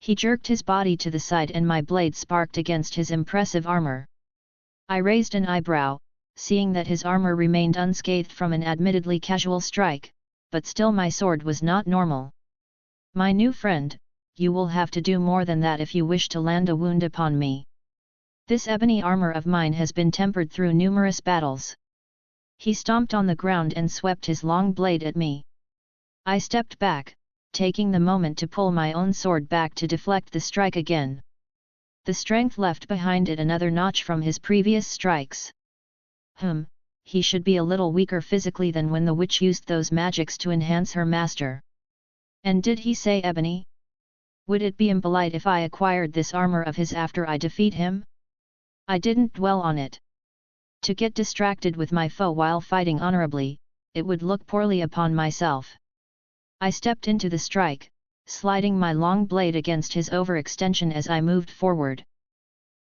He jerked his body to the side and my blade sparked against his impressive armor. I raised an eyebrow, seeing that his armor remained unscathed from an admittedly casual strike, but still my sword was not normal. My new friend, you will have to do more than that if you wish to land a wound upon me. This ebony armor of mine has been tempered through numerous battles. He stomped on the ground and swept his long blade at me. I stepped back, taking the moment to pull my own sword back to deflect the strike again. The strength left behind it another notch from his previous strikes. He should be a little weaker physically than when the witch used those magics to enhance her master. And did he say ebony? Would it be impolite if I acquired this armor of his after I defeat him? I didn't dwell on it. To get distracted with my foe while fighting honorably, it would look poorly upon myself. I stepped into the strike, sliding my long blade against his overextension as I moved forward.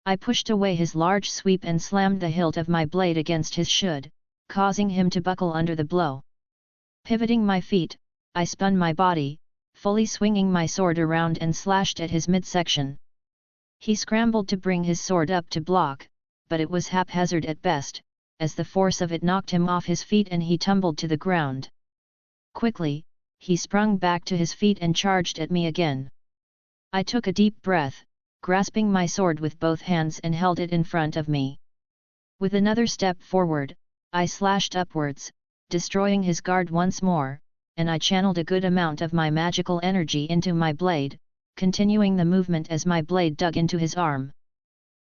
I pushed away his large sweep and slammed the hilt of my blade against his should, causing him to buckle under the blow. Pivoting my feet, I spun my body, fully swinging my sword around and slashed at his midsection. He scrambled to bring his sword up to block, but it was haphazard at best, as the force of it knocked him off his feet and he tumbled to the ground. Quickly, he sprung back to his feet and charged at me again. I took a deep breath, grasping my sword with both hands and held it in front of me. With another step forward, I slashed upwards, destroying his guard once more, and I channeled a good amount of my magical energy into my blade, continuing the movement as my blade dug into his arm.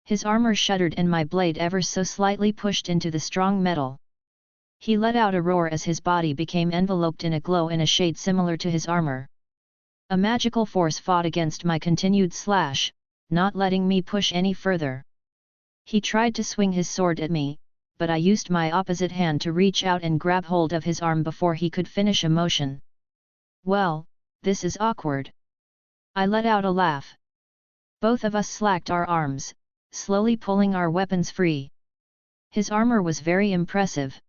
His armor shuddered and my blade ever so slightly pushed into the strong metal. He let out a roar as his body became enveloped in a glow in a shade similar to his armor. A magical force fought against my continued slash, not letting me push any further. He tried to swing his sword at me, but I used my opposite hand to reach out and grab hold of his arm before he could finish a motion. Well, this is awkward. I let out a laugh. Both of us slacked our arms, slowly pulling our weapons free. His armor was very impressive.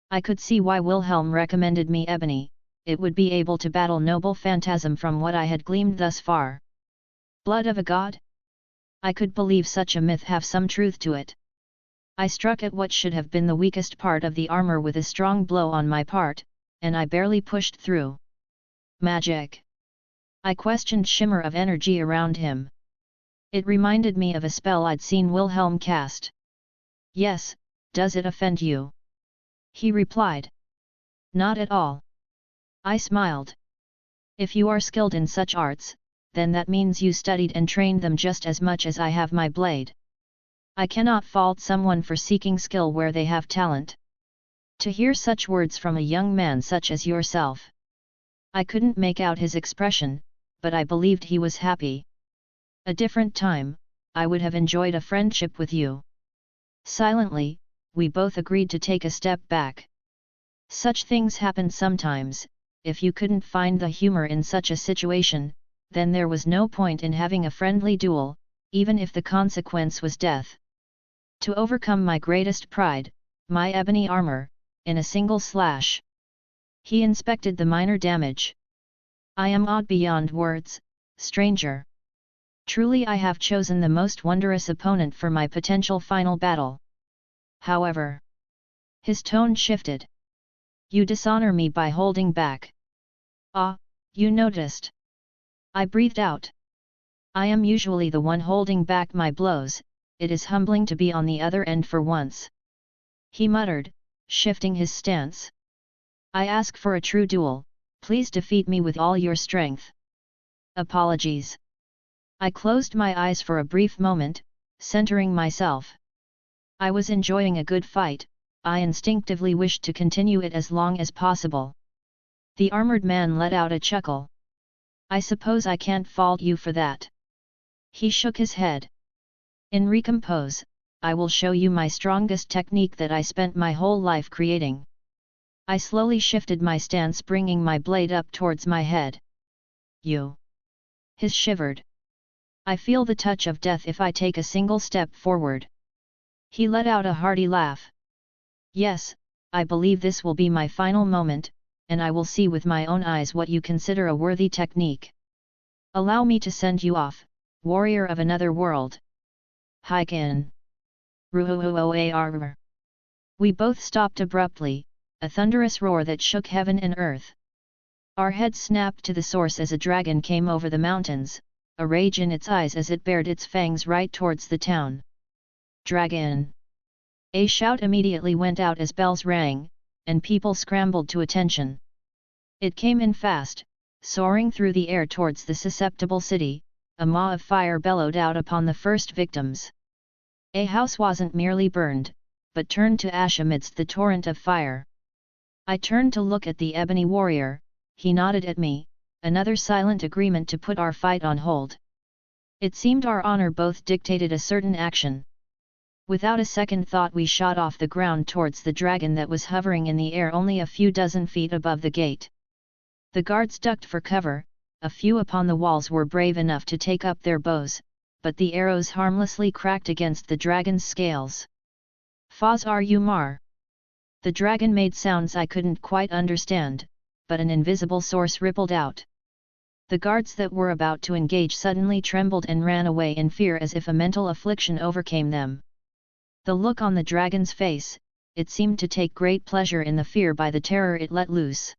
I could see why Wilhelm recommended me ebony, it would be able to battle noble phantasm from what I had gleaned thus far. Blood of a god? I could believe such a myth have some truth to it. I struck at what should have been the weakest part of the armor with a strong blow on my part, and I barely pushed through. Magic? I questioned shimmer of energy around him. It reminded me of a spell I'd seen Wilhelm cast. Yes, does it offend you? He replied. Not at all. I smiled. If you are skilled in such arts, then that means you studied and trained them just as much as I have my blade. I cannot fault someone for seeking skill where they have talent. To hear such words from a young man such as yourself. I couldn't make out his expression, but I believed he was happy. A different time, I would have enjoyed a friendship with you. Silently, we both agreed to take a step back. Such things happen sometimes. If you couldn't find the humor in such a situation, then there was no point in having a friendly duel, even if the consequence was death. To overcome my greatest pride, my ebony armor, in a single slash. He inspected the minor damage. I am awed beyond words, stranger. Truly I have chosen the most wondrous opponent for my potential final battle. However, his tone shifted. You dishonor me by holding back. Ah, you noticed. I breathed out. I am usually the one holding back my blows, it is humbling to be on the other end for once. He muttered, shifting his stance. I ask for a true duel, please defeat me with all your strength. Apologies. I closed my eyes for a brief moment, centering myself. I was enjoying a good fight, I instinctively wished to continue it as long as possible. The armored man let out a chuckle. I suppose I can't fault you for that. He shook his head. In recompose, I will show you my strongest technique that I spent my whole life creating. I slowly shifted my stance, bringing my blade up towards my head. You. His shivered. I feel the touch of death if I take a single step forward. He let out a hearty laugh. Yes, I believe this will be my final moment, and I will see with my own eyes what you consider a worthy technique. Allow me to send you off, warrior of another world. Haikin. Ruhuoar. We both stopped abruptly, a thunderous roar that shook heaven and earth. Our heads snapped to the source as a dragon came over the mountains, a rage in its eyes as it bared its fangs right towards the town. Dragon! A shout immediately went out as bells rang, and people scrambled to attention. It came in fast, soaring through the air towards the susceptible city, a maw of fire bellowed out upon the first victims. A house wasn't merely burned, but turned to ash amidst the torrent of fire. I turned to look at the ebony warrior, he nodded at me, another silent agreement to put our fight on hold. It seemed our honor both dictated a certain action. Without a second thought we shot off the ground towards the dragon that was hovering in the air only a few dozen feet above the gate. The guards ducked for cover, a few upon the walls were brave enough to take up their bows, but the arrows harmlessly cracked against the dragon's scales. Faz you mar. The dragon made sounds I couldn't quite understand, but an invisible source rippled out. The guards that were about to engage suddenly trembled and ran away in fear as if a mental affliction overcame them. The look on the dragon's face, it seemed to take great pleasure in the fear by the terror it let loose.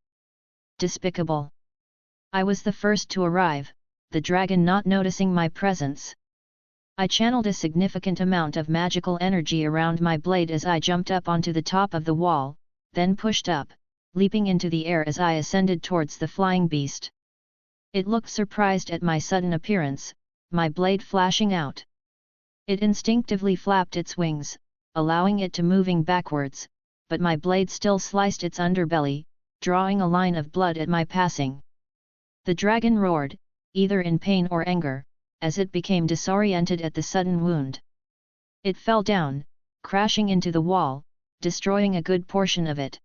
Despicable. I was the first to arrive, the dragon not noticing my presence. I channeled a significant amount of magical energy around my blade as I jumped up onto the top of the wall, then pushed up, leaping into the air as I ascended towards the flying beast. It looked surprised at my sudden appearance, my blade flashing out. It instinctively flapped its wings, allowing it to moving backwards, but my blade still sliced its underbelly, drawing a line of blood at my passing. The dragon roared, either in pain or anger, as it became disoriented at the sudden wound. It fell down, crashing into the wall, destroying a good portion of it.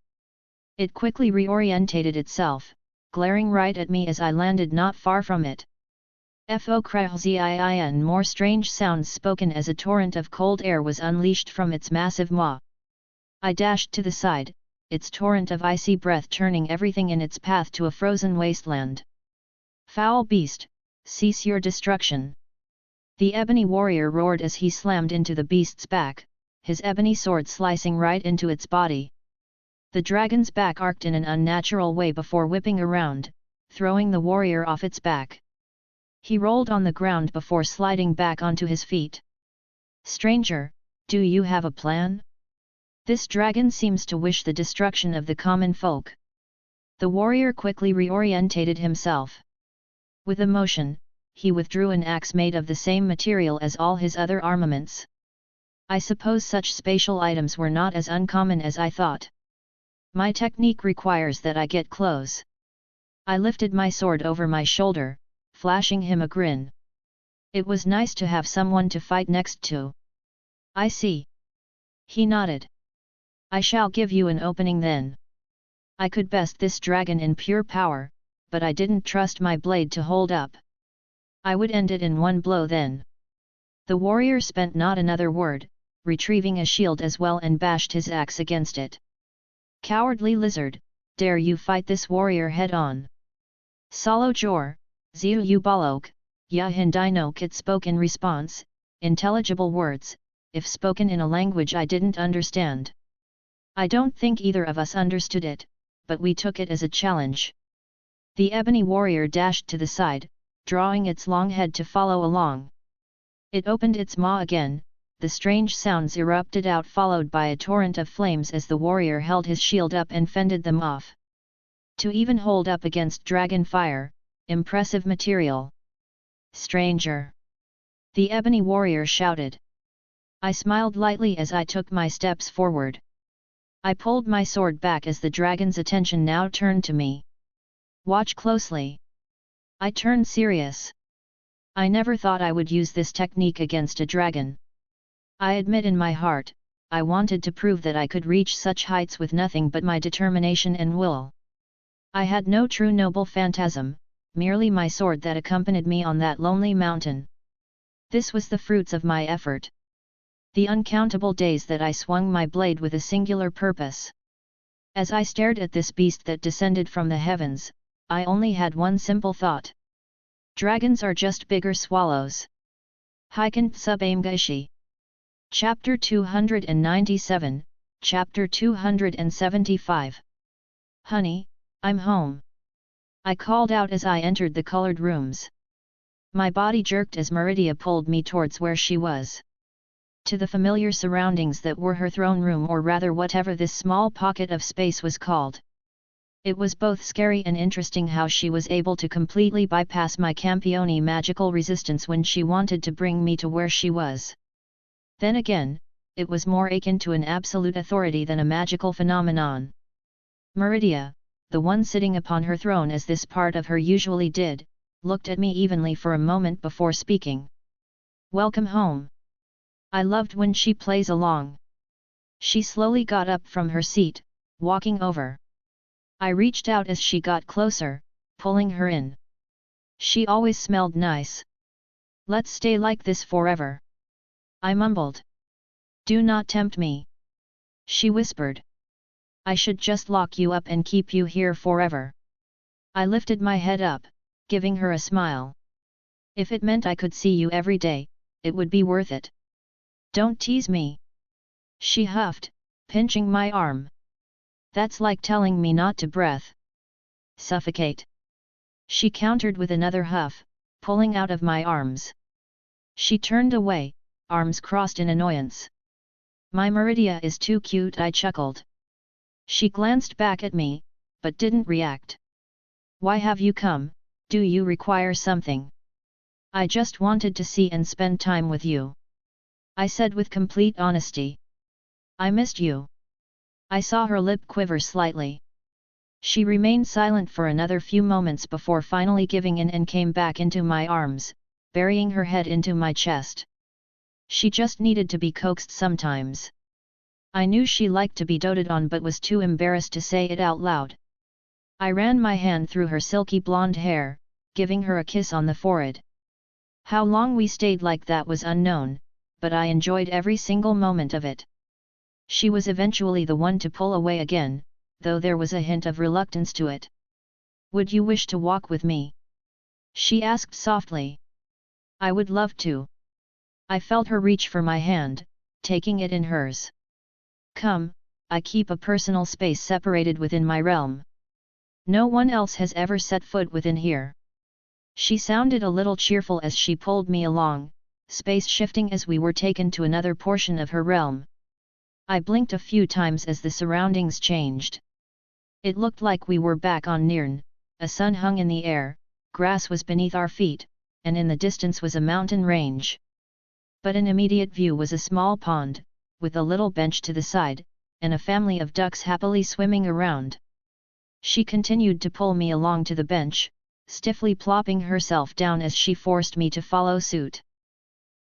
It quickly reorientated itself, glaring right at me as I landed not far from it. Fo-krazin, more strange sounds spoken as a torrent of cold air was unleashed from its massive maw. I dashed to the side, its torrent of icy breath turning everything in its path to a frozen wasteland. Foul beast, cease your destruction! The ebony warrior roared as he slammed into the beast's back, his ebony sword slicing right into its body. The dragon's back arced in an unnatural way before whipping around, throwing the warrior off its back. He rolled on the ground before sliding back onto his feet. Stranger, do you have a plan? This dragon seems to wish the destruction of the common folk. The warrior quickly reorientated himself. With emotion, he withdrew an axe made of the same material as all his other armaments. I suppose such spatial items were not as uncommon as I thought. My technique requires that I get close. I lifted my sword over my shoulder, flashing him a grin. It was nice to have someone to fight next to. I see. He nodded. I shall give you an opening then. I could best this dragon in pure power, but I didn't trust my blade to hold up. I would end it in one blow then. The warrior spent not another word, retrieving a shield as well and bashed his axe against it. Cowardly lizard, dare you fight this warrior head on? Salo jor, ziu yu balok, ya hindino kit spoke in response, intelligible words, if spoken in a language I didn't understand. I don't think either of us understood it, but we took it as a challenge. The ebony warrior dashed to the side, drawing its long head to follow along. It opened its maw again, the strange sounds erupted out followed by a torrent of flames as the warrior held his shield up and fended them off. To even hold up against dragon fire, impressive material. Stranger! The ebony warrior shouted. I smiled lightly as I took my steps forward. I pulled my sword back as the dragon's attention now turned to me. Watch closely. I turned serious. I never thought I would use this technique against a dragon. I admit in my heart, I wanted to prove that I could reach such heights with nothing but my determination and will. I had no true noble phantasm, merely my sword that accompanied me on that lonely mountain. This was the fruits of my effort. The uncountable days that I swung my blade with a singular purpose. As I stared at this beast that descended from the heavens, I only had one simple thought. Dragons are just bigger swallows. Hiken sub Aimgaishi. Chapter 297, Chapter 275. Honey, I'm home. I called out as I entered the colored rooms. My body jerked as Meridia pulled me towards where she was. To the familiar surroundings that were her throne room, or rather whatever this small pocket of space was called. It was both scary and interesting how she was able to completely bypass my Campione magical resistance when she wanted to bring me to where she was. Then again, it was more akin to an absolute authority than a magical phenomenon. Meridia, the one sitting upon her throne as this part of her usually did, looked at me evenly for a moment before speaking. Welcome home. I loved when she plays along. She slowly got up from her seat, walking over. I reached out as she got closer, pulling her in. She always smelled nice. Let's stay like this forever. I mumbled. Do not tempt me. She whispered. I should just lock you up and keep you here forever. I lifted my head up, giving her a smile. If it meant I could see you every day, it would be worth it. Don't tease me. She huffed, pinching my arm. That's like telling me not to breathe. Suffocate. She countered with another huff, pulling out of my arms. She turned away, arms crossed in annoyance. My Meridia is too cute, I chuckled. She glanced back at me, but didn't react. Why have you come? Do you require something? I just wanted to see and spend time with you. I said with complete honesty. I missed you. I saw her lip quiver slightly. She remained silent for another few moments before finally giving in and came back into my arms, burying her head into my chest. She just needed to be coaxed sometimes. I knew she liked to be doted on but was too embarrassed to say it out loud. I ran my hand through her silky blonde hair, giving her a kiss on the forehead. How long we stayed like that was unknown, but I enjoyed every single moment of it. She was eventually the one to pull away again, though there was a hint of reluctance to it. Would you wish to walk with me? She asked softly. I would love to. I felt her reach for my hand, taking it in hers. Come, I keep a personal space separated within my realm. No one else has ever set foot within here. She sounded a little cheerful as she pulled me along, space shifting as we were taken to another portion of her realm. I blinked a few times as the surroundings changed. It looked like we were back on Nirn, a sun hung in the air, grass was beneath our feet, and in the distance was a mountain range. But in immediate view was a small pond, with a little bench to the side, and a family of ducks happily swimming around. She continued to pull me along to the bench, stiffly plopping herself down as she forced me to follow suit.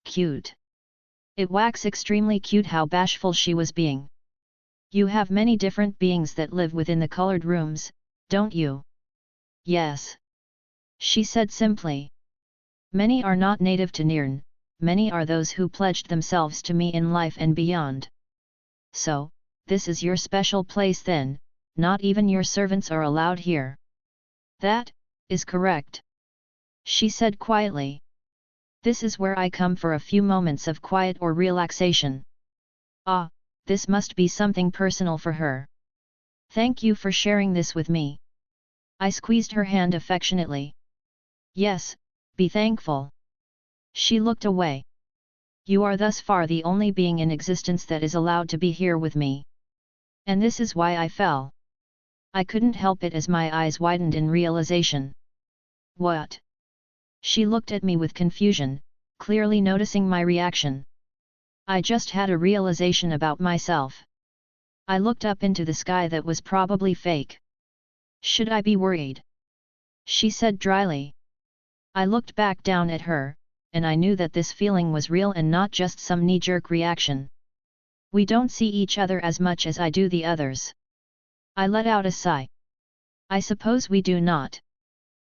Cute. It wax extremely cute how bashful she was being. You have many different beings that live within the colored rooms, don't you? Yes. She said simply. Many are not native to Nirn, many are those who pledged themselves to me in life and beyond. So, this is your special place then, not even your servants are allowed here. That is correct. She said quietly. This is where I come for a few moments of quiet or relaxation. Ah, this must be something personal for her. Thank you for sharing this with me. I squeezed her hand affectionately. Yes, be thankful. She looked away. You are thus far the only being in existence that is allowed to be here with me. And this is why I fell. I couldn't help it as my eyes widened in realization. What? She looked at me with confusion, clearly noticing my reaction. I just had a realization about myself. I looked up into the sky that was probably fake. Should I be worried? She said dryly. I looked back down at her, and I knew that this feeling was real and not just some knee-jerk reaction. We don't see each other as much as I do the others. I let out a sigh. I suppose we do not.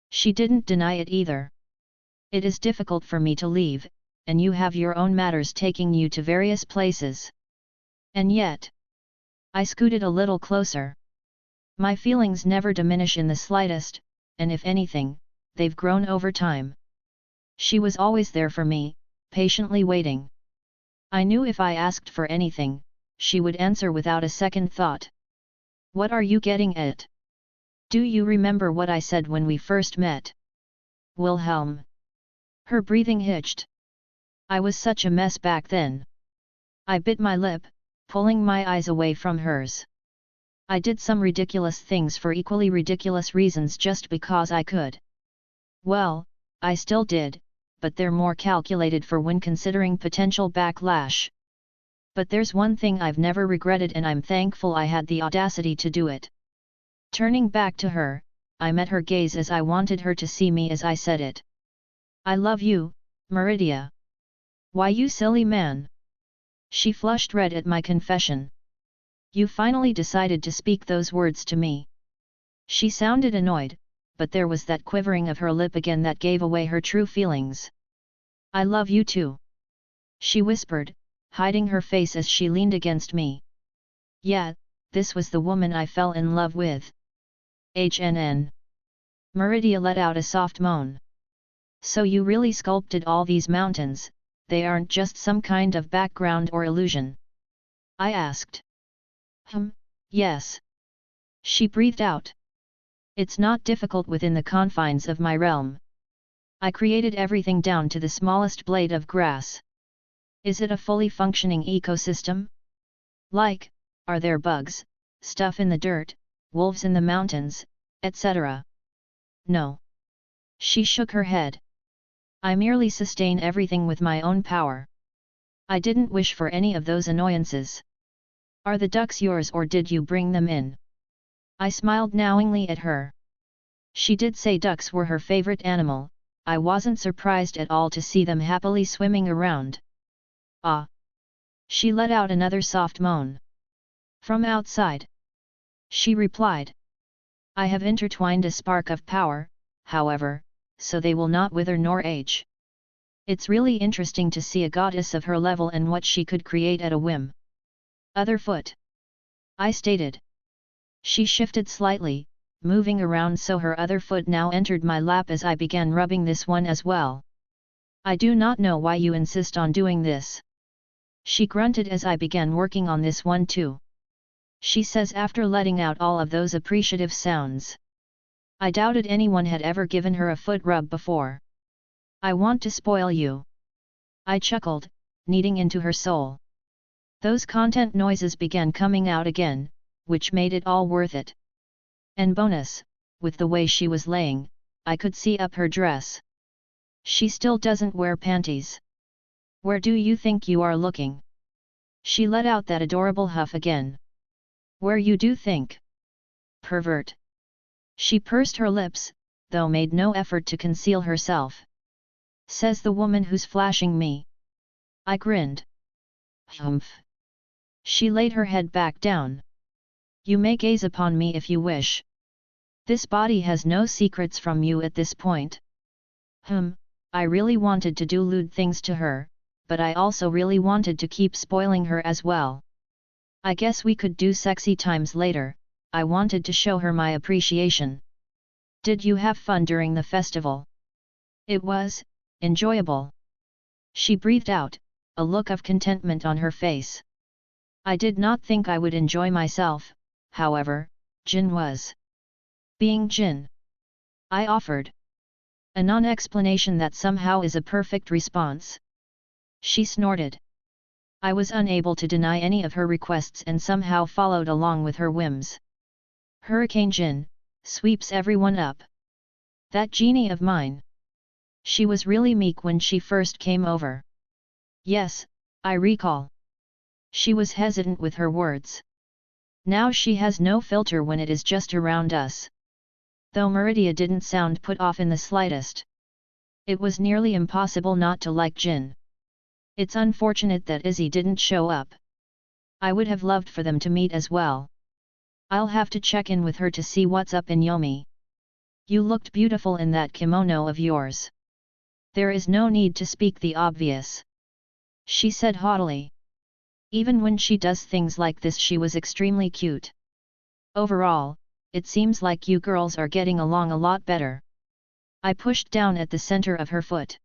She didn't deny it either. It is difficult for me to leave, and you have your own matters taking you to various places. And yet, I scooted a little closer. My feelings never diminish in the slightest, and if anything, they've grown over time. She was always there for me, patiently waiting. I knew if I asked for anything, she would answer without a second thought. What are you getting at? Do you remember what I said when we first met? Wilhelm. Her breathing hitched. I was such a mess back then. I bit my lip, pulling my eyes away from hers. I did some ridiculous things for equally ridiculous reasons just because I could. Well, I still did, but they're more calculated for when considering potential backlash. But there's one thing I've never regretted and I'm thankful I had the audacity to do it. Turning back to her, I met her gaze as I wanted her to see me as I said it. I love you, Meridia. Why you silly man? She flushed red at my confession. You finally decided to speak those words to me. She sounded annoyed, but there was that quivering of her lip again that gave away her true feelings. I love you too. She whispered, hiding her face as she leaned against me. Yeah, this was the woman I fell in love with. HNN. Meridia let out a soft moan. So you really sculpted all these mountains, they aren't just some kind of background or illusion? I asked. Yes. She breathed out. It's not difficult within the confines of my realm. I created everything down to the smallest blade of grass. Is it a fully functioning ecosystem? Like, are there bugs, stuff in the dirt, wolves in the mountains, etc.? No. She shook her head. I merely sustain everything with my own power. I didn't wish for any of those annoyances. Are the ducks yours or did you bring them in? I smiled knowingly at her. She did say ducks were her favorite animal. I wasn't surprised at all to see them happily swimming around. Ah! She let out another soft moan. From outside. She replied. I have intertwined a spark of power, however, so they will not wither nor age. It's really interesting to see a goddess of her level and what she could create at a whim. Other foot. I stated. She shifted slightly, moving around so her other foot now entered my lap as I began rubbing this one as well. I do not know why you insist on doing this. She grunted as I began working on this one too. She says after letting out all of those appreciative sounds. I doubted anyone had ever given her a foot rub before. I want to spoil you. I chuckled, kneading into her soul. Those content noises began coming out again, which made it all worth it. And bonus, with the way she was laying, I could see up her dress. She still doesn't wear panties. Where do you think you are looking? She let out that adorable huff again. Where you do think? Pervert. She pursed her lips, though made no effort to conceal herself. Says the woman who's flashing me. I grinned. Humph. She laid her head back down. You may gaze upon me if you wish. This body has no secrets from you at this point. I really wanted to do lewd things to her, but I also really wanted to keep spoiling her as well. I guess we could do sexy times later. I wanted to show her my appreciation. Did you have fun during the festival? It was enjoyable. She breathed out, a look of contentment on her face. I did not think I would enjoy myself, however. Jin was being Jin. I offered a non-explanation that somehow is a perfect response. She snorted. I was unable to deny any of her requests and somehow followed along with her whims. Hurricane Jin sweeps everyone up. That genie of mine. She was really meek when she first came over. Yes, I recall. She was hesitant with her words. Now she has no filter when it is just around us. Though Meridia didn't sound put off in the slightest. It was nearly impossible not to like Jin. It's unfortunate that Izzy didn't show up. I would have loved for them to meet as well. I'll have to check in with her to see what's up in Yomi. You looked beautiful in that kimono of yours. There is no need to speak the obvious. She said haughtily. Even when she does things like this she was extremely cute. Overall, it seems like you girls are getting along a lot better. I pushed down at the center of her foot.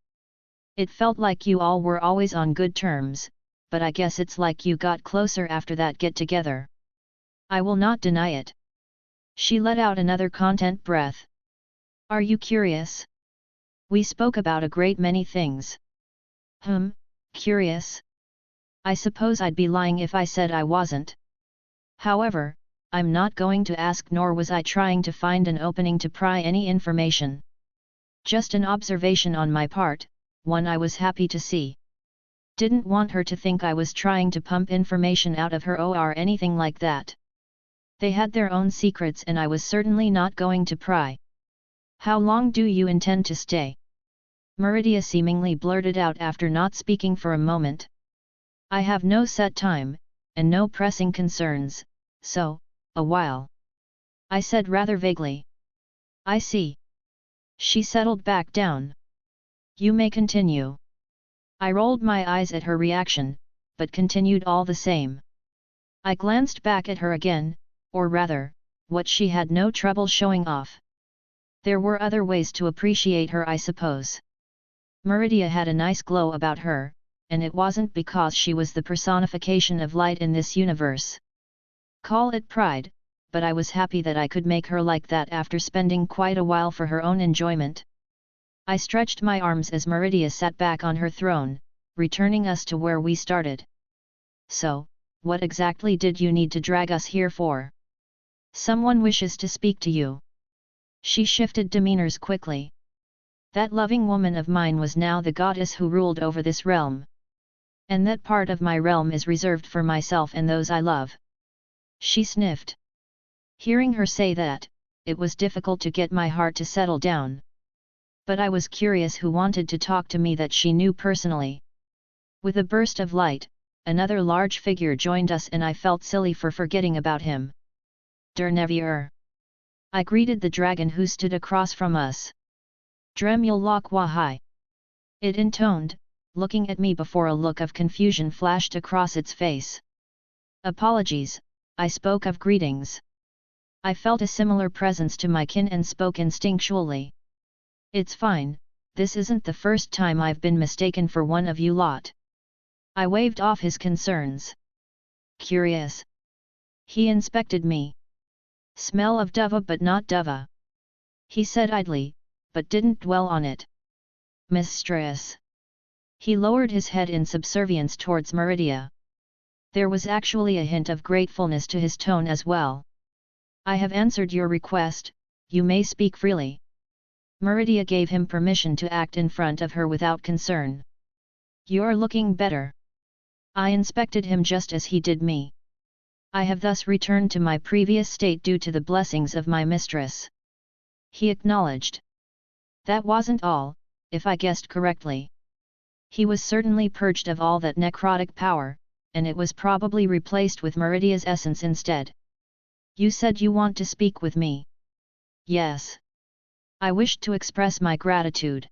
It felt like you all were always on good terms, but I guess it's like you got closer after that get-together. I will not deny it. She let out another content breath. Are you curious? We spoke about a great many things. Curious? I suppose I'd be lying if I said I wasn't. However, I'm not going to ask, nor was I trying to find an opening to pry any information. Just an observation on my part, one I was happy to see. Didn't want her to think I was trying to pump information out of her or anything like that. They had their own secrets and I was certainly not going to pry. How long do you intend to stay? Meridia seemingly blurted out after not speaking for a moment. I have no set time, and no pressing concerns, so, a while. I said rather vaguely. I see. She settled back down. You may continue. I rolled my eyes at her reaction, but continued all the same. I glanced back at her again, or rather, what she had no trouble showing off. There were other ways to appreciate her, I suppose. Meridia had a nice glow about her, and it wasn't because she was the personification of light in this universe. Call it pride, but I was happy that I could make her like that after spending quite a while for her own enjoyment. I stretched my arms as Meridia sat back on her throne, returning us to where we started. So, what exactly did you need to drag us here for? Someone wishes to speak to you. She shifted demeanors quickly. That loving woman of mine was now the goddess who ruled over this realm. And that part of my realm is reserved for myself and those I love. She sniffed. Hearing her say that, it was difficult to get my heart to settle down. But I was curious who wanted to talk to me that she knew personally. With a burst of light, another large figure joined us and I felt silly for forgetting about him. Der Nevier. I greeted the dragon who stood across from us. Dremul Lok Wahai. It intoned, looking at me before a look of confusion flashed across its face. Apologies, I spoke of greetings. I felt a similar presence to my kin and spoke instinctually. It's fine, this isn't the first time I've been mistaken for one of you lot. I waved off his concerns. Curious. He inspected me. Smell of duva but not duva. He said idly, but didn't dwell on it. Mistress. He lowered his head in subservience towards Meridia. There was actually a hint of gratefulness to his tone as well. I have answered your request, you may speak freely. Meridia gave him permission to act in front of her without concern. You're looking better. I inspected him just as he did me. I have thus returned to my previous state due to the blessings of my mistress. He acknowledged. That wasn't all, if I guessed correctly. He was certainly purged of all that necrotic power, and it was probably replaced with Meridia's essence instead. You said you want to speak with me. Yes. I wished to express my gratitude.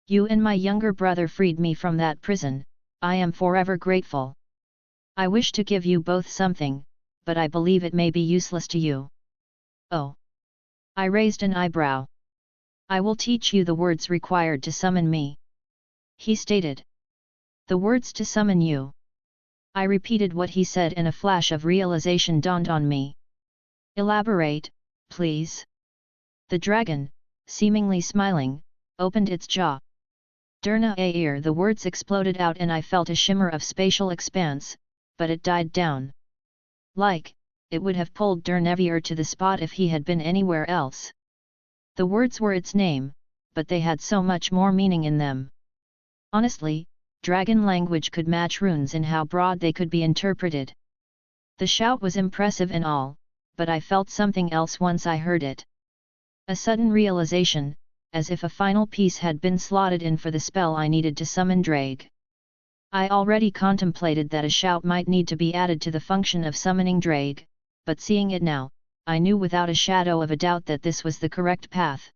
You and my younger brother freed me from that prison, I am forever grateful. I wish to give you both something, but I believe it may be useless to you. Oh. I raised an eyebrow. I will teach you the words required to summon me. He stated. The words to summon you. I repeated what he said and a flash of realization dawned on me. Elaborate, please. The dragon, seemingly smiling, opened its jaw. Durna Air, the words exploded out and I felt a shimmer of spatial expanse, but it died down. Like, it would have pulled Durnevier to the spot if he had been anywhere else. The words were its name, but they had so much more meaning in them. Honestly, dragon language could match runes in how broad they could be interpreted. The shout was impressive and all, but I felt something else once I heard it. A sudden realization, as if a final piece had been slotted in for the spell I needed to summon Drake. I already contemplated that a shout might need to be added to the function of summoning Drake, but seeing it now, I knew without a shadow of a doubt that this was the correct path.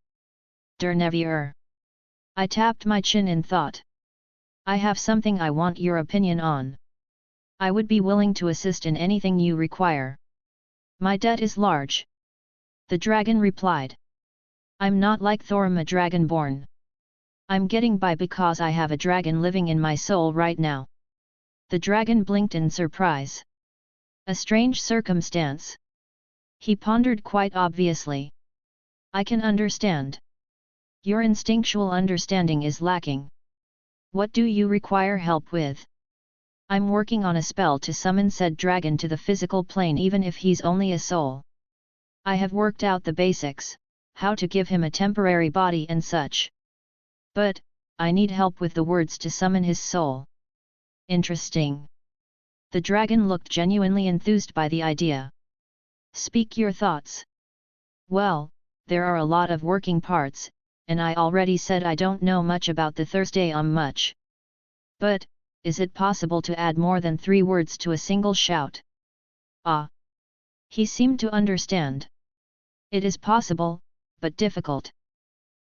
Durnevier. I tapped my chin in thought. I have something I want your opinion on. I would be willing to assist in anything you require. My debt is large. The dragon replied. I'm not like Thorim, a dragonborn. I'm getting by because I have a dragon living in my soul right now. The dragon blinked in surprise. A strange circumstance. He pondered quite obviously. I can understand. Your instinctual understanding is lacking. What do you require help with? I'm working on a spell to summon said dragon to the physical plane even if he's only a soul. I have worked out the basics, how to give him a temporary body and such. But, I need help with the words to summon his soul. Interesting. The dragon looked genuinely enthused by the idea. Speak your thoughts. Well, there are a lot of working parts, and I already said I don't know much about the Thursday much. But, is it possible to add more than 3 words to a single shout? Ah! He seemed to understand. It is possible, but difficult.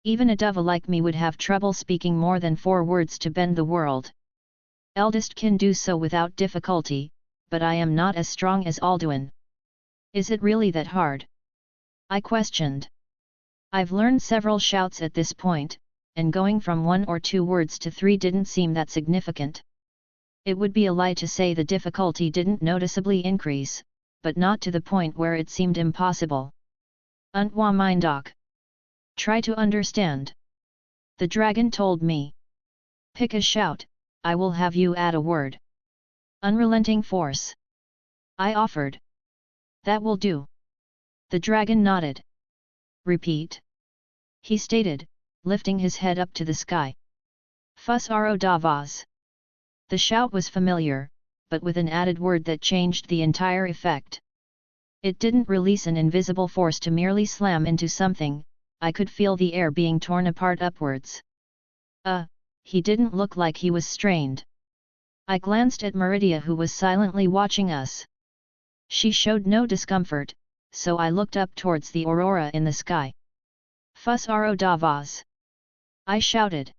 Even a dove like me would have trouble speaking more than 4 words to bend the world. Eldest can do so without difficulty, but I am not as strong as Alduin. Is it really that hard? I questioned. I've learned several shouts at this point, and going from 1 or 2 words to 3 didn't seem that significant. It would be a lie to say the difficulty didn't noticeably increase, but not to the point where it seemed impossible. Untwa Mindok. Try to understand. The dragon told me. Pick a shout, I will have you add a word. Unrelenting force. I offered. That will do. The dragon nodded. Repeat. He stated, lifting his head up to the sky. Fusaro Davaz. The shout was familiar, but with an added word that changed the entire effect. It didn't release an invisible force to merely slam into something, I could feel the air being torn apart upwards. He didn't look like he was strained. I glanced at Meridia, who was silently watching us. She showed no discomfort, so I looked up towards the aurora in the sky. Fusaro Davaz. I shouted.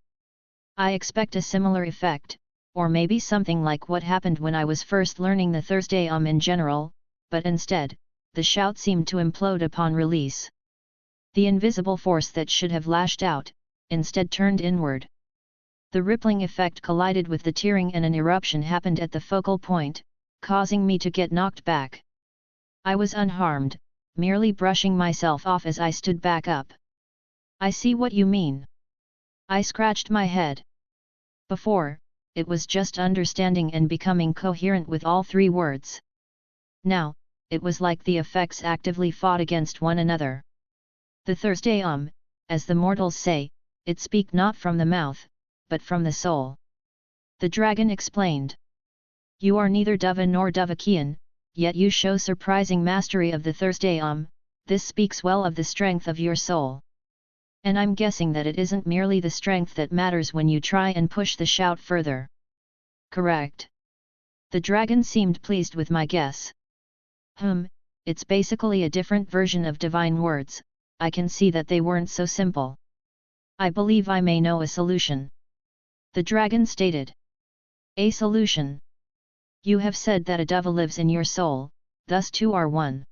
I expect a similar effect, or maybe something like what happened when I was first learning the Thursday in general, but instead, the shout seemed to implode upon release. The invisible force that should have lashed out, instead turned inward. The rippling effect collided with the tearing and an eruption happened at the focal point, causing me to get knocked back. I was unharmed, merely brushing myself off as I stood back up. I see what you mean. I scratched my head. Before, it was just understanding and becoming coherent with all 3 words. Now, it was like the effects actively fought against one another. The Thursday as the mortals say, it speak not from the mouth, but from the soul. The dragon explained. You are neither Dova nor Dovakian, yet you show surprising mastery of the Thursday this speaks well of the strength of your soul. And I'm guessing that it isn't merely the strength that matters when you try and push the shout further. Correct. The dragon seemed pleased with my guess. It's basically a different version of divine words. I can see that they weren't so simple. I believe I may know a solution. The dragon stated. A solution. You have said that a dove lives in your soul, thus two are one.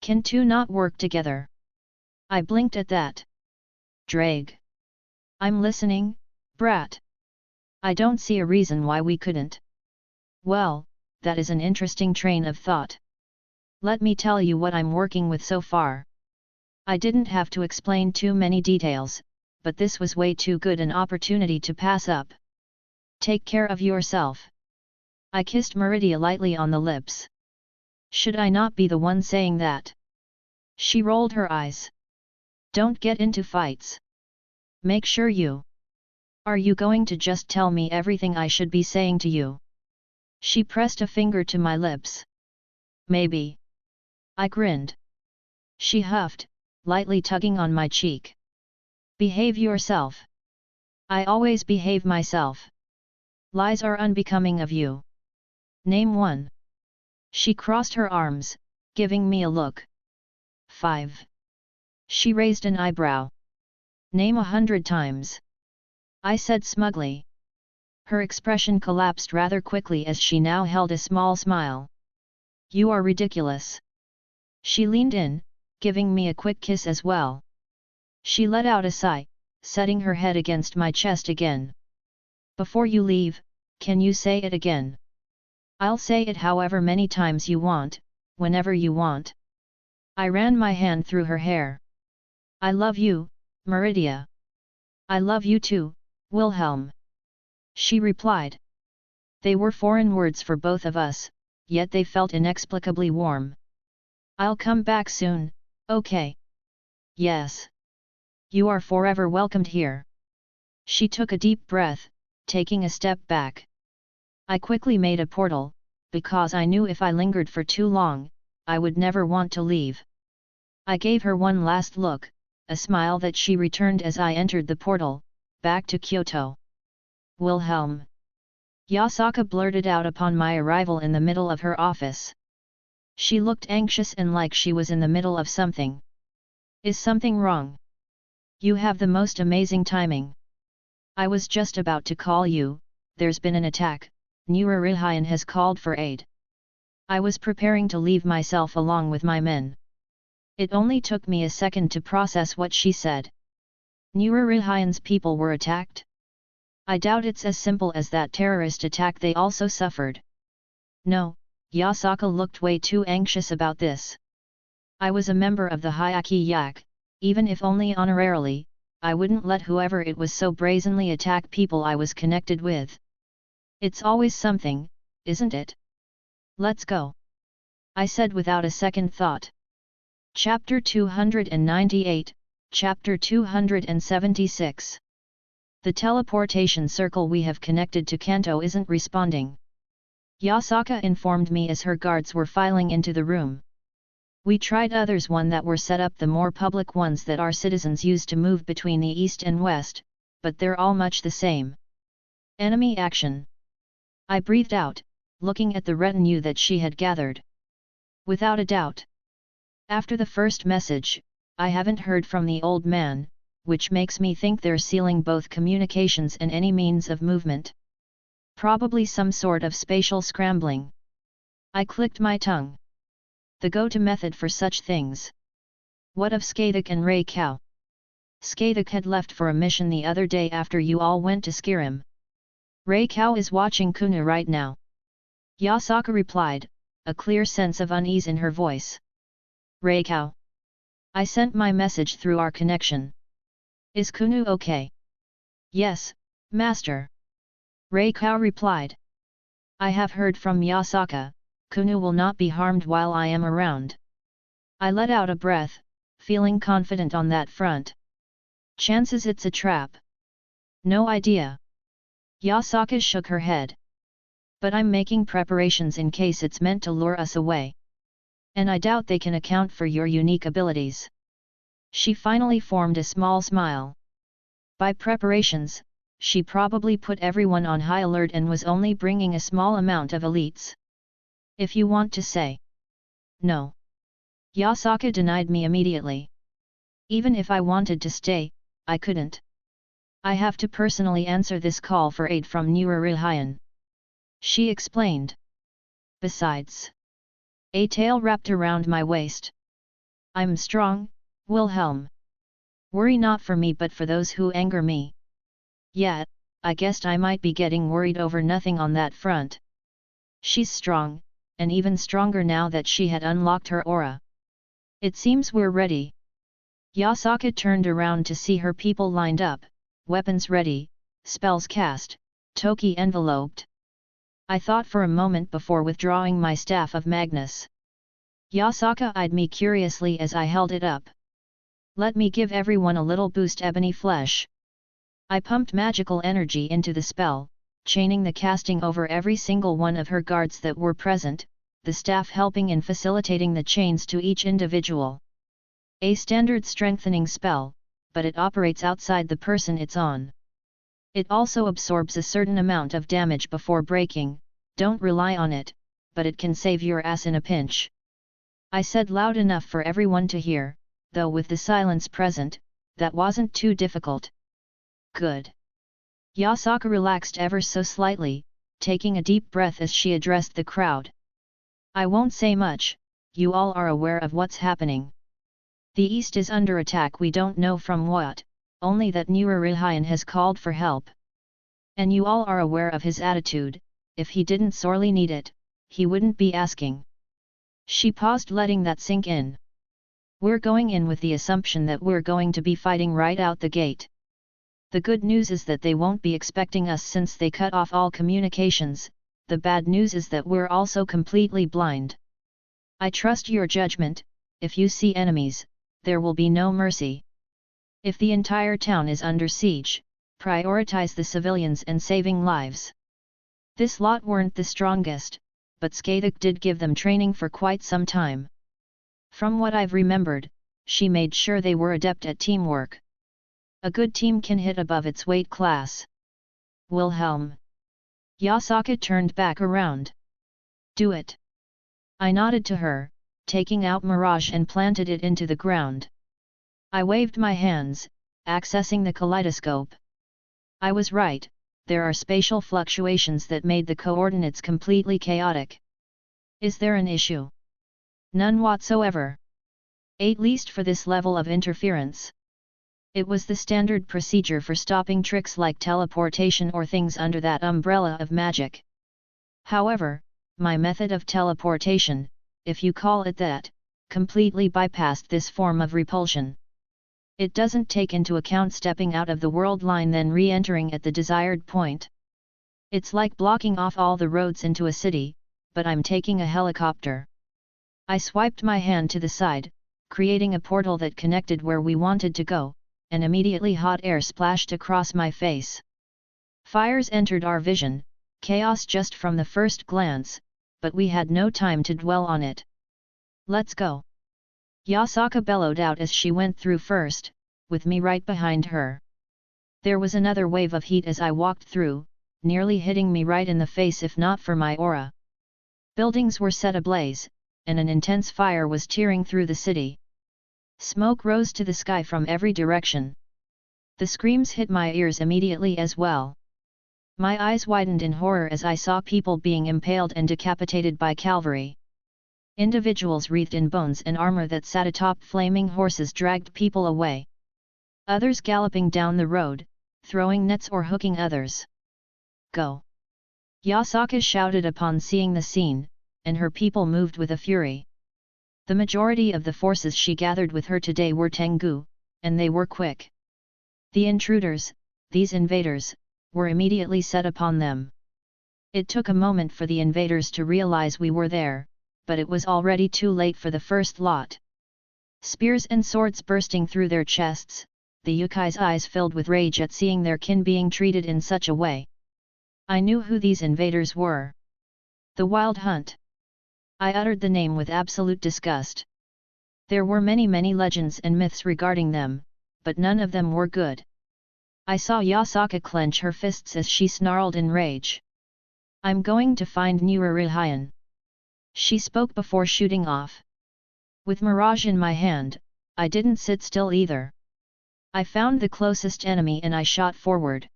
Can two not work together? I blinked at that. Drag. I'm listening, brat. I don't see a reason why we couldn't. Well, that is an interesting train of thought. Let me tell you what I'm working with so far. I didn't have to explain too many details, but this was way too good an opportunity to pass up. Take care of yourself. I kissed Meridia lightly on the lips. Should I not be the one saying that? She rolled her eyes. Don't get into fights. Make sure you. Are you going to just tell me everything I should be saying to you? She pressed a finger to my lips. Maybe. I grinned. She huffed, lightly tugging on my cheek. Behave yourself. I always behave myself. Lies are unbecoming of you. Name one. She crossed her arms, giving me a look. 5. She raised an eyebrow. Name 100 times. I said smugly. Her expression collapsed rather quickly as she now held a small smile. You are ridiculous. She leaned in, giving me a quick kiss as well. She let out a sigh, setting her head against my chest again. Before you leave, can you say it again? I'll say it however many times you want, whenever you want. I ran my hand through her hair. I love you, Meridia. I love you too, Wilhelm. She replied. They were foreign words for both of us, yet they felt inexplicably warm. I'll come back soon, okay? Yes. You are forever welcomed here. She took a deep breath, taking a step back. I quickly made a portal, because I knew if I lingered for too long, I would never want to leave. I gave her one last look, a smile that she returned as I entered the portal, back to Kyoto. Wilhelm. Yasaka blurted out upon my arrival in the middle of her office. She looked anxious and like she was in the middle of something. Is something wrong? You have the most amazing timing. I was just about to call you, there's been an attack, Nurarihayan has called for aid. I was preparing to leave myself along with my men. It only took me a second to process what she said. Nurarihayan's people were attacked? I doubt it's as simple as that terrorist attack they also suffered. No, Yasaka looked way too anxious about this. I was a member of the Hyaki Yak, even if only honorarily, I wouldn't let whoever it was so brazenly attack people I was connected with. It's always something, isn't it? Let's go. I said without a second thought. Chapter 298, Chapter 276. The teleportation circle we have connected to Kanto isn't responding. Yasaka informed me as her guards were filing into the room. We tried others, one that were set up, the more public ones that our citizens use to move between the east and west, but they're all much the same. Enemy action. I breathed out, looking at the retinue that she had gathered. Without a doubt. After the first message, I haven't heard from the old man, which makes me think they're sealing both communications and any means of movement. Probably some sort of spatial scrambling. I clicked my tongue. The go-to method for such things. What of Skathik and Ray Cow? Skathik had left for a mission the other day after you all went to Skirim. Ray Cow is watching Kuna right now. Yasaka replied, a clear sense of unease in her voice. Ray Cow. I sent my message through our connection. Is Kunu okay? Yes, Master. Ray Cow replied. I have heard from Yasaka, Kunu will not be harmed while I am around. I let out a breath, feeling confident on that front. Chances it's a trap? No idea. Yasaka shook her head. But I'm making preparations in case it's meant to lure us away. And I doubt they can account for your unique abilities. She finally formed a small smile. By preparations, she probably put everyone on high alert and was only bringing a small amount of elites. If you want to say. No. Yasaka denied me immediately. Even if I wanted to stay, I couldn't. I have to personally answer this call for aid from Nurarihayan. She explained. Besides. A tail wrapped around my waist. I'm strong, Wilhelm. Worry not for me but for those who anger me. Yet, I guessed I might be getting worried over nothing on that front. She's strong, and even stronger now that she had unlocked her aura. It seems we're ready. Yasaka turned around to see her people lined up, weapons ready, spells cast, Toki enveloped. I thought for a moment before withdrawing my staff of Magnus. Yasaka eyed me curiously as I held it up. Let me give everyone a little boost ebony flesh. I pumped magical energy into the spell, chaining the casting over every single one of her guards that were present, the staff helping in facilitating the chains to each individual. A standard strengthening spell, but it operates outside the person it's on. It also absorbs a certain amount of damage before breaking, don't rely on it, but it can save your ass in a pinch. I said loud enough for everyone to hear, though with the silence present, that wasn't too difficult. Good. Yasaka relaxed ever so slightly, taking a deep breath as she addressed the crowd. I won't say much, you all are aware of what's happening. The East is under attack, we don't know from what, only that Nurarihayan has called for help. And you all are aware of his attitude, if he didn't sorely need it, he wouldn't be asking. She paused, letting that sink in. We're going in with the assumption that we're going to be fighting right out the gate. The good news is that they won't be expecting us since they cut off all communications, the bad news is that we're also completely blind. I trust your judgment, if you see enemies, there will be no mercy. If the entire town is under siege, prioritize the civilians and saving lives. This lot weren't the strongest, but Skathik did give them training for quite some time. From what I've remembered, she made sure they were adept at teamwork. A good team can hit above its weight class. Wilhelm. Yasaka turned back around. Do it. I nodded to her, taking out Mirage and planted it into the ground. I waved my hands, accessing the kaleidoscope. I was right, there are spatial fluctuations that made the coordinates completely chaotic. Is there an issue? None whatsoever. At least for this level of interference. It was the standard procedure for stopping tricks like teleportation or things under that umbrella of magic. However, my method of teleportation, if you call it that, completely bypassed this form of repulsion. It doesn't take into account stepping out of the world line then re-entering at the desired point. It's like blocking off all the roads into a city, but I'm taking a helicopter. I swiped my hand to the side, creating a portal that connected where we wanted to go, and immediately hot air splashed across my face. Fires entered our vision, chaos just from the first glance, but we had no time to dwell on it. Let's go. Yasaka bellowed out as she went through first, with me right behind her. There was another wave of heat as I walked through, nearly hitting me right in the face if not for my aura. Buildings were set ablaze, and an intense fire was tearing through the city. Smoke rose to the sky from every direction. The screams hit my ears immediately as well. My eyes widened in horror as I saw people being impaled and decapitated by cavalry. Individuals wreathed in bones and armor that sat atop flaming horses dragged people away. Others galloping down the road, throwing nets or hooking others. Go! Yasaka shouted upon seeing the scene, and her people moved with a fury. The majority of the forces she gathered with her today were Tengu, and they were quick. The intruders, these invaders, were immediately set upon them. It took a moment for the invaders to realize we were there, but it was already too late for the first lot. Spears and swords bursting through their chests, the yukai's eyes filled with rage at seeing their kin being treated in such a way. I knew who these invaders were. The Wild Hunt. I uttered the name with absolute disgust. There were many legends and myths regarding them, but none of them were good. I saw Yasaka clench her fists as she snarled in rage. I'm going to find Nurarihayan. She spoke before shooting off. With Mirage in my hand, I didn't sit still either. I found the closest enemy and I shot forward.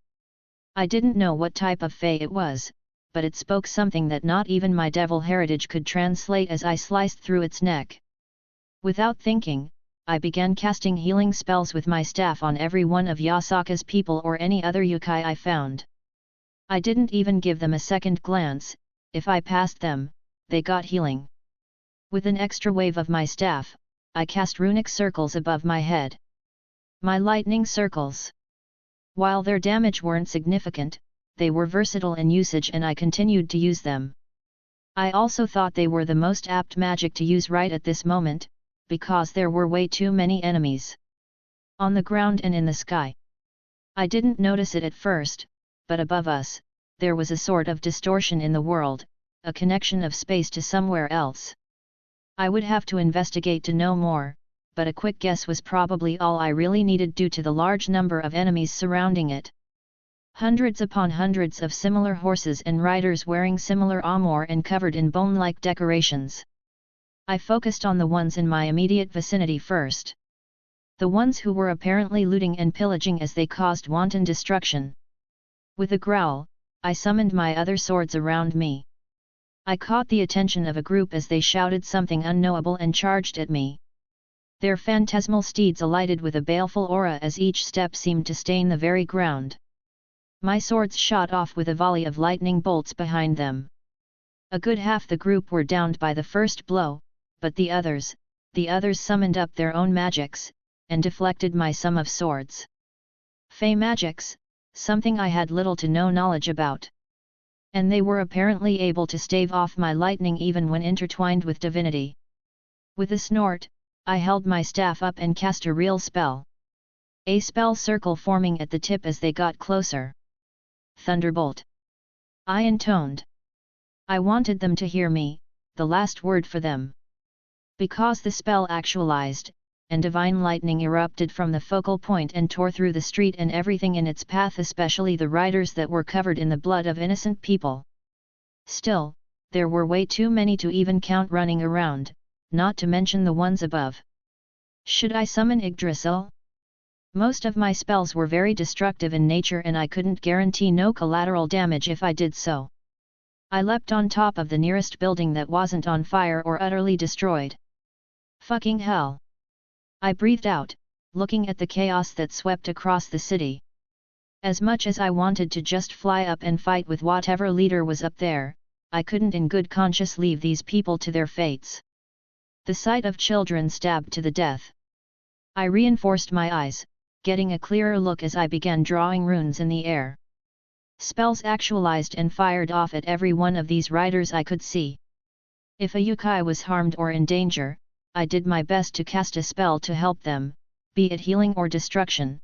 I didn't know what type of fae it was, but it spoke something that not even my devil heritage could translate as I sliced through its neck. Without thinking, I began casting healing spells with my staff on every one of Yasaka's people or any other yokai I found. I didn't even give them a second glance. If I passed them, they got healing. With an extra wave of my staff, I cast runic circles above my head. My lightning circles. While their damage weren't significant, they were versatile in usage and I continued to use them. I also thought they were the most apt magic to use right at this moment, because there were way too many enemies. On the ground and in the sky. I didn't notice it at first, but above us, there was a sort of distortion in the world, a connection of space to somewhere else. I would have to investigate to know more, but a quick guess was probably all I really needed due to the large number of enemies surrounding it. Hundreds upon hundreds of similar horses and riders wearing similar armor and covered in bone-like decorations. I focused on the ones in my immediate vicinity first. The ones who were apparently looting and pillaging as they caused wanton destruction. With a growl, I summoned my other swords around me. I caught the attention of a group as they shouted something unknowable and charged at me. Their phantasmal steeds alighted with a baleful aura as each step seemed to stain the very ground. My swords shot off with a volley of lightning bolts behind them. A good half the group were downed by the first blow, but the others summoned up their own magics, and deflected my sum of swords. Fey magics, something I had little to no knowledge about. And they were apparently able to stave off my lightning even when intertwined with divinity. With a snort, I held my staff up and cast a real spell. A spell circle forming at the tip as they got closer. Thunderbolt. I intoned. I wanted them to hear me, the last word for them. Because the spell actualized, and divine lightning erupted from the focal point and tore through the street and everything in its path, especially the riders that were covered in the blood of innocent people. Still, there were way too many to even count running around, not to mention the ones above. Should I summon Yggdrasil? Most of my spells were very destructive in nature and I couldn't guarantee no collateral damage if I did so. I leapt on top of the nearest building that wasn't on fire or utterly destroyed. Fucking hell! I breathed out, looking at the chaos that swept across the city. As much as I wanted to just fly up and fight with whatever leader was up there, I couldn't in good conscience leave these people to their fates. The sight of children stabbed to the death. I reinforced my eyes, getting a clearer look as I began drawing runes in the air. Spells actualized and fired off at every one of these riders I could see. If a yokai was harmed or in danger, I did my best to cast a spell to help them, be it healing or destruction.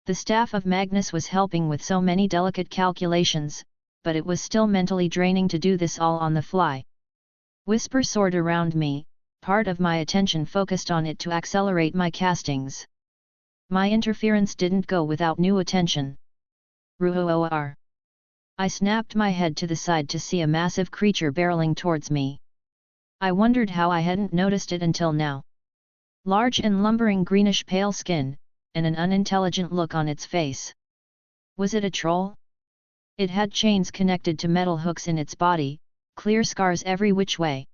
The staff of Magnus was helping with so many delicate calculations, but it was still mentally draining to do this all on the fly. Whisper soared around me, part of my attention focused on it to accelerate my castings. My interference didn't go without new attention. Ruhoor! I snapped my head to the side to see a massive creature barreling towards me. I wondered how I hadn't noticed it until now. Large and lumbering greenish pale skin, and an unintelligent look on its face. Was it a troll? It had chains connected to metal hooks in its body, clear scars every which way.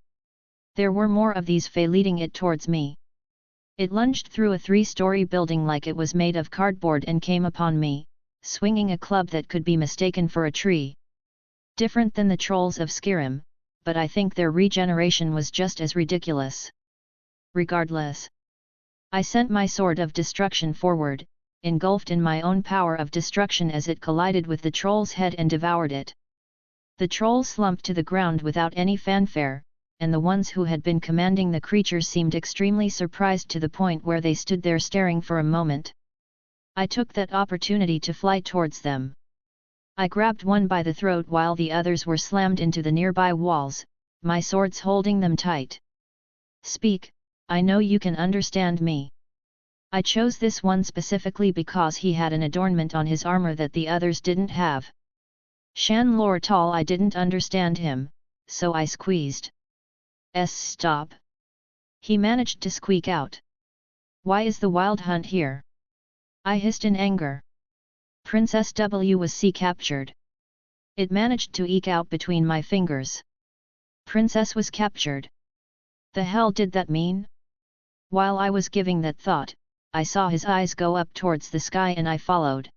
There were more of these fey leading it towards me. It lunged through a 3-story building like it was made of cardboard and came upon me, swinging a club that could be mistaken for a tree. Different than the trolls of Skyrim, but I think their regeneration was just as ridiculous. Regardless, I sent my sword of destruction forward, engulfed in my own power of destruction as it collided with the troll's head and devoured it. The troll slumped to the ground without any fanfare, and the ones who had been commanding the creature seemed extremely surprised to the point where they stood there staring for a moment. I took that opportunity to fly towards them. I grabbed one by the throat while the others were slammed into the nearby walls, my swords holding them tight. Speak, I know you can understand me. I chose this one specifically because he had an adornment on his armor that the others didn't have. Shan Lor Tal, I didn't understand him, so I squeezed. Stop. He managed to squeak out. Why is the wild hunt here? I hissed in anger. Princess W was captured. It managed to eke out between my fingers. Princess was captured. The hell did that mean? While I was giving that thought, I saw his eyes go up towards the sky and I followed.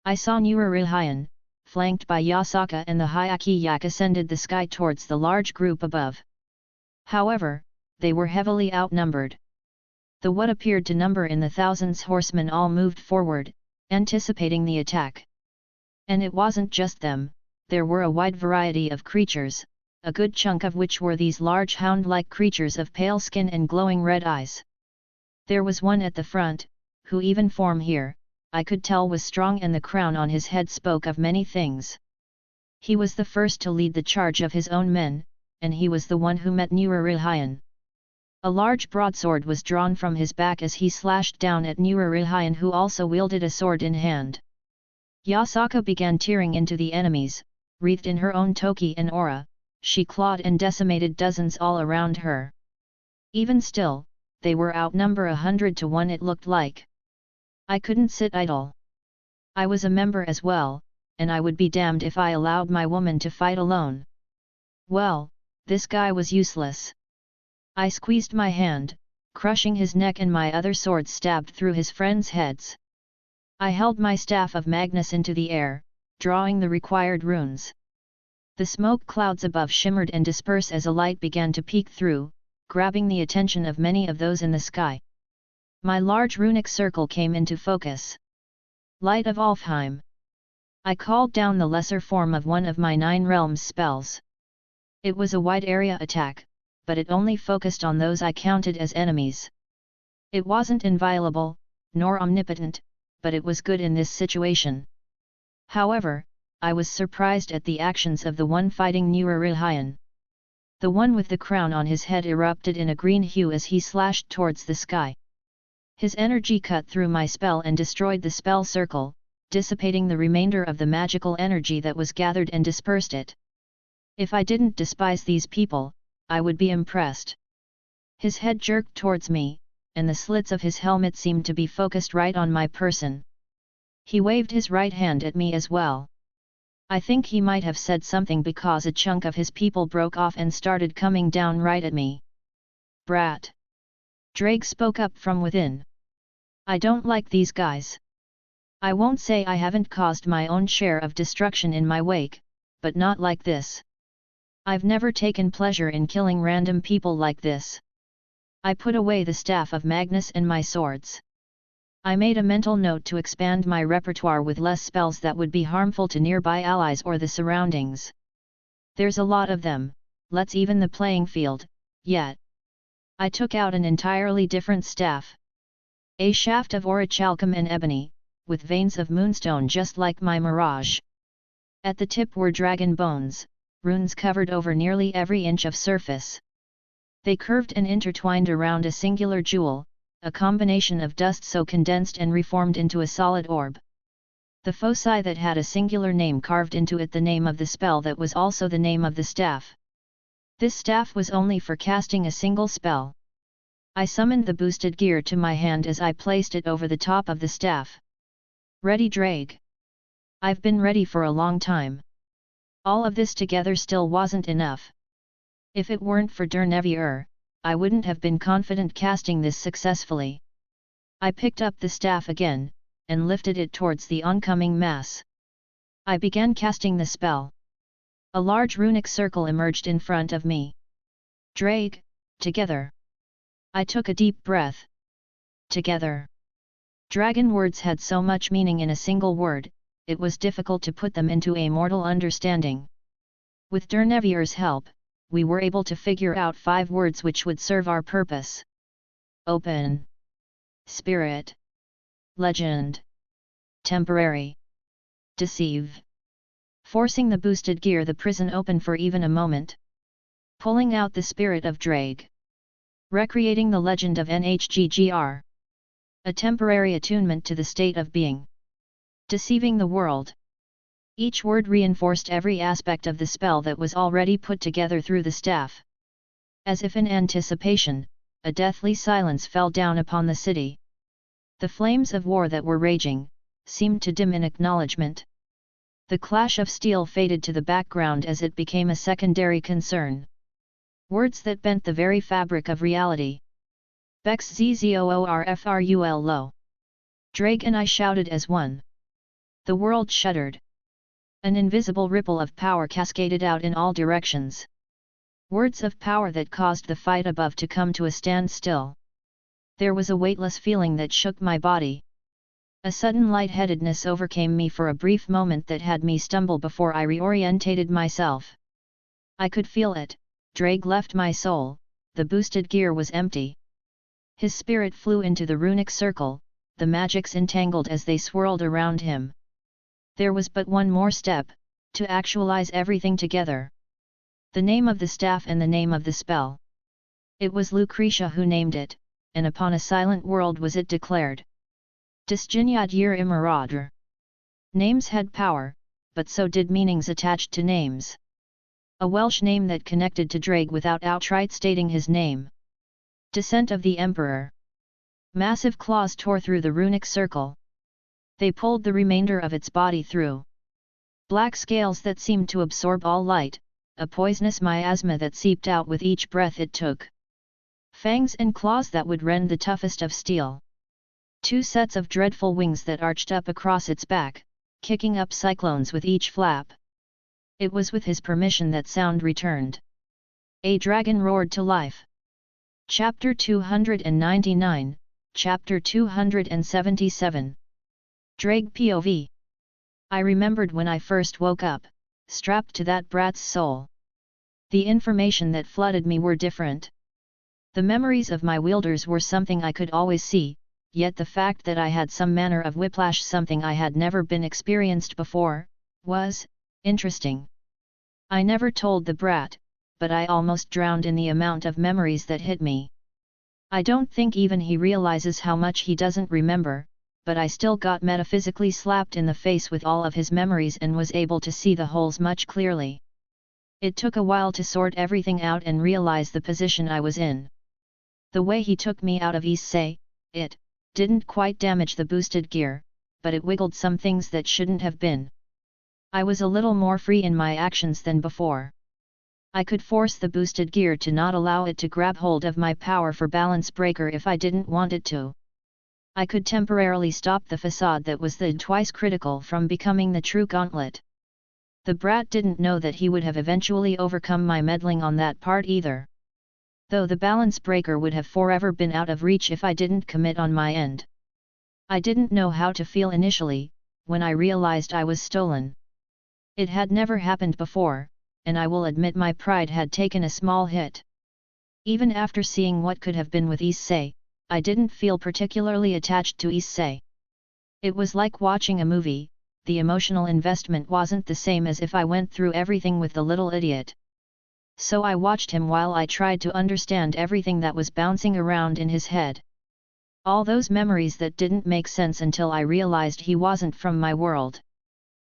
I saw Nurarihyan, flanked by Yasaka and the Hyaki Yak, ascended the sky towards the large group above. However, they were heavily outnumbered. The what appeared to number in the thousands horsemen all moved forward, anticipating the attack. And it wasn't just them, there were a wide variety of creatures, a good chunk of which were these large hound-like creatures of pale skin and glowing red eyes. There was one at the front, who even from here, I could tell was strong, and the crown on his head spoke of many things. He was the first to lead the charge of his own men, and he was the one who met Nurarihyan. A large broadsword was drawn from his back as he slashed down at Nurarihyan, who also wielded a sword in hand. Yasaka began tearing into the enemies, wreathed in her own toki and aura. She clawed and decimated dozens all around her. Even still, they were outnumbered 100 to 1 it looked like. I couldn't sit idle. I was a member as well, and I would be damned if I allowed my woman to fight alone. Well, this guy was useless. I squeezed my hand, crushing his neck, and my other sword stabbed through his friends' heads. I held my staff of Magnus into the air, drawing the required runes. The smoke clouds above shimmered and dispersed as a light began to peek through, grabbing the attention of many of those in the sky. My large runic circle came into focus. Light of Alfheim. I called down the lesser form of one of my 9 realms spells. It was a wide area attack, but it only focused on those I counted as enemies. It wasn't inviolable, nor omnipotent, but it was good in this situation. However, I was surprised at the actions of the one fighting Nurarihyan. The one with the crown on his head erupted in a green hue as he slashed towards the sky. His energy cut through my spell and destroyed the spell circle, dissipating the remainder of the magical energy that was gathered and dispersed it. If I didn't despise these people, I would be impressed. His head jerked towards me, and the slits of his helmet seemed to be focused right on my person. He waved his right hand at me as well. I think he might have said something because a chunk of his people broke off and started coming down right at me. Brat! Drake spoke up from within. I don't like these guys. I won't say I haven't caused my own share of destruction in my wake, but not like this. I've never taken pleasure in killing random people like this. I put away the staff of Magnus and my swords. I made a mental note to expand my repertoire with less spells that would be harmful to nearby allies or the surroundings. There's a lot of them, let's even the playing field, yet. I took out an entirely different staff. A shaft of orichalcum and ebony, with veins of moonstone just like my mirage. At the tip were dragon bones, runes covered over nearly every inch of surface. They curved and intertwined around a singular jewel, a combination of dust so condensed and reformed into a solid orb. The foci that had a singular name carved into it, the name of the spell that was also the name of the staff. This staff was only for casting a single spell. I summoned the boosted gear to my hand as I placed it over the top of the staff. Ready, Drake? I've been ready for a long time. All of this together still wasn't enough. If it weren't for Dernevier, I wouldn't have been confident casting this successfully. I picked up the staff again, and lifted it towards the oncoming mass. I began casting the spell. A large runic circle emerged in front of me. Drake, together. I took a deep breath. Together. Dragon words had so much meaning in a single word, it was difficult to put them into a mortal understanding. With Dernevier's help, we were able to figure out 5 words which would serve our purpose. Open. Spirit. Legend. Temporary. Deceive. Forcing the boosted gear, the prison open for even a moment. Pulling out the spirit of Drake. Recreating the legend of NHGGR. A temporary attunement to the state of being. Deceiving the world. Each word reinforced every aspect of the spell that was already put together through the staff. As if in anticipation, a deathly silence fell down upon the city. The flames of war that were raging seemed to dim in acknowledgement. The clash of steel faded to the background as it became a secondary concern. Words that bent the very fabric of reality. Bex ZZOORFRUL lo. Drake and I shouted as one. The world shuddered. An invisible ripple of power cascaded out in all directions. Words of power that caused the fight above to come to a standstill. There was a weightless feeling that shook my body. A sudden lightheadedness overcame me for a brief moment that had me stumble before I reorientated myself. I could feel it. Drake left my soul, the boosted gear was empty. His spirit flew into the runic circle, the magics entangled as they swirled around him. There was but one more step, to actualize everything together. The name of the staff and the name of the spell. It was Lucretia who named it, and upon a silent world was it declared. Disgeniat ir immeradr. Names had power, but so did meanings attached to names. A Welsh name that connected to Drake without outright stating his name. Descent of the Emperor. Massive claws tore through the runic circle. They pulled the remainder of its body through. Black scales that seemed to absorb all light, a poisonous miasma that seeped out with each breath it took. Fangs and claws that would rend the toughest of steel. 2 sets of dreadful wings that arched up across its back, kicking up cyclones with each flap. It was with his permission that sound returned. A dragon roared to life. Chapter 299, Chapter 277. Drake POV. I remembered when I first woke up, strapped to that brat's soul. The information that flooded me were different. The memories of my wielders were something I could always see, yet the fact that I had some manner of whiplash, something I had never been experienced before, was interesting. I never told the brat, but I almost drowned in the amount of memories that hit me. I don't think even he realizes how much he doesn't remember, but I still got metaphysically slapped in the face with all of his memories and was able to see the holes much clearly. It took a while to sort everything out and realize the position I was in. The way he took me out of Issei, it didn't quite damage the boosted gear, but it wiggled some things that shouldn't have been. I was a little more free in my actions than before. I could force the boosted gear to not allow it to grab hold of my power for balance breaker if I didn't want it to. I could temporarily stop the facade that was the twice critical from becoming the true gauntlet. The brat didn't know that he would have eventually overcome my meddling on that part either. Though the balance breaker would have forever been out of reach if I didn't commit on my end. I didn't know how to feel initially, when I realized I was stolen. It had never happened before, and I will admit my pride had taken a small hit. Even after seeing what could have been with Issei, I didn't feel particularly attached to Issei. It was like watching a movie, the emotional investment wasn't the same as if I went through everything with the little idiot. So I watched him while I tried to understand everything that was bouncing around in his head. All those memories that didn't make sense until I realized he wasn't from my world.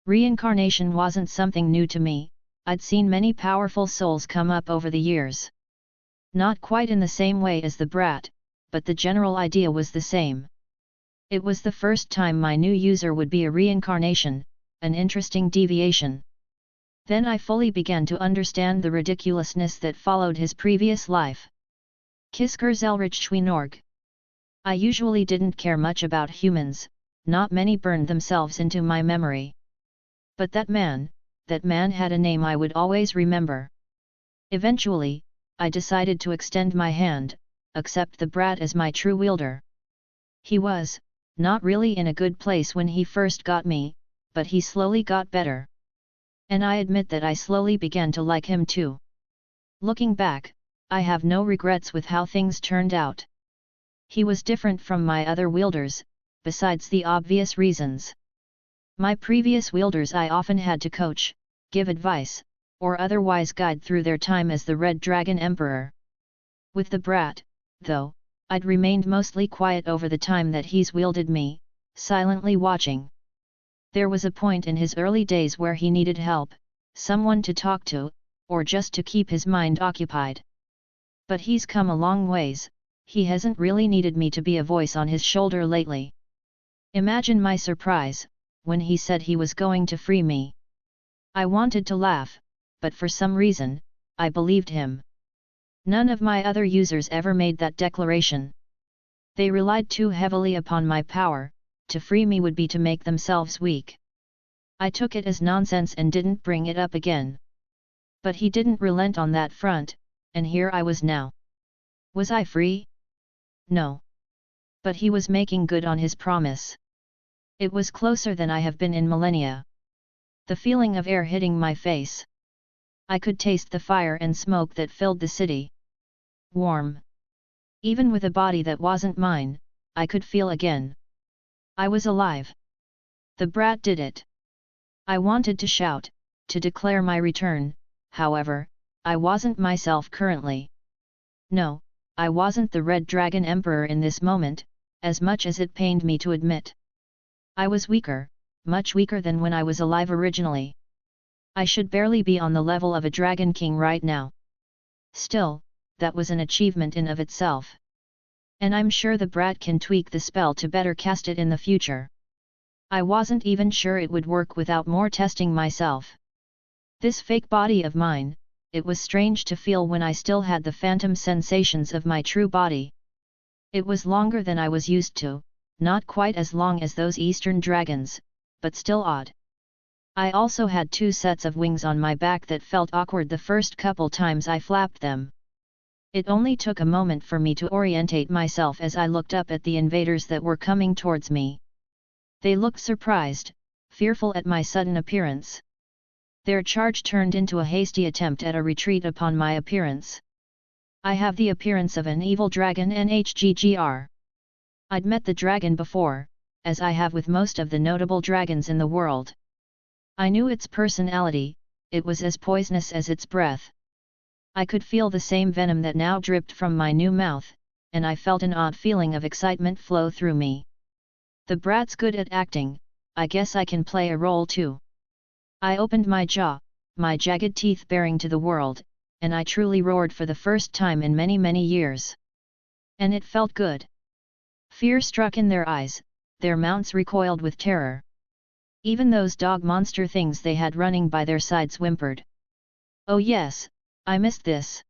Reincarnation wasn't something new to me, I'd seen many powerful souls come up over the years. Not quite in the same way as the brat, but the general idea was the same. It was the first time my new user would be a reincarnation, an interesting deviation. Then I fully began to understand the ridiculousness that followed his previous life. Kisker Zelretch Schweinorg. I usually didn't care much about humans, not many burned themselves into my memory. But that man had a name I would always remember. Eventually, I decided to extend my hand, accept the brat as my true wielder. He was, not really in a good place when he first got me, but he slowly got better. And I admit that I slowly began to like him too. Looking back, I have no regrets with how things turned out. He was different from my other wielders, besides the obvious reasons. My previous wielders I often had to coach, give advice, or otherwise guide through their time as the Red Dragon Emperor. With the brat, though, I'd remained mostly quiet over the time that he's wielded me, silently watching. There was a point in his early days where he needed help, someone to talk to, or just to keep his mind occupied. But he's come a long ways, he hasn't really needed me to be a voice on his shoulder lately. Imagine my surprise, when he said he was going to free me. I wanted to laugh, but for some reason, I believed him. None of my other users ever made that declaration. They relied too heavily upon my power, to free me would be to make themselves weak. I took it as nonsense and didn't bring it up again. But he didn't relent on that front, and here I was now. Was I free? No. But he was making good on his promise. It was closer than I have been in millennia. The feeling of air hitting my face. I could taste the fire and smoke that filled the city. Warm. Even with a body that wasn't mine, I could feel again. I was alive. The brat did it. I wanted to shout, to declare my return, however, I wasn't myself currently. No, I wasn't the Red Dragon Emperor in this moment, as much as it pained me to admit. I was weaker, much weaker than when I was alive originally. I should barely be on the level of a Dragon King right now. Still, that was an achievement in of itself. And I'm sure the brat can tweak the spell to better cast it in the future. I wasn't even sure it would work without more testing myself. This fake body of mine, it was strange to feel when I still had the phantom sensations of my true body. It was longer than I was used to, not quite as long as those eastern dragons, but still odd. I also had 2 sets of wings on my back that felt awkward the first couple times I flapped them. It only took a moment for me to orientate myself as I looked up at the invaders that were coming towards me. They looked surprised, fearful at my sudden appearance. Their charge turned into a hasty attempt at a retreat upon my appearance. I have the appearance of an evil dragon NHGGR. I'd met the dragon before, as I have with most of the notable dragons in the world. I knew its personality, it was as poisonous as its breath. I could feel the same venom that now dripped from my new mouth, and I felt an odd feeling of excitement flow through me. The brat's good at acting, I guess I can play a role too. I opened my jaw, my jagged teeth baring to the world, and I truly roared for the first time in many years. And it felt good. Fear struck in their eyes, their mounts recoiled with terror. Even those dog monster things they had running by their sides whimpered. Oh yes, I missed this.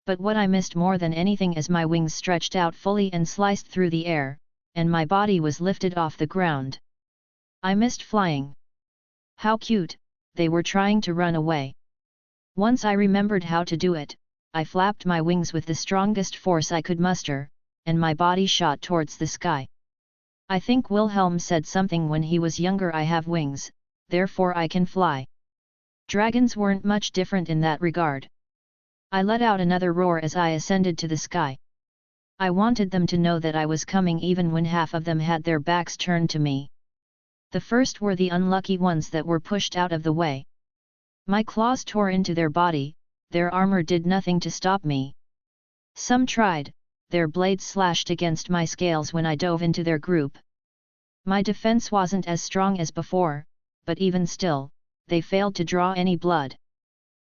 But what I missed more than anything as my wings stretched out fully and sliced through the air, and my body was lifted off the ground. I missed flying. How cute, they were trying to run away. Once I remembered how to do it, I flapped my wings with the strongest force I could muster, and my body shot towards the sky. I think Wilhelm said something when he was younger, I have wings, therefore I can fly. Dragons weren't much different in that regard. I let out another roar as I ascended to the sky. I wanted them to know that I was coming even when half of them had their backs turned to me. The first were the unlucky ones that were pushed out of the way. My claws tore into their body, their armor did nothing to stop me. Some tried, their blades slashed against my scales when I dove into their group. My defense wasn't as strong as before, but even still, they failed to draw any blood.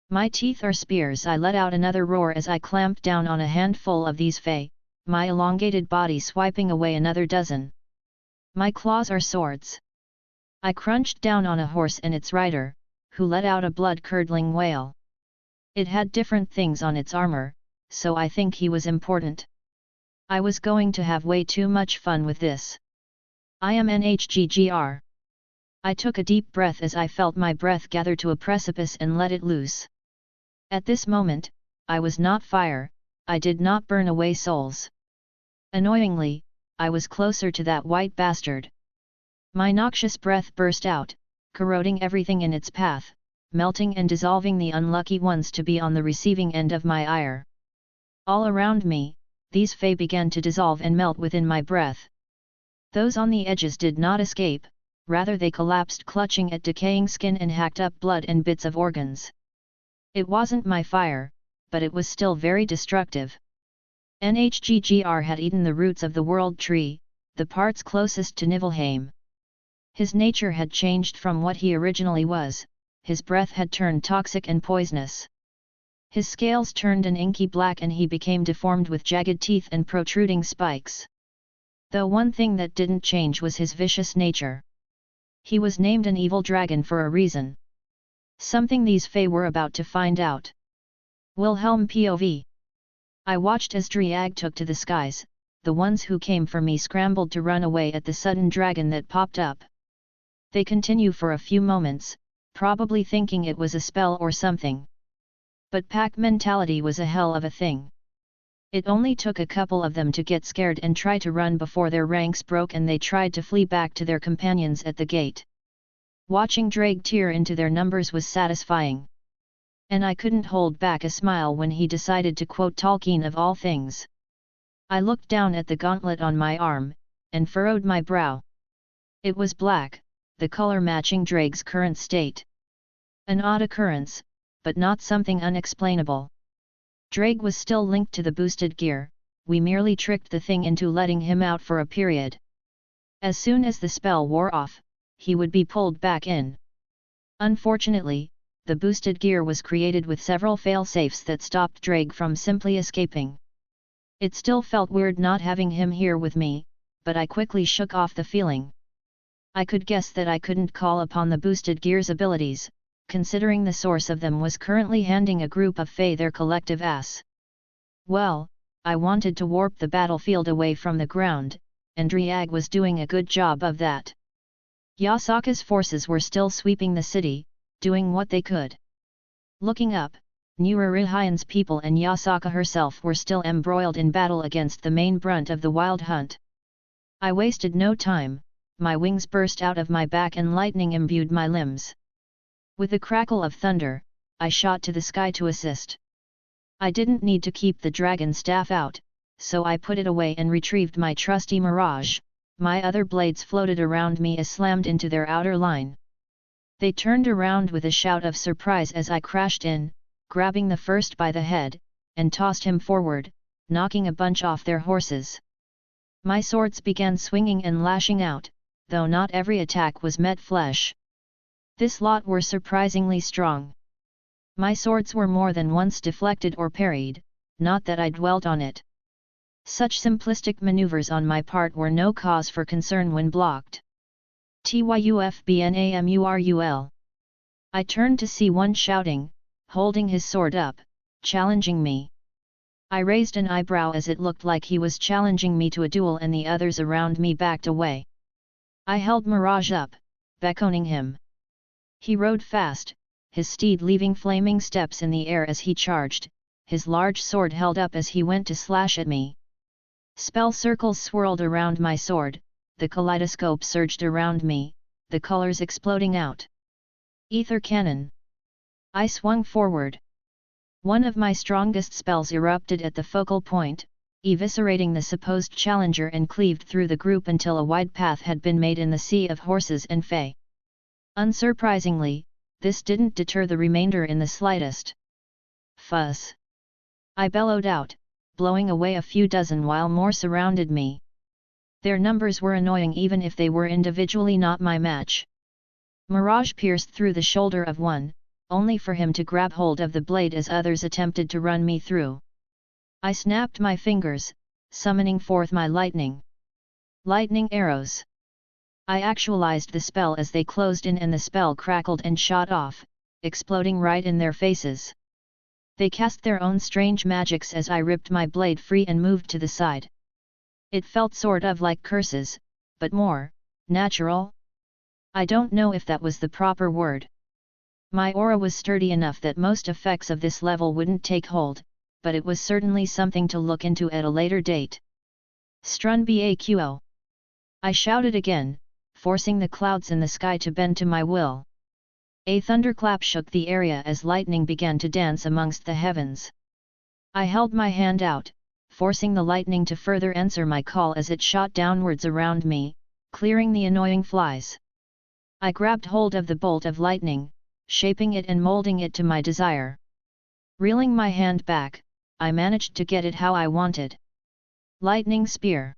My teeth are spears. I let out another roar as I clamped down on a handful of these Fae, my elongated body swiping away another dozen. My claws are swords. I crunched down on a horse and its rider, who let out a blood-curdling wail. It had different things on its armor, so I think he was important. I was going to have way too much fun with this. I am NHGGR. I took a deep breath as I felt my breath gather to a precipice and let it loose. At this moment, I was not fire, I did not burn away souls. Annoyingly, I was closer to that white bastard. My noxious breath burst out, corroding everything in its path, melting and dissolving the unlucky ones to be on the receiving end of my ire. All around me, these Fae began to dissolve and melt within my breath. Those on the edges did not escape, rather they collapsed clutching at decaying skin and hacked up blood and bits of organs. It wasn't my fire, but it was still very destructive. Nhggr had eaten the roots of the world tree, the parts closest to Niflheim. His nature had changed from what he originally was, his breath had turned toxic and poisonous. His scales turned an inky black and he became deformed with jagged teeth and protruding spikes. Though one thing that didn't change was his vicious nature. He was named an evil dragon for a reason. Something these Fae were about to find out. Wilhelm POV. I watched as Driag took to the skies. The ones who came for me scrambled to run away at the sudden dragon that popped up. They continue for a few moments, probably thinking it was a spell or something. But pack mentality was a hell of a thing. It only took a couple of them to get scared and try to run before their ranks broke and they tried to flee back to their companions at the gate. Watching Drake tear into their numbers was satisfying. And I couldn't hold back a smile when he decided to quote Tolkien of all things. I looked down at the gauntlet on my arm, and furrowed my brow. It was black, the color matching Drake's current state. An odd occurrence, but not something unexplainable. Drake was still linked to the boosted gear, we merely tricked the thing into letting him out for a period. As soon as the spell wore off, he would be pulled back in. Unfortunately, the boosted gear was created with several failsafes that stopped Drake from simply escaping. It still felt weird not having him here with me, but I quickly shook off the feeling. I could guess that I couldn't call upon the boosted gear's abilities, considering the source of them was currently handing a group of Fae their collective ass. Well, I wanted to warp the battlefield away from the ground, and Driag was doing a good job of that. Yasaka's forces were still sweeping the city, doing what they could. Looking up, Nurarihayan's people and Yasaka herself were still embroiled in battle against the main brunt of the wild hunt. I wasted no time, my wings burst out of my back and lightning imbued my limbs. With a crackle of thunder, I shot to the sky to assist. I didn't need to keep the dragon staff out, so I put it away and retrieved my trusty mirage. My other blades floated around me as slammed into their outer line. They turned around with a shout of surprise as I crashed in, grabbing the first by the head, and tossed him forward, knocking a bunch off their horses. My swords began swinging and lashing out, though not every attack was met flesh. This lot were surprisingly strong. My swords were more than once deflected or parried, not that I dwelt on it. Such simplistic maneuvers on my part were no cause for concern when blocked. Tyufbnamurul. I turned to see one shouting, holding his sword up, challenging me. I raised an eyebrow as it looked like he was challenging me to a duel and the others around me backed away. I held Mirage up, beckoning him. He rode fast, his steed leaving flaming steps in the air as he charged, his large sword held up as he went to slash at me. Spell circles swirled around my sword, the kaleidoscope surged around me, the colors exploding out. Ether cannon. I swung forward. One of my strongest spells erupted at the focal point, eviscerating the supposed challenger and cleaved through the group until a wide path had been made in the sea of horses and Fae. Unsurprisingly, this didn't deter the remainder in the slightest. Fuss! I bellowed out, blowing away a few dozen while more surrounded me. Their numbers were annoying even if they were individually not my match. Mirage pierced through the shoulder of one, only for him to grab hold of the blade as others attempted to run me through. I snapped my fingers, summoning forth my lightning. Lightning arrows. I actualized the spell as they closed in and the spell crackled and shot off, exploding right in their faces. They cast their own strange magics as I ripped my blade free and moved to the side. It felt sort of like curses, but more natural? I don't know if that was the proper word. My aura was sturdy enough that most effects of this level wouldn't take hold, but it was certainly something to look into at a later date. Strun Baqo! I shouted again, forcing the clouds in the sky to bend to my will. A thunderclap shook the area as lightning began to dance amongst the heavens. I held my hand out, forcing the lightning to further answer my call as it shot downwards around me, clearing the annoying flies. I grabbed hold of the bolt of lightning, shaping it and molding it to my desire. Reeling my hand back, I managed to get it how I wanted. Lightning spear.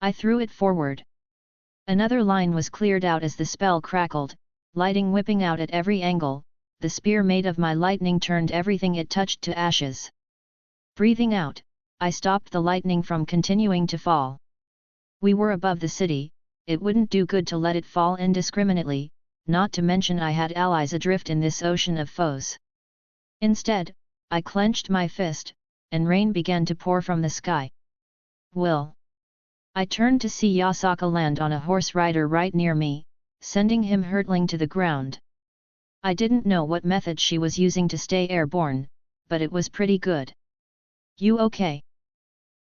I threw it forward. Another line was cleared out as the spell crackled, lighting whipping out at every angle. The spear made of my lightning turned everything it touched to ashes. Breathing out, I stopped the lightning from continuing to fall. We were above the city, it wouldn't do good to let it fall indiscriminately, not to mention I had allies adrift in this ocean of foes. Instead, I clenched my fist, and rain began to pour from the sky. Will. I turned to see Yasaka land on a horse rider right near me, sending him hurtling to the ground. I didn't know what method she was using to stay airborne, but it was pretty good. You okay?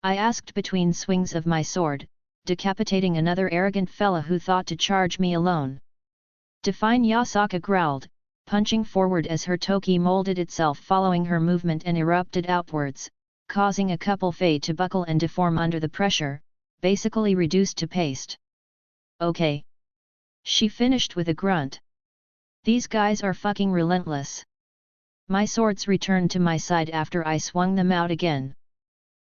I asked between swings of my sword, decapitating another arrogant fella who thought to charge me alone. Define, Yasaka growled, punching forward as her toki molded itself following her movement and erupted outwards, causing a couple fey to buckle and deform under the pressure, basically reduced to paste. Okay. She finished with a grunt. These guys are fucking relentless. My swords returned to my side after I swung them out again.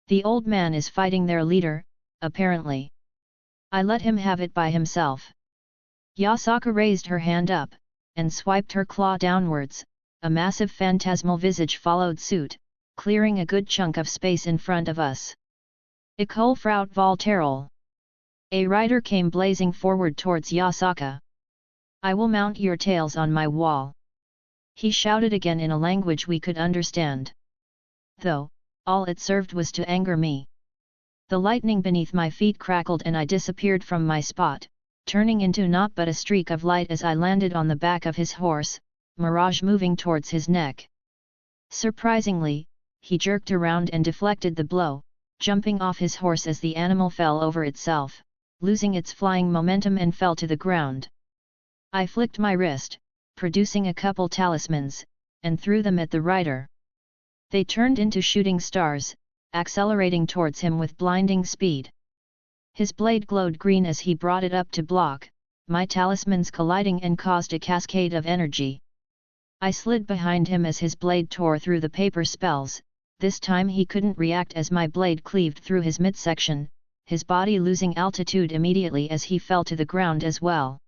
The old man is fighting their leader, apparently. I let him have it by himself. Yasaka raised her hand up, and swiped her claw downwards. A massive phantasmal visage followed suit, clearing a good chunk of space in front of us. Ecole Fraut Volterol. A rider came blazing forward towards Yasaka. I will mount your tails on my wall. He shouted again in a language we could understand. Though, all it served was to anger me. The lightning beneath my feet crackled and I disappeared from my spot, turning into naught but a streak of light as I landed on the back of his horse, Mirage moving towards his neck. Surprisingly, he jerked around and deflected the blow, jumping off his horse as the animal fell over itself, losing its flying momentum and fell to the ground. I flicked my wrist, producing a couple talismans, and threw them at the rider. They turned into shooting stars, accelerating towards him with blinding speed. His blade glowed green as he brought it up to block, my talismans colliding and caused a cascade of energy. I slid behind him as his blade tore through the paper spells. This time he couldn't react as my blade cleaved through his midsection, his body losing altitude immediately as he fell to the ground as well.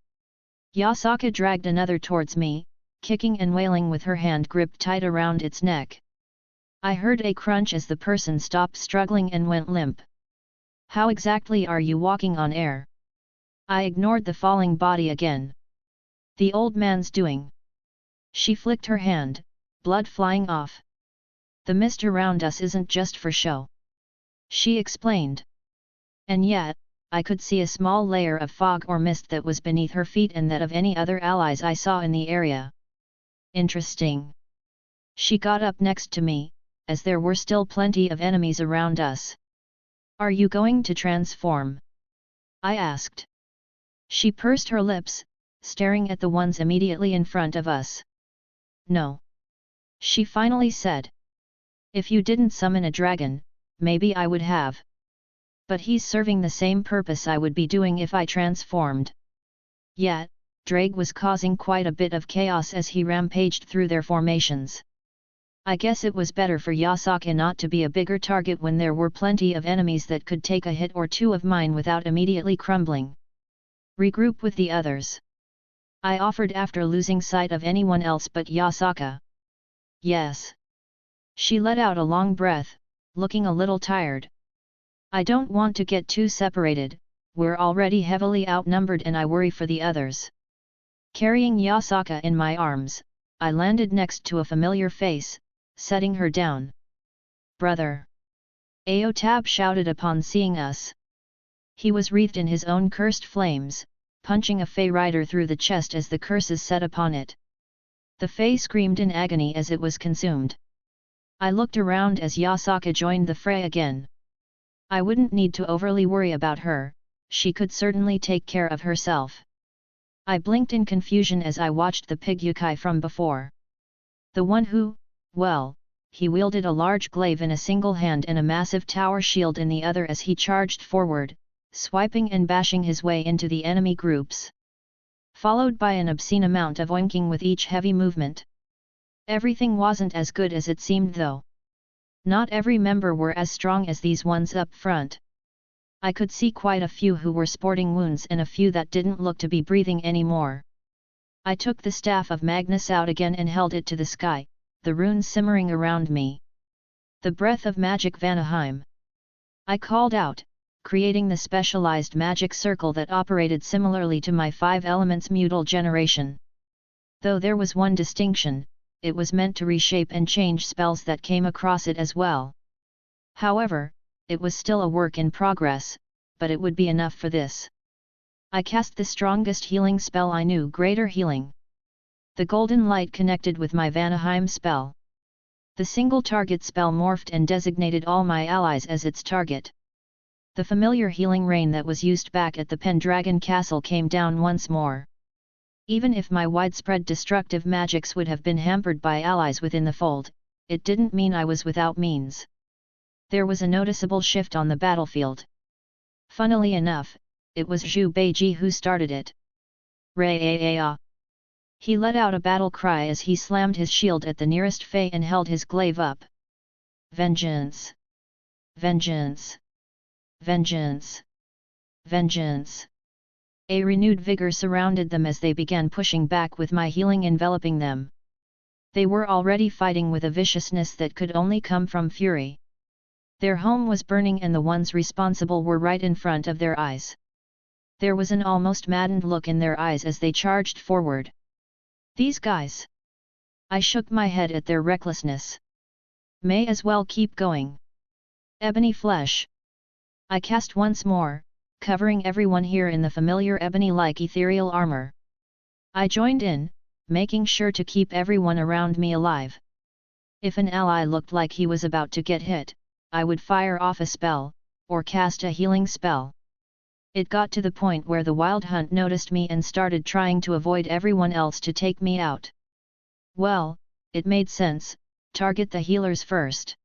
Yasaka dragged another towards me, kicking and wailing with her hand gripped tight around its neck. I heard a crunch as the person stopped struggling and went limp. How exactly are you walking on air? I ignored the falling body again. The old man's doing. She flicked her hand, blood flying off. The mist around us isn't just for show. She explained. And yet, I could see a small layer of fog or mist that was beneath her feet and that of any other allies I saw in the area. Interesting. She got up next to me, as there were still plenty of enemies around us. Are you going to transform? I asked. She pursed her lips, staring at the ones immediately in front of us. No. She finally said. If you didn't summon a dragon, maybe I would have. But he's serving the same purpose I would be doing if I transformed. Yet, Drake was causing quite a bit of chaos as he rampaged through their formations. I guess it was better for Yasaka not to be a bigger target when there were plenty of enemies that could take a hit or two of mine without immediately crumbling. Regroup with the others. I offered after losing sight of anyone else but Yasaka. Yes. She let out a long breath, looking a little tired. I don't want to get too separated, we're already heavily outnumbered and I worry for the others. Carrying Yasaka in my arms, I landed next to a familiar face, setting her down. Brother! Aotab shouted upon seeing us. He was wreathed in his own cursed flames, punching a Fey rider through the chest as the curses set upon it. The Fey screamed in agony as it was consumed. I looked around as Yasaka joined the fray again. I wouldn't need to overly worry about her, she could certainly take care of herself. I blinked in confusion as I watched the pig Yukai from before. The one who, well, he wielded a large glaive in a single hand and a massive tower shield in the other as he charged forward, swiping and bashing his way into the enemy groups. Followed by an obscene amount of oinking with each heavy movement. Everything wasn't as good as it seemed though. Not every member were as strong as these ones up front. I could see quite a few who were sporting wounds and a few that didn't look to be breathing anymore. I took the staff of Magnus out again and held it to the sky, the runes simmering around me. The breath of magic Vanaheim. I called out, creating the specialized magic circle that operated similarly to my 5 elements mutal generation. Though there was one distinction, it was meant to reshape and change spells that came across it as well. However, it was still a work in progress, but it would be enough for this. I cast the strongest healing spell I knew, Greater Healing. The golden light connected with my Vanaheim spell. The single target spell morphed and designated all my allies as its target. The familiar healing rain that was used back at the Pendragon Castle came down once more. Even if my widespread destructive magics would have been hampered by allies within the fold, it didn't mean I was without means. There was a noticeable shift on the battlefield. Funnily enough, it was Zhu Beiji who started it. Ray-a-a-a. He let out a battle cry as he slammed his shield at the nearest Fey and held his glaive up. Vengeance! Vengeance! Vengeance! Vengeance! A renewed vigor surrounded them as they began pushing back with my healing enveloping them. They were already fighting with a viciousness that could only come from fury. Their home was burning and the ones responsible were right in front of their eyes. There was an almost maddened look in their eyes as they charged forward. These guys! I shook my head at their recklessness. May as well keep going. Ebony flesh. I cast once more, covering everyone here in the familiar ebony-like ethereal armor. I joined in, making sure to keep everyone around me alive. If an ally looked like he was about to get hit, I would fire off a spell, or cast a healing spell. It got to the point where the Wild Hunt noticed me and started trying to avoid everyone else to take me out. Well, it made sense, target the healers first.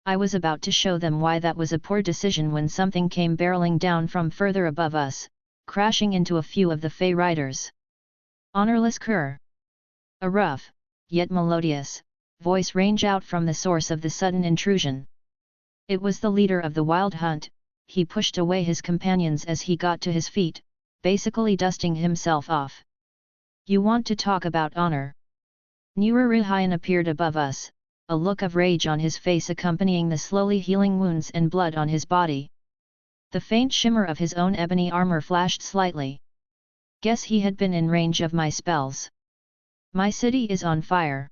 I was about to show them why that was a poor decision when something came barreling down from further above us, crashing into a few of the Fey riders. Honorless cur. A rough, yet melodious, voice rang out from the source of the sudden intrusion. It was the leader of the Wild Hunt. He pushed away his companions as he got to his feet, basically dusting himself off. You want to talk about honor? Nururihayan appeared above us, a look of rage on his face accompanying the slowly healing wounds and blood on his body. The faint shimmer of his own ebony armor flashed slightly. Guess he had been in range of my spells. My city is on fire.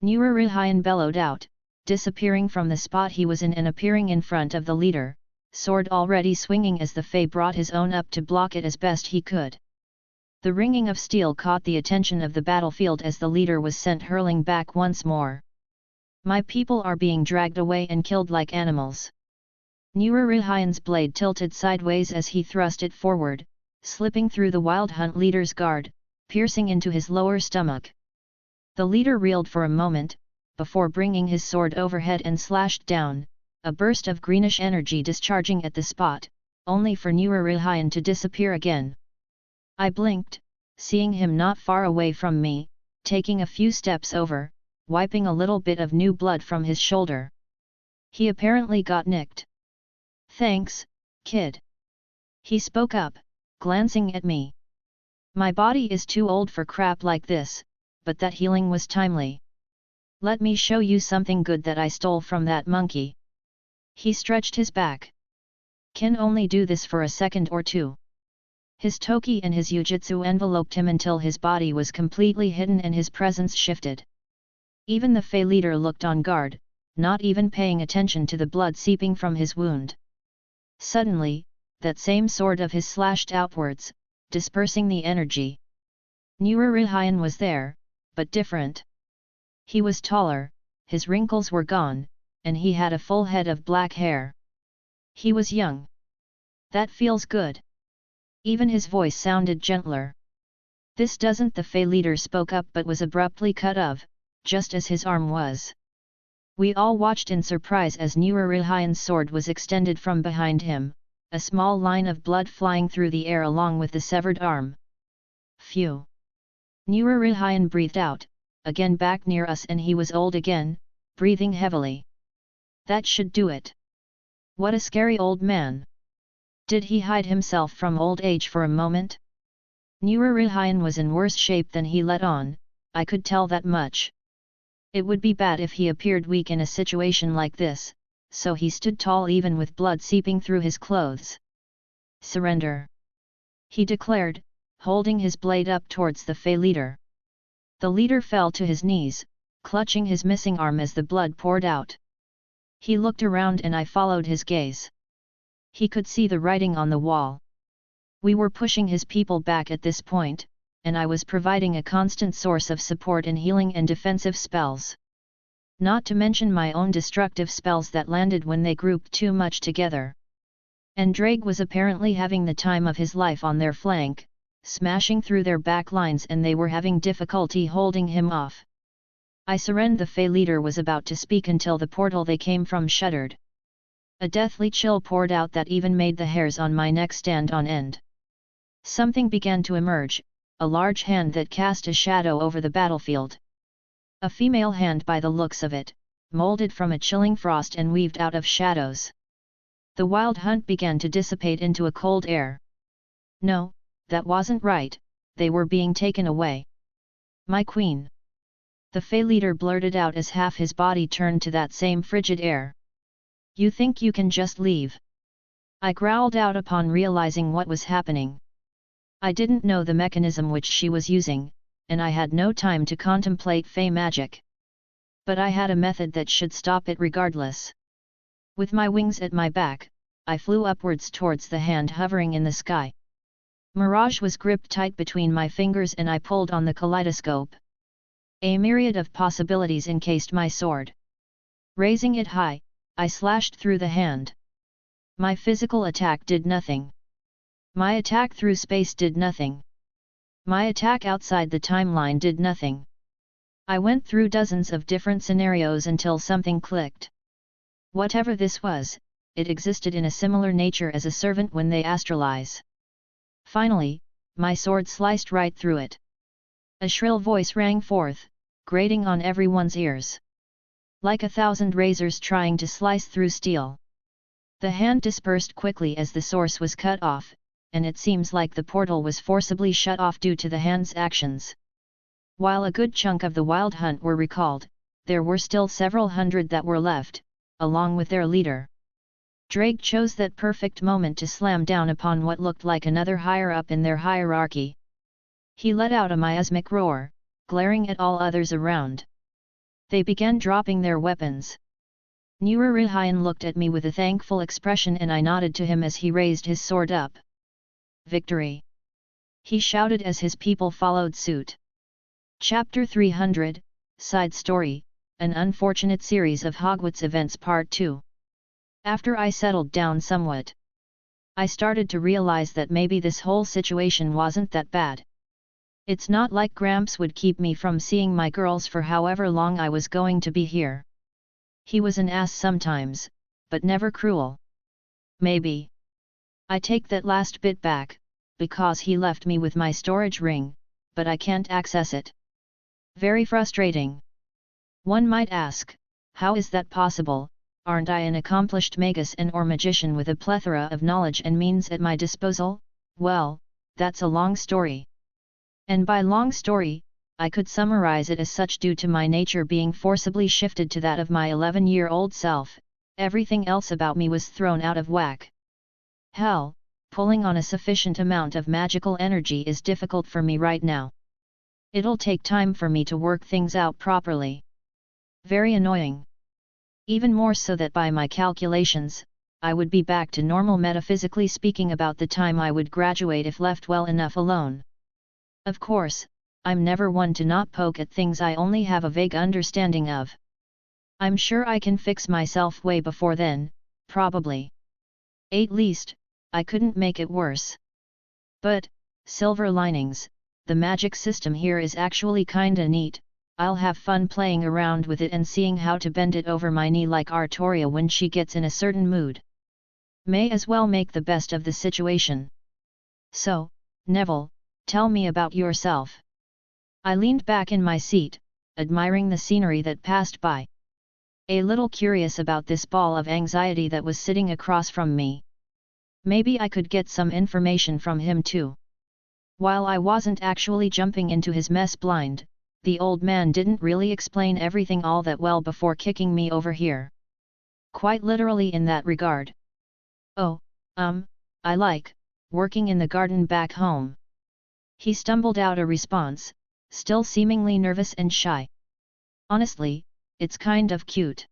Nururihayan bellowed out, disappearing from the spot he was in and appearing in front of the leader, sword already swinging as the Fey brought his own up to block it as best he could. The ringing of steel caught the attention of the battlefield as the leader was sent hurling back once more. My people are being dragged away and killed like animals. Nururihayan's blade tilted sideways as he thrust it forward, slipping through the Wild Hunt leader's guard, piercing into his lower stomach. The leader reeled for a moment, before bringing his sword overhead and slashed down, a burst of greenish energy discharging at the spot, only for Nururihayan to disappear again. I blinked, seeing him not far away from me, taking a few steps over, wiping a little bit of new blood from his shoulder. He apparently got nicked. Thanks, kid. He spoke up, glancing at me. My body is too old for crap like this, but that healing was timely. Let me show you something good that I stole from that monkey. He stretched his back. Can only do this for a second or two. His toki and his yujutsu enveloped him until his body was completely hidden and his presence shifted. Even the Fey leader looked on guard, not even paying attention to the blood seeping from his wound. Suddenly, that same sword of his slashed outwards, dispersing the energy. Nururihayan was there, but different. He was taller, his wrinkles were gone, and he had a full head of black hair. He was young. That feels good. Even his voice sounded gentler. This doesn't. The Fey leader spoke up but was abruptly cut off, just as his arm was. We all watched in surprise as Nururihayan's sword was extended from behind him, a small line of blood flying through the air along with the severed arm. Phew! Nururihayan breathed out, again back near us, and he was old again, breathing heavily. That should do it. What a scary old man! Did he hide himself from old age for a moment? Nururihayan was in worse shape than he let on, I could tell that much. It would be bad if he appeared weak in a situation like this, so he stood tall even with blood seeping through his clothes. Surrender! He declared, holding his blade up towards the Fey leader. The leader fell to his knees, clutching his missing arm as the blood poured out. He looked around and I followed his gaze. He could see the writing on the wall. We were pushing his people back at this point, and I was providing a constant source of support in healing and defensive spells. Not to mention my own destructive spells that landed when they grouped too much together. And Drake was apparently having the time of his life on their flank, smashing through their back lines, and they were having difficulty holding him off. I surrendered. The Fey leader was about to speak until the portal they came from shuddered. A deathly chill poured out that even made the hairs on my neck stand on end. Something began to emerge, a large hand that cast a shadow over the battlefield. A female hand by the looks of it, molded from a chilling frost and weaved out of shadows. The wild hunt began to dissipate into a cold air. No, that wasn't right, they were being taken away. My queen! The Fey leader blurted out as half his body turned to that same frigid air. You think you can just leave? I growled out upon realizing what was happening. I didn't know the mechanism which she was using, and I had no time to contemplate Fey magic. But I had a method that should stop it regardless. With my wings at my back, I flew upwards towards the hand hovering in the sky. Mirage was gripped tight between my fingers and I pulled on the kaleidoscope. A myriad of possibilities encased my sword. Raising it high, I slashed through the hand. My physical attack did nothing. My attack through space did nothing. My attack outside the timeline did nothing. I went through dozens of different scenarios until something clicked. Whatever this was, it existed in a similar nature as a servant when they astralize. Finally, my sword sliced right through it. A shrill voice rang forth, grating on everyone's ears. Like 1,000 razors trying to slice through steel. The hand dispersed quickly as the source was cut off, and it seems like the portal was forcibly shut off due to the hand's actions. While a good chunk of the wild hunt were recalled, there were still several hundred that were left, along with their leader. Drake chose that perfect moment to slam down upon what looked like another higher up in their hierarchy. He let out a miasmic roar, glaring at all others around. They began dropping their weapons. Nururihayan looked at me with a thankful expression and I nodded to him as he raised his sword up. Victory! He shouted as his people followed suit. Chapter 300, Side Story, An Unfortunate Series of Hogwarts Events Part 2. After I settled down somewhat, I started to realize that maybe this whole situation wasn't that bad. It's not like Gramps would keep me from seeing my girls for however long I was going to be here. He was an ass sometimes, but never cruel. Maybe. I take that last bit back, because he left me with my storage ring, but I can't access it. Very frustrating. One might ask, how is that possible? Aren't I an accomplished magus or magician with a plethora of knowledge and means at my disposal? Well, that's a long story. And by long story, I could summarize it as such: due to my nature being forcibly shifted to that of my 11-year-old self, everything else about me was thrown out of whack. Hell, pulling on a sufficient amount of magical energy is difficult for me right now. It'll take time for me to work things out properly. Very annoying. Even more so that by my calculations, I would be back to normal metaphysically speaking about the time I would graduate if left well enough alone. Of course, I'm never one to not poke at things I only have a vague understanding of. I'm sure I can fix myself way before then, probably. At least, I couldn't make it worse. But, silver linings, the magic system here is actually kinda neat. I'll have fun playing around with it and seeing how to bend it over my knee like Artoria when she gets in a certain mood. May as well make the best of the situation. So, Neville, tell me about yourself. I leaned back in my seat, admiring the scenery that passed by. A little curious about this ball of anxiety that was sitting across from me. Maybe I could get some information from him too. While I wasn't actually jumping into his mess blind, the old man didn't really explain everything all that well before kicking me over here. Quite literally in that regard. Oh, I like working in the garden back home. He stumbled out a response, still seemingly nervous and shy. Honestly, it's kind of cute.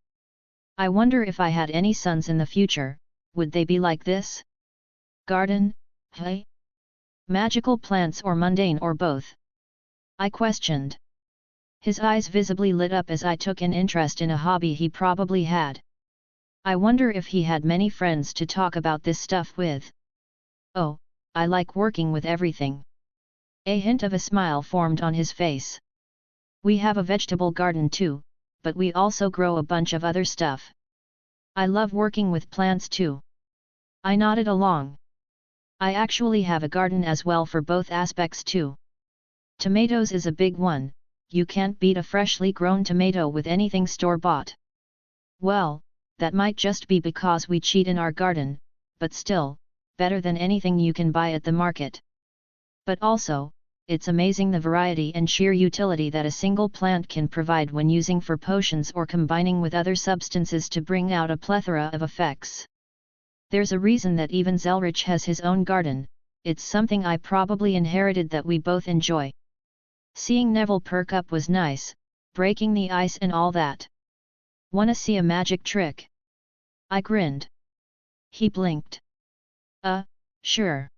I wonder if I had any sons in the future, would they be like this? Garden, hey? Magical plants or mundane or both? I questioned. His eyes visibly lit up as I took an interest in a hobby he probably had. I wonder if he had many friends to talk about this stuff with. Oh, I like working with everything. A hint of a smile formed on his face. We have a vegetable garden too, but we also grow a bunch of other stuff. I love working with plants too. I nodded along. I actually have a garden as well for both aspects too. Tomatoes is a big one, you can't beat a freshly grown tomato with anything store-bought. Well, that might just be because we cheat in our garden, but still, better than anything you can buy at the market. But also, it's amazing the variety and sheer utility that a single plant can provide when using for potions or combining with other substances to bring out a plethora of effects. There's a reason that even Zelretch has his own garden, it's something I probably inherited that we both enjoy. Seeing Neville perk up was nice, breaking the ice and all that. Wanna see a magic trick? I grinned. He blinked. Sure.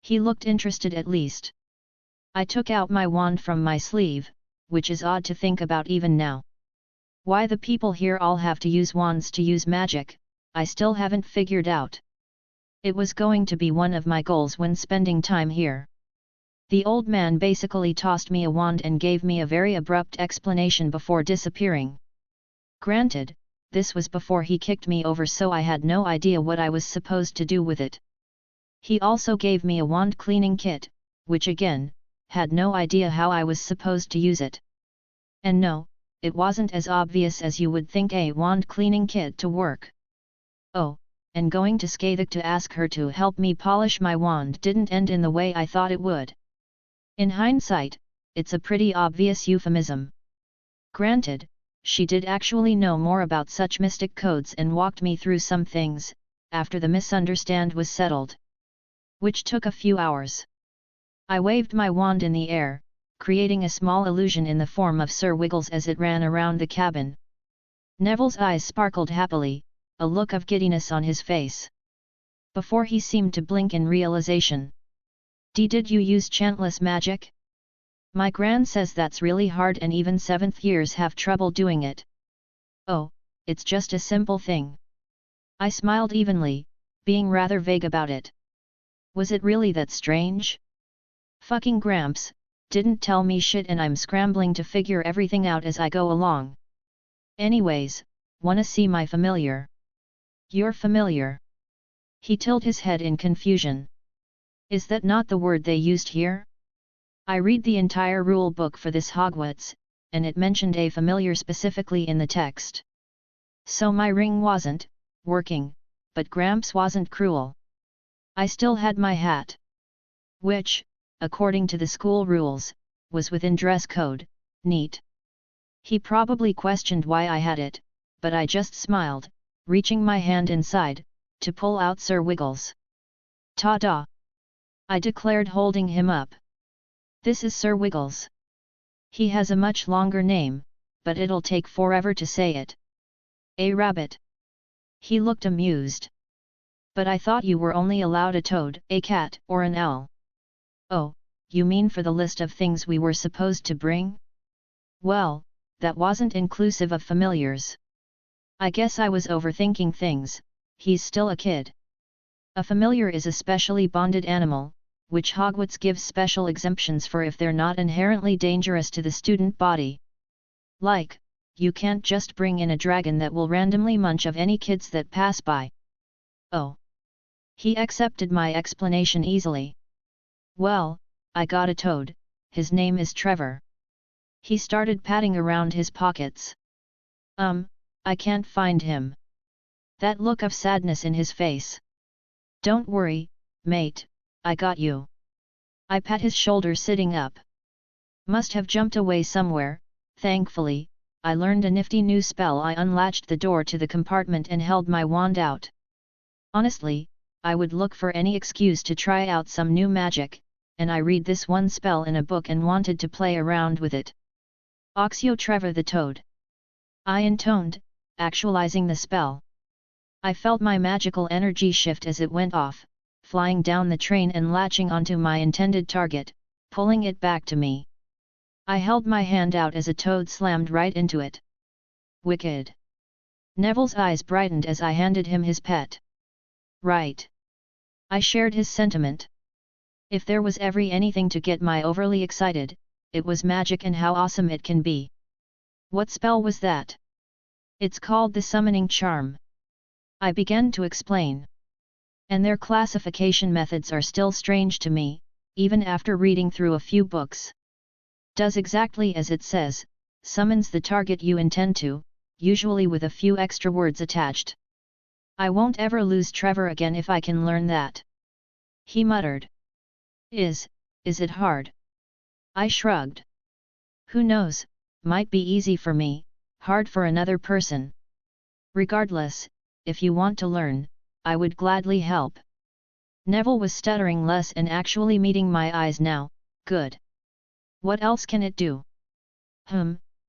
He looked interested at least. I took out my wand from my sleeve, which is odd to think about even now. Why the people here all have to use wands to use magic, I still haven't figured out. It was going to be one of my goals when spending time here. The old man basically tossed me a wand and gave me a very abrupt explanation before disappearing. Granted, this was before he kicked me over, so I had no idea what I was supposed to do with it. He also gave me a wand cleaning kit, which again, had no idea how I was supposed to use it. And no, it wasn't as obvious as you would think a wand cleaning kit to work. Oh, and going to Skathik to ask her to help me polish my wand didn't end in the way I thought it would. In hindsight, it's a pretty obvious euphemism. Granted, she did actually know more about such mystic codes and walked me through some things, after the misunderstand was settled. Which took a few hours. I waved my wand in the air, creating a small illusion in the form of Sir Wiggles as it ran around the cabin. Neville's eyes sparkled happily, a look of giddiness on his face. Before he seemed to blink in realization. Did you use chantless magic? My gran says that's really hard and even 7th years have trouble doing it. Oh, it's just a simple thing. I smiled evenly, being rather vague about it. Was it really that strange? Fucking Gramps, didn't tell me shit and I'm scrambling to figure everything out as I go along. Anyways, wanna see my familiar? Your familiar? He tilted his head in confusion. Is that not the word they used here? I read the entire rule book for this Hogwarts, and it mentioned a familiar specifically in the text. So my ring wasn't working, but Gramps wasn't cruel. I still had my hat. Which, according to the school rules, was within dress code, neat. He probably questioned why I had it, but I just smiled, reaching my hand inside, to pull out Sir Wiggles. Ta-da! I declared, holding him up. This is Sir Wiggles. He has a much longer name, but it'll take forever to say it. A rabbit. He looked amused. But I thought you were only allowed a toad, a cat, or an owl. Oh, you mean for the list of things we were supposed to bring? Well, that wasn't inclusive of familiars. I guess I was overthinking things, he's still a kid. A familiar is a specially bonded animal, which Hogwarts gives special exemptions for if they're not inherently dangerous to the student body. Like, you can't just bring in a dragon that will randomly munch of any kids that pass by. Oh. He accepted my explanation easily. Well, I got a toad, his name is Trevor. He started patting around his pockets. I can't find him. That look of sadness in his face. Don't worry, mate, I got you. I pat his shoulder sitting up. Must have jumped away somewhere. Thankfully, I learned a nifty new spell. I unlatched the door to the compartment and held my wand out. Honestly, I would look for any excuse to try out some new magic, and I read this one spell in a book and wanted to play around with it. Oxio Trevor the Toad. I intoned, actualizing the spell. I felt my magical energy shift as it went off, flying down the train and latching onto my intended target, pulling it back to me. I held my hand out as a toad slammed right into it. Wicked. Neville's eyes brightened as I handed him his pet. Right. I shared his sentiment. If there was ever anything to get my overly excited, it was magic and how awesome it can be. What spell was that? It's called the summoning charm. I began to explain. And their classification methods are still strange to me, even after reading through a few books. Does exactly as it says, summons the target you intend to, usually with a few extra words attached. I won't ever lose Trevor again if I can learn that. He muttered. Is it hard? I shrugged. Who knows, might be easy for me, hard for another person. Regardless, if you want to learn, I would gladly help. Neville was stuttering less and actually meeting my eyes now. Good. What else can it do?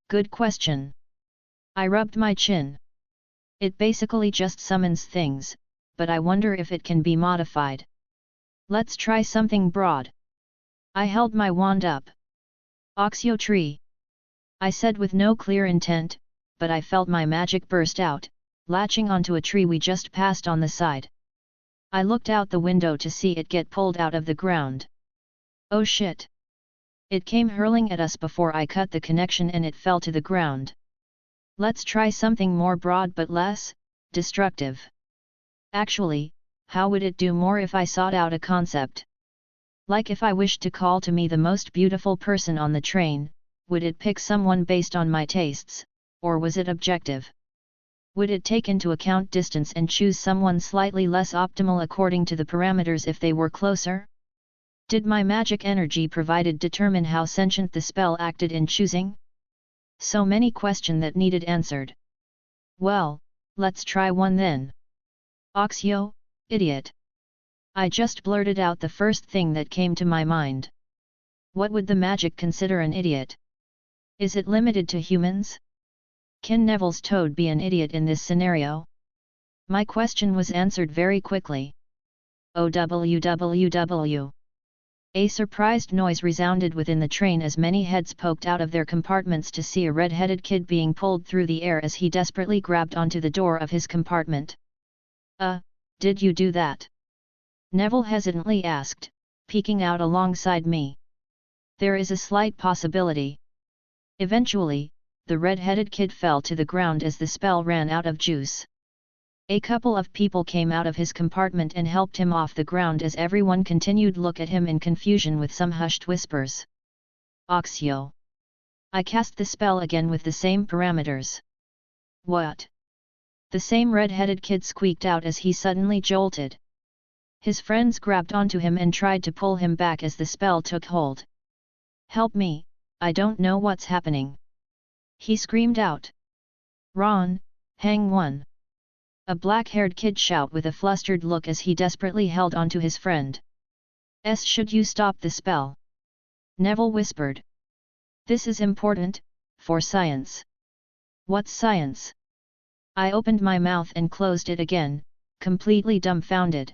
Good question. I rubbed my chin. It basically just summons things, but I wonder if it can be modified. Let's try something broad. I held my wand up. Oxio tree. I said with no clear intent, but I felt my magic burst out, latching onto a tree we just passed on the side. I looked out the window to see it get pulled out of the ground. Oh shit! It came hurling at us before I cut the connection and it fell to the ground. Let's try something more broad but less destructive. Actually, how would it do more if I sought out a concept? Like if I wished to call to me the most beautiful person on the train, would it pick someone based on my tastes, or was it objective? Would it take into account distance and choose someone slightly less optimal according to the parameters if they were closer? Did my magic energy provided determine how sentient the spell acted in choosing? So many questions that needed answered. Well, let's try one then. Oxio, idiot. I just blurted out the first thing that came to my mind. What would the magic consider an idiot? Is it limited to humans? Can Neville's toad be an idiot in this scenario? My question was answered very quickly. OWWW. A surprised noise resounded within the train as many heads poked out of their compartments to see a red-headed kid being pulled through the air as he desperately grabbed onto the door of his compartment. Did you do that? Neville hesitantly asked, peeking out alongside me. There is a slight possibility. Eventually, the red-headed kid fell to the ground as the spell ran out of juice. A couple of people came out of his compartment and helped him off the ground as everyone continued to look at him in confusion with some hushed whispers. Oxio. I cast the spell again with the same parameters. What? The same red-headed kid squeaked out as he suddenly jolted. His friends grabbed onto him and tried to pull him back as the spell took hold. Help me, I don't know what's happening. He screamed out. Ron, hang one. A black-haired kid shouted with a flustered look as he desperately held onto his friend. Should you stop the spell? Neville whispered. This is important, for science. What's science? I opened my mouth and closed it again, completely dumbfounded.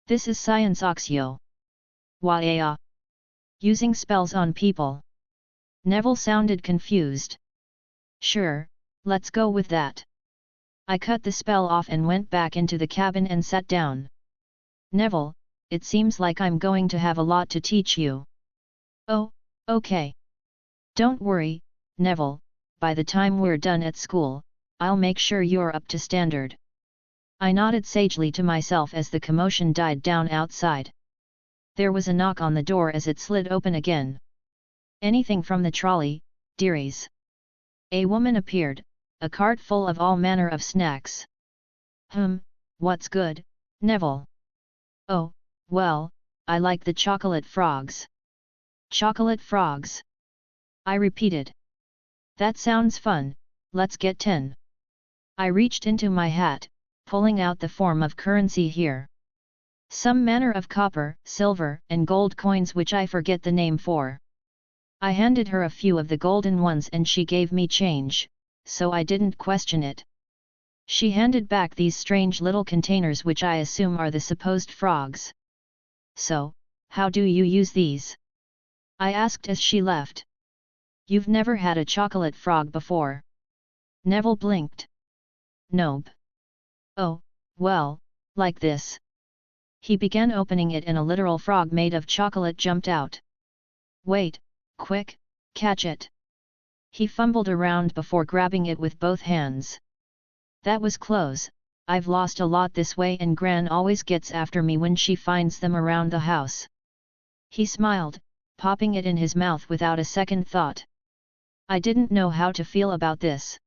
This is science, Oxio. Why? Using spells on people. Neville sounded confused. Sure, let's go with that. I cut the spell off and went back into the cabin and sat down. Neville, it seems like I'm going to have a lot to teach you. Oh, okay. Don't worry, Neville, by the time we're done at school, I'll make sure you're up to standard. I nodded sagely to myself as the commotion died down outside. There was a knock on the door as it slid open again. Anything from the trolley, dearies? A woman appeared, a cart full of all manner of snacks. What's good, Neville? Oh, well, I like the chocolate frogs. Chocolate frogs. I repeated. That sounds fun, let's get 10. I reached into my hat, pulling out the form of currency here. Some manner of copper, silver, and gold coins which I forget the name for. I handed her a few of the golden ones and she gave me change, so I didn't question it. She handed back these strange little containers which I assume are the supposed frogs. So, how do you use these? I asked as she left. You've never had a chocolate frog before? Neville blinked. Nope. Oh, well, like this. He began opening it and a literal frog made of chocolate jumped out. Wait, quick, catch it. He fumbled around before grabbing it with both hands. That was close. I've lost a lot this way and Gran always gets after me when she finds them around the house. He smiled, popping it in his mouth without a second thought. I didn't know how to feel about this.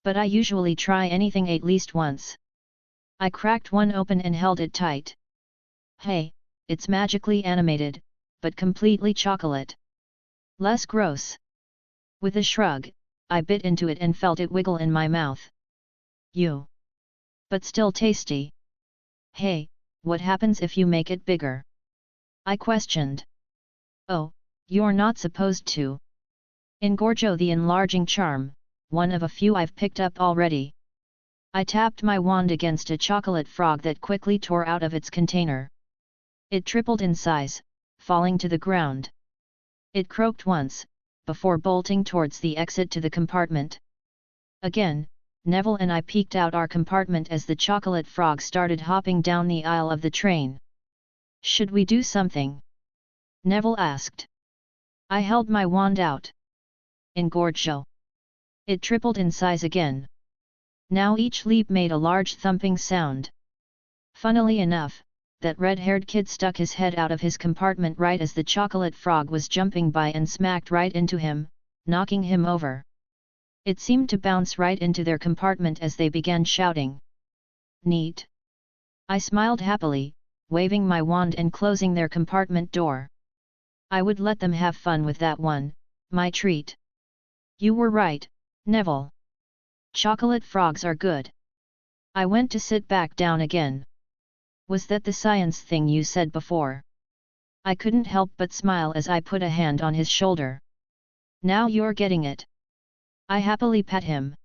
But I usually try anything at least once. I cracked one open and held it tight. Hey, it's magically animated, but completely chocolate. Less gross. With a shrug, I bit into it and felt it wiggle in my mouth. You. But still tasty. Hey, what happens if you make it bigger? I questioned. Oh, you're not supposed to. Engorgo the enlarging charm, one of a few I've picked up already. I tapped my wand against a chocolate frog that quickly tore out of its container. It tripled in size, falling to the ground. It croaked once, before bolting towards the exit to the compartment. Again, Neville and I peeked out our compartment as the chocolate frog started hopping down the aisle of the train. Should we do something? Neville asked. I held my wand out. Engorgo. It tripled in size again. Now each leap made a large thumping sound. Funnily enough, that red-haired kid stuck his head out of his compartment right as the chocolate frog was jumping by and smacked right into him, knocking him over. It seemed to bounce right into their compartment as they began shouting. Neat. I smiled happily, waving my wand and closing their compartment door. I would let them have fun with that one, my treat. You were right, Neville. Chocolate frogs are good. I went to sit back down again. Was that the science thing you said before? I couldn't help but smile as I put a hand on his shoulder. Now you're getting it. I happily pat him.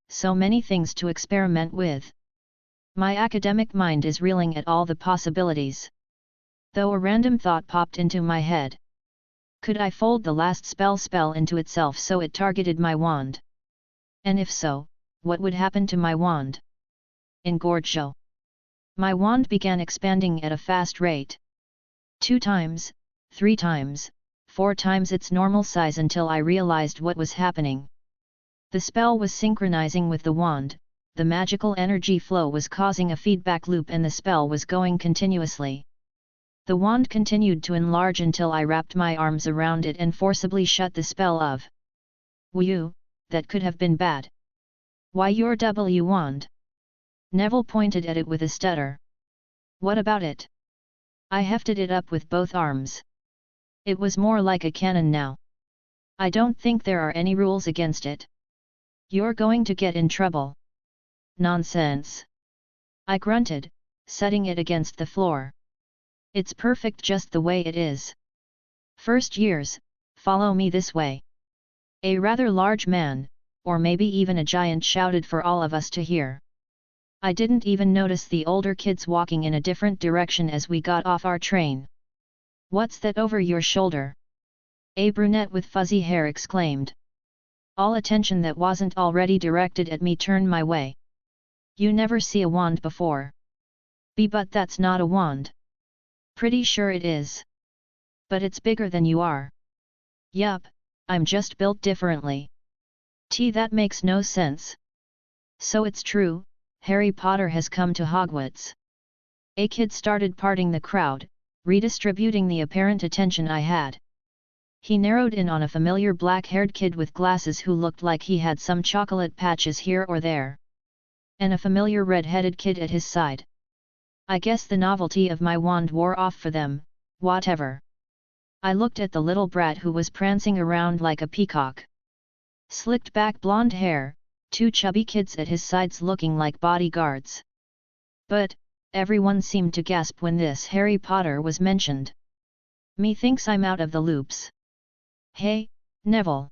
So many things to experiment with. My academic mind is reeling at all the possibilities. Though a random thought popped into my head. Could I fold the last spell into itself so it targeted my wand? And if so, what would happen to my wand? Engorgo. My wand began expanding at a fast rate. 2 times, 3 times, 4 times its normal size until I realized what was happening. The spell was synchronizing with the wand, the magical energy flow was causing a feedback loop and the spell was going continuously. The wand continued to enlarge until I wrapped my arms around it and forcibly shut the spell of. Whew, that could have been bad. Why your W wand? Neville pointed at it with a stutter. What about it? I hefted it up with both arms. It was more like a cannon now. I don't think there are any rules against it. You're going to get in trouble. Nonsense. I grunted, setting it against the floor. It's perfect just the way it is. First years, follow me this way. A rather large man, or maybe even a giant, shouted for all of us to hear. I didn't even notice the older kids walking in a different direction as we got off our train. What's that over your shoulder? A brunette with fuzzy hair exclaimed. All attention that wasn't already directed at me turned my way. You never see a wand before. But that's not a wand. Pretty sure it is. But it's bigger than you are. Yup, I'm just built differently. That makes no sense. So it's true, Harry Potter has come to Hogwarts. A kid started parting the crowd, redistributing the apparent attention I had. He narrowed in on a familiar black-haired kid with glasses who looked like he had some chocolate patches here or there. And a familiar red-headed kid at his side. I guess the novelty of my wand wore off for them, whatever. I looked at the little brat who was prancing around like a peacock. Slicked back blonde hair, two chubby kids at his sides looking like bodyguards. But, everyone seemed to gasp when this Harry Potter was mentioned. Methinks I'm out of the loops. Hey, Neville!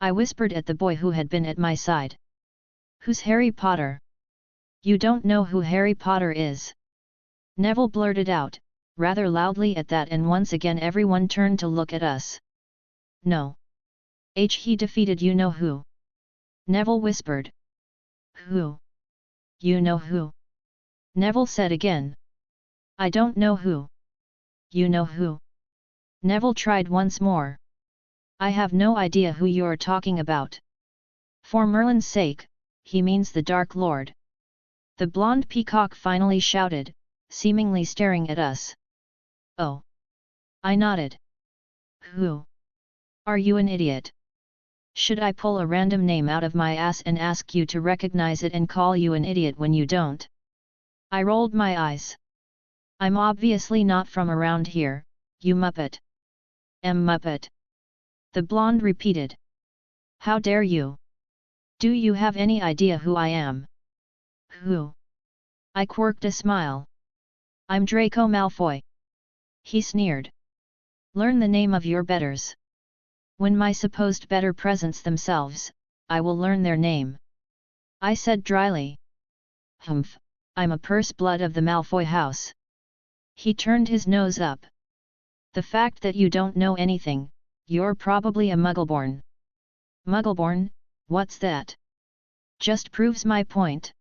I whispered at the boy who had been at my side. Who's Harry Potter? You don't know who Harry Potter is? Neville blurted out, rather loudly at that, and once again everyone turned to look at us. No. He defeated you-know-who. Neville whispered. Who? You know who? Neville said again. I don't know who. You know who? Neville tried once more. I have no idea who you're talking about. For Merlin's sake, he means the Dark Lord. The blonde peacock finally shouted, seemingly staring at us. Oh. I nodded. Who? Are you an idiot? Should I pull a random name out of my ass and ask you to recognize it and call you an idiot when you don't? I rolled my eyes. I'm obviously not from around here, you muppet. Muppet. The blonde repeated. How dare you? Do you have any idea who I am? Who? I quirked a smile. I'm Draco Malfoy. He sneered. Learn the name of your betters. When my supposed better presents themselves, I will learn their name. I said dryly. Humph, I'm a purse-blood of the Malfoy house. He turned his nose up. The fact that you don't know anything, you're probably a Muggleborn. Muggleborn, what's that? Just proves my point.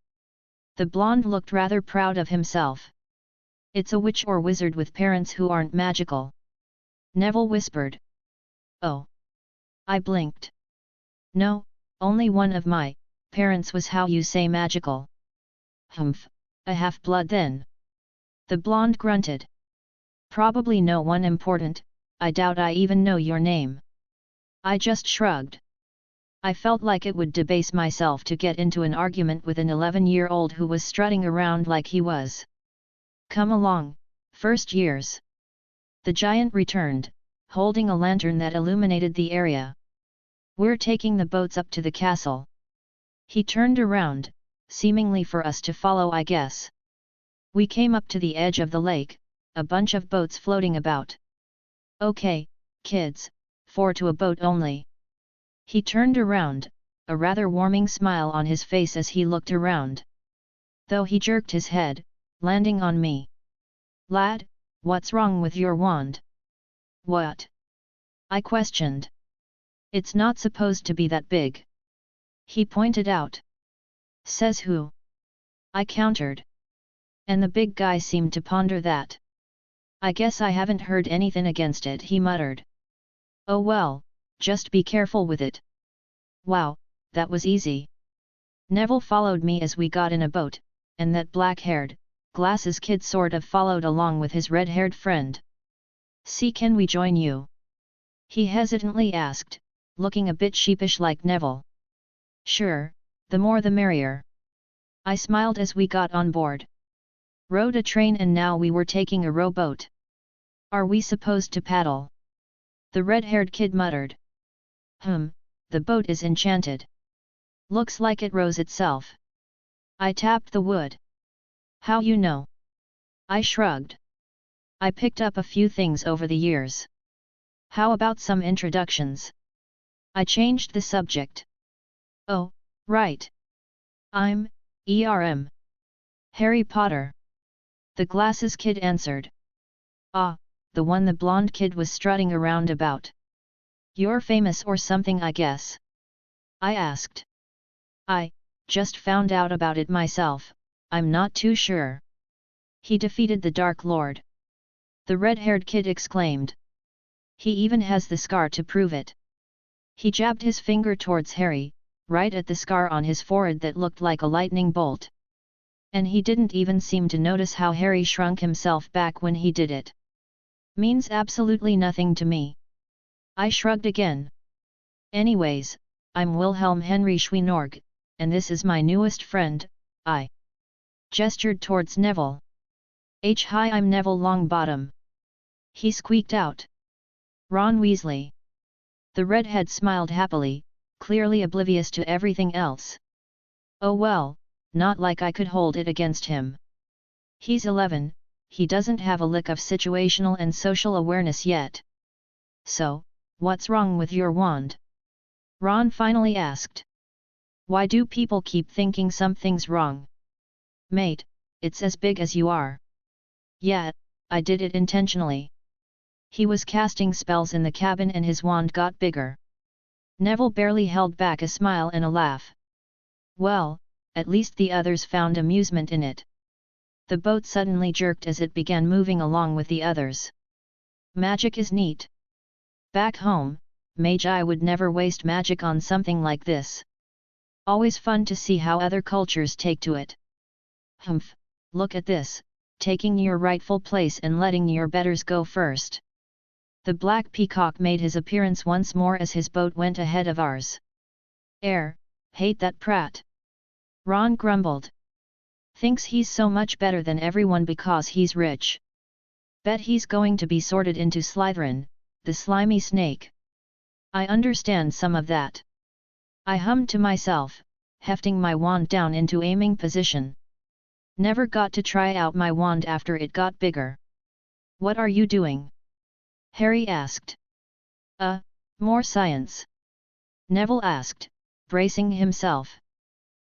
The blonde looked rather proud of himself. It's a witch or wizard with parents who aren't magical. Neville whispered. Oh. I blinked. No, only one of my parents was how you say magical. Humph, a half-blood then. The blonde grunted. Probably no one important, I doubt I even know your name. I just shrugged. I felt like it would debase myself to get into an argument with an 11-year-old who was strutting around like he was. Come along, first years. The giant returned, holding a lantern that illuminated the area. We're taking the boats up to the castle. He turned around, seemingly for us to follow, I guess. We came up to the edge of the lake, a bunch of boats floating about. Okay, kids, 4 to a boat only. He turned around, a rather warming smile on his face as he looked around. Though he jerked his head, landing on me. Lad, what's wrong with your wand? What? I questioned. It's not supposed to be that big. He pointed out. Says who? I countered. And the big guy seemed to ponder that. I guess I haven't heard anything against it, he muttered. Oh well, just be careful with it. Wow, that was easy. Neville followed me as we got in a boat, and that black-haired, glasses kid sort of followed along with his red-haired friend. See, can we join you? He hesitantly asked, looking a bit sheepish like Neville. Sure, the more the merrier. I smiled as we got on board. Rode a train and now we were taking a rowboat. Are we supposed to paddle? The red-haired kid muttered. The boat is enchanted. Looks like it rows itself. I tapped the wood. How you know? I shrugged. I picked up a few things over the years. How about some introductions? I changed the subject. Oh, right. I'm Harry Potter. The glasses kid answered. Ah, the one the blonde kid was strutting around about. You're famous or something, I guess? I asked. I just found out about it myself, I'm not too sure. He defeated the Dark Lord. The red-haired kid exclaimed. He even has the scar to prove it. He jabbed his finger towards Harry, right at the scar on his forehead that looked like a lightning bolt. And he didn't even seem to notice how Harry shrunk himself back when he did it. Means absolutely nothing to me. I shrugged again. Anyways, I'm Wilhelm Henry Schweinorg, and this is my newest friend, I gestured towards Neville. Hi, I'm Neville Longbottom. He squeaked out. Ron Weasley. The redhead smiled happily, clearly oblivious to everything else. Oh well, not like I could hold it against him. He's 11, he doesn't have a lick of situational and social awareness yet. So, what's wrong with your wand? Ron finally asked. Why do people keep thinking something's wrong? Mate, it's as big as you are. Yeah, I did it intentionally. He was casting spells in the cabin and his wand got bigger. Neville barely held back a smile and a laugh. Well, at least the others found amusement in it. The boat suddenly jerked as it began moving along with the others. Magic is neat. Back home, Magi would never waste magic on something like this. Always fun to see how other cultures take to it. Humph, look at this, taking your rightful place and letting your betters go first. The Black Peacock made his appearance once more as his boat went ahead of ours. Hate that prat. Ron grumbled. Thinks he's so much better than everyone because he's rich. Bet he's going to be sorted into Slytherin, the slimy snake. I understand some of that. I hummed to myself, hefting my wand down into aiming position. Never got to try out my wand after it got bigger. What are you doing? Harry asked. More science. Neville asked, bracing himself.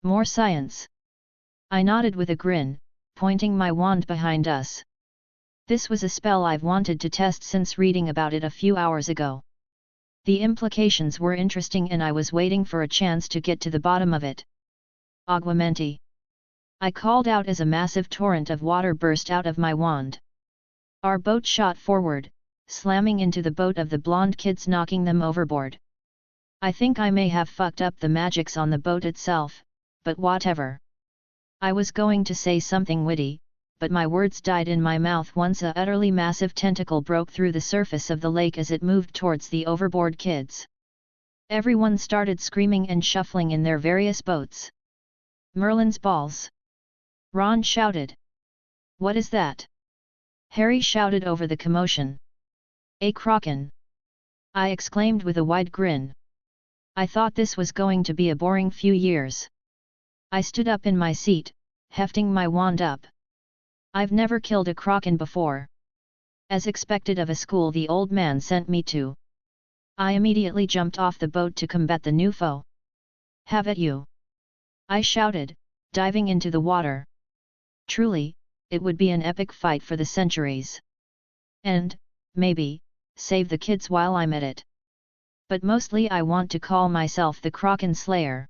More science. I nodded with a grin, pointing my wand behind us. This was a spell I've wanted to test since reading about it a few hours ago. The implications were interesting and I was waiting for a chance to get to the bottom of it. Aguamenti. I called out as a massive torrent of water burst out of my wand. Our boat shot forward, slamming into the boat of the blonde kids, knocking them overboard. I think I may have fucked up the magics on the boat itself, but whatever. I was going to say something witty, but my words died in my mouth once a utterly massive tentacle broke through the surface of the lake as it moved towards the overboard kids. Everyone started screaming and shuffling in their various boats. Merlin's balls! Ron shouted. What is that? Harry shouted over the commotion. A kraken! I exclaimed with a wide grin. I thought this was going to be a boring few years. I stood up in my seat, hefting my wand up. I've never killed a kraken before. As expected of a school the old man sent me to. I immediately jumped off the boat to combat the new foe. Have at you! I shouted, diving into the water. Truly, it would be an epic fight for the centuries. And, maybe, save the kids while I'm at it. But mostly I want to call myself the Kraken Slayer.